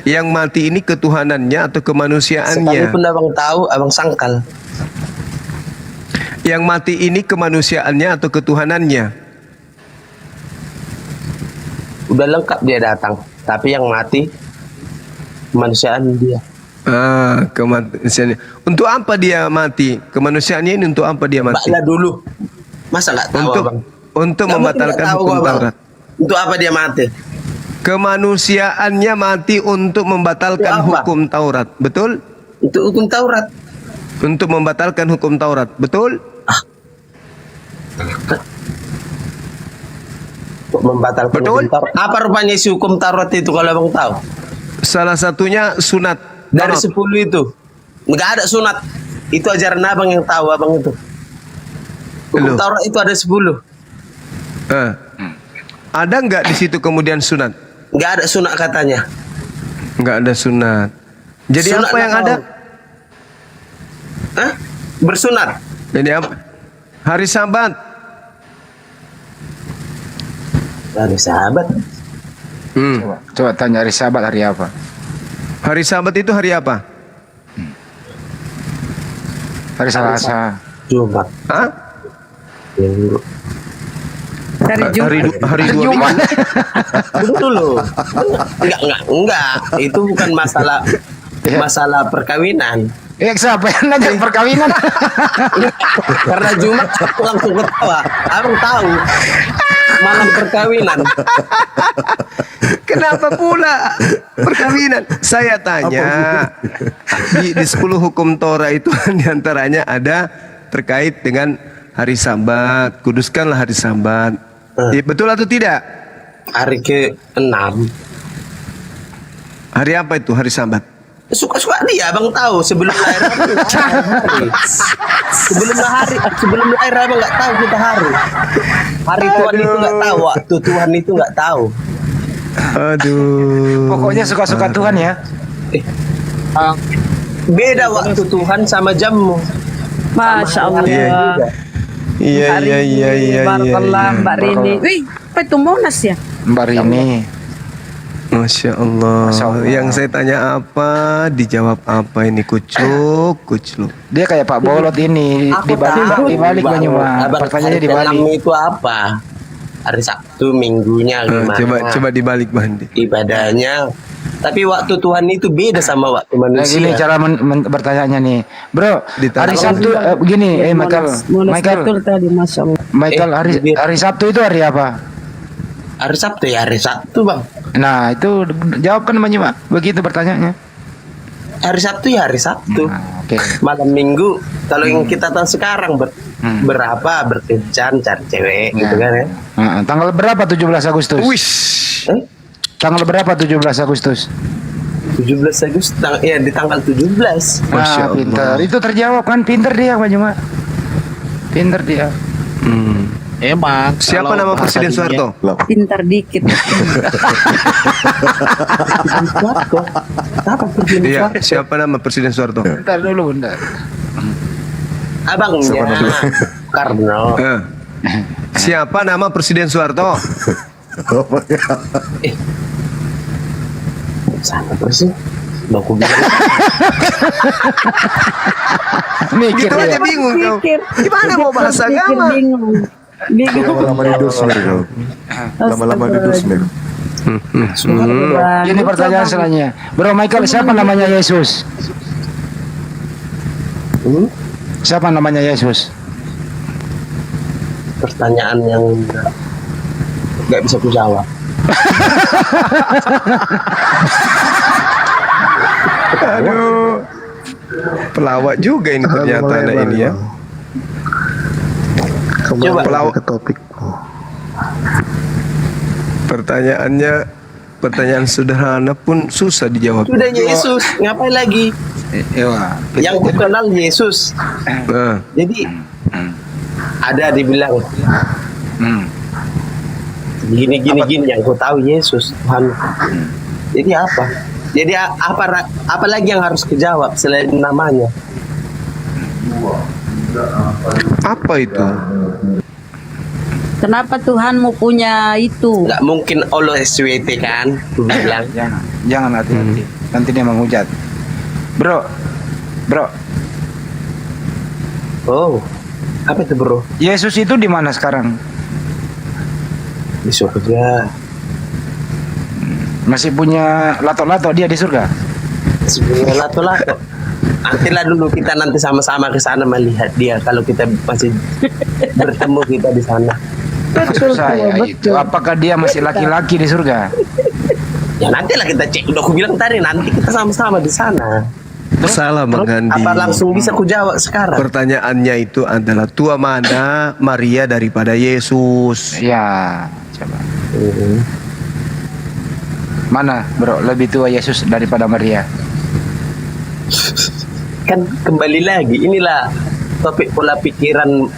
yang mati ini ketuhanannya atau kemanusiaannya? Sekalipun abang tahu, abang sangkal. Yang mati ini kemanusiaannya atau ketuhanannya? Udah lengkap dia datang, tapi yang mati kemanusiaan dia. Kemanusiaan. Untuk apa dia mati? Kemanusiaannya ini untuk apa dia mati? Baklah dulu. Masa nggak tahu, Abang? Untuk membatalkan hukum Taurat. Untuk apa dia mati? Kemanusiaannya mati untuk membatalkan hukum Taurat, betul? Untuk hukum Taurat. Untuk membatalkan hukum Taurat, betul? Membatalkan hukum Taurat. Apa rupanya isi hukum Taurat itu kalau abang tahu? Salah satunya sunat. Dari 10 itu. Nggak ada sunat. Itu ajaran abang yang tahu abang itu. Hukum Taurat itu ada 10. Ada nggak di situ kemudian sunat? Nggak ada sunat katanya. Nggak ada sunat. Jadi Sunat apa yang nggak ada? tahu. Hah? Bersunat. Jadi apa? Hari Sabat. Hari Sabat. Coba tanya hari Sabat hari apa? Hari Sabat itu hari apa? Hari Selasa. Jumat. Hah? Minggu. Hari dua minggu. Tunggu dulu. Enggak. Itu bukan masalah perkawinan. Siapa yang nanya perkawinan? Karena Jumat aku langsung ketawa. Abang tahu malam perkawinan. Kenapa pula perkawinan? Saya tanya di 10 hukum Torah itu diantaranya ada terkait dengan hari Sabat. Kuduskanlah hari Sabat. Betul atau tidak? Hari ke-6. Hari apa itu hari Sabat? Suka-suka dia abang tahu sebelum lahir abang nggak tahu hari. Sebelum lahir abang nggak tahu kita hari. Hari Tuhan itu nggak tahu, waktu Tuhan itu nggak tahu. Aduh. Pokoknya suka-suka Tuhan ya. Beda waktu Tuhan sama jammu. Masya Allah. Iya. Barakallah Mbak Rini. Wih, apa itu Monas ya? Mbak Rini. Masya Allah. Yang saya tanya apa, dijawab apa ini kucluk. Dia kayak Pak Bolot ini dibalik Banyumas. Pertanyaannya dibalik. Itu apa? Hari Sabtu minggunya gimana? Coba dibalik Bandi. Ibadahnya. Tapi waktu Tuhan itu beda sama waktu Nah, manusia. gini cara bertanyanya nih, bro. Hari Sabtu begini, Michael, hari Sabtu itu hari apa? Hari Sabtu ya hari Sabtu bang. Nah itu jawabkan Banyumas. Begitu pertanyaannya. Hari Sabtu ya hari Sabtu. Oke. Malam Minggu. Kalau yang kita tahu sekarang berapa berkencan cari cewek gitu kan ya. Tanggal berapa 17 Agustus? Tanggal berapa 17 Agustus? 17 Agustus ya di tanggal 17. Nah, pinter. Itu terjawab kan, pinter dia Banyumas. Pinter dia. Emang. Siapa nama Presiden Soeharto? Pintar dikit. Iya, siapa nama Presiden Soeharto? Bentar dulu, bentar. Abangnya Karno. Siapa nama Presiden Soeharto? Siapa sih? Aku bilang. Mikir gitu aja bingung kau. Gimana mau bahasa agama? Lama-lama di dusmir kau. Lama-lama di dusmir. Ini pertanyaan selanjutnya. Bro Michael, siapa namanya Yesus? Siapa namanya Yesus? Pertanyaan yang nggak bisa ku jawab. Aduh. Pelawak juga ini ternyata anak ini ya. Coba pelawak ke topik. Pertanyaan sederhana pun susah dijawab. Sudah Yesus, ngapain lagi? Yang ku kenal Yesus. Jadi ada dibilang gini yang ku tahu Yesus Tuhan. Jadi apa? Jadi apa lagi yang harus kejawab selain namanya? Apa itu? Kenapa Tuhan mau punya itu? Nggak mungkin Allah SWT kan? Ku bilang. Jangan hati-hati. Nanti dia menghujat. Bro. Oh, apa itu bro? Yesus itu di mana sekarang? Di surga. Masih punya lato-lato dia di surga? Masih punya lato-lato. Nantilah dulu kita nanti sama-sama ke sana melihat dia. Kalau kita masih bertemu kita di sana. Maksud saya itu, apakah dia masih laki-laki di surga? Ya nantilah kita cek. Udah aku bilang tadi nanti kita sama-sama di sana. Salah Bang Gandhi. Apa langsung bisa ku jawab sekarang? Pertanyaannya itu adalah tua mana Maria daripada Yesus? Ya, coba. Mana bro lebih tua Yesus daripada Maria? Kan kembali lagi inilah topik pola pikiran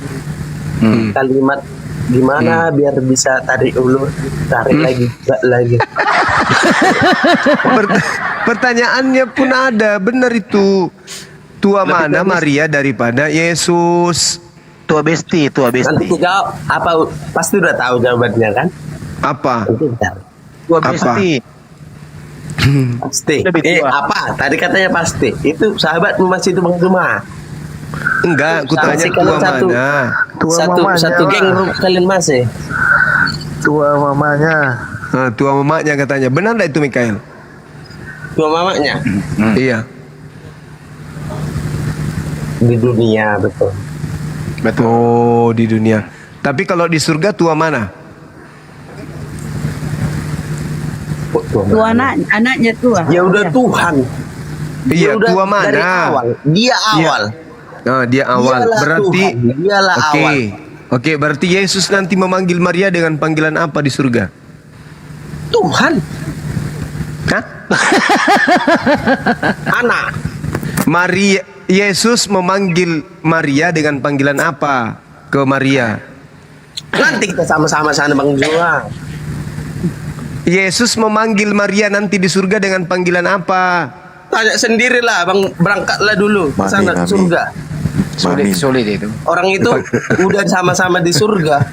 kalimat gimana biar bisa tarik ulur tarik lagi Pertanyaannya pun ada, benar itu. Tua mana Maria daripada Yesus? Tua besti. Nanti jawab apa? Pasti udah tahu jawabannya kan? Apa? Tua besti. Pasti. Apa? Tadi katanya pasti. Itu sahabat masih itu Bang Juma. Enggak, aku tanya tua mana? Satu geng kalian masih. Tua mamanya. Tua mamanya katanya. Benar enggak itu Mikael? Tua mamanya? Iya. Di dunia, betul. Oh, di dunia. Tapi kalau di surga tua mana? Tua anaknya tua. Ya udah Tuhan. Iya, tua mana? Dari awal. Dia awal. Dia awal. Dialah Berarti Tuhan. Dialah awal. Oke, berarti Yesus nanti memanggil Maria dengan panggilan apa di surga? Tuhan. Hah? Anak. Yesus memanggil Maria dengan panggilan apa ke Maria? Nanti kita sama-sama sana Bang Juma. Yesus memanggil Maria nanti di surga dengan panggilan apa? Tanya sendirilah Bang, berangkatlah dulu ke sana ke surga. Sulit itu. Orang itu udah sama-sama di surga.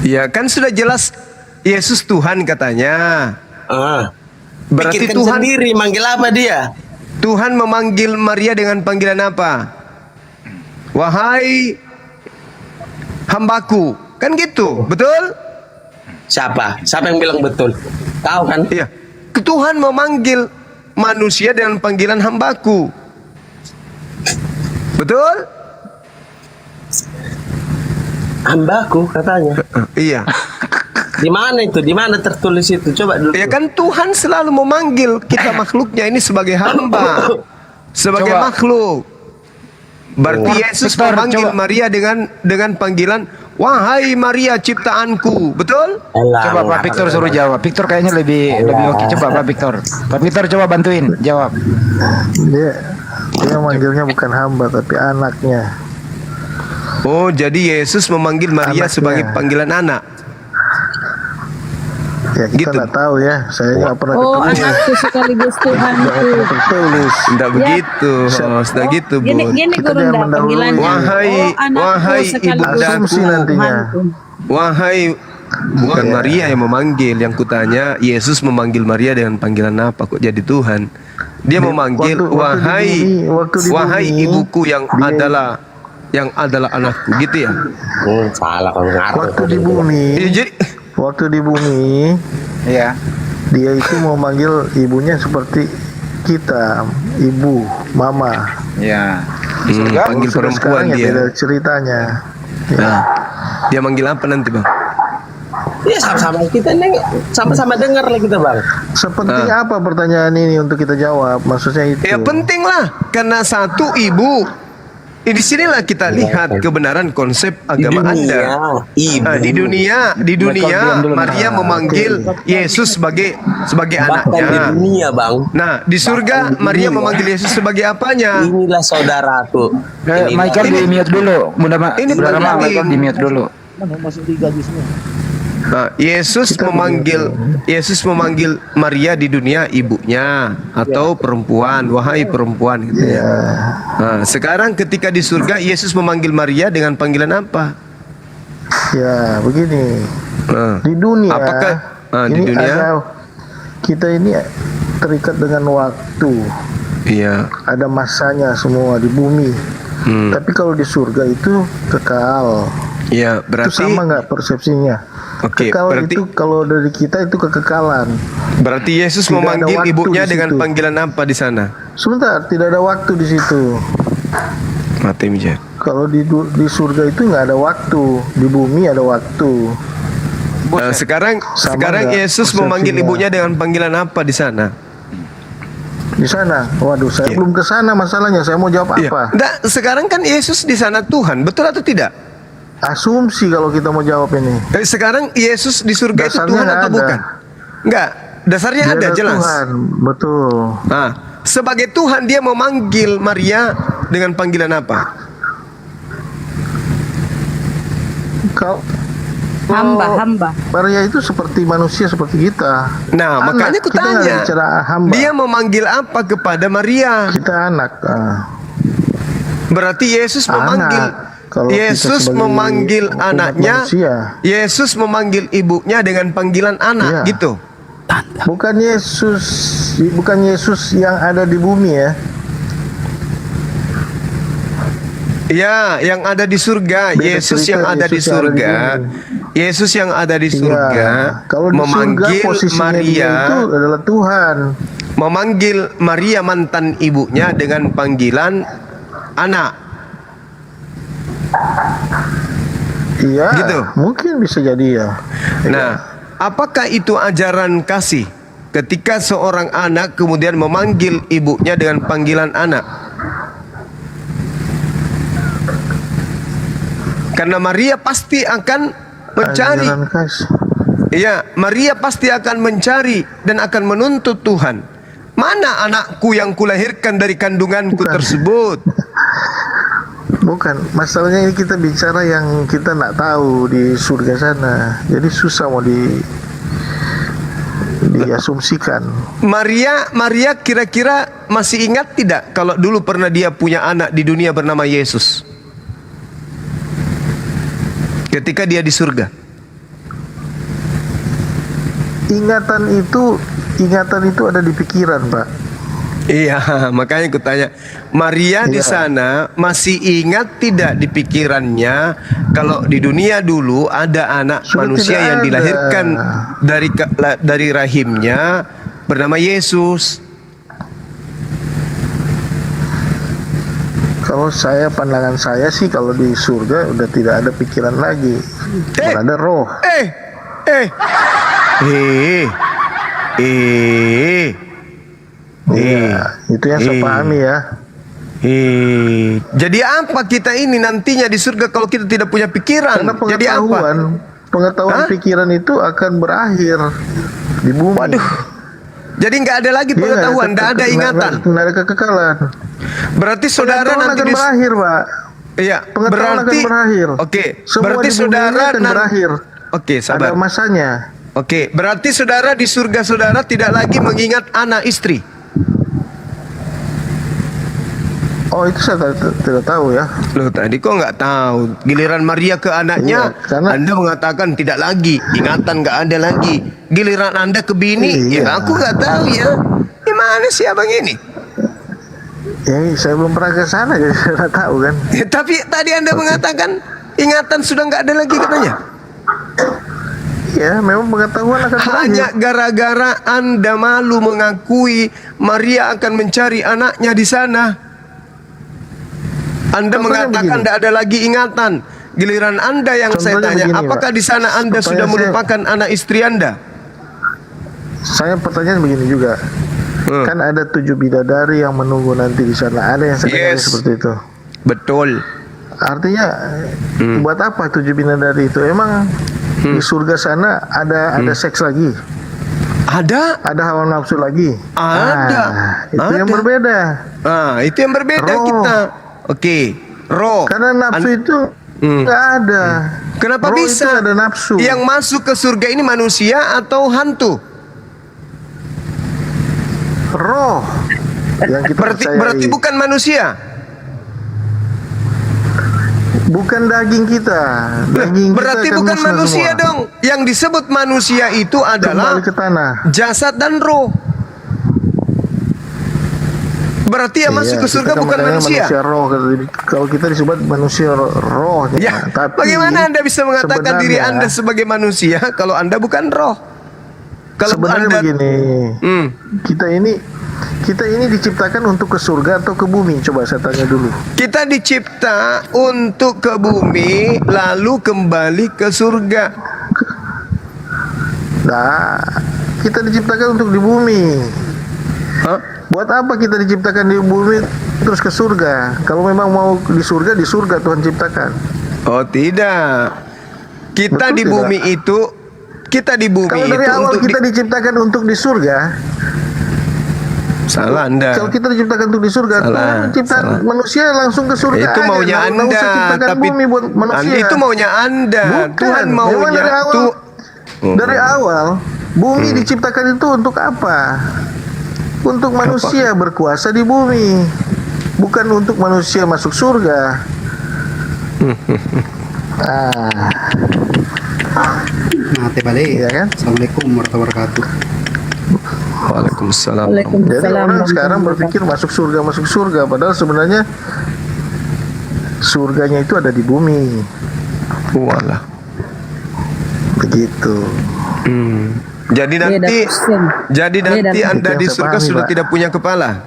Ya kan sudah jelas Yesus Tuhan katanya. Berarti Pikirkan Tuhan sendiri manggil apa dia? Tuhan memanggil Maria dengan panggilan apa? Wahai hambaku. Kan gitu, betul? Siapa? Siapa yang bilang betul? Tahu kan? Iya. Tuhan memanggil manusia dengan panggilan hambaku. Betul? Hambaku katanya. Iya. Di mana itu? Di mana tertulis itu? Coba dulu. Ya kan Tuhan selalu memanggil kita makhluknya ini sebagai hamba, sebagai makhluk. Berarti Yesus memanggil Maria dengan panggilan wahai Maria ciptaanku, betul? Coba Pak Victor suruh jawab. Victor kayaknya lebih oke. Coba Pak Victor. Pak Victor coba bantuin jawab. Dia manggilnya bukan hamba tapi anaknya. Oh, jadi Yesus memanggil Maria sebagai panggilan anak. Ya kita nggak tahu ya, saya nggak pernah Oh, ketemu. anakku sekaligus Tuhanku. Tertulis. Tidak begitu, tidak gitu, Bu. Gini Gurunda panggilannya. Wahai ibundaku, wahai bukan Maria yang memanggil, yang kutanya Yesus memanggil Maria dengan panggilan apa kok jadi Tuhan? Dia memanggil wahai ibuku yang adalah anakku, gitu ya? Salah kalau ngaruh. Waktu di bumi. Waktu di bumi, ya, dia itu mau manggil ibunya seperti kita, ibu, mama. Ya. Panggil perempuan dia. Beda ceritanya. Ya. Dia manggil apa nanti, Bang? Ya sama-sama kita nih, sama-sama dengar lah kita Bang. Sepenting apa pertanyaan ini untuk kita jawab? Maksudnya itu. Ya penting lah, karena satu ibu. Di sinilah kita lihat kebenaran konsep agama Anda. Di dunia Maria memanggil Yesus sebagai anaknya. Di dunia, Bang. Nah, di surga Maria memanggil Yesus sebagai apanya? Inilah saudaraku. Michael di mute dulu. Ini Michael di mute dulu. Masih 3 jisnya. Nah, Yesus memanggil Maria di dunia ibunya atau perempuan, wahai perempuan gitu ya. Nah, sekarang ketika di surga Yesus memanggil Maria dengan panggilan apa? Ya, begini. Di dunia apakah di dunia kita ini terikat dengan waktu. Iya. Ada masanya semua di bumi. Tapi kalau di surga itu kekal. Iya, berarti itu sama nggak persepsinya? Kekal berarti, itu kalau dari kita itu kekekalan. Berarti Yesus memanggil ibunya dengan panggilan apa di sana? Sebentar, tidak ada waktu di situ. Mati Mija. Kalau di surga itu nggak ada waktu, di bumi ada waktu. Sekarang Yesus memanggil ibunya dengan panggilan apa di sana? Di sana, waduh, saya belum ke sana masalahnya. Saya mau jawab apa? Nah, sekarang kan Yesus di sana Tuhan, betul atau tidak? Asumsi kalau kita mau jawab ini. Sekarang Yesus di surga dasarnya itu Tuhan atau bukan? Enggak, dasarnya ada jelas. Tuhan, betul. Nah, sebagai Tuhan dia memanggil Maria dengan panggilan apa? Hamba. Maria itu seperti manusia seperti kita. Nah, Anak. makanya aku Kita nggak tanya, bicara hamba. dia memanggil apa kepada Maria? Kita anak. Berarti Yesus memanggil Kalau kita Yesus sebagai memanggil umat anaknya, manusia. Yesus memanggil ibunya dengan panggilan anak, Iya. gitu. Bukan Yesus yang ada di bumi ya. Ya, yang ada di surga, Beda Yesus cerita, yang ada di Yesus yang ada di surga. bumi. Yesus yang ada di Iya. surga Kalau di surga memanggil posisinya dia Maria, itu adalah Tuhan. memanggil Maria mantan ibunya dengan panggilan anak. Iya. Gitu. Mungkin bisa jadi ya. Nah, apakah itu ajaran kasih ketika seorang anak kemudian memanggil ibunya dengan panggilan anak? Karena Maria pasti akan mencari. Ajaran kasih. Iya, Maria pasti akan mencari dan akan menuntut Tuhan. Mana anakku yang kulahirkan dari kandunganku tersebut? Bukan, masalahnya ini kita bicara yang kita nggak tahu di surga sana. Jadi susah mau diasumsikan. Maria kira-kira masih ingat tidak kalau dulu pernah dia punya anak di dunia bernama Yesus? Ketika dia di surga. Ingatan itu ada di pikiran, Pak. Iya, makanya aku tanya, Maria di sana masih ingat tidak di pikirannya kalau di dunia dulu ada anak Sudah manusia tidak yang ada. dilahirkan dari rahimnya bernama Yesus? Kalau pandangan saya sih kalau di surga udah tidak ada pikiran lagi. Ada roh. Itu yang saya pahami ya. Jadi apa kita ini nantinya di surga kalau kita tidak punya pikiran? Karena Jadi apa? pengetahuan pikiran itu akan berakhir di bumi. Waduh. Jadi nggak ada lagi pengetahuan, nggak ada ingatan. Nggak ada kekekalan. Berarti saudara Pengetahuan nanti akan berakhir, Pak. Iya, Pengetahuan berarti akan berakhir. Oke, Semua berarti di bumi saudara ini akan berakhir. Oke, sabar. Ada masanya. Oke, berarti saudara di surga saudara tidak lagi mengingat anak istri. Oh, itu saya tidak tahu ya. Loh, tadi kok nggak tahu. Giliran Maria ke anaknya, Iya, karena- Anda mengatakan tidak lagi, ingatan nggak ada lagi. Giliran Anda ke bini, Iya. ya aku nggak tahu ya. Gimana sih abang ini? Ya, saya belum pernah ke sana jadi saya nggak tahu kan. Tapi tadi Anda mengatakan ingatan sudah nggak ada lagi katanya. Ya, memang pengetahuan akan Hanya berakhir. gara-gara Anda malu mengakui Maria akan mencari anaknya di sana. Anda Contohnya mengatakan begini. tidak ada lagi ingatan. Giliran Anda yang saya Contohnya tanya, begini, apakah Pak. di sana Anda sudah Pertanyaan melupakan anak istri Anda? Saya pertanyaan begini juga. Kan ada 7 bidadari yang menunggu nanti di sana. Ada yang sebenarnya seperti itu. Betul. Artinya buat apa 7 bidadari itu? Emang di surga sana ada seks lagi? Ada hawa nafsu lagi? Ada. Itu yang berbeda. Itu yang berbeda Roh. kita. Oke, roh. Karena nafsu itu nggak ada. Kenapa Roh bisa? itu ada nafsu. Yang masuk ke surga ini manusia atau hantu? Roh. Yang kita percayai. Berarti bukan manusia. Bukan daging kita. Daging Berarti kita akan bukan musnah manusia semua. dong. Yang disebut manusia itu adalah Kembali ke tanah. jasad dan roh. Berarti yang masuk ke surga kita bukan makanya manusia. roh. Kalau kita disebut manusia roh. Ya, Tapi bagaimana Anda bisa mengatakan diri sebenarnya- Anda sebagai manusia kalau Anda bukan roh? Kalau Sebenarnya Anda begini, kita ini diciptakan untuk ke surga atau ke bumi? Coba saya tanya dulu. Kita dicipta untuk ke bumi lalu kembali ke surga. Nah, kita diciptakan untuk di bumi. Buat apa kita diciptakan di bumi terus ke surga? Kalau memang mau di surga Tuhan ciptakan. Oh tidak. Kita Betul di tidak? bumi itu, kita di bumi Kalau dari itu awal untuk kita diciptakan untuk di surga, Salah Anda. Kalau kita diciptakan untuk di surga, Salah, Tuhan menciptakan manusia langsung ke surga. Itu aja. maunya Nggak Anda, usah ciptakan tapi bumi buat manusia. itu maunya Anda. Bukan. Tuhan Memang maunya dari awal, dari awal bumi diciptakan itu untuk apa? Untuk manusia berkuasa di bumi, bukan untuk manusia masuk surga. Nah, balik ya kan? Assalamualaikum warahmatullahi wabarakatuh. Waalaikumsalam. Jadi orang sekarang berpikir masuk surga, padahal sebenarnya surganya itu ada di bumi. Walah. Begitu. Jadi nanti Anda di surga sudah tidak punya kepala.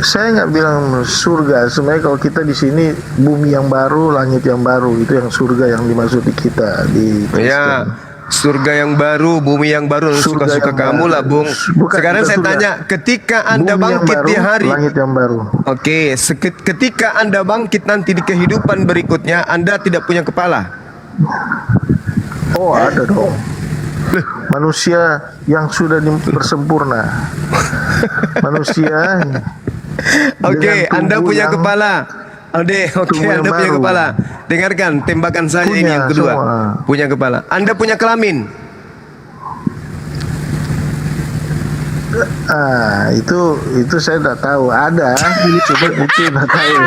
Saya nggak bilang surga. Sebenarnya kalau kita di sini bumi yang baru, langit yang baru, itu yang surga yang dimaksud di kita di Kristen. Ya, surga yang baru, bumi yang baru, suka-suka kamu lah, Bung. Sekarang saya tanya, ketika Anda bangkit di hari langit yang baru. Oke, ketika Anda bangkit nanti di kehidupan berikutnya, Anda tidak punya kepala. Oh, ada dong. Manusia yang sudah bersempurna. Manusia. Oke, Anda punya kepala. Oke, Anda punya kepala. Dengarkan tembakan saya ini yang kedua. Punya kepala. Anda punya kelamin. Itu saya tidak tahu. Ada, coba itu tidak tahu.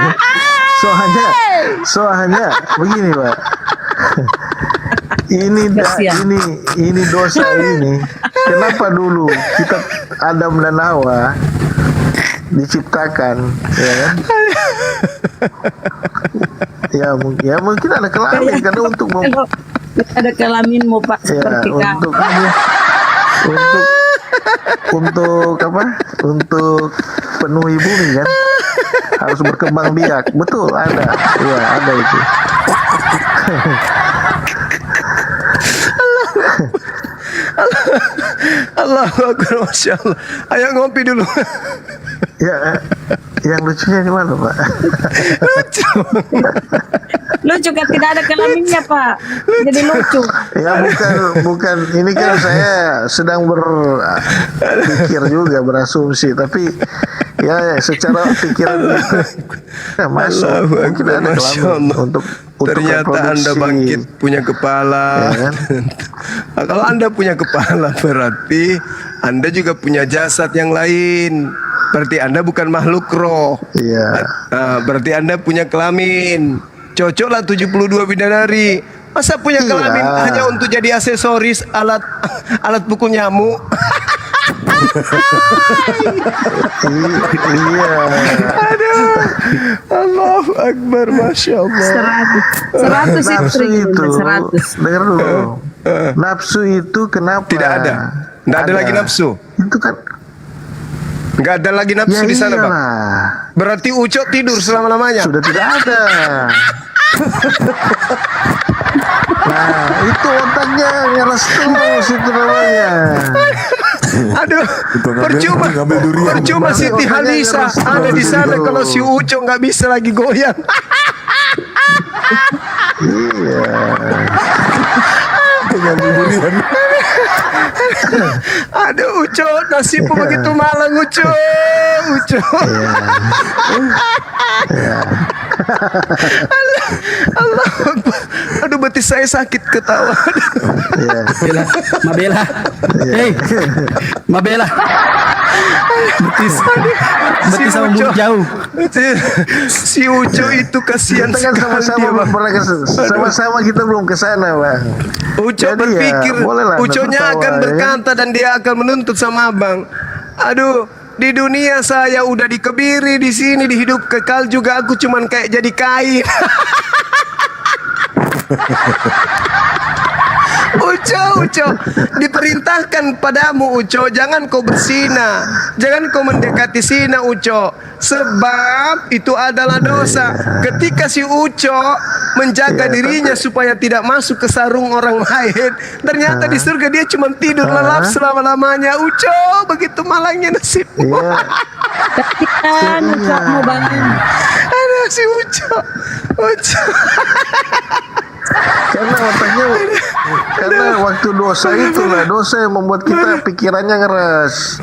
Soalnya begini, Pak. Ini dosa ini. Kenapa dulu kita Adam dan Hawa diciptakan, ya kan? ya mungkin ada kelamin karena untuk ada kelaminmu Pak seperti untuk apa? Untuk penuhi bumi kan harus berkembang biak. Betul, ada. Iya, ada itu. Allahu Akbar, Masya Allah. Ayo ngopi dulu. Ya, yang lucunya di mana, Pak? Lucu kan tidak ada kelaminnya, Pak. Jadi lucu. Ya bukan. Ini kan saya sedang berpikir juga, berasumsi, tapi ya secara pikiran ya, masuk. Mungkin ada kelamin untuk ternyata Anda bangkit punya kepala. Ya kan? Nah, kalau Anda punya kepala berarti Anda juga punya jasad yang lain. Berarti Anda bukan makhluk roh. Iya. Nah, berarti Anda punya kelamin. Cocoklah 72 bidadari. Masa punya kelamin hanya untuk jadi aksesoris alat pukul nyamuk? Iya. Aduh. Allahu Akbar, Masya Allah. 100 itu. Dengar dulu. Nafsu itu kenapa? Tidak ada. Tidak ada lagi nafsu. Itu kan nggak ada lagi nafsu di sana, Bang. Berarti Ucok tidur selama-lamanya. Sudah tidak ada. Nah, itu otaknya ngeres terus itu namanya. Aduh, percuma Siti Halisa ada di sana kalau si Ucok nggak bisa lagi goyang. Iya. Aduh, Ucok, nasibmu begitu malang, Ucok. Allah, aduh, betis saya sakit ketawa. Mabela. Hei, Mabela. Betis sama mulut jauh. Si Uco itu kasihan kita kan sama-sama kita belum ke sana, Bang. Uco berpikir Uconya akan berkata dan dia akan menuntut sama Abang. Aduh, di dunia saya udah dikebiri, di sini di hidup kekal juga aku cuman kayak jadi kain. Uco, diperintahkan padamu Uco, jangan kau berzina, jangan kau mendekati zina Uco, sebab itu adalah dosa. Ketika si Uco menjaga dirinya supaya tidak masuk ke sarung orang lain, ternyata di surga dia cuma tidur lelap selama-lamanya. Uco, begitu malangnya nasibmu. Mau bangun. Aduh, si Uco. karena waktu dosa itulah dosa yang membuat kita pikirannya ngeres.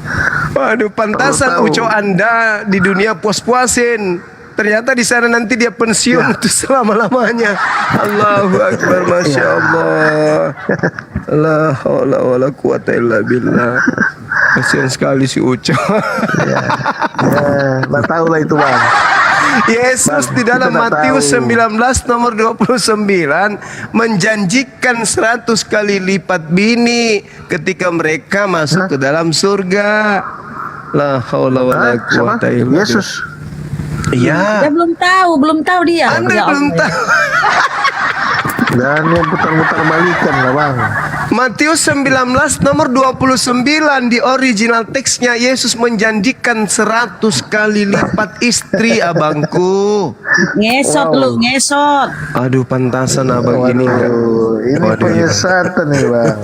Waduh, pantasan Tahu. Uco Anda di dunia puas-puasin. Ternyata di sana nanti dia pensiun untuk selama-lamanya. Allahu Akbar, Masya Allah. La haula wala quwata illa billah. Kasihan sekali si Uco. Nggak tahu lah itu bang. Yesus di dalam Matius 19 nomor 29 menjanjikan 100 kali lipat bini ketika mereka masuk ke dalam surga. La haula wala quwata illa billah. Yesus. Iya. Dia belum tahu dia. Anda Ya belum Allah. tahu. Dan yang putar-putar balikan lah bang. Matius 19 nomor 29 di original teksnya Yesus menjanjikan 100 kali lipat istri abangku. Ngesot lu, ngesot. Aduh, pantasan abang ini enggak. Ini penyesatan nih bang.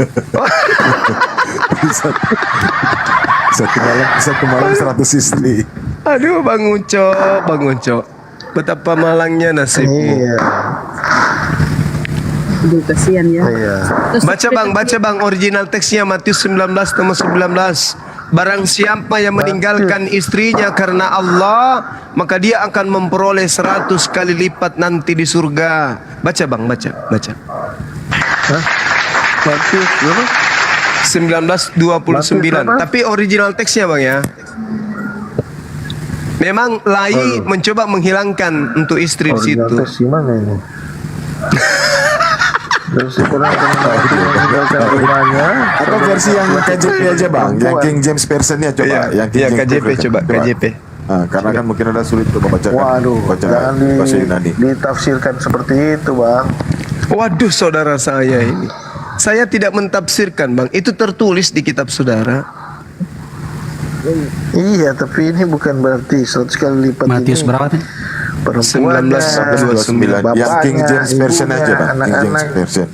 Satu malam 100 istri. Aduh, Bang Uco. Betapa malangnya nasibmu. Iya. Aduh, kasihan ya. Terus Baca bang original teksnya Matius 19 nomor 19. Barang siapa yang meninggalkan istrinya karena Allah, maka dia akan memperoleh 100 kali lipat nanti di surga. Baca bang, baca. Hah? Matius berapa? 19:29. Tapi original teksnya bang ya. Memang Lai mencoba menghilangkan untuk istri di situ. Tes gimana ini? Terus kurang meninggalkan rumahnya. Atau versi yang KJP aja bang, yang King James versionnya coba. Yang King James KJP version. coba KJP. Nah, karena kan mungkin ada sulit untuk membacakan Waduh, jangan bahasa Yunani. ditafsirkan seperti itu bang. Waduh, saudara saya ini. Saya tidak mentafsirkan bang, itu tertulis di kitab saudara. Iya, tapi ini bukan berarti 100 kali lipat. Matius ini berapa nih? perempuannya, 19:29. Yang King James version ibunya, aja bang, King James anak-anak. version.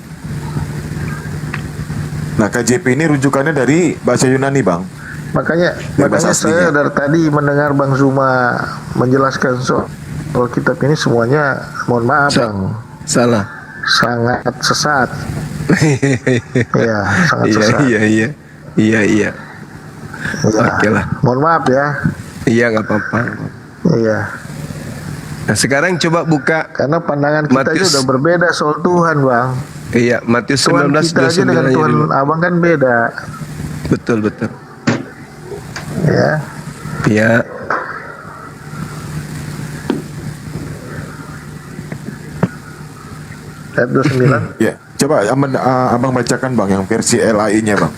Nah, KJP ini rujukannya dari bahasa Yunani bang. Makanya bahasa saya aslinya. dari tadi mendengar Bang Zuma menjelaskan soal kitab ini semuanya, mohon maaf bang, Salah. sangat sesat. Iya, sangat sesat. Iya. Oke lah. Mohon maaf ya. Iya, nggak apa-apa. Iya. Nah, sekarang coba buka Karena pandangan kita Matius. itu udah berbeda soal Tuhan bang. Iya, Matius Tuhan kita aja dengan 19:29 Tuhan dulu. abang kan beda. Betul. Ya. Iya. Ayat 29. Ya, coba abang bacakan bang yang versi LAI-nya bang.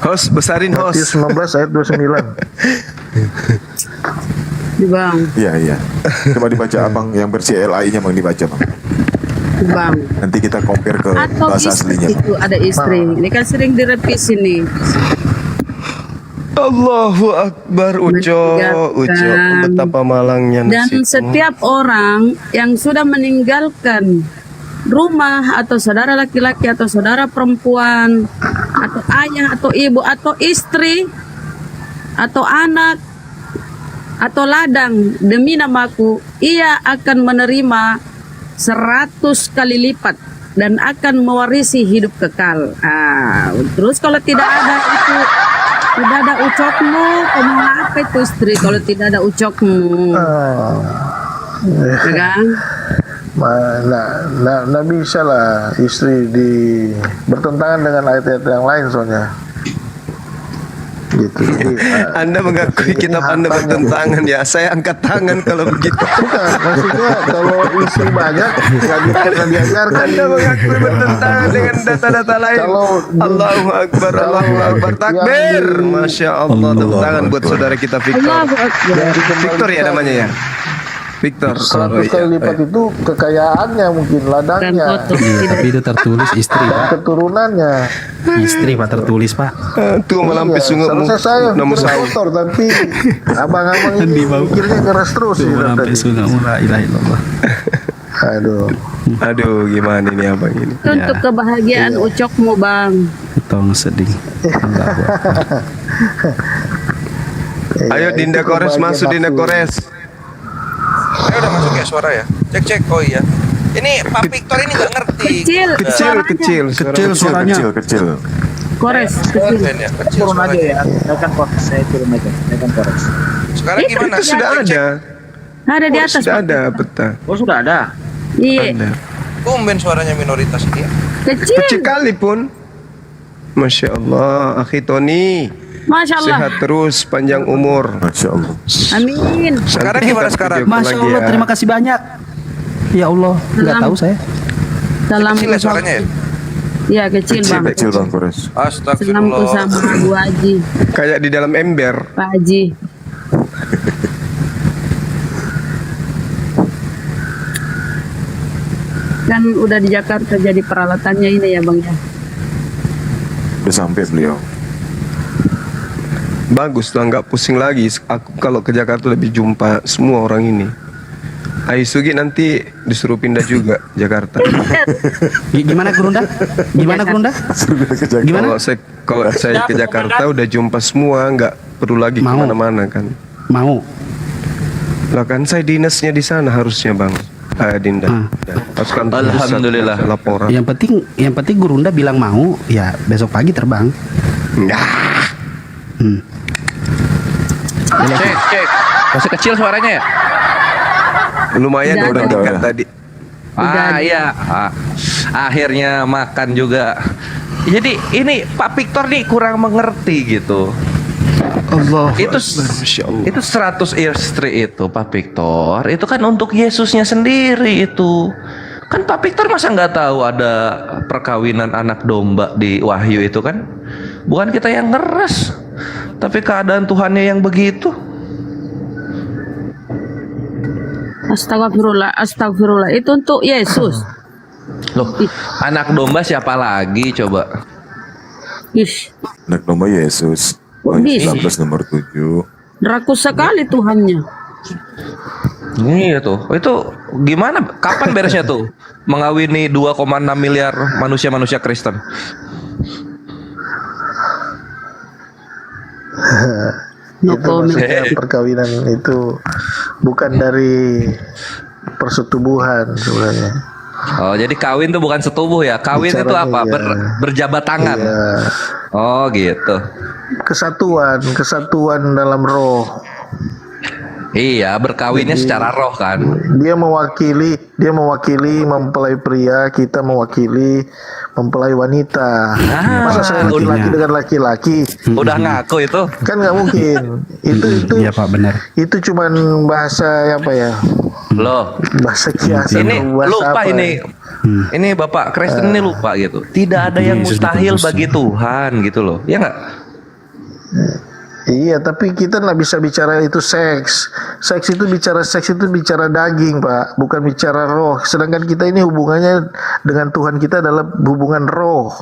Host, besarin Matius host. 19 ayat 29. Bang, Iya. Coba dibaca abang yang versi LAI-nya bang, dibaca bang. bang. Nanti kita compare ke Atau bahasa istri aslinya. itu ada istri. Ini kan sering direvisi nih. Allahu Akbar, Uco. Betapa malangnya Dan nasibmu. setiap orang yang sudah meninggalkan rumah atau saudara laki-laki atau saudara perempuan atau ayah atau ibu atau istri atau anak atau ladang demi namaku, ia akan menerima 100 kali lipat dan akan mewarisi hidup kekal. Terus kalau tidak ada itu, tidak ada ucokmu, kamu apa itu istri kalau tidak ada ucokmu? Ya kan? Nah, bisa lah istri bertentangan dengan ayat-ayat yang lain soalnya. Gitu. Jadi, Anda mengakui kitab Anda bertentangan ya. Saya angkat tangan kalau begitu. bukan, maksudnya kalau istri banyak nggak pernah diajarkan. Anda mengakui bertentangan dengan data-data lain. Allahu Akbar, Allahu Akbar, takbir. Masya Allah, tepuk tangan buat saudara kita Victor. Allahu Akbar. Victor ya namanya ya. Victor. 100 kali lipat itu kekayaannya mungkin ladangnya. Iya, tapi itu tertulis istri, Pak. Keturunannya. Istri Pak tertulis, Pak. Tuh melampir sungguhmu. Seharusnya saya Nomor pikir satu. kotor, tapi abang-abang ini mikirnya keras terus sih dari tadi. La ilaha illallah. Aduh, gimana ini abang ini? Untuk kebahagiaan ucokmu, Bang. Tong sedih. Ayo Dinda Kores masuk, Dinda Kores. Udah masuk ya suara ya? Cek. Oh iya. Ini Pak Victor ini nggak ngerti. Kecil suaranya. Kecil. Kores kecil. Turun aja ya, naikkan kores. Saya turun aja, naikkan kores. Sekarang gimana? Itu sudah ada. Ada di atas. Sudah ada peta. Oh sudah ada. Iya. Ada. Tumben suaranya minoritas dia. Kecil. Kali pun. Masya Allah, Akhi Tony. Masya Allah. Sehat terus, panjang umur. Masya Allah. Amin. Sekarang gimana sekarang? Masya Allah, terima kasih banyak. Ya Allah, nggak tahu saya. Salam Kecil ya suaranya ya? Iya kecil bang. Kecil Bang Kores. Salamku sama Bu Haji. Kayak di dalam ember. Pak Haji. Kan udah di Jakarta jadi peralatannya ini ya bang ya. Udah sampai beliau. Bagus lah, nggak pusing lagi. Aku kalau ke Jakarta lebih jumpa semua orang ini. Ayu Sugi nanti disuruh pindah juga Jakarta. Gimana Gurunda? Gimana Gurunda? Gimana? Kalau saya ke Jakarta udah jumpa semua, nggak perlu lagi kemana-mana kan. Mau. Lah kan saya dinasnya di sana harusnya bang. Dinda. Alhamdulillah. Laporan. Yang penting Gurunda bilang mau, ya besok pagi terbang. Cek. Masih kecil suaranya ya? Lumayan udah dekat tadi. Iya. Akhirnya makan juga. Jadi ini Pak Victor nih kurang mengerti gitu. Allah. Itu 100 istri itu Pak Victor. Itu kan untuk Yesusnya sendiri itu. Kan Pak Victor masa nggak tahu ada perkawinan anak domba di Wahyu itu kan? Bukan kita yang ngeres, tapi keadaan Tuhannya yang begitu. Astagfirullah. Itu untuk Yesus. Loh, anak domba siapa lagi coba? Anak domba Yesus. Bisa. 19 nomor 7. Rakus sekali Tuhannya. Iya tuh. Itu gimana? Kapan beresnya tuh? Mengawini 2,6 miliar manusia Kristen. Itu maksudnya perkawinan itu bukan dari persetubuhan sebenarnya. Oh, jadi kawin tuh bukan setubuh ya? Kawin itu apa? Berjabat tangan. Iya. Oh, gitu. Kesatuan dalam roh. Iya, berkawinnya secara roh kan. Dia mewakili mempelai pria, kita mewakili mempelai wanita. Masa saya laki-laki dengan laki-laki? Udah ngaku itu? Kan nggak mungkin. Itu Iya Pak, benar. Itu cuman bahasa apa ya? Loh, bahasa kiasan. ini lupa ini. Ini Bapak Kristen ini lupa gitu. Tidak ada yang mustahil bagi Tuhan gitu loh. Ya nggak? Iya, tapi kita nggak bisa bicara itu seks. Seks itu bicara daging, Pak, bukan bicara roh. Sedangkan kita ini hubungannya dengan Tuhan kita adalah hubungan roh.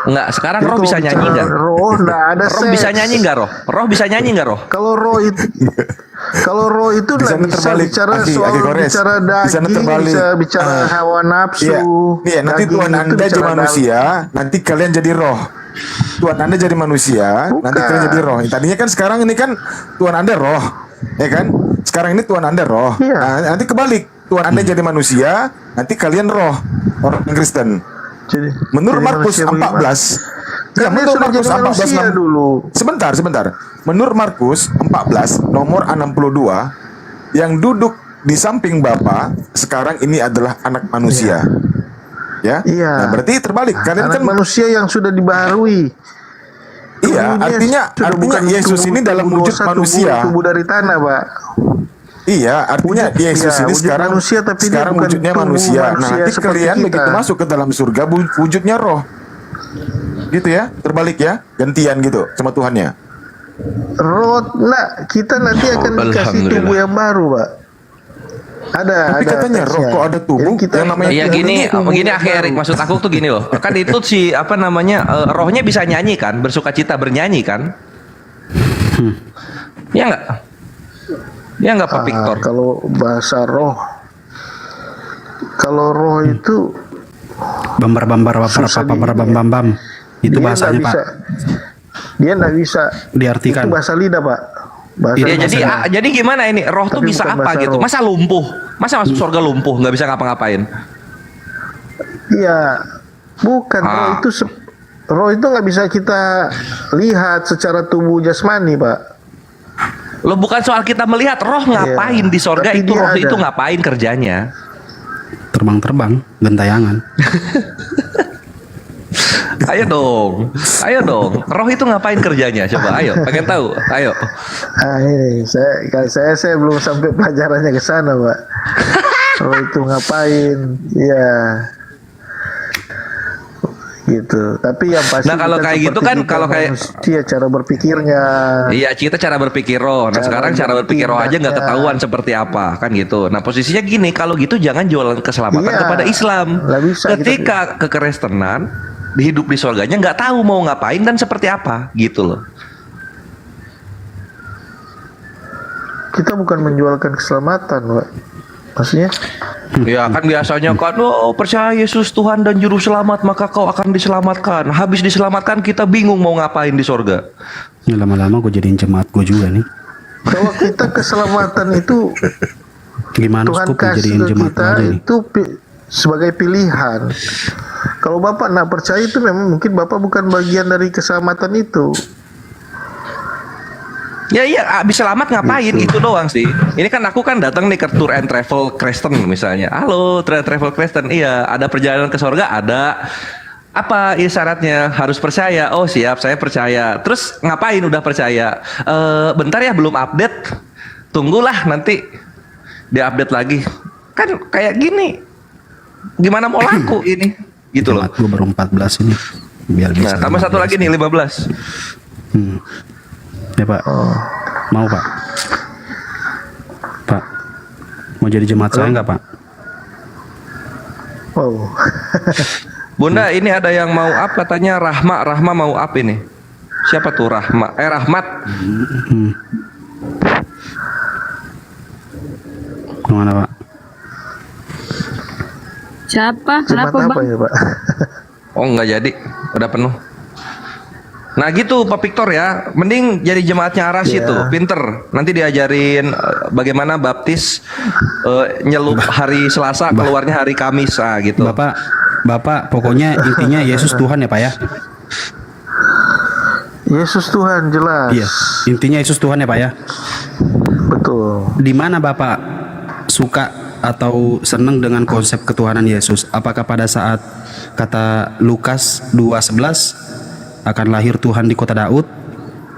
Enggak, sekarang roh bisa nyanyi nggak? Roh nggak ada roh seks. bisa nyanyi nggak roh? Roh bisa nyanyi nggak roh? Kalau roh itu nggak bisa bicara soal bicara daging, bisa bicara hawa nafsu. Iya, nanti Tuhan Anda jadi manusia, nanti kalian jadi roh. Tuhan Anda jadi manusia, nanti kalian jadi roh. Tadinya kan sekarang ini kan Tuhan Anda roh, ya kan? Sekarang ini Tuhan Anda roh. Nah, nanti kebalik, Tuhan Anda jadi manusia, nanti kalian roh, orang Kristen. Menurut Markus 14, ya, menurut Markus 14 dulu. Sebentar. Menurut Markus 14 nomor 62, yang duduk di samping Bapa sekarang ini adalah anak manusia. Ya. Nah, berarti terbalik. Kalian anak kan manusia yang sudah dibaharui. Iya, artinya Yesus ini dalam wujud manusia. Tubuh dari tanah, Pak. Iya, artinya Yesus ini sekarang manusia, tapi sekarang dia bukan wujudnya tubuh manusia. Nah, manusia nanti seperti kalian kita. begitu masuk ke dalam surga wujudnya roh. Gitu ya, terbalik ya, gantian gitu sama Tuhannya. Roh, kita nanti akan dikasih tubuh yang baru, Pak. Tapi katanya roh kok ada tubuh yang namanya Iya gini akhir maksud aku tuh gini loh. Kan itu si apa namanya rohnya bisa nyanyi kan, bersukacita bernyanyi kan? Ya enggak? Ya enggak Pak Victor? Kalau bahasa roh, kalau roh itu bam itu bahasanya Pak. Dia nggak bisa diartikan. Itu bahasa lidah, Pak. Jadi gimana ini roh tuh Tapi bisa bukan apa bahasa gitu? roh. Masa lumpuh? Masa masuk surga lumpuh nggak bisa ngapa-ngapain? Iya, bukan roh itu roh itu nggak bisa kita lihat secara tubuh jasmani, Pak. Lo bukan soal kita melihat roh ngapain di sorga, tapi itu dia roh ada. itu ngapain kerjanya? Terbang-terbang, gentayangan. Ayo dong. Roh itu ngapain kerjanya? Coba, ayo. Pengen tahu? Ayo. Ini saya belum sampai pelajarannya ke sana, Pak. Roh itu ngapain? Iya. Gitu. Tapi yang pasti. Nah, kalau kita kayak gitu seperti kan, kita kalau kayak manusia, cara berpikirnya. Iya, kita cara berpikir roh. Nah, sekarang cara berpikir roh aja nggak bertindaknya. ketahuan seperti apa, kan gitu. Nah, posisinya gini, kalau gitu jangan jualan keselamatan Iya, kepada Islam. nggak bisa Ketika kekristenan hidup di surganya nggak tahu mau ngapain dan seperti apa, gitu loh. Kita bukan menjualkan keselamatan, Pak. Maksudnya? Ya kan biasanya kan, oh percaya Yesus Tuhan dan Juru Selamat maka kau akan diselamatkan. Habis diselamatkan kita bingung mau ngapain di surga. Ya, lama-lama gue jadiin jemaat gue juga nih. Bahwa kita keselamatan itu Gimana Tuhan Skup kasih jadiin ke jemaat kita gue aja nih? itu sebagai pilihan. Kalau Bapak nak percaya itu memang mungkin Bapak bukan bagian dari keselamatan itu. Ya iya, abis selamat ngapain itu doang sih. Ini kan aku kan datang nih ke Tour and Travel Kristen misalnya. Halo, Tour and Travel Kristen. Iya, ada perjalanan ke surga, ada. Apa syaratnya? Harus percaya. Oh siap, saya percaya. Terus ngapain udah percaya? Bentar ya, belum update. Tunggulah nanti diupdate lagi. Kan kayak gini. Gimana mau laku ini? Gitu loh. Jemaat gue baru 14 ini. Biar bisa. Nah, tambah satu lagi nih 15. Ya Pak, mau Pak? Pak, mau jadi jemaat saya nggak Pak? Wow. Bunda, ini ada yang mau up katanya Rahma mau up ini. Siapa tuh Rahma? Rahmat. Kemana Pak? Siapa? Kenapa Bang? Ya, Pak? Oh nggak jadi, udah penuh. Nah gitu Pak Victor ya, mending jadi jemaatnya Aras itu, pinter. Nanti diajarin bagaimana baptis, nyelup hari Selasa, keluarnya hari Kamis, gitu. Bapak pokoknya intinya Yesus Tuhan ya Pak ya? Yesus Tuhan jelas. Iya, intinya Yesus Tuhan ya Pak ya? Betul. Di mana Bapak suka atau senang dengan konsep ketuhanan Yesus? Apakah pada saat kata Lukas 2:11 akan lahir Tuhan di kota Daud,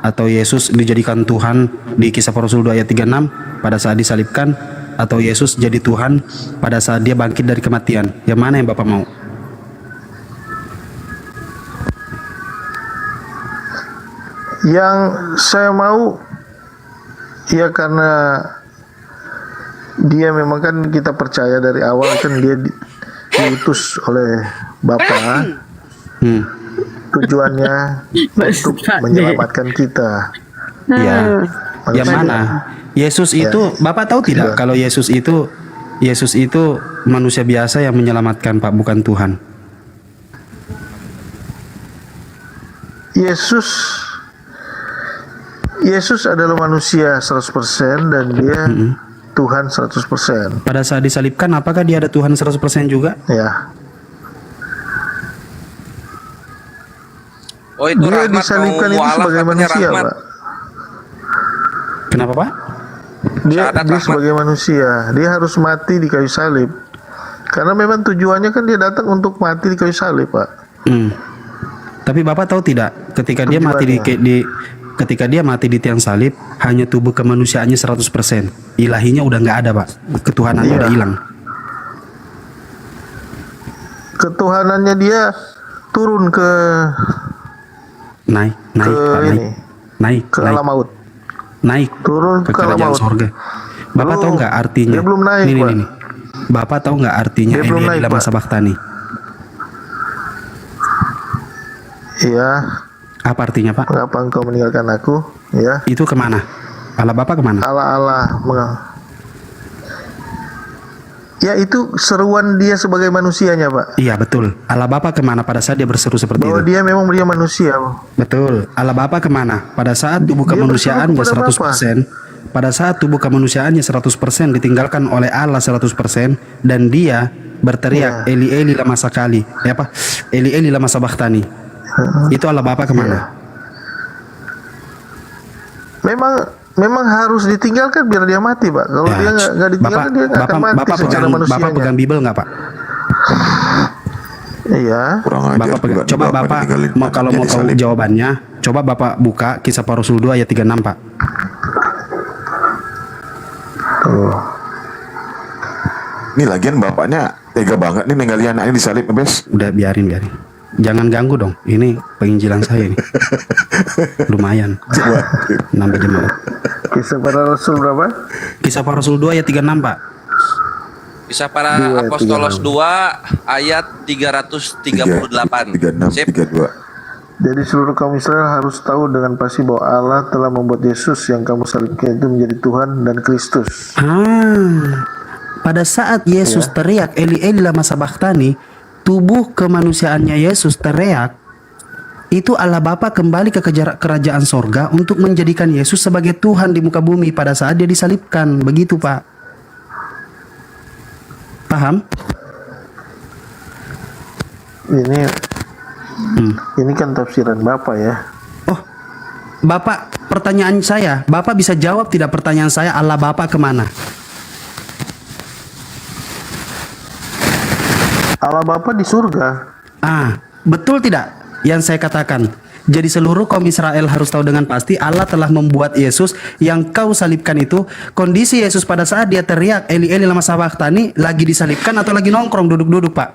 atau Yesus dijadikan Tuhan di Kisah Para Rasul 2 ayat 36 pada saat disalibkan, atau Yesus jadi Tuhan pada saat dia bangkit dari kematian? Yang mana yang Bapak mau? Yang saya mau ya karena dia memang kan kita percaya dari awal kan dia diutus oleh Bapa. Tujuannya untuk menyelamatkan kita. Ya, yang mana? Yesus itu, Bapak tahu tidak kalau Yesus itu manusia biasa yang menyelamatkan Pak, bukan Tuhan. Yesus adalah manusia 100% dan dia Tuhan 100%. Pada saat disalibkan, apakah dia ada Tuhan 100% juga? Ya. Oh itu dia Rahmat disalibkan itu mualaf sebagai katanya manusia, Rahmat. Pak. Kenapa Pak? Dia sebagai manusia, dia harus mati di kayu salib. Karena memang tujuannya kan dia datang untuk mati di kayu salib, Pak. Tapi Bapak tahu tidak, ketika dia mati di tiang salib, hanya tubuh kemanusiaannya 100%. Ilahinya udah nggak ada Pak, ketuhanannya udah hilang. Ketuhanannya dia turun ke naik ke alam maut. Naik turun ke alam kerajaan maut. sorga. Bapak tahu nggak artinya? Dia belum naik, Pak. Nih. Bapak tahu nggak artinya Dia belum Elia naik, di lama Pak. Sabaktani? Iya. Apa artinya Pak? Mengapa engkau meninggalkan aku? Ya. Itu kemana? Allah Bapak kemana? Allah. Ya itu seruan dia sebagai manusianya, Pak. Iya betul. Allah Bapa kemana pada saat dia berseru seperti Bahwa itu? dia memang dia manusia. Betul. Allah Bapa kemana pada saat tubuh kemanusiaannya 100%? Pada saat tubuh kemanusiaannya 100% ditinggalkan oleh Allah 100%, dan dia berteriak Eli Eli lama sakali, Eli Eli lama sabachthani. Itu Allah Bapa kemana? Memang harus ditinggalkan biar dia mati, Pak. Kalau dia nggak ditinggalkan, dia nggak akan mati secara manusianya. Bapak pegang Bible nggak, Pak? Iya. Bapak pegang. Coba Bapak kalau mau tahu jawabannya, coba Bapak buka Kisah Para Rasul 2 ayat 36, Pak. Ini lagian bapaknya tega banget nih ninggalin anaknya disalib, Bes. Udah biarin. Jangan ganggu dong. Ini penginjilan saya nih. Lumayan. Nambah jemaat. Kisah Para Rasul berapa? Kisah Para Rasul 2 ayat 36, Pak. Kisah Para Apostolos 2 ayat 338. 32. Jadi seluruh kaum Israel harus tahu dengan pasti bahwa Allah telah membuat Yesus yang kamu salibkan itu menjadi Tuhan dan Kristus. Pada saat Yesus teriak Eli Eli lama sabachthani, tubuh kemanusiaannya Yesus teriak, itu Allah Bapa kembali ke kerajaan sorga untuk menjadikan Yesus sebagai Tuhan di muka bumi pada saat dia disalibkan. Begitu, Pak. Paham? Ini kan tafsiran Bapak ya. Oh, Bapak, pertanyaan saya, Bapak bisa jawab tidak pertanyaan saya, Allah Bapa kemana? Allah Bapa di surga. Betul tidak yang saya katakan? Jadi seluruh kaum Israel harus tahu dengan pasti Allah telah membuat Yesus yang kau salibkan itu. Kondisi Yesus pada saat dia teriak Eli Eli lama sabachthani lagi disalibkan atau lagi nongkrong duduk-duduk, Pak?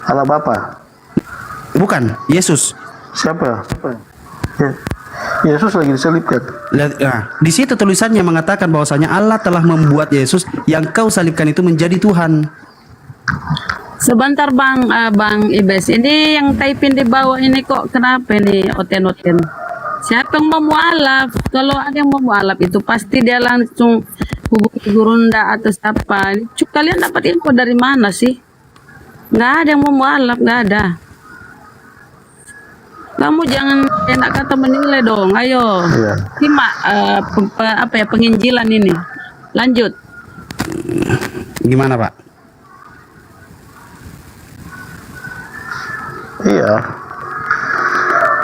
Allah Bapa. Bukan, Yesus. Siapa? Yesus lagi disalibkan. Nah, di situ tulisannya mengatakan bahwasanya Allah telah membuat Yesus yang kau salibkan itu menjadi Tuhan. Sebentar Bang Ibes, ini yang typing di bawah ini kok kenapa ini oten-oten? Siapa yang mau mualaf? Kalau ada yang mau mualaf itu pasti dia langsung hubungi Gurunda atau siapa. Kalian dapat info dari mana sih? Nggak ada yang mau mualaf, nggak ada. Kamu jangan enak kata menilai dong. Ayo, simak penginjilan ini. Lanjut. Gimana, Pak? Iya.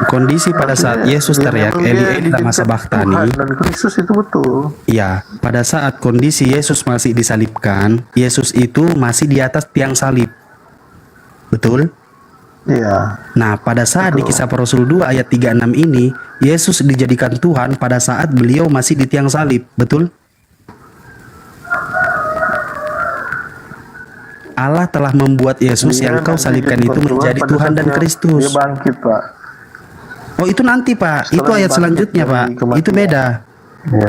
Kondisi pada saat Yesus teriak Eli Eli lama sabachthani. Dan Kristus itu betul. Iya, pada saat kondisi Yesus masih disalibkan, Yesus itu masih di atas tiang salib. Betul? Iya. Nah, pada saat di Kisah Para Rasul 2 ayat 36 ini, Yesus dijadikan Tuhan pada saat beliau masih di tiang salib. Betul? Allah telah membuat Yesus yang kau salibkan itu menjadi Tuhan dan Kristus. Dia bangkit, Pak. Oh, itu nanti, Pak. Itu ayat selanjutnya, Pak. Itu beda.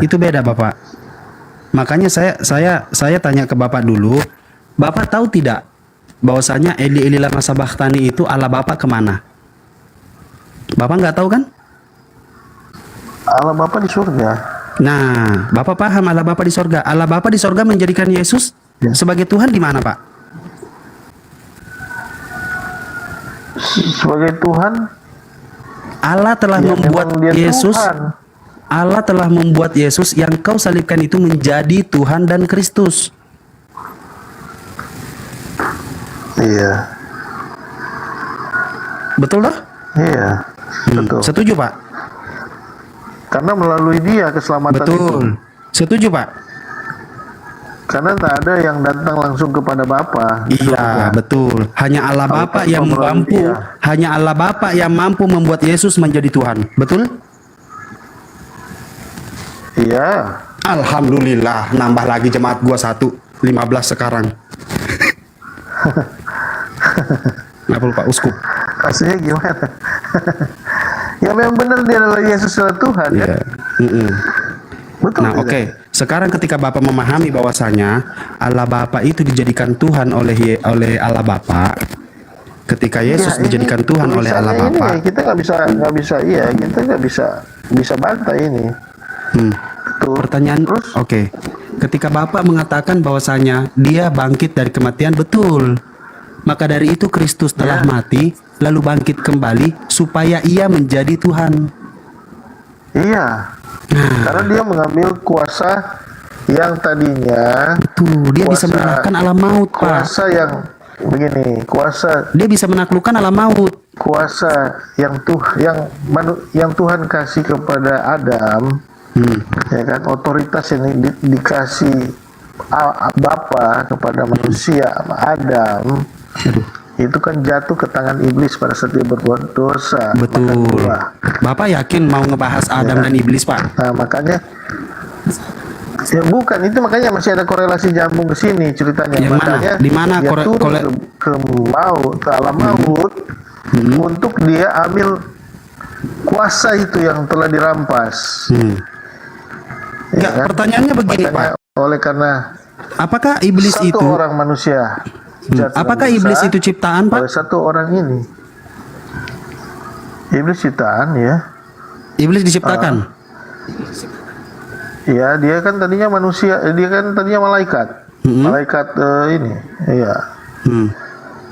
Itu beda, Bapak. Makanya saya tanya ke Bapak dulu. Bapak tahu tidak bahwasanya Eli Eli lama sabachthani itu Allah Bapa kemana? Bapak nggak tahu kan? Allah Bapa di surga. Nah, Bapak paham Allah Bapa di surga. Allah Bapa di surga menjadikan Yesus sebagai Tuhan di mana, Pak? Sebagai Tuhan, Allah telah membuat Yesus. Allah telah membuat Yesus yang kau salibkan itu menjadi Tuhan dan Kristus. Iya. Betul dah? Iya. Betul. Setuju, Pak? Karena melalui dia keselamatan itu. Betul. Setuju, Pak? Karena tak ada yang datang langsung kepada Bapa. Iya, betul. Hanya Allah Bapa yang mampu, hanya Allah Bapa yang mampu membuat Yesus menjadi Tuhan. Betul? Iya. Alhamdulillah, nambah lagi jemaat gua 15 sekarang. Nggak perlu Pak Uskup. Maksudnya gimana? Ya memang benar dia adalah Yesus adalah Tuhan, kan? Betul. Nah, oke. Sekarang ketika Bapak memahami bahwasanya Allah Bapa itu dijadikan Tuhan oleh Allah Bapa, ketika Yesus dijadikan Tuhan oleh Allah Bapa, kita nggak bisa bantah ini. Pertanyaan terus? Oke. Ketika Bapak mengatakan bahwasanya dia bangkit dari kematian, betul. Maka dari itu Kristus telah mati lalu bangkit kembali supaya ia menjadi Tuhan. Iya. Karena dia mengambil kuasa yang tadinya Tuh, dia bisa mengalahkan alam maut, Pak. Kuasa yang begini, kuasa Dia bisa menaklukkan alam maut. kuasa yang Tuhan kasih kepada Adam, ya kan, otoritas yang dikasih Bapa kepada manusia Adam, itu kan jatuh ke tangan iblis pada saat dia berbuat dosa. Betul. Bapak yakin mau ngebahas Adam dan iblis, Pak? Nah, makanya ya bukan itu, makanya masih ada korelasi nyambung ke sini ceritanya. Yang mana? Makanya Di mana dia turun ke maut, ke alam maut, untuk dia ambil kuasa itu yang telah dirampas. Ya kan? Pertanyaannya begini, Makanya, Pak. oleh karena Apakah iblis satu itu orang manusia jatuh apakah dalam iblis dosa itu ciptaan, Pak? oleh satu orang ini. Iblis ciptaan, ya. Iblis diciptakan. Ya, dia kan tadinya manusia, dia kan tadinya malaikat. Malaikat ini, iya.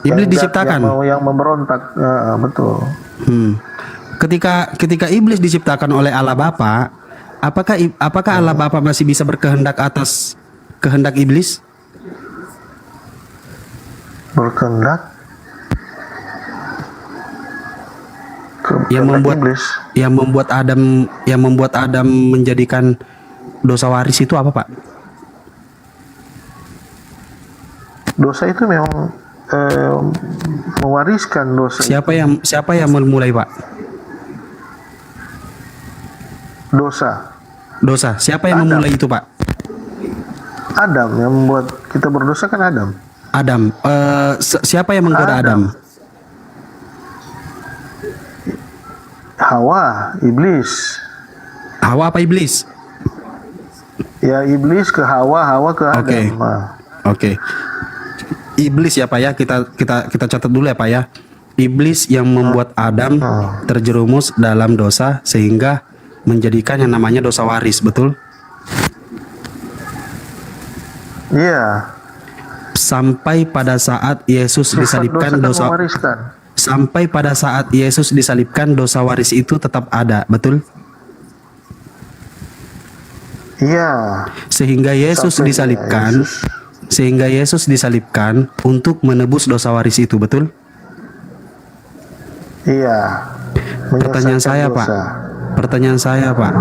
Iblis Yang diciptakan. yang memberontak, betul. Ketika iblis diciptakan oleh Allah Bapa, apakah Allah Bapa masih bisa berkehendak atas kehendak iblis? Berkehendak yang membuat Adam menjadikan dosa waris itu apa, Pak? Dosa itu memang mewariskan dosa. Siapa yang memulai, Pak? Dosa. Siapa yang memulai itu, Pak? Adam yang membuat kita berdosa kan Adam. Siapa yang menggoda Adam? Hawa, iblis. Hawa apa iblis? Ya, iblis ke Hawa, Hawa ke Adam. Oke. Iblis ya, Pak ya. Kita catat dulu ya, Pak ya. Iblis yang membuat Adam terjerumus dalam dosa sehingga menjadikan yang namanya dosa waris, betul? Iya. Sampai pada saat Yesus disalibkan dosa mewariskan. Sampai pada saat Yesus disalibkan dosa waris itu tetap ada, betul? Iya. Sehingga Yesus disalibkan, untuk menebus dosa waris itu, betul? Iya. Pertanyaan saya, Pak.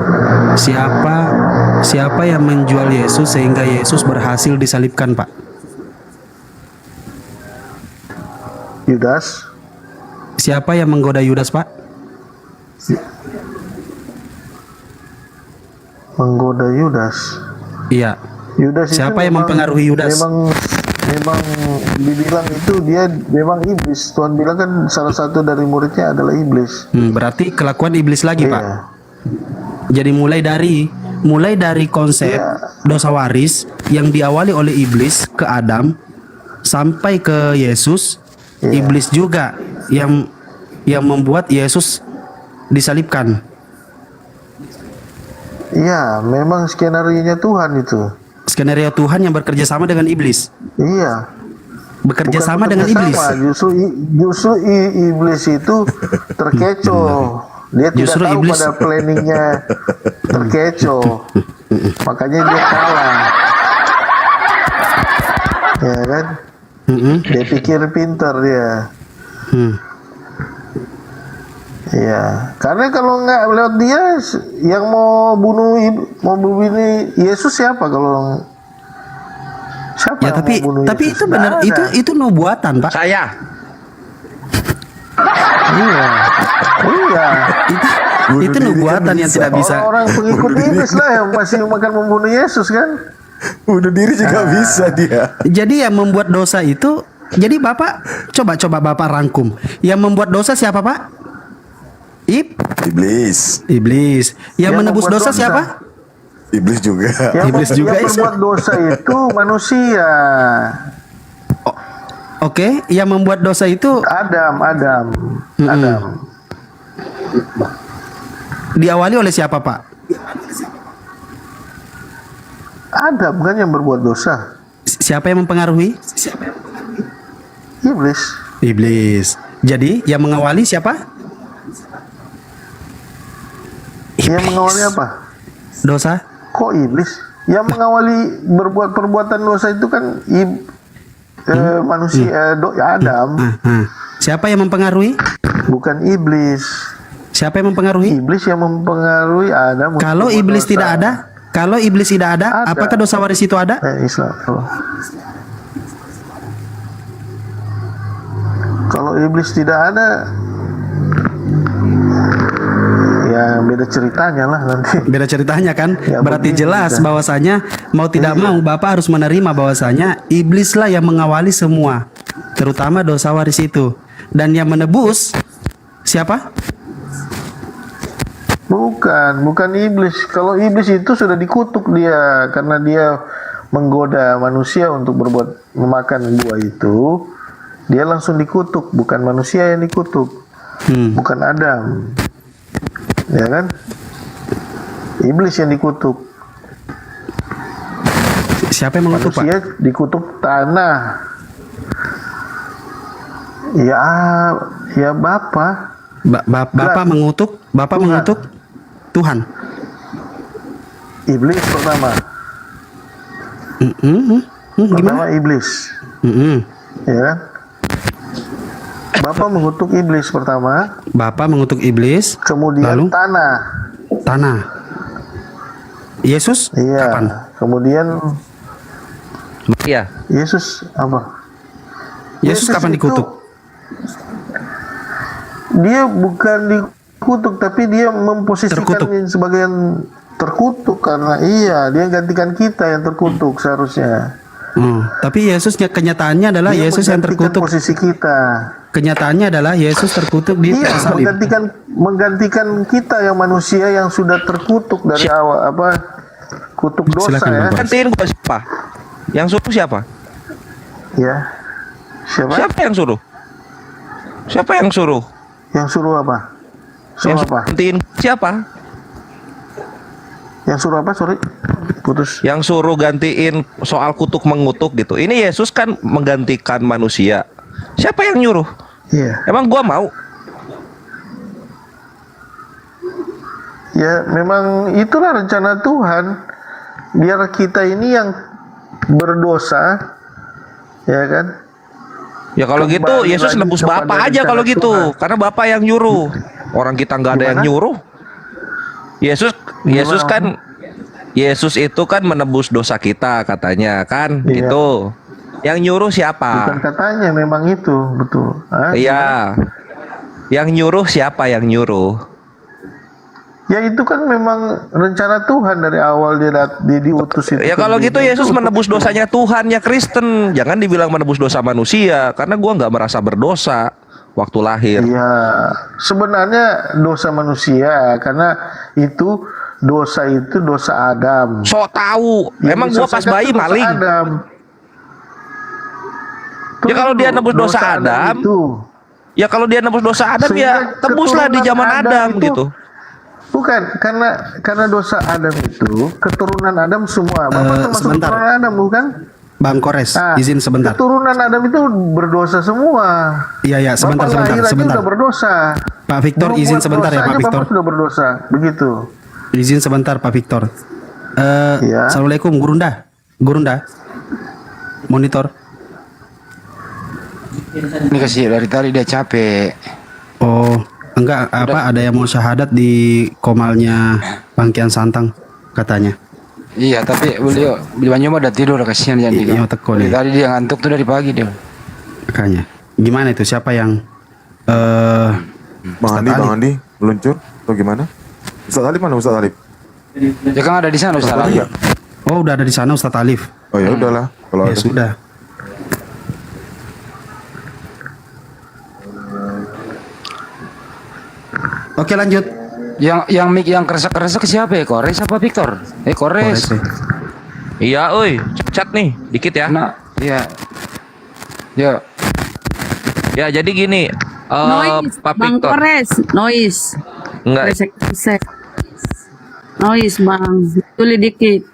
Siapa yang menjual Yesus sehingga Yesus berhasil disalibkan, Pak? Yudas. Siapa yang menggoda Yudas, Pak? Menggoda Yudas. Iya. Yudas siapa itu yang mempengaruhi Yudas? Memang dibilang itu dia memang iblis. Tuhan bilang kan salah satu dari muridnya adalah iblis. Berarti kelakuan iblis lagi, Pak. Jadi mulai dari konsep dosa waris yang diawali oleh iblis ke Adam sampai ke Yesus, iblis juga yang membuat Yesus disalibkan. Iya, memang skenario-nya Tuhan itu. Skenario Tuhan yang bekerja sama dengan iblis. Iya. Bekerja sama dengan iblis. Justru iblis itu terkecoh. Dia Justru tidak tahu iblis. pada planningnya terkecoh. Makanya dia kalah. Ya kan? Dia pikir pintar dia. Iya, karena kalau nggak lewat dia, yang mau bunuh ini Yesus siapa kalau? Siapa Ya, yang mau bunuh tapi Yesus? itu benar, Nggak ada. itu nubuatan, Pak. Iya. Itu nubuatan yang tidak bisa. Orang pengikut iblis lah yang pasti makan membunuh Yesus kan? Bunuh diri juga bisa dia. Jadi yang membuat dosa itu, jadi Bapak coba Bapak rangkum. Yang membuat dosa siapa, Pak? Iblis. Yang menebus dosa siapa? Iblis juga. Iblis juga. Yang membuat dosa itu manusia. Oke, yang membuat dosa itu Adam. Diawali oleh siapa, Pak? Adam kan yang berbuat dosa. Siapa yang mempengaruhi? Iblis. Jadi yang mengawali siapa? Yang mengawali apa? Dosa. Kok iblis? Yang mengawali berbuat perbuatan dosa itu kan manusia Adam. Siapa yang mempengaruhi? Bukan iblis. Siapa yang mempengaruhi? Iblis yang mempengaruhi Adam. Kalau iblis tidak ada, apakah dosa waris itu ada? Islam. Kalau iblis tidak ada, ya beda ceritanya lah nanti. Beda ceritanya kan? Ya, berarti jelas bahwasanya mau tidak mau Bapak harus menerima bahwasanya iblislah yang mengawali semua, terutama dosa waris itu. Dan yang menebus siapa? Bukan iblis. Kalau iblis itu sudah dikutuk dia karena dia menggoda manusia untuk memakan buah itu. Dia langsung dikutuk, bukan manusia yang dikutuk. Bukan Adam. Ya kan? Iblis yang dikutuk. Siapa yang mengutuk, manusia Pak? Dikutuk tanah. Ya Bapa. Bapak mengutuk Tuhan. Iblis pertama. Pertama iblis. Ya kan? Bapak mengutuk iblis pertama. Bapak mengutuk iblis. Kemudian lalu tanah. Yesus kapan? Kemudian Iya. Yesus apa? Yesus kapan dikutuk? Dia bukan dikutuk, tapi dia memposisikan sebagai yang terkutuk karena dia gantikan kita yang terkutuk seharusnya. Tapi Yesus kenyataannya adalah Dia Yesus yang terkutuk. Posisi kita. Kenyataannya adalah Yesus terkutuk di salib. Menggantikan kita yang manusia yang sudah terkutuk dari awal kutuk dosa. Silakan, ya. Gantiin gua siapa? Yang suruh siapa? Ya. Siapa yang suruh? Siapa yang suruh? Yang suruh apa? Yang gantiin siapa? Yang suruh apa? Sorry. Putus. Yang suruh gantiin soal kutuk mengutuk gitu. Ini Yesus kan menggantikan manusia. Siapa yang nyuruh? Iya. Emang gua mau? Ya memang itulah rencana Tuhan. Biar kita ini yang berdosa, ya kan? Ya kalau gitu Yesus nebus Bapak aja kalau gitu. Karena Bapak yang nyuruh. Orang kita nggak ada yang nyuruh. Yesus itu kan menebus dosa kita katanya kan, gitu. Yang nyuruh siapa? Bukan katanya, memang itu betul. Iya. Yang nyuruh siapa yang nyuruh? Ya itu kan memang rencana Tuhan dari awal dia diutus itu. Ya kalau gitu Yesus menebus dosanya Tuhan, ya Kristen. Jangan dibilang menebus dosa manusia, karena gua nggak merasa berdosa waktu lahir. Iya, sebenarnya dosa manusia karena dosa itu dosa Adam. Sok tahu. Emang gua pas bayi maling. Ya kalau dia nebus dosa Adam, ya kalau dia nebus dosa Adam ya tebuslah di zaman Adam gitu. Bukan, karena dosa Adam itu keturunan Adam semua. Bapak termasuk keturunan Adam bukan? Bang Kores, izin sebentar. Keturunan Adam itu berdosa semua. Iya, sebentar. Sudah berdosa. Pak Victor, izin sebentar ya Pak Victor. Bapak sudah berdosa, begitu. Izin sebentar Pak Victor. Assalamualaikum Gurunda. Monitor. Ini kasih dari tadi dia capek. Oh, enggak ada yang mau syahadat di komalnya Bang Kian Santang katanya. Iya, tapi beliau mah udah tidur, kasihan jadi. Iya, teko nih. Tadi dia ngantuk tuh dari pagi dia. Makanya. Gimana itu? Siapa yang Bang Andi meluncur atau gimana? Ustaz Alif mana Ustaz Alif? Ya kan ada di sana Ustaz Alif. Oh, udah ada di sana Ustaz Alif. Oh ya udahlah kalau ya sudah. Oke, lanjut. Yang mic yang kresek-kresek siapa ya? Kores apa Victor? Kores. Iya, oi, cat nih, dikit ya. Nah, iya. Ya. Ya, jadi gini, Pak Bang Victor. Kores, noise. Enggak. Kresek. Noise, Bang. Tuli dikit.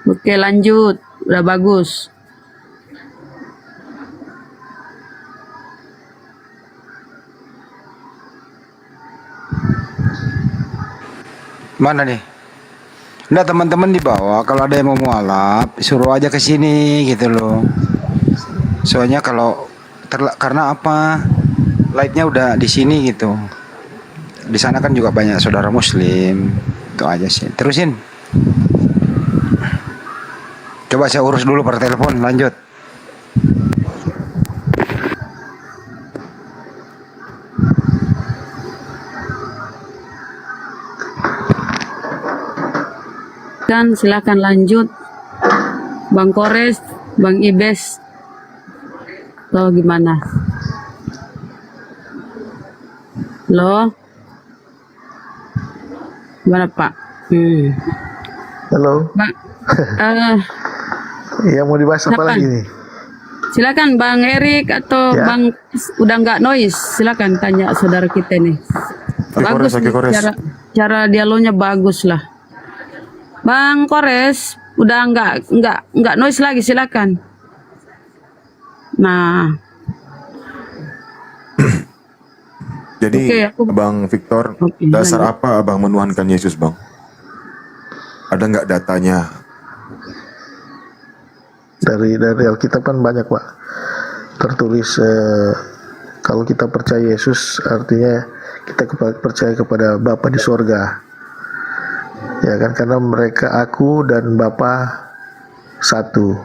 Oke, lanjut. Udah bagus. Mana nih? Nggak, teman-teman di bawah kalau ada yang mau mualaf suruh aja ke sini gitu loh. Soalnya kalau karena apa? Lightnya udah di sini gitu. Di sana kan juga banyak saudara muslim. Itu aja sih. Terusin. Coba saya urus dulu per telepon, lanjut. Silakan lanjut. Bang Kores, Bang Ibes. Lo gimana? Lo? Gimana Pak? Halo. Bang, Yang mau dibahas apa lagi nih? silakan Bang Erik atau Ya. Bang udah nggak noise, silakan tanya saudara kita nih. Bagus nih, cara dialognya bagus lah. Bang Kores, udah nggak noise lagi, silakan. Nah, Jadi Oke, Bang Victor, dasar apa abang menuhankan Yesus, Bang? Ada nggak datanya? Dari Alkitab kan banyak, Pak. Tertulis kalau kita percaya Yesus artinya kita percaya kepada Bapa di sorga. Ya kan, karena mereka aku dan Bapa satu.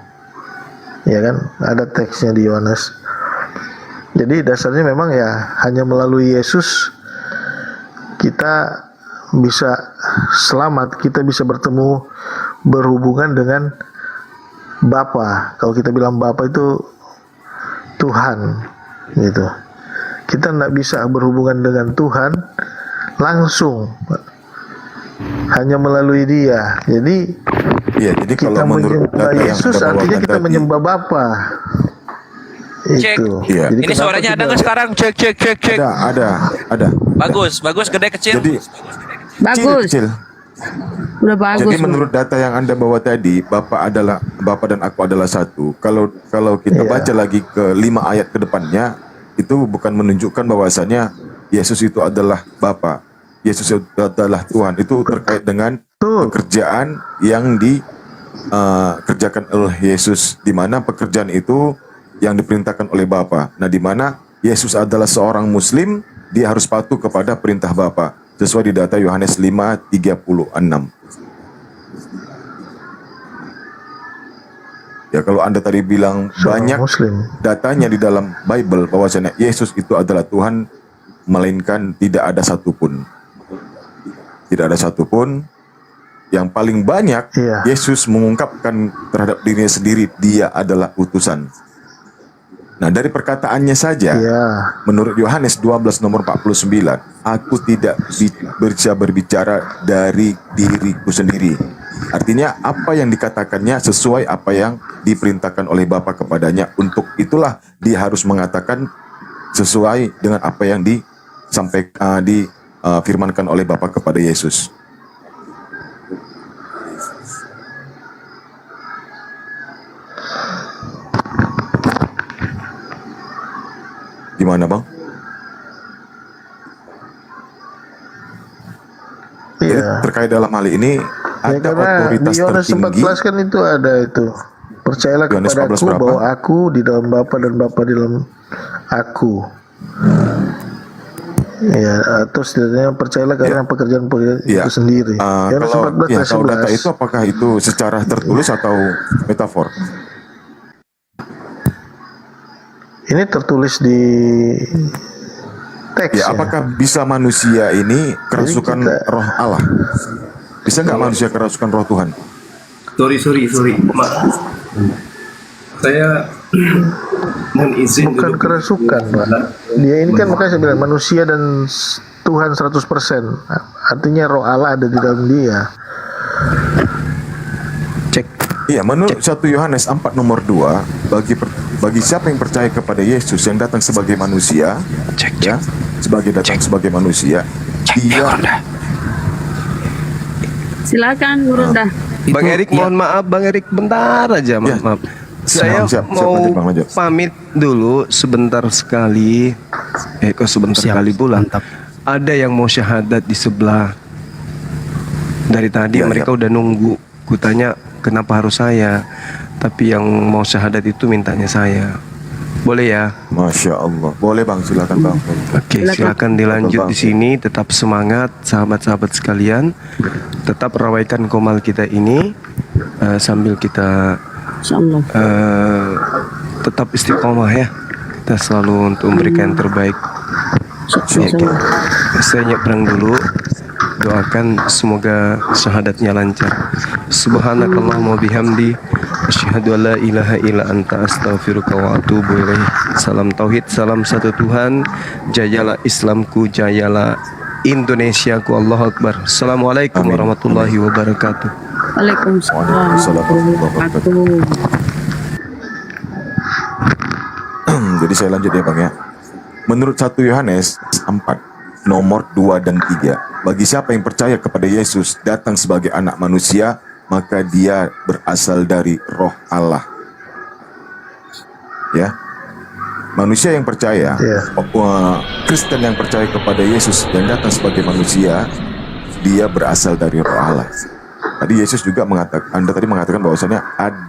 Ya kan, ada teksnya di Yohanes. Jadi dasarnya memang ya hanya melalui Yesus kita bisa selamat, kita bisa bertemu, berhubungan dengan Bapa. Kalau kita bilang Bapa itu Tuhan, gitu. Kita tidak bisa berhubungan dengan Tuhan langsung, hanya melalui Dia. Jadi, jadi kita kalau menurut menyembah data yang Yesus Anda artinya bawakan kita tadi- menyembah Bapa. Cek. Itu. Iya. Jadi Ini kenapa suaranya ada tidak- nggak sekarang? Cek. Ada. Bagus, gede kecil. Jadi bagus. kecil. Udah bagus. Jadi Bang. menurut data yang Anda bawa tadi, Bapa dan aku adalah satu. Kalau kita Iya. baca lagi ke 5 ayat ke depannya, itu bukan menunjukkan bahwasannya Yesus itu adalah Bapa. Yesus itu adalah Tuhan. Itu terkait dengan pekerjaan yang dikerjakan oleh Yesus, di mana pekerjaan itu yang diperintahkan oleh Bapa. Nah, di mana Yesus adalah seorang Muslim, dia harus patuh kepada perintah Bapa sesuai di data Yohanes 5:36. Ya, kalau Anda tadi bilang banyak datanya di dalam Bible bahwasanya Yesus itu adalah Tuhan, melainkan tidak ada satupun. Tidak ada satupun. Yang paling banyak Yesus mengungkapkan terhadap dirinya sendiri, dia adalah utusan. Nah, dari perkataannya saja, menurut Yohanes 12 nomor 49, aku tidak bisa berbicara dari diriku sendiri. Artinya apa yang dikatakannya sesuai apa yang diperintahkan oleh Bapa kepadanya. Untuk itulah dia harus mengatakan sesuai dengan apa yang difirmankan oleh Bapa kepada Yesus. Gimana, Bang? Jadi terkait dalam hal ini ada karena otoritas di Yohanes tertinggi. 14 kan itu ada itu. Percayalah Yohanes kepada 14 aku berapa? bahwa aku di dalam Bapa dan Bapa di dalam aku. Ya, atau setidaknya percayalah karena pekerjaan-pekerjaan itu sendiri. Yohanes 14 ayat Kalau data 11. itu apakah itu secara tertulis atau metafor? Ini tertulis di teks. Ya, apakah bisa manusia ini kerasukan roh Allah? Bisa nggak manusia kerasukan roh Tuhan? Sorry, maaf. Saya mohon izin Bukan kerasukan, Pak. Dia ini kan makanya saya bilang manusia dan Tuhan 100%. Artinya roh Allah ada di dalam dia. Iya, menurut 1 Yohanes 4 nomor 2, bagi siapa yang percaya kepada Yesus yang datang sebagai manusia, ya, sebagai manusia, dia Silakan Guru dah. Bang Erik, mohon maaf, Bang Erik, bentar aja, maaf. Saya Siap, mau lanjut, Bang, lanjut. pamit dulu sebentar sekali. Kok sebentar sekali pula. Ada yang mau syahadat di sebelah. Dari tadi mereka udah nunggu. Kutanya kenapa harus saya, tapi yang mau syahadat itu mintanya saya. Boleh ya? Masya Allah. Boleh bang, silakan bang. Oke, silakan dilanjut di sini. Tetap semangat, sahabat-sahabat sekalian. Tetap rawaikan komal kita ini sambil kita tetap istiqomah ya. Kita selalu untuk memberikan yang terbaik. Ya, saya nyebrang dulu. Doakan semoga syahadatnya lancar. Subhanakallahumma bihamdi asyhadu an la ilaha illa anta astaghfiruka wa atubu ilaih. Salam tauhid, salam satu Tuhan. Jayalah Islamku, jayalah Indonesiaku. Allahu Akbar. Assalamualaikum warahmatullahi wabarakatuh. Waalaikumsalam warahmatullahi wabarakatuh. Jadi saya lanjut ya bang ya. Menurut 1 Yohanes 4 nomor 2 dan 3, bagi siapa yang percaya kepada Yesus datang sebagai anak manusia, maka dia berasal dari Roh Allah. Ya, manusia yang percaya, Kristen yang percaya kepada Yesus yang datang sebagai manusia, dia berasal dari Roh Allah. Tadi Yesus juga mengatakan, Anda tadi mengatakan bahwasanya ada